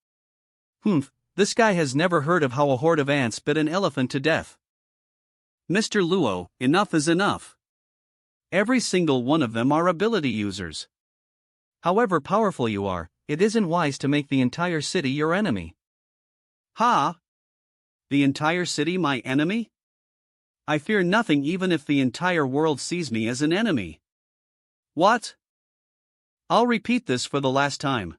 A: This guy has never heard of how a horde of ants bit an elephant to death. Mr. Luo, enough is enough. Every single one of them are ability users. However powerful you are, it isn't wise to make the entire city your enemy. Ha! The entire city my enemy? I fear nothing even if the entire world sees me as an enemy. What? I'll repeat this for the last time.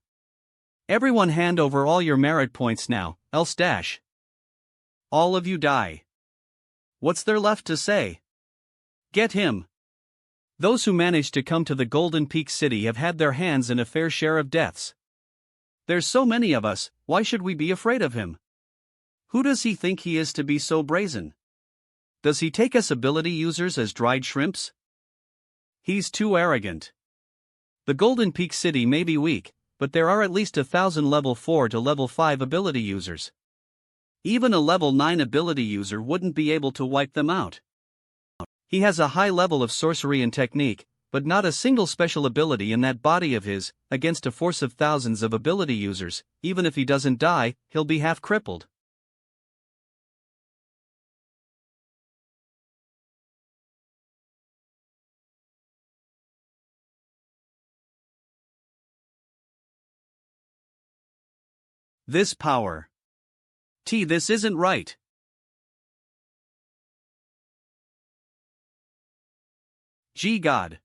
A: Everyone hand over all your merit points now, else dash. All of you die. What's there left to say? Get him. Those who managed to come to the Golden Peak City have had their hands in a fair share of deaths. There's so many of us, why should we be afraid of him? Who does he think he is to be so brazen? Does he take us ability users as dried shrimps? He's too arrogant. The Golden Peak City may be weak, but there are at least 1,000 level 4 to level 5 ability users. Even a level 9 ability user wouldn't be able to wipe them out. He has a high level of sorcery and technique, but not a single special ability in that body of his. Against a force of thousands of ability users, even if he doesn't die, he'll be half crippled. This power. This isn't right. Gee God.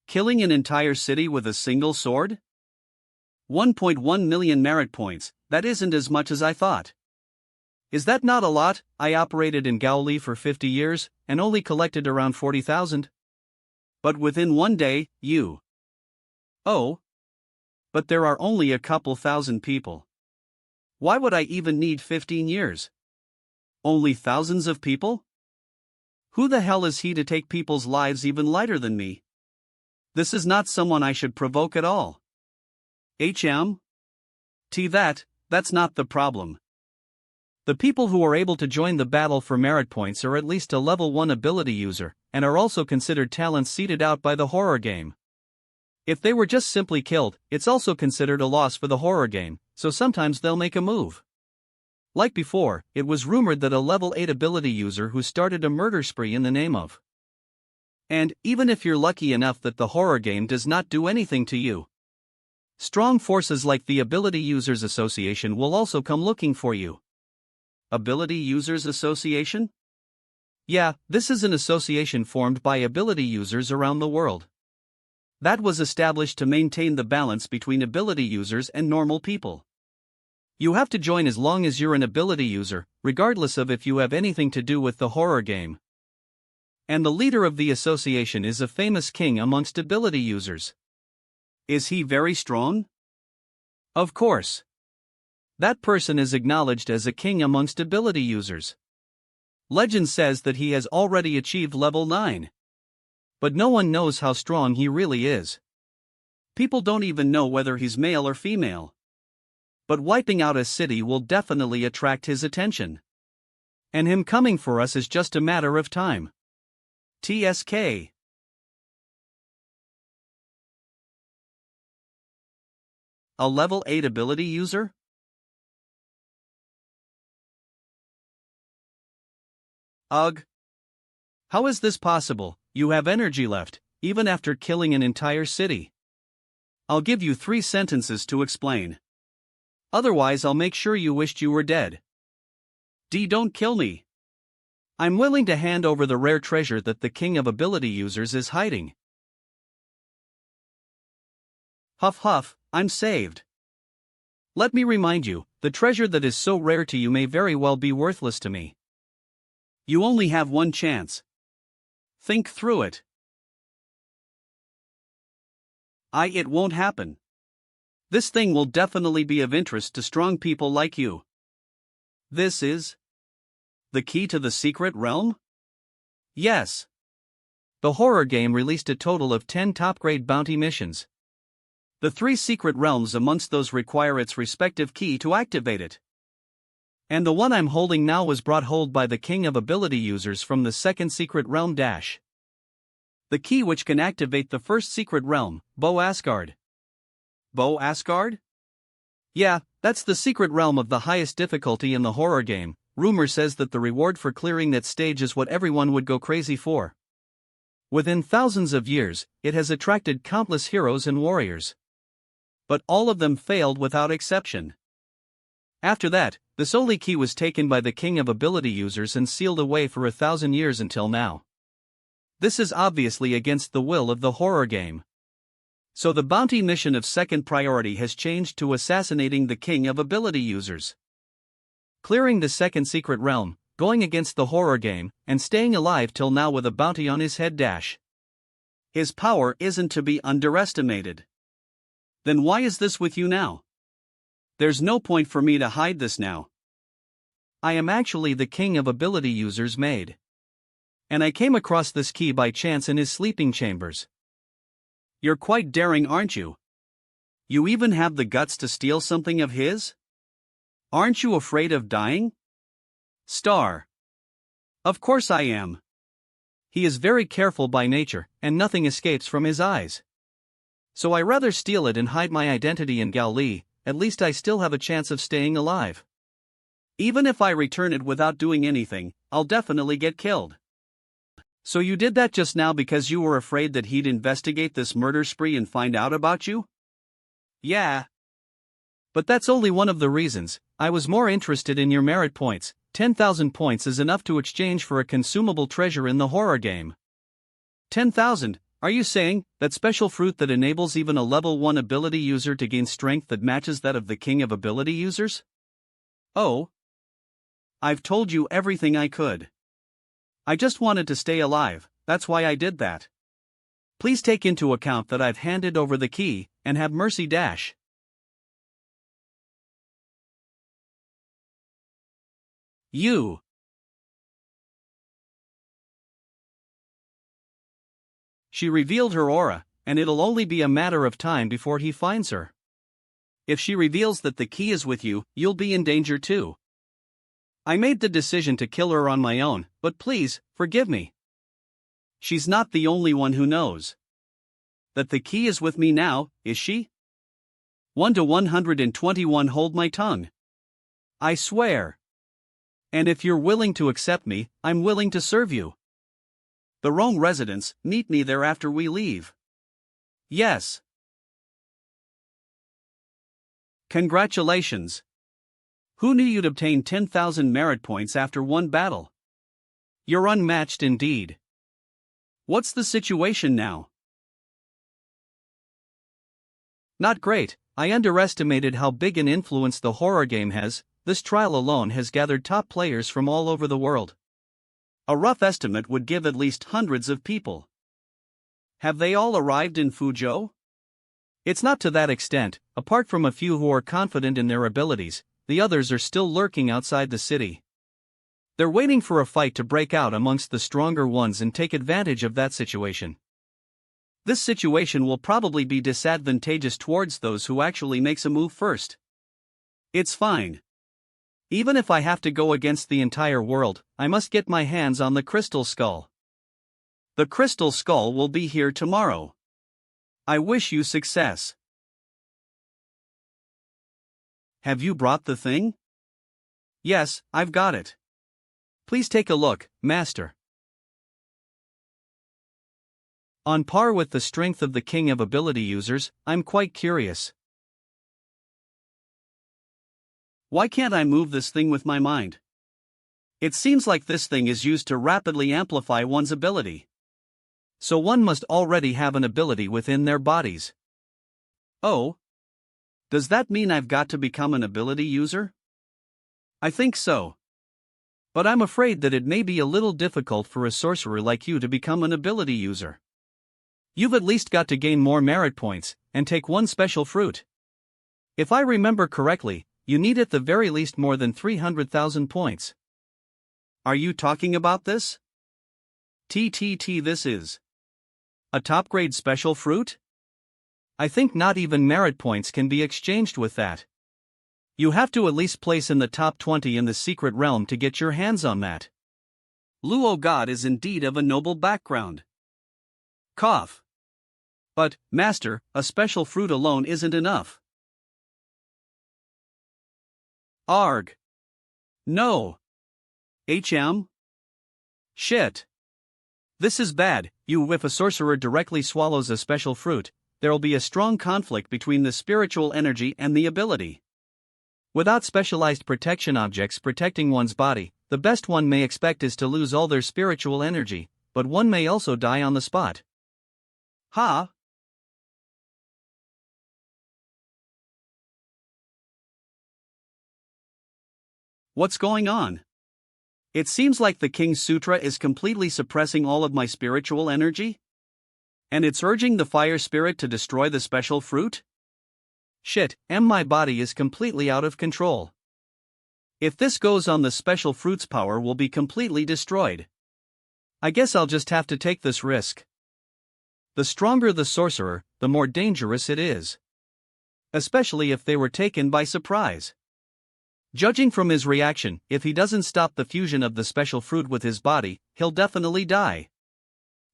A: Killing an entire city with a single sword? 1.1 million merit points, that isn't as much as I thought. Is that not a lot? I operated in Gaoli for 50 years, and only collected around 40,000. But within one day, you. Oh. But there are only a couple thousand people. Why would I even need 15 years? Only thousands of people? Who the hell is he to take people's lives even lighter than me? This is not someone I should provoke at all. That's not the problem. The people who are able to join the battle for merit points are at least a level 1 ability user, and are also considered talents seeded out by the horror game. If they were just simply killed, it's also considered a loss for the horror game, so sometimes they'll make a move. Like before, it was rumored that a level 8 ability user who started a murder spree in the name of. And, even if you're lucky enough that the horror game does not do anything to you, strong forces like the Ability Users Association will also come looking for you. Ability Users Association? Yeah, this is an association formed by ability users around the world. That was established to maintain the balance between ability users and normal people. You have to join as long as you're an ability user, regardless of if you have anything to do with the horror game. And the leader of the association is a famous king amongst ability users. Is he very strong? Of course. That person is acknowledged as a king amongst ability users. Legend says that he has already achieved level 9. But no one knows how strong he really is. People don't even know whether he's male or female. But wiping out a city will definitely attract his attention. And him coming for us is just a matter of time. TSK. A level 8 ability user? Ugh. How is this possible? You have energy left, even after killing an entire city. I'll give you 3 sentences to explain. Otherwise I'll make sure you wished you were dead. Don't kill me. I'm willing to hand over the rare treasure that the king of ability users is hiding. Huff huff, I'm saved. Let me remind you, the treasure that is so rare to you may very well be worthless to me. You only have one chance. Think through it. It won't happen. This thing will definitely be of interest to strong people like you. This is the key to the secret realm? Yes. The horror game released a total of 10 top-grade bounty missions. The 3 secret realms amongst those require its respective key to activate it. And the one I'm holding now was brought hold by the king of ability users from the 2nd secret realm dash. The key which can activate the 1st secret realm, Bo Asgard. Bo Asgard? Yeah, that's the secret realm of the highest difficulty in the horror game. Rumor says that the reward for clearing that stage is what everyone would go crazy for. Within thousands of years, it has attracted countless heroes and warriors. But all of them failed without exception. After that, This holy key was taken by the king of ability users and sealed away for 1,000 years until now. This is obviously against the will of the horror game. So the bounty mission of second priority has changed to assassinating the king of ability users. Clearing the second secret realm, going against the horror game, and staying alive till now with a bounty on his head. His power isn't to be underestimated. Then why is this with you now? There's no point for me to hide this now. I am actually the king of ability users' maid. And I came across this key by chance in his sleeping chambers. You're quite daring, aren't you? You even have the guts to steal something of his? Aren't you afraid of dying? Star. Of course I am. He is very careful by nature, and nothing escapes from his eyes. So I rather steal it and hide my identity in Gaoli. At least I still have a chance of staying alive. Even if I return it without doing anything, I'll definitely get killed. So you did that just now because you were afraid that he'd investigate this murder spree and find out about you? Yeah. But that's only one of the reasons. I was more interested in your merit points. 10,000 points is enough to exchange for a consumable treasure in the horror game. 10,000? Are you saying that special fruit that enables even a level 1 ability user to gain strength that matches that of the king of ability users? Oh. I've told you everything I could. I just wanted to stay alive, that's why I did that. Please take into account that I've handed over the key, and have mercy. You. She revealed her aura, and it'll only be a matter of time before he finds her. If she reveals that the key is with you, you'll be in danger too. I made the decision to kill her on my own, but please, forgive me. She's not the only one who knows that the key is with me now, is she? 1 to 121. Hold my tongue. I swear. And if you're willing to accept me, I'm willing to serve you. The Rome residence, meet me there after we leave. Yes. Congratulations. Who knew you'd obtain 10,000 merit points after one battle? You're unmatched indeed. What's the situation now? Not great. I underestimated how big an influence the horror game has. This trial alone has gathered top players from all over the world. A rough estimate would give at least hundreds of people. Have they all arrived in Fuzhou? It's not to that extent. Apart from a few who are confident in their abilities, the others are still lurking outside the city. They're waiting for a fight to break out amongst the stronger ones and take advantage of that situation. This situation will probably be disadvantageous towards those who actually makes a move first. It's fine. Even if I have to go against the entire world, I must get my hands on the crystal skull. The crystal skull will be here tomorrow. I wish you success. Have you brought the thing? Yes, I've got it. Please take a look, Master. On par with the strength of the king of ability users, I'm quite curious. Why can't I move this thing with my mind? It seems like this thing is used to rapidly amplify one's ability. So one must already have an ability within their bodies. Oh? Does that mean I've got to become an ability user? I think so. But I'm afraid that it may be a little difficult for a sorcerer like you to become an ability user. You've at least got to gain more merit points, and take one special fruit. If I remember correctly, you need at the very least more than 300,000 points. Are you talking about this? This is a top-grade special fruit? I think not even merit points can be exchanged with that. You have to at least place in the top 20 in the secret realm to get your hands on that. Luo God is indeed of a noble background. Cough. But, Master, a special fruit alone isn't enough. Arg. No. Shit. This is bad. If a sorcerer directly swallows a special fruit, there'll be a strong conflict between the spiritual energy and the ability. Without specialized protection objects protecting one's body, the best one may expect is to lose all their spiritual energy, but one may also die on the spot. Ha! What's going on? It seems like the King's Sutra is completely suppressing all of my spiritual energy? And it's urging the fire spirit to destroy the special fruit? Shit, my body is completely out of control. If this goes on, the special fruit's power will be completely destroyed. I guess I'll just have to take this risk. The stronger the sorcerer, the more dangerous it is. Especially if they were taken by surprise. Judging from his reaction, if he doesn't stop the fusion of the special fruit with his body, he'll definitely die.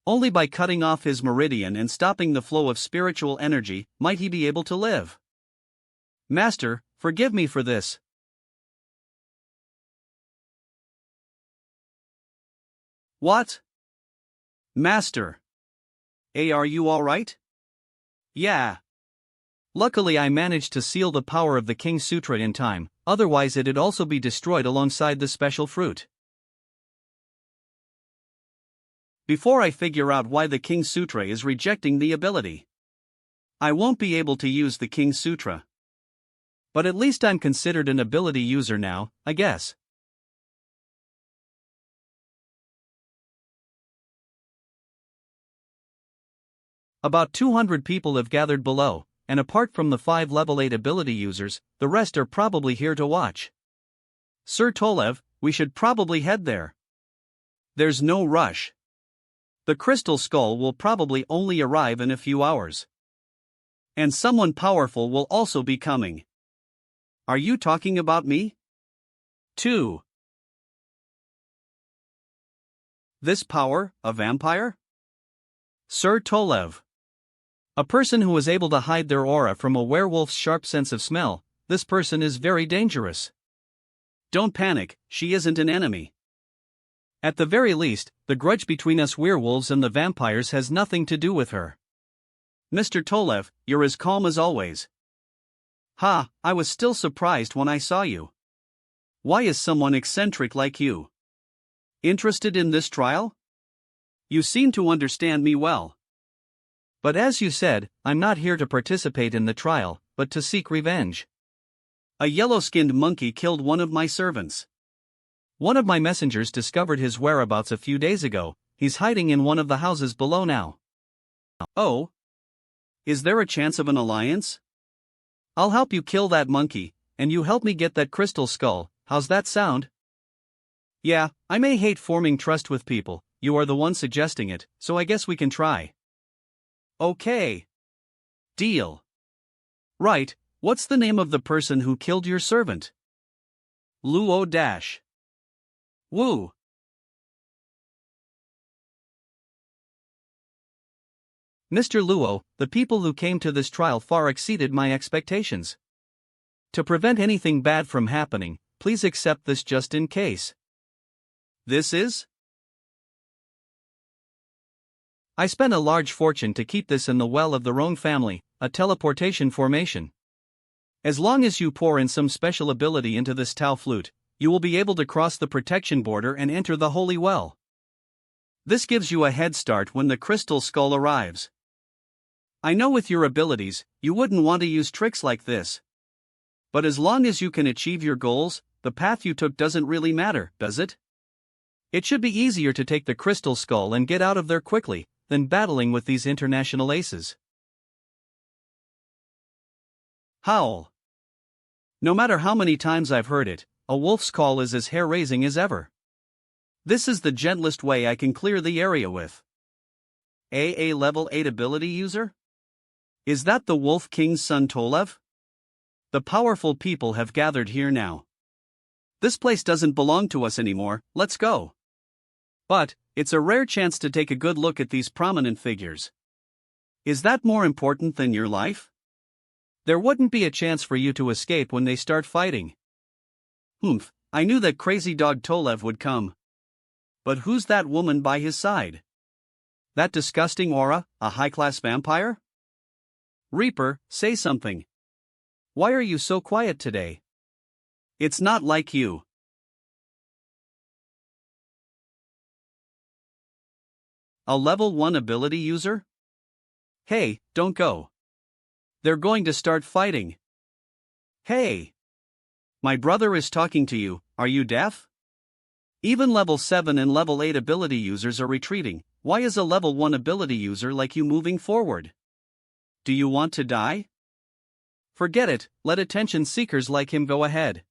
A: Only by cutting off his meridian and stopping the flow of spiritual energy might he be able to live. Master, forgive me for this. What? Master. Are you alright? Yeah. Luckily I managed to seal the power of the King's Sutra in time, otherwise it'd also be destroyed alongside the special fruit. Before I figure out why the King's Sutra is rejecting the ability, I won't be able to use the King's Sutra. But at least I'm considered an ability user now, I guess. About 200 people have gathered below, and apart from the 5 level 8 ability users, the rest are probably here to watch. Sir Tolev, we should probably head there. There's no rush. The crystal skull will probably only arrive in a few hours. And someone powerful will also be coming. Are you talking about me? 2. This power, a vampire? Sir Tolev. A person who is able to hide their aura from a werewolf's sharp sense of smell, this person is very dangerous. Don't panic, she isn't an enemy. At the very least, the grudge between us werewolves and the vampires has nothing to do with her. Mr. Tolev, you're as calm as always. Ha, I was still surprised when I saw you. Why is someone eccentric like you interested in this trial? You seem to understand me well. But as you said, I'm not here to participate in the trial, but to seek revenge. A yellow-skinned monkey killed one of my servants. One of my messengers discovered his whereabouts a few days ago. He's hiding in one of the houses below now. Oh? Is there a chance of an alliance? I'll help you kill that monkey, and you help me get that crystal skull. How's that sound? Yeah, I may hate forming trust with people, you are the one suggesting it, so I guess we can try. Okay. Deal. Right, what's the name of the person who killed your servant? Luo Dash. Woo. Mr. Luo, the people who came to this trial far exceeded my expectations. To prevent anything bad from happening, please accept this just in case. This is? I spent a large fortune to keep this in the well of the Roan family, a teleportation formation. As long as you pour in some special ability into this Tao flute, you will be able to cross the protection border and enter the holy well. This gives you a head start when the crystal skull arrives. I know with your abilities, you wouldn't want to use tricks like this. But as long as you can achieve your goals, the path you took doesn't really matter, does it? It should be easier to take the crystal skull and get out of there quickly than battling with these international aces. Howl. No matter how many times I've heard it, a wolf's call is as hair-raising as ever. This is the gentlest way I can clear the area with. AA level 8 ability user? Is that the Wolf King's son Tolev? The powerful people have gathered here now. This place doesn't belong to us anymore, let's go. But, it's a rare chance to take a good look at these prominent figures. Is that more important than your life? There wouldn't be a chance for you to escape when they start fighting. Humph, I knew that crazy dog Tolev would come. But who's that woman by his side? That disgusting aura, a high-class vampire? Reaper, say something. Why are you so quiet today? It's not like you. A level 1 ability user? Hey, don't go. They're going to start fighting. Hey! My brother is talking to you, are you deaf? Even level 7 and level 8 ability users are retreating. Why is a level 1 ability user like you moving forward? Do you want to die? Forget it, let attention seekers like him go ahead.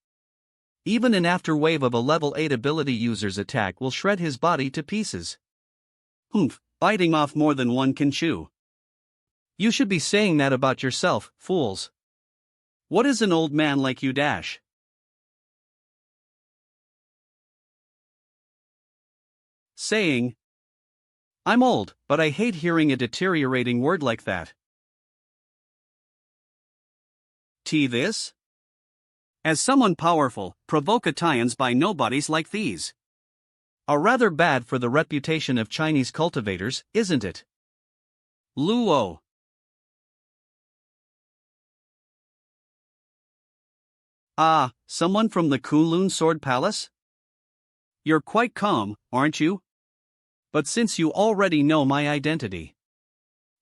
A: Even an afterwave of a level 8 ability user's attack will shred his body to pieces. Humph, biting off more than one can chew. You should be saying that about yourself, fools. What is an old man like you dash? Saying. I'm old, but I hate hearing a deteriorating word like that. This? As someone powerful, provoke Italians by nobodies like these. Are rather bad for the reputation of Chinese cultivators, isn't it? Luo. Ah, someone from the Kunloon Sword Palace? You're quite calm, aren't you? But since you already know my identity,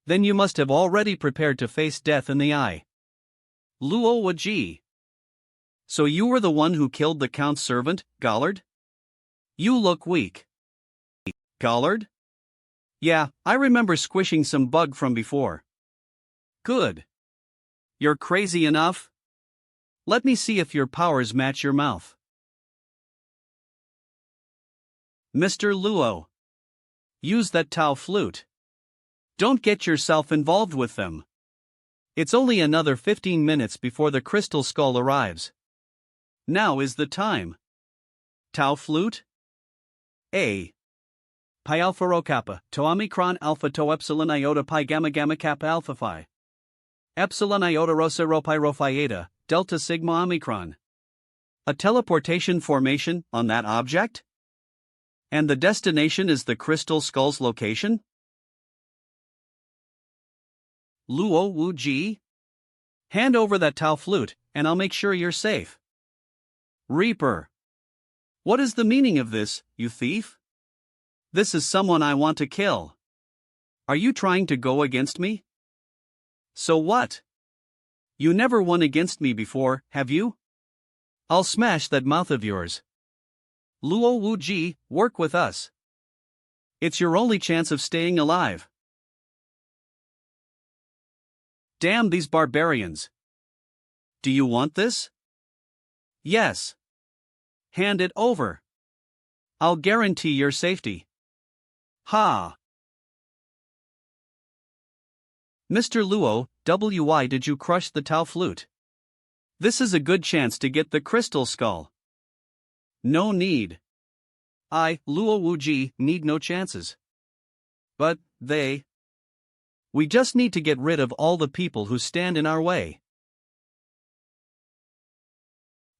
A: then you must have already prepared to face death in the eye. Luo Wuji. So you were the one who killed the Count's servant, Gollard? You look weak. Gollard? Yeah, I remember squishing some bug from before. Good. You're crazy enough? Let me see if your powers match your mouth. Mr. Luo. Use that Tao flute. Don't get yourself involved with them. It's only another 15 minutes before the crystal skull arrives. Now is the time. Tao flute? A. Pi alpha rho kappa, to omicron alpha to epsilon iota pi gamma gamma kappa alpha phi. Epsilon iota rosa rho pi rho phi eta, delta sigma omicron. A teleportation formation on that object? And the destination is the crystal skull's location? Luo Wuji? Hand over that Tao flute, and I'll make sure you're safe. Reaper. What is the meaning of this, you thief? This is someone I want to kill. Are you trying to go against me? So what? You never won against me before, have you? I'll smash that mouth of yours. Luo Wuji, work with us. It's your only chance of staying alive. Damn these barbarians. Do you want this? Yes. Hand it over. I'll guarantee your safety. Ha! Mr. Luo, why did you crush the Tao flute? This is a good chance to get the crystal skull. No need. I, Luo Wuji, need no chances. But, we just need to get rid of all the people who stand in our way.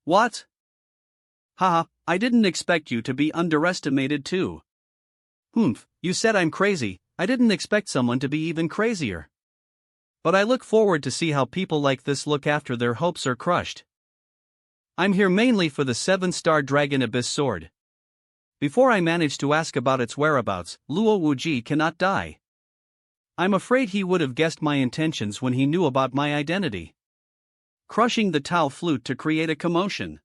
A: What? Haha, I didn't expect you to be underestimated too. Humph, you said I'm crazy, I didn't expect someone to be even crazier. But I look forward to see how people like this look after their hopes are crushed. I'm here mainly for the 7-star Dragon Abyss sword. Before I manage to ask about its whereabouts, Luo Wuji cannot die. I'm afraid he would have guessed my intentions when he knew about my identity. Crushing the Tao flute to create a commotion.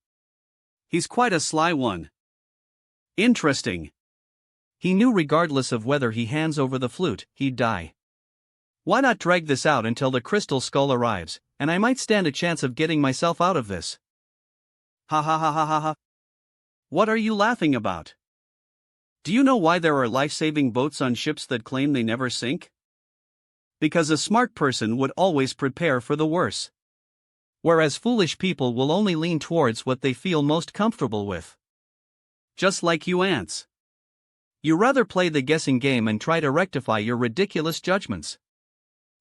A: He's quite a sly one. Interesting. He knew regardless of whether he hands over the flute, he'd die. Why not drag this out until the crystal skull arrives, and I might stand a chance of getting myself out of this. Ha ha ha ha ha ha. What are you laughing about? Do you know why there are life-saving boats on ships that claim they never sink? Because a smart person would always prepare for the worst. Whereas foolish people will only lean towards what they feel most comfortable with. Just like you ants. You rather play the guessing game and try to rectify your ridiculous judgments.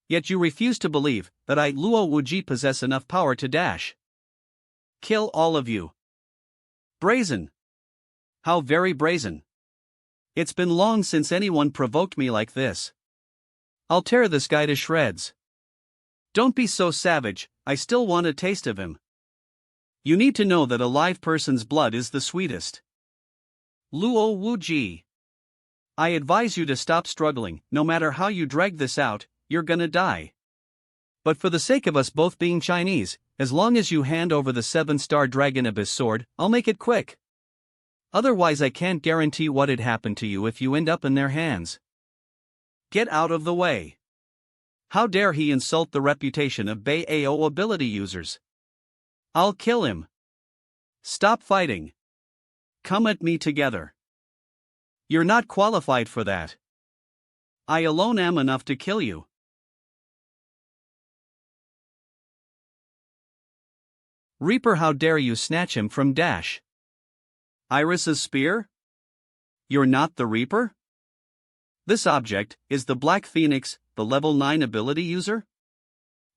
A: Yet you refuse to believe that I, Luo Wuji, possess enough power to dash. Kill all of you. Brazen. How very brazen. It's been long since anyone provoked me like this. I'll tear this guy to shreds. Don't be so savage, I still want a taste of him. You need to know that a live person's blood is the sweetest. Luo Wuji. I advise you to stop struggling. No matter how you drag this out, you're gonna die. But for the sake of us both being Chinese, as long as you hand over the 7-star Dragon Abyss sword, I'll make it quick. Otherwise I can't guarantee what'd happen to you if you end up in their hands. Get out of the way. How dare he insult the reputation of Bei Ao ability users? I'll kill him. Stop fighting. Come at me together. You're not qualified for that. I alone am enough to kill you. Reaper, how dare you snatch him from Dash? Iris's spear? You're not the Reaper? This object is the Black Phoenix, the level 9 ability user?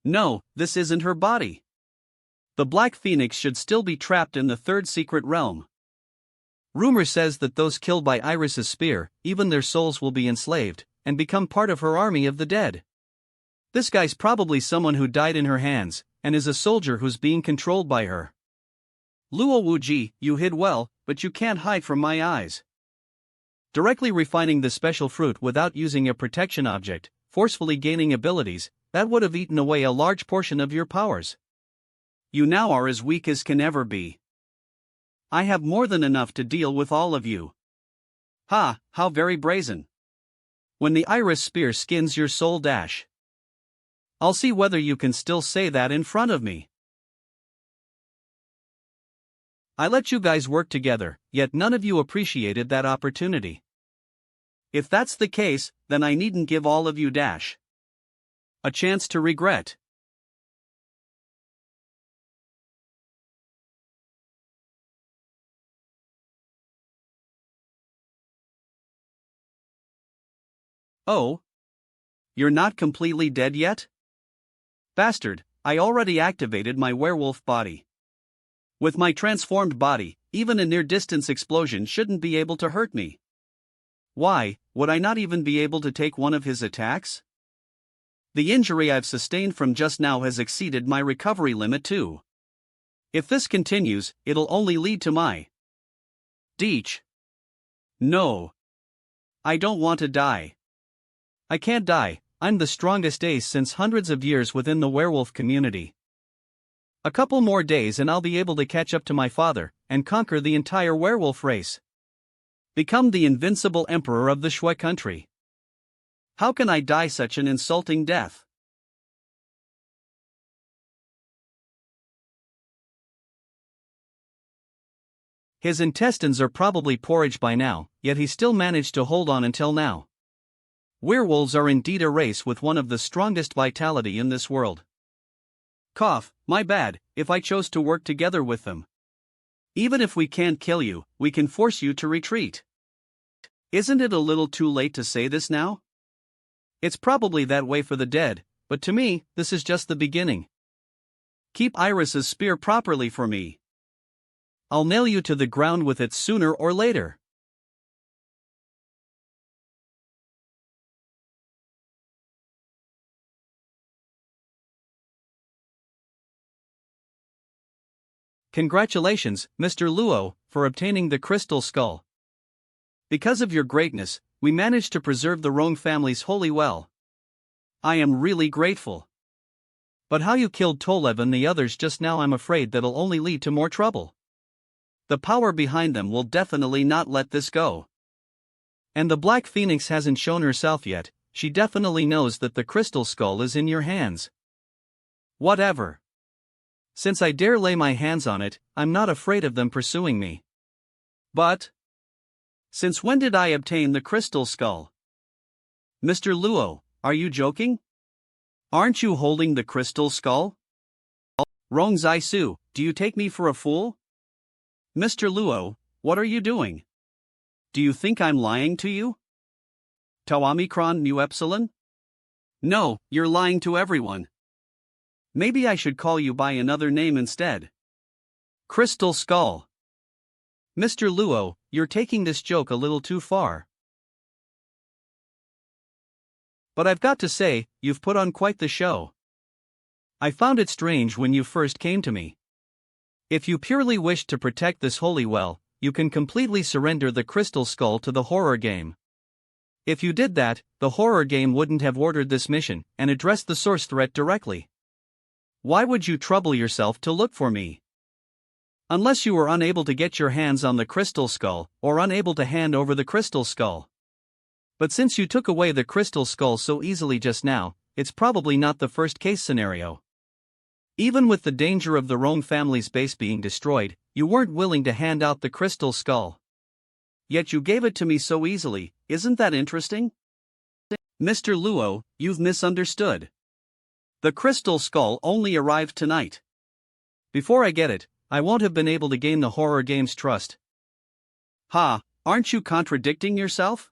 A: No, this isn't her body. The Black Phoenix should still be trapped in the 3rd secret realm. Rumor says that those killed by Iris's spear, even their souls will be enslaved, and become part of her army of the dead. This guy's probably someone who died in her hands, and is a soldier who's being controlled by her. Luo Wuji, you hid well, but you can't hide from my eyes. Directly refining the special fruit without using a protection object, forcefully gaining abilities, that would have eaten away a large portion of your powers. You now are as weak as can ever be. I have more than enough to deal with all of you. Ha, how very brazen. When the Iris spear skins your soul, Dash. I'll see whether you can still say that in front of me. I let you guys work together, yet none of you appreciated that opportunity. If that's the case, then I needn't give all of you Dash a chance to regret. Oh? You're not completely dead yet? Bastard, I already activated my werewolf body. With my transformed body, even a near-distance explosion shouldn't be able to hurt me. Why, would I not even be able to take one of his attacks? The injury I've sustained from just now has exceeded my recovery limit too. If this continues, it'll only lead to my Deech. No. I don't want to die. I can't die. I'm the strongest ace since hundreds of years within the werewolf community. A couple more days and I'll be able to catch up to my father, and conquer the entire werewolf race. Become the invincible emperor of the Shui country. How can I die such an insulting death? His intestines are probably porridge by now, yet he still managed to hold on until now. Werewolves are indeed a race with one of the strongest vitality in this world. Cough, my bad, if I chose to work together with them. Even if we can't kill you, we can force you to retreat. Isn't it a little too late to say this now? It's probably that way for the dead, but to me, this is just the beginning. Keep Iris's spear properly for me. I'll nail you to the ground with it sooner or later. Congratulations, Mr. Luo, for obtaining the crystal skull. Because of your greatness, we managed to preserve the Rong family's holy well. I am really grateful. But how you killed Tolev and the others just now, I'm afraid that'll only lead to more trouble. The power behind them will definitely not let this go. And the Black Phoenix hasn't shown herself yet, she definitely knows that the crystal skull is in your hands. Whatever. Since I dare lay my hands on it, I'm not afraid of them pursuing me. But since when did I obtain the crystal skull? Mr. Luo, are you joking? Aren't you holding the crystal skull? Rong Zaisu, do you take me for a fool? Mr. Luo, what are you doing? Do you think I'm lying to you? Tawamikron Mu Epsilon? No, you're lying to everyone. Maybe I should call you by another name instead. Crystal Skull. Mr. Luo, you're taking this joke a little too far. But I've got to say, you've put on quite the show. I found it strange when you first came to me. If you purely wished to protect this holy well, you can completely surrender the crystal skull to the horror game. If you did that, the horror game wouldn't have ordered this mission and addressed the source threat directly. Why would you trouble yourself to look for me? Unless you were unable to get your hands on the crystal skull, or unable to hand over the crystal skull. But since you took away the crystal skull so easily just now, it's probably not the first case scenario. Even with the danger of the Rome family's base being destroyed, you weren't willing to hand out the crystal skull. Yet you gave it to me so easily, isn't that interesting? Mr. Luo, you've misunderstood. The crystal skull only arrived tonight. Before I get it, I won't have been able to gain the horror game's trust. Ha, aren't you contradicting yourself?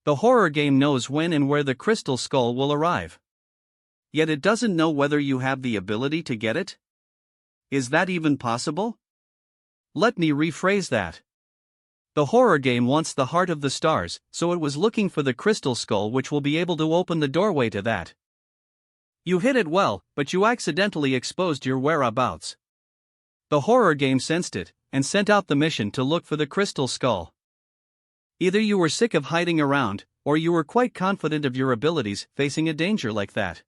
A: The horror game knows when and where the crystal skull will arrive. Yet it doesn't know whether you have the ability to get it? Is that even possible? Let me rephrase that. The horror game wants the heart of the stars, so it was looking for the crystal skull which will be able to open the doorway to that. You hit it well, but you accidentally exposed your whereabouts. The horror game sensed it, and sent out the mission to look for the crystal skull. Either you were sick of hiding around, or you were quite confident of your abilities facing a danger like that.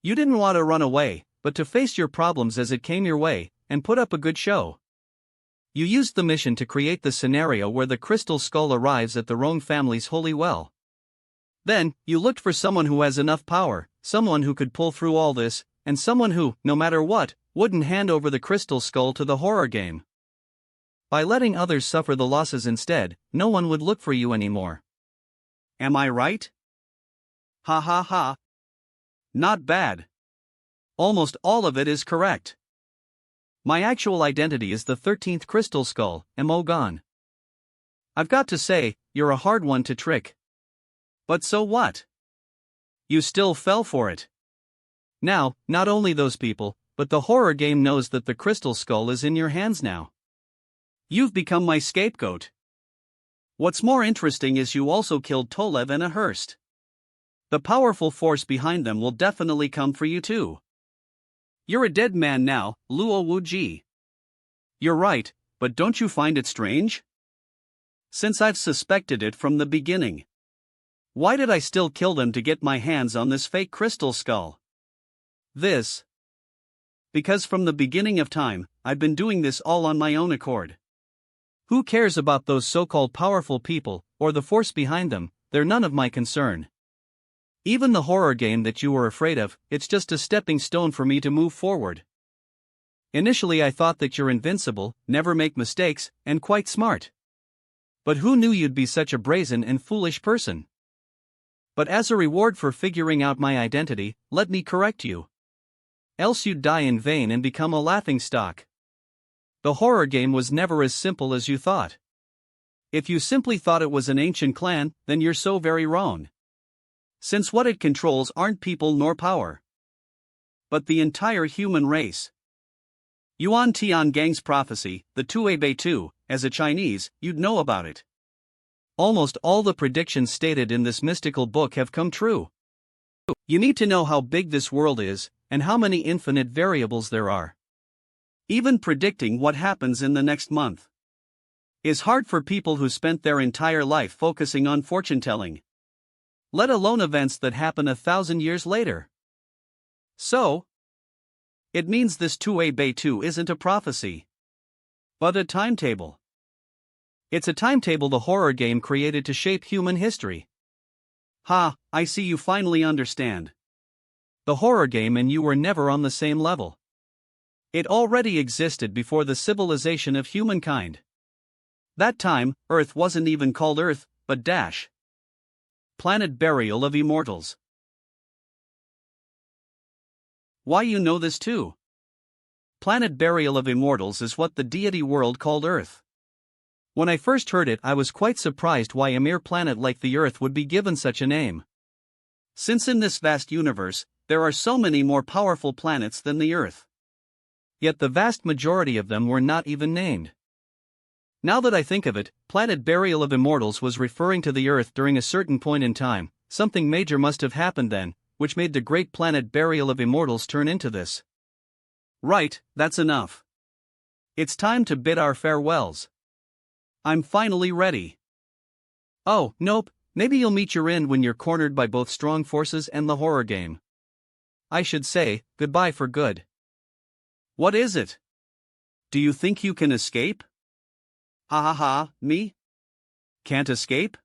A: You didn't want to run away, but to face your problems as it came your way, and put up a good show. You used the mission to create the scenario where the crystal skull arrives at the Rome family's holy well. Then, you looked for someone who has enough power, someone who could pull through all this, and someone who, no matter what, wouldn't hand over the crystal skull to the horror game. By letting others suffer the losses instead, no one would look for you anymore. Am I right? Ha ha ha. Not bad. Almost all of it is correct. My actual identity is the 13th crystal skull, Emogon. I've got to say, you're a hard one to trick. But so what? You still fell for it. Now, not only those people, but the horror game knows that the crystal skull is in your hands now. You've become my scapegoat. What's more interesting is you also killed Tolev and Ahurst. The powerful force behind them will definitely come for you too. You're a dead man now, Luo Wuji. You're right, but don't you find it strange? Since I've suspected it from the beginning. Why did I still kill them to get my hands on this fake crystal skull? Because from the beginning of time, I've been doing this all on my own accord. Who cares about those so-called powerful people, or the force behind them? They're none of my concern. Even the horror game that you were afraid of, it's just a stepping stone for me to move forward. Initially I thought that you're invincible, never make mistakes, and quite smart. But who knew you'd be such a brazen and foolish person? But as a reward for figuring out my identity, let me correct you. Else you'd die in vain and become a laughingstock. The horror game was never as simple as you thought. If you simply thought it was an ancient clan, then you're so very wrong. Since what it controls aren't people nor power, but the entire human race. Yuan Tiangang's prophecy, the Tuebei Tu, as a Chinese, you'd know about it. Almost all the predictions stated in this mystical book have come true. You need to know how big this world is, and how many infinite variables there are. Even predicting what happens in the next month is hard for people who spent their entire life focusing on fortune-telling, let alone events that happen 1,000 years later. So, it means this Tuebei Tu isn't a prophecy, but a timetable. It's a timetable the horror game created to shape human history. Ha, I see you finally understand. The horror game and you were never on the same level. It already existed before the civilization of humankind. That time, Earth wasn't even called Earth, but Planet Burial of Immortals. Why you know this too? Planet Burial of Immortals is what the deity world called Earth. When I first heard it, I was quite surprised why a mere planet like the Earth would be given such a name. Since in this vast universe, there are so many more powerful planets than the Earth. Yet the vast majority of them were not even named. Now that I think of it, Planet Burial of Immortals was referring to the Earth during a certain point in time. Something major must have happened then, which made the great Planet Burial of Immortals turn into this. Right, that's enough. It's time to bid our farewells. I'm finally ready. Oh, nope, maybe you'll meet your end when you're cornered by both strong forces and the horror game. I should say, goodbye for good. What is it? Do you think you can escape? Ha ha ha, me? Can't escape?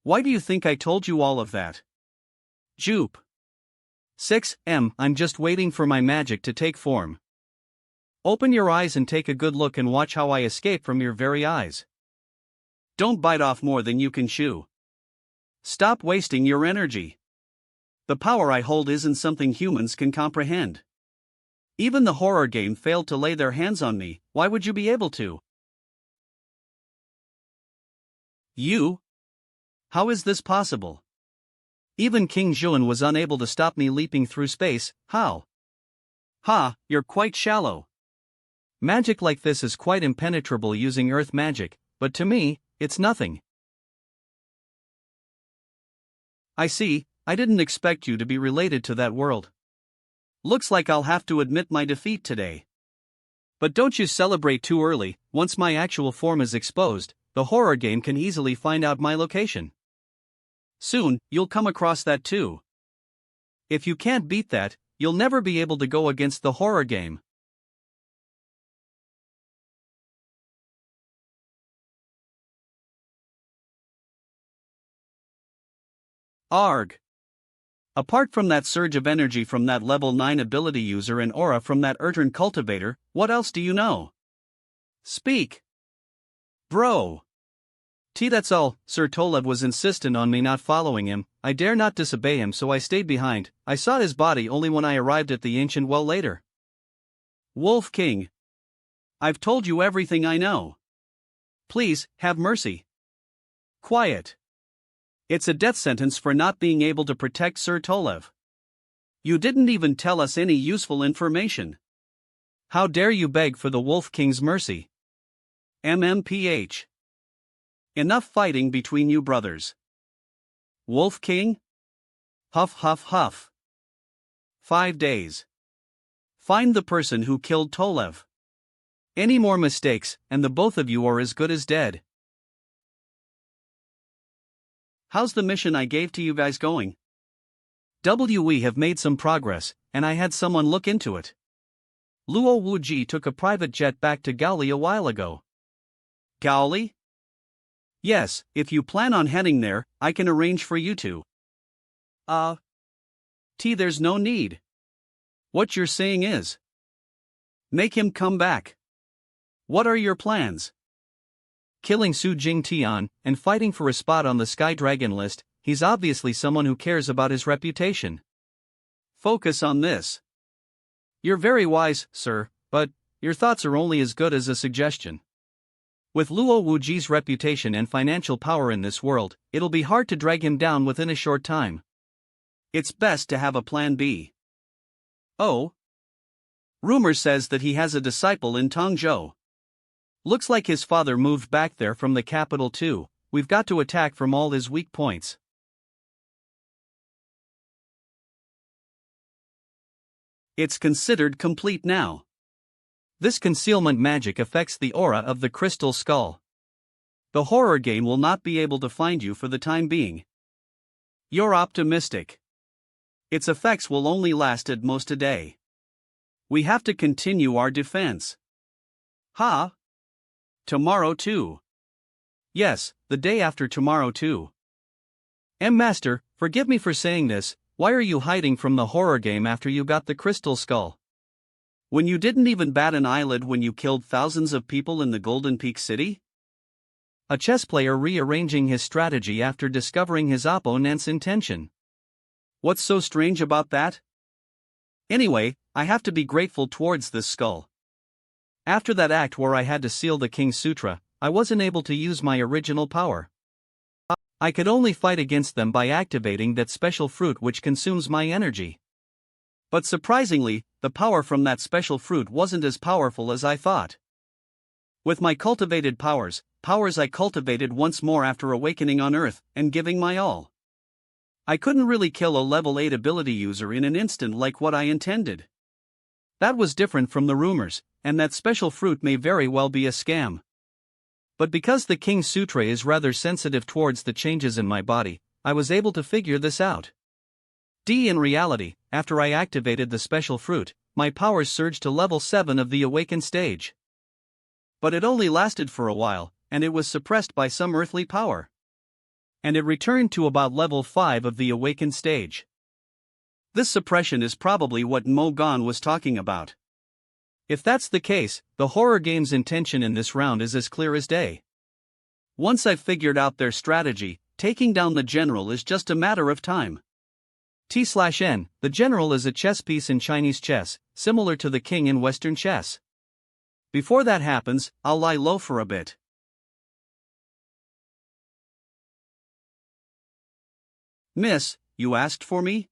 A: Why do you think I told you all of that? Jupe. 6M, I'm just waiting for my magic to take form. Open your eyes and take a good look and watch how I escape from your very eyes. Don't bite off more than you can chew. Stop wasting your energy. The power I hold isn't something humans can comprehend. Even the horror game failed to lay their hands on me, why would you be able to? You? How is this possible? Even King Zhuan was unable to stop me leaping through space, how? Ha, you're quite shallow. Magic like this is quite impenetrable using earth magic, but to me, it's nothing. I see, I didn't expect you to be related to that world. Looks like I'll have to admit my defeat today. But don't you celebrate too early, once my actual form is exposed, the horror game can easily find out my location. Soon, you'll come across that too. If you can't beat that, you'll never be able to go against the horror game. Arg. Apart from that surge of energy from that level 9 ability user and aura from that Urtern cultivator, what else do you know? Speak. Bro. That's all. Sir Tolev was insistent on me not following him. I dare not disobey him, so I stayed behind. I saw his body only when I arrived at the ancient well later. Wolf King. I've told you everything I know. Please, have mercy. Quiet. It's a death sentence for not being able to protect Sir Tolev. You didn't even tell us any useful information. How dare you beg for the Wolf King's mercy? MMPH. Enough fighting between you brothers. Wolf King? Huff huff huff. 5 days. Find the person who killed Tolev. Any more mistakes, and the both of you are as good as dead. How's the mission I gave to you guys going? We have made some progress, and I had someone look into it. Luo Wuji took a private jet back to Gaoli a while ago. Gaoli? Yes, if you plan on heading there, I can arrange for you to. There's no need. What you're saying is, make him come back. What are your plans? Killing Su Jingtian, and fighting for a spot on the Sky Dragon list. He's obviously someone who cares about his reputation. Focus on this. You're very wise, sir, but your thoughts are only as good as a suggestion. With Luo Wuji's reputation and financial power in this world, it'll be hard to drag him down within a short time. It's best to have a plan B. Oh? Rumor says that he has a disciple in Tongzhou. Looks like his father moved back there from the capital too. We've got to attack from all his weak points. It's considered complete now. This concealment magic affects the aura of the crystal skull. The horror game will not be able to find you for the time being. You're optimistic. Its effects will only last at most a day. We have to continue our defense. Ha? Tomorrow too. Yes, the day after tomorrow too. Master, forgive me for saying this, why are you hiding from the horror game after you got the crystal skull? When you didn't even bat an eyelid when you killed thousands of people in the Golden Peak City? A chess player rearranging his strategy after discovering his opponent's intention. What's so strange about that? Anyway, I have to be grateful towards this skull. After that act where I had to seal the King's Sutra, I wasn't able to use my original power. I could only fight against them by activating that special fruit which consumes my energy. But surprisingly, the power from that special fruit wasn't as powerful as I thought. With my cultivated powers I cultivated once more after awakening on Earth and giving my all. I couldn't really kill a level 8 ability user in an instant like what I intended. That was different from the rumors. and that special fruit may very well be a scam. But because the King's Sutra is rather sensitive towards the changes in my body, I was able to figure this out. In reality, after I activated the special fruit, my powers surged to level 7 of the awakened stage. But it only lasted for a while, and it was suppressed by some earthly power. And it returned to about level 5 of the awakened stage. This suppression is probably what Mo Gan was talking about. If that's the case, the horror game's intention in this round is as clear as day. Once I've figured out their strategy, taking down the general is just a matter of time. T/N, the general is a chess piece in Chinese chess, similar to the king in Western chess. Before that happens, I'll lie low for a bit. Miss, you asked for me?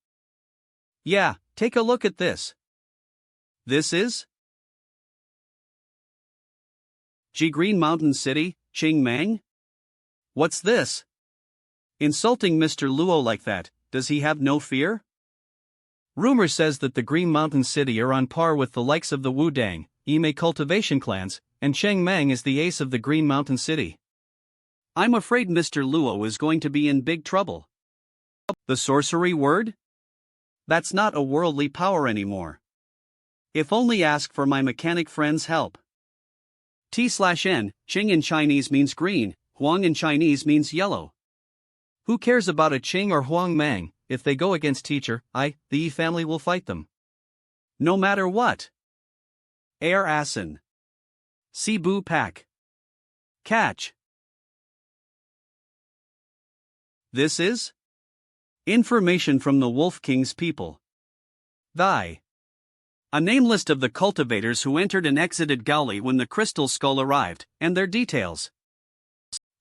A: Yeah, take a look at this. This is Green Mountain City, Qingmang? What's this? Insulting Mr. Luo like that, does he have no fear? Rumor says that the Green Mountain City are on par with the likes of the Wudang, Yimei cultivation clans, and Chengmang is the ace of the Green Mountain City. I'm afraid Mr. Luo is going to be in big trouble. The sorcery word? That's not a worldly power anymore. If only ask for my mechanic friend's help. T/N, Qing in Chinese means green, Huang in Chinese means yellow. Who cares about a Qing or Huang Mang? If they go against teacher, the Yi family will fight them. No matter what. Air Asin. Cebu Pak. Catch. This is information from the Wolf King's people. A name list of the cultivators who entered and exited Gaoli when the crystal skull arrived, and their details.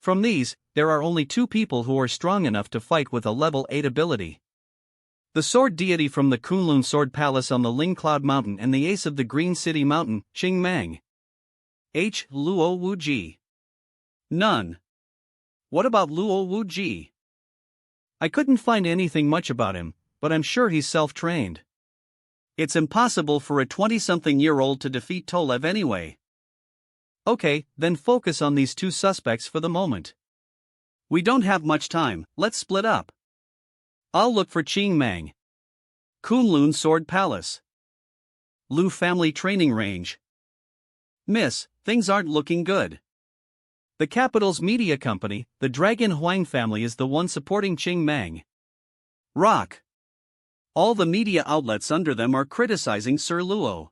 A: From these, there are only 2 people who are strong enough to fight with a level 8 ability. The sword deity from the Kunloon Sword Palace on the Ling Cloud Mountain and the ace of the Green City Mountain, Qingmang. Luo Wuji. None. What about Luo Wuji? I couldn't find anything much about him, but I'm sure he's self-trained. It's impossible for a 20-something-year-old to defeat Tolev anyway. Okay, then focus on these 2 suspects for the moment. We don't have much time, let's split up. I'll look for Qingmang. Kunloon Sword Palace. Lu Family Training Range. Miss, things aren't looking good. The capital's media company, the Dragon Huang family, is the one supporting Qingmang. Rock. All the media outlets under them are criticizing Sir Luo.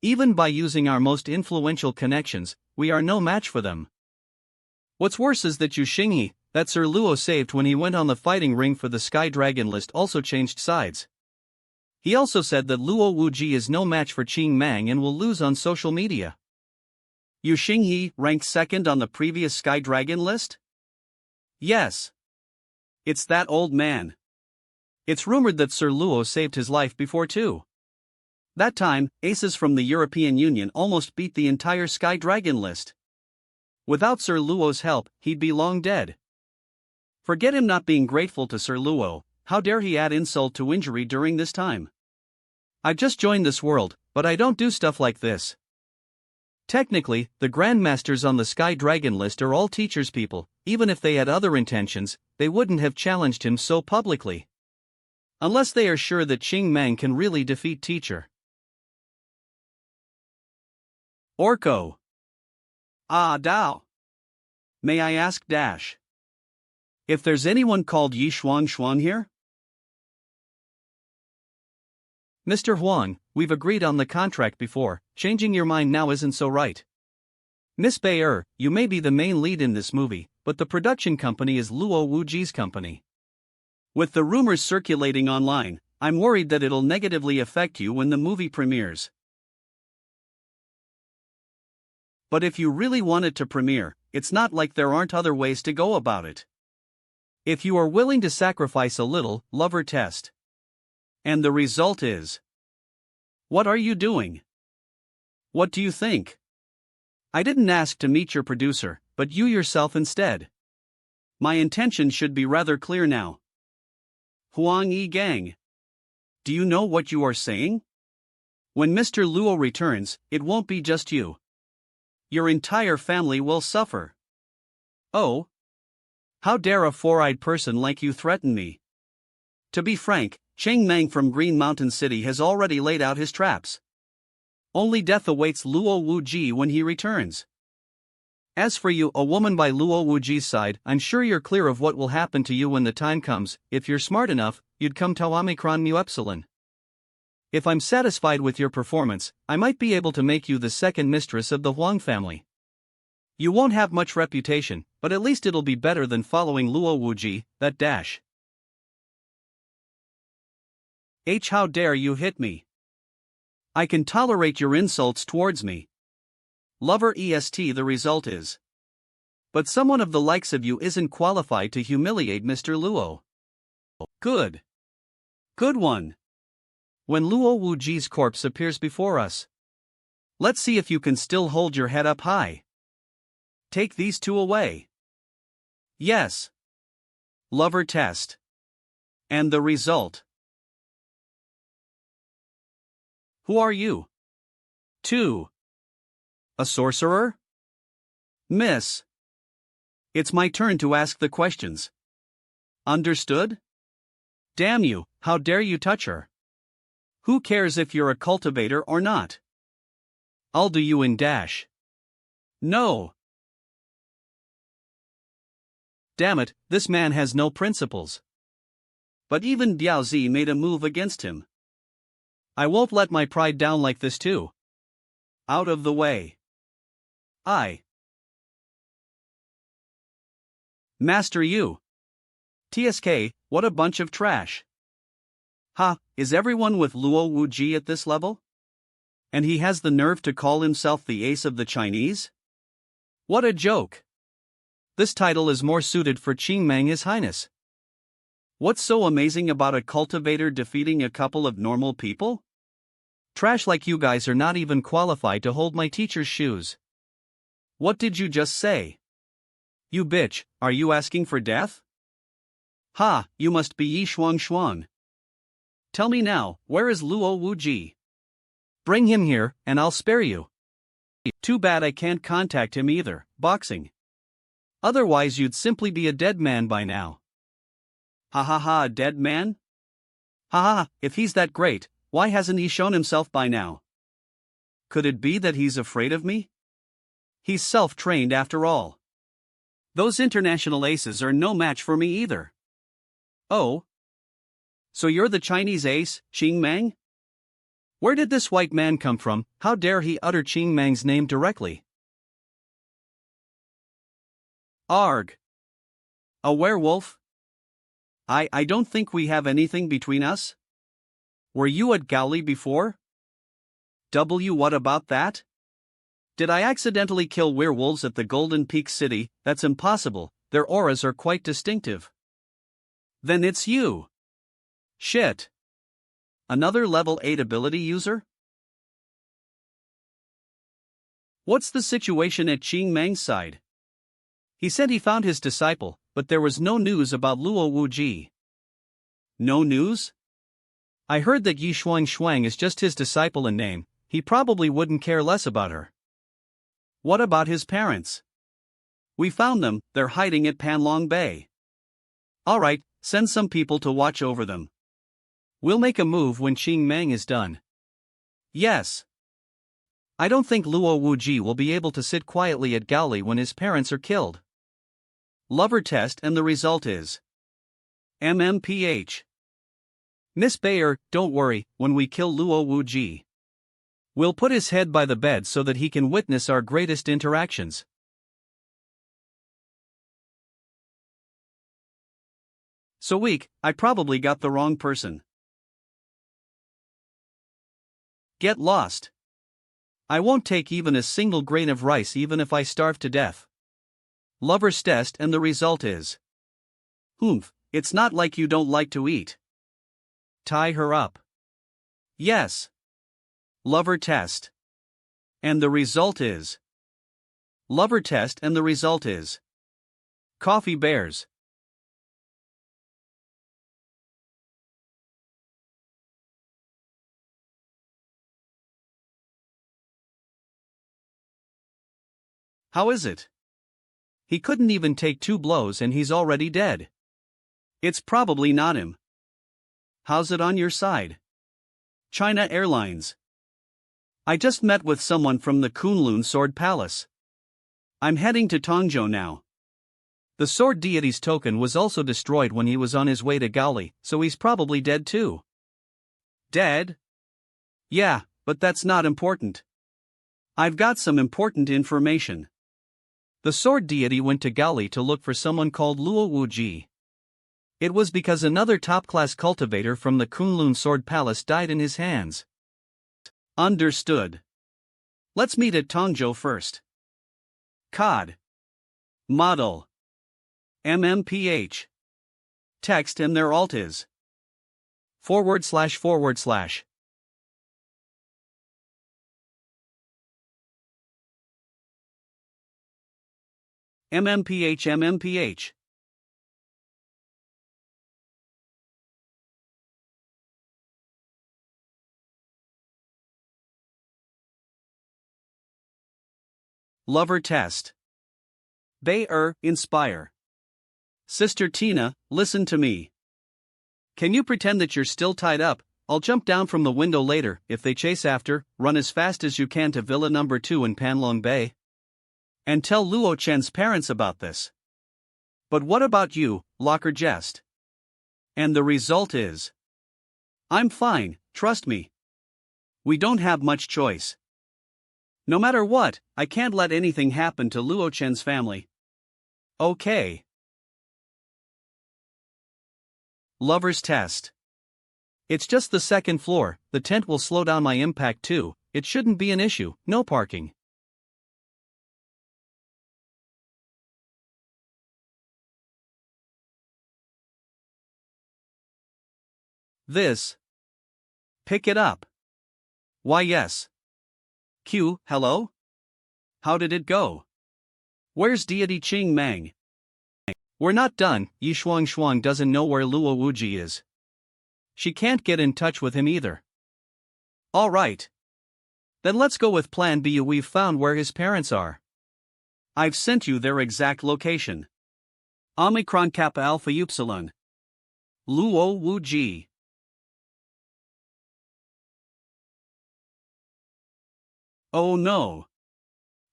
A: Even by using our most influential connections, we are no match for them. What's worse is that Yu Xinghe, that Sir Luo saved when he went on the fighting ring for the Sky Dragon list, also changed sides. He also said that Luo Wuji is no match for Qingmang and will lose on social media. Yu Xinghe ranked 2nd on the previous Sky Dragon list? Yes. It's that old man. It's rumored that Sir Luo saved his life before too. That time, aces from the European Union almost beat the entire Sky Dragon list. Without Sir Luo's help, he'd be long dead. Forget him not being grateful to Sir Luo, how dare he add insult to injury during this time. I've just joined this world, but I don't do stuff like this. Technically, the Grandmasters on the Sky Dragon list are all teachers' people. Even if they had other intentions, they wouldn't have challenged him so publicly. Unless they are sure that Qingmang can really defeat teacher. Orko. Dao. May I ask if there's anyone called Yi Xuan here? Mr. Huang, we've agreed on the contract before, changing your mind now isn't so right. Miss Bayer, you may be the main lead in this movie, but the production company is Luo Wuji's company. With the rumors circulating online, I'm worried that it'll negatively affect you when the movie premieres. But if you really want it to premiere, it's not like there aren't other ways to go about it. If you are willing to sacrifice a little, lover test. And the result is. What are you doing? What do you think? I didn't ask to meet your producer, but you yourself instead. My intention should be rather clear now. Huang Yi Gang. Do you know what you are saying? When Mr. Luo returns, it won't be just you. Your entire family will suffer. Oh? How dare a four-eyed person like you threaten me? To be frank, Cheng Meng from Green Mountain City has already laid out his traps. Only death awaits Luo Wuji when he returns. As for you, a woman by Luo Wuji's side, I'm sure you're clear of what will happen to you when the time comes. If you're smart enough, you'd come to Omicron Mu Epsilon. If I'm satisfied with your performance, I might be able to make you the second mistress of the Huang family. You won't have much reputation, but at least it'll be better than following Luo Wuji, that dash. How dare you hit me? I can tolerate your insults towards me. Lover est the result is. But someone of the likes of you isn't qualified to humiliate Mr. Luo. Good. Good one. When Luo Wuji's corpse appears before us, let's see if you can still hold your head up high. Take these two away. Yes. Lover test. And the result. Who are you? 2. A sorcerer? Miss. It's my turn to ask the questions. Understood? Damn you, how dare you touch her? Who cares if you're a cultivator or not? I'll do you in dash. No. Damn it, this man has no principles. But even Diaozi made a move against him. I won't let my pride down like this too. Out of the way. Master you. TSK, what a bunch of trash. Ha, is everyone with Luo Wuji at this level? And he has the nerve to call himself the ace of the Chinese? What a joke. This title is more suited for Qing Meng His Highness. What's so amazing about a cultivator defeating a couple of normal people? Trash like you guys are not even qualified to hold my teacher's shoes. What did you just say? You bitch, are you asking for death? Ha, you must be Yi Shuang Shuang. Tell me now, where is Luo Wuji? Bring him here, and I'll spare you. Too bad I can't contact him either, boxing. Otherwise you'd simply be a dead man by now. Ha ha ha, a dead man? Ha ha, if he's that great, why hasn't he shown himself by now? Could it be that he's afraid of me? He's self-trained after all. Those international aces are no match for me either. Oh? So you're the Chinese ace, Qing Meng? Where did this white man come from? How dare he utter Qing Meng's name directly? Arg. A werewolf? I don't think we have anything between us. Were you at Gaoli before? What about that? Did I accidentally kill werewolves at the Golden Peak City? That's impossible, their auras are quite distinctive. Then it's you. Shit. Another level 8 ability user? What's the situation at Qing Meng's side? He said he found his disciple, but there was no news about Luo Wuji. No news? I heard that Yi Shuang Shuang is just his disciple in name, he probably wouldn't care less about her. What about his parents? We found them, they're hiding at Panlong Bay. Alright, send some people to watch over them. We'll make a move when Qing Meng is done. Yes. I don't think Luo Wuji will be able to sit quietly at Gaoli when his parents are killed. Lover test and the result is MMPH. Miss Bayer, don't worry, when we kill Luo Wuji, we'll put his head by the bed so that he can witness our greatest interactions. So weak, I probably got the wrong person. Get lost. I won't take even a single grain of rice even if I starve to death. Lover's test and the result is Humph, it's not like you don't like to eat. Tie her up. Yes. Lover test. And the result is Lover test and the result is Coffee bears. How is it? He couldn't even take 2 blows and he's already dead. It's probably not him. How's it on your side? China Airlines. I just met with someone from the Kunloon Sword Palace. I'm heading to Tongzhou now. The sword deity's token was also destroyed when he was on his way to Gaoli, so he's probably dead too. Dead? Yeah, but that's not important. I've got some important information. The sword deity went to Gaoli to look for someone called Luo Wuji. It was because another top-class cultivator from the Kunloon Sword Palace died in his hands. Understood. Let's meet at Tongzhou first. COD. Model. MMPH. Text and their alt is //. MMPH. Lover test. Inspire. Sister Tina, listen to me. Can you pretend that you're still tied up? I'll jump down from the window later. If they chase after, run as fast as you can to Villa number 2 in Panlong Bay. And tell Luo Chen's parents about this. But what about you, Locker Jest? And the result is, I'm fine, trust me. We don't have much choice. No matter what, I can't let anything happen to Luo Chen's family. Okay. Lover's test. It's just the second floor, the tent will slow down my impact too, it shouldn't be an issue, no parking. This. Pick it up. Why yes. Q, hello? How did it go? Where's deity Ching Mang? We're not done, Yi Shuang doesn't know where Luo Wuji is. She can't get in touch with him either. Alright. Then let's go with plan B. We've found where his parents are. I've sent you their exact location. Omicron Kappa Alpha Upsilon. Luo Wuji. Oh no.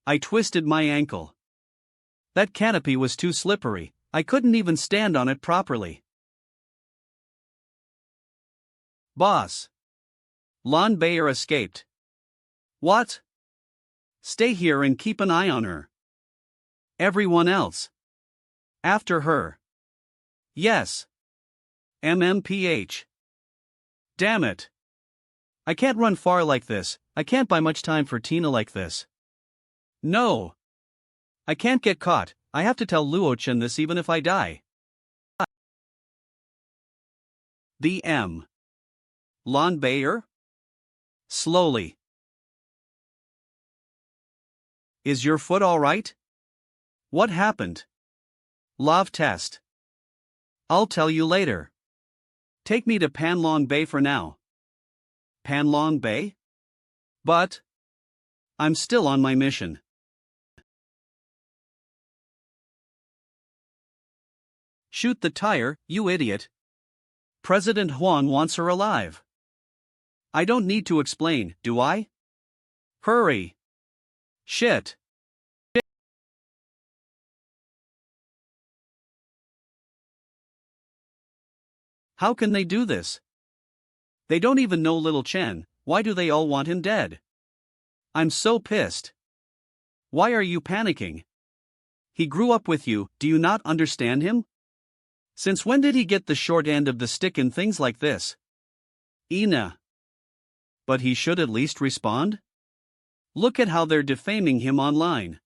A: I twisted my ankle. That canopy was too slippery, I couldn't even stand on it properly. Boss. Lon Bayer escaped. What? Stay here and keep an eye on her. Everyone else. After her. Yes. MMPH. Damn it. I can't run far like this, I can't buy much time for Tina like this. No. I can't get caught, I have to tell Luo Chen this even if I die. The M. Lon Bayer? Slowly. Is your foot alright? What happened? Love test. I'll tell you later. Take me to Panlong Bay for now. Panlong Bay? But I'm still on my mission. Shoot the tire, you idiot. President Huan wants her alive. I don't need to explain, do I? Hurry. Shit. How can they do this? They don't even know little Chen, why do they all want him dead? I'm so pissed. Why are you panicking? He grew up with you, do you not understand him? Since when did he get the short end of the stick in things like this? Ina. But he should at least respond? Look at how they're defaming him online.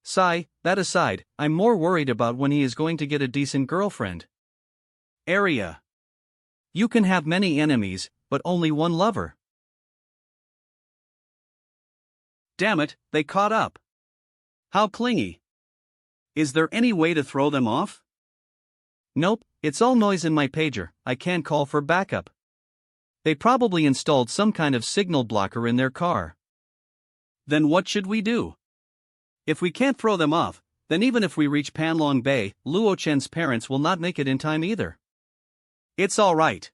A: Sigh, that aside, I'm more worried about when he is going to get a decent girlfriend. Area. You can have many enemies, but only one lover. Damn it, they caught up. How clingy. Is there any way to throw them off? Nope, it's all noise in my pager, I can't call for backup. They probably installed some kind of signal blocker in their car. Then what should we do? If we can't throw them off, then even if we reach Panlong Bay, Luo Chen's parents will not make it in time either. It's alright.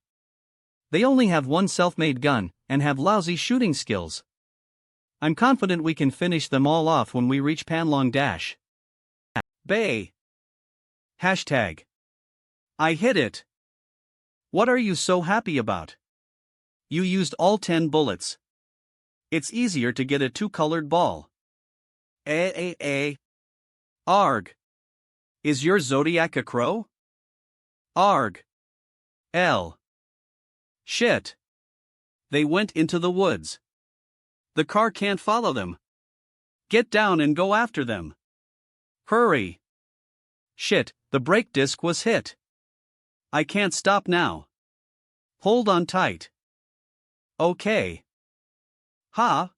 A: They only have one self-made gun, and have lousy shooting skills. I'm confident we can finish them all off when we reach Panlong Bay. Hashtag. I hit it. What are you so happy about? You used all 10 bullets. It's easier to get a two-colored ball. Arg. Is your zodiac a crow? Arg. L. Shit. They went into the woods. The car can't follow them. Get down and go after them. Hurry. Shit, the brake disc was hit. I can't stop now. Hold on tight. Okay. Ha.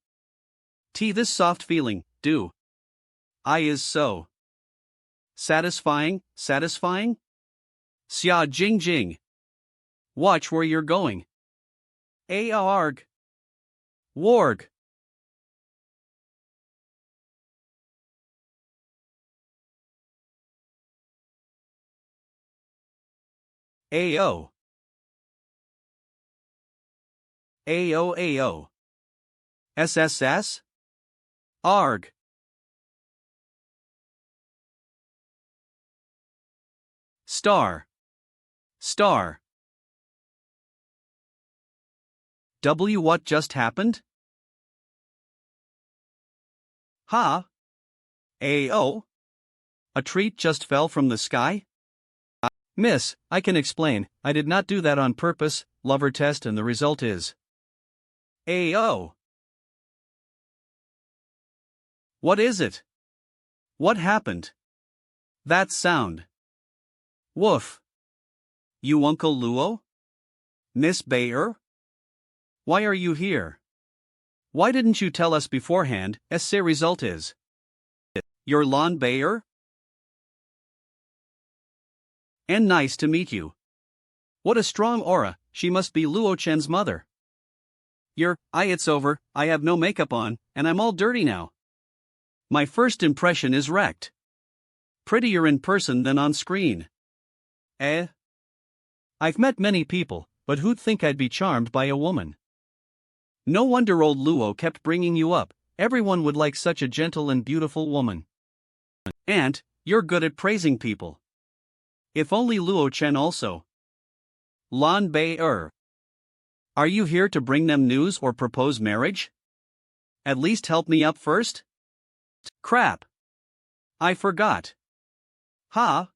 A: This soft feeling, do. I is so. Satisfying? Xia Jing Jing. Watch where you're going. Arg. Warg. Ao. Ao. SSS? Arg. Star. W. What just happened? Ha? Ao? A treat just fell from the sky? Miss, I can explain, I did not do that on purpose, lover test, and the result is Ao. What is it? What happened? That sound. Woof. You Uncle Luo? Miss Bayer? Why are you here? Why didn't you tell us beforehand? Esse result is. You're Lon Bayer? And nice to meet you. What a strong aura, she must be Luo Chen's mother. It's over, I have no makeup on, and I'm all dirty now. My first impression is wrecked. Prettier in person than on screen. I've met many people, but who'd think I'd be charmed by a woman? No wonder old Luo kept bringing you up, everyone would like such a gentle and beautiful woman. And, you're good at praising people. If only Luo Chen also. Lan Bei. Are you here to bring them news or propose marriage? At least help me up first? Crap. I forgot. Ha?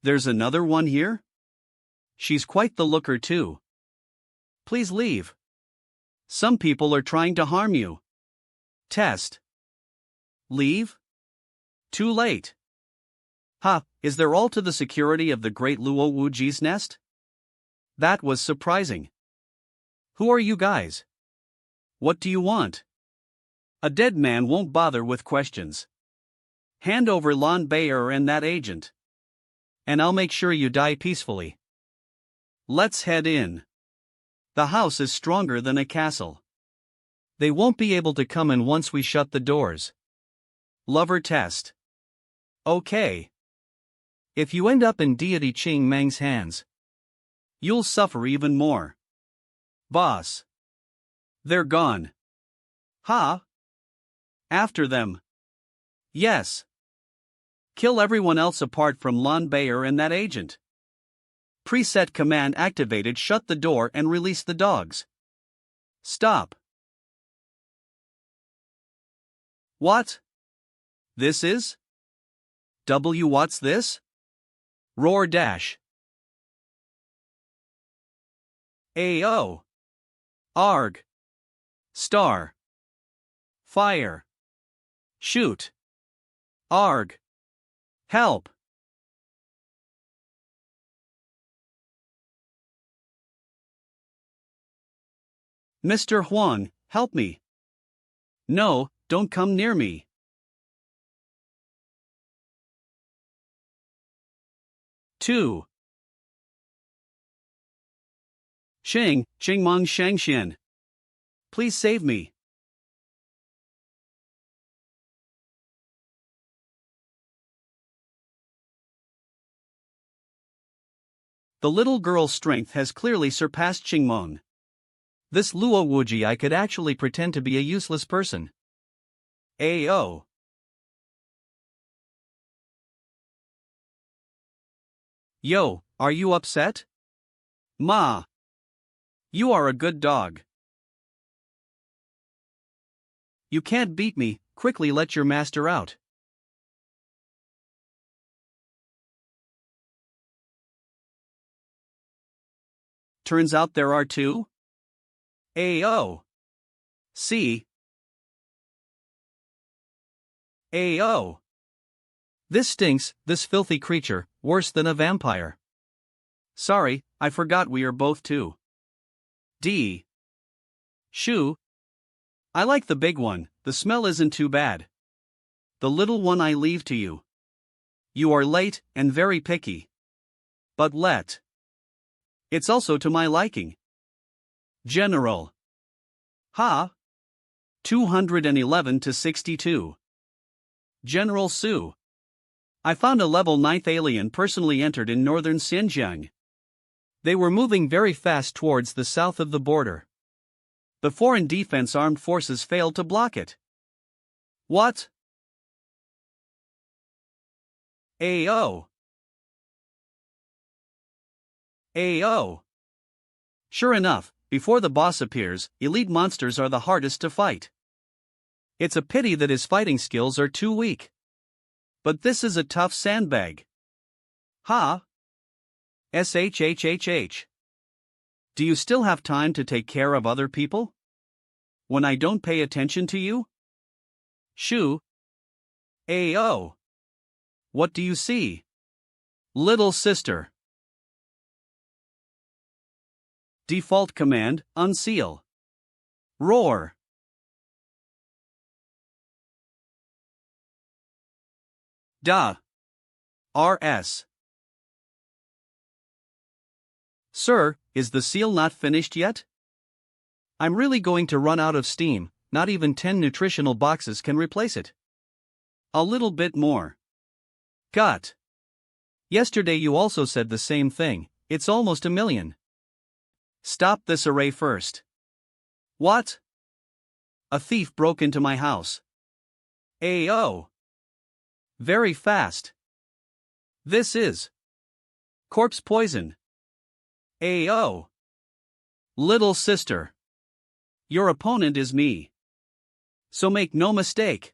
A: There's another one here? She's quite the looker too. Please leave. Some people are trying to harm you. Test. Leave? Too late. Is there all to the security of the great Luo Wuji's nest? That was surprising. Who are you guys? What do you want? A dead man won't bother with questions. Hand over Lon Bayer and that agent. And I'll make sure you die peacefully. Let's head in. The house is stronger than a castle. They won't be able to come in once we shut the doors. Lover test. Okay. If you end up in deity Ching Meng's hands, you'll suffer even more. Boss. They're gone. Ha? After them. Yes. Kill everyone else apart from Lon Bayer and that agent. Preset command activated. Shut the door and release the dogs. Stop. What? This is? What's this? Roar dash. Ao. Arg. Star. Fire. Shoot. Arg. Help. Mr. Huang, help me. No, don't come near me. Two. Qingmang Shangxian. Please save me. The little girl's strength has clearly surpassed Qingmeng. This Luo Wuji I could actually pretend to be a useless person. Ayo. Yo, are you upset? Ma. You are a good dog. You can't beat me, quickly let your master out. Turns out there are two? Ayo. See? Ayo. This stinks, this filthy creature, worse than a vampire. Sorry, I forgot we are both two. D. Shoo. I like the big one, the smell isn't too bad. The little one I leave to you. You are late and very picky. But let. It's also to my liking. General. Ha. 211 to 62. General Su. I found a level 9th alien personally entered in northern Xinjiang. They were moving very fast towards the south of the border. The Foreign Defense Armed Forces failed to block it. What? Ayo. Ayo. Sure enough, before the boss appears, elite monsters are the hardest to fight. It's a pity that his fighting skills are too weak. But this is a tough sandbag. Ha. SHHHH. Do you still have time to take care of other people? When I don't pay attention to you? Shoo. Ayo. What do you see? Little sister. Default command, unseal. Roar. Da. RS. Sir, is the seal not finished yet? I'm really going to run out of steam, not even 10 nutritional boxes can replace it. A little bit more. Got. Yesterday you also said the same thing, it's almost 1 million. Stop this array first. What? A thief broke into my house. Ayo. Very fast. This is corpse poison. Ayo. Little sister. Your opponent is me. So make no mistake.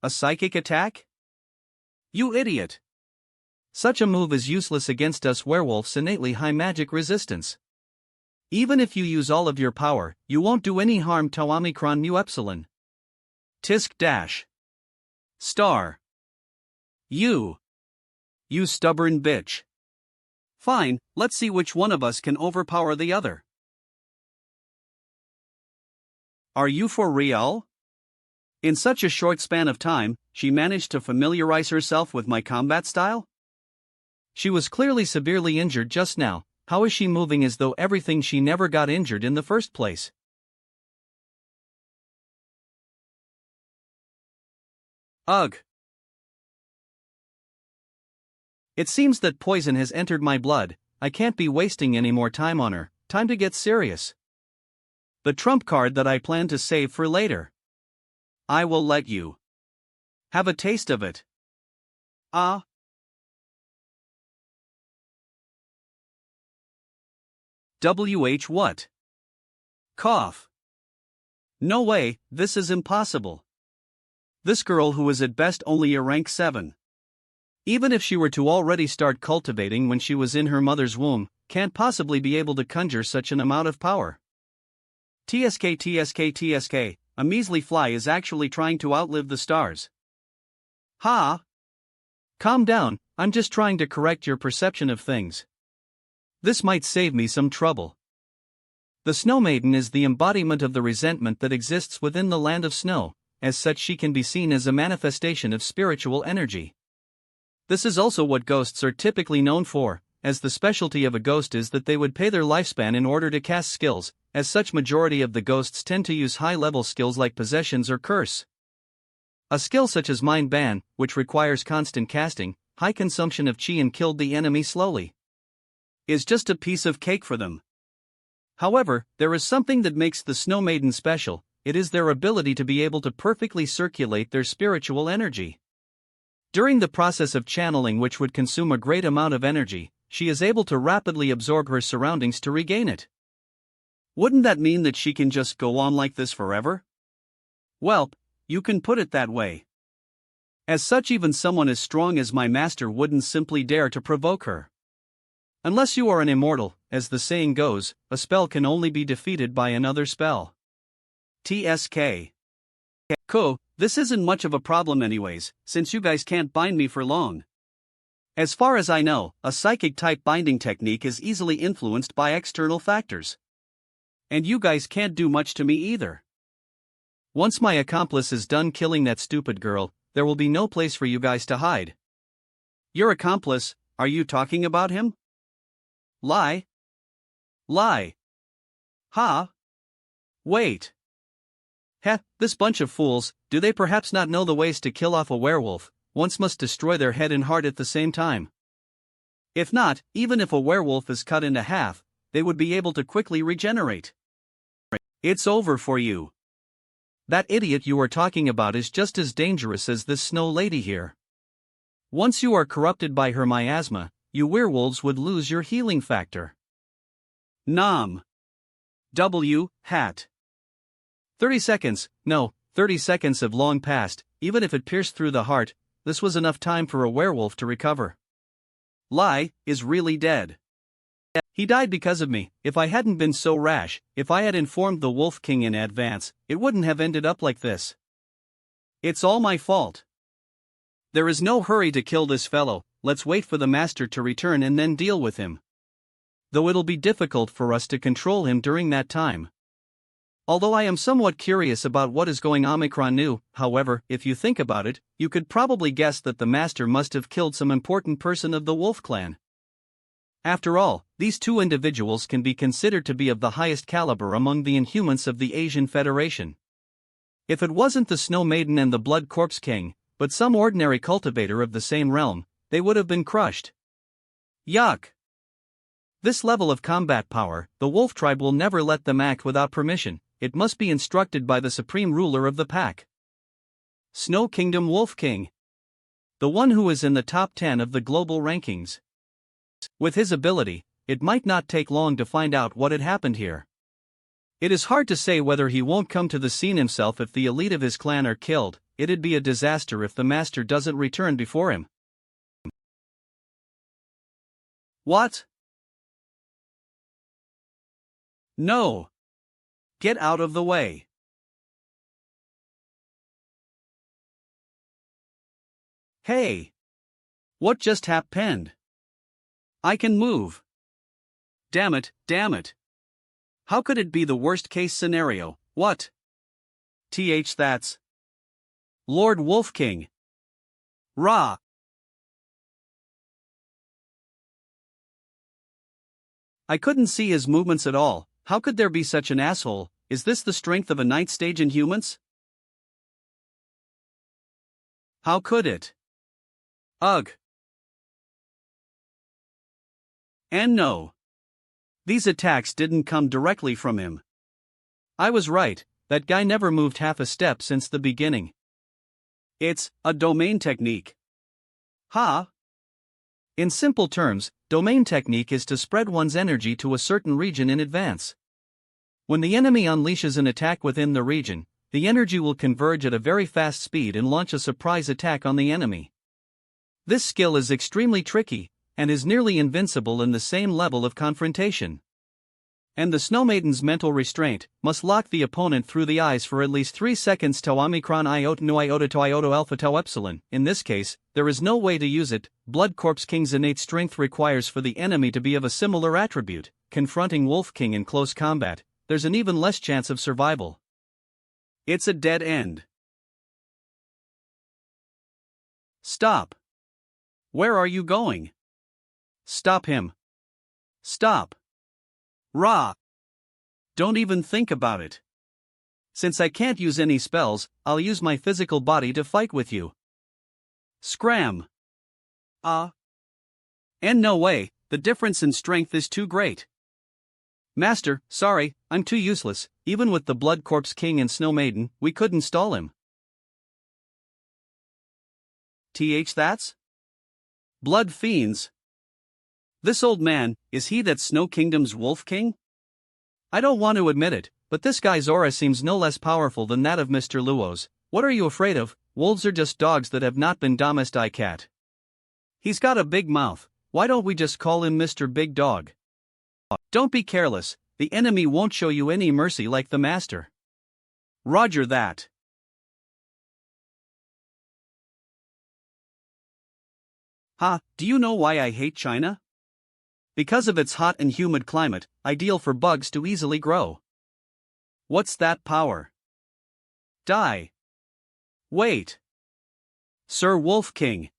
A: A psychic attack? You idiot. Such a move is useless against us werewolves' innately high magic resistance. Even if you use all of your power, you won't do any harm to Omicron mu epsilon. Tisk dash. Star. You stubborn bitch. Fine, let's see which one of us can overpower the other. Are you for real? In such a short span of time, she managed to familiarize herself with my combat style? She was clearly severely injured just now. How is she moving as though everything she never got injured in the first place? Ugh. It seems that poison has entered my blood. I can't be wasting any more time on her. Time to get serious. The trump card that I plan to save for later. I will let you have a taste of it. Ah. WH what? Cough. No way, this is impossible. This girl who is at best only a rank 7. Even if she were to already start cultivating when she was in her mother's womb, can't possibly be able to conjure such an amount of power. TSK, a measly fly is actually trying to outlive the stars. Ha! Calm down, I'm just trying to correct your perception of things. This might save me some trouble. The Snow Maiden is the embodiment of the resentment that exists within the land of snow. As such, she can be seen as a manifestation of spiritual energy. This is also what ghosts are typically known for, as the specialty of a ghost is that they would pay their lifespan in order to cast skills, as such majority of the ghosts tend to use high-level skills like possessions or curse. A skill such as Mind Ban, which requires constant casting, high consumption of chi and killed the enemy slowly, is just a piece of cake for them. However, there is something that makes the Snow Maiden special. It is their ability to be able to perfectly circulate their spiritual energy. During the process of channeling, which would consume a great amount of energy, she is able to rapidly absorb her surroundings to regain it. Wouldn't that mean that she can just go on like this forever? Well, you can put it that way. As such, even someone as strong as my master wouldn't simply dare to provoke her. Unless you are an immortal, as the saying goes, a spell can only be defeated by another spell. TSK. Cool, this isn't much of a problem anyways, since you guys can't bind me for long. As far as I know, a psychic-type binding technique is easily influenced by external factors. And you guys can't do much to me either. Once my accomplice is done killing that stupid girl, there will be no place for you guys to hide. Your accomplice, are you talking about him? Lie? Lie. Ha? Wait. Heh, this bunch of fools, do they perhaps not know the ways to kill off a werewolf? Once must destroy their head and heart at the same time. If not, even if a werewolf is cut into half, they would be able to quickly regenerate. It's over for you. That idiot you are talking about is just as dangerous as this Snow Lady here. Once you are corrupted by her miasma, you werewolves would lose your healing factor. Nom. W. Hat. 30 seconds, no, 30 seconds have long passed. Even if it pierced through the heart, this was enough time for a werewolf to recover. Lie is really dead. He died because of me. If I hadn't been so rash, if I had informed the Wolf King in advance, it wouldn't have ended up like this. It's all my fault. There is no hurry to kill this fellow. Let's wait for the master to return and then deal with him. Though it'll be difficult for us to control him during that time. Although I am somewhat curious about what is going on. However, if you think about it, you could probably guess that the master must have killed some important person of the Wolf clan. After all, these two individuals can be considered to be of the highest caliber among the Inhumans of the Asian Federation. If it wasn't the Snow Maiden and the Blood Corpse King, but some ordinary cultivator of the same realm, they would have been crushed. Yuck! This level of combat power, the wolf tribe will never let them act without permission. It must be instructed by the supreme ruler of the pack. Snow Kingdom Wolf King. The one who is in the top 10 of the global rankings. With his ability, it might not take long to find out what had happened here. It is hard to say whether he won't come to the scene himself if the elite of his clan are killed. It'd be a disaster if the master doesn't return before him. What? No. Get out of the way. Hey. What just happened? I can move. Damn it, damn it. How could it be the worst case scenario? What? That's Lord Wolf King. Rah. I couldn't see his movements at all. How could there be such an asshole? Is this the strength of a night stage in humans? How could it? Ugh. And no. These attacks didn't come directly from him. I was right, that guy never moved half a step since the beginning. It's a domain technique. Ha! In simple terms, domain technique is to spread one's energy to a certain region in advance. When the enemy unleashes an attack within the region, the energy will converge at a very fast speed and launch a surprise attack on the enemy. This skill is extremely tricky, and is nearly invincible in the same level of confrontation. And the Snow Maiden's mental restraint must lock the opponent through the eyes for at least 3 seconds to omicron iota nu iota to iota alpha tau epsilon. In this case, there is no way to use it. Blood Corpse King's innate strength requires for the enemy to be of a similar attribute. Confronting Wolf King in close combat, there's an even less chance of survival. It's a dead end. Stop. Where are you going? Stop him. Stop. Rah. Don't even think about it. Since I can't use any spells, I'll use my physical body to fight with you. Scram! And no way, the difference in strength is too great. Master, sorry, I'm too useless. Even with the Blood Corpse King and Snow Maiden, we couldn't stall him. That's? Blood Fiends. This old man, is he that Snow Kingdom's Wolf King? I don't want to admit it, but this guy's aura seems no less powerful than that of Mr. Luo's. What are you afraid of? Wolves are just dogs that have not been domesticated. He's got a big mouth, why don't we just call him Mr. Big Dog? Don't be careless, the enemy won't show you any mercy like the master. Roger that. Do you know why I hate China? Because of its hot and humid climate, ideal for bugs to easily grow. What's that power? Die. Wait. Sir Wolf King.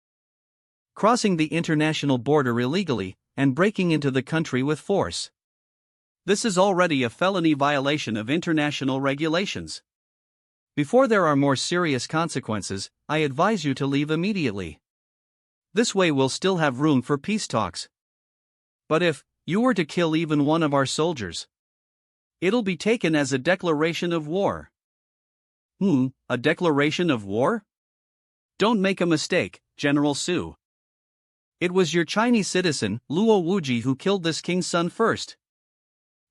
A: Crossing the international border illegally, and breaking into the country with force. This is already a felony violation of international regulations. Before there are more serious consequences, I advise you to leave immediately. This way we'll still have room for peace talks. But if you were to kill even one of our soldiers, it'll be taken as a declaration of war. A declaration of war? Don't make a mistake, General Su. It was your Chinese citizen, Luo Wuji, who killed this king's son first.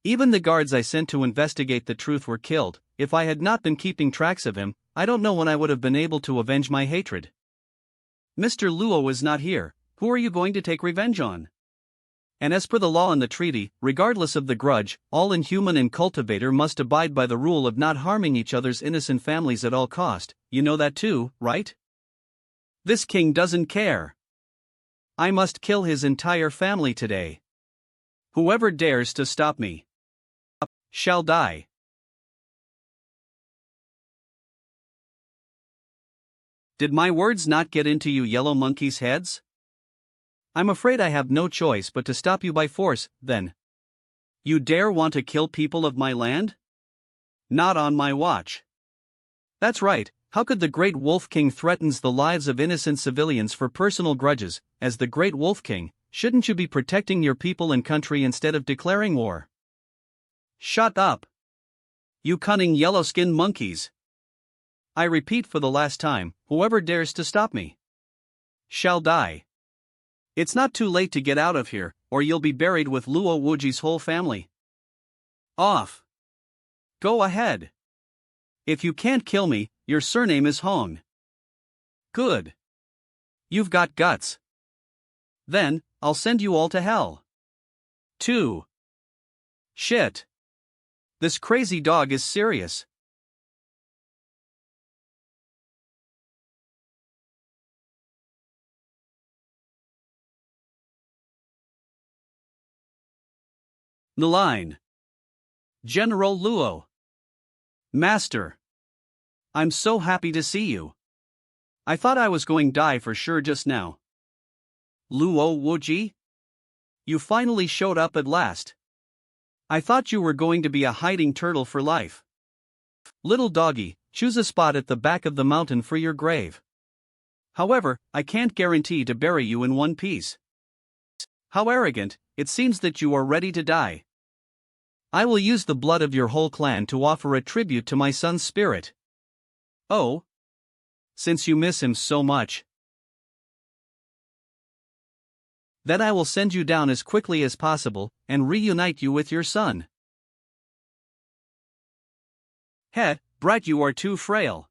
A: Even the guards I sent to investigate the truth were killed. If I had not been keeping tracks of him, I don't know when I would have been able to avenge my hatred. Mr. Luo is not here, who are you going to take revenge on? And as per the law and the treaty, regardless of the grudge, all inhuman and cultivator must abide by the rule of not harming each other's innocent families at all cost. You know that too, right? This king doesn't care. I must kill his entire family today. Whoever dares to stop me shall die. Did my words not get into you yellow monkeys' heads? I'm afraid I have no choice but to stop you by force, then. You dare want to kill people of my land? Not on my watch. That's right, how could the Great Wolf King threatens the lives of innocent civilians for personal grudges? As the Great Wolf King, shouldn't you be protecting your people and country instead of declaring war? Shut up! You cunning yellow-skinned monkeys! I repeat for the last time, whoever dares to stop me shall die. It's not too late to get out of here, or you'll be buried with Luo Wuji's whole family. Off! Go ahead! If you can't kill me, your surname is Hong. Good. You've got guts. Then, I'll send you all to hell. 2. Shit. This crazy dog is serious. The line. General Luo. Master. I'm so happy to see you. I thought I was going to die for sure just now. Luo Wuji? You finally showed up at last. I thought you were going to be a hiding turtle for life. Little doggy, choose a spot at the back of the mountain for your grave. However, I can't guarantee to bury you in one piece. How arrogant, it seems that you are ready to die. I will use the blood of your whole clan to offer a tribute to my son's spirit. Oh? Since you miss him so much, then I will send you down as quickly as possible, and reunite you with your son. Brat, you are too frail.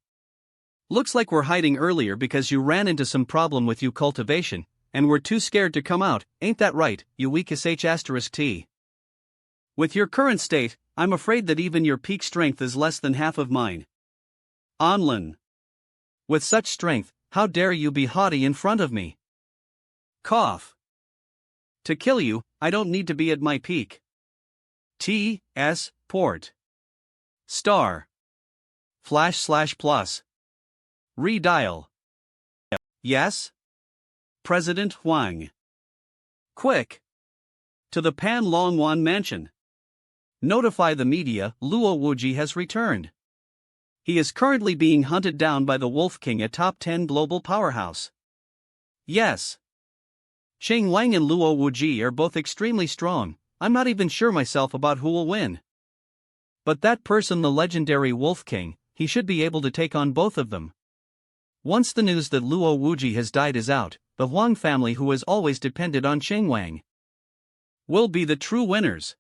A: Looks like we're hiding earlier because you ran into some problem with you cultivation, and were too scared to come out, ain't that right, you weakest H*T? With your current state, I'm afraid that even your peak strength is less than half of mine. Onlin. With such strength, how dare you be haughty in front of me? Cough. To kill you, I don't need to be at my peak. T.S. Port. Star. // Redial. Yes? President Huang. Quick. To the Pan Longwan mansion. Notify the media, Luo Wuji has returned. He is currently being hunted down by the Wolf King, a top 10 global powerhouse. Yes. Cheng Wang and Luo Wuji are both extremely strong. I'm not even sure myself about who will win. But that person, the legendary Wolf King, he should be able to take on both of them. Once the news that Luo Wuji has died is out, the Huang family, who has always depended on Cheng Wang, will be the true winners.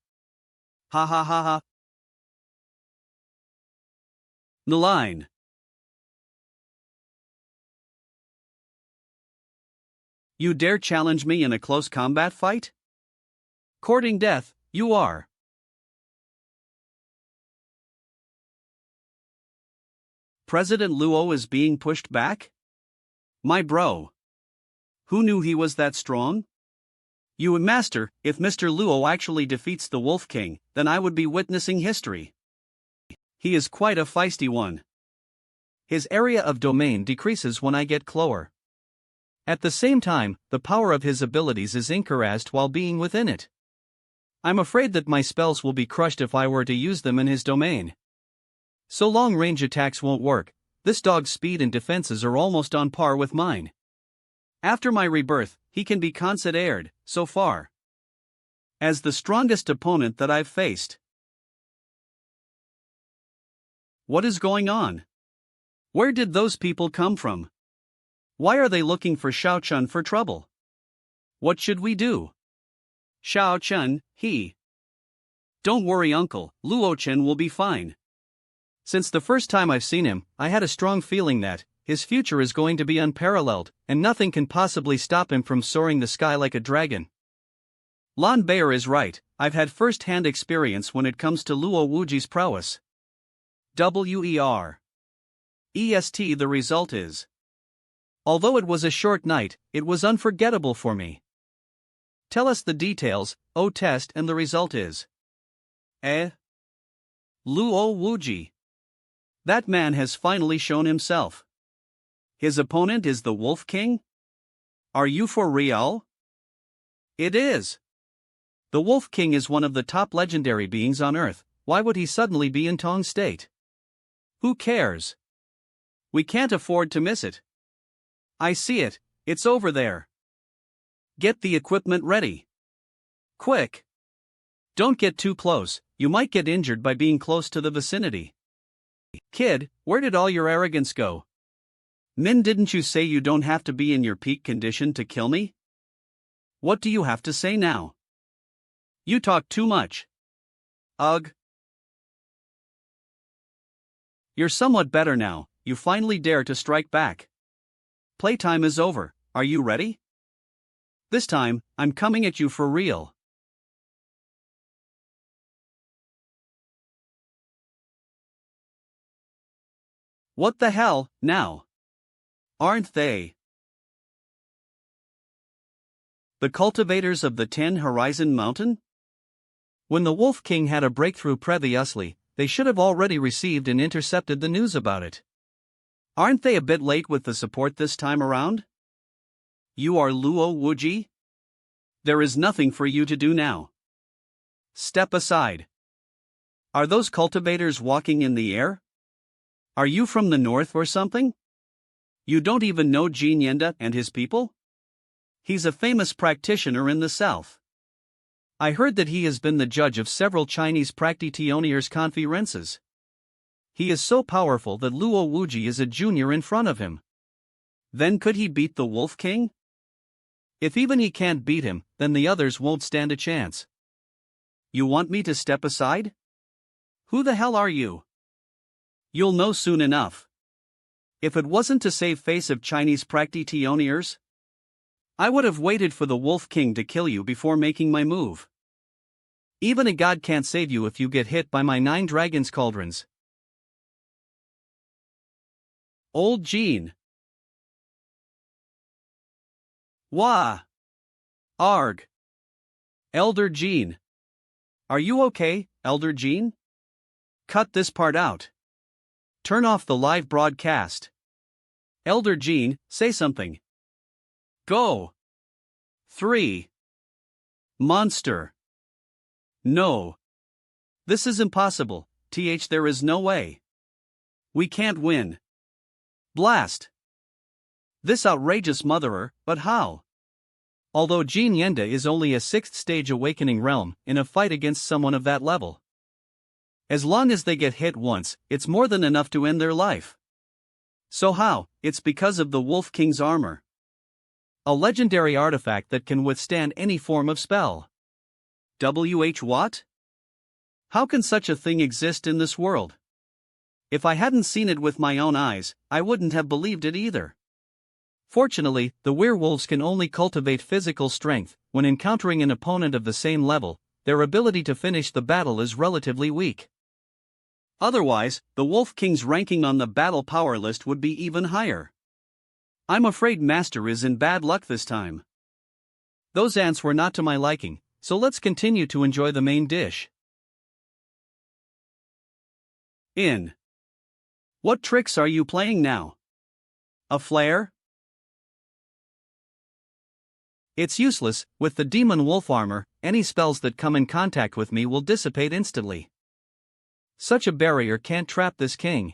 A: Ha ha ha ha. The line. You dare challenge me in a close combat fight? Courting death, you are. President Luo is being pushed back? My bro. Who knew he was that strong? You master, if Mr. Luo actually defeats the Wolf King, then I would be witnessing history. He is quite a feisty one. His area of domain decreases when I get closer. At the same time, the power of his abilities is increased while being within it. I'm afraid that my spells will be crushed if I were to use them in his domain. So long-range attacks won't work. This dog's speed and defenses are almost on par with mine. After my rebirth, he can be considered, so far, as the strongest opponent that I've faced. What is going on? Where did those people come from? Why are they looking for Xiao Chun for trouble? What should we do? Xiao Chun, he. Don't worry, uncle, Luo Chen will be fine. Since the first time I've seen him, I had a strong feeling that his future is going to be unparalleled, and nothing can possibly stop him from soaring the sky like a dragon. Lan Bayer is right, I've had first-hand experience when it comes to Luo Wuji's prowess. EST, the result is. Although it was a short night, it was unforgettable for me. Tell us the details, O test, and the result is. Luo Wuji. That man has finally shown himself. His opponent is the Wolf King? Are you for real? It is. The Wolf King is one of the top legendary beings on Earth. Why would he suddenly be in Tong State? Who cares? We can't afford to miss it. I see it, it's over there. Get the equipment ready. Quick. Don't get too close, you might get injured by being close to the vicinity. Kid, where did all your arrogance go? Min, didn't you say you don't have to be in your peak condition to kill me? What do you have to say now? You talk too much. Ugh. You're somewhat better now, you finally dare to strike back. Playtime is over, are you ready? This time, I'm coming at you for real. What the hell, now? Aren't they the cultivators of the 10 Horizon Mountain? When the Wolf King had a breakthrough previously, they should have already received and intercepted the news about it. Aren't they a bit late with the support this time around? You are Luo Wuji? There is nothing for you to do now. Step aside. Are those cultivators walking in the air? Are you from the north or something? You don't even know Jin Yenda and his people? He's a famous practitioner in the south. I heard that he has been the judge of several Chinese practitioners' conferences. He is so powerful that Luo Wuji is a junior in front of him. Then could he beat the Wolf King? If even he can't beat him, then the others won't stand a chance. You want me to step aside? Who the hell are you? You'll know soon enough. If it wasn't to save face of Chinese practitioners, I would have waited for the Wolf King to kill you before making my move. Even a god can't save you if you get hit by my 9 dragons' cauldrons. Old Jean. Wah. Arg. Elder Jean. Are you okay, Elder Jean? Cut this part out. Turn off the live broadcast. Elder Jean, say something. Go. 3. Monster. No. This is impossible, there is no way. We can't win. Blast! This outrageous motherer, but how? Although Jin Yenda is only a 6th stage awakening realm in a fight against someone of that level. As long as they get hit once, it's more than enough to end their life. So how? It's because of the Wolf King's armor. A legendary artifact that can withstand any form of spell. What? How can such a thing exist in this world? If I hadn't seen it with my own eyes, I wouldn't have believed it either. Fortunately, the werewolves can only cultivate physical strength. When encountering an opponent of the same level, their ability to finish the battle is relatively weak. Otherwise, the Wolf King's ranking on the battle power list would be even higher. I'm afraid Master is in bad luck this time. Those ants were not to my liking, so let's continue to enjoy the main dish. What tricks are you playing now? A flare? It's useless. With the demon wolf armor, any spells that come in contact with me will dissipate instantly. Such a barrier can't trap this king.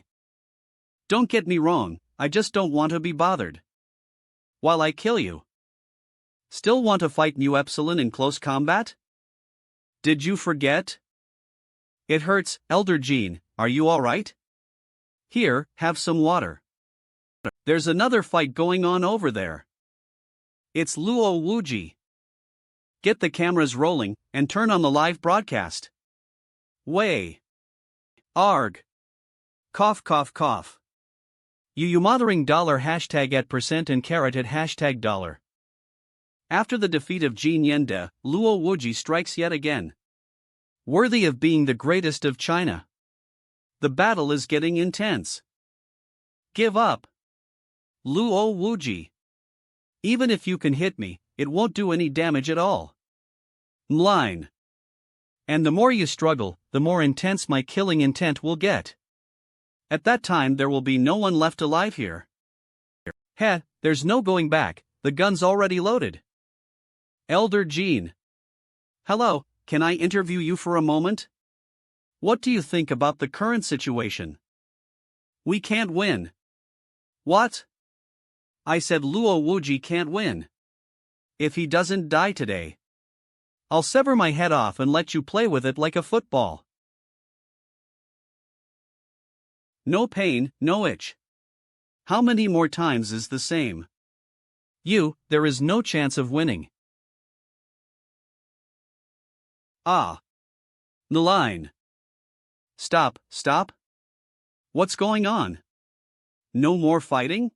A: Don't get me wrong, I just don't want to be bothered. While I kill you. Still want to fight New Epsilon in close combat? Did you forget? It hurts, Elder Jean, are you alright? Here, have some water. There's another fight going on over there. It's Luo Wuji. Get the cameras rolling, and turn on the live broadcast. Way. Arg. Cough cough cough. You mothering dollar hashtag at percent and carrot at hashtag dollar. After the defeat of Jin Yenda, Luo Wuji strikes yet again. Worthy of being the greatest of China. The battle is getting intense. Give up. Luo Wuji. Even if you can hit me, it won't do any damage at all. Line. And the more you struggle, the more intense my killing intent will get. At that time there will be no one left alive here. Heh, there's no going back, the gun's already loaded. Elder Jean. Hello, can I interview you for a moment? What do you think about the current situation? We can't win. What? I said Luo Wuji can't win. If he doesn't die today, I'll sever my head off and let you play with it like a football. No pain, no itch. How many more times is the same? There is no chance of winning. The line. Stop. What's going on? No more fighting?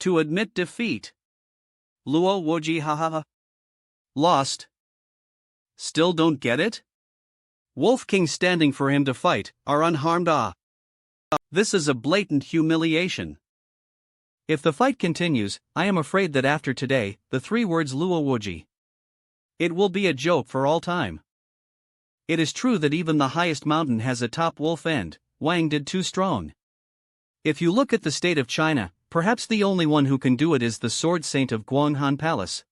A: To admit defeat. Luo Wuji hahaha. Lost. Still don't get it? Wolf King standing for him to fight, are unharmed. This is a blatant humiliation. If the fight continues, I am afraid that after today, the 3 words Luo Wuji. It will be a joke for all time. It is true that even the highest mountain has a top wolf end, Wang did too strong. If you look at the state of China, perhaps the only one who can do it is the Sword Saint of Guanghan Palace.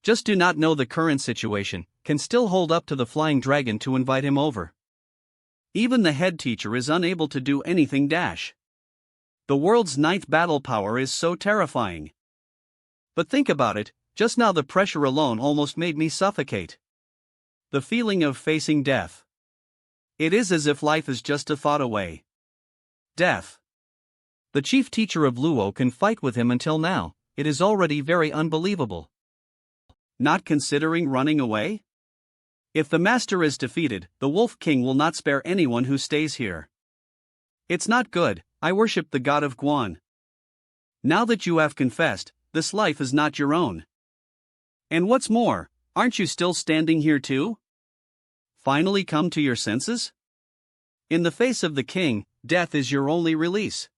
A: Just do not know the current situation, can still hold up to the Flying Dragon to invite him over. Even the head teacher is unable to do anything. The world's 9th battle power is so terrifying. But think about it, just now the pressure alone almost made me suffocate. The feeling of facing death. It is as if life is just a thought away. Death. The chief teacher of Luo can fight with him until now, it is already very unbelievable. Not considering running away? If the master is defeated, the Wolf King will not spare anyone who stays here. It's not good, I worship the god of Guan. Now that you have confessed, this life is not your own. And what's more, aren't you still standing here too? Finally come to your senses? In the face of the king, death is your only release.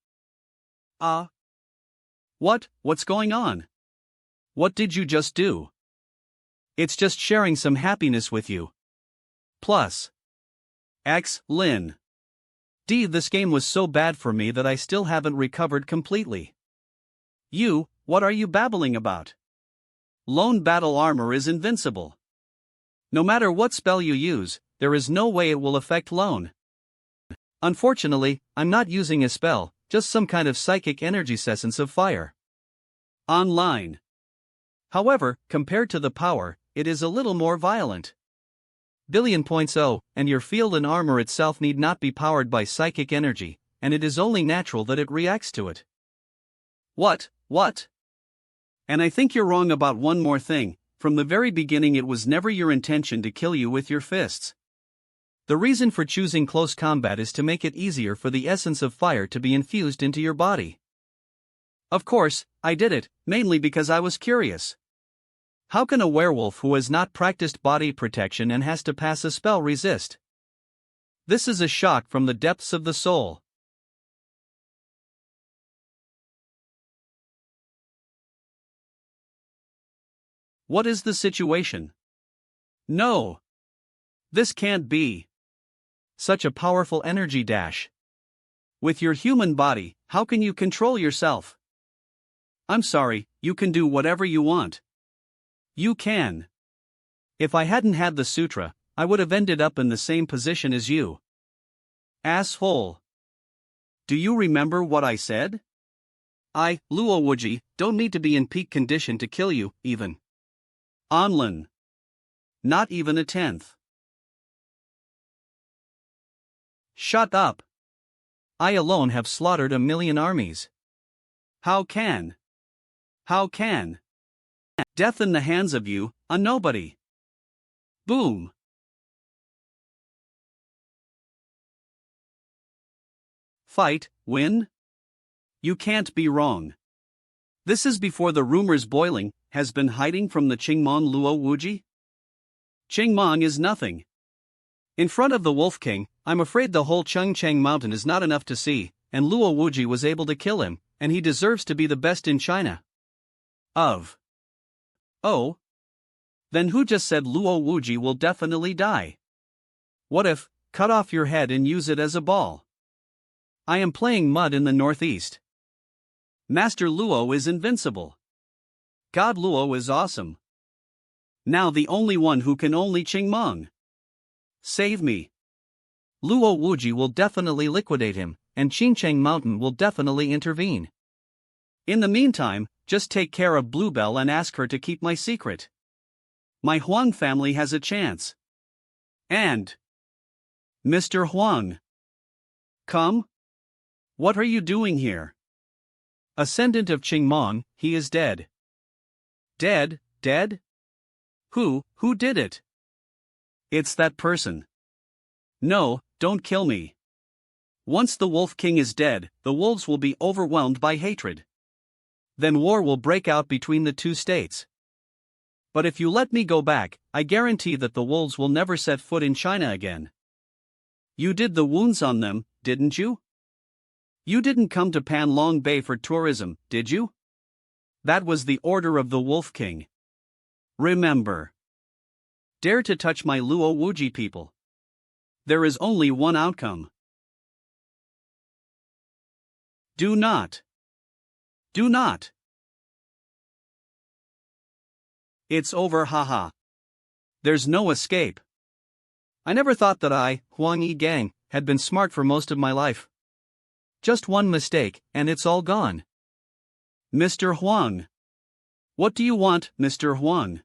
A: What's going on? What did you just do? It's just sharing some happiness with you. Plus. Lin. This game was so bad for me that I still haven't recovered completely. What are you babbling about? Lone battle armor is invincible. No matter what spell you use, there is no way it will affect Loan. Unfortunately, I'm not using a spell, just some kind of psychic energy essence of fire. Online. However, compared to the power, it is a little more violent. Billion.0, and your field and armor itself need not be powered by psychic energy, and it is only natural that it reacts to it. What? And I think you're wrong about one more thing. From the very beginning it was never your intention to kill you with your fists. The reason for choosing close combat is to make it easier for the essence of fire to be infused into your body. Of course, I did it, mainly because I was curious. How can a werewolf who has not practiced body protection and has to pass a spell resist? This is a shock from the depths of the soul. What is the situation? No. This can't be. Such a powerful energy dash. With your human body, how can you control yourself? I'm sorry, you can do whatever you want. You can. If I hadn't had the sutra, I would have ended up in the same position as you. Asshole. Do you remember what I said? I, Luo Wuji, don't need to be in peak condition to kill you, even. Onlin. Not even a tenth. Shut up. I alone have slaughtered 1,000,000 armies. How can? Death in the hands of you, a nobody. Boom. Fight, win? You can't be wrong. This is before the rumors boiling has been hiding from the Qingmong Luo Wuji? Qingmong is nothing. In front of the Wolf King, I'm afraid the whole Chengcheng mountain is not enough to see, and Luo Wuji was able to kill him, and he deserves to be the best in China. Oh? Then who just said Luo Wuji will definitely die? What if, cut off your head and use it as a ball? I am playing mud in the northeast. Master Luo is invincible. God Luo is awesome. Now the only one who can only Qingmong. Save me. Luo Wuji will definitely liquidate him, and Qingcheng Mountain will definitely intervene. In the meantime, just take care of Bluebell and ask her to keep my secret. My Huang family has a chance. And Mr. Huang. Come? What are you doing here? Ascendant of Qingmong, he is dead. Dead? Who did it? It's that person. No, don't kill me. Once the Wolf King is dead, the wolves will be overwhelmed by hatred. Then war will break out between the two states. But if you let me go back, I guarantee that the wolves will never set foot in China again. You did the wounds on them, didn't you? You didn't come to Panlong Bay for tourism, did you? That was the order of the Wolf King. Remember. Dare to touch my Luo Wuji people. There is only one outcome. Do not. It's over, haha. There's no escape. I never thought that I, Huang Yi Gang, had been smart for most of my life. Just one mistake, and it's all gone. Mr. Huang. What do you want, Mr. Huang?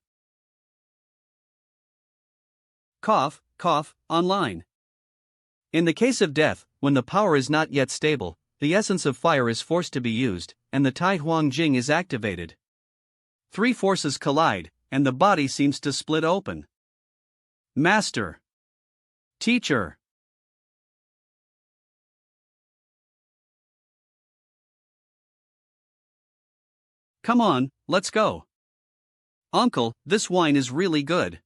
A: Cough, online. In the case of death, when the power is not yet stable, the essence of fire is forced to be used, and the Tai Huang Jing is activated. Three forces collide, and the body seems to split open. Master. Teacher. Come on, let's go. Uncle, this wine is really good.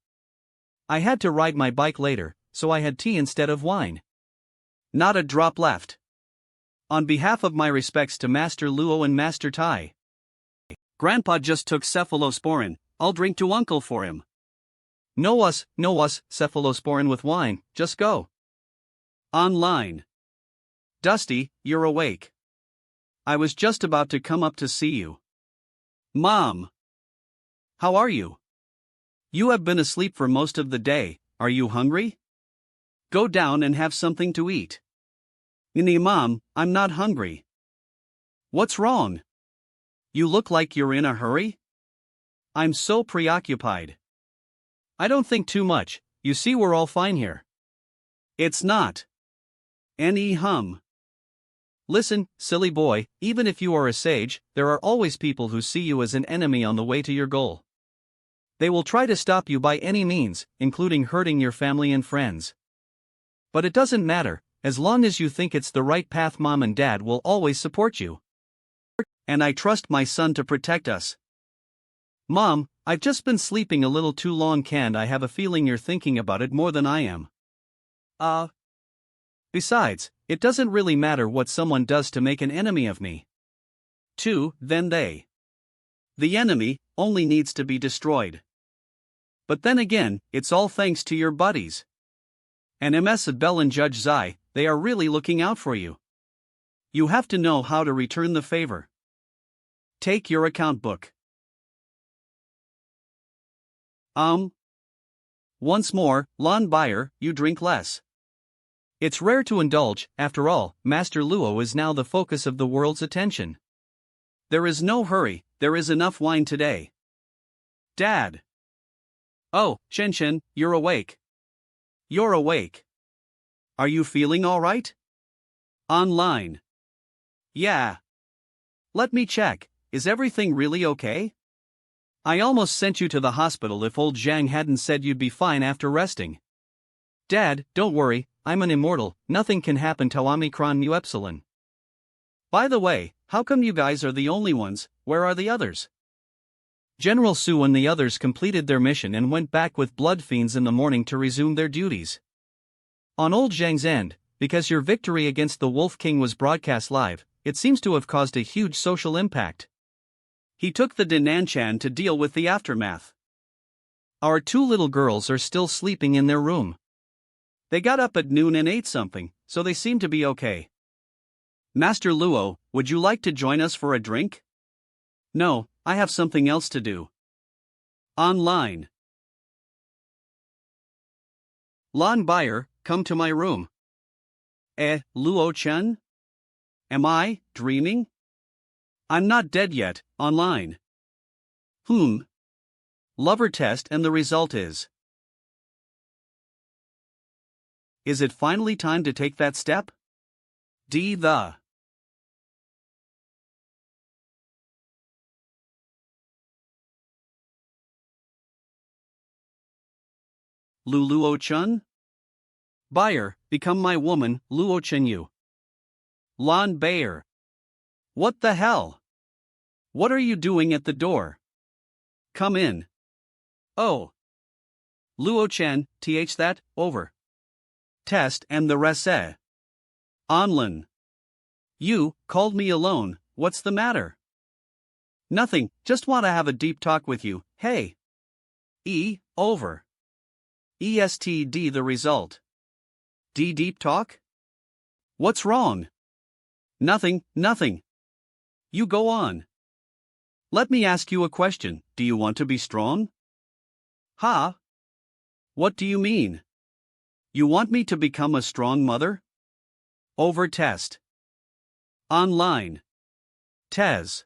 A: I had to ride my bike later, so I had tea instead of wine. Not a drop left. On behalf of my respects to Master Luo and Master Tai. Grandpa just took cephalosporin, I'll drink to Uncle for him. No us, cephalosporin with wine, just go. Online. Dusty, you're awake. I was just about to come up to see you. Mom. How are you? You have been asleep for most of the day, are you hungry? Go down and have something to eat. Mom, I'm not hungry. What's wrong? You look like you're in a hurry? I'm so preoccupied. I don't think too much, you see we're all fine here. It's not. Hum. Listen, silly boy, even if you are a sage, there are always people who see you as an enemy on the way to your goal. They will try to stop you by any means, including hurting your family and friends. But it doesn't matter, as long as you think it's the right path. Mom and Dad will always support you. And I trust my son to protect us. Mom, I've just been sleeping a little too long. I have a feeling you're thinking about it more than I am. Besides, it doesn't really matter what someone does to make an enemy of me. Then the enemy only needs to be destroyed. But then again, it's all thanks to your buddies. And Ms. Bell and Judge Zai, they are really looking out for you. You have to know how to return the favor. Take your account book. Once more, lawn buyer, you drink less. It's rare to indulge, after all, Master Luo is now the focus of the world's attention. There is no hurry, there is enough wine today. Dad. Oh, Shen, you're awake. You're awake. Are you feeling alright? Online. Yeah. Let me check, is everything really okay? I almost sent you to the hospital if old Zhang hadn't said you'd be fine after resting. Dad, don't worry, I'm an immortal, nothing can happen to Omicron mu epsilon. By the way, how come you guys are the only ones, where are the others? General Su and the others completed their mission and went back with blood fiends in the morning to resume their duties. On old Zhang's end, because your victory against the Wolf King was broadcast live, it seems to have caused a huge social impact. He took the Dinanchan to deal with the aftermath. Our two little girls are still sleeping in their room. They got up at noon and ate something, so they seem to be okay. Master Luo, would you like to join us for a drink? No, I have something else to do. Online. Lawn buyer, come to my room. Luo Chen? Am I dreaming? I'm not dead yet, online. Lover test and the result is. Is it finally time to take that step? The Luo Chen? Buyer, become my woman, Luo Chen you. Lawn Bayer. What the hell? What are you doing at the door? Come in. Oh. Luo Chen, that, over. Test and the rest. Onlin. You called me alone, what's the matter? Nothing, just want to have a deep talk with you, hey. Over. ESTD the result. Deep talk? What's wrong? Nothing. You go on. Let me ask you a question, do you want to be strong? What do you mean? You want me to become a strong mother? Over test. Online. Tez.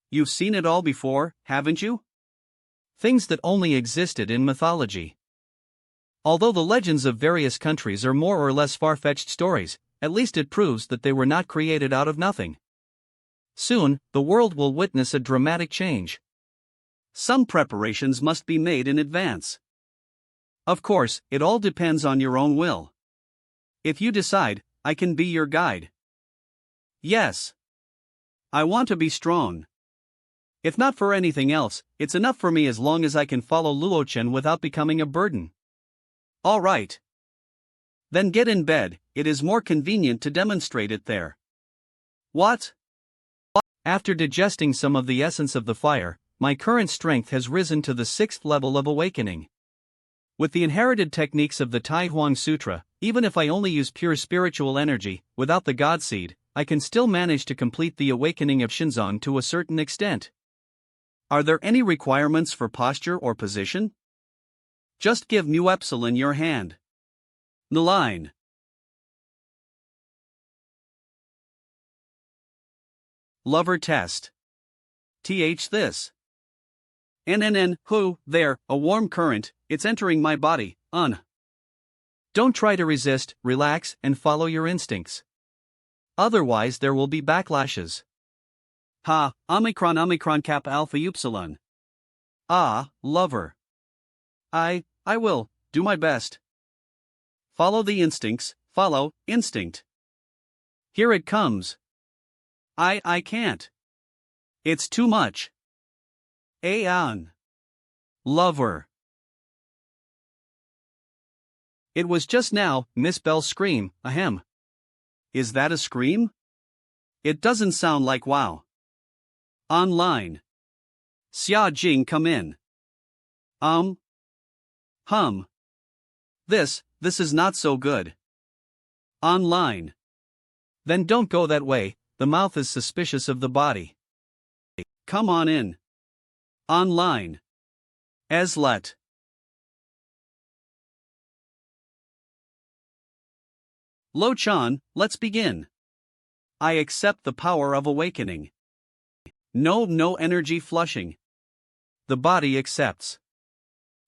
A: You've seen it all before, haven't you? Things that only existed in mythology. Although the legends of various countries are more or less far-fetched stories, at least it proves that they were not created out of nothing. Soon, the world will witness a dramatic change. Some preparations must be made in advance. Of course, it all depends on your own will. If you decide, I can be your guide. Yes. I want to be strong. If not for anything else, it's enough for me as long as I can follow Luo Chen without becoming a burden. All right. Then get in bed, it is more convenient to demonstrate it there. What? After digesting some of the essence of the fire, my current strength has risen to the 6th level of awakening. With the inherited techniques of the Tai Huang Sutra, even if I only use pure spiritual energy, without the God Seed, I can still manage to complete the awakening of Shinzon to a certain extent. Are there any requirements for posture or position? Just give mu epsilon your hand. The line. Lover test. This. Who, there, a warm current, it's entering my body, Don't try to resist, relax, and follow your instincts. Otherwise there will be backlashes. Omicron cap alpha upsilon. Lover. I will, do my best. Follow the instincts, follow, instinct. Here it comes. I can't. It's too much. Aeon. Lover. It was just now, Miss Bell's scream, ahem. Is that a scream? It doesn't sound like wow. Online. Xia Jing come in. Hum. This is not so good. Online. Then don't go that way, the mouth is suspicious of the body. Come on in. Online. Eslet. Luo Chen, let's begin. I accept the power of awakening. No energy flushing. The body accepts.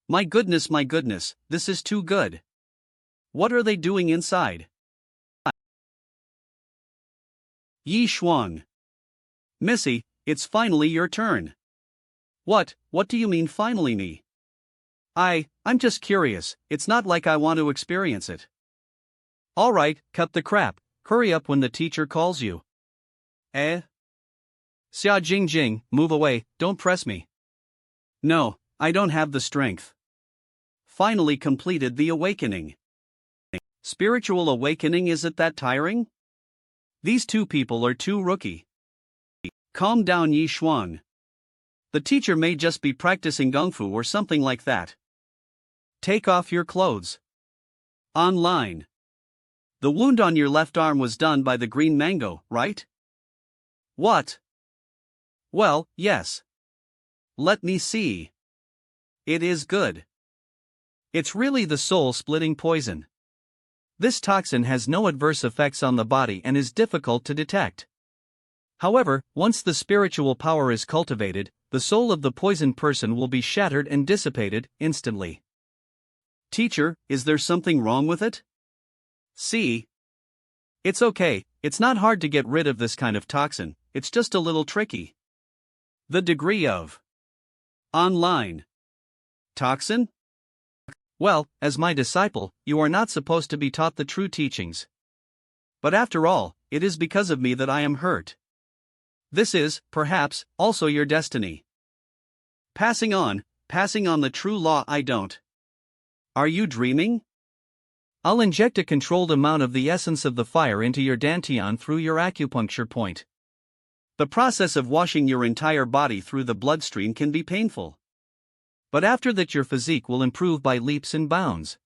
A: My goodness, this is too good. What are they doing inside? Yi Shuang. Missy, it's finally your turn. What do you mean finally me? I'm just curious, it's not like I want to experience it. Alright, cut the crap, hurry up when the teacher calls you. Xia Jing, move away, don't press me. No, I don't have the strength. Finally completed the awakening. Spiritual awakening, is it that tiring? These two people are too rookie. Calm down, Yi Shuang. The teacher may just be practicing Kung Fu or something like that. Take off your clothes. Online. The wound on your left arm was done by the green mango, right? What? Well, yes. Let me see. It is good. It's really the soul-splitting poison. This toxin has no adverse effects on the body and is difficult to detect. However, once the spiritual power is cultivated, the soul of the poisoned person will be shattered and dissipated instantly. Teacher, is there something wrong with it? See? It's okay, it's not hard to get rid of this kind of toxin, it's just a little tricky. The degree of online toxin? Well, as my disciple, you are not supposed to be taught the true teachings. But after all, it is because of me that I am hurt. This is, perhaps, also your destiny. Passing on the true law I don't. Are you dreaming? I'll inject a controlled amount of the essence of the fire into your dantian through your acupuncture point. The process of washing your entire body through the bloodstream can be painful. But after that your physique will improve by leaps and bounds.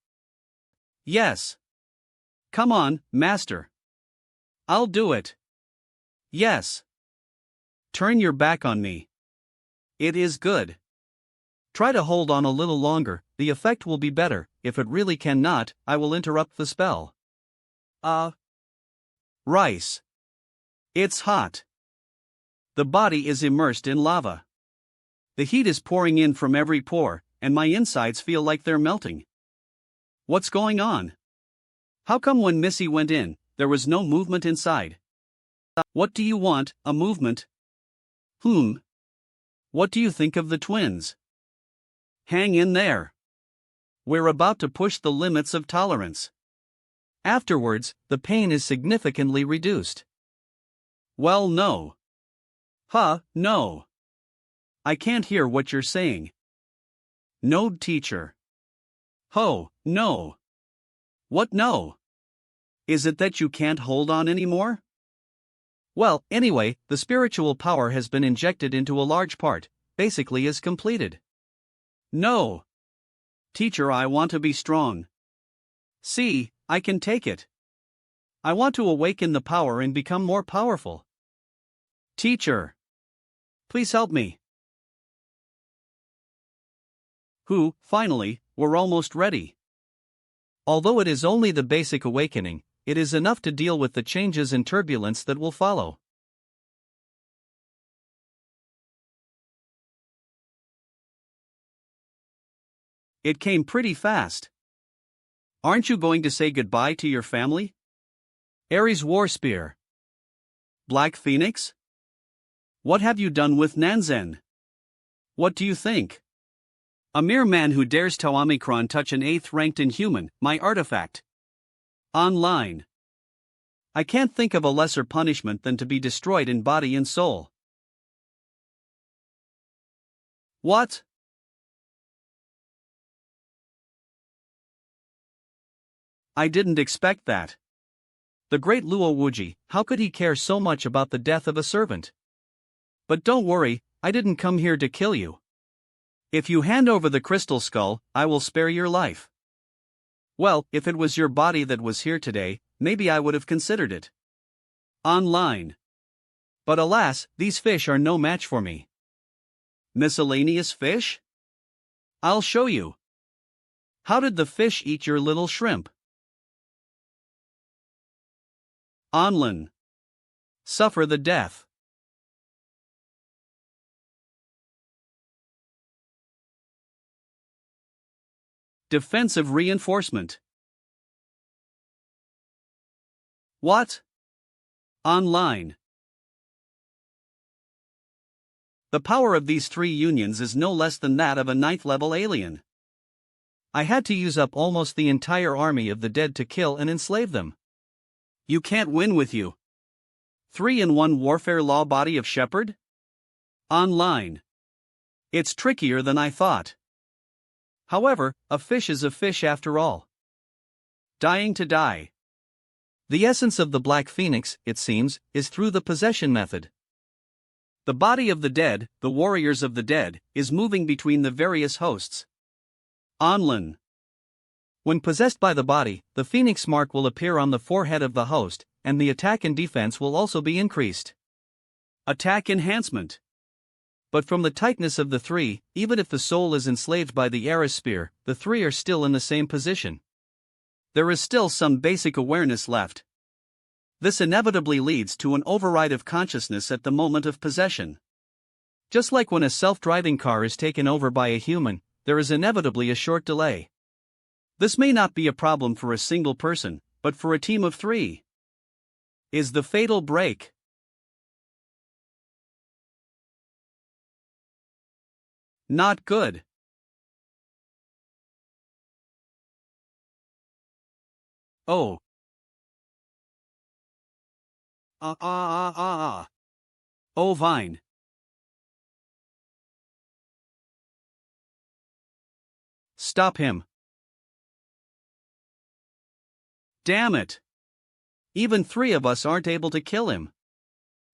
A: Yes. Come on, master. I'll do it. Yes. Turn your back on me. It is good. Try to hold on a little longer, the effect will be better. If it really cannot, I will interrupt the spell. Rice. It's hot. The body is immersed in lava. The heat is pouring in from every pore, and my insides feel like they're melting. What's going on? How come when Missy went in, there was no movement inside? What do you want, a movement? What do you think of the twins? Hang in there. We're about to push the limits of tolerance. Afterwards, the pain is significantly reduced. Well, no. No. I can't hear what you're saying. No, teacher. No. What no? Is it that you can't hold on anymore? Well, anyway, the spiritual power has been injected into a large part, basically is completed. No. Teacher, I want to be strong. See, I can take it. I want to awaken the power and become more powerful. Teacher. Please help me. Finally, we're almost ready. Although it is only the basic awakening, it is enough to deal with the changes and turbulence that will follow. It came pretty fast. Aren't you going to say goodbye to your family? Ares War Spear. Black Phoenix? What have you done with Nanzen? What do you think? A mere man who dares to Omicron touch an 8th ranked inhuman, my artifact. Online. I can't think of a lesser punishment than to be destroyed in body and soul. What? I didn't expect that. The great Luo Wuji, how could he care so much about the death of a servant? But don't worry, I didn't come here to kill you. If you hand over the crystal skull, I will spare your life. Well, if it was your body that was here today, maybe I would have considered it. Online. But alas, these fish are no match for me. Miscellaneous fish? I'll show you. How did the fish eat your little shrimp? Onlin. Suffer the death. Defensive reinforcement. What? Online. The power of these 3 unions is no less than that of a 9th level alien. I had to use up almost the entire army of the dead to kill and enslave them. You can't win with you. 3-in-1 warfare law body of shepherd? Online. It's trickier than I thought. However, a fish is a fish after all. Dying to die. The essence of the Black Phoenix, it seems, is through the possession method. The body of the dead, the warriors of the dead, is moving between the various hosts. Onlin. When possessed by the body, the phoenix mark will appear on the forehead of the host, and the attack and defense will also be increased. Attack enhancement. But from the tightness of the 3, even if the soul is enslaved by the Ares spear, the 3 are still in the same position. There is still some basic awareness left. This inevitably leads to an override of consciousness at the moment of possession. Just like when a self-driving car is taken over by a human, there is inevitably a short delay. This may not be a problem for a single person, but for a team of 3. Is the fatal break. Not good. Oh. Oh Vine. Stop him. Damn it. Even 3 of us aren't able to kill him.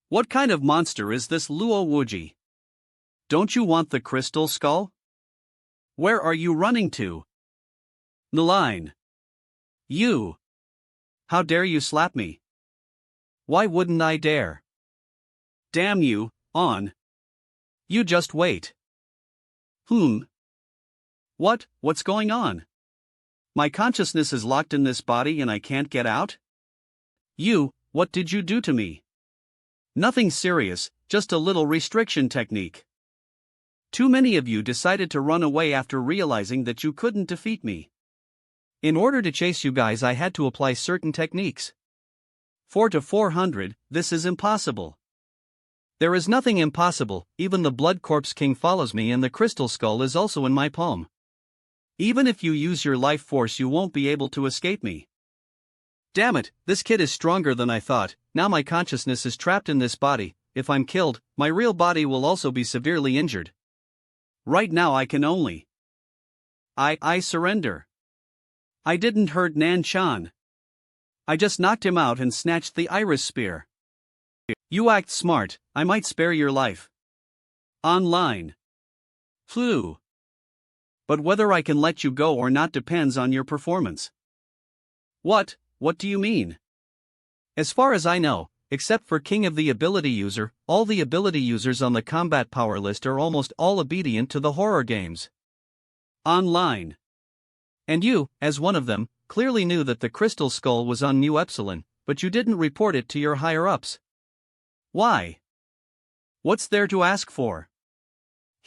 A: What kind of monster is this Luo Wuji? Don't you want the crystal skull? Where are you running to? Naline. You. How dare you slap me? Why wouldn't I dare? Damn you, on. You just wait. What's going on? My consciousness is locked in this body and I can't get out? What did you do to me? Nothing serious, just a little restriction technique. Too many of you decided to run away after realizing that you couldn't defeat me. In order to chase you guys, I had to apply certain techniques. 4 to 400, this is impossible. There is nothing impossible, even the Blood Corpse King follows me and the crystal skull is also in my palm. Even if you use your life force, you won't be able to escape me. Damn it, this kid is stronger than I thought. Now my consciousness is trapped in this body. If I'm killed, my real body will also be severely injured. Right now I can only. I surrender. I didn't hurt Nan Chan. I just knocked him out and snatched the iris spear. You act smart, I might spare your life. Online. Flew. But whether I can let you go or not depends on your performance. What do you mean? As far as I know, except for King of the Ability User, all the ability users on the combat power list are almost all obedient to the horror games. Online. And you, as one of them, clearly knew that the crystal skull was on Mu Epsilon, but you didn't report it to your higher-ups. Why? What's there to ask for?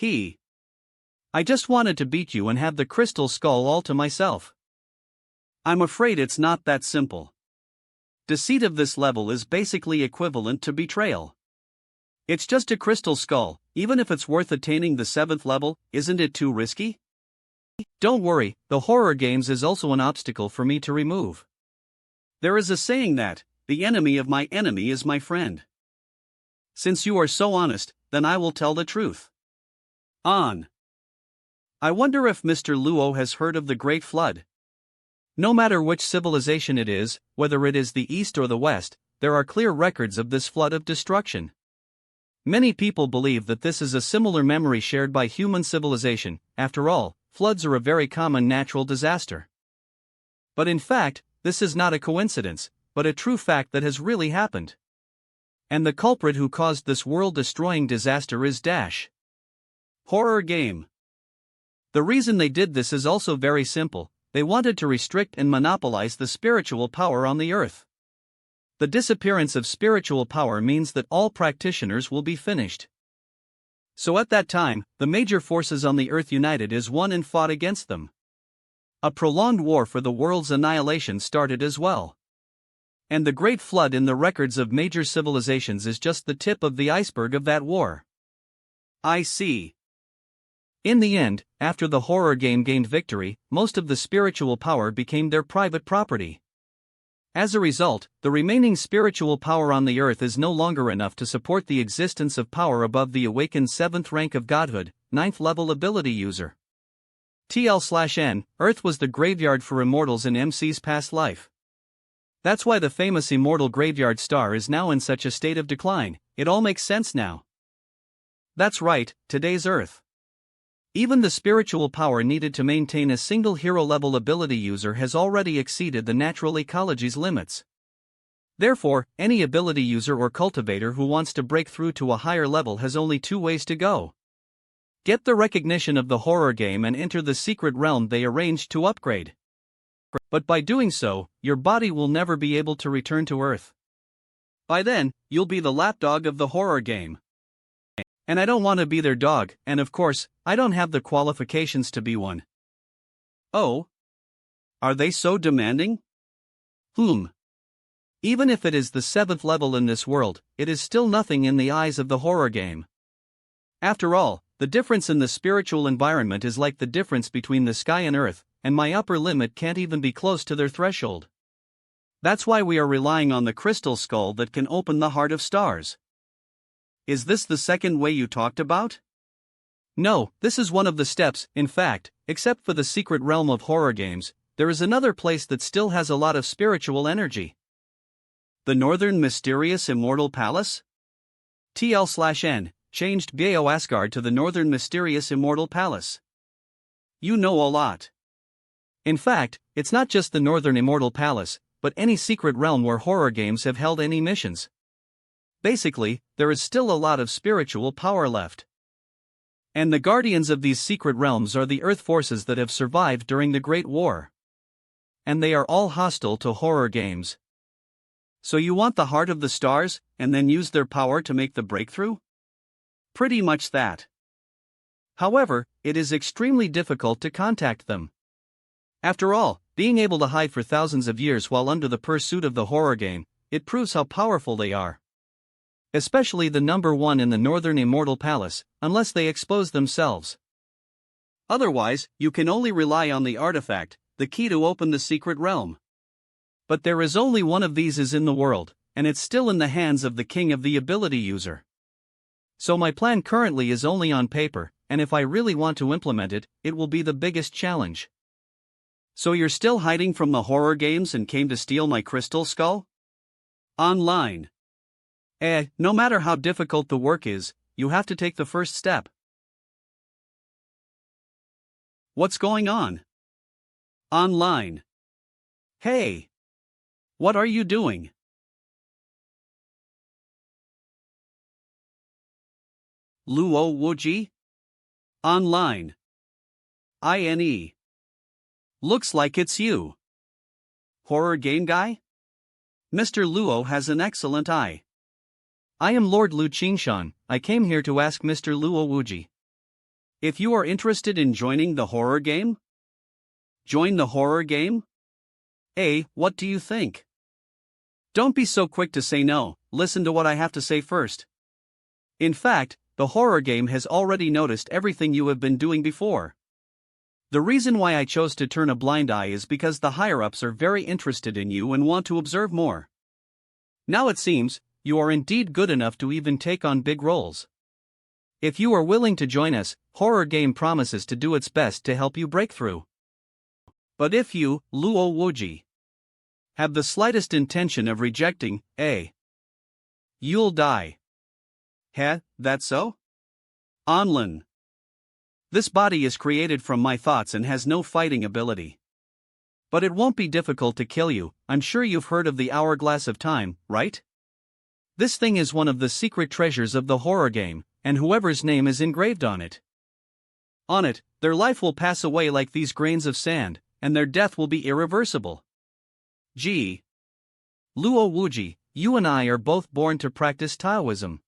A: I just wanted to beat you and have the crystal skull all to myself. I'm afraid it's not that simple. Deceit of this level is basically equivalent to betrayal. It's just a crystal skull, even if it's worth attaining the 7th level, isn't it too risky? Don't worry, the horror games is also an obstacle for me to remove. There is a saying that, the enemy of my enemy is my friend. Since you are so honest, then I will tell the truth. On. I wonder if Mr. Luo has heard of the Great Flood. No matter which civilization it is, whether it is the East or the West, there are clear records of this flood of destruction. Many people believe that this is a similar memory shared by human civilization. After all, floods are a very common natural disaster. But in fact, this is not a coincidence, but a true fact that has really happened. And the culprit who caused this world-destroying disaster is Horror game. The reason they did this is also very simple. They wanted to restrict and monopolize the spiritual power on the earth. The disappearance of spiritual power means that all practitioners will be finished. So at that time, the major forces on the earth united as one and fought against them. A prolonged war for the world's annihilation started as well. And the Great Flood in the records of major civilizations is just the tip of the iceberg of that war. I see. In the end, after the horror game gained victory, most of the spiritual power became their private property. As a result, the remaining spiritual power on the earth is no longer enough to support the existence of power above the awakened 7th rank of godhood, 9th level ability user. TL/N, Earth was the graveyard for immortals in MC's past life. That's why the famous immortal graveyard star is now in such a state of decline. It all makes sense now. That's right, today's Earth. Even the spiritual power needed to maintain a single hero-level ability user has already exceeded the natural ecology's limits. Therefore, any ability user or cultivator who wants to break through to a higher level has only 2 ways to go. Get the recognition of the horror game and enter the secret realm they arranged to upgrade. But by doing so, your body will never be able to return to Earth. By then, you'll be the lapdog of the horror game. And I don't want to be their dog, and of course, I don't have the qualifications to be one. Oh? Are they so demanding? Even if it is the 7th level in this world, it is still nothing in the eyes of the horror game. After all, the difference in the spiritual environment is like the difference between the sky and earth, and my upper limit can't even be close to their threshold. That's why we are relying on the crystal skull that can open the heart of stars. Is this the second way you talked about? No, this is one of the steps. In fact, except for the secret realm of horror games, there is another place that still has a lot of spiritual energy. The Northern Mysterious Immortal Palace? TL/N, changed Geo Asgard to the Northern Mysterious Immortal Palace. You know a lot. In fact, it's not just the Northern Immortal Palace, but any secret realm where horror games have held any missions. Basically, there is still a lot of spiritual power left. And the guardians of these secret realms are the Earth forces that have survived during the Great War. And they are all hostile to horror games. So you want the heart of the stars, and then use their power to make the breakthrough? Pretty much that. However, it is extremely difficult to contact them. After all, being able to hide for thousands of years while under the pursuit of the horror game, it proves how powerful they are. Especially the number 1 in the Northern Immortal Palace, unless they expose themselves. Otherwise, you can only rely on the artifact, the key to open the secret realm. But there is only one of these in the world, and it's still in the hands of the king of the ability user. So my plan currently is only on paper, and if I really want to implement it, it will be the biggest challenge. So you're still hiding from the horror games and came to steal my crystal skull? Online. No matter how difficult the work is, you have to take the first step. What's going on? Online. Hey! What are you doing? Luo Wuji? Online. INE. Looks like it's you. Horror game guy? Mr. Luo has an excellent eye. I am Lord Luo Chen. I came here to ask Mr. Luo Wuji if you are interested in joining the horror game? Join the horror game? What do you think? Don't be so quick to say no, listen to what I have to say first. In fact, the horror game has already noticed everything you have been doing before. The reason why I chose to turn a blind eye is because the higher-ups are very interested in you and want to observe more. Now it seems, you are indeed good enough to even take on big roles. If you are willing to join us, horror game promises to do its best to help you break through. But if you, Luo Wuji, have the slightest intention of rejecting, you'll die. That so? Onlin. This body is created from my thoughts and has no fighting ability. But it won't be difficult to kill you. I'm sure you've heard of the hourglass of time, right? This thing is one of the secret treasures of the horror game, and whoever's name is engraved on it, their life will pass away like these grains of sand, and their death will be irreversible. Luo Wuji, you and I are both born to practice Taoism.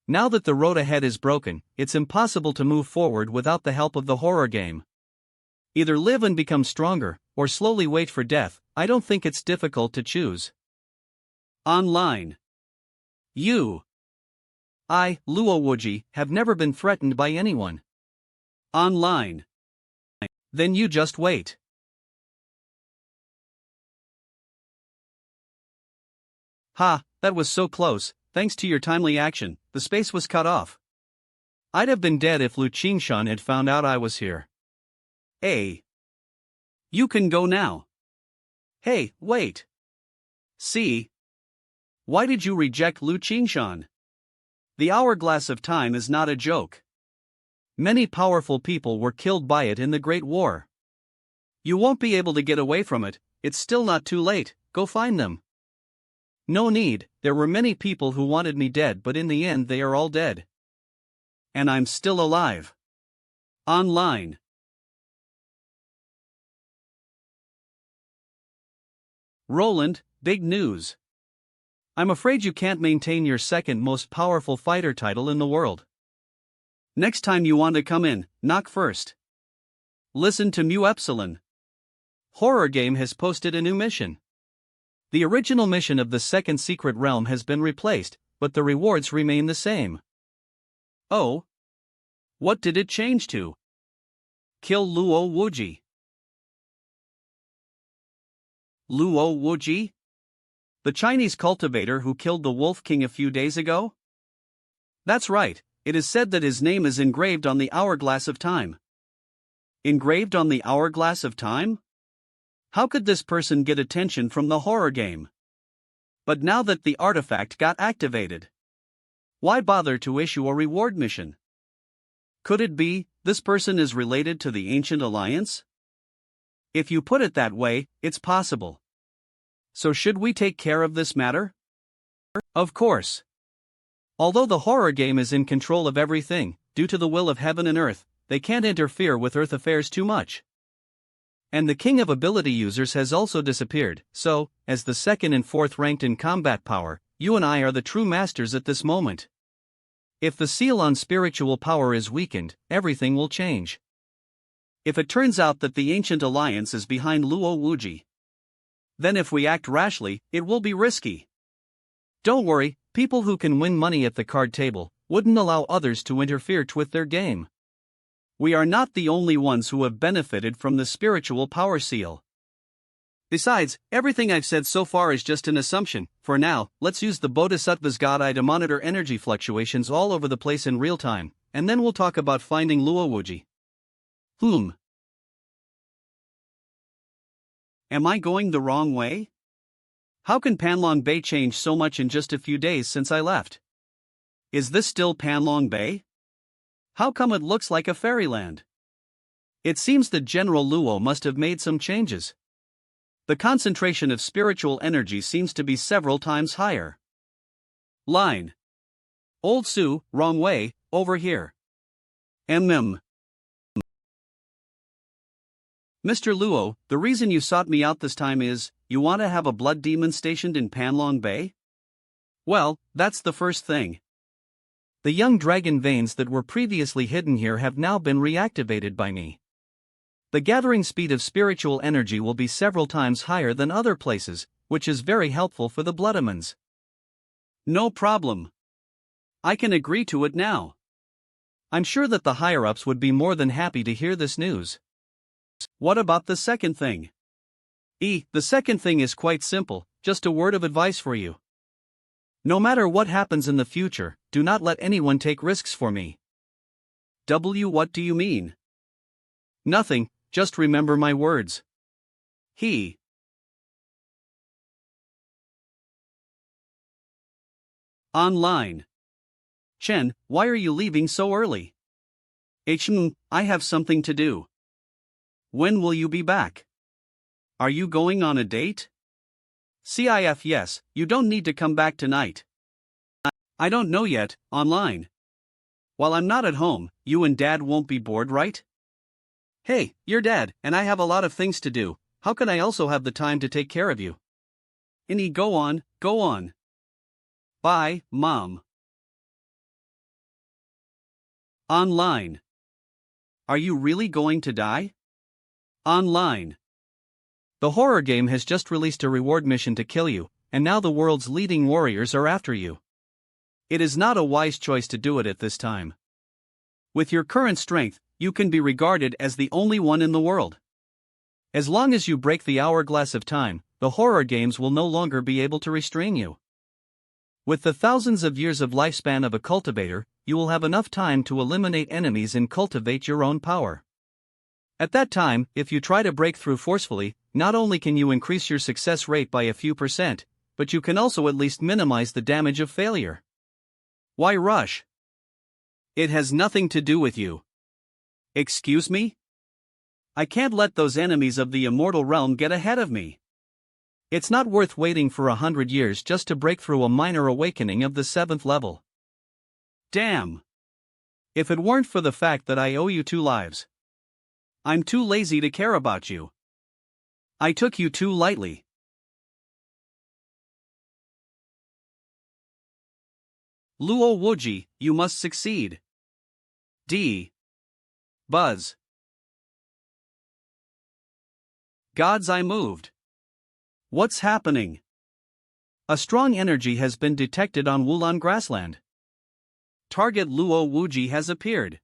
A: Now that the road ahead is broken, it's impossible to move forward without the help of the horror game. Either live and become stronger, or slowly wait for death. I don't think it's difficult to choose. Online. I, Luo Wuji, have never been threatened by anyone. Online. Then you just wait. That was so close. Thanks to your timely action, the space was cut off. I'd have been dead if Luo Chen had found out I was here. You can go now. Hey, wait. See? Why did you reject Luo Chen? The hourglass of time is not a joke. Many powerful people were killed by it in the Great War. You won't be able to get away from it. It's still not too late. Go find them. No need, there were many people who wanted me dead, but in the end they are all dead. And I'm still alive. Online. Roland, big news. I'm afraid you can't maintain your second most powerful fighter title in the world. Next time you want to come in, knock first. Listen to Mu Epsilon. Horror Game has posted a new mission. The original mission of the second secret realm has been replaced, but the rewards remain the same. Oh? What did it change to? Kill Luo Wuji. Luo Wuji? The Chinese cultivator who killed the Wolf King a few days ago? That's right, it is said that his name is engraved on the hourglass of time. Engraved on the hourglass of time? How could this person get attention from the horror game? But now that the artifact got activated, why bother to issue a reward mission? Could it be, this person is related to the Ancient Alliance? If you put it that way, it's possible. So should we take care of this matter? Of course. Although the horror game is in control of everything, due to the will of heaven and earth, they can't interfere with earth affairs too much. And the king of ability users has also disappeared, so, as the second and fourth ranked in combat power, you and I are the true masters at this moment. If the seal on spiritual power is weakened, everything will change. If it turns out that the Ancient Alliance is behind Luo Wuji, then if we act rashly, it will be risky. Don't worry, people who can win money at the card table wouldn't allow others to interfere with their game. We are not the only ones who have benefited from the spiritual power seal. Besides, everything I've said so far is just an assumption. For now, let's use the Bodhisattva's God Eye to monitor energy fluctuations all over the place in real time, and then we'll talk about finding Luo Wuji. Am I going the wrong way? How can Panlong Bay change so much in just a few days since I left? Is this still Panlong Bay? How come it looks like a fairyland? It seems that General Luo must have made some changes. The concentration of spiritual energy seems to be several times higher. Line. Old Sue, wrong way, over here. Mr. Luo, the reason you sought me out this time is, you want to have a blood demon stationed in Panlong Bay? Well, that's the first thing. The young dragon veins that were previously hidden here have now been reactivated by me. The gathering speed of spiritual energy will be several times higher than other places, which is very helpful for the bloodemons. No problem. I can agree to it now. I'm sure that the higher-ups would be more than happy to hear this news. What about the second thing? The second thing is quite simple, just a word of advice for you. No matter what happens in the future, do not let anyone take risks for me. What do you mean? Nothing, just remember my words. Online. Chen, why are you leaving so early? I have something to do. When will you be back? Are you going on a date? Yes, you don't need to come back tonight. I don't know yet, online. While I'm not at home, you and Dad won't be bored, right? Hey, you're Dad, and I have a lot of things to do. How can I also have the time to take care of you? Go on. Bye, Mom. Online. Are you really going to die? Online. The horror game has just released a reward mission to kill you, and now the world's leading warriors are after you. It is not a wise choice to do it at this time. With your current strength, you can be regarded as the only one in the world. As long as you break the hourglass of time, the horror games will no longer be able to restrain you. With the thousands of years of lifespan of a cultivator, you will have enough time to eliminate enemies and cultivate your own power. At that time, if you try to break through forcefully, not only can you increase your success rate by a few %, but you can also at least minimize the damage of failure. Why rush? It has nothing to do with you. Excuse me? I can't let those enemies of the immortal realm get ahead of me. It's not worth waiting for 100 years just to break through a minor awakening of the 7th level. Damn! If it weren't for the fact that I owe you 2 lives. I'm too lazy to care about you. I took you too lightly. Luo Wuji, you must succeed. Buzz. Gods, I moved. What's happening? A strong energy has been detected on Wulan grassland. Target Luo Wuji has appeared.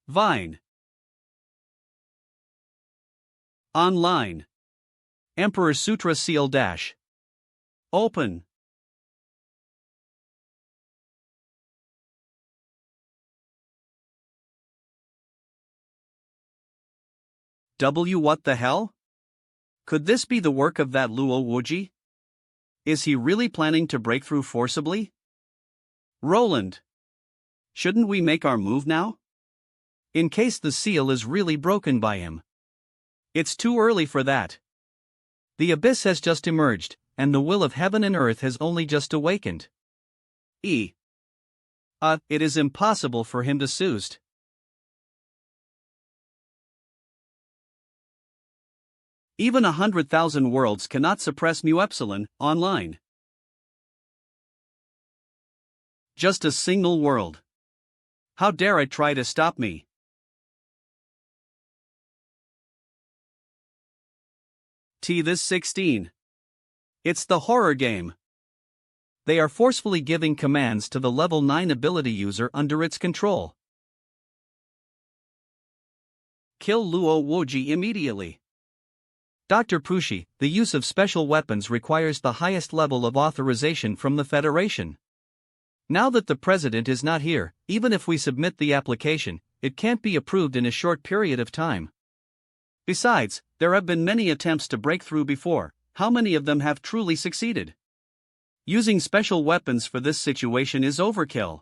A: Vine. Online. Emperor Sutra Seal Dash. Open. What the hell? Could this be the work of that Luo Wuji? Is he really planning to break through forcibly? Roland. Shouldn't we make our move now? In case the seal is really broken by him. It's too early for that. The abyss has just emerged, and the will of heaven and earth has only just awakened. It is impossible for him to soust. Even 100,000 worlds cannot suppress mu epsilon, online. Just a single world. How dare it try to stop me? This 16. It's the horror game. They are forcefully giving commands to the level 9 ability user under its control. Kill Luo Wuji immediately. Dr. Pushi, the use of special weapons requires the highest level of authorization from the Federation. Now that the president is not here, even if we submit the application, it can't be approved in a short period of time. Besides, there have been many attempts to break through before. How many of them have truly succeeded? Using special weapons for this situation is overkill.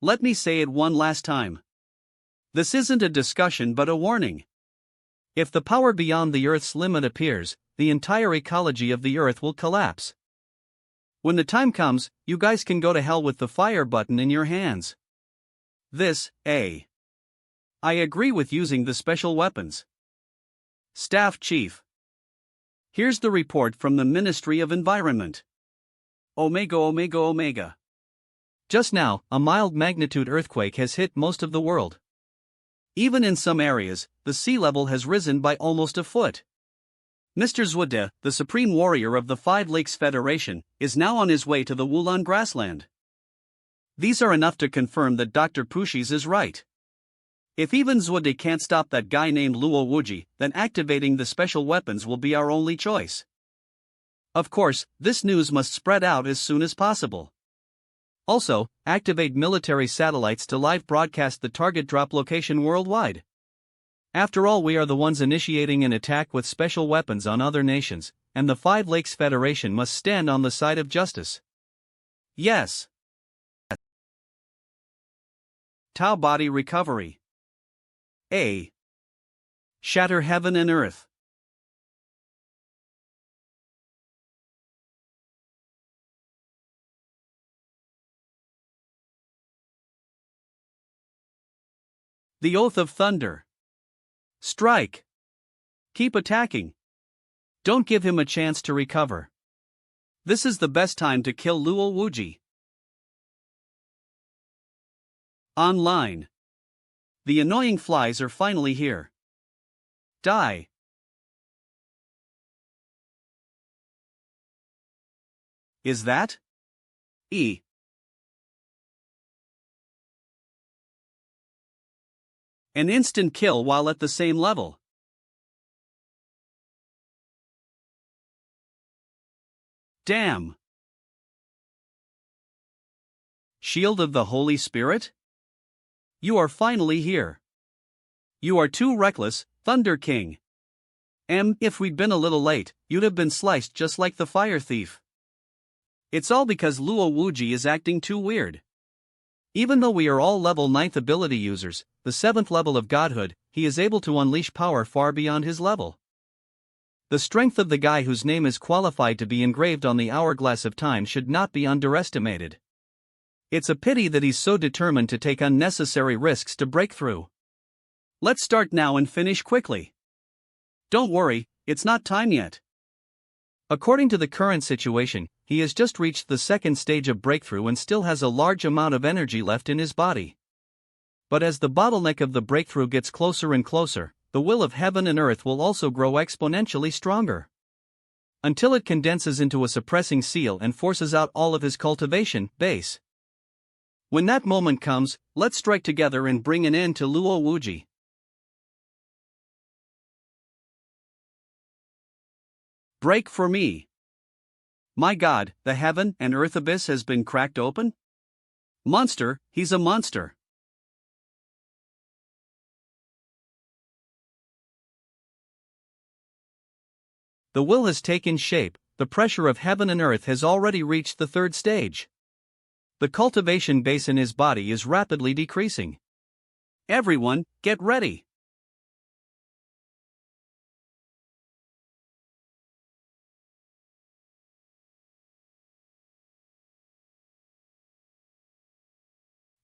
A: Let me say it one last time. This isn't a discussion but a warning. If the power beyond the Earth's limit appears, the entire ecology of the Earth will collapse. When the time comes, you guys can go to hell with the fire button in your hands. I agree with using the special weapons. Staff Chief. Here's the report from the Ministry of Environment. Omega Omega Omega. Just now, a mild magnitude earthquake has hit most of the world. Even in some areas, the sea level has risen by almost a foot. Mr. Zhude, the supreme warrior of the Five Lakes Federation, is now on his way to the Wulan grassland. These are enough to confirm that Dr. Pushis is right. If even Zhude can't stop that guy named Luo Wuji, then activating the special weapons will be our only choice. Of course, this news must spread out as soon as possible. Also, activate military satellites to live broadcast the target drop location worldwide. After all, we are the ones initiating an attack with special weapons on other nations, and the Five Lakes Federation must stand on the side of justice. Yes. Tao body recovery. A. Shatter heaven and earth. The Oath of Thunder. Strike. Keep attacking. Don't give him a chance to recover. This is the best time to kill Luo Wuji. Online. The annoying flies are finally here. Die. Is that? E. An instant kill while at the same level. Damn. Shield of the Holy Spirit? You are finally here. You are too reckless, Thunder King. If we'd been a little late, you'd have been sliced just like the fire thief. It's all because Luo Wuji is acting too weird. Even though we are all level 9th ability users, the 7th level of godhood, he is able to unleash power far beyond his level. The strength of the guy whose name is qualified to be engraved on the hourglass of time should not be underestimated. It's a pity that he's so determined to take unnecessary risks to break through. Let's start now and finish quickly. Don't worry, it's not time yet. According to the current situation, he has just reached the second stage of breakthrough and still has a large amount of energy left in his body. But as the bottleneck of the breakthrough gets closer and closer, the will of heaven and earth will also grow exponentially stronger. Until it condenses into a suppressing seal and forces out all of his cultivation base. When that moment comes, let's strike together and bring an end to Luo Wuji. Break for me. My God, the heaven and earth abyss has been cracked open? Monster, he's a monster. The will has taken shape, the pressure of heaven and earth has already reached the third stage. The cultivation base in his body is rapidly decreasing. Everyone, get ready.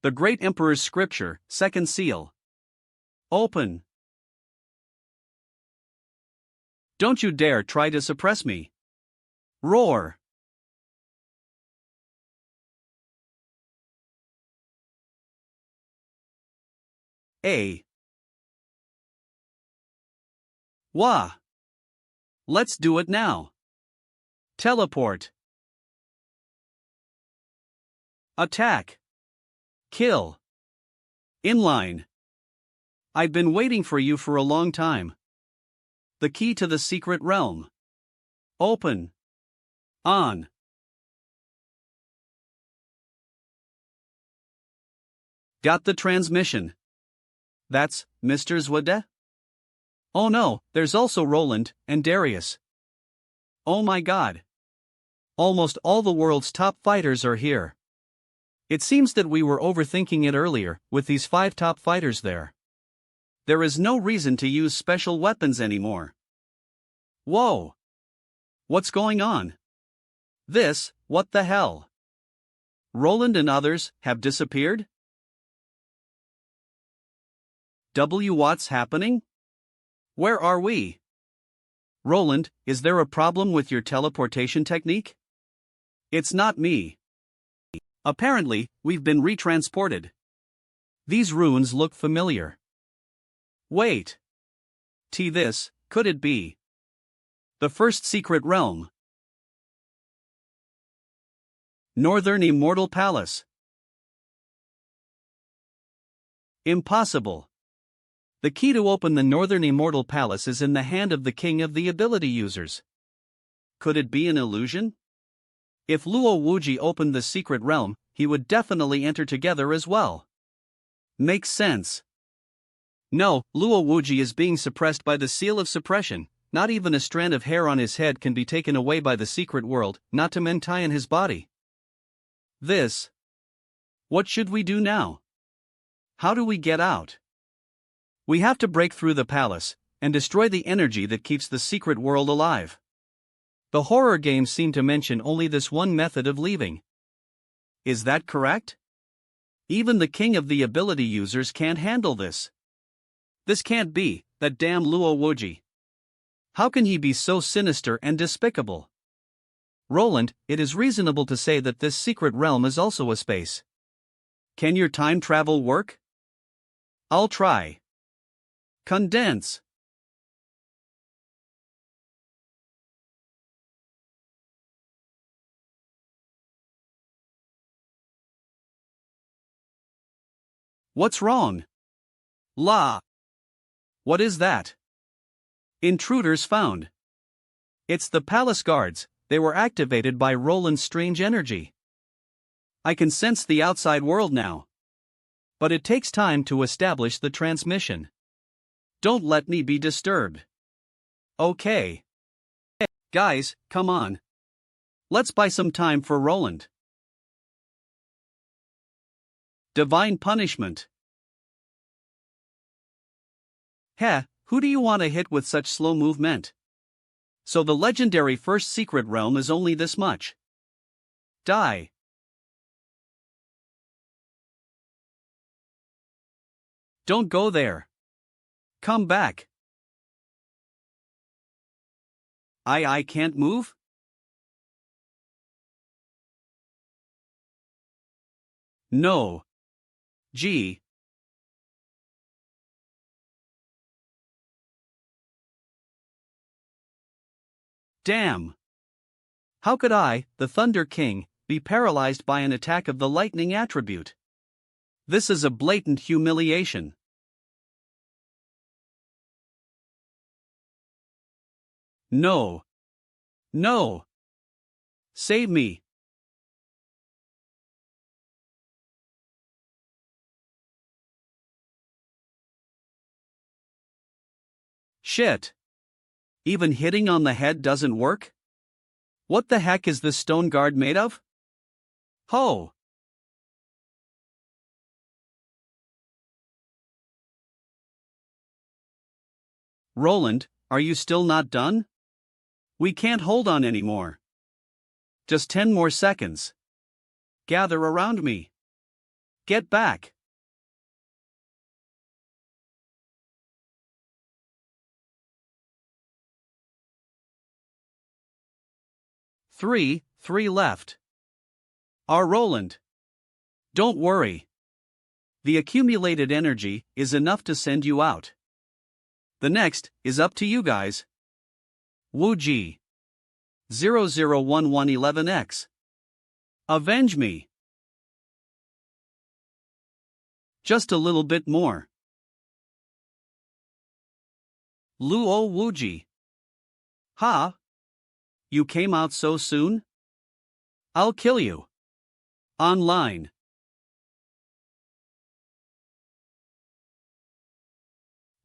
A: The Great Emperor's Scripture, Second Seal. Open. Don't you dare try to suppress me. Roar. A. Wah. Let's do it now. Teleport. Attack. Kill. Inline. I've been waiting for you for a long time. The key to the secret realm. Open. On. Got the transmission. That's Mr. Zhude? Oh no, there's also Roland and Darius. Oh my God. Almost all the world's top fighters are here. It seems that we were overthinking it earlier, with these 5 top fighters there. There is no reason to use special weapons anymore. Whoa! What's going on? What the hell? Roland and others have disappeared? What's happening? Where are we? Roland, is there a problem with your teleportation technique? It's not me. Apparently, we've been retransported. These runes look familiar. Wait. This, could it be the first secret realm? Northern Immortal Palace. Impossible. The key to open the Northern Immortal Palace is in the hand of the king of the ability users. Could it be an illusion? If Luo Wuji opened the secret realm, he would definitely enter together as well. Makes sense. No, Luo Wuji is being suppressed by the seal of suppression. Not even a strand of hair on his head can be taken away by the secret world, not to mention his body. What should we do now? How do we get out? We have to break through the palace and destroy the energy that keeps the secret world alive. The horror games seem to mention only this one method of leaving. Is that correct? Even the king of the ability users can't handle this. This can't be, that damn Luo Wuji. How can he be so sinister and despicable? Roland, it is reasonable to say that this secret realm is also a space. Can your time travel work? I'll try. Condense. What's wrong? La. What is that? Intruders found. It's the palace guards. They were activated by Roland's strange energy. I can sense the outside world now. But it takes time to establish the transmission. Don't let me be disturbed. Okay. Guys, come on. Let's buy some time for Roland. Divine punishment. Heh, who do you want to hit with such slow movement? So the legendary first secret realm is only this much. Die. Don't go there. Come back. I can't move? No. Gee. Damn. How could I, the Thunder King, be paralyzed by an attack of the lightning attribute? This is a blatant humiliation. No. No. Save me. Shit. Even hitting on the head doesn't work? What the heck is this stone guard made of? Ho! Roland, are you still not done? We can't hold on anymore. Just 10 more seconds. Gather around me. Get back. Three left. Our Roland. Don't worry. The accumulated energy is enough to send you out. The next is up to you guys. Wuji. 001111X. Avenge me. Just a little bit more. Luo Wuji. Ha? You came out so soon? I'll kill you. Online.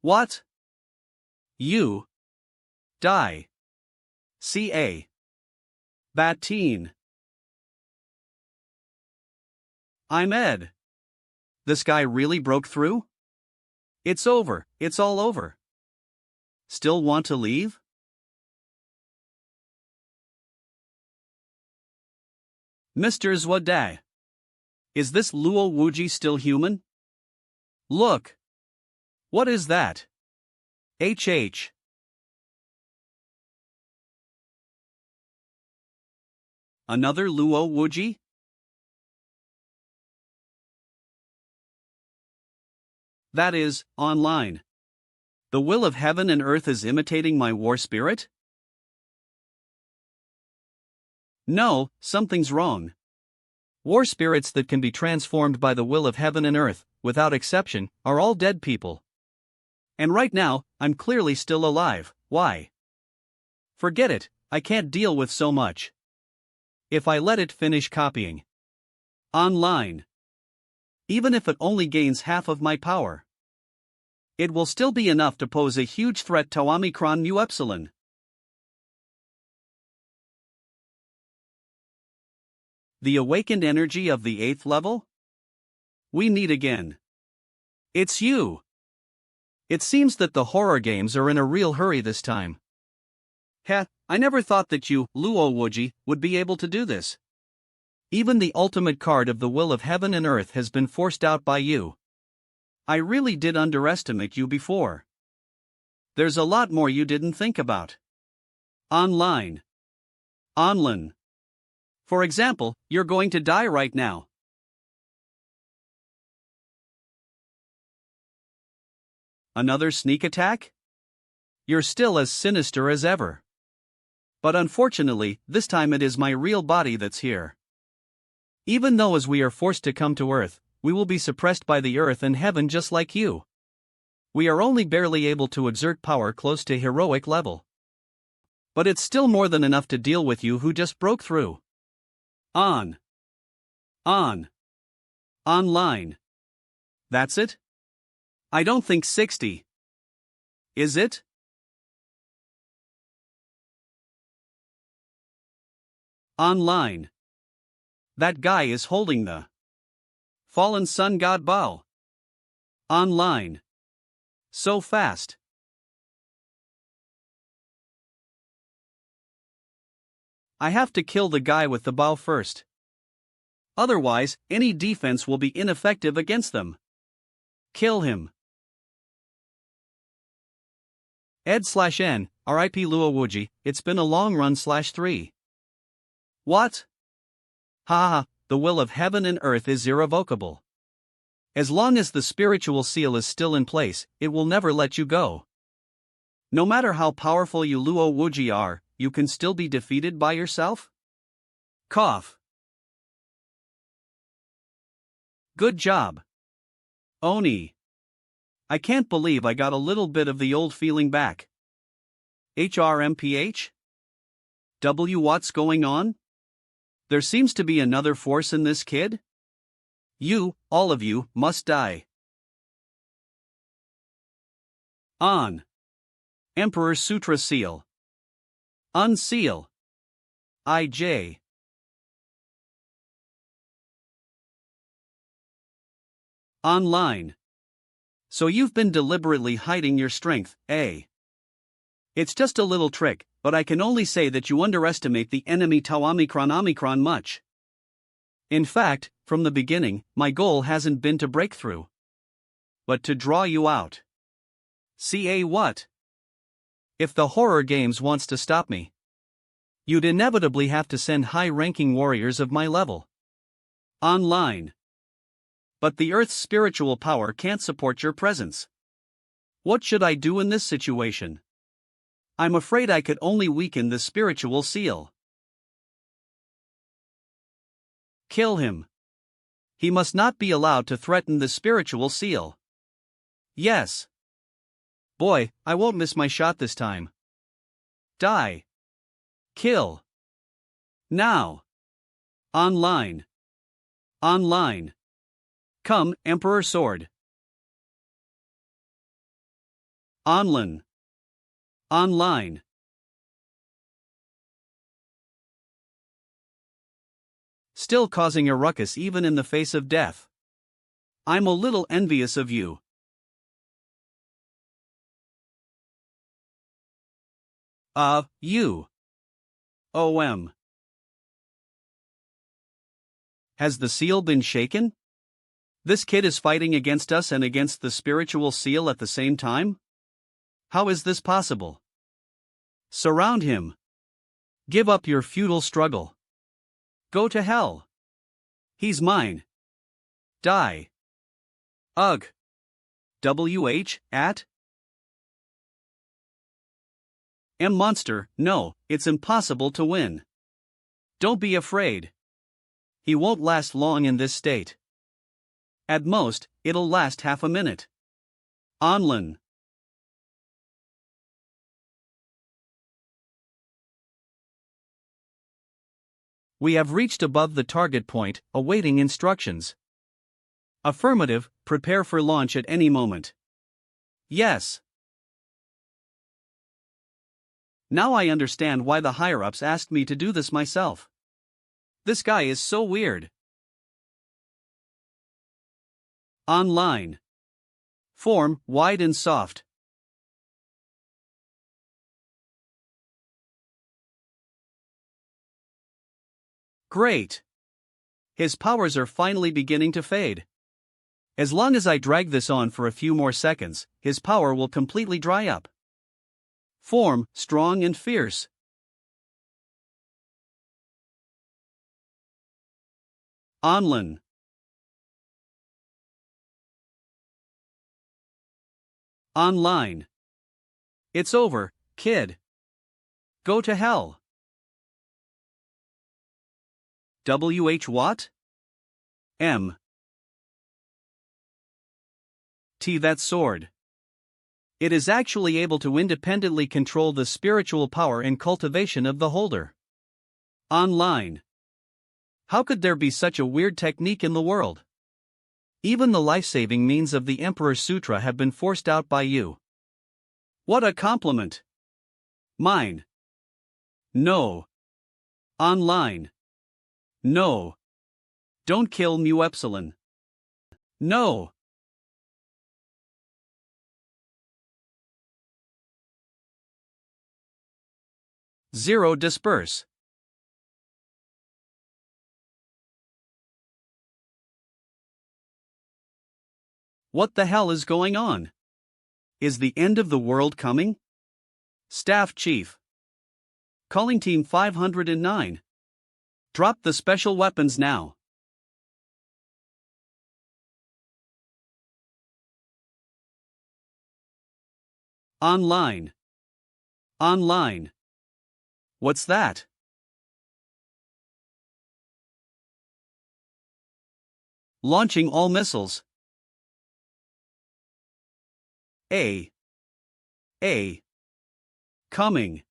A: What? You. Die. CA. Bateen. I'm Ed. This guy really broke through? It's over, it's all over. Still want to leave? Mr. Zwadai. Is this Luo Wuji still human? Look. What is that? HH. Another Luo Wuji? That is, online. The will of heaven and earth is imitating my war spirit? No, something's wrong. War spirits that can be transformed by the will of heaven and earth, without exception, are all dead people. And right now, I'm clearly still alive. Why? Forget it, I can't deal with so much. If I let it finish copying online, even if it only gains half of my power, it will still be enough to pose a huge threat to Omicron Mu Epsilon. The awakened energy of the 8th level? We meet again. It's you! It seems that the horror games are in a real hurry this time. Heh, I never thought that you, Luo Wuji, would be able to do this. Even the ultimate card of the will of heaven and earth has been forced out by you. I really did underestimate you before. There's a lot more you didn't think about. Online. For example, you're going to die right now. Another sneak attack? You're still as sinister as ever. But unfortunately, this time it is my real body that's here. Even though as we are forced to come to Earth, we will be suppressed by the Earth and Heaven just like you. We are only barely able to exert power close to heroic level. But it's still more than enough to deal with you who just broke through. Online. That's it? I don't think 60. Is it? Online. That guy is holding the fallen sun god Bao. Online. So fast. I have to kill the guy with the bow first. Otherwise, any defense will be ineffective against them. Kill him. Ed/N, RIP Luo Wuji, it's been a long run /3. What? Ha, the will of heaven and earth is irrevocable. As long as the spiritual seal is still in place, it will never let you go. No matter how powerful you Luo Wuji are, you can still be defeated by yourself? Cough. Good job. Oni. I can't believe I got a little bit of the old feeling back. HRMPH? What's going on? There seems to be another force in this kid? You, all of you, must die. On. Emperor Sutra Seal. Unseal. IJ. Online. So you've been deliberately hiding your strength, eh? It's just a little trick, but I can only say that you underestimate the enemy Tau Omicron much. In fact, from the beginning, my goal hasn't been to break through, but to draw you out. CA what? If the horror games wants to stop me, you'd inevitably have to send high-ranking warriors of my level. Online. But the Earth's spiritual power can't support your presence. What should I do in this situation? I'm afraid I could only weaken the spiritual seal. Kill him. He must not be allowed to threaten the spiritual seal. Yes. Boy, I won't miss my shot this time. Die. Kill. Now. Online. Come, Emperor Sword. Online. Still causing a ruckus even in the face of death. I'm a little envious of you. You. OM. Has the seal been shaken? This kid is fighting against us and against the spiritual seal at the same time? How is this possible? Surround him. Give up your futile struggle. Go to hell. He's mine. Die. Ugh. at monster, no, it's impossible to win. Don't be afraid. He won't last long in this state. At most, it'll last half a minute. Onlin. We have reached above the target point, awaiting instructions. Affirmative, prepare for launch at any moment. Yes. Now I understand why the higher-ups asked me to do this myself. This guy is so weird. Online. Form, wide and soft. Great. His powers are finally beginning to fade. As long as I drag this on for a few more seconds, his power will completely dry up. Form, strong and fierce. Onlin. Online. It's over, kid. Go to hell. what? That sword. It is actually able to independently control the spiritual power and cultivation of the holder. Online. How could there be such a weird technique in the world? Even the life-saving means of the Emperor's Sutra have been forced out by you. What a compliment! Mine. No. Online. No. Don't kill Mu Epsilon. No. Zero disperse. What the hell is going on? Is the end of the world coming? Staff Chief. Calling Team 509. Drop the special weapons now. Online. Online. What's that? Launching all missiles. A. Coming.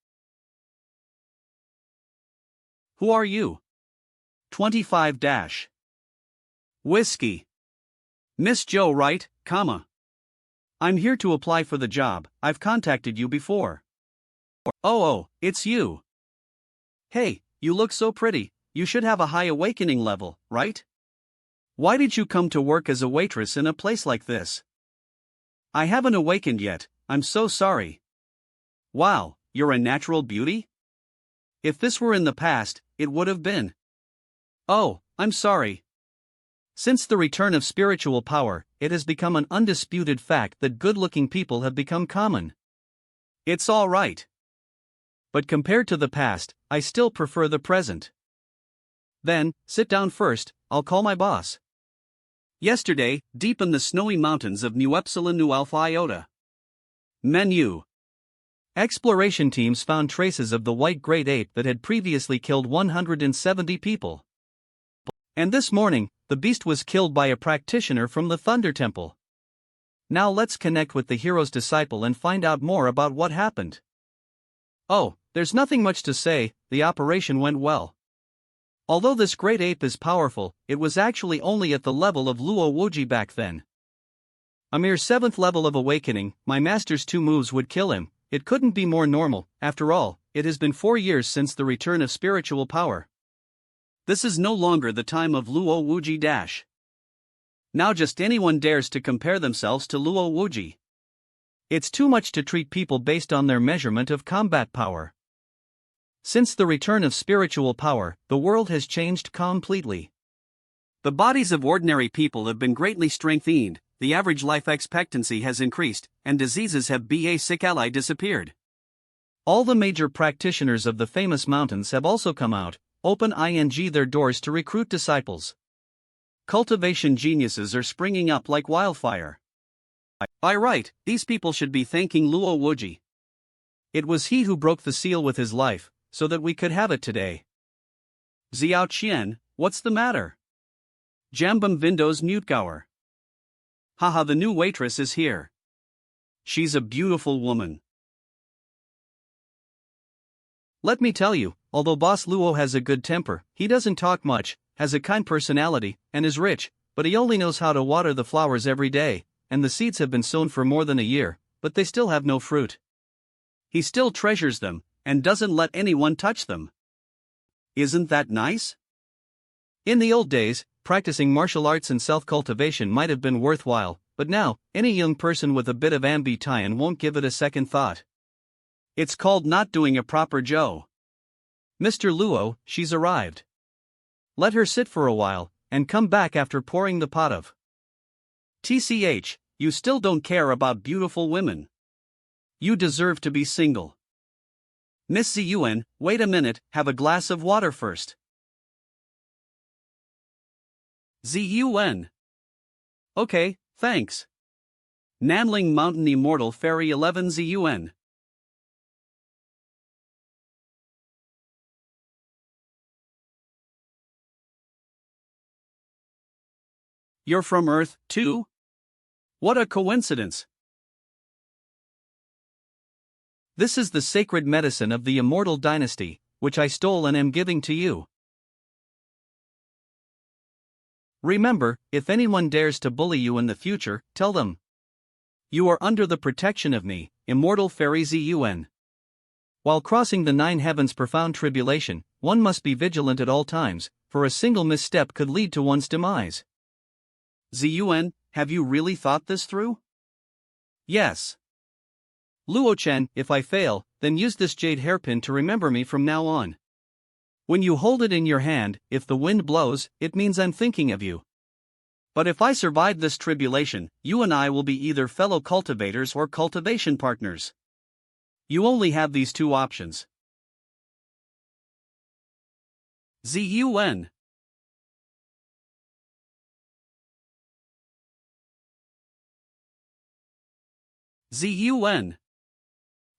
A: Who are you? 25 dash. Whiskey. Miss Joe, right, comma. I'm here to apply for the job, I've contacted you before. Oh, it's you. Hey, you look so pretty, you should have a high awakening level, right? Why did you come to work as a waitress in a place like this? I haven't awakened yet, I'm so sorry. Wow, you're a natural beauty? If this were in the past, it would have been. Oh, I'm sorry. Since the return of spiritual power, it has become an undisputed fact that good-looking people have become common. It's all right. But compared to the past, I still prefer the present. Then, sit down first, I'll call my boss. Yesterday, deep in the snowy mountains of Mu Epsilon Nu Alpha Iota. Menu. Exploration teams found traces of the white great ape that had previously killed 170 people. And this morning, the beast was killed by a practitioner from the Thunder Temple. Now let's connect with the hero's disciple and find out more about what happened. Oh, there's nothing much to say, the operation went well. Although this great ape is powerful, it was actually only at the level of Luo Wuji back then. A mere 7th level of awakening, my master's 2 moves would kill him. It couldn't be more normal. After all, it has been 4 years since the return of spiritual power. This is no longer the time of Luo Wuji dash. Now just anyone dares to compare themselves to Luo Wuji. It's too much to treat people based on their measurement of combat power. Since the return of spiritual power, the world has changed completely. The bodies of ordinary people have been greatly strengthened, the average life expectancy has increased, and diseases have basically disappeared. All the major practitioners of the famous mountains have also come out, open their doors to recruit disciples. Cultivation geniuses are springing up like wildfire. By right, these people should be thanking Luo Wuji. It was he who broke the seal with his life, so that we could have it today. Xiao Qian, what's the matter? Jambam Vindo's Mutgower. Haha, the new waitress is here. She's a beautiful woman. Let me tell you, although Boss Luo has a good temper, he doesn't talk much, has a kind personality, and is rich, but he only knows how to water the flowers every day, and the seeds have been sown for more than a year, but they still have no fruit. He still treasures them, and doesn't let anyone touch them. Isn't that nice? In the old days, practicing martial arts and self-cultivation might have been worthwhile, but now, any young person with a bit of ambition won't give it a second thought. It's called not doing a proper Joe. Mr. Luo, she's arrived. Let her sit for a while, and come back after pouring the pot of. TCH, you still don't care about beautiful women. You deserve to be single. Miss Ziyuan, wait a minute, have a glass of water first. Ziyuan. Okay, thanks. Nanling Mountain Immortal Ferry 11 Ziyuan. You're from Earth, too? What a coincidence! This is the sacred medicine of the Immortal dynasty, which I stole and am giving to you. Remember, if anyone dares to bully you in the future, tell them. You are under the protection of me, Immortal Fairy Zun. While crossing the 9 heavens profound tribulation, one must be vigilant at all times, for a single misstep could lead to one's demise. Zun, have you really thought this through? Yes. Luo Chen, if I fail, then use this jade hairpin to remember me from now on. When you hold it in your hand, if the wind blows, it means I'm thinking of you. But if I survive this tribulation, you and I will be either fellow cultivators or cultivation partners. You only have these two options. Zun. Zun.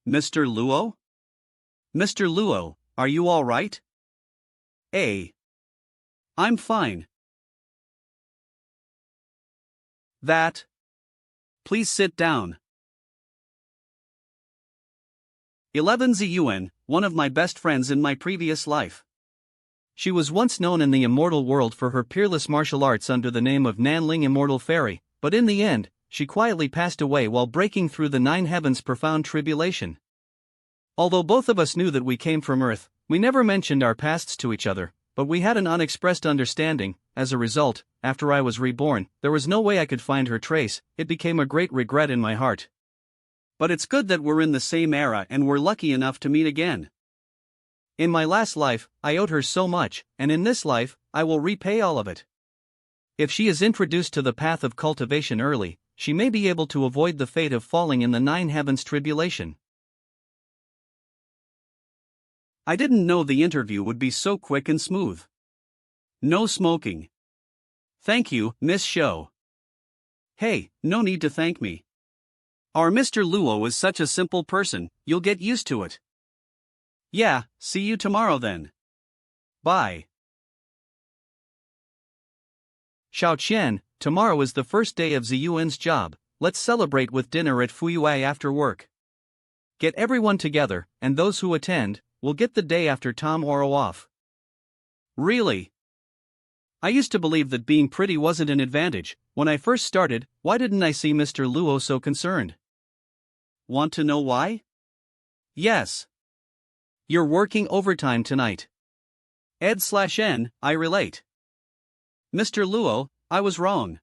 A: Mr. Luo? Mr. Luo, are you all right? I'm fine. That. Please sit down. 11 Ziyuan, one of my best friends in my previous life. She was once known in the immortal world for her peerless martial arts under the name of Nanling Immortal Fairy, but in the end, she quietly passed away while breaking through the 9 heavens profound tribulation. Although both of us knew that we came from Earth, we never mentioned our pasts to each other, but we had an unexpressed understanding. As a result, after I was reborn, there was no way I could find her trace. It became a great regret in my heart. But it's good that we're in the same era and we're lucky enough to meet again. In my last life, I owed her so much, and in this life, I will repay all of it. If she is introduced to the path of cultivation early, she may be able to avoid the fate of falling in the 9 heavens tribulation. I didn't know the interview would be so quick and smooth. No smoking. Thank you, Miss Show. Hey, no need to thank me. Our Mr. Luo is such a simple person, you'll get used to it. Yeah, see you tomorrow then. Bye. Xiao Qian, tomorrow is the first day of Ziyuan's job. Let's celebrate with dinner at Fuyuai after work. Get everyone together, and those who attend will get the day after Tom Oro off. Really? I used to believe that being pretty wasn't an advantage. When I first started, why didn't I see Mr. Luo so concerned? Want to know why? Yes. You're working overtime tonight. Ed/N, I relate. Mr. Luo, I was wrong.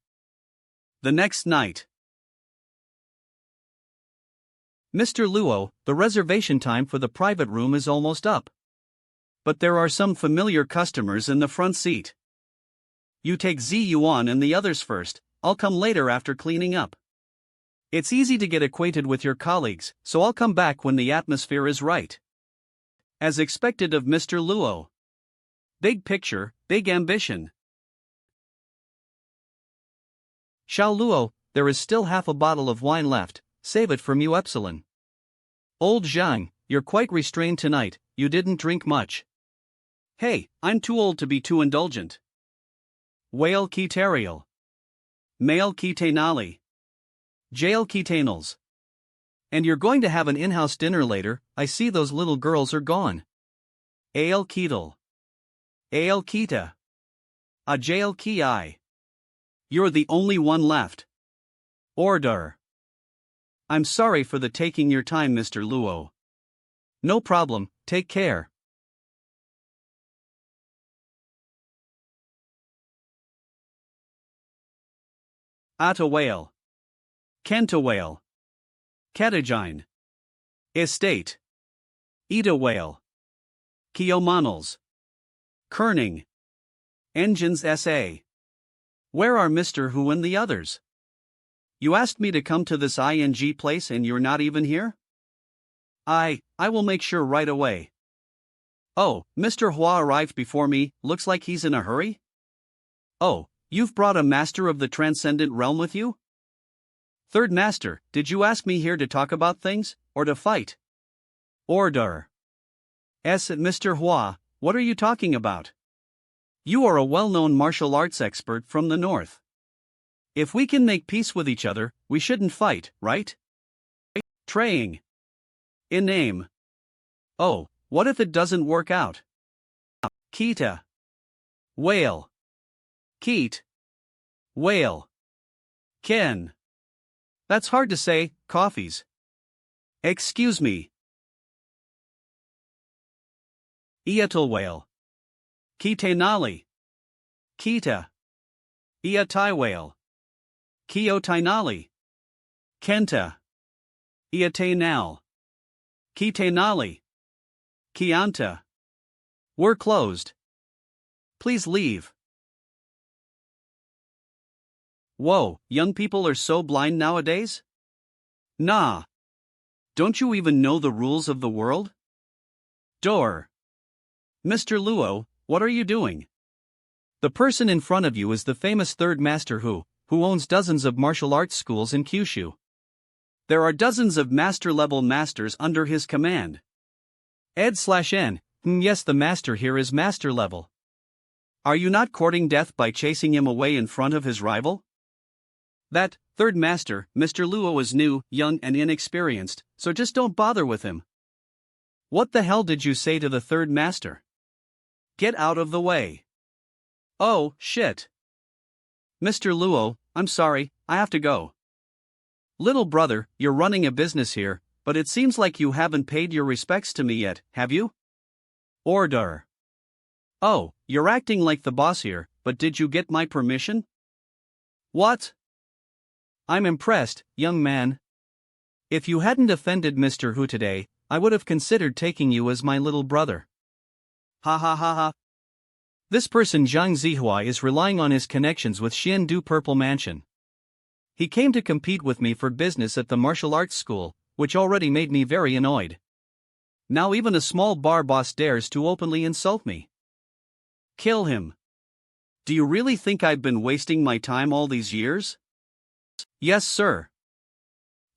A: The next night. Mr. Luo, the reservation time for the private room is almost up. But there are some familiar customers in the front seat. You take Ziyuan and the others first, I'll come later after cleaning up. It's easy to get acquainted with your colleagues, so I'll come back when the atmosphere is right. As expected of Mr. Luo. Big picture, big ambition. Xiao Luo, there is still half a bottle of wine left, save it from you Epsilon. Old Zhang, you're quite restrained tonight, you didn't drink much. Hey, I'm too old to be too indulgent. Whale Kitarial. Male Kitenali. Jail Kitenals. And you're going to have an in-house dinner later, I see those little girls are gone. Ale Ketal. Ale Kita. A jail ki I. You're the only one left. Order. I'm sorry for the taking your time, Mr. Luo. No problem, take care. Ata whale. Kenta whale. Catagine. Estate. Ida whale. Kiomonals. Kerning. Engines SA. Where are Mr. Hu and the others? You asked me to come to this ING place and you're not even here? I will make sure right away. Oh, Mr. Hua arrived before me, looks like he's in a hurry? Oh, you've brought a master of the transcendent realm with you? Third master, did you ask me here to talk about things, or to fight? Order. Mr. Hua, what are you talking about? You are a well-known martial arts expert from the north. If we can make peace with each other, we shouldn't fight, right? Traying. In name. Oh, what if it doesn't work out? Kita. Whale. Keat. Whale. Ken. That's hard to say, coffees. Excuse me. Iatal whale. Kitenali. Kita. Iatai whale. Kiotainali. Kenta. Iatanal. Kitenali. Kianta. We're closed. Please leave. Whoa, young people are so blind nowadays? Nah. Don't you even know the rules of the world? Door. Mr. Luo, what are you doing? The person in front of you is the famous third master who owns dozens of martial arts schools in Kyushu. There are dozens of master-level masters under his command. Ed/N, yes, the master here is master level. Are you not courting death by chasing him away in front of his rival? That third master, Mr. Luo, is new, young, and inexperienced, so just don't bother with him. What the hell did you say to the third master? Get out of the way. Oh, shit. Mr. Luo, I'm sorry, I have to go. Little brother, you're running a business here, but it seems like you haven't paid your respects to me yet, have you? Order. Oh, you're acting like the boss here, but did you get my permission? What? I'm impressed, young man. If you hadn't offended Mr. Hu today, I would have considered taking you as my little brother. Ha ha ha ha. This person Zhang Zihua is relying on his connections with Xiandu Purple Mansion. He came to compete with me for business at the martial arts school, which already made me very annoyed. Now even a small bar boss dares to openly insult me. Kill him. Do you really think I've been wasting my time all these years? Yes, sir.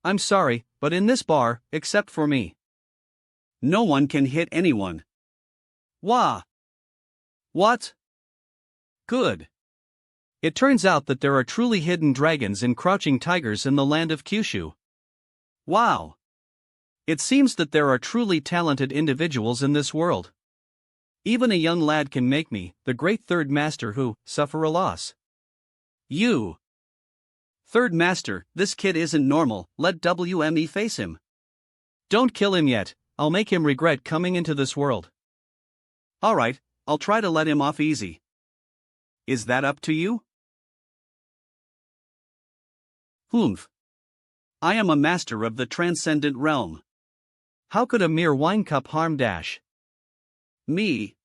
A: I'm sorry, but in this bar, except for me, no one can hit anyone. Wah. What? Good. It turns out that there are truly hidden dragons and crouching tigers in the land of Kyushu. Wow. It seems that there are truly talented individuals in this world. Even a young lad can make me, the great third master who, suffer a loss. You. Third master, this kid isn't normal, let WME face him. Don't kill him yet, I'll make him regret coming into this world. Alright, I'll try to let him off easy. Is that up to you? Humph. I am a master of the transcendent realm. How could a mere wine cup harm dash me?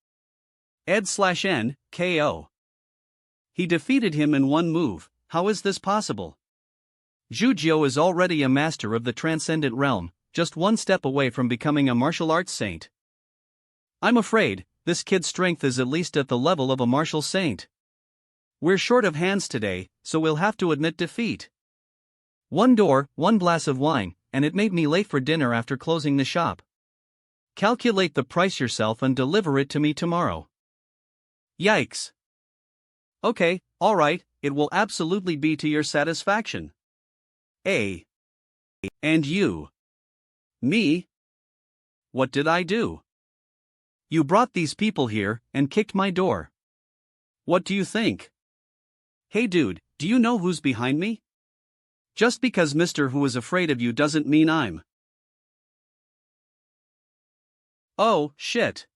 A: Ed/N, KO. He defeated him in one move, how is this possible? Zhujiu is already a master of the transcendent realm, just one step away from becoming a martial arts saint. I'm afraid, this kid's strength is at least at the level of a martial saint. We're short of hands today, so we'll have to admit defeat. One door, one glass of wine, and it made me late for dinner after closing the shop. Calculate the price yourself and deliver it to me tomorrow. Yikes. Okay, alright, it will absolutely be to your satisfaction. And you? Me? What did I do? You brought these people here and kicked my door. What do you think? Hey dude, do you know who's behind me? Just because Mr. Who is afraid of you doesn't mean I'm. Oh, shit.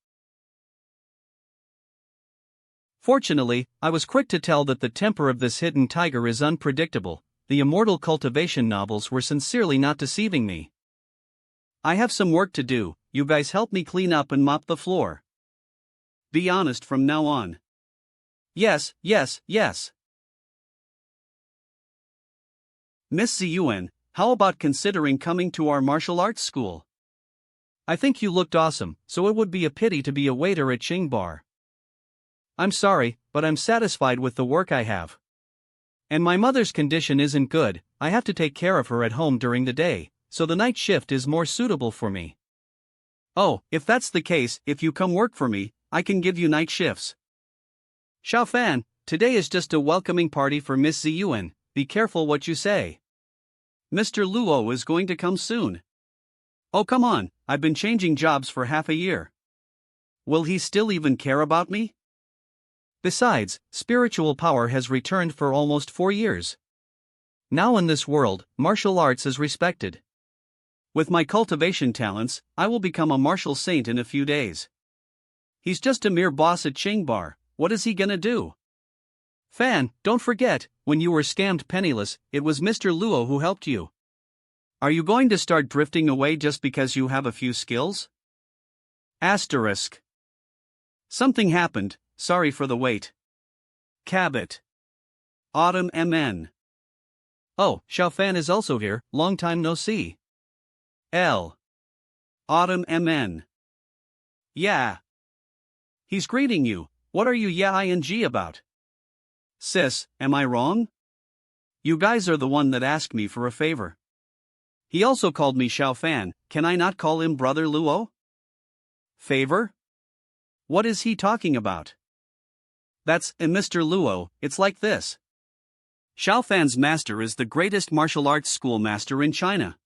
A: Fortunately, I was quick to tell that the temper of this hidden tiger is unpredictable. The Immortal cultivation novels were sincerely not deceiving me. I have some work to do, you guys help me clean up and mop the floor. Be honest from now on. Yes. Miss Ziyuan, how about considering coming to our martial arts school? I think you looked awesome, so it would be a pity to be a waiter at Qing Bar. I'm sorry, but I'm satisfied with the work I have. And my mother's condition isn't good, I have to take care of her at home during the day, so the night shift is more suitable for me. Oh, if that's the case, if you come work for me, I can give you night shifts. Xiaofan, today is just a welcoming party for Miss Ziyuan, be careful what you say. Mr. Luo is going to come soon. Oh come on, I've been changing jobs for half a year. Will he still even care about me? Besides, spiritual power has returned for almost 4 years. Now in this world, martial arts is respected. With my cultivation talents, I will become a martial saint in a few days. He's just a mere boss at Qing Bar, what is he gonna do? Fan, don't forget, when you were scammed penniless, it was Mr. Luo who helped you. Are you going to start drifting away just because you have a few skills? Asterisk. Something happened, sorry for the wait. Cabot. Autumn MN. Oh, Xiaofan is also here, long time no see. L. Autumn MN. Yeah. He's greeting you, what are you ing about? Sis, am I wrong? You guys are the one that asked me for a favor. He also called me Xiaofan, can I not call him Brother Luo? Favor? What is he talking about? That's, Mr. Luo, it's like this. Xiaofan's master is the greatest martial arts school master in China.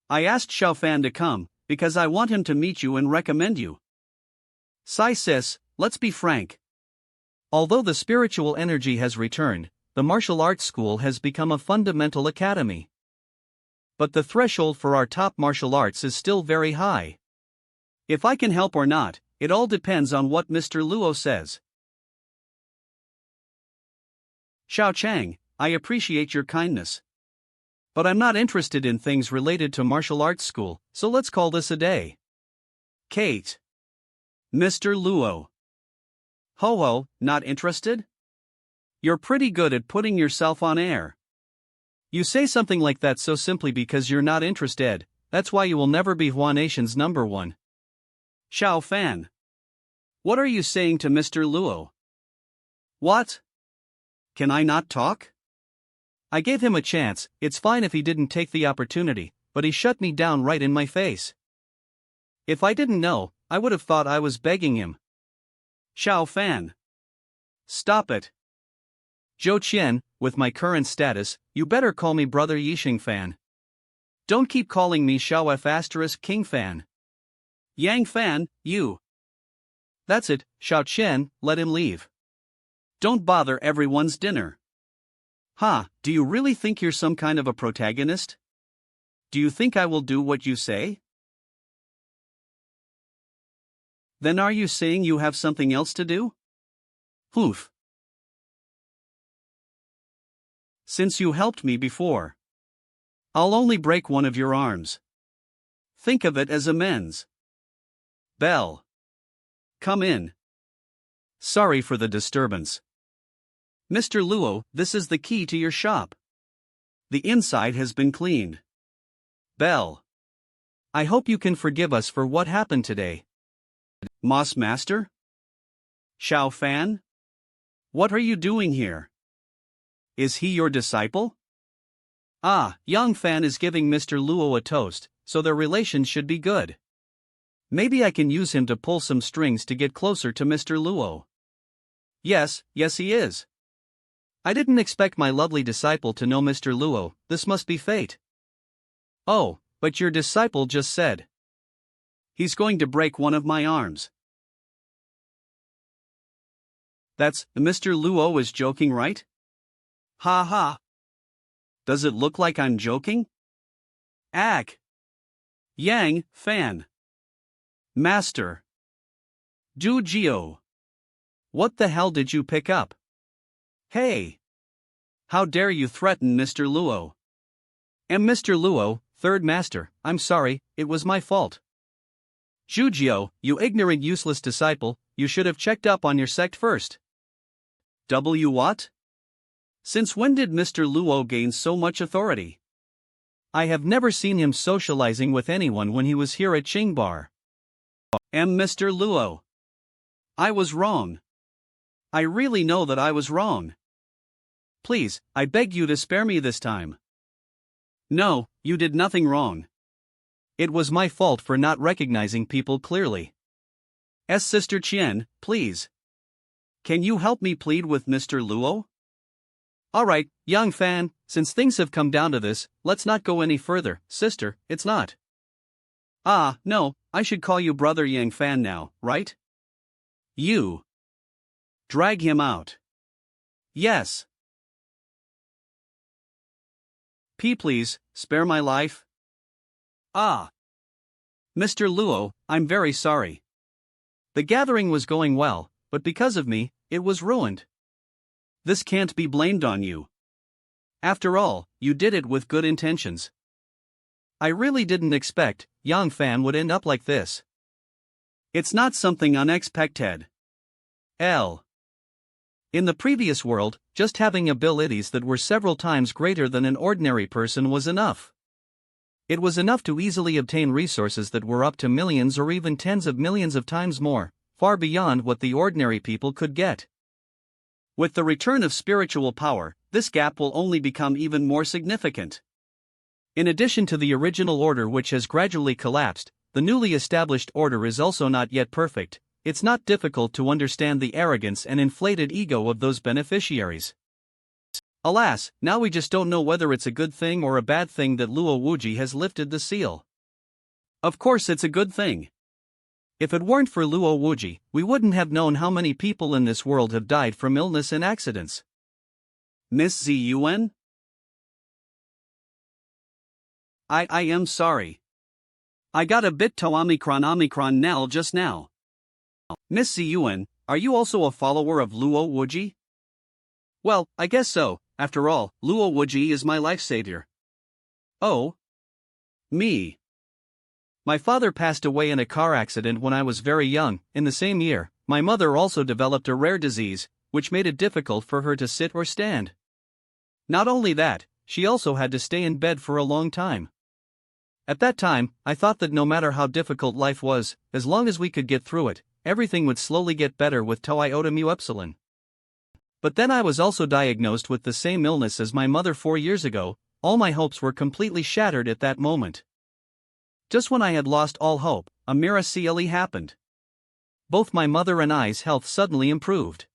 A: I asked Xiaofan to come, because I want him to meet you and recommend you. Sai sis, let's be frank. Although the spiritual energy has returned, the martial arts school has become a fundamental academy. But the threshold for our top martial arts is still very high. If I can help or not, it all depends on what Mr. Luo says. Xiao Chang, I appreciate your kindness. But I'm not interested in things related to martial arts school, so let's call this a day. Kate. Mr. Luo. Ho, not interested? You're pretty good at putting yourself on air. You say something like that so simply because you're not interested, that's why you will never be Hua Nation's #1. Xiaofan. What are you saying to Mr. Luo? What? Can I not talk? I gave him a chance, it's fine if he didn't take the opportunity, but he shut me down right in my face. If I didn't know, I would have thought I was begging him. Xiaofan. Stop it. Zhou Qian, with my current status, you better call me Brother Yixing Fan. Don't keep calling me Xiao F** King Fan. Yang Fan, you. That's it, Xiao Qian, let him leave. Don't bother everyone's dinner. Do you really think you're some kind of a protagonist? Do you think I will do what you say? Then are you saying you have something else to do? Poof. Since you helped me before, I'll only break one of your arms. Think of it as amends. Bell. Come in. Sorry for the disturbance. Mr. Luo, this is the key to your shop. The inside has been cleaned. Bell. I hope you can forgive us for what happened today. Moss Master? Xiao Fan? What are you doing here? Is he your disciple? Ah, Yang Fan is giving Mr. Luo a toast, so their relations should be good. Maybe I can use him to pull some strings to get closer to Mr. Luo. Yes, he is. I didn't expect my lovely disciple to know Mr. Luo, this must be fate. Oh, but your disciple just said he's going to break one of my arms. That's, Mr. Luo is joking, right? Ha ha. Does it look like I'm joking? Ag. Yang Fan. Master. Du Jio. What the hell did you pick up? Hey! How dare you threaten Mr. Luo? Mr. Luo, third master, I'm sorry, it was my fault. Jujio, you ignorant useless disciple, you should have checked up on your sect first. W what? Since when did Mr. Luo gain so much authority? I have never seen him socializing with anyone when he was here at Qingbar. Mr. Luo. I was wrong. I really know that I was wrong. Please, I beg you to spare me this time. No, you did nothing wrong. It was my fault for not recognizing people clearly. Sister Qian, please. Can you help me plead with Mr. Luo? Alright, Yang Fan, since things have come down to this, let's not go any further, sister, it's not. Ah, no, I should call you Brother Yang Fan now, right? You. Drag him out. Yes. Please, spare my life. Ah. Mr. Luo, I'm very sorry. The gathering was going well, but because of me, it was ruined. This can't be blamed on you. After all, you did it with good intentions. I really didn't expect Yang Fan would end up like this. It's not something unexpected. In the previous world, just having abilities that were several times greater than an ordinary person was enough. It was enough to easily obtain resources that were up to millions or even tens of millions of times more, far beyond what the ordinary people could get. With the return of spiritual power, this gap will only become even more significant. In addition to the original order which has gradually collapsed, the newly established order is also not yet perfect. It's not difficult to understand the arrogance and inflated ego of those beneficiaries. Alas, now we just don't know whether it's a good thing or a bad thing that Luo Wuji has lifted the seal. Of course it's a good thing. If it weren't for Luo Wuji, we wouldn't have known how many people in this world have died from illness and accidents. Miss Ziyuan? I am sorry. I got a bit to Omicron Nell just now. Miss Ziyuan, are you also a follower of Luo Wuji? Well, I guess so. After all, Luo Wuji is my life savior. Oh? Me. My father passed away in a car accident when I was very young. In the same year, my mother also developed a rare disease, which made it difficult for her to sit or stand. Not only that, she also had to stay in bed for a long time. At that time, I thought that no matter how difficult life was, as long as we could get through it, everything would slowly get better with tau iota mu epsilon. But then I was also diagnosed with the same illness as my mother 4 years ago. All my hopes were completely shattered at that moment. Just when I had lost all hope, a miracle happened. Both my mother and I's health suddenly improved.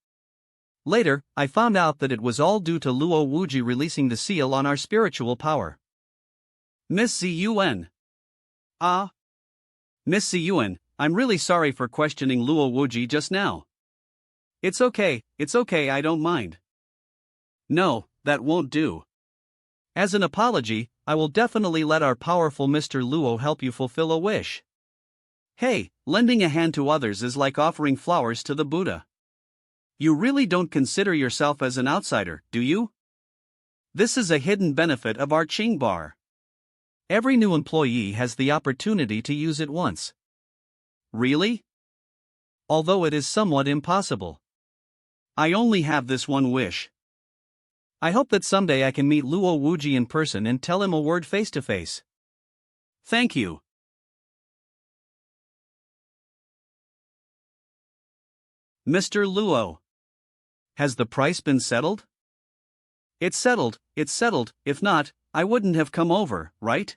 A: Later, I found out that it was all due to Luo Wuji releasing the seal on our spiritual power. Miss Ziyuan. Ah. Miss Ziyuan, I'm really sorry for questioning Luo Wuji just now. It's okay, I don't mind. No, that won't do. As an apology, I will definitely let our powerful Mr. Luo help you fulfill a wish. Hey, lending a hand to others is like offering flowers to the Buddha. You really don't consider yourself as an outsider, do you? This is a hidden benefit of our Qingbar. Every new employee has the opportunity to use it once. Really? Although it is somewhat impossible. I only have this one wish. I hope that someday I can meet Luo Wuji in person and tell him a word face to face. Thank you. Mr. Luo. Has the price been settled? It's settled, if not, I wouldn't have come over, right?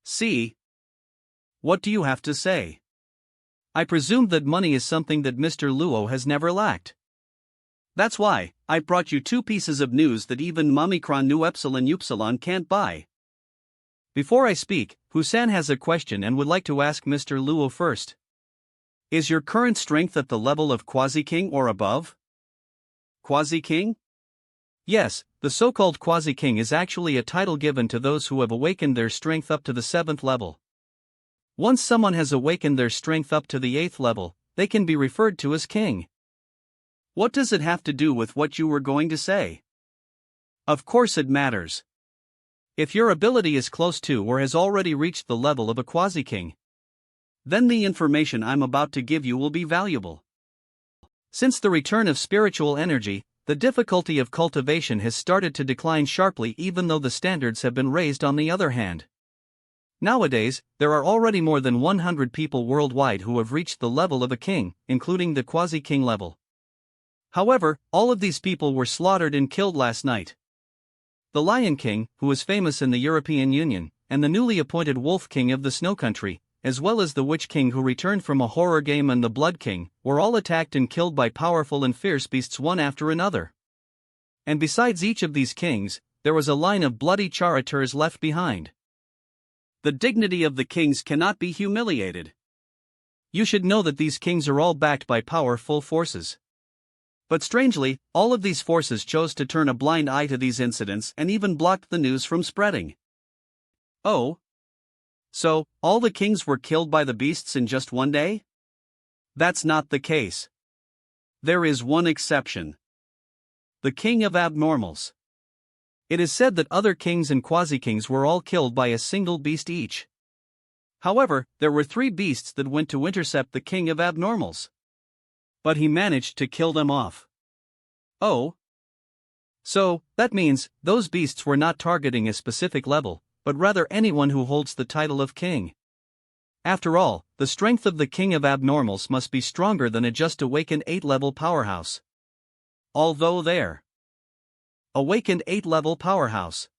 A: See? What do you have to say? I presume that money is something that Mr. Luo has never lacked. That's why I brought you two pieces of news that even Momicron Nu Epsilon Upsilon can't buy. Before I speak, Husan has a question and would like to ask Mr. Luo first. Is your current strength at the level of Quasi-King or above? Quasi-King? Yes, the so-called Quasi-King is actually a title given to those who have awakened their strength up to the 7th level. Once someone has awakened their strength up to the 8th level, they can be referred to as king. What does it have to do with what you were going to say? Of course it matters. If your ability is close to or has already reached the level of a Quasi-King, then the information I'm about to give you will be valuable. Since the return of spiritual energy, the difficulty of cultivation has started to decline sharply even though the standards have been raised on the other hand. Nowadays, there are already more than 100 people worldwide who have reached the level of a king, including the quasi-king level. However, all of these people were slaughtered and killed last night. The Lion King, who is famous in the European Union, and the newly appointed Wolf King of the Snow Country, as well as the Witch King who returned from a horror game and the Blood King, were all attacked and killed by powerful and fierce beasts one after another. And besides each of these kings, there was a line of bloody charioteers left behind. The dignity of the kings cannot be humiliated. You should know that these kings are all backed by powerful forces. But strangely, all of these forces chose to turn a blind eye to these incidents and even blocked the news from spreading. Oh? So, all the kings were killed by the beasts in just one day? That's not the case. There is one exception. The king of abnormals. It is said that other kings and quasi-kings were all killed by a single beast each. However, there were 3 beasts that went to intercept the king of abnormals. But he managed to kill them off. Oh? So, that means, those beasts were not targeting a specific level, but rather anyone who holds the title of king. After all, the strength of the king of abnormals must be stronger than a just awakened 8-level powerhouse. Although there. Awakened 8-level powerhouse.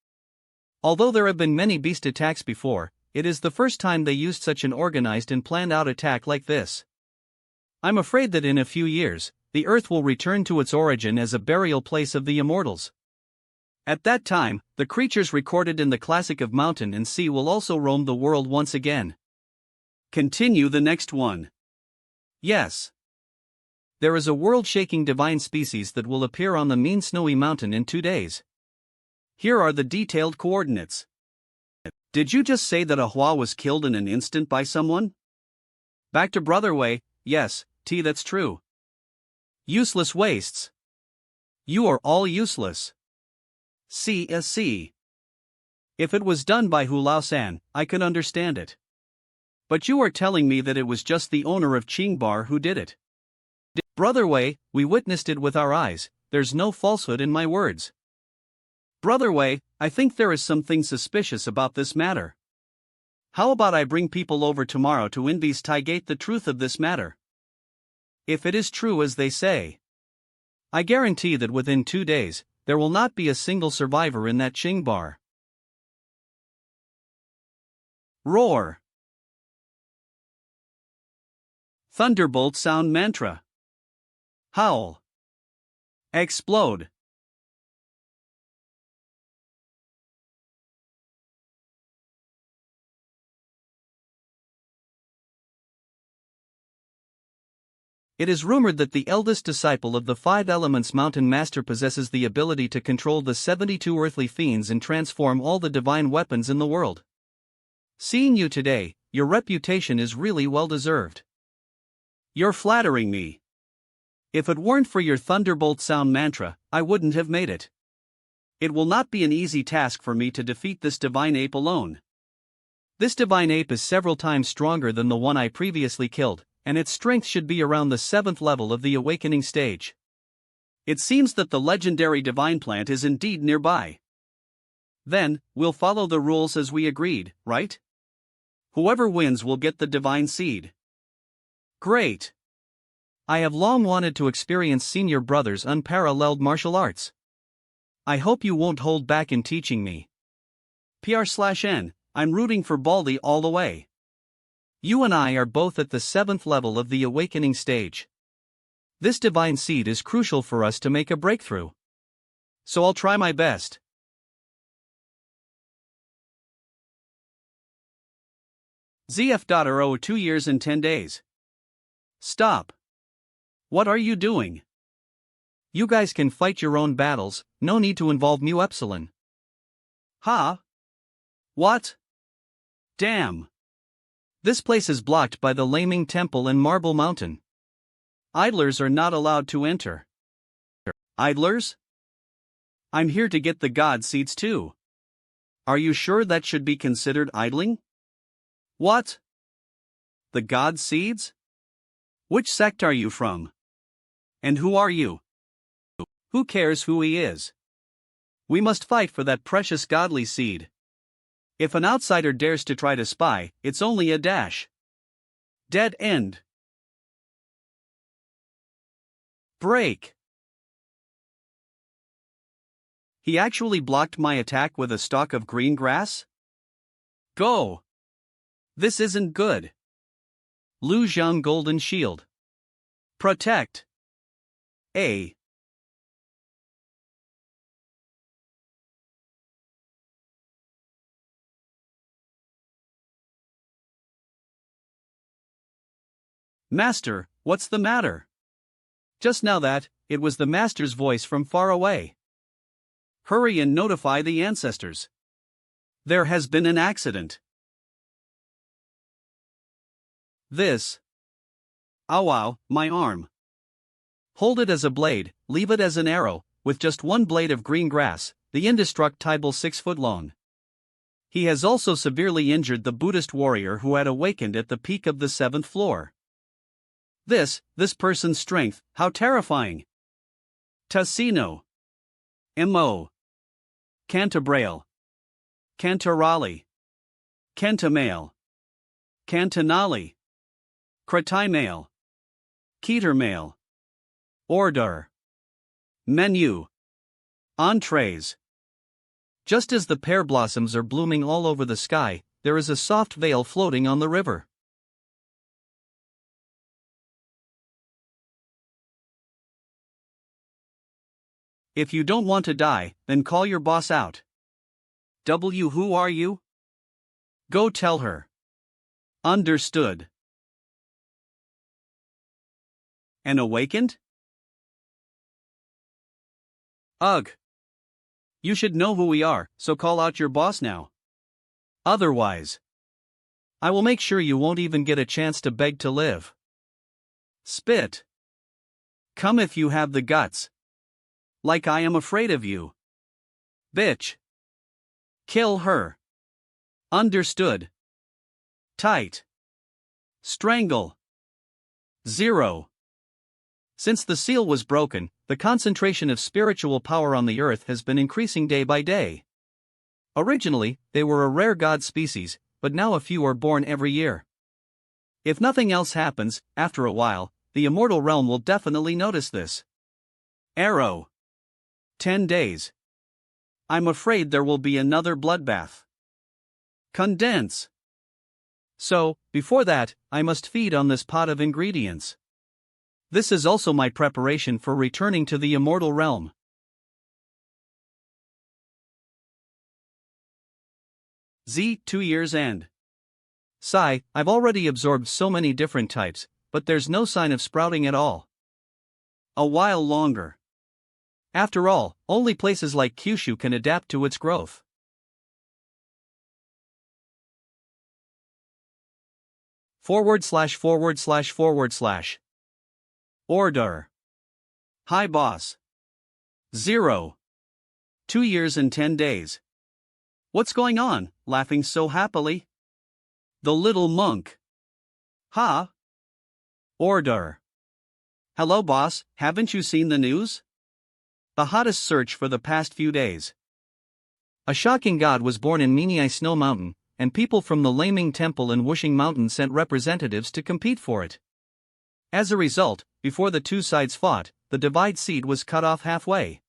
A: Although there have been many beast attacks before, it is the first time they used such an organized and planned out attack like this. I'm afraid that in a few years, the earth will return to its origin as a burial place of the immortals. At that time, the creatures recorded in the classic of mountain and sea will also roam the world once again. Continue the next one. Yes. There is a world-shaking divine species that will appear on the mean snowy mountain in 2 days. Here are the detailed coordinates. Did you just say that a Hua was killed in an instant by someone? Back to Brother Wei, yes, that's true. Useless wastes. You are all useless. See. If it was done by Hu Lao-san, I could understand it. But you are telling me that it was just the owner of Qingbar who did it. Brother Wei, we witnessed it with our eyes, there's no falsehood in my words. Brother Wei, I think there is something suspicious about this matter. How about I bring people over tomorrow to investigate the truth of this matter? If it is true as they say, I guarantee that within 2 days, there will not be a single survivor in that Qingbar. Roar. Thunderbolt sound mantra. Howl. Explode. It is rumored that the eldest disciple of the 5 Elements Mountain Master possesses the ability to control the 72 earthly fiends and transform all the divine weapons in the world. Seeing you today, your reputation is really well deserved. You're flattering me. If it weren't for your Thunderbolt sound mantra, I wouldn't have made it. It will not be an easy task for me to defeat this divine ape alone. This divine ape is several times stronger than the one I previously killed, and its strength should be around the 7th level of the awakening stage. It seems that the legendary divine plant is indeed nearby. Then, we'll follow the rules as we agreed, right? Whoever wins will get the divine seed. Great. I have long wanted to experience senior brother's unparalleled martial arts. I hope you won't hold back in teaching me. PR/N, I'm rooting for Baldy all the way. You and I are both at the 7th level of the awakening stage. This divine seed is crucial for us to make a breakthrough. So I'll try my best. ZF.RO 2 years and 10 days. Stop. What are you doing? You guys can fight your own battles, no need to involve Mu Epsilon. Huh? What? Damn. This place is blocked by the Laming Temple and Marble Mountain. Idlers are not allowed to enter. Idlers? I'm here to get the god seeds too. Are you sure that should be considered idling? What? The god seeds? Which sect are you from? And who are you? Who cares who he is? We must fight for that precious godly seed. If an outsider dares to try to spy, it's only a dash. Dead end. Break. He actually blocked my attack with a stalk of green grass? Go. This isn't good. Lu Zhang Golden Shield. Protect. A. Master, what's the matter? Just now that, it was the master's voice from far away. Hurry and notify the ancestors. There has been an accident. This. Ow, my arm. Hold it as a blade, leave it as an arrow, with just one blade of green grass, the indestructible 6 foot long. He has also severely injured the Buddhist warrior who had awakened at the peak of the 7th floor. This person's strength, how terrifying! Tassino. M.O. Cantabrail. Cantarali. Cantamale. Cantanali. Cretimail. Ketermail. Order. Menu. Entrees. Just as the pear blossoms are blooming all over the sky, there is a soft veil floating on the river. If you don't want to die, then call your boss out. Who are you? Go tell her. Understood. And awakened? Ugh. You should know who we are, so call out your boss now. Otherwise, I will make sure you won't even get a chance to beg to live. Spit. Come if you have the guts. Like I am afraid of you. Bitch. Kill her. Understood. Tight. Strangle. 0. Since the seal was broken, the concentration of spiritual power on the earth has been increasing day by day. Originally, they were a rare god species, but now a few are born every year. If nothing else happens, after a while, the immortal realm will definitely notice this. Arrow. 10 days. I'm afraid there will be another bloodbath. Condense. So, before that, I must feed on this pot of ingredients. This is also my preparation for returning to the immortal realm. Z 2 years end. Sigh, I've already absorbed so many different types, but there's no sign of sprouting at all. A while longer. After all, only places like Kyushu can adapt to its growth. // Order. Hi boss. 0. 2 years and 10 days. What's going on, laughing so happily? The little monk. Ha. Order. Hello boss, haven't you seen the news? The hottest search for the past few days. A shocking god was born in Minei Snow Mountain, and people from the Laming Temple and Wushing Mountain sent representatives to compete for it. As a result, before the two sides fought, the divide seed was cut off halfway.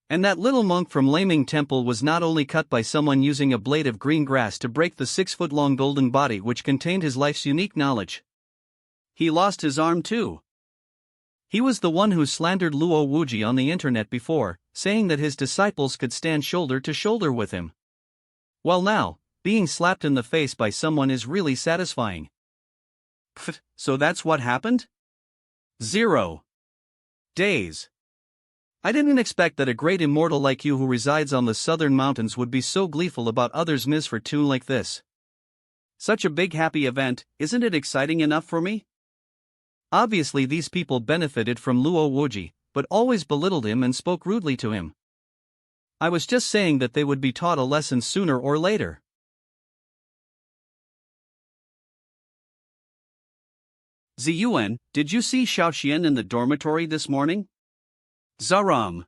A: And that little monk from Laming Temple was not only cut by someone using a blade of green grass to break the 6-foot-long golden body which contained his life's unique knowledge. He lost his arm too. He was the one who slandered Luo Wuji on the internet before, saying that his disciples could stand shoulder to shoulder with him. Well now, being slapped in the face by someone is really satisfying. Pfft, so that's what happened? 0 days. I didn't expect that a great immortal like you who resides on the southern mountains would be so gleeful about others' misfortune like this. Such a big happy event, isn't it exciting enough for me? Obviously these people benefited from Luo Wuji, but always belittled him and spoke rudely to him. I was just saying that they would be taught a lesson sooner or later. Ziyuan, did you see Xiaoxian in the dormitory this morning? Zaram.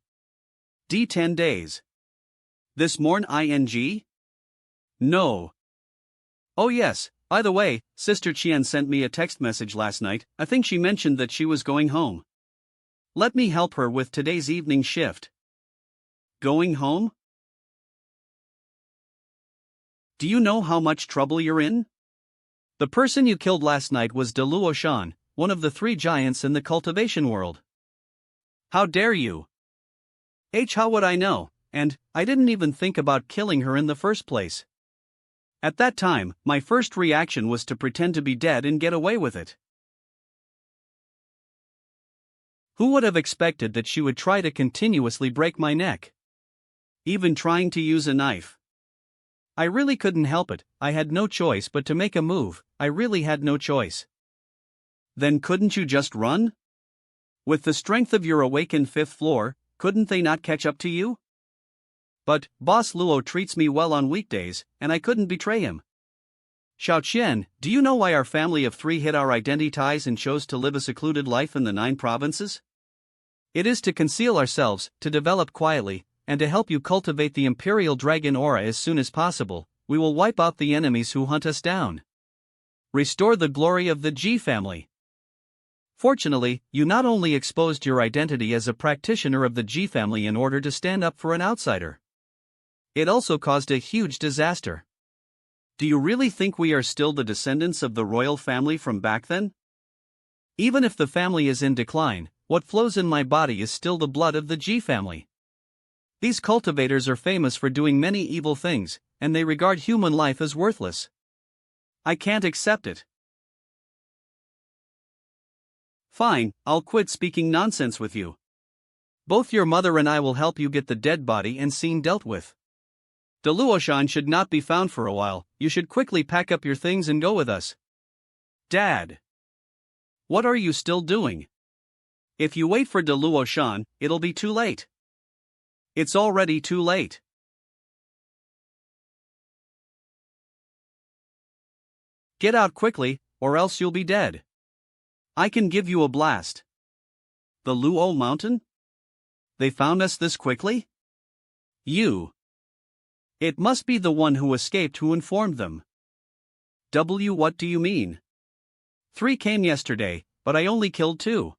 A: D 10 days. This morn ing? No. Oh yes, by the way, Sister Qian sent me a text message last night. I think she mentioned that she was going home. Let me help her with today's evening shift. Going home? Do you know how much trouble you're in? The person you killed last night was de Luo Chen, one of the 3 giants in the cultivation world. How dare you? How would I know, and I didn't even think about killing her in the first place. At that time, my first reaction was to pretend to be dead and get away with it. Who would have expected that she would try to continuously break my neck? Even trying to use a knife. I really couldn't help it, I had no choice but to make a move, I really had no choice. Then couldn't you just run? With the strength of your awakened 5th floor, couldn't they not catch up to you? But, Boss Luo treats me well on weekdays, and I couldn't betray him. Xiaoqian, do you know why our family of 3 hid our identity ties and chose to live a secluded life in the 9 provinces? It is to conceal ourselves, to develop quietly, and to help you cultivate the Imperial Dragon Aura as soon as possible. We will wipe out the enemies who hunt us down. Restore the glory of the Ji family. Fortunately, you not only exposed your identity as a practitioner of the Ji family in order to stand up for an outsider. It also caused a huge disaster. Do you really think we are still the descendants of the royal family from back then? Even if the family is in decline, what flows in my body is still the blood of the Ji family. These cultivators are famous for doing many evil things, and they regard human life as worthless. I can't accept it. Fine, I'll quit speaking nonsense with you. Both your mother and I will help you get the dead body and scene dealt with. De Luoshan should not be found for a while. You should quickly pack up your things and go with us. Dad. What are you still doing? If you wait for de Luoshan, it'll be too late. It's already too late. Get out quickly, or else you'll be dead. I can give you a blast. The Luo Mountain? They found us this quickly? You. It must be the one who escaped who informed them. What do you mean? 3 came yesterday, but I only killed 2.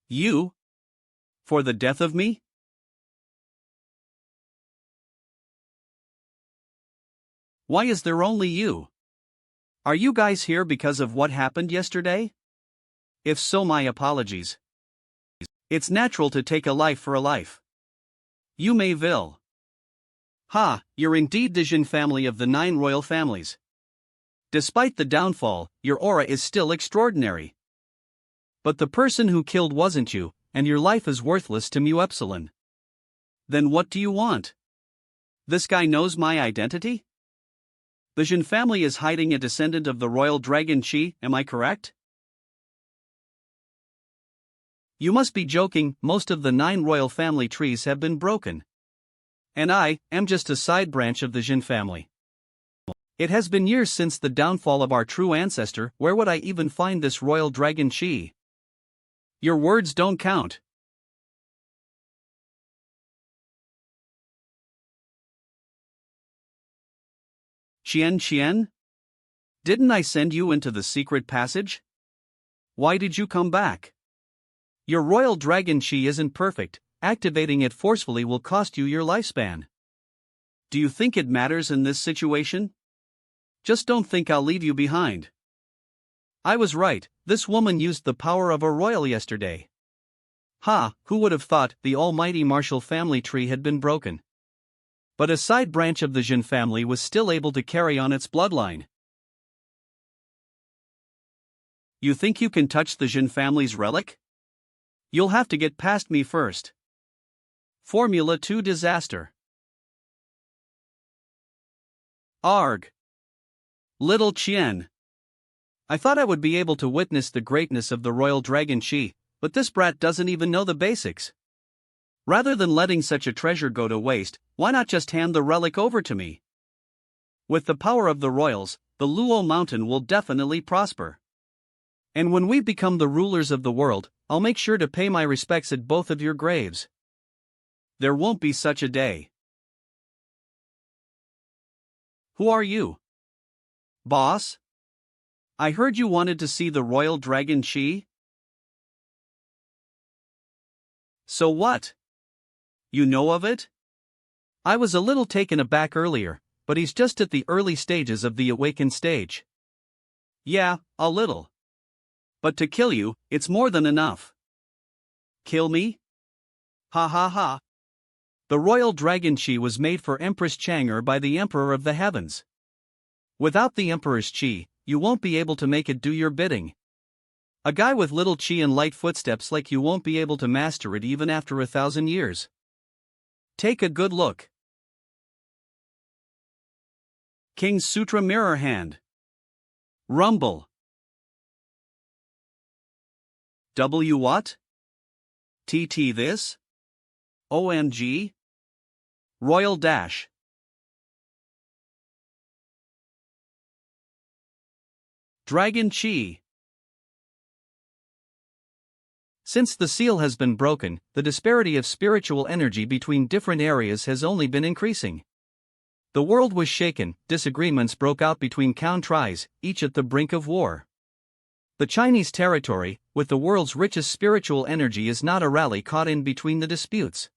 A: You? For the death of me? Why is there only you? Are you guys here because of what happened yesterday? If so, my apologies. It's natural to take a life for a life. You may will. Ha, you're indeed the Jin family of the 9 royal families. Despite the downfall, your aura is still extraordinary. But the person who killed wasn't you, and your life is worthless to Mu Epsilon. Then what do you want? This guy knows my identity? The Jin family is hiding a descendant of the royal dragon Qi, am I correct? You must be joking, most of the 9 royal family trees have been broken. And I am just a side branch of the Jin family. It has been years since the downfall of our true ancestor. Where would I even find this royal dragon Qi? Your words don't count. Qian? Didn't I send you into the secret passage? Why did you come back? Your royal dragon chi isn't perfect, activating it forcefully will cost you your lifespan. Do you think it matters in this situation? Just don't think I'll leave you behind. I was right, this woman used the power of a royal yesterday. Ha, who would have thought the almighty martial family tree had been broken? But a side branch of the Jin family was still able to carry on its bloodline. You think you can touch the Jin family's relic? You'll have to get past me first. Formula 2 disaster. Arg. Little Chen. I thought I would be able to witness the greatness of the royal dragon chi, but this brat doesn't even know the basics. Rather than letting such a treasure go to waste, why not just hand the relic over to me? With the power of the royals, the Luo mountain will definitely prosper. And when we become the rulers of the world, I'll make sure to pay my respects at both of your graves. There won't be such a day. Who are you? Boss? I heard you wanted to see the royal dragon chi? So what? You know of it? I was a little taken aback earlier, but he's just at the early stages of the awakened stage. Yeah, a little. But to kill you, it's more than enough. Kill me? Ha ha ha. The royal dragon chi was made for Empress Chang'er by the Emperor of the Heavens. Without the Emperor's chi, you won't be able to make it do your bidding. A guy with little chi and light footsteps like you won't be able to master it even after 1,000 years. Take a good look. King's Sutra Mirror Hand. Rumble. W what? TT this? OMG? Royal Dash. Dragon Chi. Since the seal has been broken, the disparity of spiritual energy between different areas has only been increasing. The world was shaken, disagreements broke out between countries, each at the brink of war. The Chinese territory, with the world's richest spiritual energy, is not a rally caught in between the disputes.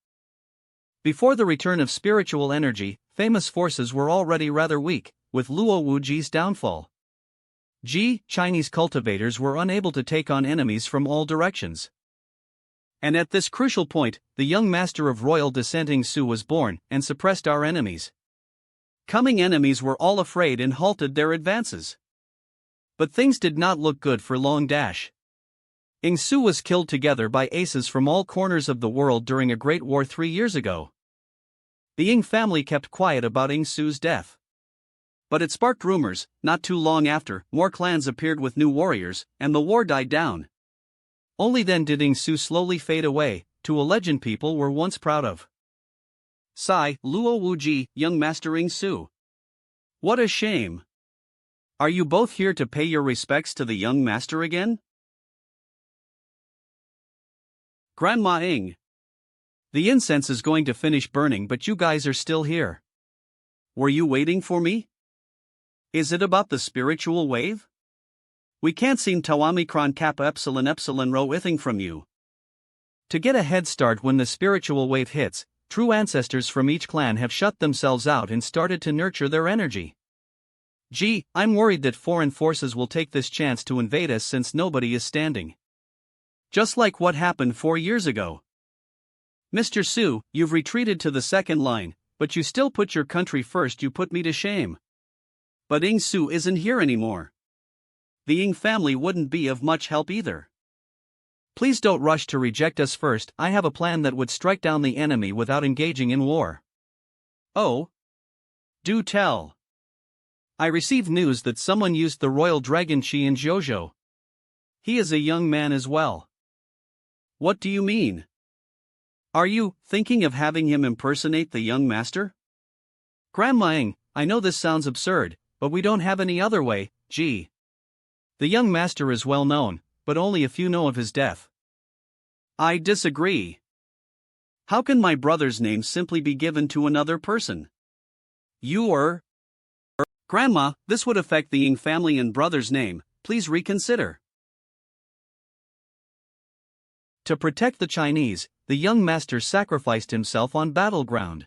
A: Before the return of spiritual energy, famous forces were already rather weak, with Luo Wuji's downfall. Chinese cultivators were unable to take on enemies from all directions. And at this crucial point, the young master of royal descent Su was born and suppressed our enemies. Coming enemies were all afraid and halted their advances. But things did not look good for Long Dash. Su was killed together by aces from all corners of the world during a great war 3 years ago. The Ying family kept quiet about Su's death. But it sparked rumors. Not too long after, more clans appeared with new warriors, and the war died down. Only then did Su slowly fade away, to a legend people were once proud of. Sigh, Luo Wuji, young master Su. What a shame. Are you both here to pay your respects to the young master again? Grandma Ing. The incense is going to finish burning, but you guys are still here. Were you waiting for me? Is it about the spiritual wave? We can't seem to omicron kappa epsilon rho ithing from you. To get a head start when the spiritual wave hits, true ancestors from each clan have shut themselves out and started to nurture their energy. I'm worried that foreign forces will take this chance to invade us since nobody is standing. Just like what happened 4 years ago. Mr. Su, you've retreated to the second line, but you still put your country first. You put me to shame. But Su isn't here anymore. The Ying family wouldn't be of much help either. Please don't rush to reject us first. I have a plan that would strike down the enemy without engaging in war. Oh? Do tell. I received news that someone used the royal dragon chi in Zhozhou. He is a young man as well. What do you mean? Are you thinking of having him impersonate the young master? Grandma Ing, I know this sounds absurd, but we don't have any other way. The young master is well known, but only a few know of his death. I disagree. How can my brother's name simply be given to another person? Grandma, this would affect the Ying family and brother's name. Please reconsider. To protect the Chinese, the young master sacrificed himself on battleground.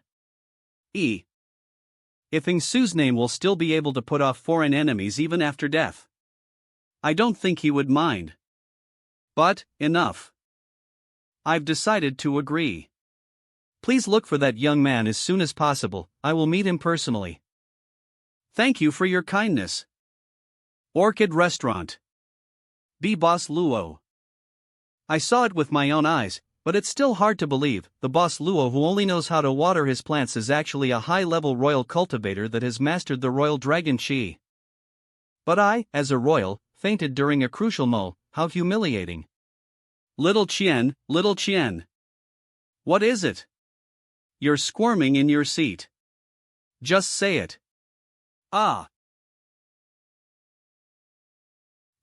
A: If Ing Su's name will still be able to put off foreign enemies even after death, I don't think he would mind. But, enough. I've decided to agree. Please look for that young man as soon as possible. I will meet him personally. Thank you for your kindness. Orchid Restaurant. B. Boss Luo. I saw it with my own eyes, but it's still hard to believe. The boss Luo who only knows how to water his plants is actually a high-level royal cultivator that has mastered the royal dragon chi. But I, as a royal, fainted during a crucial mo. How humiliating. Little Chen. What is it? You're squirming in your seat. Just say it.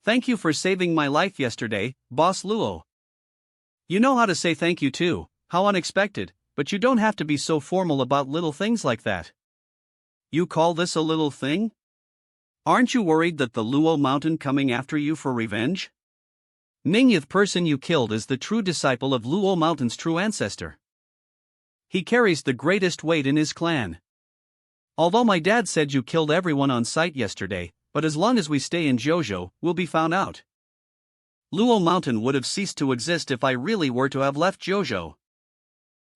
A: Thank you for saving my life yesterday, Boss Luo. You know how to say thank you too. How unexpected, but you don't have to be so formal about little things like that. You call this a little thing? Aren't you worried that the Luo Mountain coming after you for revenge? Ningyth person you killed is the true disciple of Luo Mountain's true ancestor. He carries the greatest weight in his clan. Although my dad said you killed everyone on sight yesterday, but as long as we stay in Zhou, we'll be found out. Luo Mountain would have ceased to exist if I really were to have left Zhou.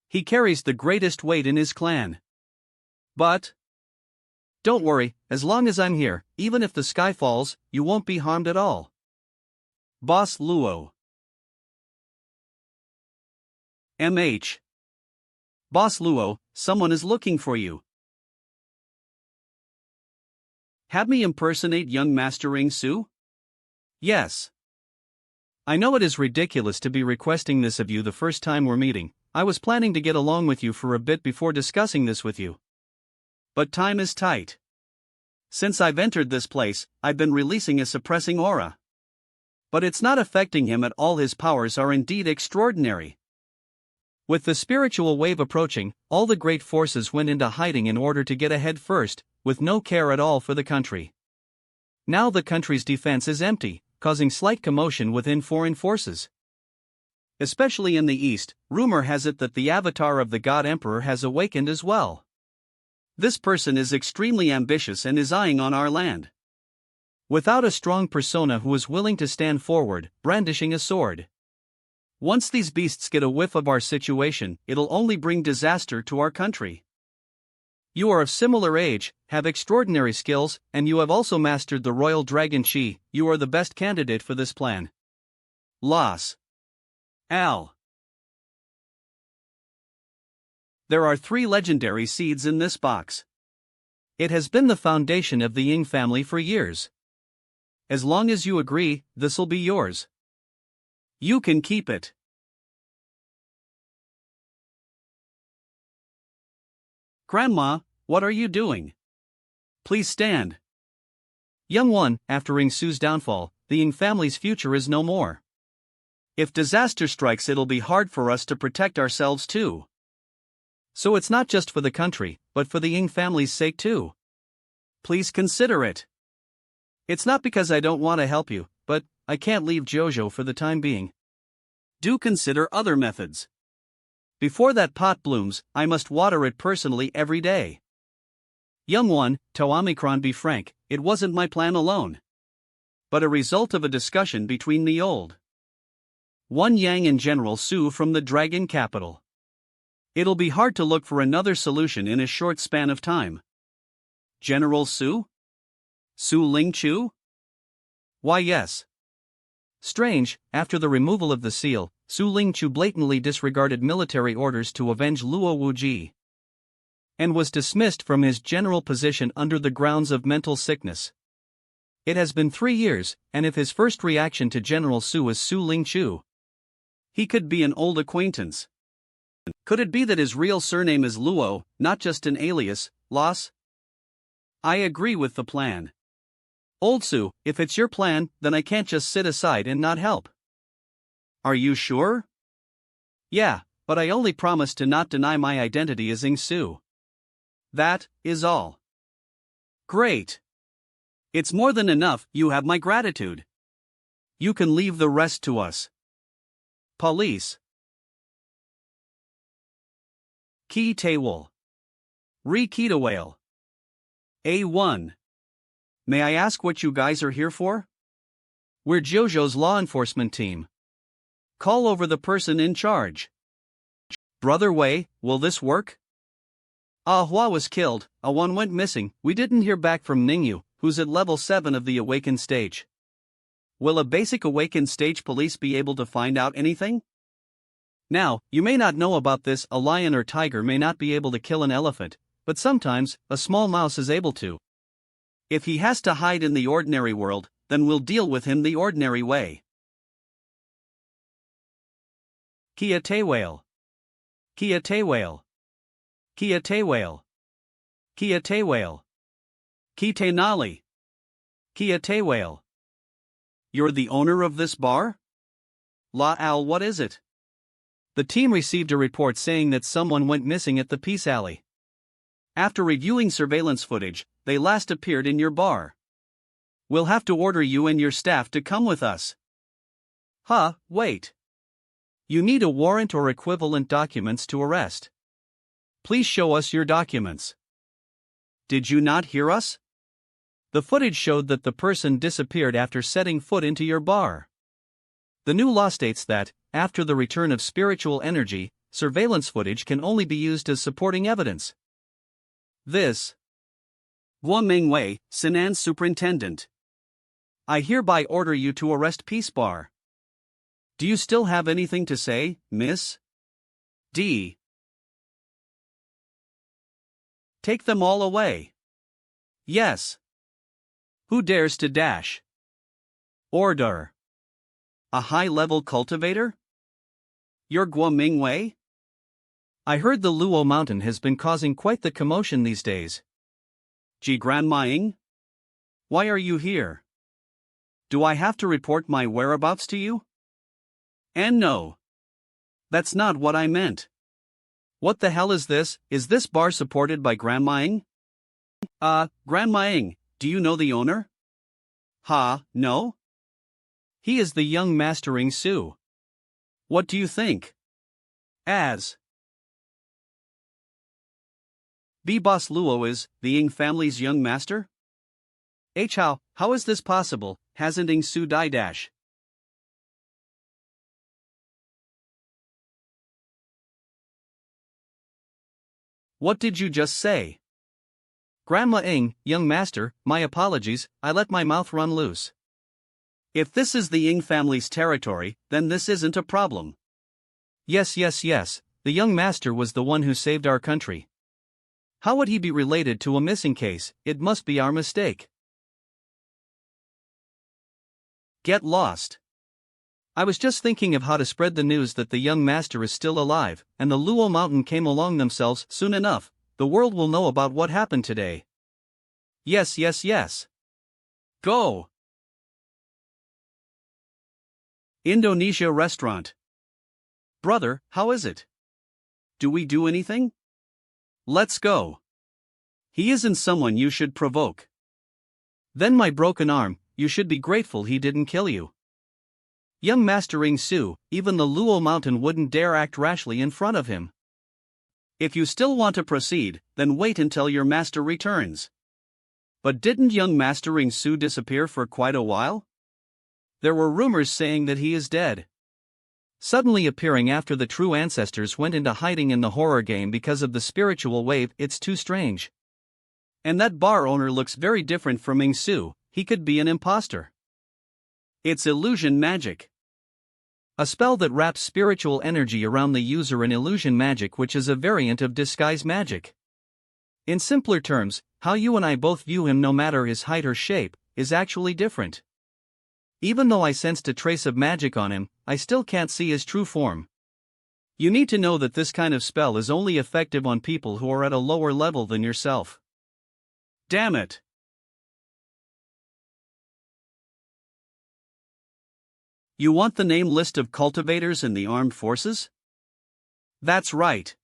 A: He carries the greatest weight in his clan. But don't worry, as long as I'm here, even if the sky falls, you won't be harmed at all. Boss Luo. MH. Boss Luo, someone is looking for you. Have me impersonate young Master Ing Su? Yes. I know it is ridiculous to be requesting this of you the first time we're meeting. I was planning to get along with you for a bit before discussing this with you. But time is tight. Since I've entered this place, I've been releasing a suppressing aura. But it's not affecting him at all. His powers are indeed extraordinary. With the spiritual wave approaching, all the great forces went into hiding in order to get ahead first, with no care at all for the country. Now the country's defense is empty, causing slight commotion within foreign forces. Especially in the east, rumor has it that the avatar of the God Emperor has awakened as well. This person is extremely ambitious and is eyeing on our land. Without a strong persona who is willing to stand forward, brandishing a sword. Once these beasts get a whiff of our situation, it'll only bring disaster to our country. You are of similar age, have extraordinary skills, and you have also mastered the royal dragon chi. You are the best candidate for this plan. Los Al. There are 3 legendary seeds in this box. It has been the foundation of the Ying family for years. As long as you agree, this'll be yours. You can keep it. Grandma, what are you doing? Please stand. Young one, after Ing Su's downfall, the Ying family's future is no more. If disaster strikes, it'll be hard for us to protect ourselves too. So it's not just for the country, but for the Ying family's sake too. Please consider it. It's not because I don't want to help you, but I can't leave Zhou for the time being. Do consider other methods. Before that pot blooms, I must water it personally every day. Young one, to Omicron, be frank, it wasn't my plan alone, but a result of a discussion between the old One Yang and General Su from the Dragon Capital. It'll be hard to look for another solution in a short span of time. General Su? Su Lingchu? Why yes. Strange, after the removal of the seal, Su Lingchu blatantly disregarded military orders to avenge Luo Wuji, and was dismissed from his general position under the grounds of mental sickness. It has been 3 years, and if his first reaction to General Su is Su Lingchu, he could be an old acquaintance. Could it be that his real surname is Luo, not just an alias, Los? I agree with the plan. Old Su, if it's your plan, then I can't just sit aside and not help. Are you sure? Yeah, but I only promise to not deny my identity as Ing Su. That is all. Great. It's more than enough. You have my gratitude. You can leave the rest to us. Police. Ki Taewol. Re Kitawale. A1. May I ask what you guys are here for? We're JoJo's law enforcement team. Call over the person in charge. Brother Wei, will this work? Hua was killed, A1 went missing, we didn't hear back from Ningyu, who's at level 7 of the awakened stage. Will a basic awakened stage police be able to find out anything? Now, you may not know about this, a lion or tiger may not be able to kill an elephant, but sometimes, a small mouse is able to. If he has to hide in the ordinary world, then we'll deal with him the ordinary way. Kia Taewale. Kia Taewale. Kia Taewale. Kia Taewale. Kite Nali. Kia Taewale. You're the owner of this bar? La Al, what is it? The team received a report saying that someone went missing at the Peace Alley. After reviewing surveillance footage, they last appeared in your bar. We'll have to order you and your staff to come with us. Wait. You need a warrant or equivalent documents to arrest. Please show us your documents. Did you not hear us? The footage showed that the person disappeared after setting foot into your bar. The new law states that, after the return of spiritual energy, surveillance footage can only be used as supporting evidence. This. Guo Mingwei, Sinan's superintendent. I hereby order you to arrest Peace Bar. Do you still have anything to say, Miss? D. Take them all away. Yes. Who dares to dash? Order. A high-level cultivator? You're Guo Mingwei? I heard the Luo Mountain has been causing quite the commotion these days. Ji Grandmaing? Why are you here? Do I have to report my whereabouts to you? And no. That's not what I meant. What the hell is this? Is this bar supported by Grandmaing? Grandmaing, do you know the owner? No? He is the young mastering Su. What do you think? As B-Boss Luo is, the Ying family's young master? How is this possible, hasn't Ying Su died dash? What did you just say? Grandma Ing, young master, my apologies, I let my mouth run loose. If this is the Ying family's territory, then this isn't a problem. Yes, the young master was the one who saved our country. How would he be related to a missing case? It must be our mistake. Get lost. I was just thinking of how to spread the news that the young master is still alive, and the Luo Mountain came along themselves. Soon enough, the world will know about what happened today. Yes. Go! Indonesia restaurant. Brother, how is it? Do we do anything? Let's go. He isn't someone you should provoke. Then my broken arm, you should be grateful he didn't kill you. Young Master Ing Su, even the Luo Mountain wouldn't dare act rashly in front of him. If you still want to proceed, then wait until your master returns. But didn't young Master Ing Su disappear for quite a while? There were rumors saying that he is dead. Suddenly appearing after the true ancestors went into hiding in the horror game because of the spiritual wave, it's too strange. And that bar owner looks very different from Ing Su, he could be an imposter. It's illusion magic. A spell that wraps spiritual energy around the user in illusion magic, which is a variant of disguise magic. In simpler terms, how you and I both view him no matter his height or shape, is actually different. Even though I sensed a trace of magic on him, I still can't see his true form. You need to know that this kind of spell is only effective on people who are at a lower level than yourself. Damn it! You want the name list of cultivators in the armed forces? That's right.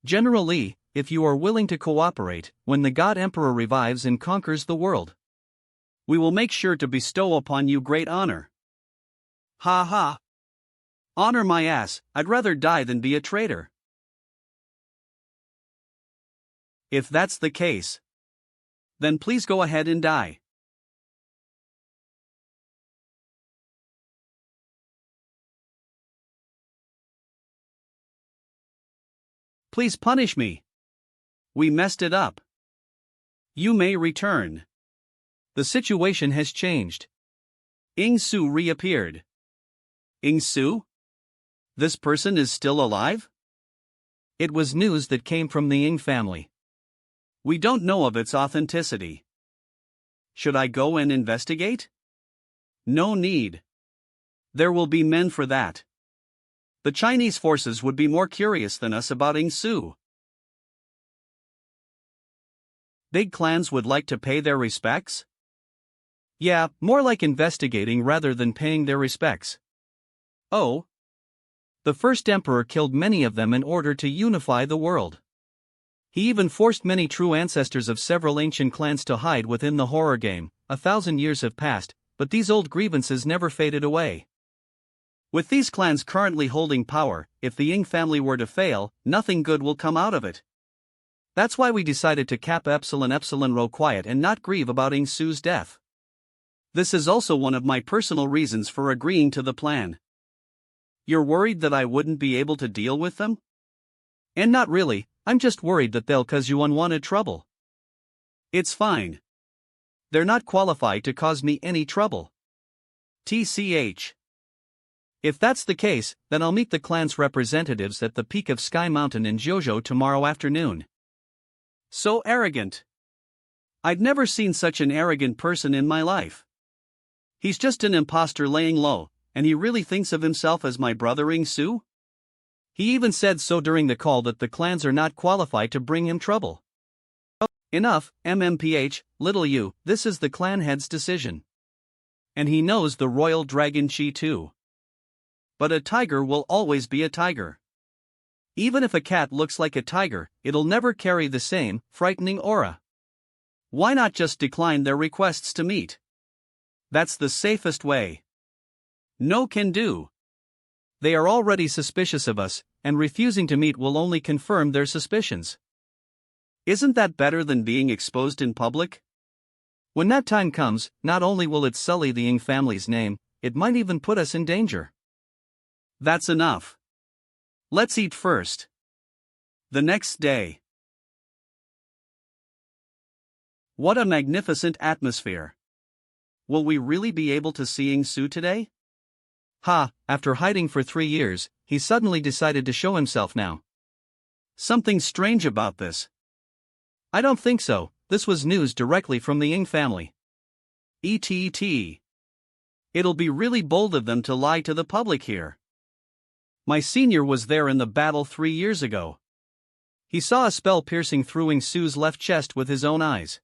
A: General Li, if you are willing to cooperate, when the God Emperor revives and conquers the world, we will make sure to bestow upon you great honor. Ha ha! Honor my ass, I'd rather die than be a traitor. If that's the case, then please go ahead and die. Please punish me. We messed it up. You may return. The situation has changed. Ing Su reappeared. Ing Su? This person is still alive? It was news that came from the Ing family. We don't know of its authenticity. Should I go and investigate? No need. There will be men for that. The Chinese forces would be more curious than us about Ing Su. Big clans would like to pay their respects? Yeah, more like investigating rather than paying their respects. Oh. The first emperor killed many of them in order to unify the world. He even forced many true ancestors of several ancient clans to hide within the horror game. 1,000 years have passed, but these old grievances never faded away. With these clans currently holding power, if the Ying family were to fail, nothing good will come out of it. That's why we decided to cap Epsilon Rho quiet and not grieve about Ing Su's death. This is also one of my personal reasons for agreeing to the plan. You're worried that I wouldn't be able to deal with them? And not really, I'm just worried that they'll cause you unwanted trouble. It's fine. They're not qualified to cause me any trouble. TCH. If that's the case, then I'll meet the clan's representatives at the peak of Sky Mountain in Zhuzhou tomorrow afternoon. So arrogant. I'd never seen such an arrogant person in my life. He's just an imposter laying low, and he really thinks of himself as my brother Ing Su? He even said so during the call that the clans are not qualified to bring him trouble. Enough, MMPH, little you, this is the clan head's decision. And he knows the royal dragon Chi too. But a tiger will always be a tiger. Even if a cat looks like a tiger, it'll never carry the same frightening aura. Why not just decline their requests to meet? That's the safest way. No can do. They are already suspicious of us, and refusing to meet will only confirm their suspicions. Isn't that better than being exposed in public? When that time comes, not only will it sully the Ying family's name, it might even put us in danger. That's enough. Let's eat first. The next day. What a magnificent atmosphere. Will we really be able to see Ing Su today? Ha, after hiding for 3 years, he suddenly decided to show himself now. Something strange about this. I don't think so, this was news directly from the Ying family. ETT. It'll be really bold of them to lie to the public here. My senior was there in the battle 3 years ago. He saw a spell piercing through Ing Su's left chest with his own eyes.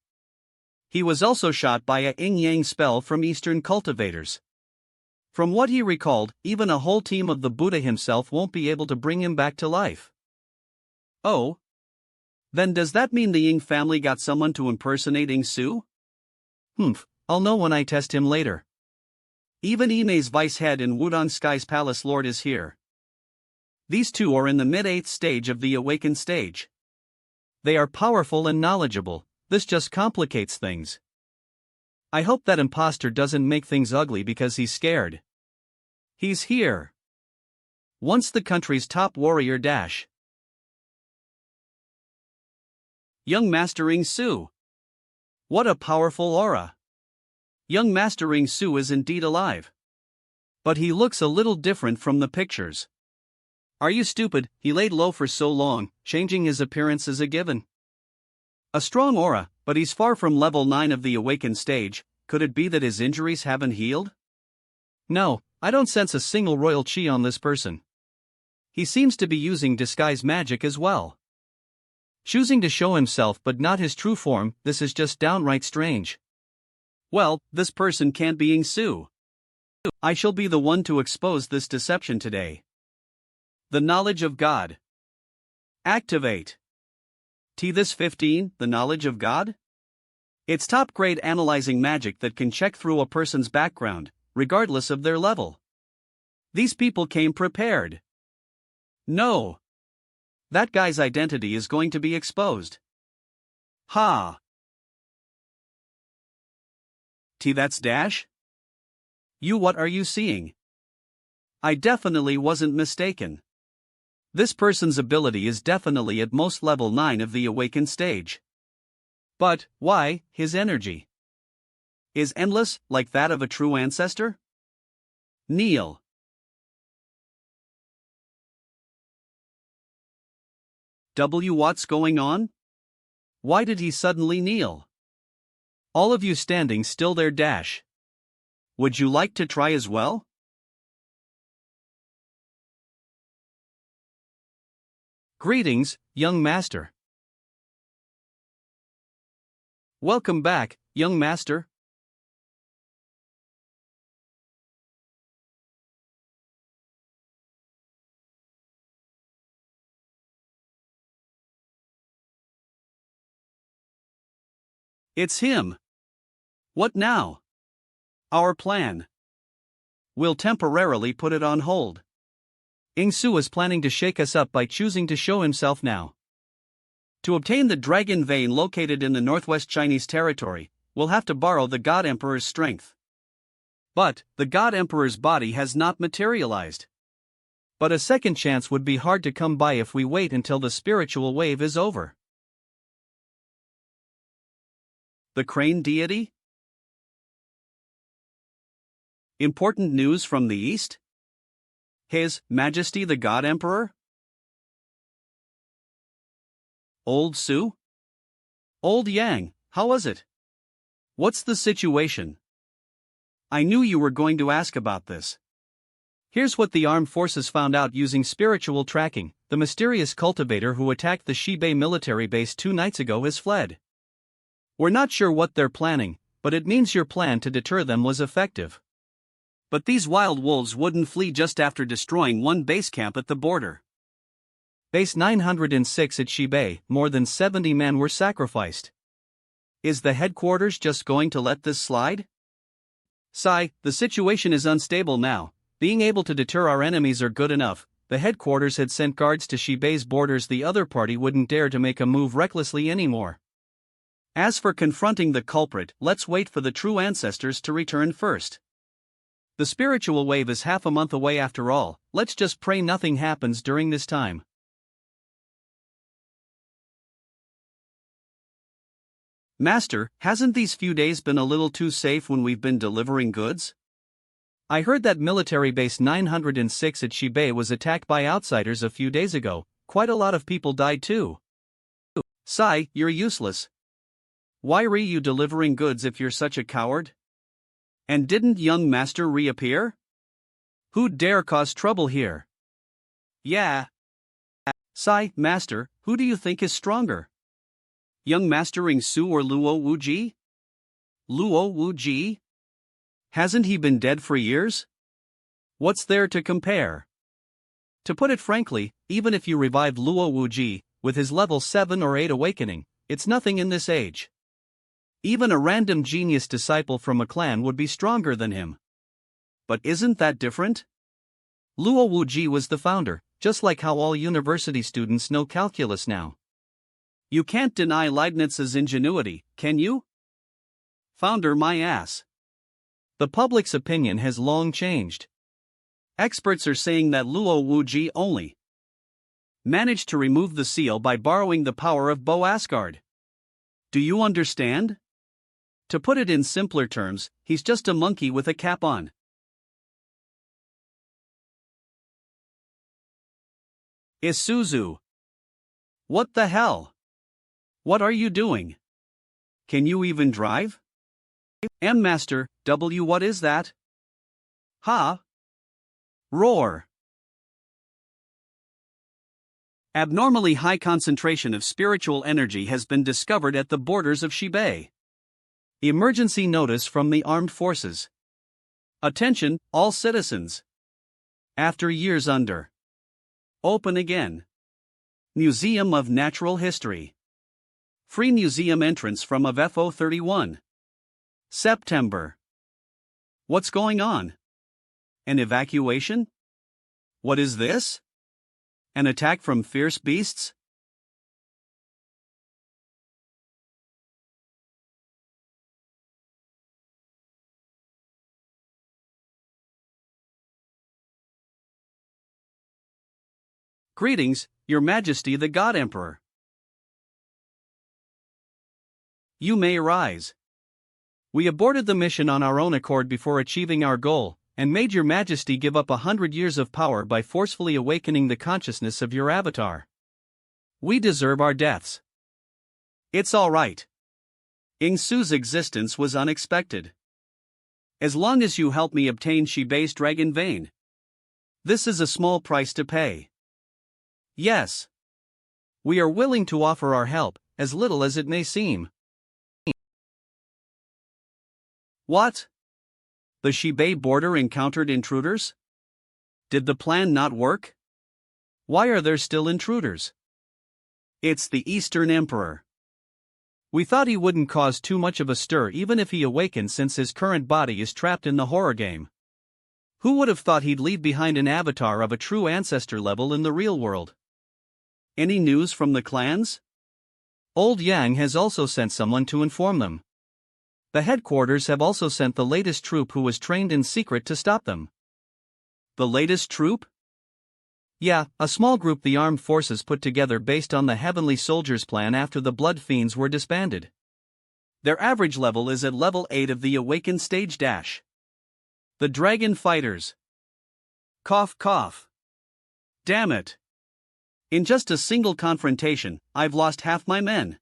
A: He was also shot by a yin-yang spell from Eastern cultivators. From what he recalled, even a whole team of the Buddha himself won't be able to bring him back to life. Oh? Then does that mean the Ying family got someone to impersonate Ing Su? I'll know when I test him later. Even Ime's vice head in Wudong Sky's palace lord is here. These two are in the mid-8th stage of the awakened stage. They are powerful and knowledgeable, this just complicates things. I hope that imposter doesn't make things ugly because he's scared. He's here. Once the country's top warrior dash. Young Master Ing Su. What a powerful aura. Young Master Ing Su is indeed alive. But he looks a little different from the pictures. Are you stupid? He laid low for so long, changing his appearance is a given. A strong aura, but he's far from level 9 of the awakened stage. Could it be that his injuries haven't healed? No, I don't sense a single royal chi on this person. He seems to be using disguise magic as well. Choosing to show himself but not his true form, this is just downright strange. Well, this person can't be Ing Su. I shall be the one to expose this deception today. The knowledge of God. Activate. This 15, the knowledge of God? It's top-grade analyzing magic that can check through a person's background, regardless of their level. These people came prepared. No. That guy's identity is going to be exposed. Ha. That's Dash? What are you seeing? I definitely wasn't mistaken. This person's ability is definitely at most level 9 of the awakened stage. But, why, his energy is endless, like that of a true ancestor? Kneel. What's going on? Why did he suddenly kneel? All of you standing still there. Dash. Would you like to try as well? Greetings, young master. Welcome back, young master. It's him. What now? Our plan. We'll temporarily put it on hold. Ingsu is planning to shake us up by choosing to show himself now. To obtain the dragon vein located in the northwest Chinese territory, we'll have to borrow the God Emperor's strength. But, the God Emperor's body has not materialized. But a second chance would be hard to come by if we wait until the spiritual wave is over. The crane deity? Important news from the east? His Majesty the God Emperor? Old Su? Old Yang, how was it? What's the situation? I knew you were going to ask about this. Here's what the armed forces found out using spiritual tracking. The mysterious cultivator who attacked the Shibei military base 2 nights ago has fled. We're not sure what they're planning, but it means your plan to deter them was effective. But these wild wolves wouldn't flee just after destroying one base camp at the border. Base 906 at Shibei, more than 70 men were sacrificed. Is the headquarters just going to let this slide? Sai, the situation is unstable now. Being able to deter our enemies are good enough. The headquarters had sent guards to Shibei's borders. The other party wouldn't dare to make a move recklessly anymore. As for confronting the culprit, let's wait for the true ancestors to return first. The spiritual wave is half a month away after all. Let's just pray nothing happens during this time. Master, hasn't these few days been a little too safe when we've been delivering goods? I heard that military base 906 at Shibei was attacked by outsiders a few days ago. Quite a lot of people died too. Sai, you're useless. Why are you delivering goods if you're such a coward? And didn't young master reappear? Who'd dare cause trouble here? Yeah. Sai, master, who do you think is stronger? Young master Ingsu or Luo Wuji? Luo Wuji? Hasn't he been dead for years? What's there to compare? To put it frankly, even if you revive Luo Wuji, with his level 7 or 8 awakening, it's nothing in this age. Even a random genius disciple from a clan would be stronger than him. But isn't that different? Luo Wuji was the founder, just like how all university students know calculus now. You can't deny Leibniz's ingenuity, can you? Founder my ass. The public's opinion has long changed. Experts are saying that Luo Wuji only managed to remove the seal by borrowing the power of Bo Asgard. Do you understand? To put it in simpler terms, he's just a monkey with a cap on. Isuzu. What the hell? What are you doing? Can you even drive? Master, what is that? Ha! Roar. Abnormally high concentration of spiritual energy has been discovered at the borders of Shibei. Emergency notice from the armed forces. Attention, all citizens. After years under. Open again. Museum of Natural History. Free museum entrance from of FO31. September. What's going on? An evacuation? What is this? An attack from fierce beasts? Greetings, Your Majesty the God Emperor. You may rise. We aborted the mission on our own accord before achieving our goal, and made Your Majesty give up 100 years of power by forcefully awakening the consciousness of your avatar. We deserve our deaths. It's alright. Ingsu's existence was unexpected. As long as you help me obtain Shibei's dragon vein. This is a small price to pay. Yes. We are willing to offer our help, as little as it may seem. What? The Shibei border encountered intruders? Did the plan not work? Why are there still intruders? It's the Eastern Emperor. We thought he wouldn't cause too much of a stir even if he awakened, since his current body is trapped in the horror game. Who would have thought he'd leave behind an avatar of a true ancestor level in the real world? Any news from the clans? Old Yang has also sent someone to inform them. The headquarters have also sent the latest troop who was trained in secret to stop them. The latest troop? Yeah, a small group the armed forces put together based on the Heavenly Soldiers plan after the Blood Fiends were disbanded. Their average level is at level 8 of the Awakened stage dash. The Dragon Fighters. Cough cough. Damn it. In just a single confrontation, I've lost half my men.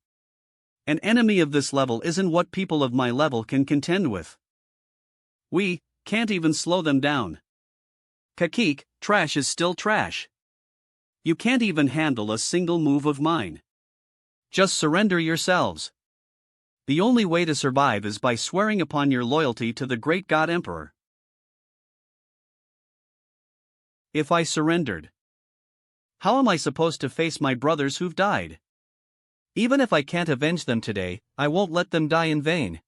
A: An enemy of this level isn't what people of my level can contend with. We can't even slow them down. Kakik, trash is still trash. You can't even handle a single move of mine. Just surrender yourselves. The only way to survive is by swearing upon your loyalty to the great God Emperor. If I surrendered, how am I supposed to face my brothers who've died? Even if I can't avenge them today, I won't let them die in vain.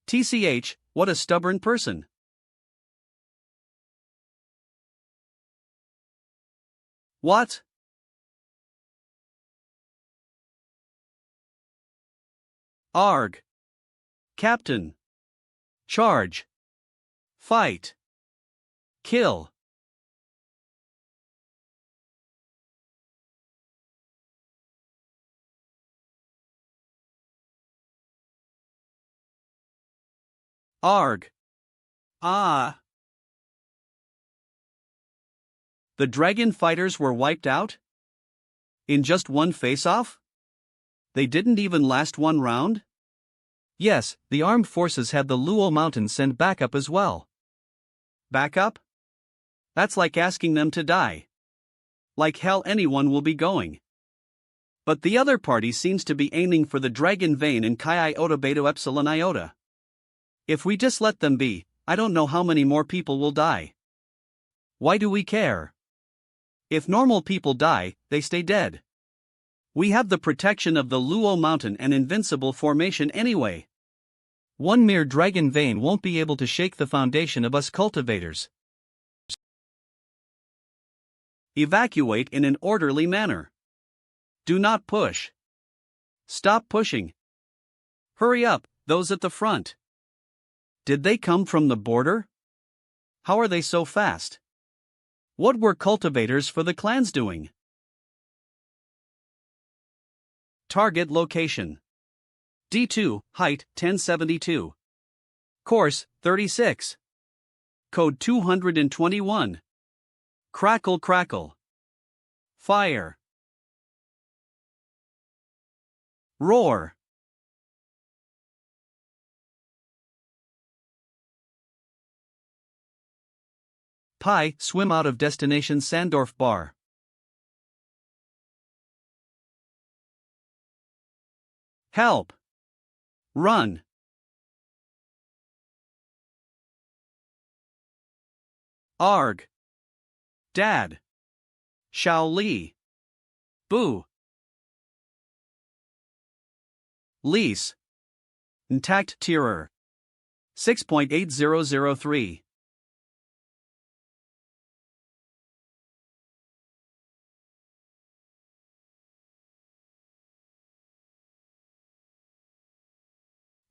A: TCH, what a stubborn person. What? Arg. Captain. Charge. Fight. Kill. Arg. Ah. The dragon fighters were wiped out? In just one face-off? They didn't even last one round? Yes, the armed forces had the Luo Mountains send backup as well. Backup? That's like asking them to die. Like hell anyone will be going. But the other party seems to be aiming for the dragon vein in Chi Iota Beta Epsilon Iota. If we just let them be, I don't know how many more people will die. Why do we care? If normal people die, they stay dead. We have the protection of the Luo Mountain and Invincible Formation anyway. One mere dragon vein won't be able to shake the foundation of us cultivators. Evacuate in an orderly manner. Do not push. Stop pushing. Hurry up, those at the front. Did they come from the border? How are they so fast? What were cultivators for the clans doing? Target location. D2, height 1072. Course 36. Code 221. Crackle crackle. Fire. Roar. Pi, swim out of destination Sandorf bar. Help. Run. Arg. Dad. Shao Li. Boo. Lease. Intact Tierer. 6.8003.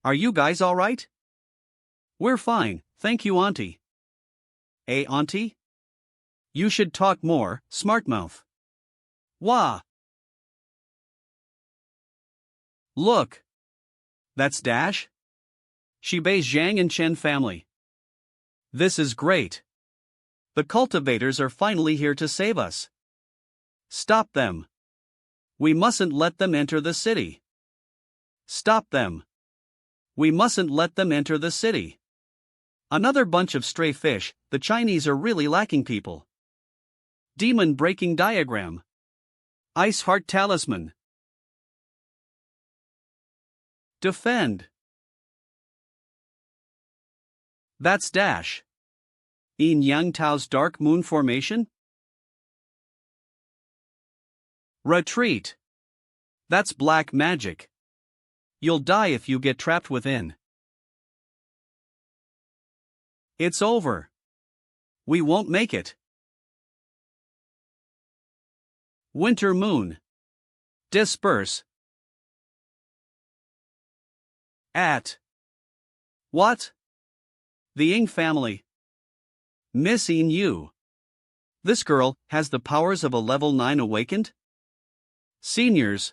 A: Are you guys alright? We're fine, thank you, Auntie. Auntie? You should talk more, smartmouth. Wah! Look! That's Dash? Shibei's Zhang and Chen family. This is great. The cultivators are finally here to save us. Stop them. We mustn't let them enter the city. Stop them. We mustn't let them enter the city. Another bunch of stray fish, the Chinese are really lacking people. Demon breaking diagram. Ice heart talisman. Defend. That's Dash. Yin Yang Tao's dark moon formation? Retreat. That's black magic. You'll die if you get trapped within. It's over. We won't make it. Winter moon. Disperse. At. What? The Ying family. Missing you. This girl has the powers of a level 9 awakened? Seniors.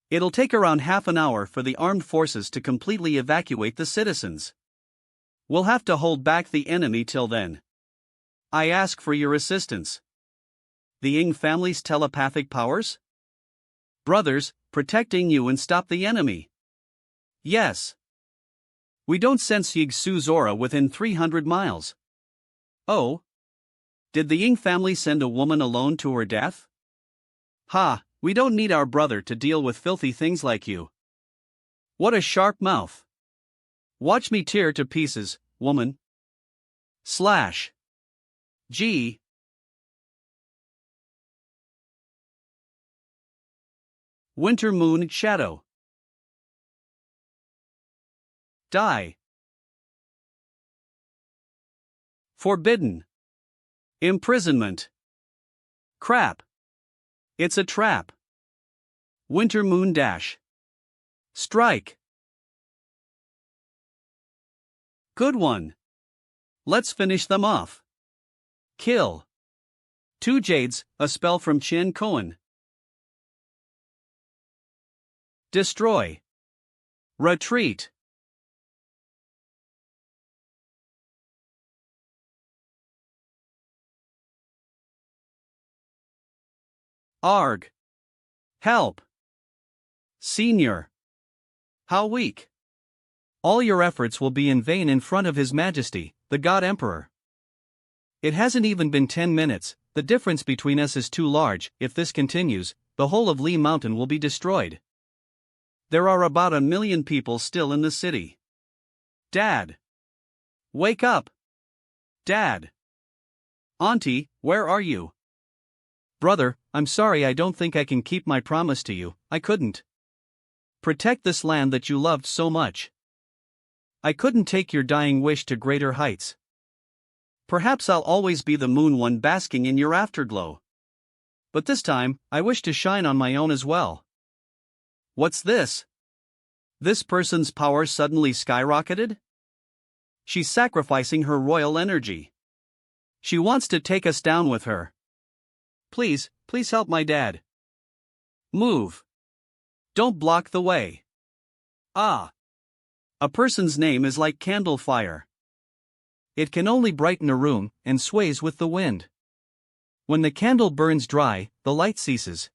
A: It'll take around half an hour for the armed forces to completely evacuate the citizens. We'll have to hold back the enemy till then. I ask for your assistance. The Ying family's telepathic powers? Brothers, protecting you and stop the enemy. Yes. We don't sense Yig-Su's aura within 300 miles. Oh? Did the Ying family send a woman alone to her death? Ha, we don't need our brother to deal with filthy things like you. What a sharp mouth. Watch me tear to pieces, woman. Slash. G. Winter moon shadow. Die. Forbidden. Imprisonment. Crap. It's a trap. Winter moon dash. Strike. Good one. Let's finish them off. Kill. 2 jades, a spell from Chen Cohen. Destroy. Retreat. Arg. Help. Senior. How weak. All your efforts will be in vain in front of His Majesty, the God Emperor. It hasn't even been 10 minutes, the difference between us is too large. If this continues, the whole of Li Mountain will be destroyed. There are about 1 million people still in the city. Dad. Wake up. Dad. Auntie, where are you? Brother, I'm sorry, I don't think I can keep my promise to you. I couldn't. Protect this land that you loved so much. I couldn't take your dying wish to greater heights. Perhaps I'll always be the moon one basking in your afterglow. But this time, I wish to shine on my own as well. What's this? This person's power suddenly skyrocketed? She's sacrificing her royal energy. She wants to take us down with her. Please help my dad. Move. Don't block the way. Ah. A person's name is like candle fire. It can only brighten a room and sways with the wind. When the candle burns dry, the light ceases.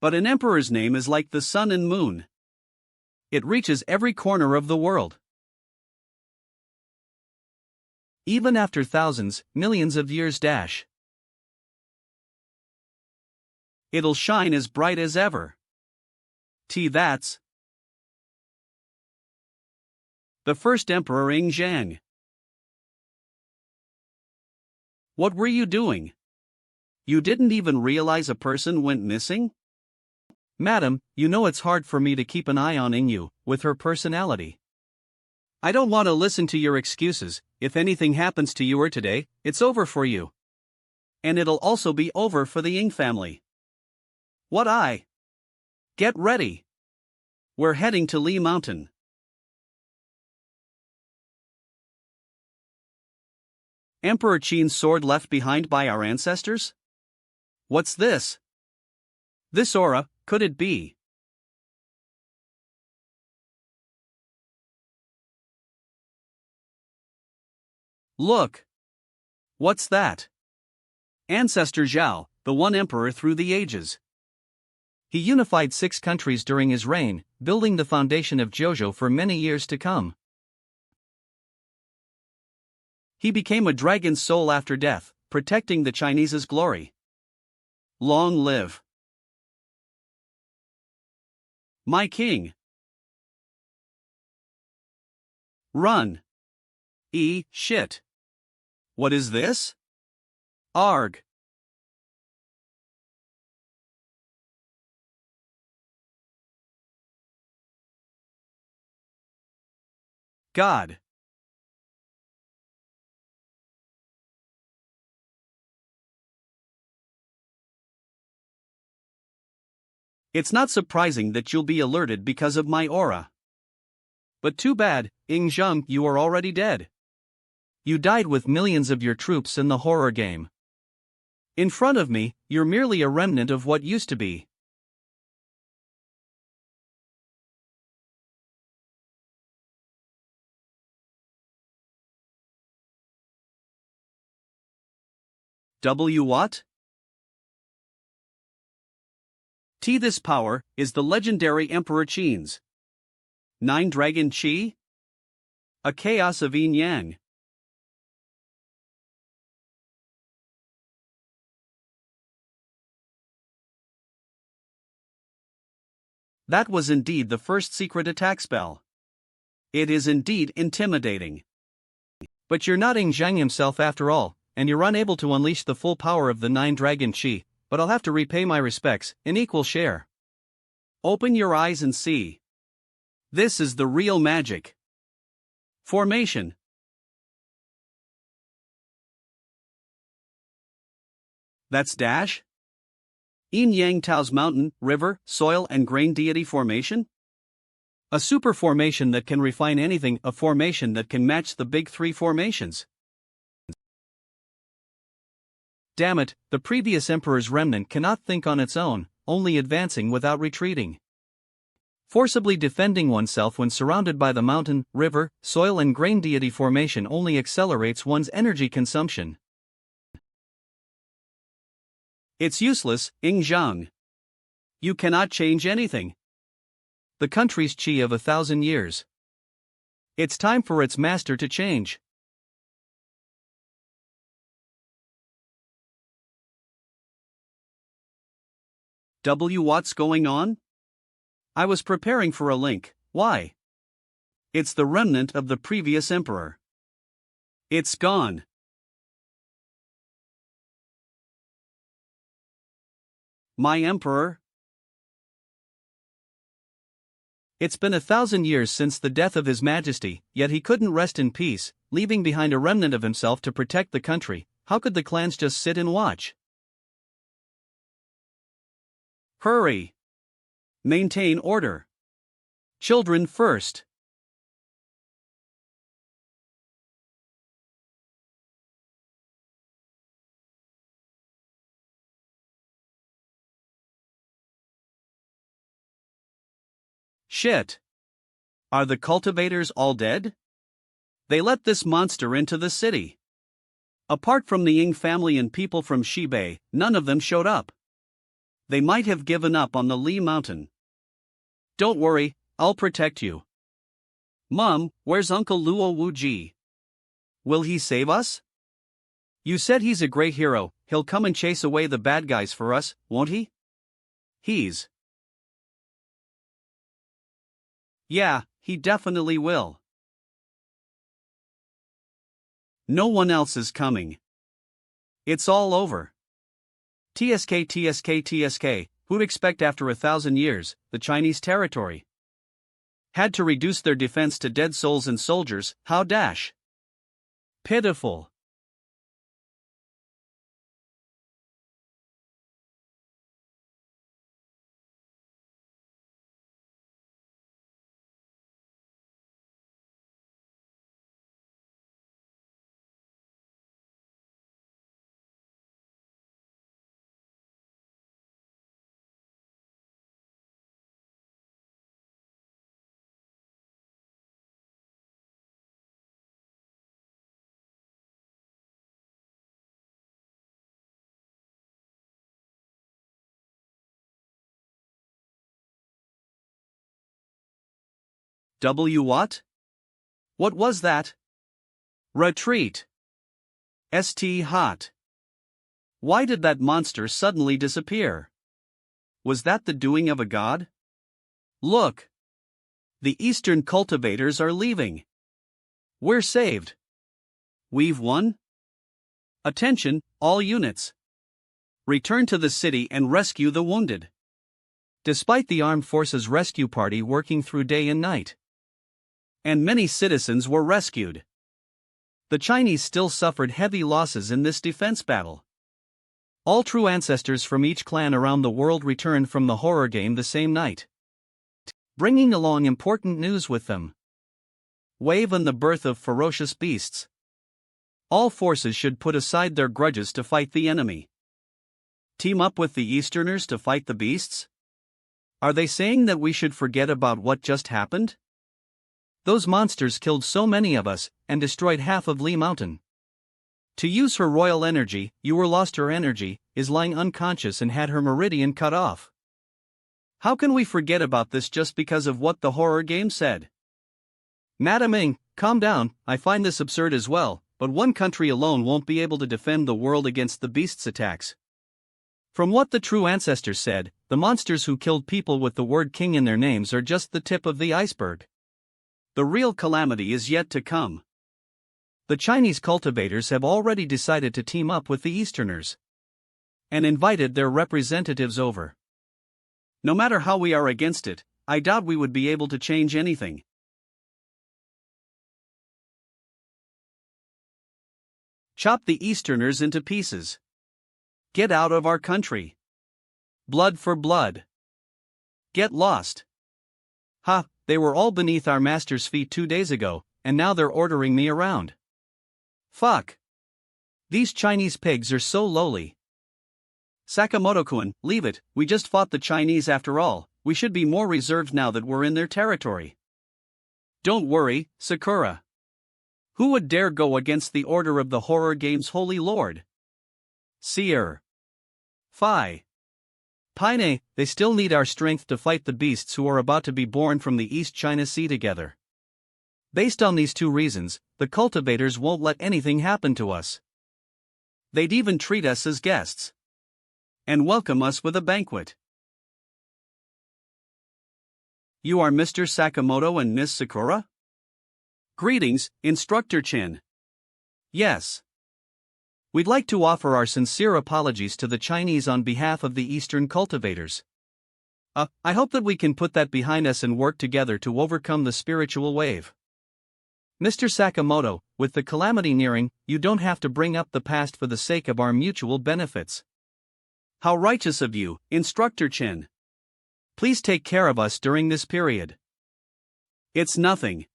A: But an emperor's name is like the sun and moon. It reaches every corner of the world. Even after thousands, millions of years dash. It'll shine as bright as ever. That's the first emperor Ying Zhang. What were you doing? You didn't even realize a person went missing? Madam, you know it's hard for me to keep an eye on Yingyu, with her personality. I don't want to listen to your excuses. If anything happens to you or today, it's over for you. And it'll also be over for the Ying family. What I? Get ready. We're heading to Li Mountain. Emperor Qin's sword left behind by our ancestors? What's this? This aura, could it be? Look! What's that? Ancestor Zhao, the one emperor through the ages. He unified 6 countries during his reign, building the foundation of Zhou for many years to come. He became a dragon's soul after death, protecting the Chinese's glory. Long live my king! Run! Shit! What is this? Arg! God! It's not surprising that you'll be alerted because of my aura. But too bad, Zhang, you are already dead. You died with millions of your troops in the horror game. In front of me, you're merely a remnant of what used to be. What? This power is the legendary Emperor Qin's 9 Dragon Qi? A chaos of yin yang. That was indeed the first secret attack spell. It is indeed intimidating. But you're not Zhang himself after all, and you're unable to unleash the full power of the 9 Dragon Qi, but I'll have to repay my respects, in equal share. Open your eyes and see. This is the real magic. Formation. That's Dash? Yin Yang Tao's mountain, river, soil and grain deity formation? A super formation that can refine anything, a formation that can match the big 3 formations. Damn it, the previous emperor's remnant cannot think on its own, only advancing without retreating. Forcibly defending oneself when surrounded by the mountain, river, soil and grain deity formation only accelerates one's energy consumption. It's useless, Zhang. You cannot change anything. The country's qi of 1,000 years. It's time for its master to change. What's going on? I was preparing for a link, why? It's the remnant of the previous emperor. It's gone. My emperor? It's been 1,000 years since the death of His Majesty, yet he couldn't rest in peace, leaving behind a remnant of himself to protect the country. How could the clans just sit and watch? Hurry! Maintain order. Children first. Shit. Are the cultivators all dead? They let this monster into the city. Apart from the Ying family and people from Xibei, none of them showed up. They might have given up on the Li Mountain. Don't worry, I'll protect you. Mom, where's Uncle Luo Wuji? Will he save us? You said he's a great hero, he'll come and chase away the bad guys for us, won't he? Yeah, he definitely will. No one else is coming. It's all over. TSK, who'd expect after 1,000 years, the Chinese territory had to reduce their defense to dead souls and soldiers, how dash. Pitiful. What? What was that? Retreat. Hot. Why did that monster suddenly disappear? Was that the doing of a god? Look! The Eastern cultivators are leaving. We're saved. We've won? Attention, all units. Return to the city and rescue the wounded. Despite the armed forces rescue party working through day and night, and many citizens were rescued, the Chinese still suffered heavy losses in this defense battle. All true ancestors from each clan around the world returned from the horror game the same night, bringing along important news with them. Wave and the birth of ferocious beasts. All forces should put aside their grudges to fight the enemy. Team up with the Easterners to fight the beasts? Are they saying that we should forget about what just happened? Those monsters killed so many of us, and destroyed half of Li Mountain. To use her royal energy, Yuer lost her energy, is lying unconscious and had her meridian cut off. How can we forget about this just because of what the horror game said? Madam Ming, calm down, I find this absurd as well, but one country alone won't be able to defend the world against the beasts' attacks. From what the true ancestors said, the monsters who killed people with the word king in their names are just the tip of the iceberg. The real calamity is yet to come. The Chinese cultivators have already decided to team up with the Easterners and invited their representatives over. No matter how we are against it, I doubt we would be able to change anything. Chop the Easterners into pieces. Get out of our country. Blood for blood. Get lost. Ha, they were all beneath our master's feet 2 days ago, and now they're ordering me around. Fuck. These Chinese pigs are so lowly. Sakamoto-kun, leave it, we just fought the Chinese after all, we should be more reserved now that we're in their territory. Don't worry, Sakura. Who would dare go against the order of the horror game's holy lord? Seer. Phi. Paine, they still need our strength to fight the beasts who are about to be born from the East China Sea together. Based on these 2 reasons, the cultivators won't let anything happen to us. They'd even treat us as guests and welcome us with a banquet. You are Mr. Sakamoto and Miss Sakura? Greetings, Instructor Chen. Yes. We'd like to offer our sincere apologies to the Chinese on behalf of the Eastern cultivators. I hope that we can put that behind us and work together to overcome the spiritual wave. Mr. Sakamoto, with the calamity nearing, you don't have to bring up the past for the sake of our mutual benefits. How righteous of you, Instructor Chen. Please take care of us during this period. It's nothing.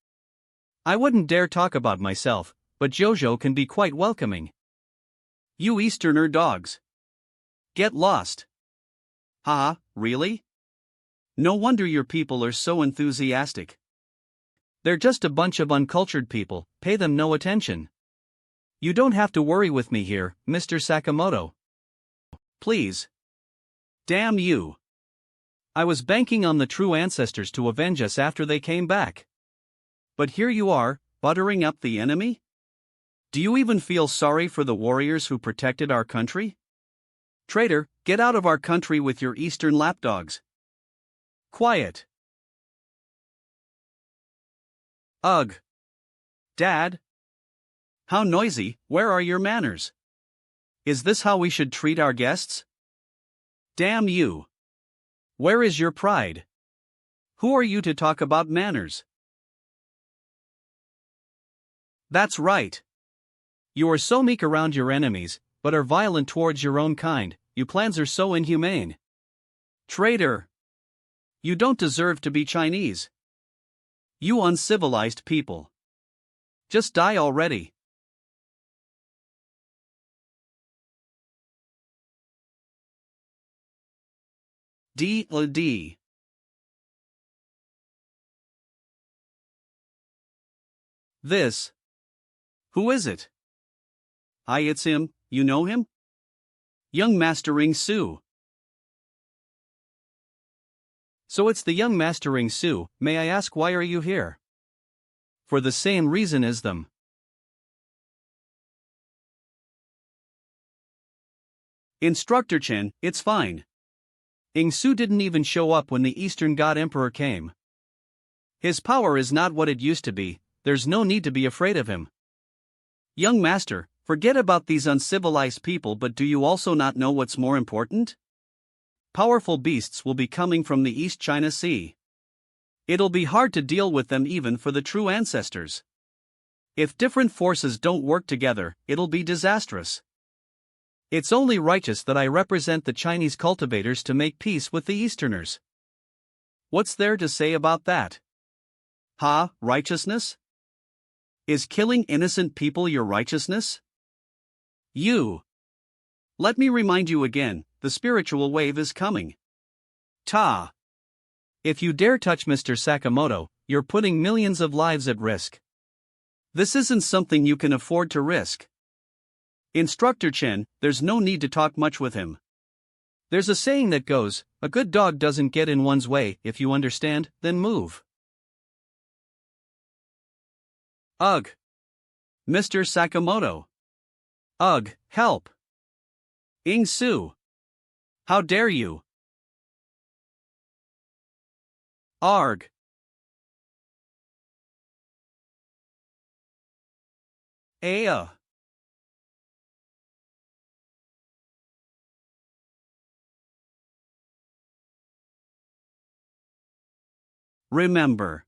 A: I wouldn't dare talk about myself, but Jojo can be quite welcoming. You Easterner dogs. Get lost. Really? No wonder your people are so enthusiastic. They're just a bunch of uncultured people, pay them no attention. You don't have to worry with me here, Mr. Sakamoto. Please. Damn you. I was banking on the true ancestors to avenge us after they came back. But here you are, buttering up the enemy? Do you even feel sorry for the warriors who protected our country? Traitor, get out of our country with your Eastern lapdogs. Quiet. Ugh. Dad? How noisy, where are your manners? Is this how we should treat our guests? Damn you. Where is your pride? Who are you to talk about manners? That's right. You are so meek around your enemies, but are violent towards your own kind, your plans are so inhumane. Traitor! You don't deserve to be Chinese. You uncivilized people. Just die already. D. This. Who is it? It's him, you know him? Young Mastering Su. So it's the young master Su. May I ask why are you here? For the same reason as them. Instructor Chen, it's fine. Su didn't even show up when the Eastern God Emperor came. His power is not what it used to be, there's no need to be afraid of him. Young master, forget about these uncivilized people, but do you also not know what's more important? Powerful beasts will be coming from the East China Sea. It'll be hard to deal with them even for the true ancestors. If different forces don't work together, it'll be disastrous. It's only righteous that I represent the Chinese cultivators to make peace with the Easterners. What's there to say about that? Righteousness? Is killing innocent people your righteousness? Let me remind you again, the spiritual wave is coming. If you dare touch Mr. Sakamoto, you're putting millions of lives at risk. This isn't something you can afford to risk. Instructor Chen, there's no need to talk much with him. There's a saying that goes, a good dog doesn't get in one's way, if you understand, then move. Ugh. Mr. Sakamoto. Ugh, help. Su. How dare you? Arg. Aya. Remember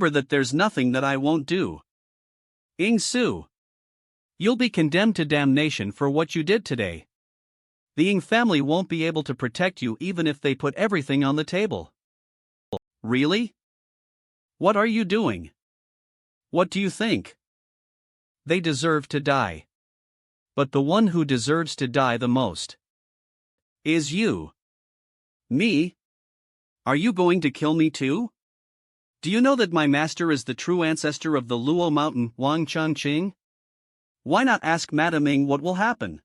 A: that there's nothing that I won't do. Su. You'll be condemned to damnation for what you did today. The Ying family won't be able to protect you even if they put everything on the table. Really? What are you doing? What do you think? They deserve to die. But the one who deserves to die the most is you. Me? Are you going to kill me too? Do you know that my master is the true ancestor of the Luo Mountain, Wang Changqing? Why not ask Madame Ming what will happen?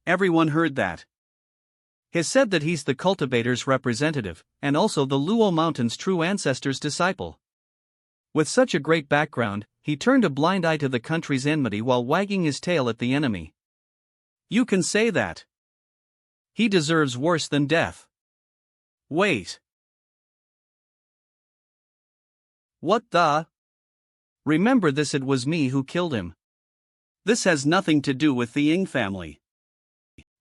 A: Everyone heard that. He said that he's the cultivator's representative, and also the Luo Mountain's true ancestor's disciple. With such a great background, he turned a blind eye to the country's enmity while wagging his tail at the enemy. You can say that. He deserves worse than death. Wait. What the? Remember this, it was me who killed him. This has nothing to do with the Ying family.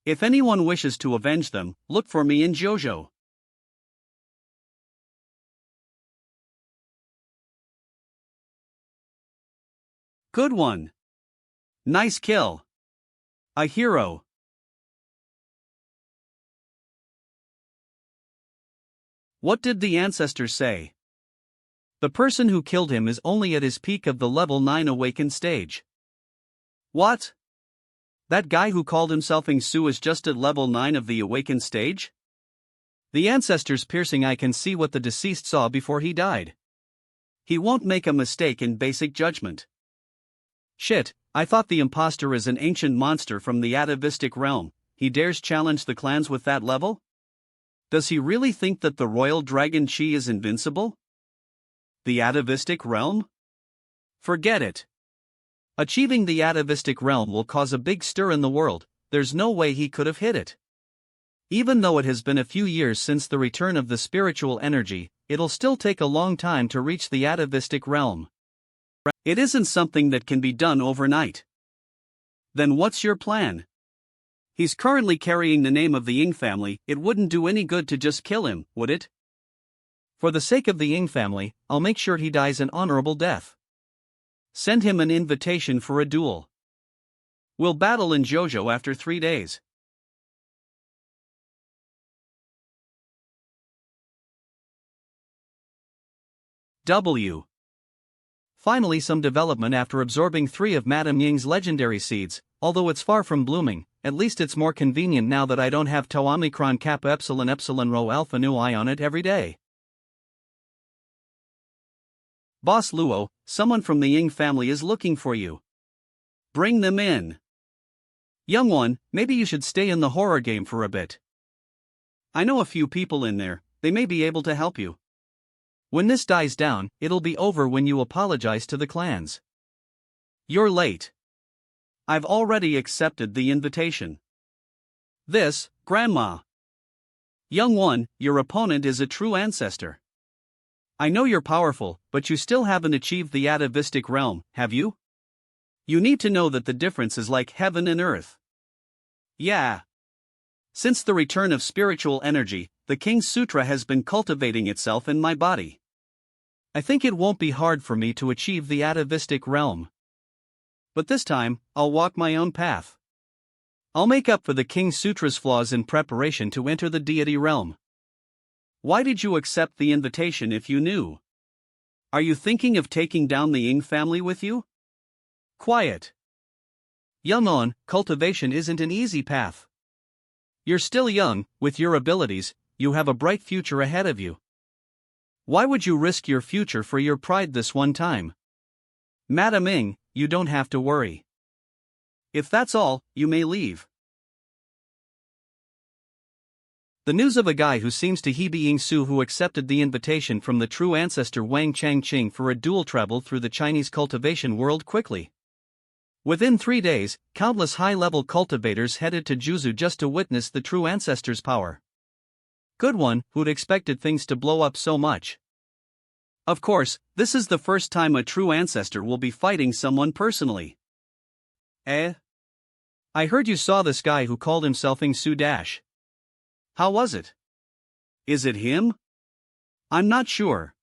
A: If anyone wishes to avenge them, look for me in Jojo. Good one. Nice kill. A hero. What did the ancestors say? The person who killed him is only at his peak of the level 9 awakened stage. What? That guy who called himself Su is just at level 9 of the awakened stage? The ancestor's piercing eye can see what the deceased saw before he died. He won't make a mistake in basic judgment. Shit, I thought the imposter is an ancient monster from the atavistic realm. He dares challenge the clans with that level? Does he really think that the royal dragon Chi is invincible? The atavistic realm? Forget it. Achieving the atavistic realm will cause a big stir in the world. There's no way he could have hit it. Even though it has been a few years since the return of the spiritual energy, it'll still take a long time to reach the atavistic realm. It isn't something that can be done overnight. Then what's your plan? He's currently carrying the name of the Ying family. It wouldn't do any good to just kill him, would it? For the sake of the Ying family, I'll make sure he dies an honorable death. Send him an invitation for a duel. We'll battle in Jojo after 3 days. Finally, some development after absorbing 3 of Madame Ying's legendary seeds. Although it's far from blooming, at least it's more convenient now that I don't have Tau Omicron Kappa Epsilon Epsilon Rho Alpha Nu I on it every day. Boss Luo, someone from the Ying family is looking for you. Bring them in. Young one, maybe you should stay in the horror game for a bit. I know a few people in there, they may be able to help you. When this dies down, it'll be over when you apologize to the clans. You're late. I've already accepted the invitation. This, Grandma. Young one, your opponent is a true ancestor. I know you're powerful, but you still haven't achieved the atavistic realm, have you? You need to know that the difference is like heaven and earth. Yeah. Since the return of spiritual energy, the King's Sutra has been cultivating itself in my body. I think it won't be hard for me to achieve the atavistic realm. But this time, I'll walk my own path. I'll make up for the King's Sutra's flaws in preparation to enter the deity realm. Why did you accept the invitation if you knew? Are you thinking of taking down the Ying family with you? Quiet. Young on, cultivation isn't an easy path. You're still young, with your abilities, you have a bright future ahead of you. Why would you risk your future for your pride this one time? Madam Ying, you don't have to worry. If that's all, you may leave. The news of a guy who seems to be Ying Su who accepted the invitation from the true ancestor Wang Changqing for a dual travel through the Chinese cultivation world quickly. Within 3 days, countless high-level cultivators headed to Juzhou just to witness the true ancestor's power. Good one, who'd expected things to blow up so much. Of course, this is the first time a true ancestor will be fighting someone personally. I heard you saw this guy who called himself Ying Su Dash. How was it? Is it him? I'm not sure.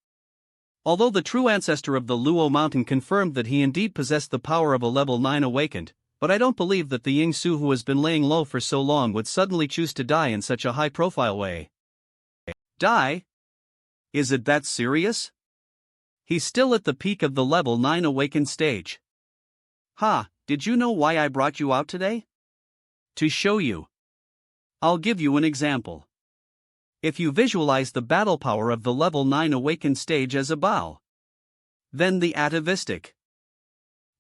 A: Although the true ancestor of the Luo mountain confirmed that he indeed possessed the power of a level 9 awakened, but I don't believe that the Ying Su who has been laying low for so long would suddenly choose to die in such a high-profile way. Die? Is it that serious? He's still at the peak of the level 9 awakened stage. Did you know why I brought you out today? To show you. I'll give you an example. If you visualize the battle power of the level 9 awakened stage as a bow, then the atavistic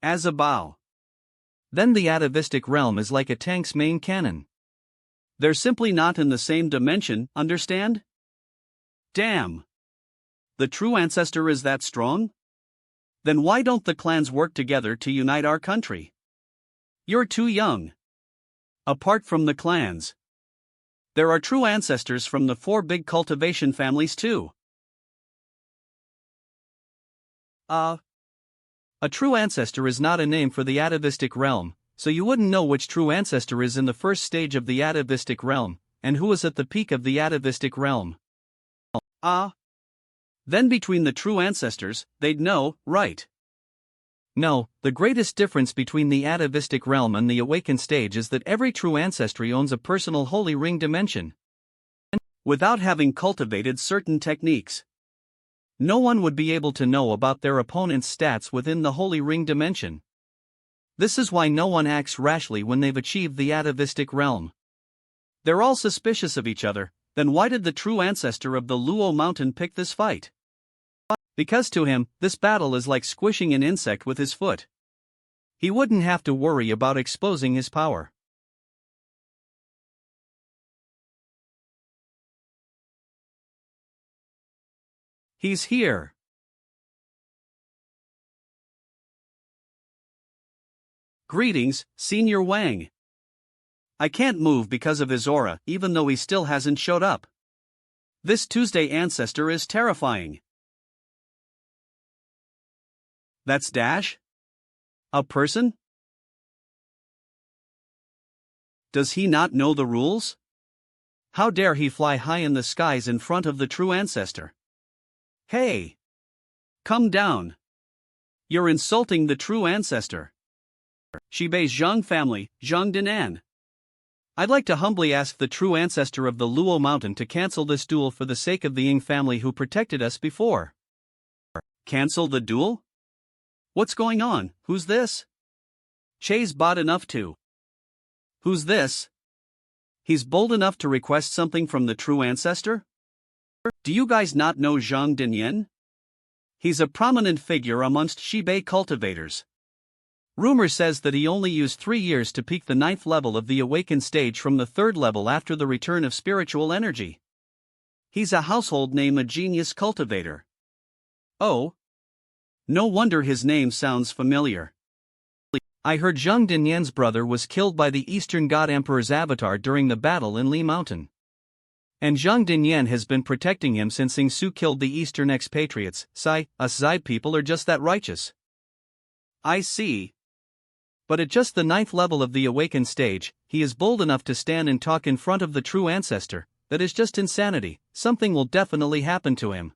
A: as a bow, then the atavistic realm is like a tank's main cannon. They're simply not in the same dimension, understand? Damn. The true ancestor is that strong? Then why don't the clans work together to unite our country? You're too young. Apart from the clans, there are true ancestors from the 4 big cultivation families too. A true ancestor is not a name for the atavistic realm, so you wouldn't know which true ancestor is in the first stage of the atavistic realm, and who is at the peak of the atavistic realm. Then between the true ancestors, they'd know, right? No, the greatest difference between the atavistic realm and the awakened stage is that every true ancestry owns a personal holy ring dimension. Without having cultivated certain techniques, no one would be able to know about their opponent's stats within the holy ring dimension. This is why no one acts rashly when they've achieved the atavistic realm. They're all suspicious of each other. Then why did the true ancestor of the Luo mountain pick this fight? Because to him, this battle is like squishing an insect with his foot. He wouldn't have to worry about exposing his power. He's here. Greetings, Senior Wang. I can't move because of his aura, even though he still hasn't showed up. This Tuesday ancestor is terrifying. That's Dash? A person? Does he not know the rules? How dare he fly high in the skies in front of the true ancestor? Hey! Come down. You're insulting the true ancestor. Shibei's Zhang family, Zhang Dinan. I'd like to humbly ask the true ancestor of the Luo mountain to cancel this duel for the sake of the Ying family who protected us before. Cancel the duel? What's going on? Who's this? Che's bought enough to. Who's this? He's bold enough to request something from the true ancestor? Do you guys not know Zhang Dinyan? He's a prominent figure amongst Shibei cultivators. Rumor says that he only used 3 years to peak the 9th level of the awakened stage from the 3rd level after the return of spiritual energy. He's a household name, a genius cultivator. Oh. No wonder his name sounds familiar. I heard Zhang Dinyan's brother was killed by the Eastern God Emperor's avatar during the battle in Li Mountain. And Zhang Dinyan has been protecting him since Ingsu killed the Eastern expatriates. Us Zai people are just that righteous. I see. But at just the 9th level of the awakened stage, he is bold enough to stand and talk in front of the true ancestor. That is just insanity. Something will definitely happen to him.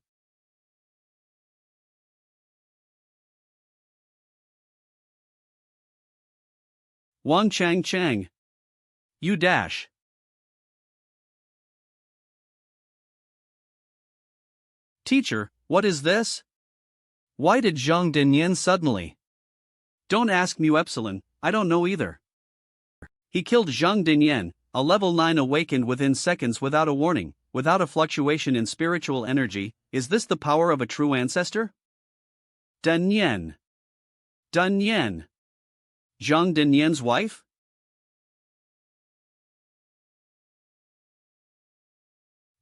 A: Wang Chang. You dash. Teacher, what is this? Why did Zhang Dinyan suddenly? Don't ask Mu Epsilon, I don't know either. He killed Zhang Dinyan, a level 9 awakened within seconds without a warning, without a fluctuation in spiritual energy. Is this the power of a true ancestor? Dinyan. Zhang Dinyan's wife?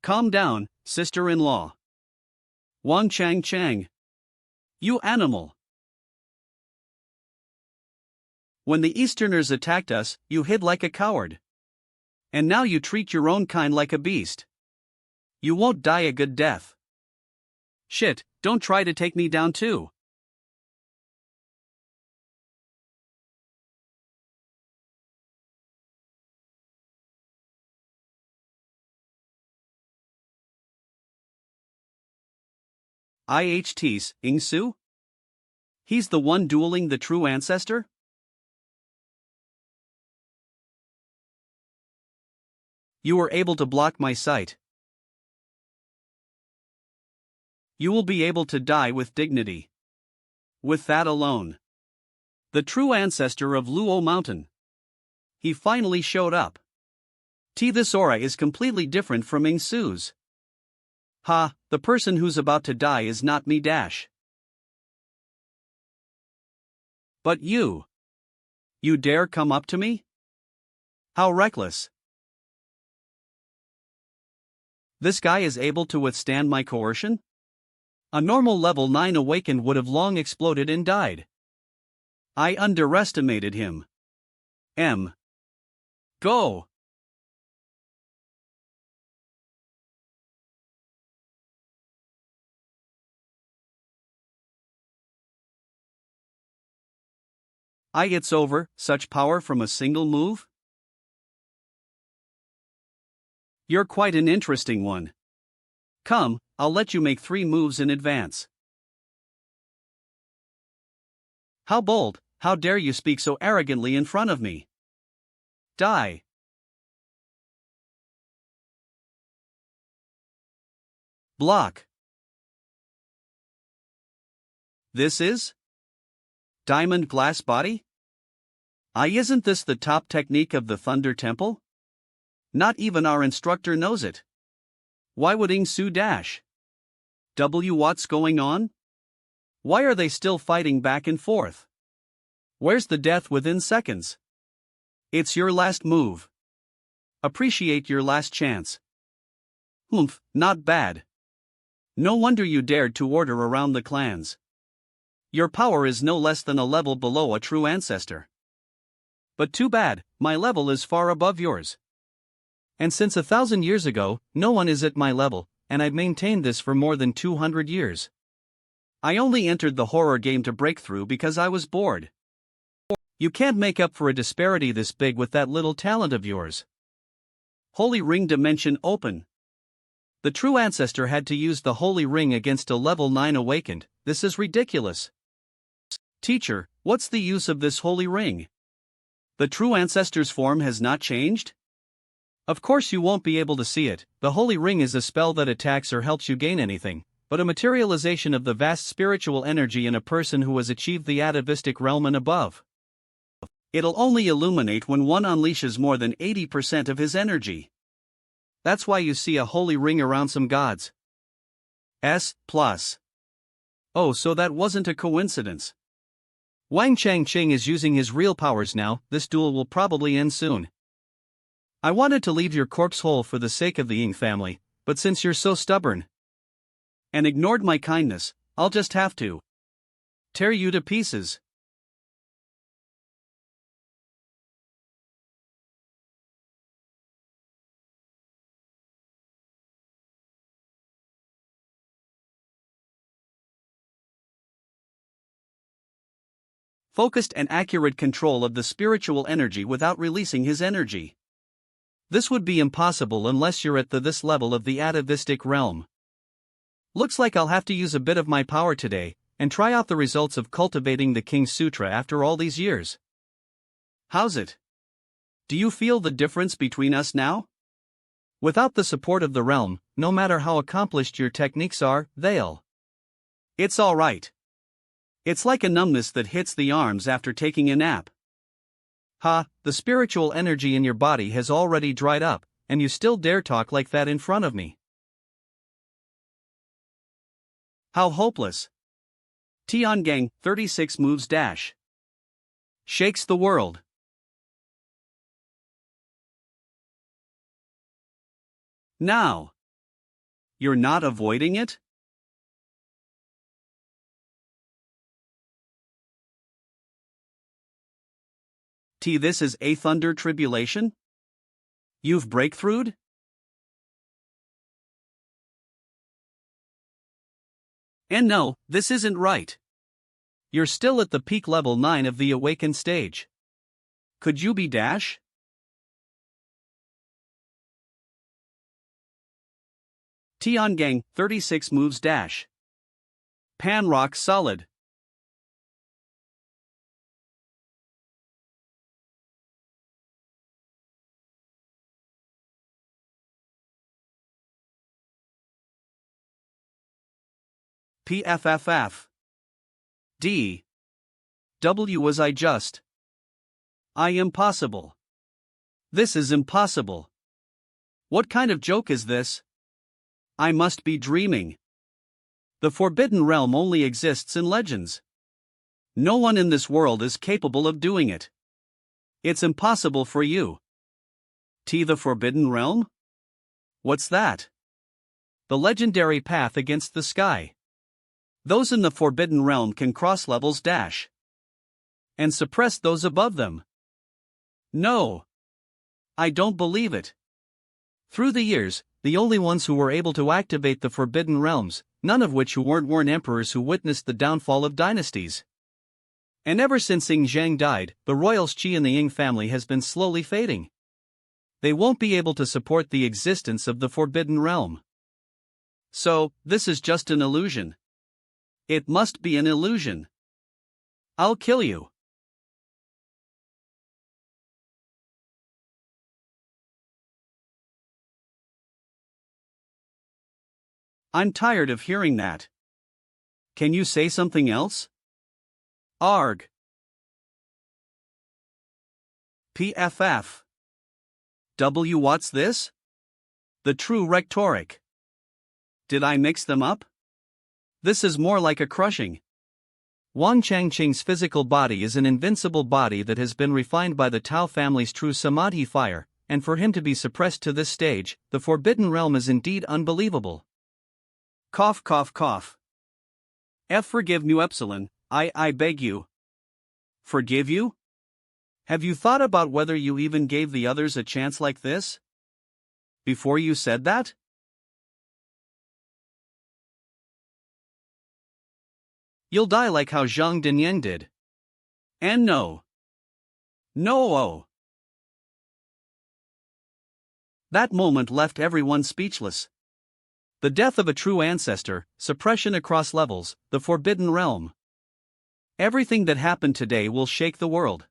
A: Calm down, sister-in-law. Wang Chang. You animal. When the Easterners attacked us, you hid like a coward. And now you treat your own kind like a beast. You won't die a good death. Shit, don't try to take me down too. IHT's, Ingsu? He's the one dueling the true ancestor? You were able to block my sight. You will be able to die with dignity. With that alone. The true ancestor of Luo Mountain. He finally showed up. This aura is completely different from Ingsu's. Ha, the person who's about to die is not me dash. But you. You dare come up to me? How reckless. This guy is able to withstand my coercion? A normal level 9 awakened would have long exploded and died. I underestimated him. Go! It's over, such power from a single move? You're quite an interesting one. Come, I'll let you make 3 moves in advance. How bold, how dare you speak so arrogantly in front of me? Die. Block. This is? Diamond glass body? Isn't this the top technique of the Thunder Temple? Not even our instructor knows it. Why would Ingsu dash? What's going on? Why are they still fighting back and forth? Where's the death within seconds? It's your last move. Appreciate your last chance. Not bad. No wonder you dared to order around the clans. Your power is no less than a level below a true ancestor. But too bad, my level is far above yours. And since 1,000 years ago, no one is at my level, and I've maintained this for more than 200 years. I only entered the horror game to break through because I was bored. You can't make up for a disparity this big with that little talent of yours. Holy Ring Dimension open. The true ancestor had to use the Holy Ring against a level 9 awakened. This is ridiculous. Teacher, what's the use of this Holy Ring? The true ancestor's form has not changed? Of course you won't be able to see it. The Holy Ring is a spell that attacks or helps you gain anything, but a materialization of the vast spiritual energy in a person who has achieved the atavistic realm and above. It'll only illuminate when one unleashes more than 80% of his energy. That's why you see a holy ring around some gods. S+. Oh, so that wasn't a coincidence. Wang Changqing is using his real powers now, this duel will probably end soon. I wanted to leave your corpse whole for the sake of the Ying family, but since you're so stubborn and ignored my kindness, I'll just have to tear you to pieces. Focused and accurate control of the spiritual energy without releasing his energy. This would be impossible unless you're at this level of the atavistic realm. Looks like I'll have to use a bit of my power today, and try out the results of cultivating the King's Sutra after all these years. How's it? Do you feel the difference between us now? Without the support of the realm, no matter how accomplished your techniques are, they'll. It's alright. It's like a numbness that hits the arms after taking a nap. The spiritual energy in your body has already dried up, and you still dare talk like that in front of me. How hopeless. Tiangang, 36 moves dash. Shakes the world. Now. You're not avoiding it? This is a thunder tribulation? You've breakthrough'd? And no, this isn't right. You're still at the peak level 9 of the awakened stage. Could you be dash? Tiangang, 36 moves dash. Pan rock solid. PFFF. D. W was I just. I impossible. This is impossible. What kind of joke is this? I must be dreaming. The Forbidden Realm only exists in legends. No one in this world is capable of doing it. It's impossible for you. The Forbidden Realm? What's that? The legendary path against the sky. Those in the Forbidden Realm can cross levels dash and suppress those above them. No. I don't believe it. Through the years, the only ones who were able to activate the Forbidden Realms, none of which weren't emperors who witnessed the downfall of dynasties. And ever since Ying Zhang died, the royals Qi in the Ying family has been slowly fading. They won't be able to support the existence of the Forbidden Realm. So, this is just an illusion. It must be an illusion. I'll kill you. I'm tired of hearing that. Can you say something else? Arg. PFF. W. What's this? The true rhetoric. Did I mix them up? This is more like a crushing. Wang Changqing's physical body is an invincible body that has been refined by the Tao family's true samadhi fire, and for him to be suppressed to this stage, the Forbidden Realm is indeed unbelievable. Cough cough cough. Forgive me epsilon, I beg you. Forgive you? Have you thought about whether you even gave the others a chance like this? Before you said that? You'll die like how Zhang Dinyang did. And no. No. That moment left everyone speechless. The death of a true ancestor, suppression across levels, the Forbidden Realm. Everything that happened today will shake the world.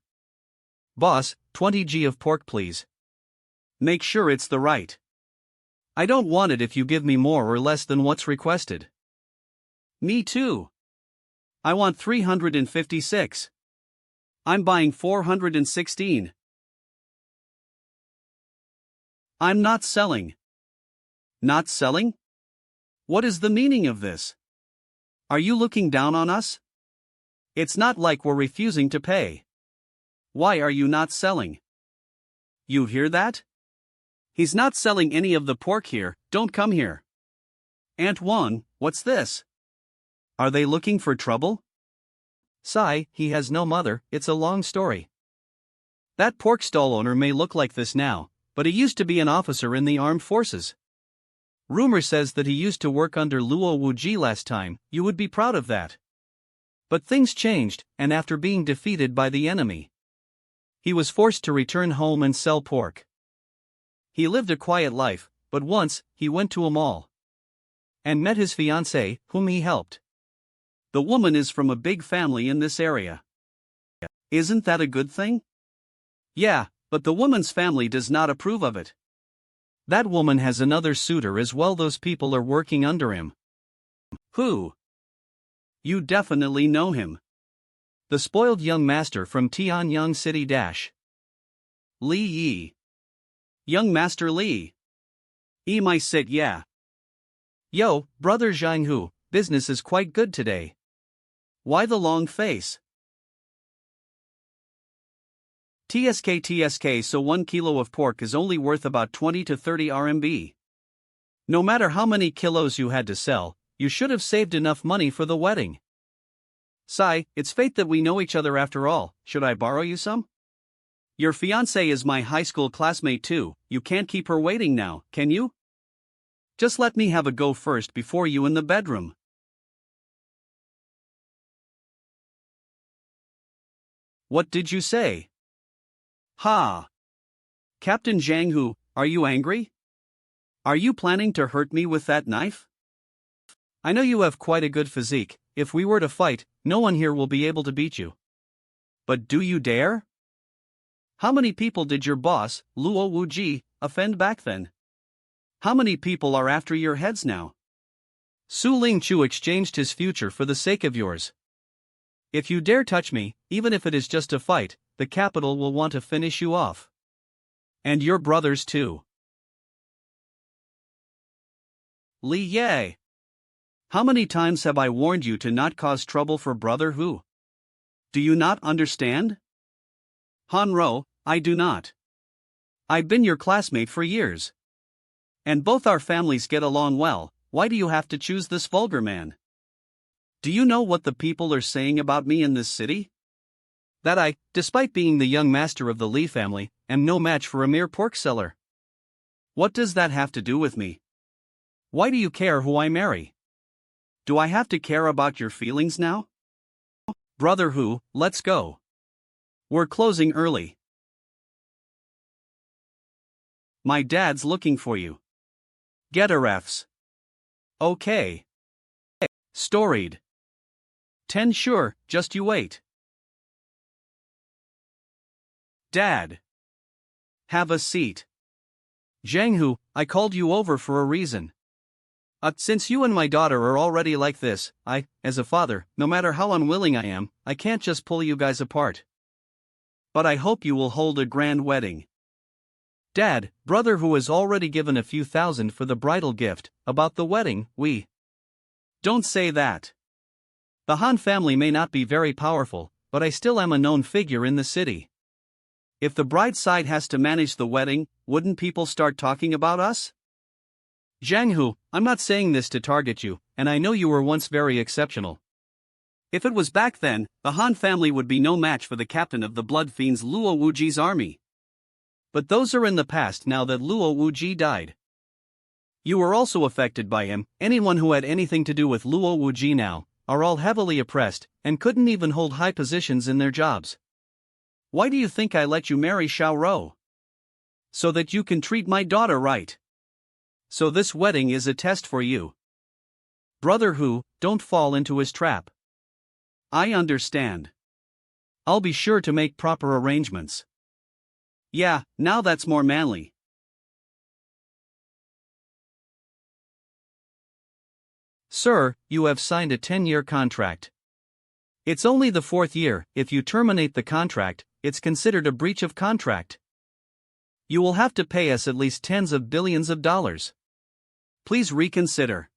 A: Boss, 20g of pork please. Make sure it's the right. I don't want it if you give me more or less than what's requested. Me too. I want 356. I'm buying 416. I'm not selling. Not selling? What is the meaning of this? Are you looking down on us? It's not like we're refusing to pay. Why are you not selling? You hear that? He's not selling any of the pork here, don't come here. Aunt Juan, what's this? Are they looking for trouble? Sigh, he has no mother, it's a long story. That pork stall owner may look like this now, but he used to be an officer in the armed forces. Rumor says that he used to work under Luo Wuji last time, you would be proud of that. But things changed, and after being defeated by the enemy, he was forced to return home and sell pork. He lived a quiet life, but once, he went to a mall and met his fiancée, whom he helped. The woman is from a big family in this area. Isn't that a good thing? Yeah, but the woman's family does not approve of it. That woman has another suitor as well. Those people are working under him. Who? You definitely know him. The spoiled young master from Tianyang City Dash. Li Yi. Young Master Li. My sit, yeah. Yo, brother Zhanghu, business is quite good today. Why the long face? TSK, so 1 kilo of pork is only worth about 20 to 30 RMB. No matter how many kilos you had to sell, you should have saved enough money for the wedding. Sigh, it's fate that we know each other after all. Should I borrow you some? Your fiancée is my high school classmate too, you can't keep her waiting now, can you? Just let me have a go first before you in the bedroom. What did you say? Ha! Captain Zhanghu, are you angry? Are you planning to hurt me with that knife? I know you have quite a good physique, if we were to fight, no one here will be able to beat you. But do you dare? How many people did your boss, Luo Wuji, offend back then? How many people are after your heads now? Su Lingchu exchanged his future for the sake of yours. If you dare touch me, even if it is just a fight, the capital will want to finish you off. And your brothers too. Li Ye. How many times have I warned you to not cause trouble for brother Hu? Do you not understand? Hanro, I do not. I've been your classmate for years. And both our families get along well, why do you have to choose this vulgar man? Do you know what the people are saying about me in this city? That I, despite being the young master of the Li family, am no match for a mere pork seller. What does that have to do with me? Why do you care who I marry? Do I have to care about your feelings now? Brother Hu, let's go. We're closing early. My dad's looking for you. Get a refs. Okay. Storied. 10 sure, just you wait. Dad. Have a seat. Zhanghu, I called you over for a reason. Since you and my daughter are already like this, I, as a father, no matter how unwilling I am, I can't just pull you guys apart. But I hope you will hold a grand wedding. Dad, brother Hu has already given a few thousand for the bridal gift, about the wedding, we. Don't say that. The Han family may not be very powerful, but I still am a known figure in the city. If the bride's side has to manage the wedding, wouldn't people start talking about us? Zhanghu, I'm not saying this to target you, and I know you were once very exceptional. If it was back then, the Han family would be no match for the captain of the Blood Fiends Luo Wuji's army. But those are in the past now that Luo Wuji died. You were also affected by him. Anyone who had anything to do with Luo Wuji now, are all heavily oppressed, and couldn't even hold high positions in their jobs. Why do you think I let you marry Xiao Rou? So that you can treat my daughter right. So this wedding is a test for you. Brother Hu, don't fall into his trap. I understand. I'll be sure to make proper arrangements. Yeah, now that's more manly. Sir, you have signed a 10-year contract. It's only the 4th year, if you terminate the contract, it's considered a breach of contract. You will have to pay us at least tens of billions of dollars. Please reconsider.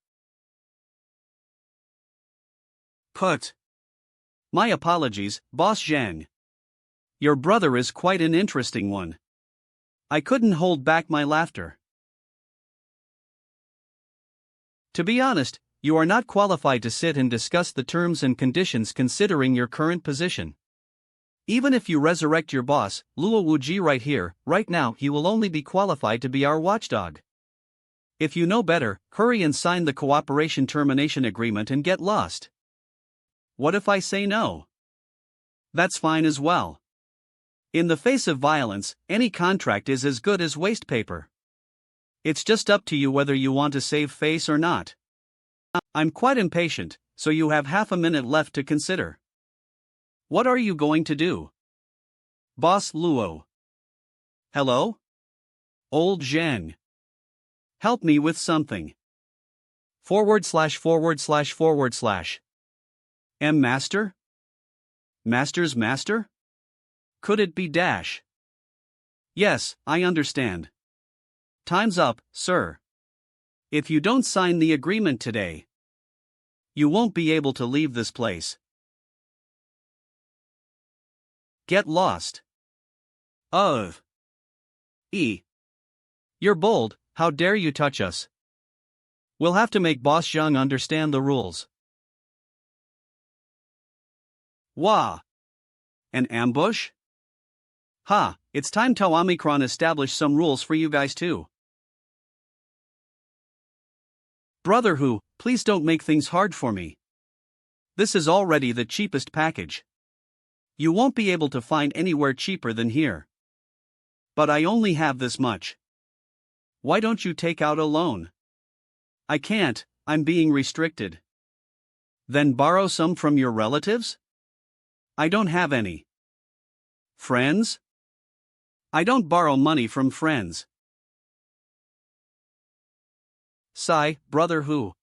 A: Put. My apologies, Boss Zhang. Your brother is quite an interesting one. I couldn't hold back my laughter. To be honest, you are not qualified to sit and discuss the terms and conditions considering your current position. Even if you resurrect your boss, Luo Wuji right here, right now, he will only be qualified to be our watchdog. If you know better, hurry and sign the cooperation termination agreement and get lost. What if I say no? That's fine as well. In the face of violence, any contract is as good as waste paper. It's just up to you whether you want to save face or not. I'm quite impatient, so you have half a minute left to consider. What are you going to do? Boss Luo. Hello? Old Zhang. Help me with something. / M master? Master's master? Could it be dash? Yes, I understand. Time's up, sir. If you don't sign the agreement today, you won't be able to leave this place. Get lost. Ugh. You're bold, how dare you touch us? We'll have to make Boss Zhang understand the rules. Wah. An ambush? Ha, it's time to Omicron establish some rules for you guys too. Brother Who, please don't make things hard for me. This is already the cheapest package. You won't be able to find anywhere cheaper than here. But I only have this much. Why don't you take out a loan? I can't, I'm being restricted. Then borrow some from your relatives? I don't have any. Friends? I don't borrow money from friends. Sigh, Brother Who.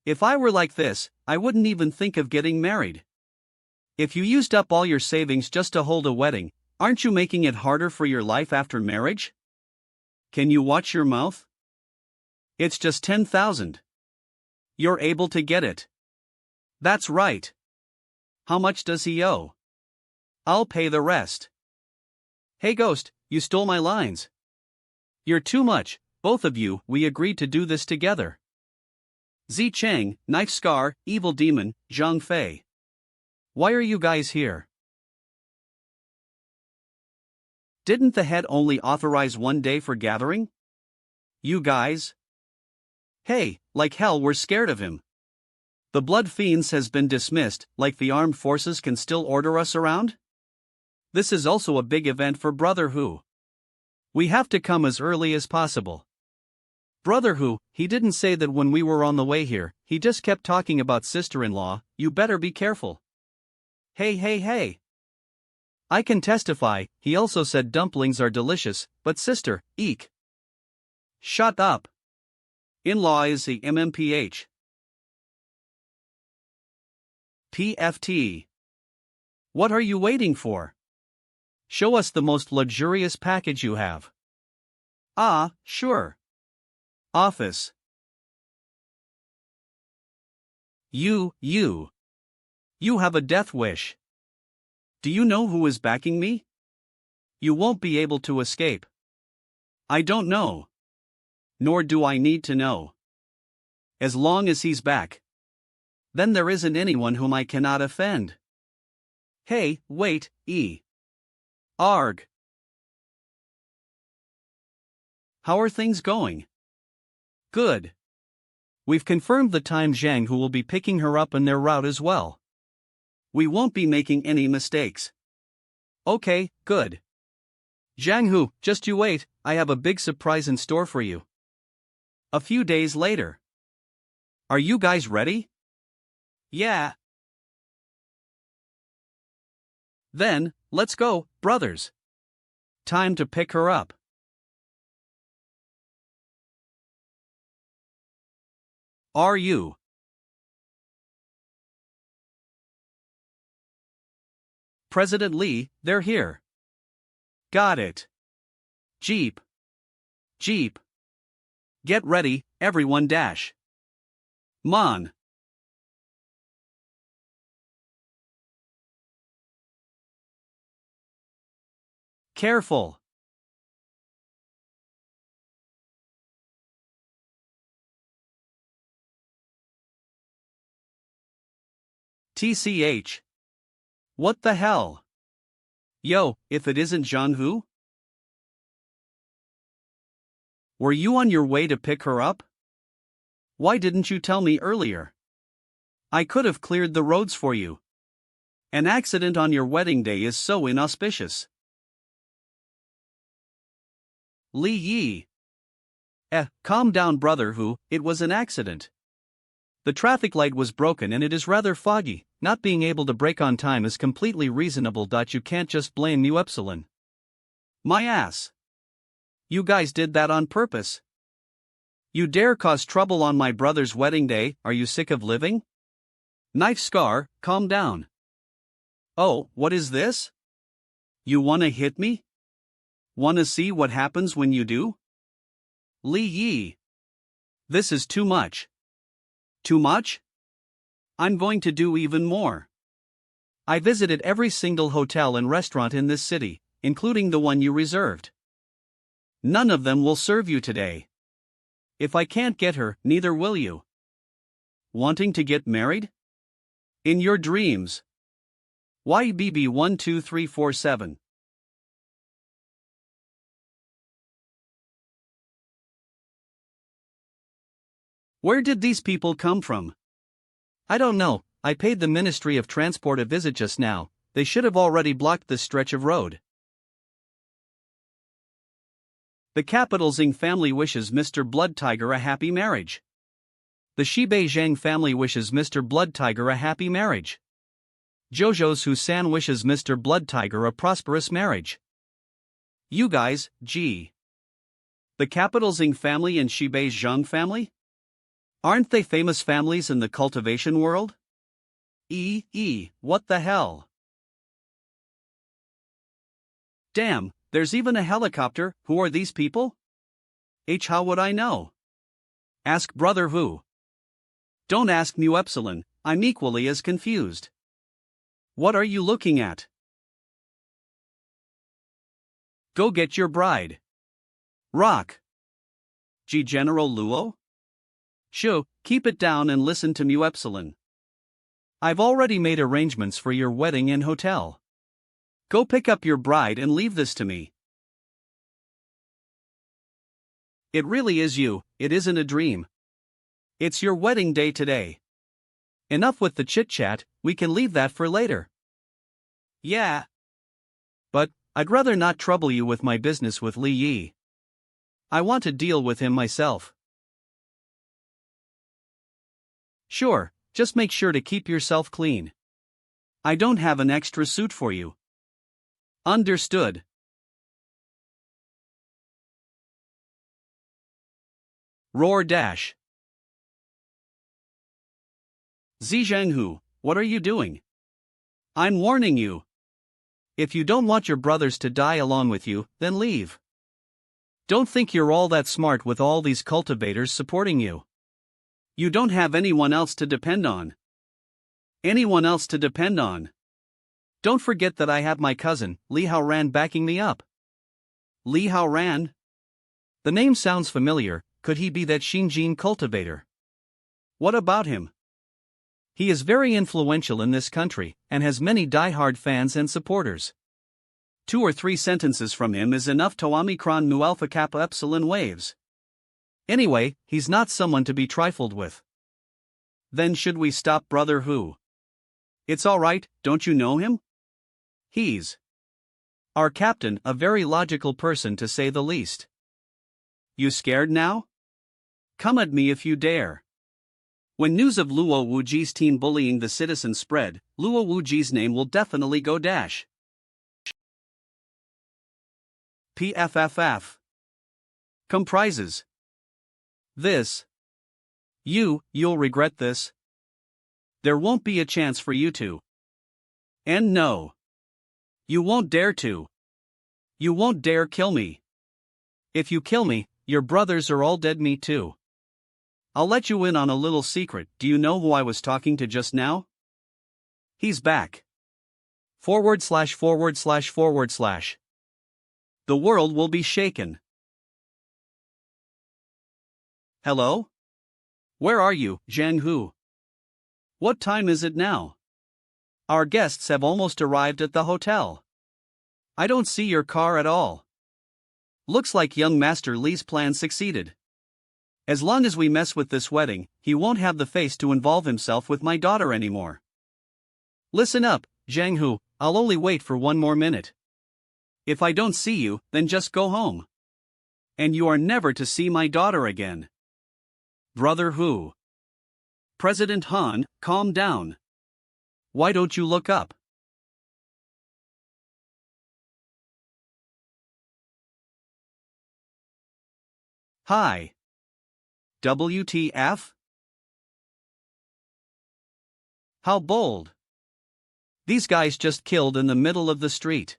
A: If I were like this, I wouldn't even think of getting married. If you used up all your savings just to hold a wedding, aren't you making it harder for your life after marriage? Can you watch your mouth? It's just 10,000. You're able to get it. That's right. How much does he owe? I'll pay the rest. Hey Ghost, you stole my lines. You're too much, both of you, we agreed to do this together. Zi Cheng, Knife Scar, Evil Demon, Zhang Fei. Why are you guys here? Didn't the head only authorize 1 day for gathering? You guys? Hey, like hell we're scared of him. The Blood Fiends has been dismissed, like the armed forces can still order us around? This is also a big event for Brother Who. We have to come as early as possible. Brother Who, he didn't say that when we were on the way here, he just kept talking about sister-in-law, you better be careful. Hey. I can testify, he also said dumplings are delicious, but sister, eek. Shut up. In-law is the MMPH. PFT. What are you waiting for? Show us the most luxurious package you have. Ah, sure. Office. You have a death wish. Do you know who is backing me? You won't be able to escape. I don't know. Nor do I need to know. As long as he's back. Then there isn't anyone whom I cannot offend. Hey, wait, Arg. How are things going? Good. We've confirmed the time Zhang who will be picking her up on their route as well. We won't be making any mistakes. Okay, good. Zhang Hu, just you wait, I have a big surprise in store for you. A few days later. Are you guys ready? Yeah. Then, let's go, brothers. Time to pick her up. Are you? President Lee, they're here. Got it. Jeep. Get ready, everyone dash. Mon. Careful. TCH. What the hell? Yo, if it isn't Zhang. Were you on your way to pick her up? Why didn't you tell me earlier? I could have cleared the roads for you. An accident on your wedding day is so inauspicious. Li Yi. Calm down, brother. It was an accident. The traffic light was broken and it is rather foggy. Not being able to brake on time is completely reasonable. You can't just blame Mu Epsilon. My ass. You guys did that on purpose. You dare cause trouble on my brother's wedding day? Are you sick of living? Knife Scar, calm down. Oh, what is this? You wanna hit me? Wanna see what happens when you do? Li Yi. This is too much. Too much? I'm going to do even more. I visited every single hotel and restaurant in this city, including the one you reserved. None of them will serve you today. If I can't get her, neither will you. Wanting to get married? In your dreams. YBB12347. Where did these people come from? I don't know. I paid the Ministry of Transport a visit just now. They should have already blocked this stretch of road. The capital Xing family wishes Mr. Blood Tiger a happy marriage. The Shibei Zhang family wishes Mr. Blood Tiger a happy marriage. Jojo's Husan wishes Mr. Blood Tiger a prosperous marriage. You guys, gee. The capital Xing family and Shibei Zhang family? Aren't they famous families in the cultivation world? What the hell? Damn, there's even a helicopter. Who are these people? How would I know? Ask brother who. Don't ask Mu Epsilon, I'm equally as confused. What are you looking at? Go get your bride. Rock. G General Luo? Shoo, keep it down and listen to Mu Epsilon. I've already made arrangements for your wedding and hotel. Go pick up your bride and leave this to me. It really is you, it isn't a dream. It's your wedding day today. Enough with the chit-chat, we can leave that for later. Yeah. But, I'd rather not trouble you with my business with Li Yi. I want to deal with him myself. Sure, just make sure to keep yourself clean. I don't have an extra suit for you. Understood. Roar dash. Zhanghu, what are you doing? I'm warning you. If you don't want your brothers to die along with you, then leave. Don't think you're all that smart with all these cultivators supporting you. You don't have anyone else to depend on. Anyone else to depend on. Don't forget that I have my cousin, Li Haoran, backing me up. Li Haoran? The name sounds familiar. Could he be that Xinjiang cultivator? What about him? He is very influential in this country, and has many die-hard fans and supporters. 2 or 3 sentences from him is enough to Omicron Mu Alpha Kappa Epsilon waves. Anyway, he's not someone to be trifled with. Then should we stop brother who? It's alright, don't you know him? He's our captain, a very logical person to say the least. You scared now? Come at me if you dare. When news of Luo Wuji's teen bullying the citizens spread, Luo Wuji's name will definitely go dash. PFFF comprises this. You'll regret this. There won't be a chance for you to. And no. You won't dare to. You won't dare kill me. If you kill me, your brothers are all dead, me too. I'll let you in on a little secret. Do you know who I was talking to just now? He's back. //////. The world will be shaken. Hello? Where are you, Zhang Hu? What time is it now? Our guests have almost arrived at the hotel. I don't see your car at all. Looks like young Master Li's plan succeeded. As long as we mess with this wedding, he won't have the face to involve himself with my daughter anymore. Listen up, Zhang Hu, I'll only wait for one more minute. If I don't see you, then just go home. And you are never to see my daughter again. Brother Hu. President Han, calm down. Why don't you look up? Hi. WTF? How bold. These guys just killed in the middle of the street.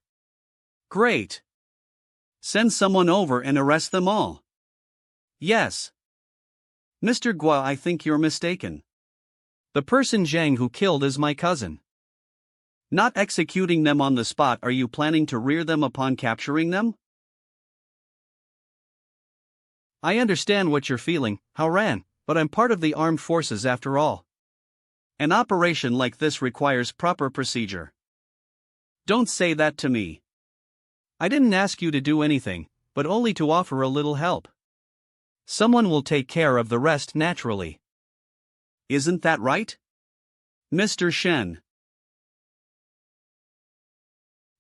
A: Great. Send someone over and arrest them all. Yes. Mr. Gua, I think you're mistaken. The person Zhang who killed is my cousin. Not executing them on the spot, are you planning to rear them upon capturing them? I understand what you're feeling, Haoran, but I'm part of the armed forces after all. An operation like this requires proper procedure. Don't say that to me. I didn't ask you to do anything, but only to offer a little help. Someone will take care of the rest naturally. Isn't that right? Mr. Shen.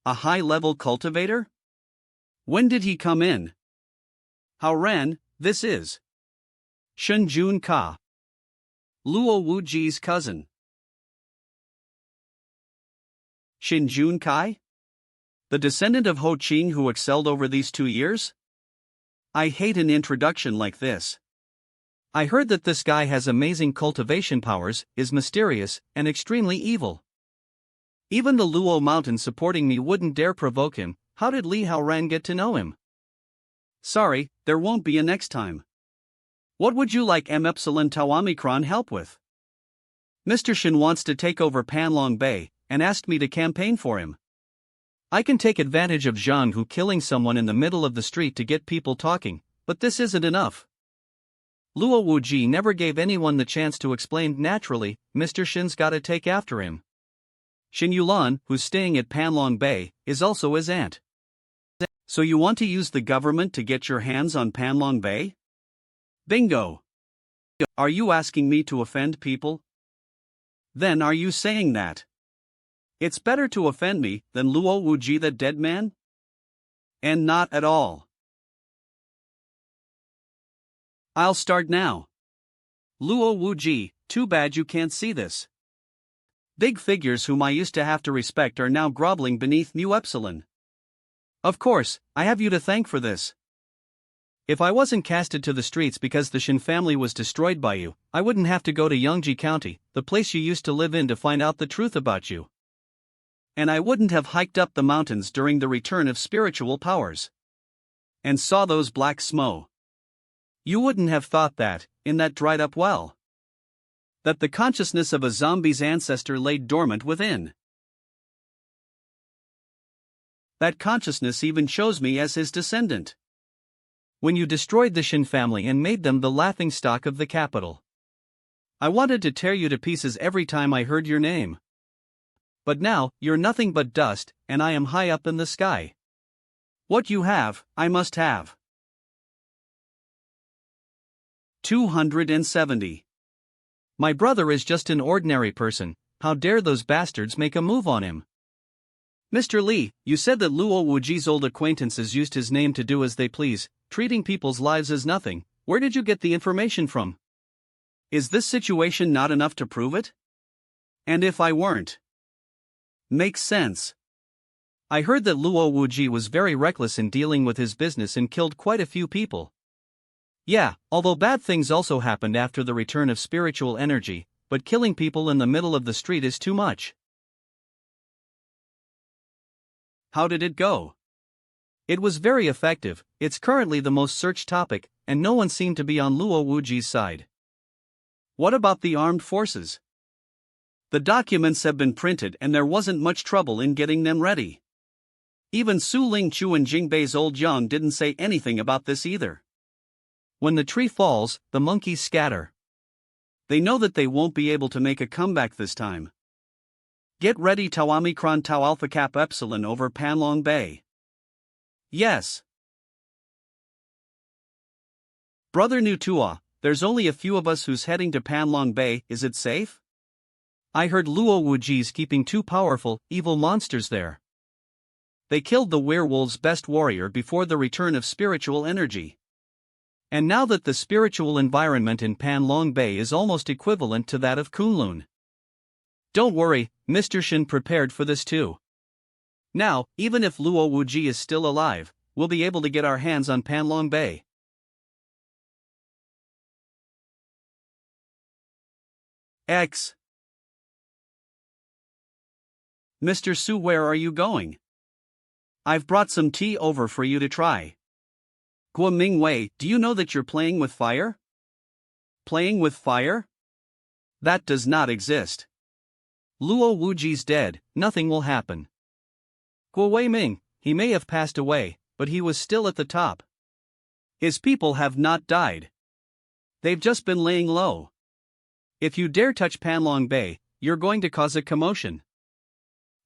A: A high-level cultivator? When did he come in? Haoran, this is Shen Jun Ka, Luo Wuji's cousin. Shin Jun Kai? The descendant of Ho Qing who excelled over these 2 years? I hate an introduction like this. I heard that this guy has amazing cultivation powers, is mysterious, and extremely evil. Even the Luo Mountain supporting me wouldn't dare provoke him. How did Li Haoran get to know him? Sorry, there won't be a next time. What would you like Epsilon Tau Omicron help with? Mr. Shin wants to take over Panlong Bay, and asked me to campaign for him. I can take advantage of Zhang Hu killing someone in the middle of the street to get people talking, but this isn't enough. Luo Wuji never gave anyone the chance to explain naturally. Mr. Shin's gotta take after him. Shin Yulan, who's staying at Panlong Bay, is also his aunt. So you want to use the government to get your hands on Panlong Bay? Bingo! Are you asking me to offend people? Then are you saying that it's better to offend me than Luo Wuji the dead man? And not at all. I'll start now. Luo Wuji, too bad you can't see this. Big figures whom I used to have to respect are now groveling beneath Mu Epsilon. Of course, I have you to thank for this. If I wasn't casted to the streets because the Shin family was destroyed by you, I wouldn't have to go to Yangji County, the place you used to live in, to find out the truth about you. And I wouldn't have hiked up the mountains during the return of spiritual powers. And saw those black smo. You wouldn't have thought that, in that dried up well, that the consciousness of a zombie's ancestor lay dormant within. That consciousness even chose me as his descendant. When you destroyed the Shin family and made them the laughingstock of the capital, I wanted to tear you to pieces every time I heard your name. But now, you're nothing but dust, and I am high up in the sky. What you have, I must have. 270. My brother is just an ordinary person. How dare those bastards make a move on him? Mr. Li, you said that Luo Wuji's old acquaintances used his name to do as they please, treating people's lives as nothing. Where did you get the information from? Is this situation not enough to prove it? And if I weren't? Makes sense. I heard that Luo Wuji was very reckless in dealing with his business and killed quite a few people. Yeah, although bad things also happened after the return of spiritual energy, but killing people in the middle of the street is too much. How did it go? It was very effective. It's currently the most searched topic, and no one seemed to be on Luo Wuji's side. What about the armed forces? The documents have been printed and there wasn't much trouble in getting them ready. Even Su Lingqiu and Jingbei's old Yang didn't say anything about this either. When the tree falls, the monkeys scatter. They know that they won't be able to make a comeback this time. Get ready Tau Omicron Tau Alpha Cap Epsilon over Panlong Bay. Yes. Brother Nutua, there's only a few of us who's heading to Panlong Bay, is it safe? I heard Luo Wuji's keeping two powerful, evil monsters there. They killed the werewolf's best warrior before the return of spiritual energy. And now that the spiritual environment in Panlong Bay is almost equivalent to that of Kunloon. Don't worry, Mr. Shin prepared for this too. Now, even if Luo Wuji is still alive, we'll be able to get our hands on Panlong Bay. X. Mr. Su, where are you going? I've brought some tea over for you to try. Guo Mingwei, do you know that you're playing with fire? Playing with fire? That does not exist. Luo Wuji's dead, nothing will happen. Guo Weiming, he may have passed away, but he was still at the top. His people have not died. They've just been laying low. If you dare touch Panlong Bay, you're going to cause a commotion.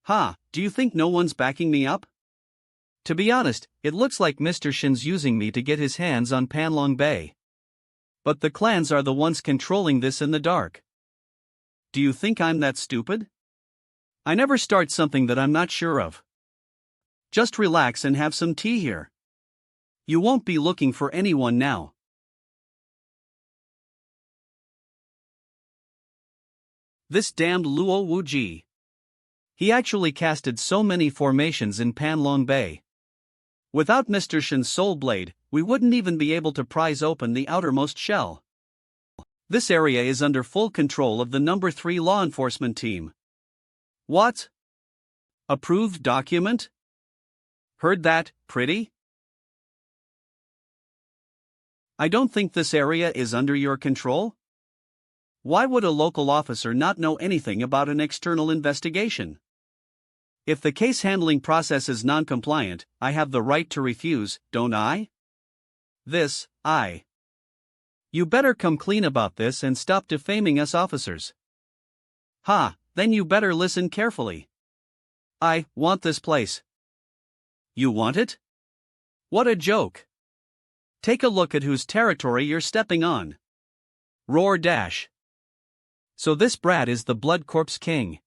A: Ha, do you think no one's backing me up? To be honest, it looks like Mr. Shin's using me to get his hands on Panlong Bay. But the clans are the ones controlling this in the dark. Do you think I'm that stupid? I never start something that I'm not sure of. Just relax and have some tea here. You won't be looking for anyone now. This damned Luo Wuji. He actually casted so many formations in Panlong Bay. Without Mr. Shin's soul blade, we wouldn't even be able to prise open the outermost shell. This area is under full control of the number 3 law enforcement team. What? Approved document? Heard that, pretty? I don't think this area is under your control. Why would a local officer not know anything about an external investigation? If the case handling process is non-compliant, I have the right to refuse, don't I? You better come clean about this and stop defaming us officers. Ha, then you better listen carefully. I want this place. You want it? What a joke. Take a look at whose territory you're stepping on. Roar dash. So this brat is the Blood Corpse King.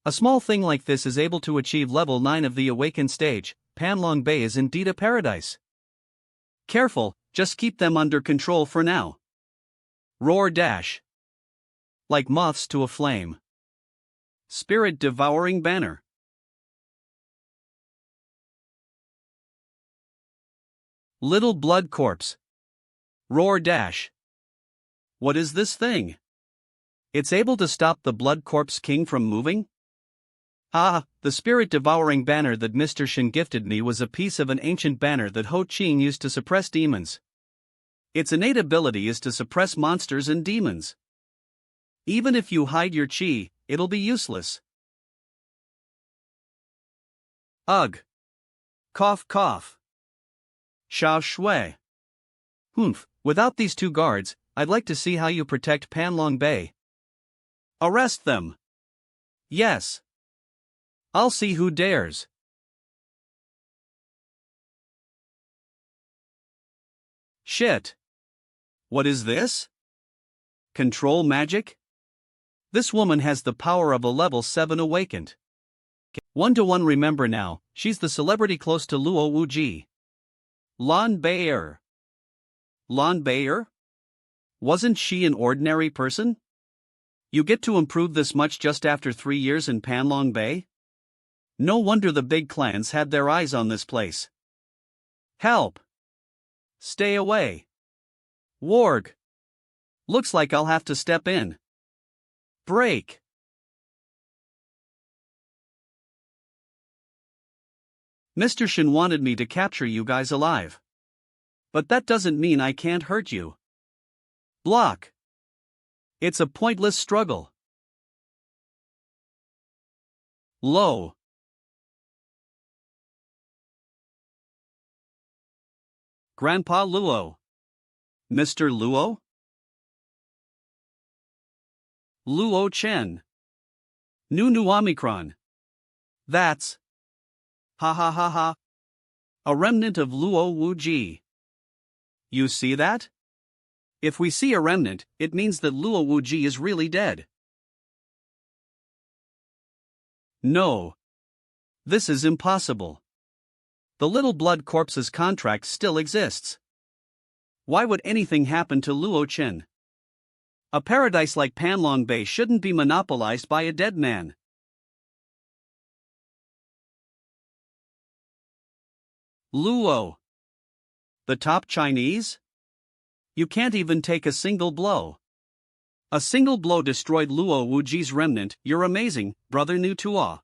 A: A small thing like this is able to achieve level 9 of the awakened stage. Panlong Bay is indeed a paradise. Careful, just keep them under control for now. Roar dash. Like moths to a flame. Spirit devouring banner. Little blood corpse. Roar dash. What is this thing? It's able to stop the Blood Corpse King from moving? Ah, the spirit-devouring banner that Mr. Shin gifted me was a piece of an ancient banner that Ho Qing used to suppress demons. Its innate ability is to suppress monsters and demons. Even if you hide your chi, it'll be useless. Ugh. Cough cough. Shao shui. Humph, without these two guards, I'd like to see how you protect Panlong Bay. Arrest them. Yes. I'll see who dares. Shit. What is this? Control magic? This woman has the power of a level 7 awakened. 1-to-1 remember now, she's the celebrity close to Luo Wuji. Lan Bayer. Lan Bayer? Wasn't she an ordinary person? You get to improve this much just after 3 years in Panlong Bay? No wonder the big clans had their eyes on this place. Help! Stay away. Warg. Looks like I'll have to step in. Break. Mr. Shin wanted me to capture you guys alive. But that doesn't mean I can't hurt you. Block. It's a pointless struggle. Low. Grandpa Luo. Mr. Luo? Luo Chen. Nunu Omicron. That's. Ha ha ha ha. A remnant of Luo Wuji. You see that? If we see a remnant, it means that Luo Wuji is really dead. No. This is impossible. The little blood corpse's contract still exists. Why would anything happen to Luo Chen? A paradise like Panlong Bay shouldn't be monopolized by a dead man. Luo. The top Chinese? You can't even take a single blow. A single blow destroyed Luo Wuji's remnant. You're amazing, brother Nu Tua.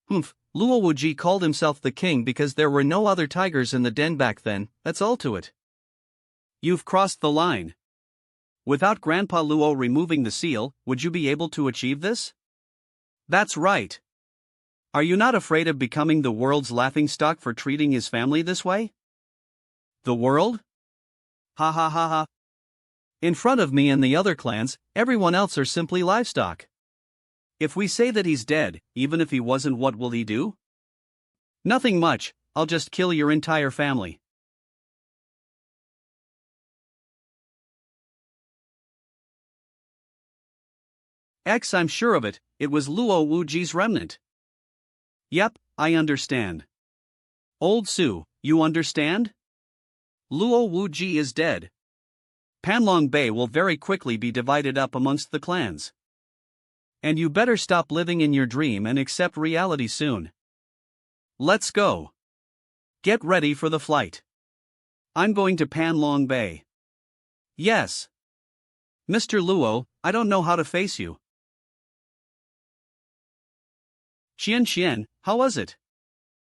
A: Humph, Luo Wuji called himself the king because there were no other tigers in the den back then, that's all to it. You've crossed the line. Without Grandpa Luo removing the seal, would you be able to achieve this? That's right. Are you not afraid of becoming the world's laughingstock for treating his family this way? The world? Ha ha ha ha. In front of me and the other clans, everyone else are simply livestock. If we say that he's dead, even if he wasn't, what will he do? Nothing much, I'll just kill your entire family. I'm sure of it, it was Luo Wuji's remnant. Yep, I understand. Old Su, you understand? Luo Wuji is dead. Panlong Bay will very quickly be divided up amongst the clans. And you better stop living in your dream and accept reality soon. Let's go. Get ready for the flight. I'm going to Panlong Bay. Yes. Mr. Luo, I don't know how to face you. Xian, how was it?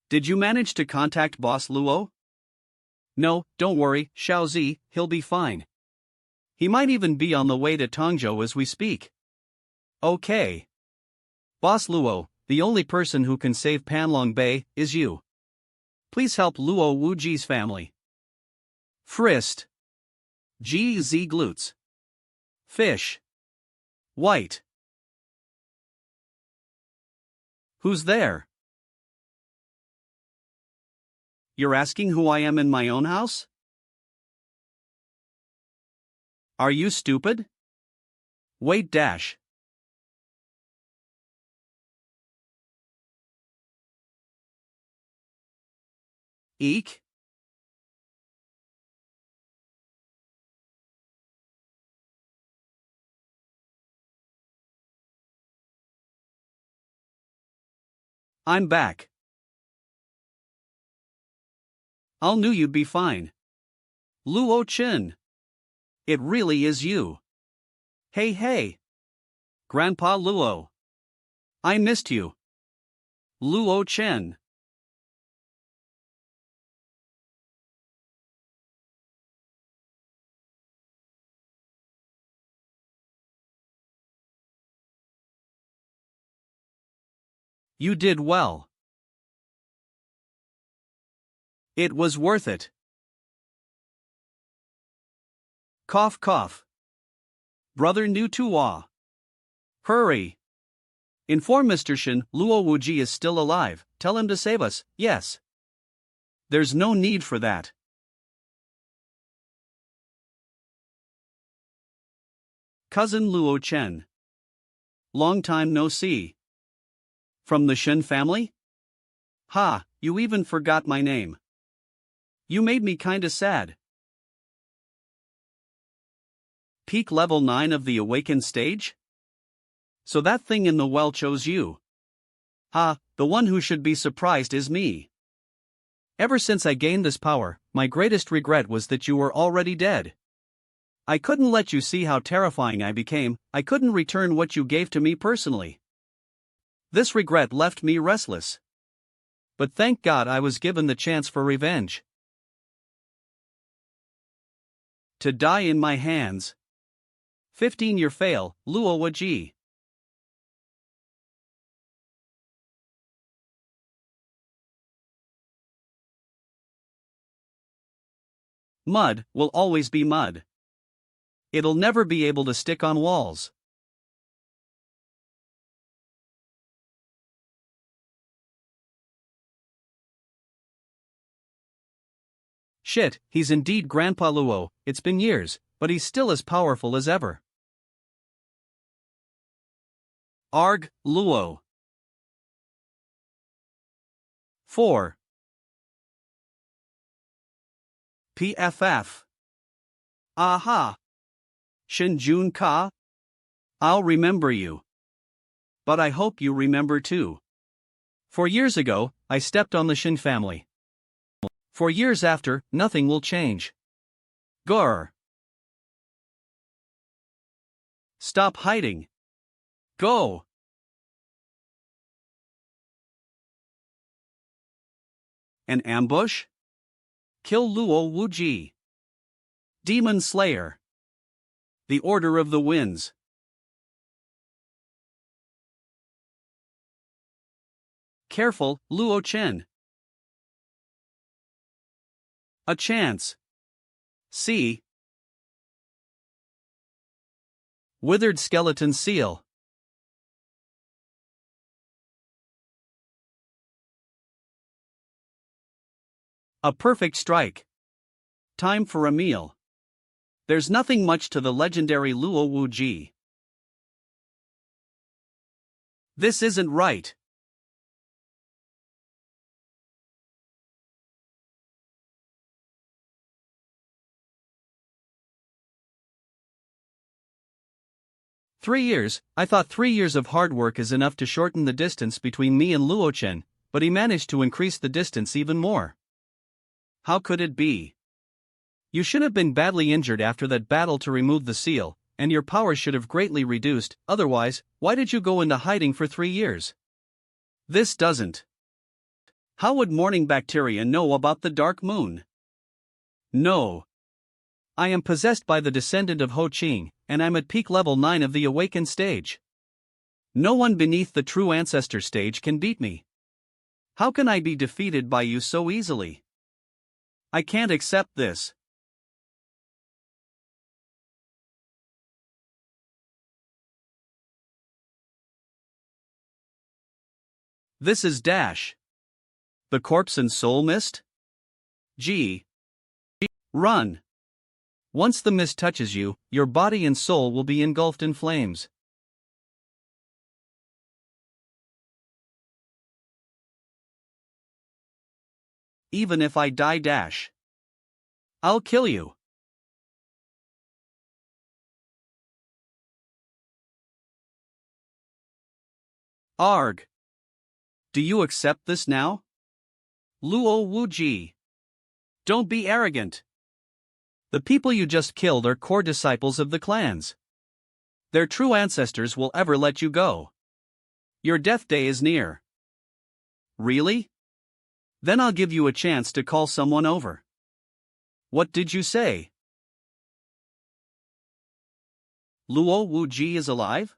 A: Did you manage to contact Boss Luo? No, don't worry, Xiaozi, he'll be fine. He might even be on the way to Tongzhou as we speak. Okay. Boss Luo, the only person who can save Panlong Bay is you. Please help Luo Wuji's family. Frist. GZ glutes. Fish. White. Who's there? You're asking who I am in my own house? Are you stupid? Wait dash. Eek? I'm back. I knew you'd be fine. Luo Chen. It really is you. Hey. Grandpa Luo. I missed you. Luo Chen. You did well. It was worth it. Cough cough. Brother Nu Tua. Hurry. Inform Mr. Shin Luo Wuji is still alive, tell him to save us, yes. There's no need for that. Cousin Luo Chen. Long time no see. From the Shen family? Ha, you even forgot my name. You made me kinda sad. Peak level 9 of the awakened stage? So that thing in the well chose you. Ha, the one who should be surprised is me. Ever since I gained this power, my greatest regret was that you were already dead. I couldn't let you see how terrifying I became, I couldn't return what you gave to me personally. This regret left me restless. But thank God I was given the chance for revenge. To die in my hands. 15-year fail, Luo Wuji. Mud will always be mud. It'll never be able to stick on walls. Shit, he's indeed Grandpa Luo. It's been years, but he's still as powerful as ever. Arg, Luo. 4. PFF. Aha. Shinjun Ka? I'll remember you. But I hope you remember too. 4 years ago, I stepped on the Shin family. 4 years after, nothing will change. Grr. Stop hiding. Go. An ambush? Kill Luo Wuji. Demon Slayer. The Order of the Winds. Careful, Luo Chen. A chance. See. Withered skeleton seal. A perfect strike. Time for a meal. There's nothing much to the legendary Luo Wuji. This isn't right. "3 years, I thought 3 years of hard work is enough to shorten the distance between me and Luo Chen, but he managed to increase the distance even more. How could it be? You should have been badly injured after that battle to remove the seal, and your powers should have greatly reduced. Otherwise, why did you go into hiding for 3 years? This doesn't. How would morning bacteria know about the dark moon? No. I am possessed by the descendant of Ho Qing, and I'm at peak level 9 of the awakened stage. No one beneath the true ancestor stage can beat me. How can I be defeated by you so easily? I can't accept this. This is Dash. The corpse and soul mist? G. Run. Once the mist touches you, your body and soul will be engulfed in flames. Even if I die, Dash. I'll kill you. Arg. Do you accept this now? Luo Wuji. Don't be arrogant. The people you just killed are core disciples of the clans. Their true ancestors will ever let you go. Your death day is near. Really? Then I'll give you a chance to call someone over. What did you say? Luo Wuji is alive?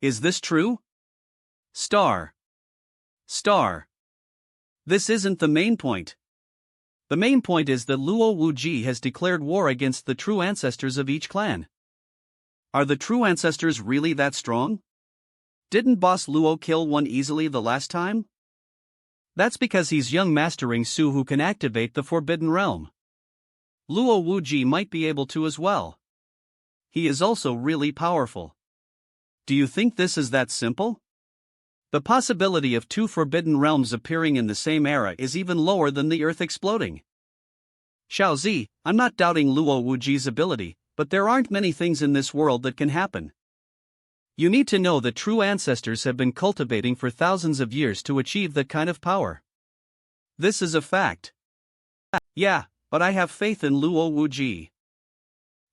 A: Is this true? Star. This isn't the main point. The main point is that Luo Wuji has declared war against the true ancestors of each clan. Are the true ancestors really that strong? Didn't Boss Luo kill one easily the last time? That's because he's young mastering Su who can activate the Forbidden Realm. Luo Wuji might be able to as well. He is also really powerful. Do you think this is that simple? The possibility of 2 Forbidden Realms appearing in the same era is even lower than the Earth exploding. Xiaozi, I'm not doubting Luo Wuji's ability, but there aren't many things in this world that can happen. You need to know that true ancestors have been cultivating for thousands of years to achieve that kind of power. This is a fact. Yeah, but I have faith in Luo Wuji.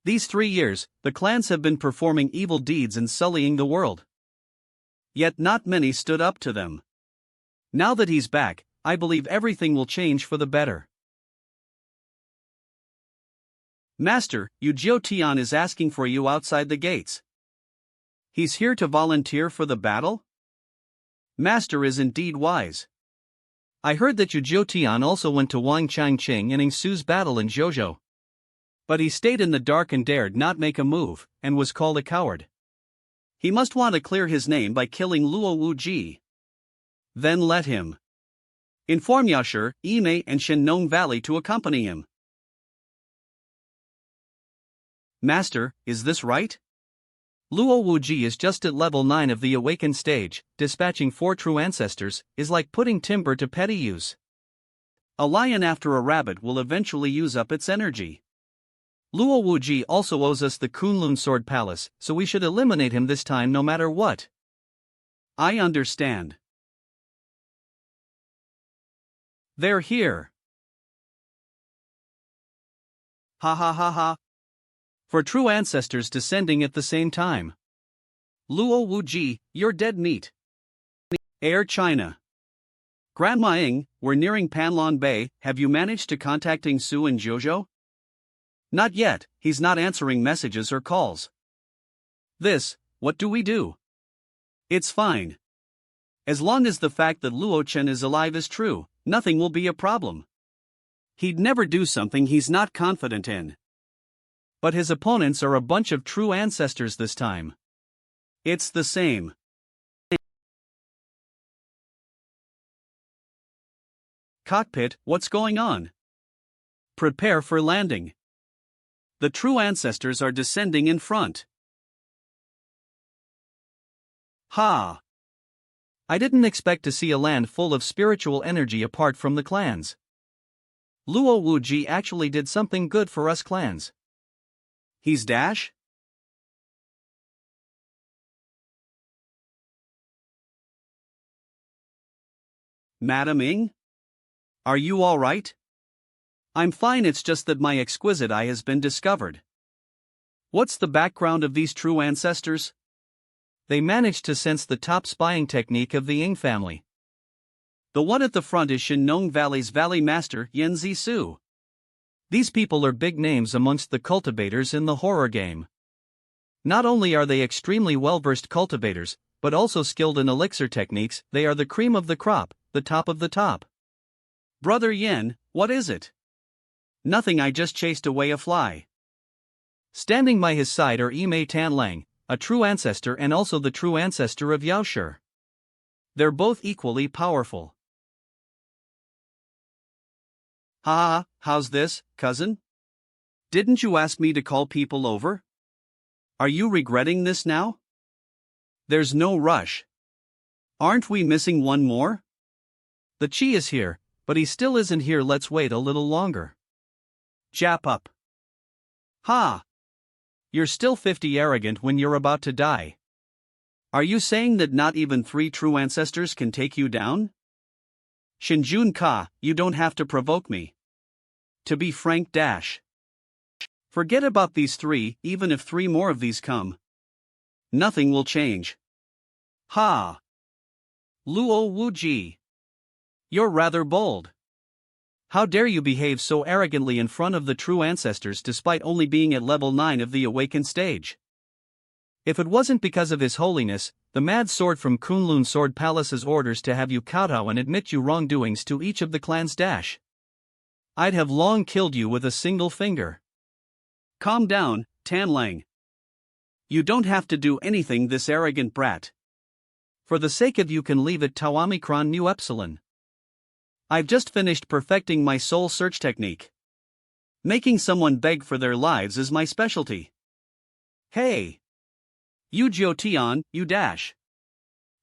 A: These 3 years, the clans have been performing evil deeds and sullying the world. Yet not many stood up to them. Now that he's back, I believe everything will change for the better. Master, Yu Tian is asking for you outside the gates. He's here to volunteer for the battle? Master is indeed wise. I heard that Yu Tian also went to Wang Changqing and Ing Su's battle in Zhozhou. But he stayed in the dark and dared not make a move, and was called a coward. He must want to clear his name by killing Luo Wuji. Then let him inform Yashir, Ime and Shenong Valley to accompany him. Master, is this right? Luo Wuji is just at level 9 of the awakened stage. Dispatching 4 true ancestors is like putting timber to petty use. A lion after a rabbit will eventually use up its energy. Luo Wuji also owes us the Kunloon Sword Palace, so we should eliminate him this time no matter what. I understand. They're here. Ha ha ha ha. For true ancestors descending at the same time. Luo Wuji, you're dead meat. Air China. Grandma Ing, we're nearing Panlong Bay. Have you managed to contacting Su and Jojo? Not yet, he's not answering messages or calls. What do we do? It's fine. As long as the fact that Luo Chen is alive is true, nothing will be a problem. He'd never do something he's not confident in. But his opponents are a bunch of true ancestors this time. It's the same. Cockpit, what's going on? Prepare for landing. The true ancestors are descending in front. Ha! I didn't expect to see a land full of spiritual energy apart from the clans. Luo Wuji actually did something good for us clans. He's Dash? Madam Ing? Are you alright? I'm fine, it's just that my exquisite eye has been discovered. What's the background of these true ancestors? They managed to sense the top spying technique of the Ing family. The one at the front is Shenong Valley's Valley Master, Yen Zisu. These people are big names amongst the cultivators in the horror game. Not only are they extremely well-versed cultivators, but also skilled in elixir techniques. They are the cream of the crop, the top of the top. Brother Yen, what is it? Nothing, I just chased away a fly. Standing by his side are Ime Tanlang, a true ancestor and also the true ancestor of Yaoshi. They're both equally powerful. Ha, how's this, cousin? Didn't you ask me to call people over? Are you regretting this now? There's no rush. Aren't we missing one more? The Chi is here, but he still isn't here. Let's wait a little longer. Jap up. Ha! You're still 50 arrogant when you're about to die. Are you saying that not even 3 true ancestors can take you down? Shinjun Ka, you don't have to provoke me. To be frank, Dash. Forget about these 3, even if 3 more of these come. Nothing will change. Ha! Luo Wuji. You're rather bold. How dare you behave so arrogantly in front of the true ancestors despite only being at level 9 of the awakened stage? If it wasn't because of His Holiness, the Mad Sword from Kunloon Sword Palace's orders to have you kowtow and admit you wrongdoings to each of the clans, Dash, I'd have long killed you with a single finger. Calm down, Tanlang. You don't have to do anything, this arrogant brat. For the sake of you can leave it Tawamikron New Epsilon. I've just finished perfecting my soul search technique. Making someone beg for their lives is my specialty. Hey! You Jiotian, you Dash.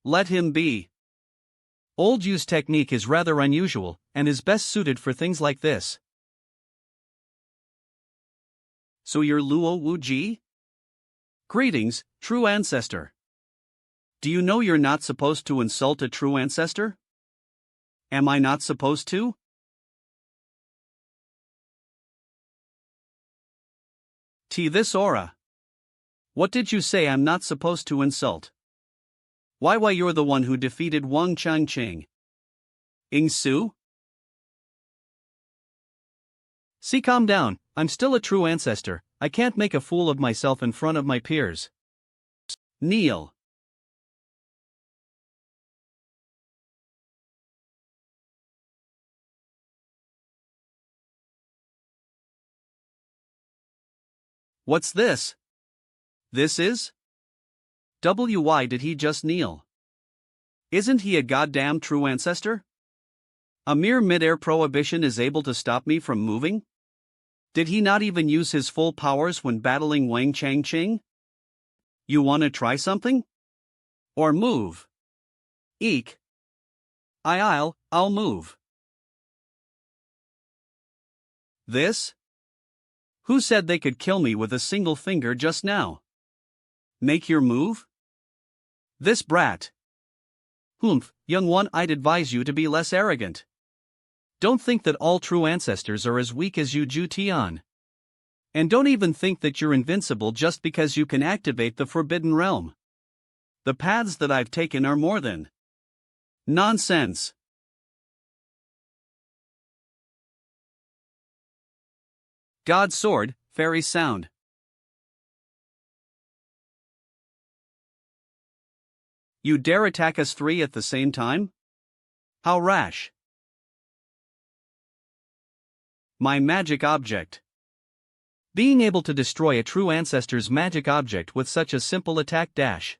A: Let him be. Old Yu's technique is rather unusual, and is best suited for things like this. So you're Luo Wuji? Greetings, true ancestor. Do you know you're not supposed to insult a true ancestor? Am I not supposed to? This aura. What did you say I'm not supposed to insult? Why you're the one who defeated Wang Changqing. Ing Su? See, calm down, I'm still a true ancestor, I can't make a fool of myself in front of my peers. Kneel. What's this? This is? Why did he just kneel? Isn't he a goddamn true ancestor? A mere mid-air prohibition is able to stop me from moving? Did he not even use his full powers when battling Wang Changqing? You wanna try something? Or move? Eek. I'll move. This? Who said they could kill me with a single finger just now? Make your move? This brat. Humph, young one, I'd advise you to be less arrogant. Don't think that all true ancestors are as weak as you Ju Tian. And don't even think that you're invincible just because you can activate the Forbidden Realm. The paths that I've taken are more than nonsense. God's sword, fairy sound. You dare attack us three at the same time? How rash. My magic object. Being able to destroy a true ancestor's magic object with such a simple attack dash.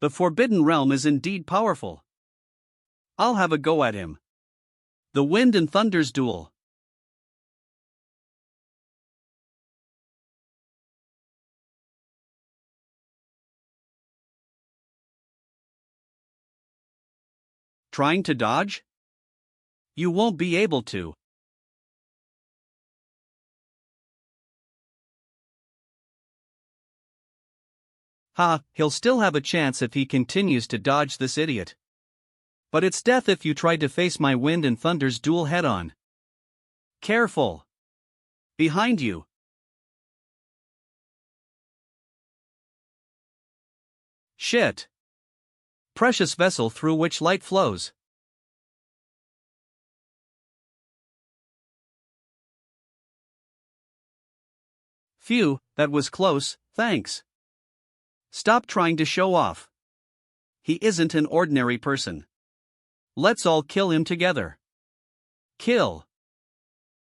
A: The Forbidden Realm is indeed powerful. I'll have a go at him. The Wind and Thunder's duel. Trying to dodge? You won't be able to. Ha, he'll still have a chance if he continues to dodge this idiot. But it's death if you try to face my Wind and Thunder's duel head-on. Careful. Behind you. Shit. Precious vessel through which light flows. Phew, that was close, thanks. Stop trying to show off. He isn't an ordinary person. Let's all kill him together. Kill.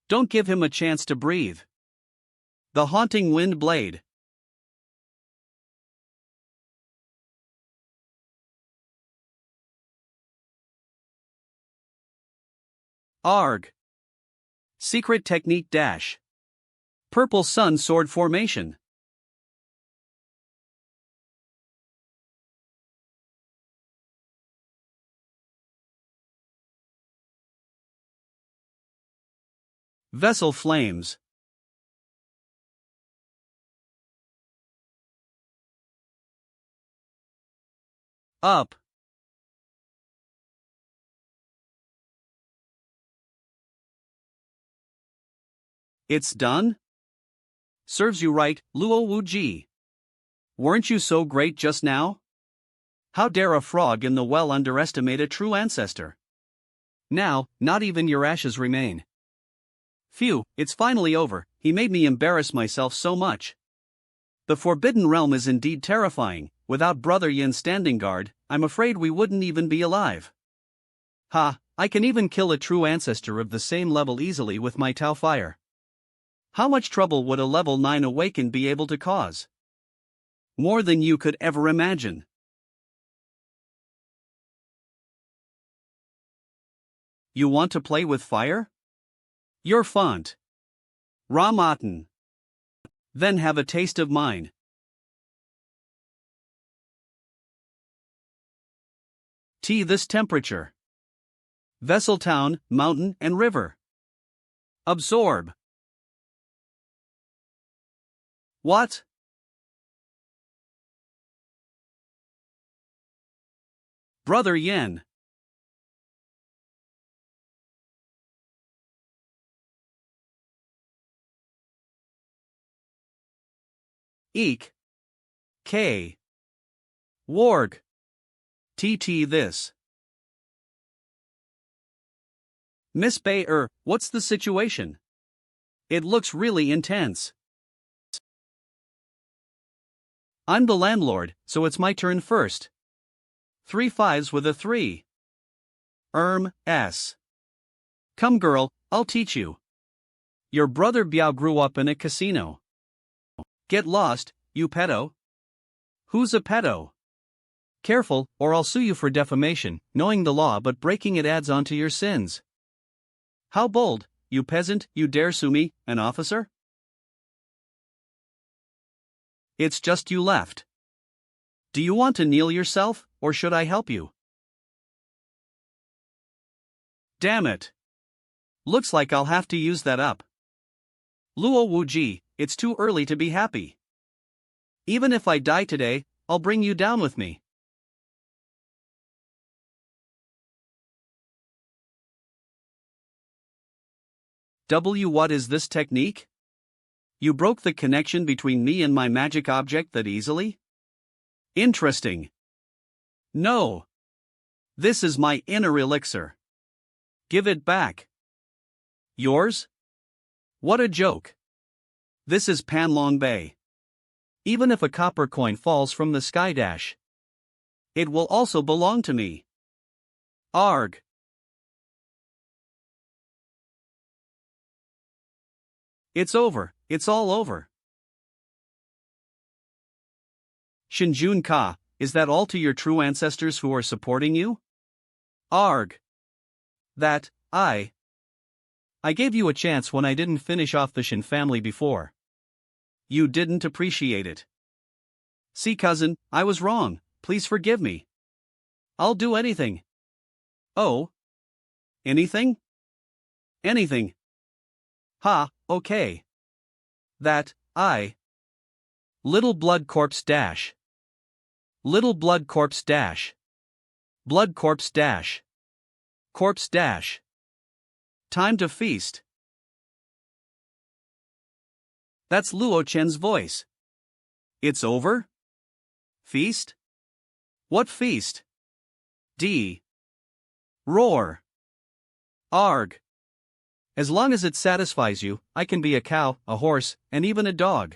A: Don't give him a chance to breathe. The haunting wind blade. Arg. Secret technique dash. Purple sun sword formation. Vessel flames. Up. It's done? Serves you right, Luo Wuji. Weren't you so great just now? How dare a frog in the well underestimate a true ancestor? Now, not even your ashes remain. Phew, it's finally over. He made me embarrass myself so much. The Forbidden Realm is indeed terrifying. Without Brother Yin standing guard, I'm afraid we wouldn't even be alive. Ha, I can even kill a true ancestor of the same level easily with my Tao Fire. How much trouble would a level 9 awakened be able to cause? More than you could ever imagine. You want to play with fire? Your font. Ramaten. Then have a taste of mine. Tea this temperature. Vessel town, mountain and river. Absorb. What? Brother Yen. Eek. K. Warg. TT this. Miss Bayer, what's the situation? It looks really intense. I'm the landlord, so it's my turn first. 3 5s with a 3. S. Come girl, I'll teach you. Your brother Biao grew up in a casino. Get lost, you pedo. Who's a pedo? Careful, or I'll sue you for defamation, knowing the law but breaking it adds on to your sins. How bold, you peasant, you dare sue me, an officer? It's just you left. Do you want to kneel yourself, or should I help you? Damn it. Looks like I'll have to use that up. Luo Wuji, it's too early to be happy. Even if I die today, I'll bring you down with me. What is this technique? You broke the connection between me and my magic object that easily? Interesting. No. This is my inner elixir. Give it back. Yours? What a joke. This is Panlong Bay. Even if a copper coin falls from the sky dash, it will also belong to me. Arg. It's over, it's all over. Shinjun Ka, is that all to your true ancestors who are supporting you? Arg. That, I gave you a chance when I didn't finish off the Shin family before. You didn't appreciate it. See, cousin, I was wrong, please forgive me. I'll do anything. Oh? Anything? Anything. Ha, okay. That, I. Little blood corpse dash. Little blood corpse dash. Blood corpse dash. Corpse dash. Time to feast. That's Luo Chen's voice. It's over? Feast? What feast? D. Roar. Arg. As long as it satisfies you, I can be a cow, a horse, and even a dog.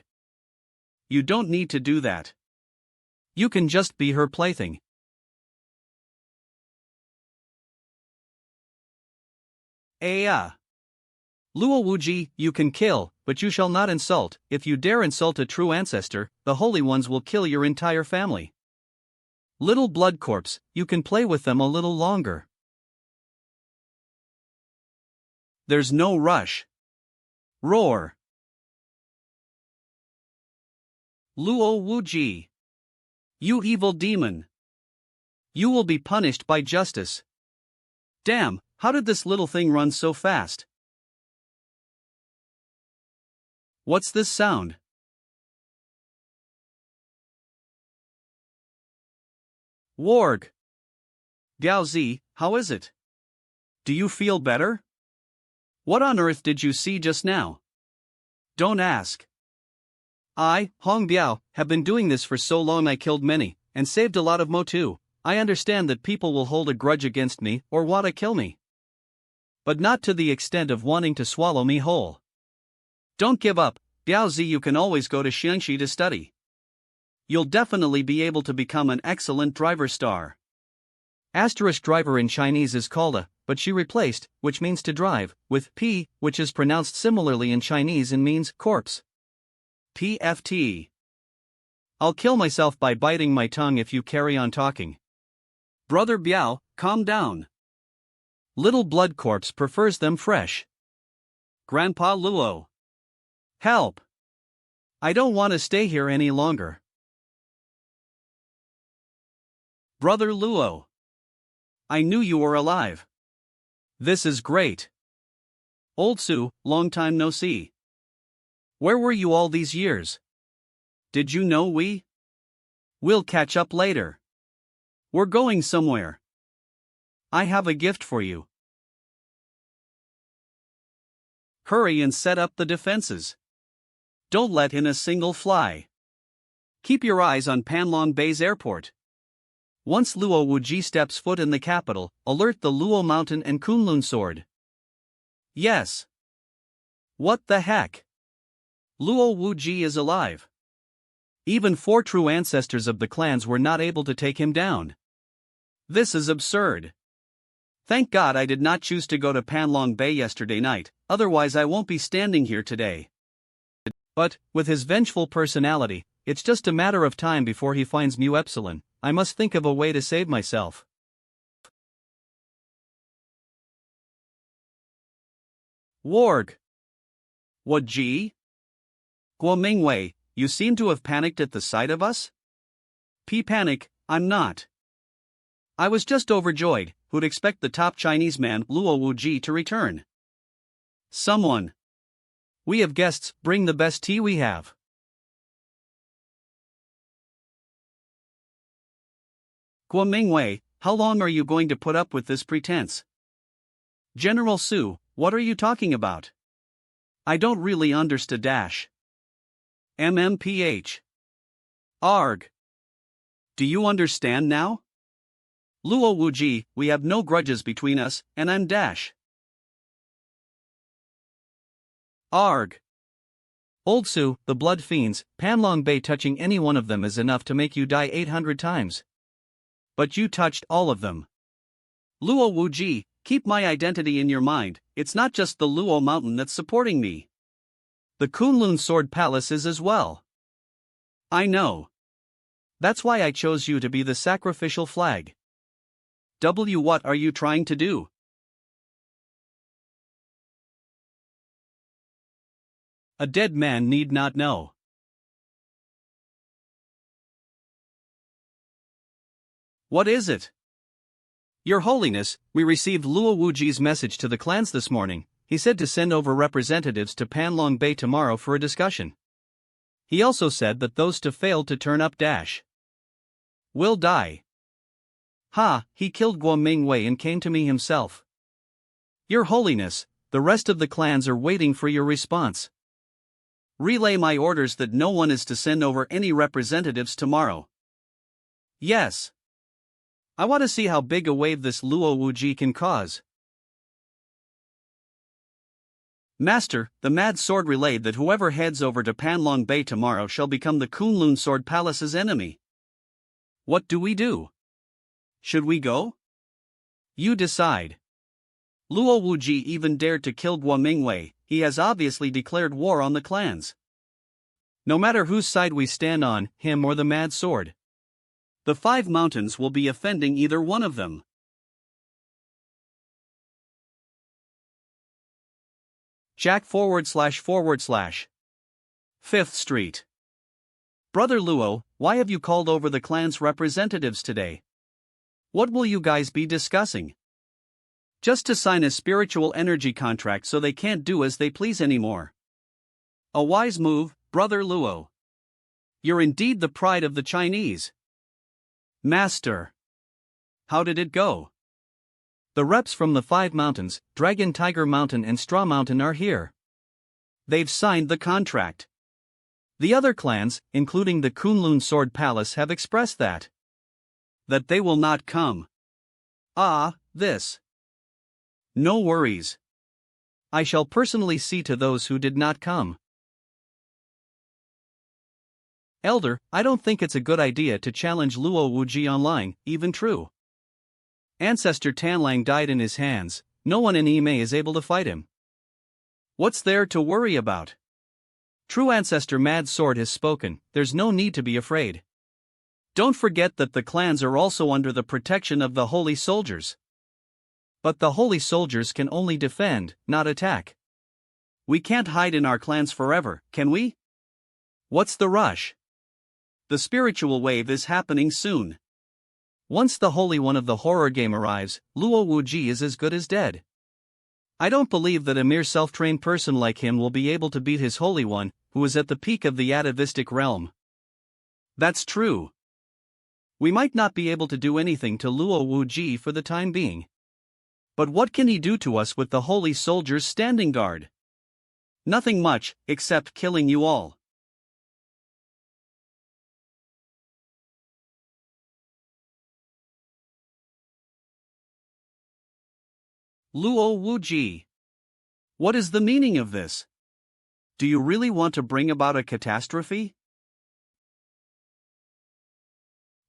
A: You don't need to do that. You can just be her plaything. Luo Wuji, you can kill, but you shall not insult. If you dare insult a true ancestor, the holy ones will kill your entire family. Little blood corpse, you can play with them a little longer. There's no rush. Roar. Luo Wuji. You evil demon. You will be punished by justice. Damn, how did this little thing run so fast? What's this sound? Warg. Diaozi, how is it? Do you feel better? What on earth did you see just now? Don't ask. I, Hong Biao, have been doing this for so long. I killed many, and saved a lot of mo too. I understand that people will hold a grudge against me or want to kill me. But not to the extent of wanting to swallow me whole. Don't give up, Diaozi. You can always go to Xiangxi to study. You'll definitely be able to become an excellent driver star. Asterisk driver in Chinese is called a, but she replaced, which means to drive, with p, which is pronounced similarly in Chinese and means corpse. PFT. I'll kill myself by biting my tongue if you carry on talking. Brother Biao, calm down. Little blood corpse prefers them fresh. Grandpa Luo. Help. I don't want to stay here any longer. Brother Luo. I knew you were alive. This is great. Old Su, long time no see. Where were you all these years? Did you know we'll catch up later. We're going somewhere. I have a gift for you. Hurry and set up the defenses. Don't let in a single fly. Keep your eyes on Panlong Bay's airport. Once Luo Wuji steps foot in the capital, alert the Luo Mountain and Kunloon sword. Yes. What the heck? Luo Wuji is alive. Even 4 true ancestors of the clans were not able to take him down. This is absurd. Thank God I did not choose to go to Panlong Bay yesterday night, otherwise I won't be standing here today. But, with his vengeful personality, it's just a matter of time before he finds Mu Epsilon. I must think of a way to save myself. Warg. Wuji? Guomingwei, you seem to have panicked at the sight of us? Panic, I'm not. I was just overjoyed. Who'd expect the top Chinese man, Luo Wuji, to return? Someone. We have guests, bring the best tea we have. Guomingwei, how long are you going to put up with this pretense? General Su, what are you talking about? I don't really understand. MMPH. Arg. Do you understand now? Luo Wuji, we have no grudges between us, and I'm Arg. Old Su, the blood fiends, Panlong Bei, touching any one of them is enough to make you die 800 times. But you touched all of them. Luo Wuji, keep my identity in your mind, it's not just the Luo mountain that's supporting me. The Kunloon Sword Palace is as well. I know. That's why I chose you to be the sacrificial flag. What are you trying to do? A dead man need not know. What is it? Your Holiness, we received Luo Wuji's message to the clans this morning. He said to send over representatives to Panlong Bei tomorrow for a discussion. He also said that those to fail to turn up will die. Ha, he killed Guomingwei and came to me himself. Your Holiness, the rest of the clans are waiting for your response. Relay my orders that no one is to send over any representatives tomorrow. Yes. I want to see how big a wave this Luo Wuji can cause. Master, the Mad Sword relayed that whoever heads over to Panlong Bei tomorrow shall become the Kunloon Sword Palace's enemy. What do we do? Should we go? You decide. Luo Wuji even dared to kill Guomingwei. He has obviously declared war on the clans. No matter whose side we stand on, him or the Mad Sword. The 5 mountains will be offending either one of them. Jack //. 5th Street. Brother Luo, why have you called over the clan's representatives today? What will you guys be discussing? Just to sign a spiritual energy contract so they can't do as they please anymore. A wise move, Brother Luo. You're indeed the pride of the Chinese. Master. How did it go? The reps from the 5 mountains, Dragon Tiger Mountain and Straw Mountain, are here. They've signed the contract. The other clans, including the Kunloon Sword Palace, have expressed that they will not come. This. No worries. I shall personally see to those who did not come. Elder, I don't think it's a good idea to challenge Luo Wuji online, even true. Ancestor Tanlang died in his hands, no one in Yimei is able to fight him. What's there to worry about? True Ancestor Mad Sword has spoken, there's no need to be afraid. Don't forget that the clans are also under the protection of the Holy Soldiers. But the Holy Soldiers can only defend, not attack. We can't hide in our clans forever, can we? What's the rush? The spiritual wave is happening soon. Once the Holy One of the horror game arrives, Luo Wuji is as good as dead. I don't believe that a mere self-trained person like him will be able to beat his Holy One, who is at the peak of the atavistic realm. That's true. We might not be able to do anything to Luo Wuji for the time being. But what can he do to us with the Holy Soldiers standing guard? Nothing much, except killing you all. Luo Wuji. What is the meaning of this? Do you really want to bring about a catastrophe?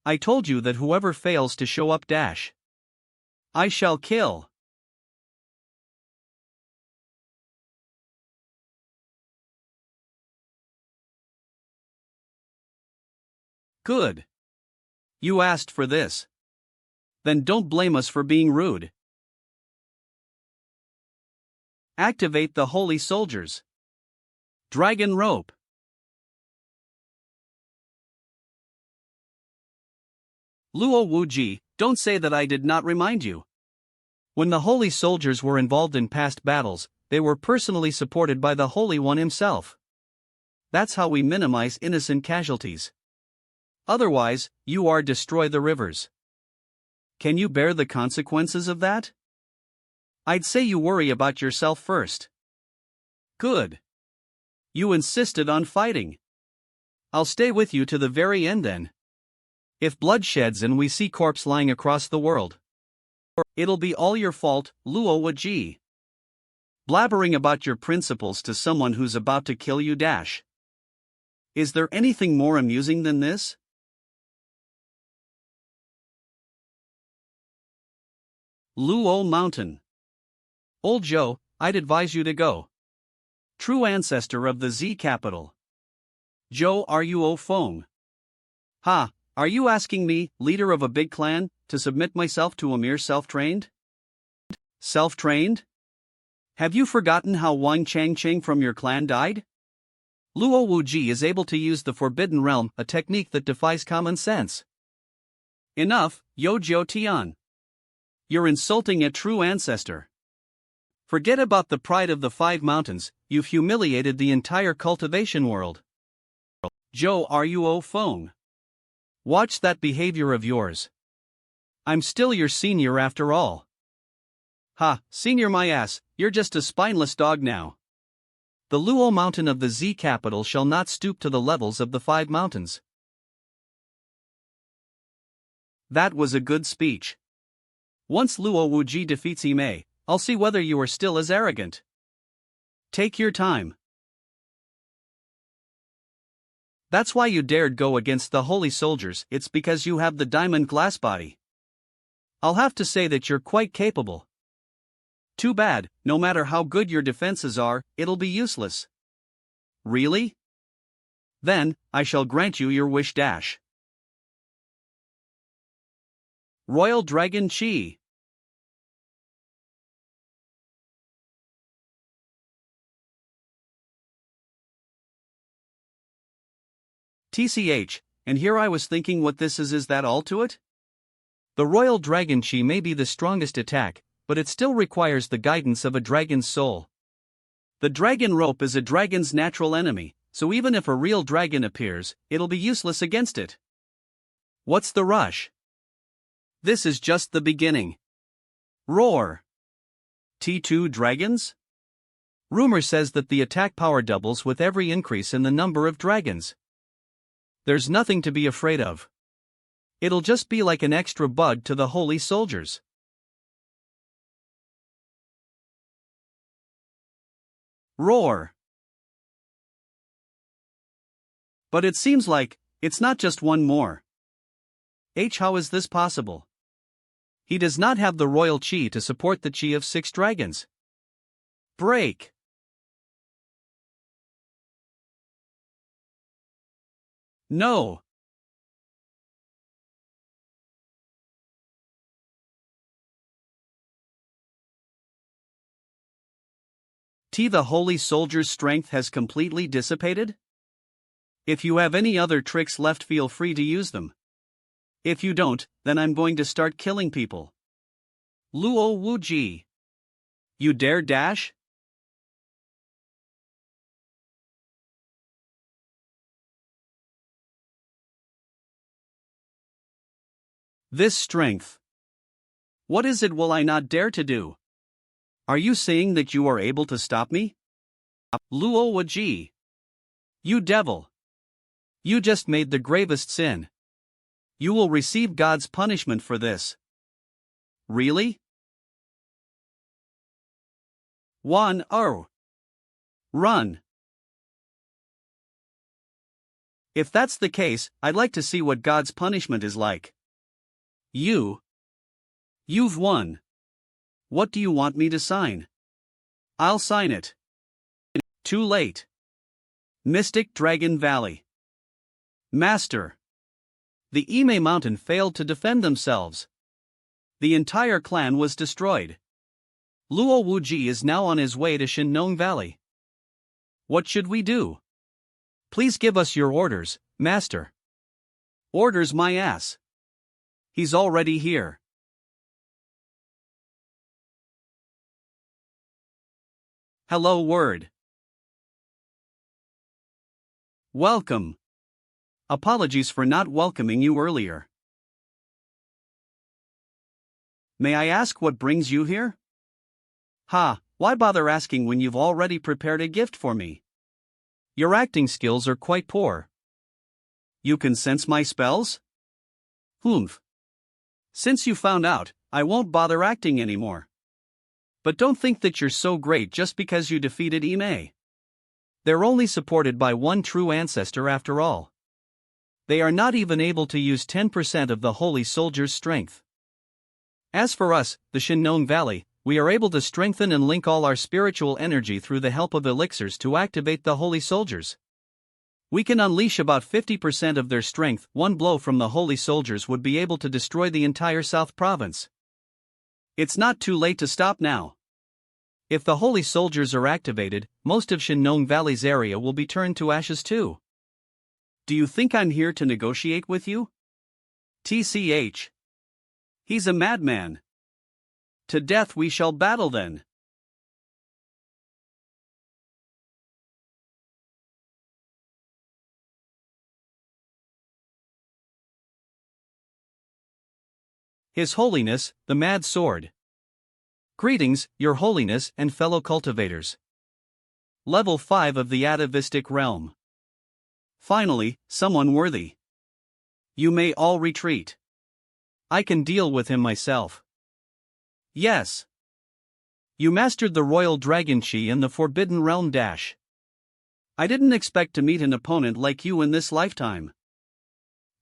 A: I told you that whoever fails to show up I shall kill. Good. You asked for this. Then don't blame us for being rude. Activate the holy soldiers. Dragon rope. Luo Wuji, don't say that I did not remind you. When the holy soldiers were involved in past battles, they were personally supported by the Holy One himself. That's how we minimize innocent casualties. Otherwise, you are destroy the rivers. Can you bear the consequences of that? I'd say you worry about yourself first. Good. You insisted on fighting. I'll stay with you to the very end then. If blood sheds and we see corpse lying across the world, it'll be all your fault, Luo Wuji. Blabbering about your principles to someone who's about to kill you dash. Is there anything more amusing than this? Luo Mountain. Old Joe, I'd advise you to go. True ancestor of the Z capital. Zhou Ruo Feng. Ha, are you asking me, leader of a big clan, to submit myself to a mere self-trained? Self-trained? Have you forgotten how Wang Changqing from your clan died? Luo Wuji is able to use the Forbidden Realm, a technique that defies common sense. Enough, Yo Jiu Tian. You're insulting a true ancestor. Forget about the pride of the Five Mountains, you've humiliated the entire cultivation world. Zhou Ruo Feng. Watch that behavior of yours. I'm still your senior after all. Ha, senior my ass, you're just a spineless dog now. The Luo Mountain of the Z capital shall not stoop to the levels of the Five Mountains. That was a good speech. Once Luo Wuji defeats Ime, I'll see whether you are still as arrogant. Take your time. That's why you dared go against the holy soldiers, it's because you have the diamond glass body. I'll have to say that you're quite capable. Too bad, no matter how good your defenses are, it'll be useless. Really? Then, I shall grant you your wish dash. Royal Dragon Chi. TCH, and here I was thinking what this is that all to it? The Royal Dragon Chi may be the strongest attack, but it still requires the guidance of a dragon's soul. The dragon rope is a dragon's natural enemy, so even if a real dragon appears, it'll be useless against it. What's the rush? This is just the beginning. Roar! T2 dragons? Rumor says that the attack power doubles with every increase in the number of dragons. There's nothing to be afraid of. It'll just be like an extra bug to the holy soldiers. Roar! But it seems like, it's not just one more. How is this possible? He does not have the royal chi to support the chi of 6 dragons. Break! No! The holy soldier's strength has completely dissipated? If you have any other tricks left, feel free to use them. If you don't, then I'm going to start killing people. Luo Wuji. You dare dash? This strength. What is it will I not dare to do? Are you saying that you are able to stop me? Luo Wuji. You devil. You just made the gravest sin. You will receive God's punishment for this. Really? Run. If that's the case, I'd like to see what God's punishment is like. You've won. What do you want me to sign? I'll sign it. Too late. Mystic Dragon Valley. Master. The Ime Mountain failed to defend themselves. The entire clan was destroyed. Luo Wuji is now on his way to Shinnong Valley. What should we do? Please give us your orders, master. Orders my ass. He's already here. Hello word. Welcome. Apologies for not welcoming you earlier. May I ask what brings you here? Why bother asking when you've already prepared a gift for me? Your acting skills are quite poor. You can sense my spells? Humph. Since you found out, I won't bother acting anymore. But don't think that you're so great just because you defeated Ime. They're only supported by one true ancestor after all. They are not even able to use 10% of the holy soldier's strength. As for us, the Shinnong Valley, we are able to strengthen and link all our spiritual energy through the help of elixirs to activate the holy soldiers. We can unleash about 50% of their strength. One blow from the holy soldiers would be able to destroy the entire South Province. It's not too late to stop now. If the holy soldiers are activated, most of Shinnong Valley's area will be turned to ashes too. Do you think I'm here to negotiate with you? TCH. He's a madman. To death we shall battle then. His Holiness, the Mad Sword. Greetings, Your Holiness and fellow cultivators. Level 5 of the atavistic realm. Finally, someone worthy. You may all retreat. I can deal with him myself. Yes. You mastered the Royal Dragon Chi and the Forbidden Realm Dash. I didn't expect to meet an opponent like you in this lifetime.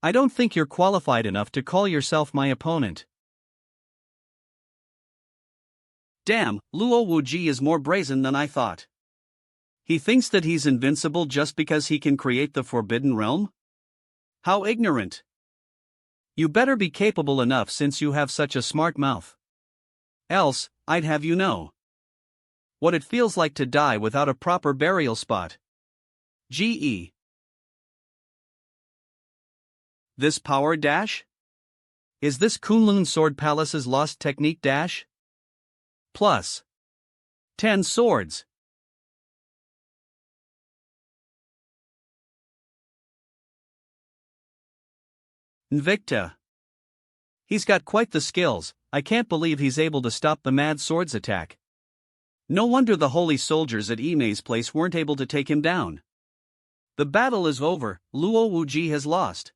A: I don't think you're qualified enough to call yourself my opponent. Damn, Luo Wuji is more brazen than I thought. He thinks that he's invincible just because he can create the Forbidden Realm? How ignorant. You better be capable enough since you have such a smart mouth. Else, I'd have you know what it feels like to die without a proper burial spot. GE. This power dash? Is this Kunloon Sword Palace's lost technique dash? Plus 10 swords. Invicta. He's got quite the skills. I can't believe he's able to stop the Mad Sword's attack. No wonder the holy soldiers at Ime's place weren't able to take him down. The battle is over, Luo Wuji has lost.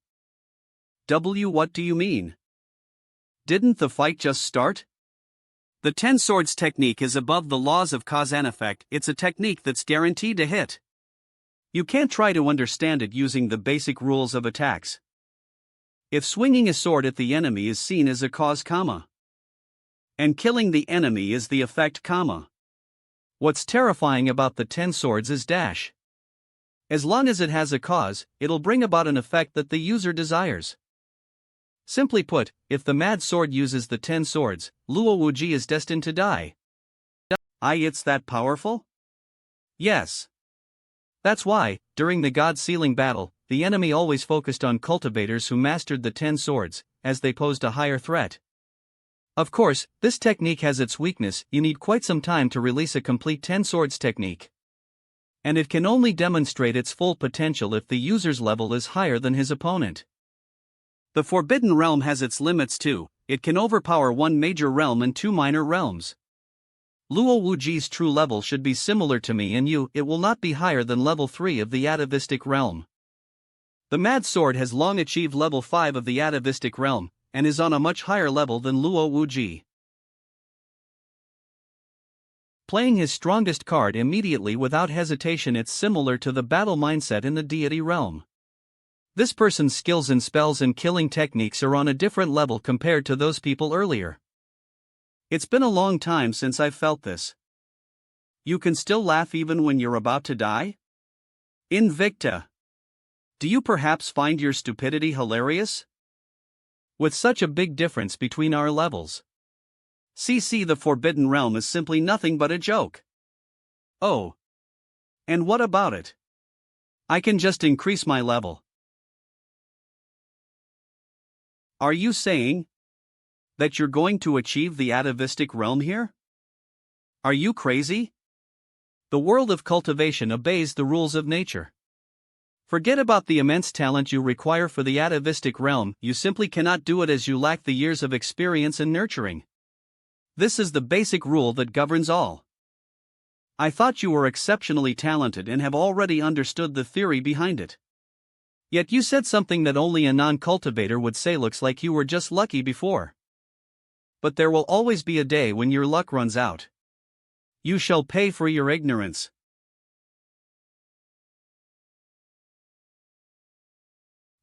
A: What do you mean? Didn't the fight just start? The 10 swords technique is above the laws of cause and effect. It's a technique that's guaranteed to hit. You can't try to understand it using the basic rules of attacks. If swinging a sword at the enemy is seen as a cause, and killing the enemy is the effect, what's terrifying about the 10 swords is dash. As long as it has a cause, it'll bring about an effect that the user desires. Simply put, if the Mad Sword uses the 10 swords, Luo Wuji is destined to die. It's that powerful? Yes. That's why, during the God-sealing battle, the enemy always focused on cultivators who mastered the 10 swords, as they posed a higher threat. Of course, this technique has its weakness. You need quite some time to release a complete 10 swords technique. And it can only demonstrate its full potential if the user's level is higher than his opponent. The Forbidden Realm has its limits too. It can overpower one major realm and two minor realms. Luo Wuji's true level should be similar to me and you. It will not be higher than level 3 of the atavistic realm. The Mad Sword has long achieved level 5 of the atavistic realm, and is on a much higher level than Luo Wuji. Playing his strongest card immediately without hesitation, it's similar to the battle mindset in the deity realm. This person's skills in spells and killing techniques are on a different level compared to those people earlier. It's been a long time since I've felt this. You can still laugh even when you're about to die? Invicta. Do you perhaps find your stupidity hilarious? With such a big difference between our levels. CC, the Forbidden Realm is simply nothing but a joke. Oh. And what about it? I can just increase my level. Are you saying that you're going to achieve the atavistic realm here? Are you crazy? The world of cultivation obeys the rules of nature. Forget about the immense talent you require for the atavistic realm, you simply cannot do it as you lack the years of experience and nurturing. This is the basic rule that governs all. I thought you were exceptionally talented and have already understood the theory behind it. Yet you said something that only a non-cultivator would say. Looks like you were just lucky before. But there will always be a day when your luck runs out. You shall pay for your ignorance.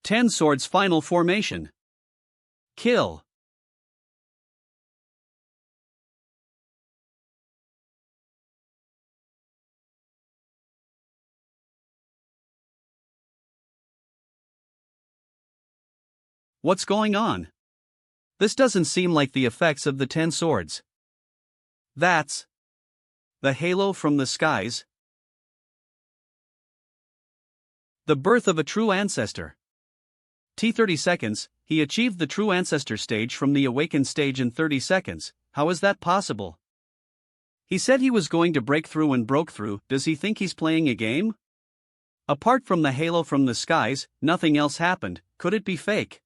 A: Ten Swords Final Formation. Kill. What's going on? This doesn't seem like the effects of the 10 swords. That's the halo from the skies. The birth of a true ancestor. 30 seconds, he achieved the true ancestor stage from the awakened stage in 30 seconds, how is that possible? He said he was going to break through and broke through. Does he think he's playing a game? Apart from the halo from the skies, nothing else happened. Could it be fake?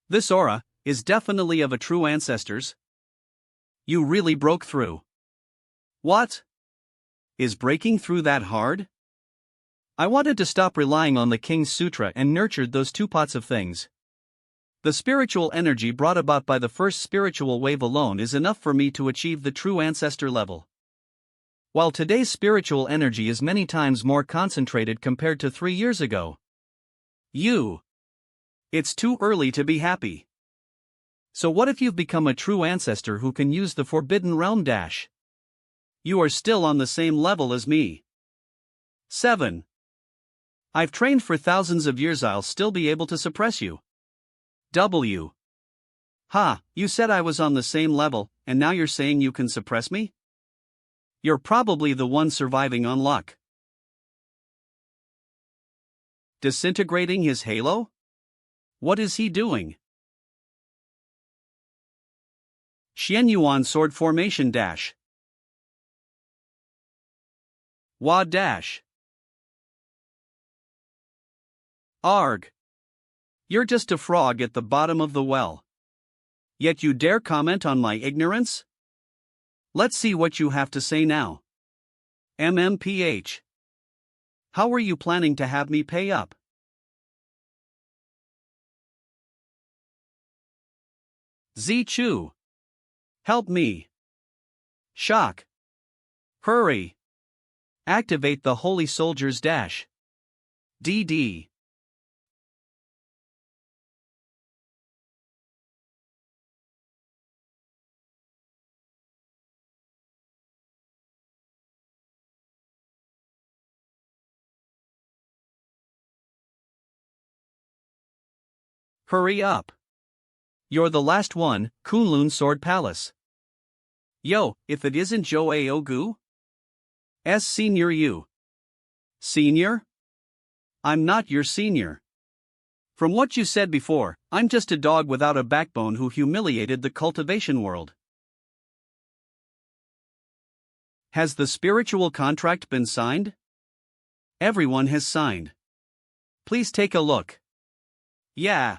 A: This aura is definitely of a true ancestor's. You really broke through. What? Is breaking through that hard? I wanted to stop relying on the King's Sutra and nurtured those two pots of things. The spiritual energy brought about by the first spiritual wave alone is enough for me to achieve the true ancestor level. While today's spiritual energy is many times more concentrated compared to 3 years ago. It's too early to be happy. So what if you've become a true ancestor who can use the Forbidden Realm dash? You are still on the same level as me. 7. I've trained for thousands of years. I'll still be able to suppress you. W. Ha, you said I was on the same level, and now you're saying you can suppress me? You're probably the one surviving on luck. Disintegrating his halo? What is he doing? Xianyuan Sword Formation dash. Wa dash. Arg. You're just a frog at the bottom of the well. Yet you dare comment on my ignorance? Let's see what you have to say now. MMPH. How are you planning to have me pay up? Zichu. Help me. Shock. Hurry. Activate the Holy Soldier's dash. DD. Hurry up. You're the last one, Kunloon Sword Palace. Yo, if it isn't Joe Aogu? Senior you. Senior? I'm not your senior. From what you said before, I'm just a dog without a backbone who humiliated the cultivation world. Has the spiritual contract been signed? Everyone has signed. Please take a look. Yeah.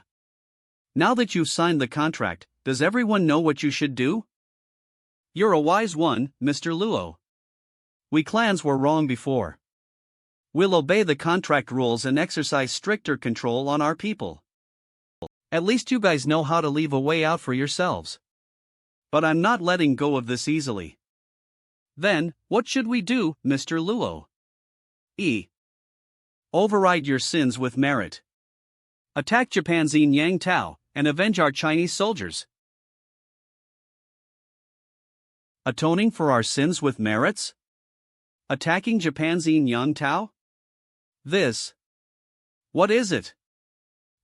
A: Now that you've signed the contract, does everyone know what you should do? You're a wise one, Mr. Luo. We clans were wrong before. We'll obey the contract rules and exercise stricter control on our people. At least you guys know how to leave a way out for yourselves. But I'm not letting go of this easily. Then, what should we do, Mr. Luo? Override your sins with merit. Attack Japan's Yang Tao, and avenge our Chinese soldiers. Atoning for our sins with merits? Attacking Japan's Yang Tao? What is it?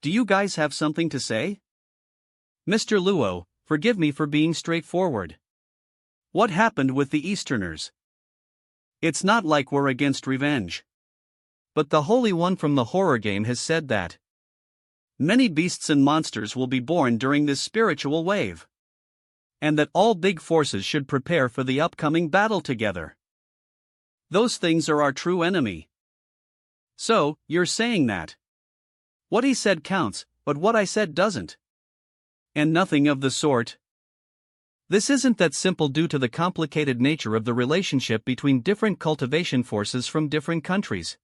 A: Do you guys have something to say? Mr. Luo, forgive me for being straightforward. What happened with the Easterners? It's not like we're against revenge. But the Holy One from the horror game has said that many beasts and monsters will be born during this spiritual wave. And that all big forces should prepare for the upcoming battle together. Those things are our true enemy. So, you're saying that what he said counts, but what I said doesn't. And nothing of the sort. This isn't that simple due to the complicated nature of the relationship between different cultivation forces from different countries.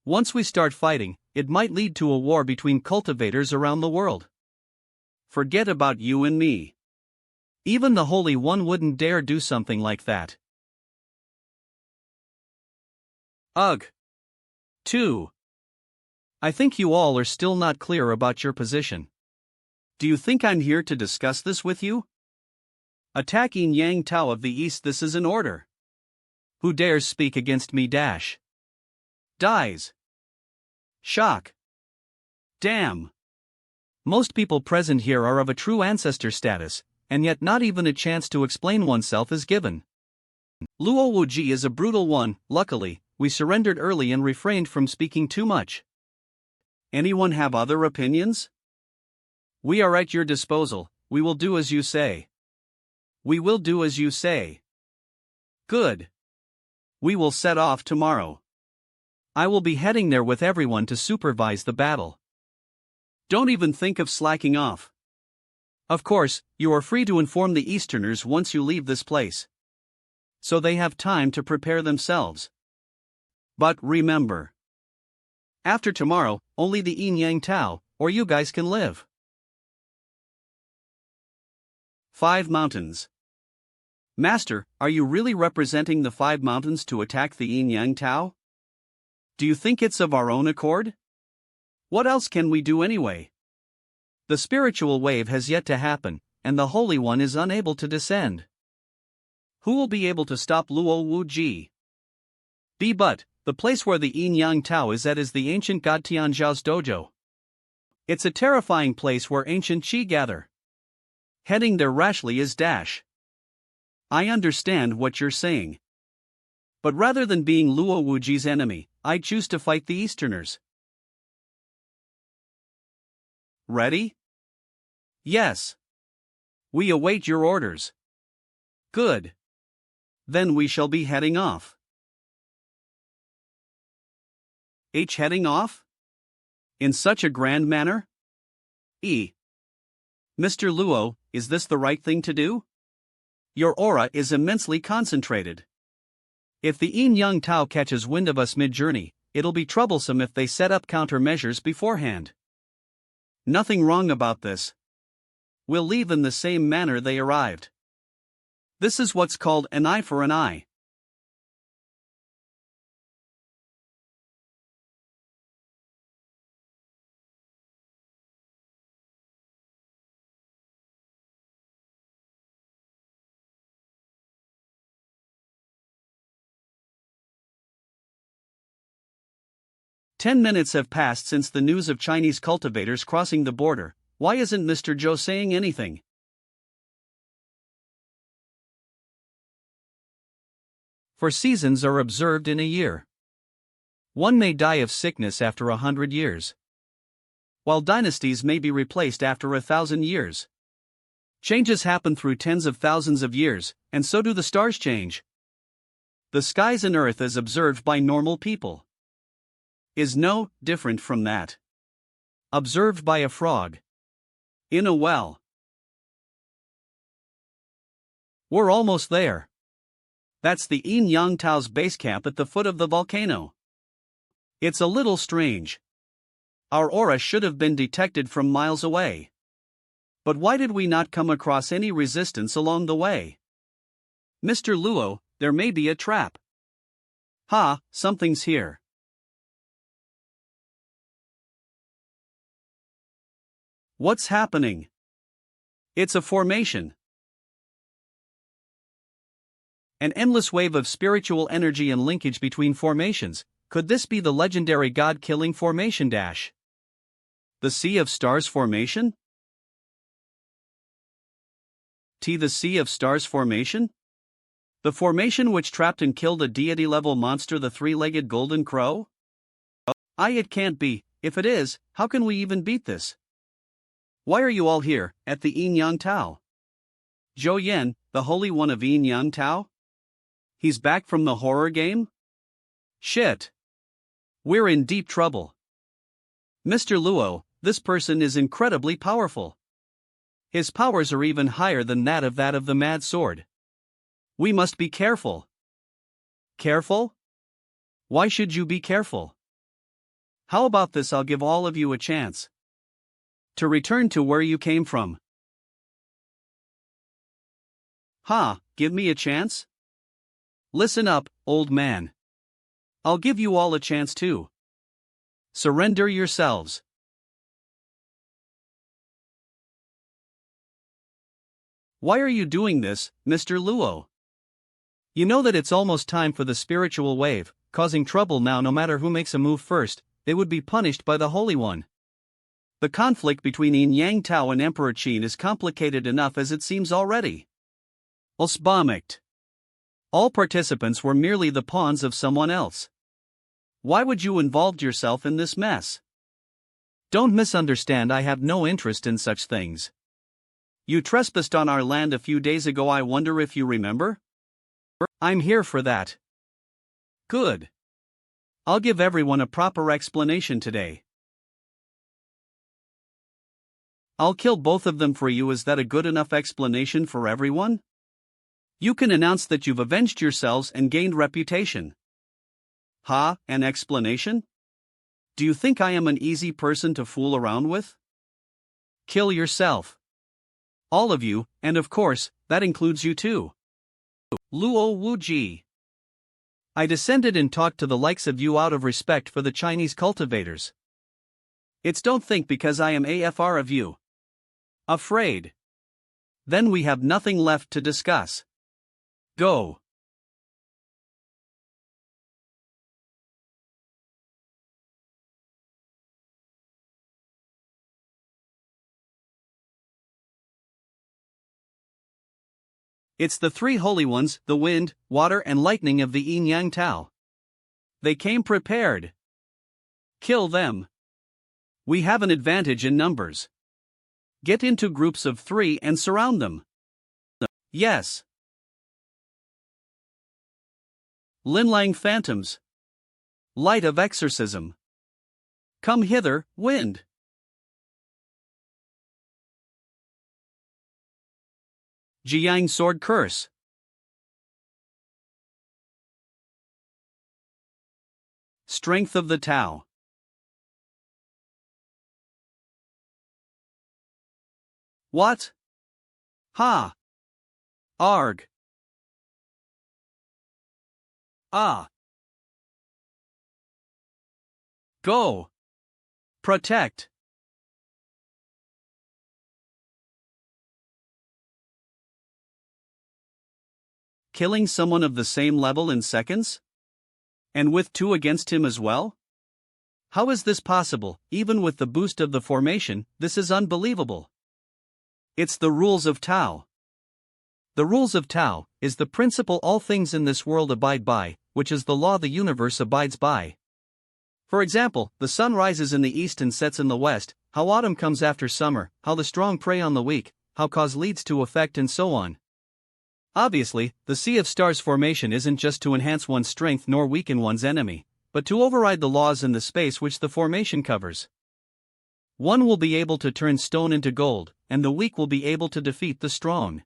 A: Once we start fighting, it might lead to a war between cultivators around the world. Forget about you and me. Even the Holy One wouldn't dare do something like that. Ugh. 2. I think you all are still not clear about your position. Do you think I'm here to discuss this with you? Attacking Yang Tao of the East, this is an order. Who dares speak against me dash? Dies. Shock. Damn. Most people present here are of a true ancestor status, and yet not even a chance to explain oneself is given. Luo Wuji is a brutal one. Luckily, we surrendered early and refrained from speaking too much. Anyone have other opinions? We are at your disposal. We will do as you say. We will do as you say. Good. We will set off tomorrow. I will be heading there with everyone to supervise the battle. Don't even think of slacking off. Of course, you are free to inform the Easterners once you leave this place, so they have time to prepare themselves. But remember, after tomorrow, only the Yin Yang Tao, or you guys can live. 5 Mountains. Master, are you really representing the 5 mountains to attack the Yin Yang Tao? Do you think it's of our own accord? What else can we do anyway? The spiritual wave has yet to happen, and the Holy One is unable to descend. Who will be able to stop Luo Wuji? But the place where the Yin Yang Tao is at is the ancient god Tianzhao's dojo. It's a terrifying place where ancient Qi gather. Heading there rashly is dash. I understand what you're saying. But rather than being Luo Wuji's enemy, I choose to fight the Easterners. Ready? Yes. We await your orders. Good. Then we shall be heading off. Heading off? In such a grand manner? Mr. Luo, is this the right thing to do? Your aura is immensely concentrated. If the Yin Yang Tao catches wind of us mid-journey, it'll be troublesome if they set up countermeasures beforehand. Nothing wrong about this. We'll leave in the same manner they arrived. This is what's called an eye for an eye. Ten minutes have passed since the news of Chinese cultivators crossing the border. Why isn't Mr. Zhou saying anything? For seasons are observed in a year. One may die of sickness after 100 years, while dynasties may be replaced after 1,000 years. Changes happen through tens of thousands of years, and so do the stars change. The skies and earth as observed by normal people is no different from that observed by a frog in a well. We're almost there. That's the Yin Yang Tao's base camp at the foot of the volcano. It's a little strange. Our aura should have been detected from miles away. But why did we not come across any resistance along the way? Mr. Luo, there may be a trap. Something's here. What's happening? It's a formation. An endless wave of spiritual energy and linkage between formations. Could this be the legendary god-killing formation dash? The Sea of Stars formation? The Sea of Stars formation? The formation which trapped and killed a deity-level monster, the three-legged golden crow? It can't be. If it is, how can we even beat this? Why are you all here, at the Yin Yang Tao? Zhou Yan, the Holy One of Yin Yang Tao? He's back from the horror game? Shit. We're in deep trouble. Mr. Luo, this person is incredibly powerful. His powers are even higher than that of the Mad Sword. We must be careful. Careful? Why should you be careful? How about this? I'll give all of you a chance to return to where you came from. Give me a chance? Listen up, old man. I'll give you all a chance too. Surrender yourselves. Why are you doing this, Mr. Luo? You know that it's almost time for the spiritual wave, causing trouble now. No matter who makes a move first, they would be punished by the Holy One. The conflict between Yin Yang Tao and Emperor Qin is complicated enough as it seems already. Usbamikt. All participants were merely the pawns of someone else. Why would you involve yourself in this mess? Don't misunderstand, I have no interest in such things. You trespassed on our land a few days ago, I wonder if you remember? I'm here for that. Good. I'll give everyone a proper explanation today. I'll kill both of them for you. Is that a good enough explanation for everyone? You can announce that you've avenged yourselves and gained reputation. An explanation? Do you think I am an easy person to fool around with? Kill yourself. All of you, and of course, that includes you too. Luo Wuji. I descended and talked to the likes of you out of respect for the Chinese cultivators. Don't think because I am AFR of you. Afraid. Then we have nothing left to discuss. Go. It's the three holy ones, the wind, water and lightning of the Yin Yang Tao. They came prepared. Kill them. We have an advantage in numbers. Get into groups of 3 and surround them. Yes. Linlang phantoms. Light of exorcism. Come hither, wind. Jiang sword curse. Strength of the Tao. What? Arg. Go. Protect. Killing someone of the same level in seconds? And with 2 against him as well? How is this possible? Even with the boost of the formation, this is unbelievable. It's the rules of Tao. The rules of Tao is the principle all things in this world abide by, which is the law the universe abides by. For example, the sun rises in the east and sets in the west, how autumn comes after summer, how the strong prey on the weak, how cause leads to effect, and so on. Obviously, the Sea of Stars formation isn't just to enhance one's strength nor weaken one's enemy, but to override the laws in the space which the formation covers. One will be able to turn stone into gold, and the weak will be able to defeat the strong.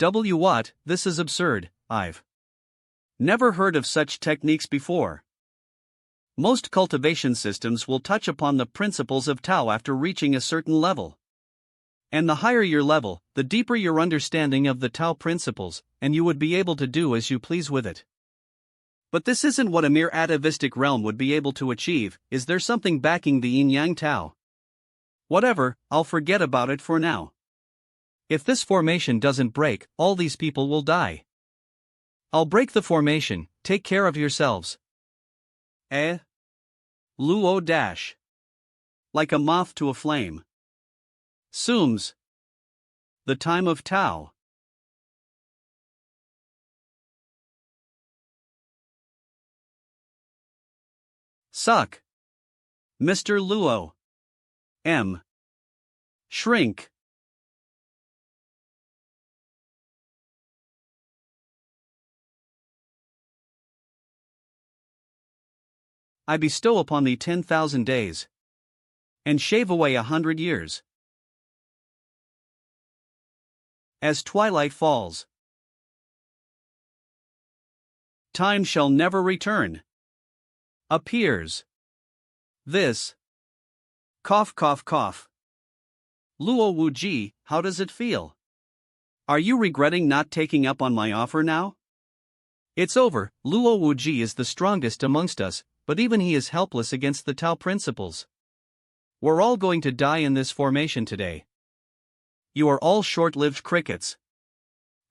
A: What? This is absurd. I've never heard of such techniques before. Most cultivation systems will touch upon the principles of Tao after reaching a certain level. And the higher your level, the deeper your understanding of the Tao principles, and you would be able to do as you please with it. But this isn't what a mere atavistic realm would be able to achieve. Is there something backing the Yin Yang Tao? Whatever, I'll forget about it for now. If this formation doesn't break, all these people will die. I'll break the formation, take care of yourselves. Luo dash. Like a moth to a flame. Sooms. The time of Tao. Suck. Mr. Luo. M. Shrink. I bestow upon thee 10,000 days, and shave away 100 years. As twilight falls, time shall never return. Appears. This. Cough, cough, cough. Luo Wuji, how does it feel? Are you regretting not taking up on my offer now? It's over. Luo Wuji is the strongest amongst us, but even he is helpless against the Tao principles. We're all going to die in this formation today. You are all short-lived crickets,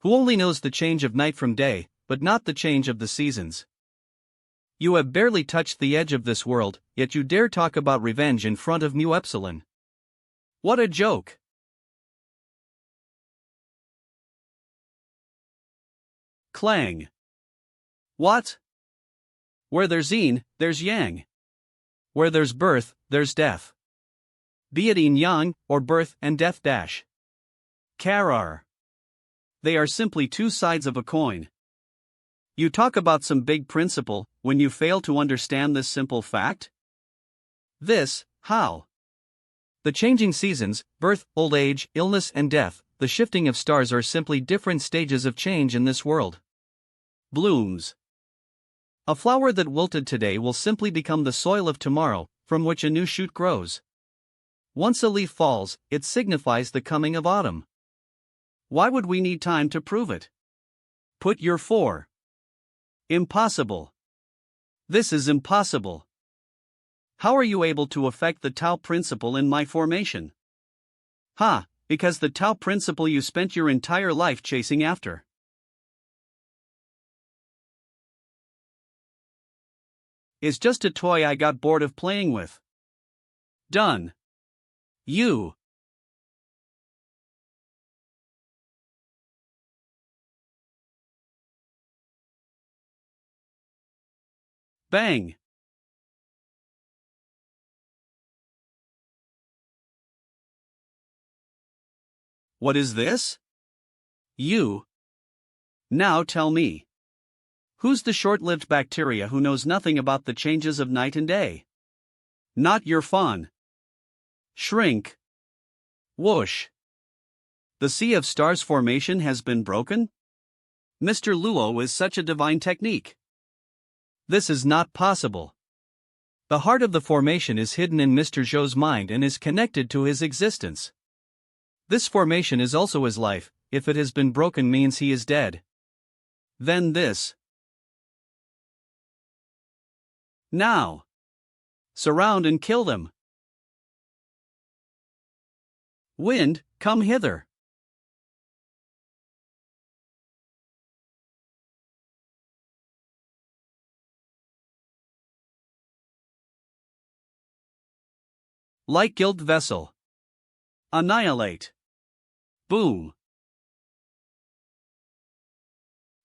A: who only knows the change of night from day, but not the change of the seasons. You have barely touched the edge of this world, yet you dare talk about revenge in front of Mu Epsilon. What a joke! Clang. What? Where there's yin, there's yang. Where there's birth, there's death. Be it yin yang, or birth and death dash. Karar. They are simply two sides of a coin. You talk about some big principle, when you fail to understand this simple fact? This, how? The changing seasons, birth, old age, illness and death, the shifting of stars are simply different stages of change in this world. Blooms. A flower that wilted today will simply become the soil of tomorrow, from which a new shoot grows. Once a leaf falls, it signifies the coming of autumn. Why would we need time to prove it? Put your 4. Impossible. This is impossible. How are you able to affect the Tao principle in my formation? Because the Tao principle you spent your entire life chasing after. Is just a toy I got bored of playing with. Done. You. Bang. What is this? You. Now tell me. Who's the short-lived bacteria who knows nothing about the changes of night and day? Not your fawn. Shrink. Whoosh. The sea of stars formation has been broken? Mr. Luo is such a divine technique. This is not possible. The heart of the formation is hidden in Mr. Zhou's mind and is connected to his existence. This formation is also his life. If it has been broken means he is dead. Then this. Now. Surround and kill them. Wind, come hither. Like gilt vessel. Annihilate. Boom.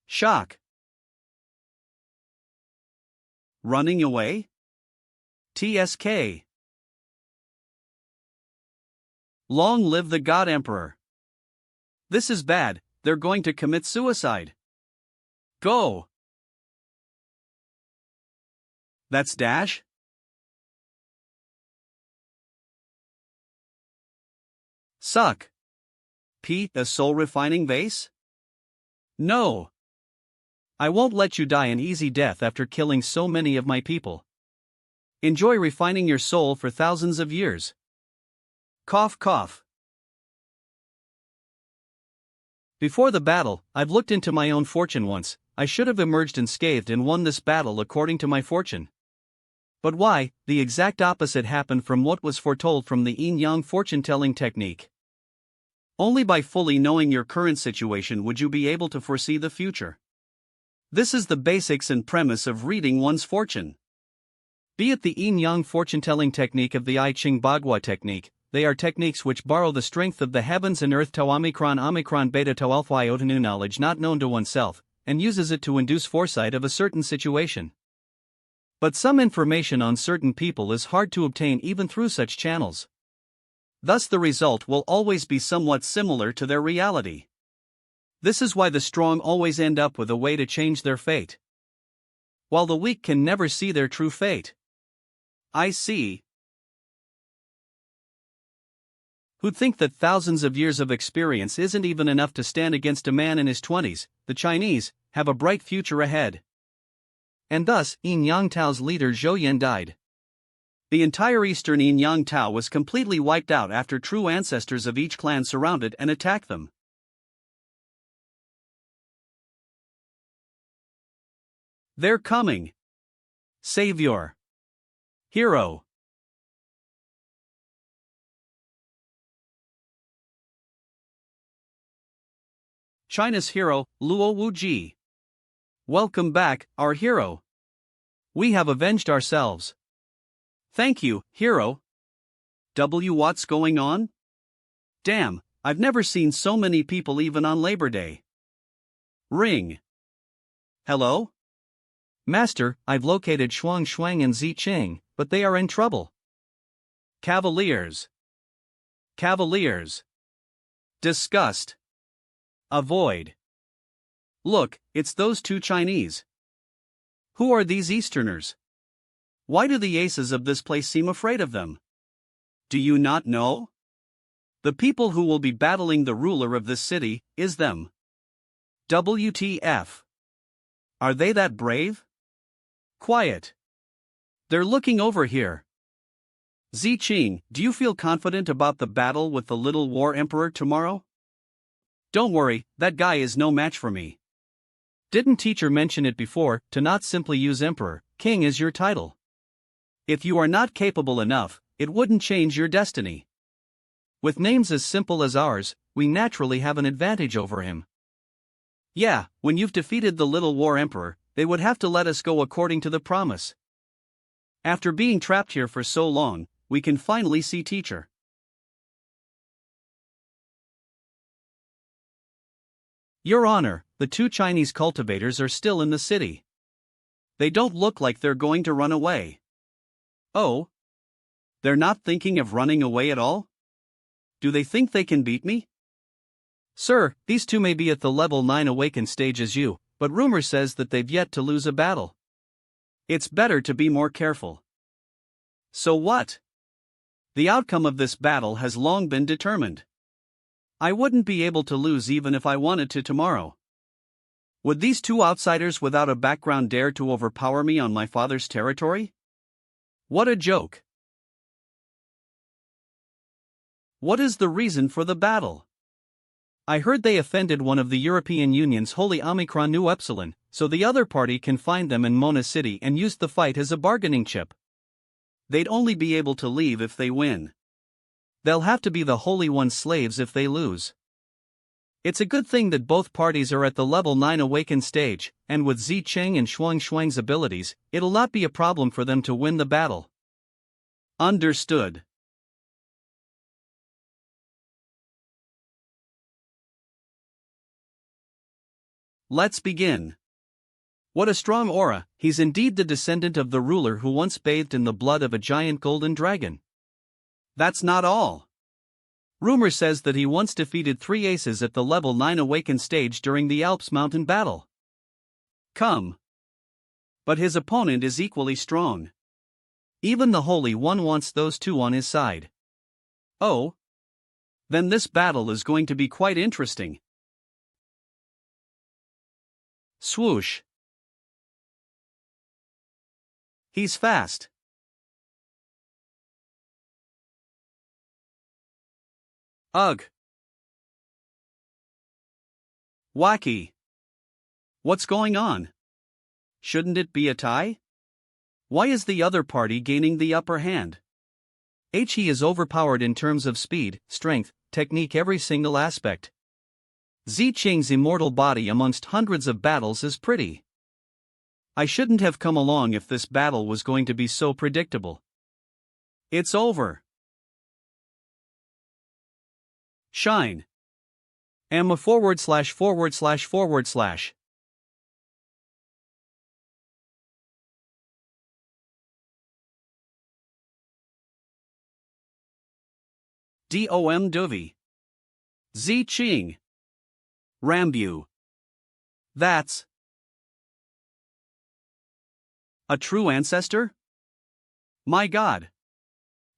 A: Shock. Running away? TSK. Long live the God Emperor. This is bad, they're going to commit suicide. Go. That's dash? Suck. P. A soul refining vase? No. I won't let you die an easy death after killing so many of my people. Enjoy refining your soul for thousands of years. Cough, cough. Before the battle, I've looked into my own fortune once. I should have emerged unscathed and won this battle according to my fortune. But why? The exact opposite happened from what was foretold from the yin-yang fortune-telling technique. Only by fully knowing your current situation would you be able to foresee the future. This is the basics and premise of reading one's fortune. Be it the yin-yang fortune-telling technique of the I Ching Bagua technique, they are techniques which borrow the strength of the heavens and earth to omicron beta to alpha iota nu knowledge not known to oneself, and uses it to induce foresight of a certain situation. But some information on certain people is hard to obtain even through such channels. Thus the result will always be somewhat similar to their reality. This is why the strong always end up with a way to change their fate, while the weak can never see their true fate. I see. Who'd think that thousands of years of experience isn't even enough to stand against a man in his 20s, the Chinese, have a bright future ahead. And thus, Yin Yang Tao's leader Zhou Yan died. The entire eastern Yin Yang Tao was completely wiped out after true ancestors of each clan surrounded and attacked them. They're coming. Savior. Hero. China's hero, Luo Wuji. Welcome back, our hero. We have avenged ourselves. Thank you, hero. What's going on? Damn, I've never seen so many people even on Labor Day. Ring. Hello? Master, I've located Shuang Shuang and Zicheng, but they are in trouble. Cavaliers. Cavaliers. Disgust. Avoid. Look, it's those two Chinese. Who are these Easterners? Why do the aces of this place seem afraid of them? Do you not know? The people who will be battling the ruler of this city is them. WTF. Are they that brave? Quiet. They're looking over here. Zicheng, do you feel confident about the battle with the little war emperor tomorrow? Don't worry, that guy is no match for me. Didn't teacher mention it before, to not simply use emperor, king as your title? If you are not capable enough, it wouldn't change your destiny. With names as simple as ours, we naturally have an advantage over him. Yeah, when you've defeated the little war emperor, they would have to let us go according to the promise. After being trapped here for so long, we can finally see teacher. Your Honor, the two Chinese cultivators are still in the city. They don't look like they're going to run away. Oh? They're not thinking of running away at all? Do they think they can beat me? Sir, these two may be at the level 9 awakened stage as you, but rumor says that they've yet to lose a battle. It's better to be more careful. So what? The outcome of this battle has long been determined. I wouldn't be able to lose even if I wanted to tomorrow. Would these two outsiders without a background dare to overpower me on my father's territory? What a joke. What is the reason for the battle? I heard they offended one of the European Union's holy Omicron Nu Epsilon, so the other party can find them in Mona City and use the fight as a bargaining chip. They'd only be able to leave if they win. They'll have to be the Holy One's slaves if they lose. It's a good thing that both parties are at the level 9 awakened stage, and with Zicheng and Shuang Shuang's abilities, it'll not be a problem for them to win the battle. Understood. Let's begin. What a strong aura, he's indeed the descendant of the ruler who once bathed in the blood of a giant golden dragon. That's not all. Rumor says that he once defeated 3 aces at the level 9 awakened stage during the Alps mountain battle. Come. But his opponent is equally strong. Even the Holy One wants those two on his side. Oh? Then this battle is going to be quite interesting. Swoosh. He's fast. Ugh. Wacky. What's going on? Shouldn't it be a tie? Why is the other party gaining the upper hand? He is overpowered in terms of speed, strength, technique, every single aspect. Zicheng's immortal body amongst hundreds of battles is pretty. I shouldn't have come along if this battle was going to be so predictable. It's over. Shine. Am forward slash forward slash forward slash. Dom Dovi. Z Ching. Rambu. That's a true ancestor? My God.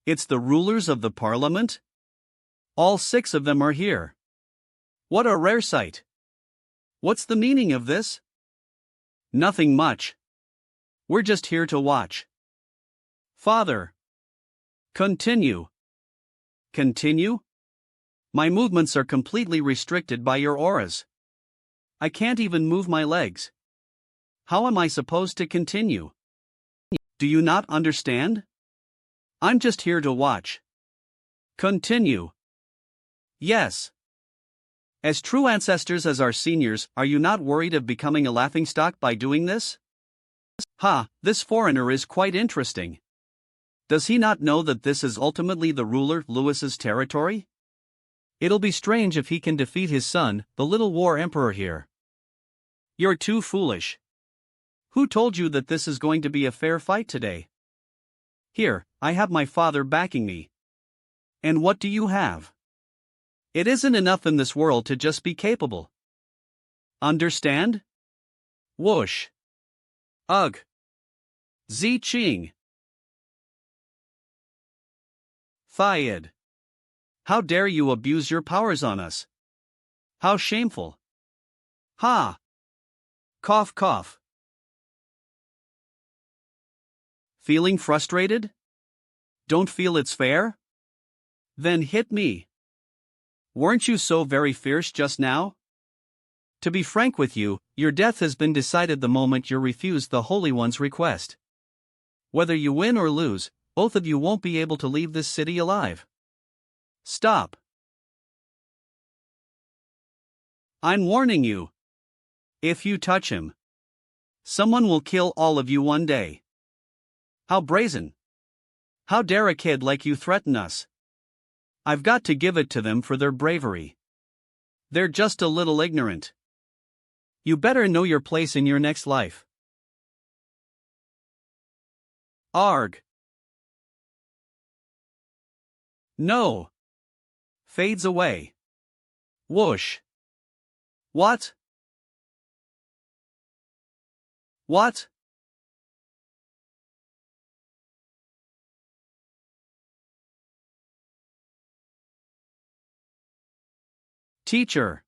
A: It's the rulers of the parliament? All 6 of them are here. What a rare sight. What's the meaning of this? Nothing much. We're just here to watch. Father. Continue. Continue? My movements are completely restricted by your auras. I can't even move my legs. How am I supposed to continue? Do you not understand? I'm just here to watch. Continue. Yes. As true ancestors as our seniors, are you not worried of becoming a laughingstock by doing this? This foreigner is quite interesting. Does he not know that this is ultimately the ruler Louis's territory? It'll be strange if he can defeat his son, the little war emperor here. You're too foolish. Who told you that this is going to be a fair fight today? Here, I have my father backing me. And what do you have? It isn't enough in this world to just be capable. Understand? Whoosh. Ugh. Z Ching. Thiad. How dare you abuse your powers on us? How shameful. Ha. Cough cough. Feeling frustrated? Don't feel it's fair? Then hit me. Weren't you so very fierce just now? To be frank with you, your death has been decided the moment you refused the Holy One's request. Whether you win or lose, both of you won't be able to leave this city alive. Stop. I'm warning you. If you touch him, someone will kill all of you one day. How brazen. How dare a kid like you threaten us? I've got to give it to them for their bravery. They're just a little ignorant. You better know your place in your next life. Arg. No. Fades away. Whoosh. What? What? Teacher.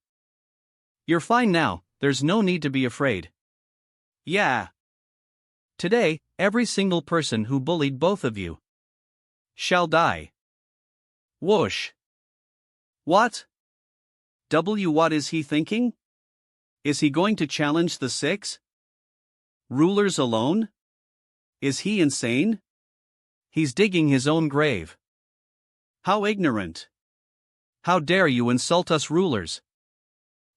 A: You're fine now, there's no need to be afraid. Yeah. Today, every single person who bullied both of you shall die. Whoosh. What? What is he thinking? Is he going to challenge the 6 rulers alone? Is he insane? He's digging his own grave. How ignorant. How dare you insult us rulers?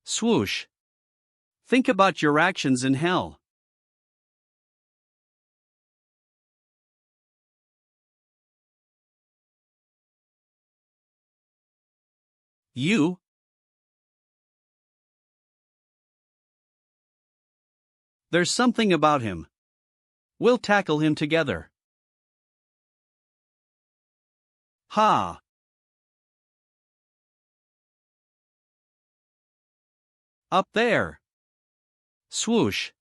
A: Swoosh. Think about your actions in hell. You? There's something about him. We'll tackle him together. Ha! Up there! Swoosh!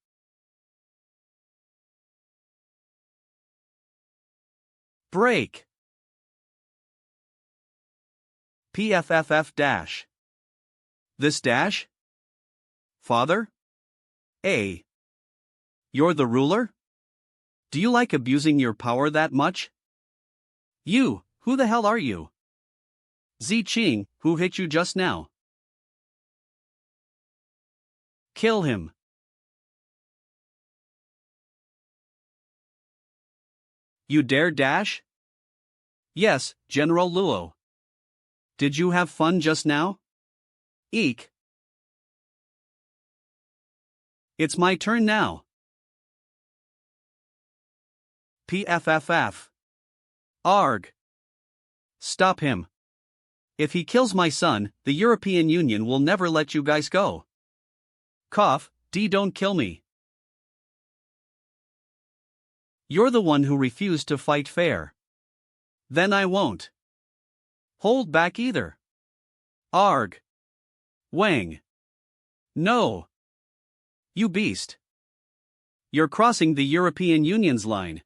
A: Break! PFFF dash. This dash? Father? A. You're the ruler? Do you like abusing your power that much? You, who the hell are you? Z Ching, who hit you just now? Kill him. You dare dash? Yes, General Luo. Did you have fun just now? Eek. It's my turn now. PFFF. Arg. Stop him. If he kills my son, the European Union will never let you guys go. Cough, don't kill me. You're the one who refused to fight fair. Then I won't hold back either. Arg. Wang. No. You beast. You're crossing the European Union's line.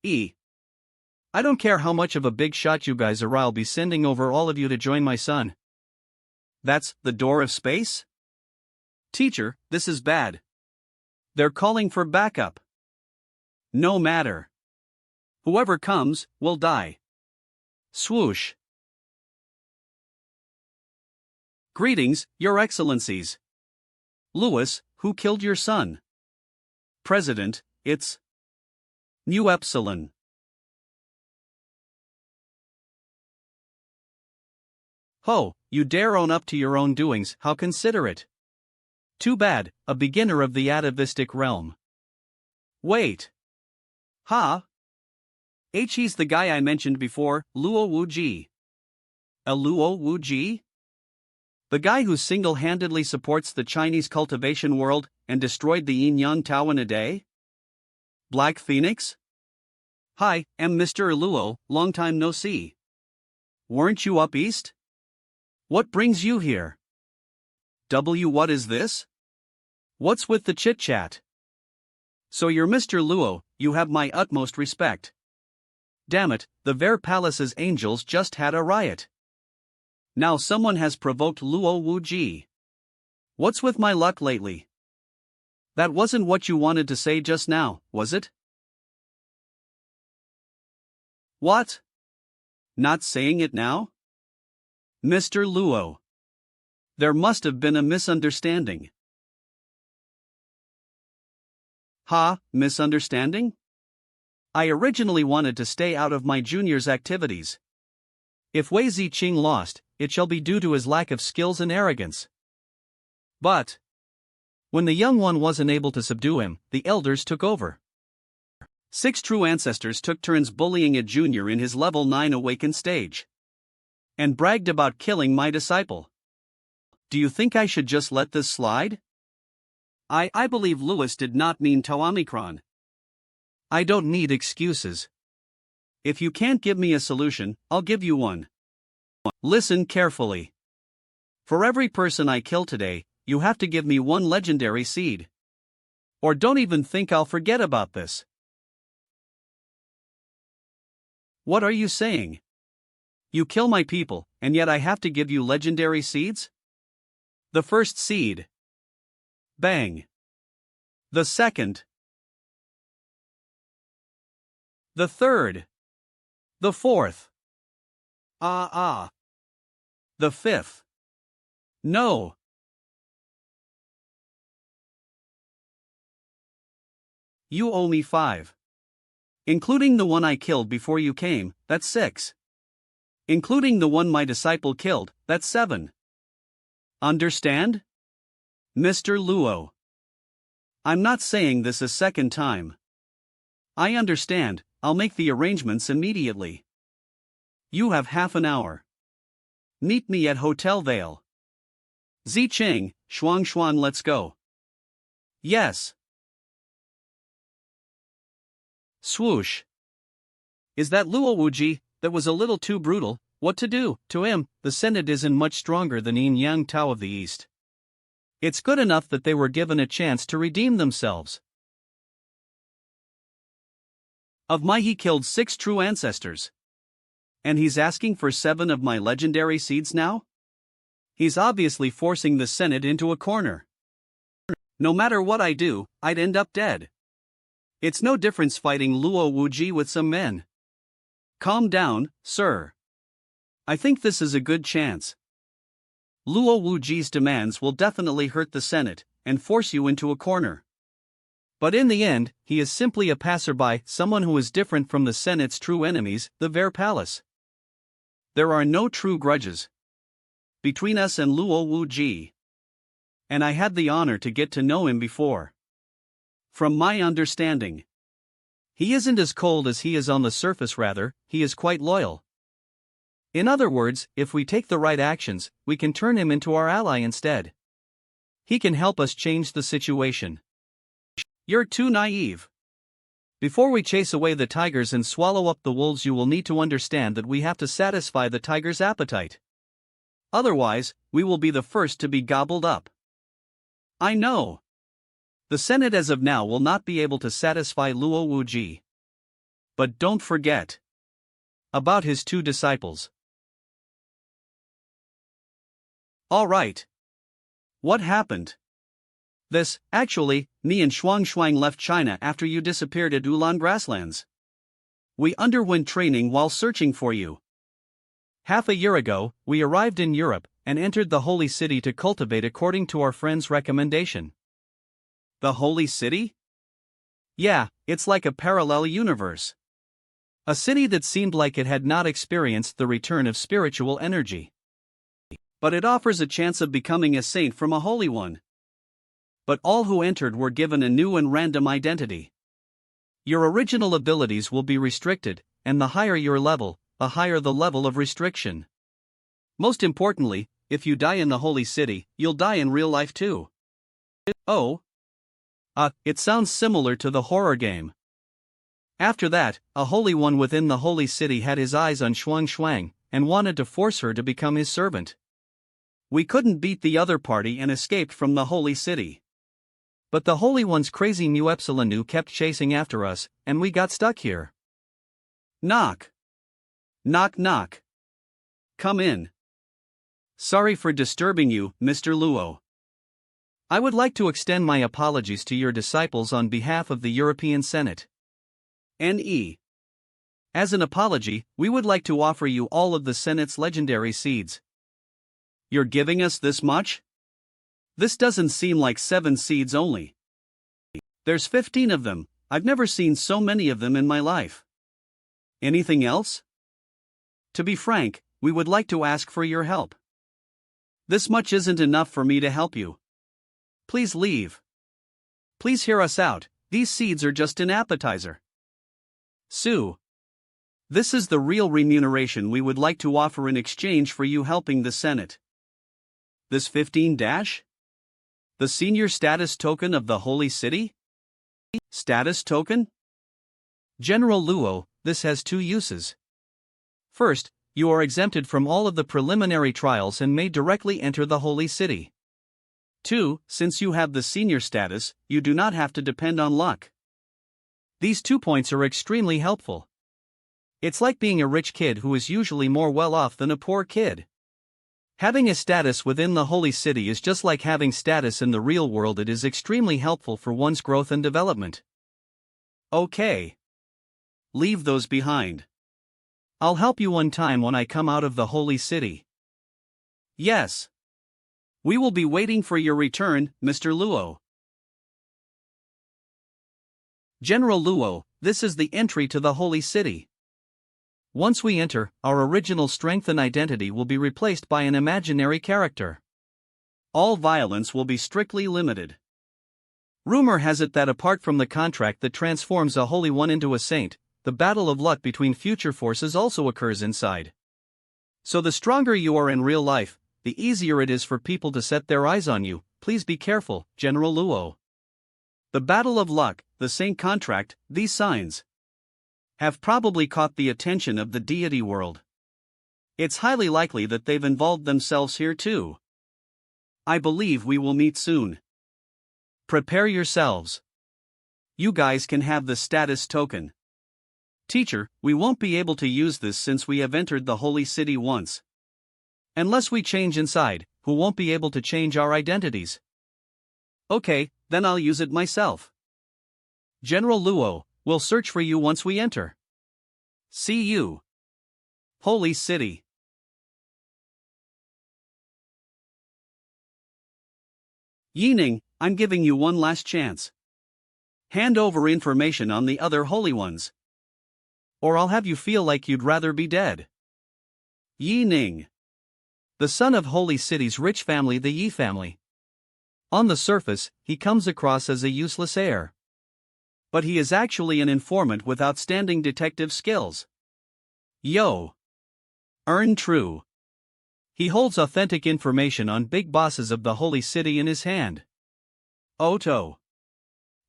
A: I don't care how much of a big shot you guys are, I'll be sending over all of you to join my son. That's the door of space? Teacher, this is bad. They're calling for backup. No matter. Whoever comes, will die. Swoosh. Greetings, Your Excellencies. Louis, who killed your son? President, it's New Epsilon. Ho, you dare own up to your own doings, how considerate. Too bad, a beginner of the atavistic realm. Wait. Ha? He's the guy I mentioned before, Luo Wuji. A Luo Wuji? The guy who single-handedly supports the Chinese cultivation world and destroyed the Yin-Yang Tao in a day? Black Phoenix? Hi, I'm Mr. Luo, long time no see. Weren't you up east? What brings you here? What is this? What's with the chit-chat? So you're Mr. Luo, you have my utmost respect. Damn it, the Ver Palace's angels just had a riot. Now someone has provoked Luo Wuji. What's with my luck lately? That wasn't what you wanted to say just now, was it? What? Not saying it now? Mr. Luo. There must have been a misunderstanding. Ha, misunderstanding? I originally wanted to stay out of my junior's activities. If Wei Ziqing lost, it shall be due to his lack of skills and arrogance. But when the young one wasn't able to subdue him, the elders took over. 6 true ancestors took turns bullying a junior in his level 9 awakened stage. And bragged about killing my disciple. Do you think I should just let this slide? I believe Louis did not mean to Omicron. I don't need excuses. If you can't give me a solution, I'll give you one. Listen carefully. For every person I kill today, you have to give me 1 legendary seed. Or don't even think I'll forget about this. What are you saying? You kill my people, and yet I have to give you legendary seeds? The first seed. Bang. The second. The third. The fourth. The fifth. No. You owe me 5. Including the one I killed before you came, that's 6. Including the one my disciple killed, that's 7. Understand? Mr. Luo. I'm not saying this a second time. I understand, I'll make the arrangements immediately. You have half an hour. Meet me at Hotel Vale. Ziqing, Shuang, let's go. Yes. Swoosh. Is that Luo Wuji? That was a little too brutal. What to do? To him, the Senate isn't much stronger than Yin Yang Tao of the East. It's good enough that they were given a chance to redeem themselves. Of my he killed 6 true ancestors. And he's asking for 7 of my legendary seeds now? He's obviously forcing the Senate into a corner. No matter what I do, I'd end up dead. It's no difference fighting Luo Wuji with some men. Calm down, sir. I think this is a good chance. Luo Wuji's demands will definitely hurt the Senate and force you into a corner. But in the end, he is simply a passerby, someone who is different from the Senate's true enemies, the Ver Palace. There are no true grudges between us and Luo Wuji. And I had the honor to get to know him before. From my understanding, he isn't as cold as he is on the surface, rather, he is quite loyal. In other words, if we take the right actions, we can turn him into our ally instead. He can help us change the situation. You're too naive. Before we chase away the tigers and swallow up the wolves, you will need to understand that we have to satisfy the tiger's appetite. Otherwise, we will be the first to be gobbled up. I know. The Senate as of now will not be able to satisfy Luo Wuji. But don't forget about his 2 disciples. Alright. What happened? Actually, me and Shuang left China after you disappeared at Ulan grasslands. We underwent training while searching for you. Half a year ago, we arrived in Europe and entered the Holy City to cultivate according to our friend's recommendation. The Holy City? Yeah, it's like a parallel universe. A city that seemed like it had not experienced the return of spiritual energy. But it offers a chance of becoming a saint from a holy one. But all who entered were given a new and random identity. Your original abilities will be restricted, and the higher your level, the higher the level of restriction. Most importantly, if you die in the Holy City, you'll die in real life too. Oh. It sounds similar to the horror game. After that, a holy one within the Holy City had his eyes on Shuang and wanted to force her to become his servant. We couldn't beat the other party and escaped from the Holy City. But the Holy One's crazy Mu Epsilon kept chasing after us, and we got stuck here. Knock. Knock knock. Come in. Sorry for disturbing you, Mr. Luo. I would like to extend my apologies to your disciples on behalf of the European Senate. N.E. As an apology, we would like to offer you all of the Senate's legendary seeds. You're giving us this much? This doesn't seem like 7 seeds only. There's 15 of them. I've never seen so many of them in my life. Anything else? To be frank, we would like to ask for your help. This much isn't enough for me to help you. Please leave. Please hear us out, these seeds are just an appetizer. Sue. This is the real remuneration we would like to offer in exchange for you helping the Senate. This 15 dash? The senior status token of the Holy City? Status token? General Luo, this has 2 uses. First, you are exempted from all of the preliminary trials and may directly enter the Holy City. 2, since you have the senior status, you do not have to depend on luck. These 2 points are extremely helpful. It's like being a rich kid who is usually more well off than a poor kid. Having a status within the Holy City is just like having status in the real world. It is extremely helpful for one's growth and development. Okay. Leave those behind. I'll help you one time when I come out of the Holy City. Yes. We will be waiting for your return, Mr. Luo. General Luo, this is the entry to the Holy City. Once we enter, our original strength and identity will be replaced by an imaginary character. All violence will be strictly limited. Rumor has it that apart from the contract that transforms a Holy One into a saint, the battle of luck between future forces also occurs inside. So the stronger you are in real life, the easier it is for people to set their eyes on you. Please be careful, General Luo. The battle of luck, the saint contract, these signs have probably caught the attention of the deity world. It's highly likely that they've involved themselves here too. I believe we will meet soon. Prepare yourselves. You guys can have the status token. Teacher, we won't be able to use this since we have entered the Holy City once. Unless we change inside, who won't be able to change our identities? Okay, then I'll use it myself. General Luo, we'll search for you once we enter. See you. Holy City. Yining, I'm giving you one last chance. Hand over information on the other holy ones. Or I'll have you feel like you'd rather be dead. Yining. The son of Holy City's rich family, the Yi family. On the surface, he comes across as a useless heir. But he is actually an informant with outstanding detective skills. Yo! Earn true. He holds authentic information on big bosses of the holy city in his hand. Oto.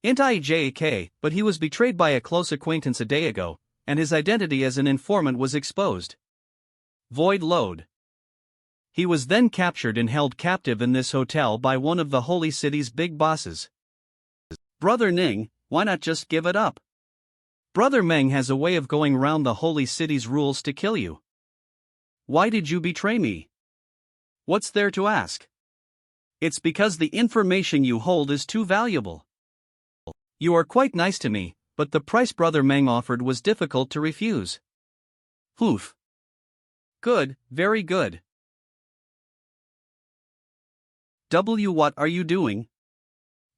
A: Int IJK, but he was betrayed by a close acquaintance a day ago, and his identity as an informant was exposed. Void load. He was then captured and held captive in this hotel by one of the holy city's big bosses. Brother Ning, why not just give it up? Brother Meng has a way of going round the holy city's rules to kill you. Why did you betray me? What's there to ask? It's because the information you hold is too valuable. You are quite nice to me, but the price Brother Meng offered was difficult to refuse. Oof. Good, very good. What are you doing?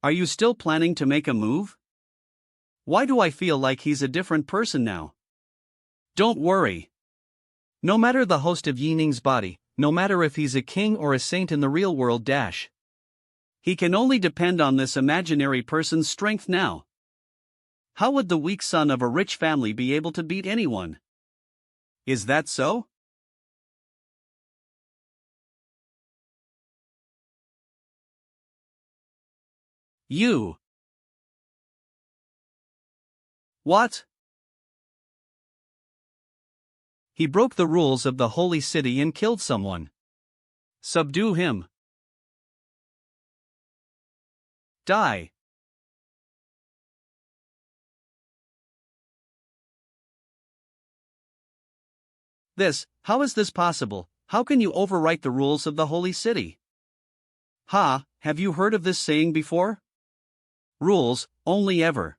A: Are you still planning to make a move? Why do I feel like he's a different person now? Don't worry. No matter the host of Yining's body, no matter if he's a king or a saint in the real world he can only depend on this imaginary person's strength now. How would the weak son of a rich family be able to beat anyone? Is that so? You. What? He broke the rules of the holy city and killed someone. Subdue him. Die. How is this possible? How can you overwrite the rules of the holy city? Ha, have you heard of this saying before? Rules, only ever.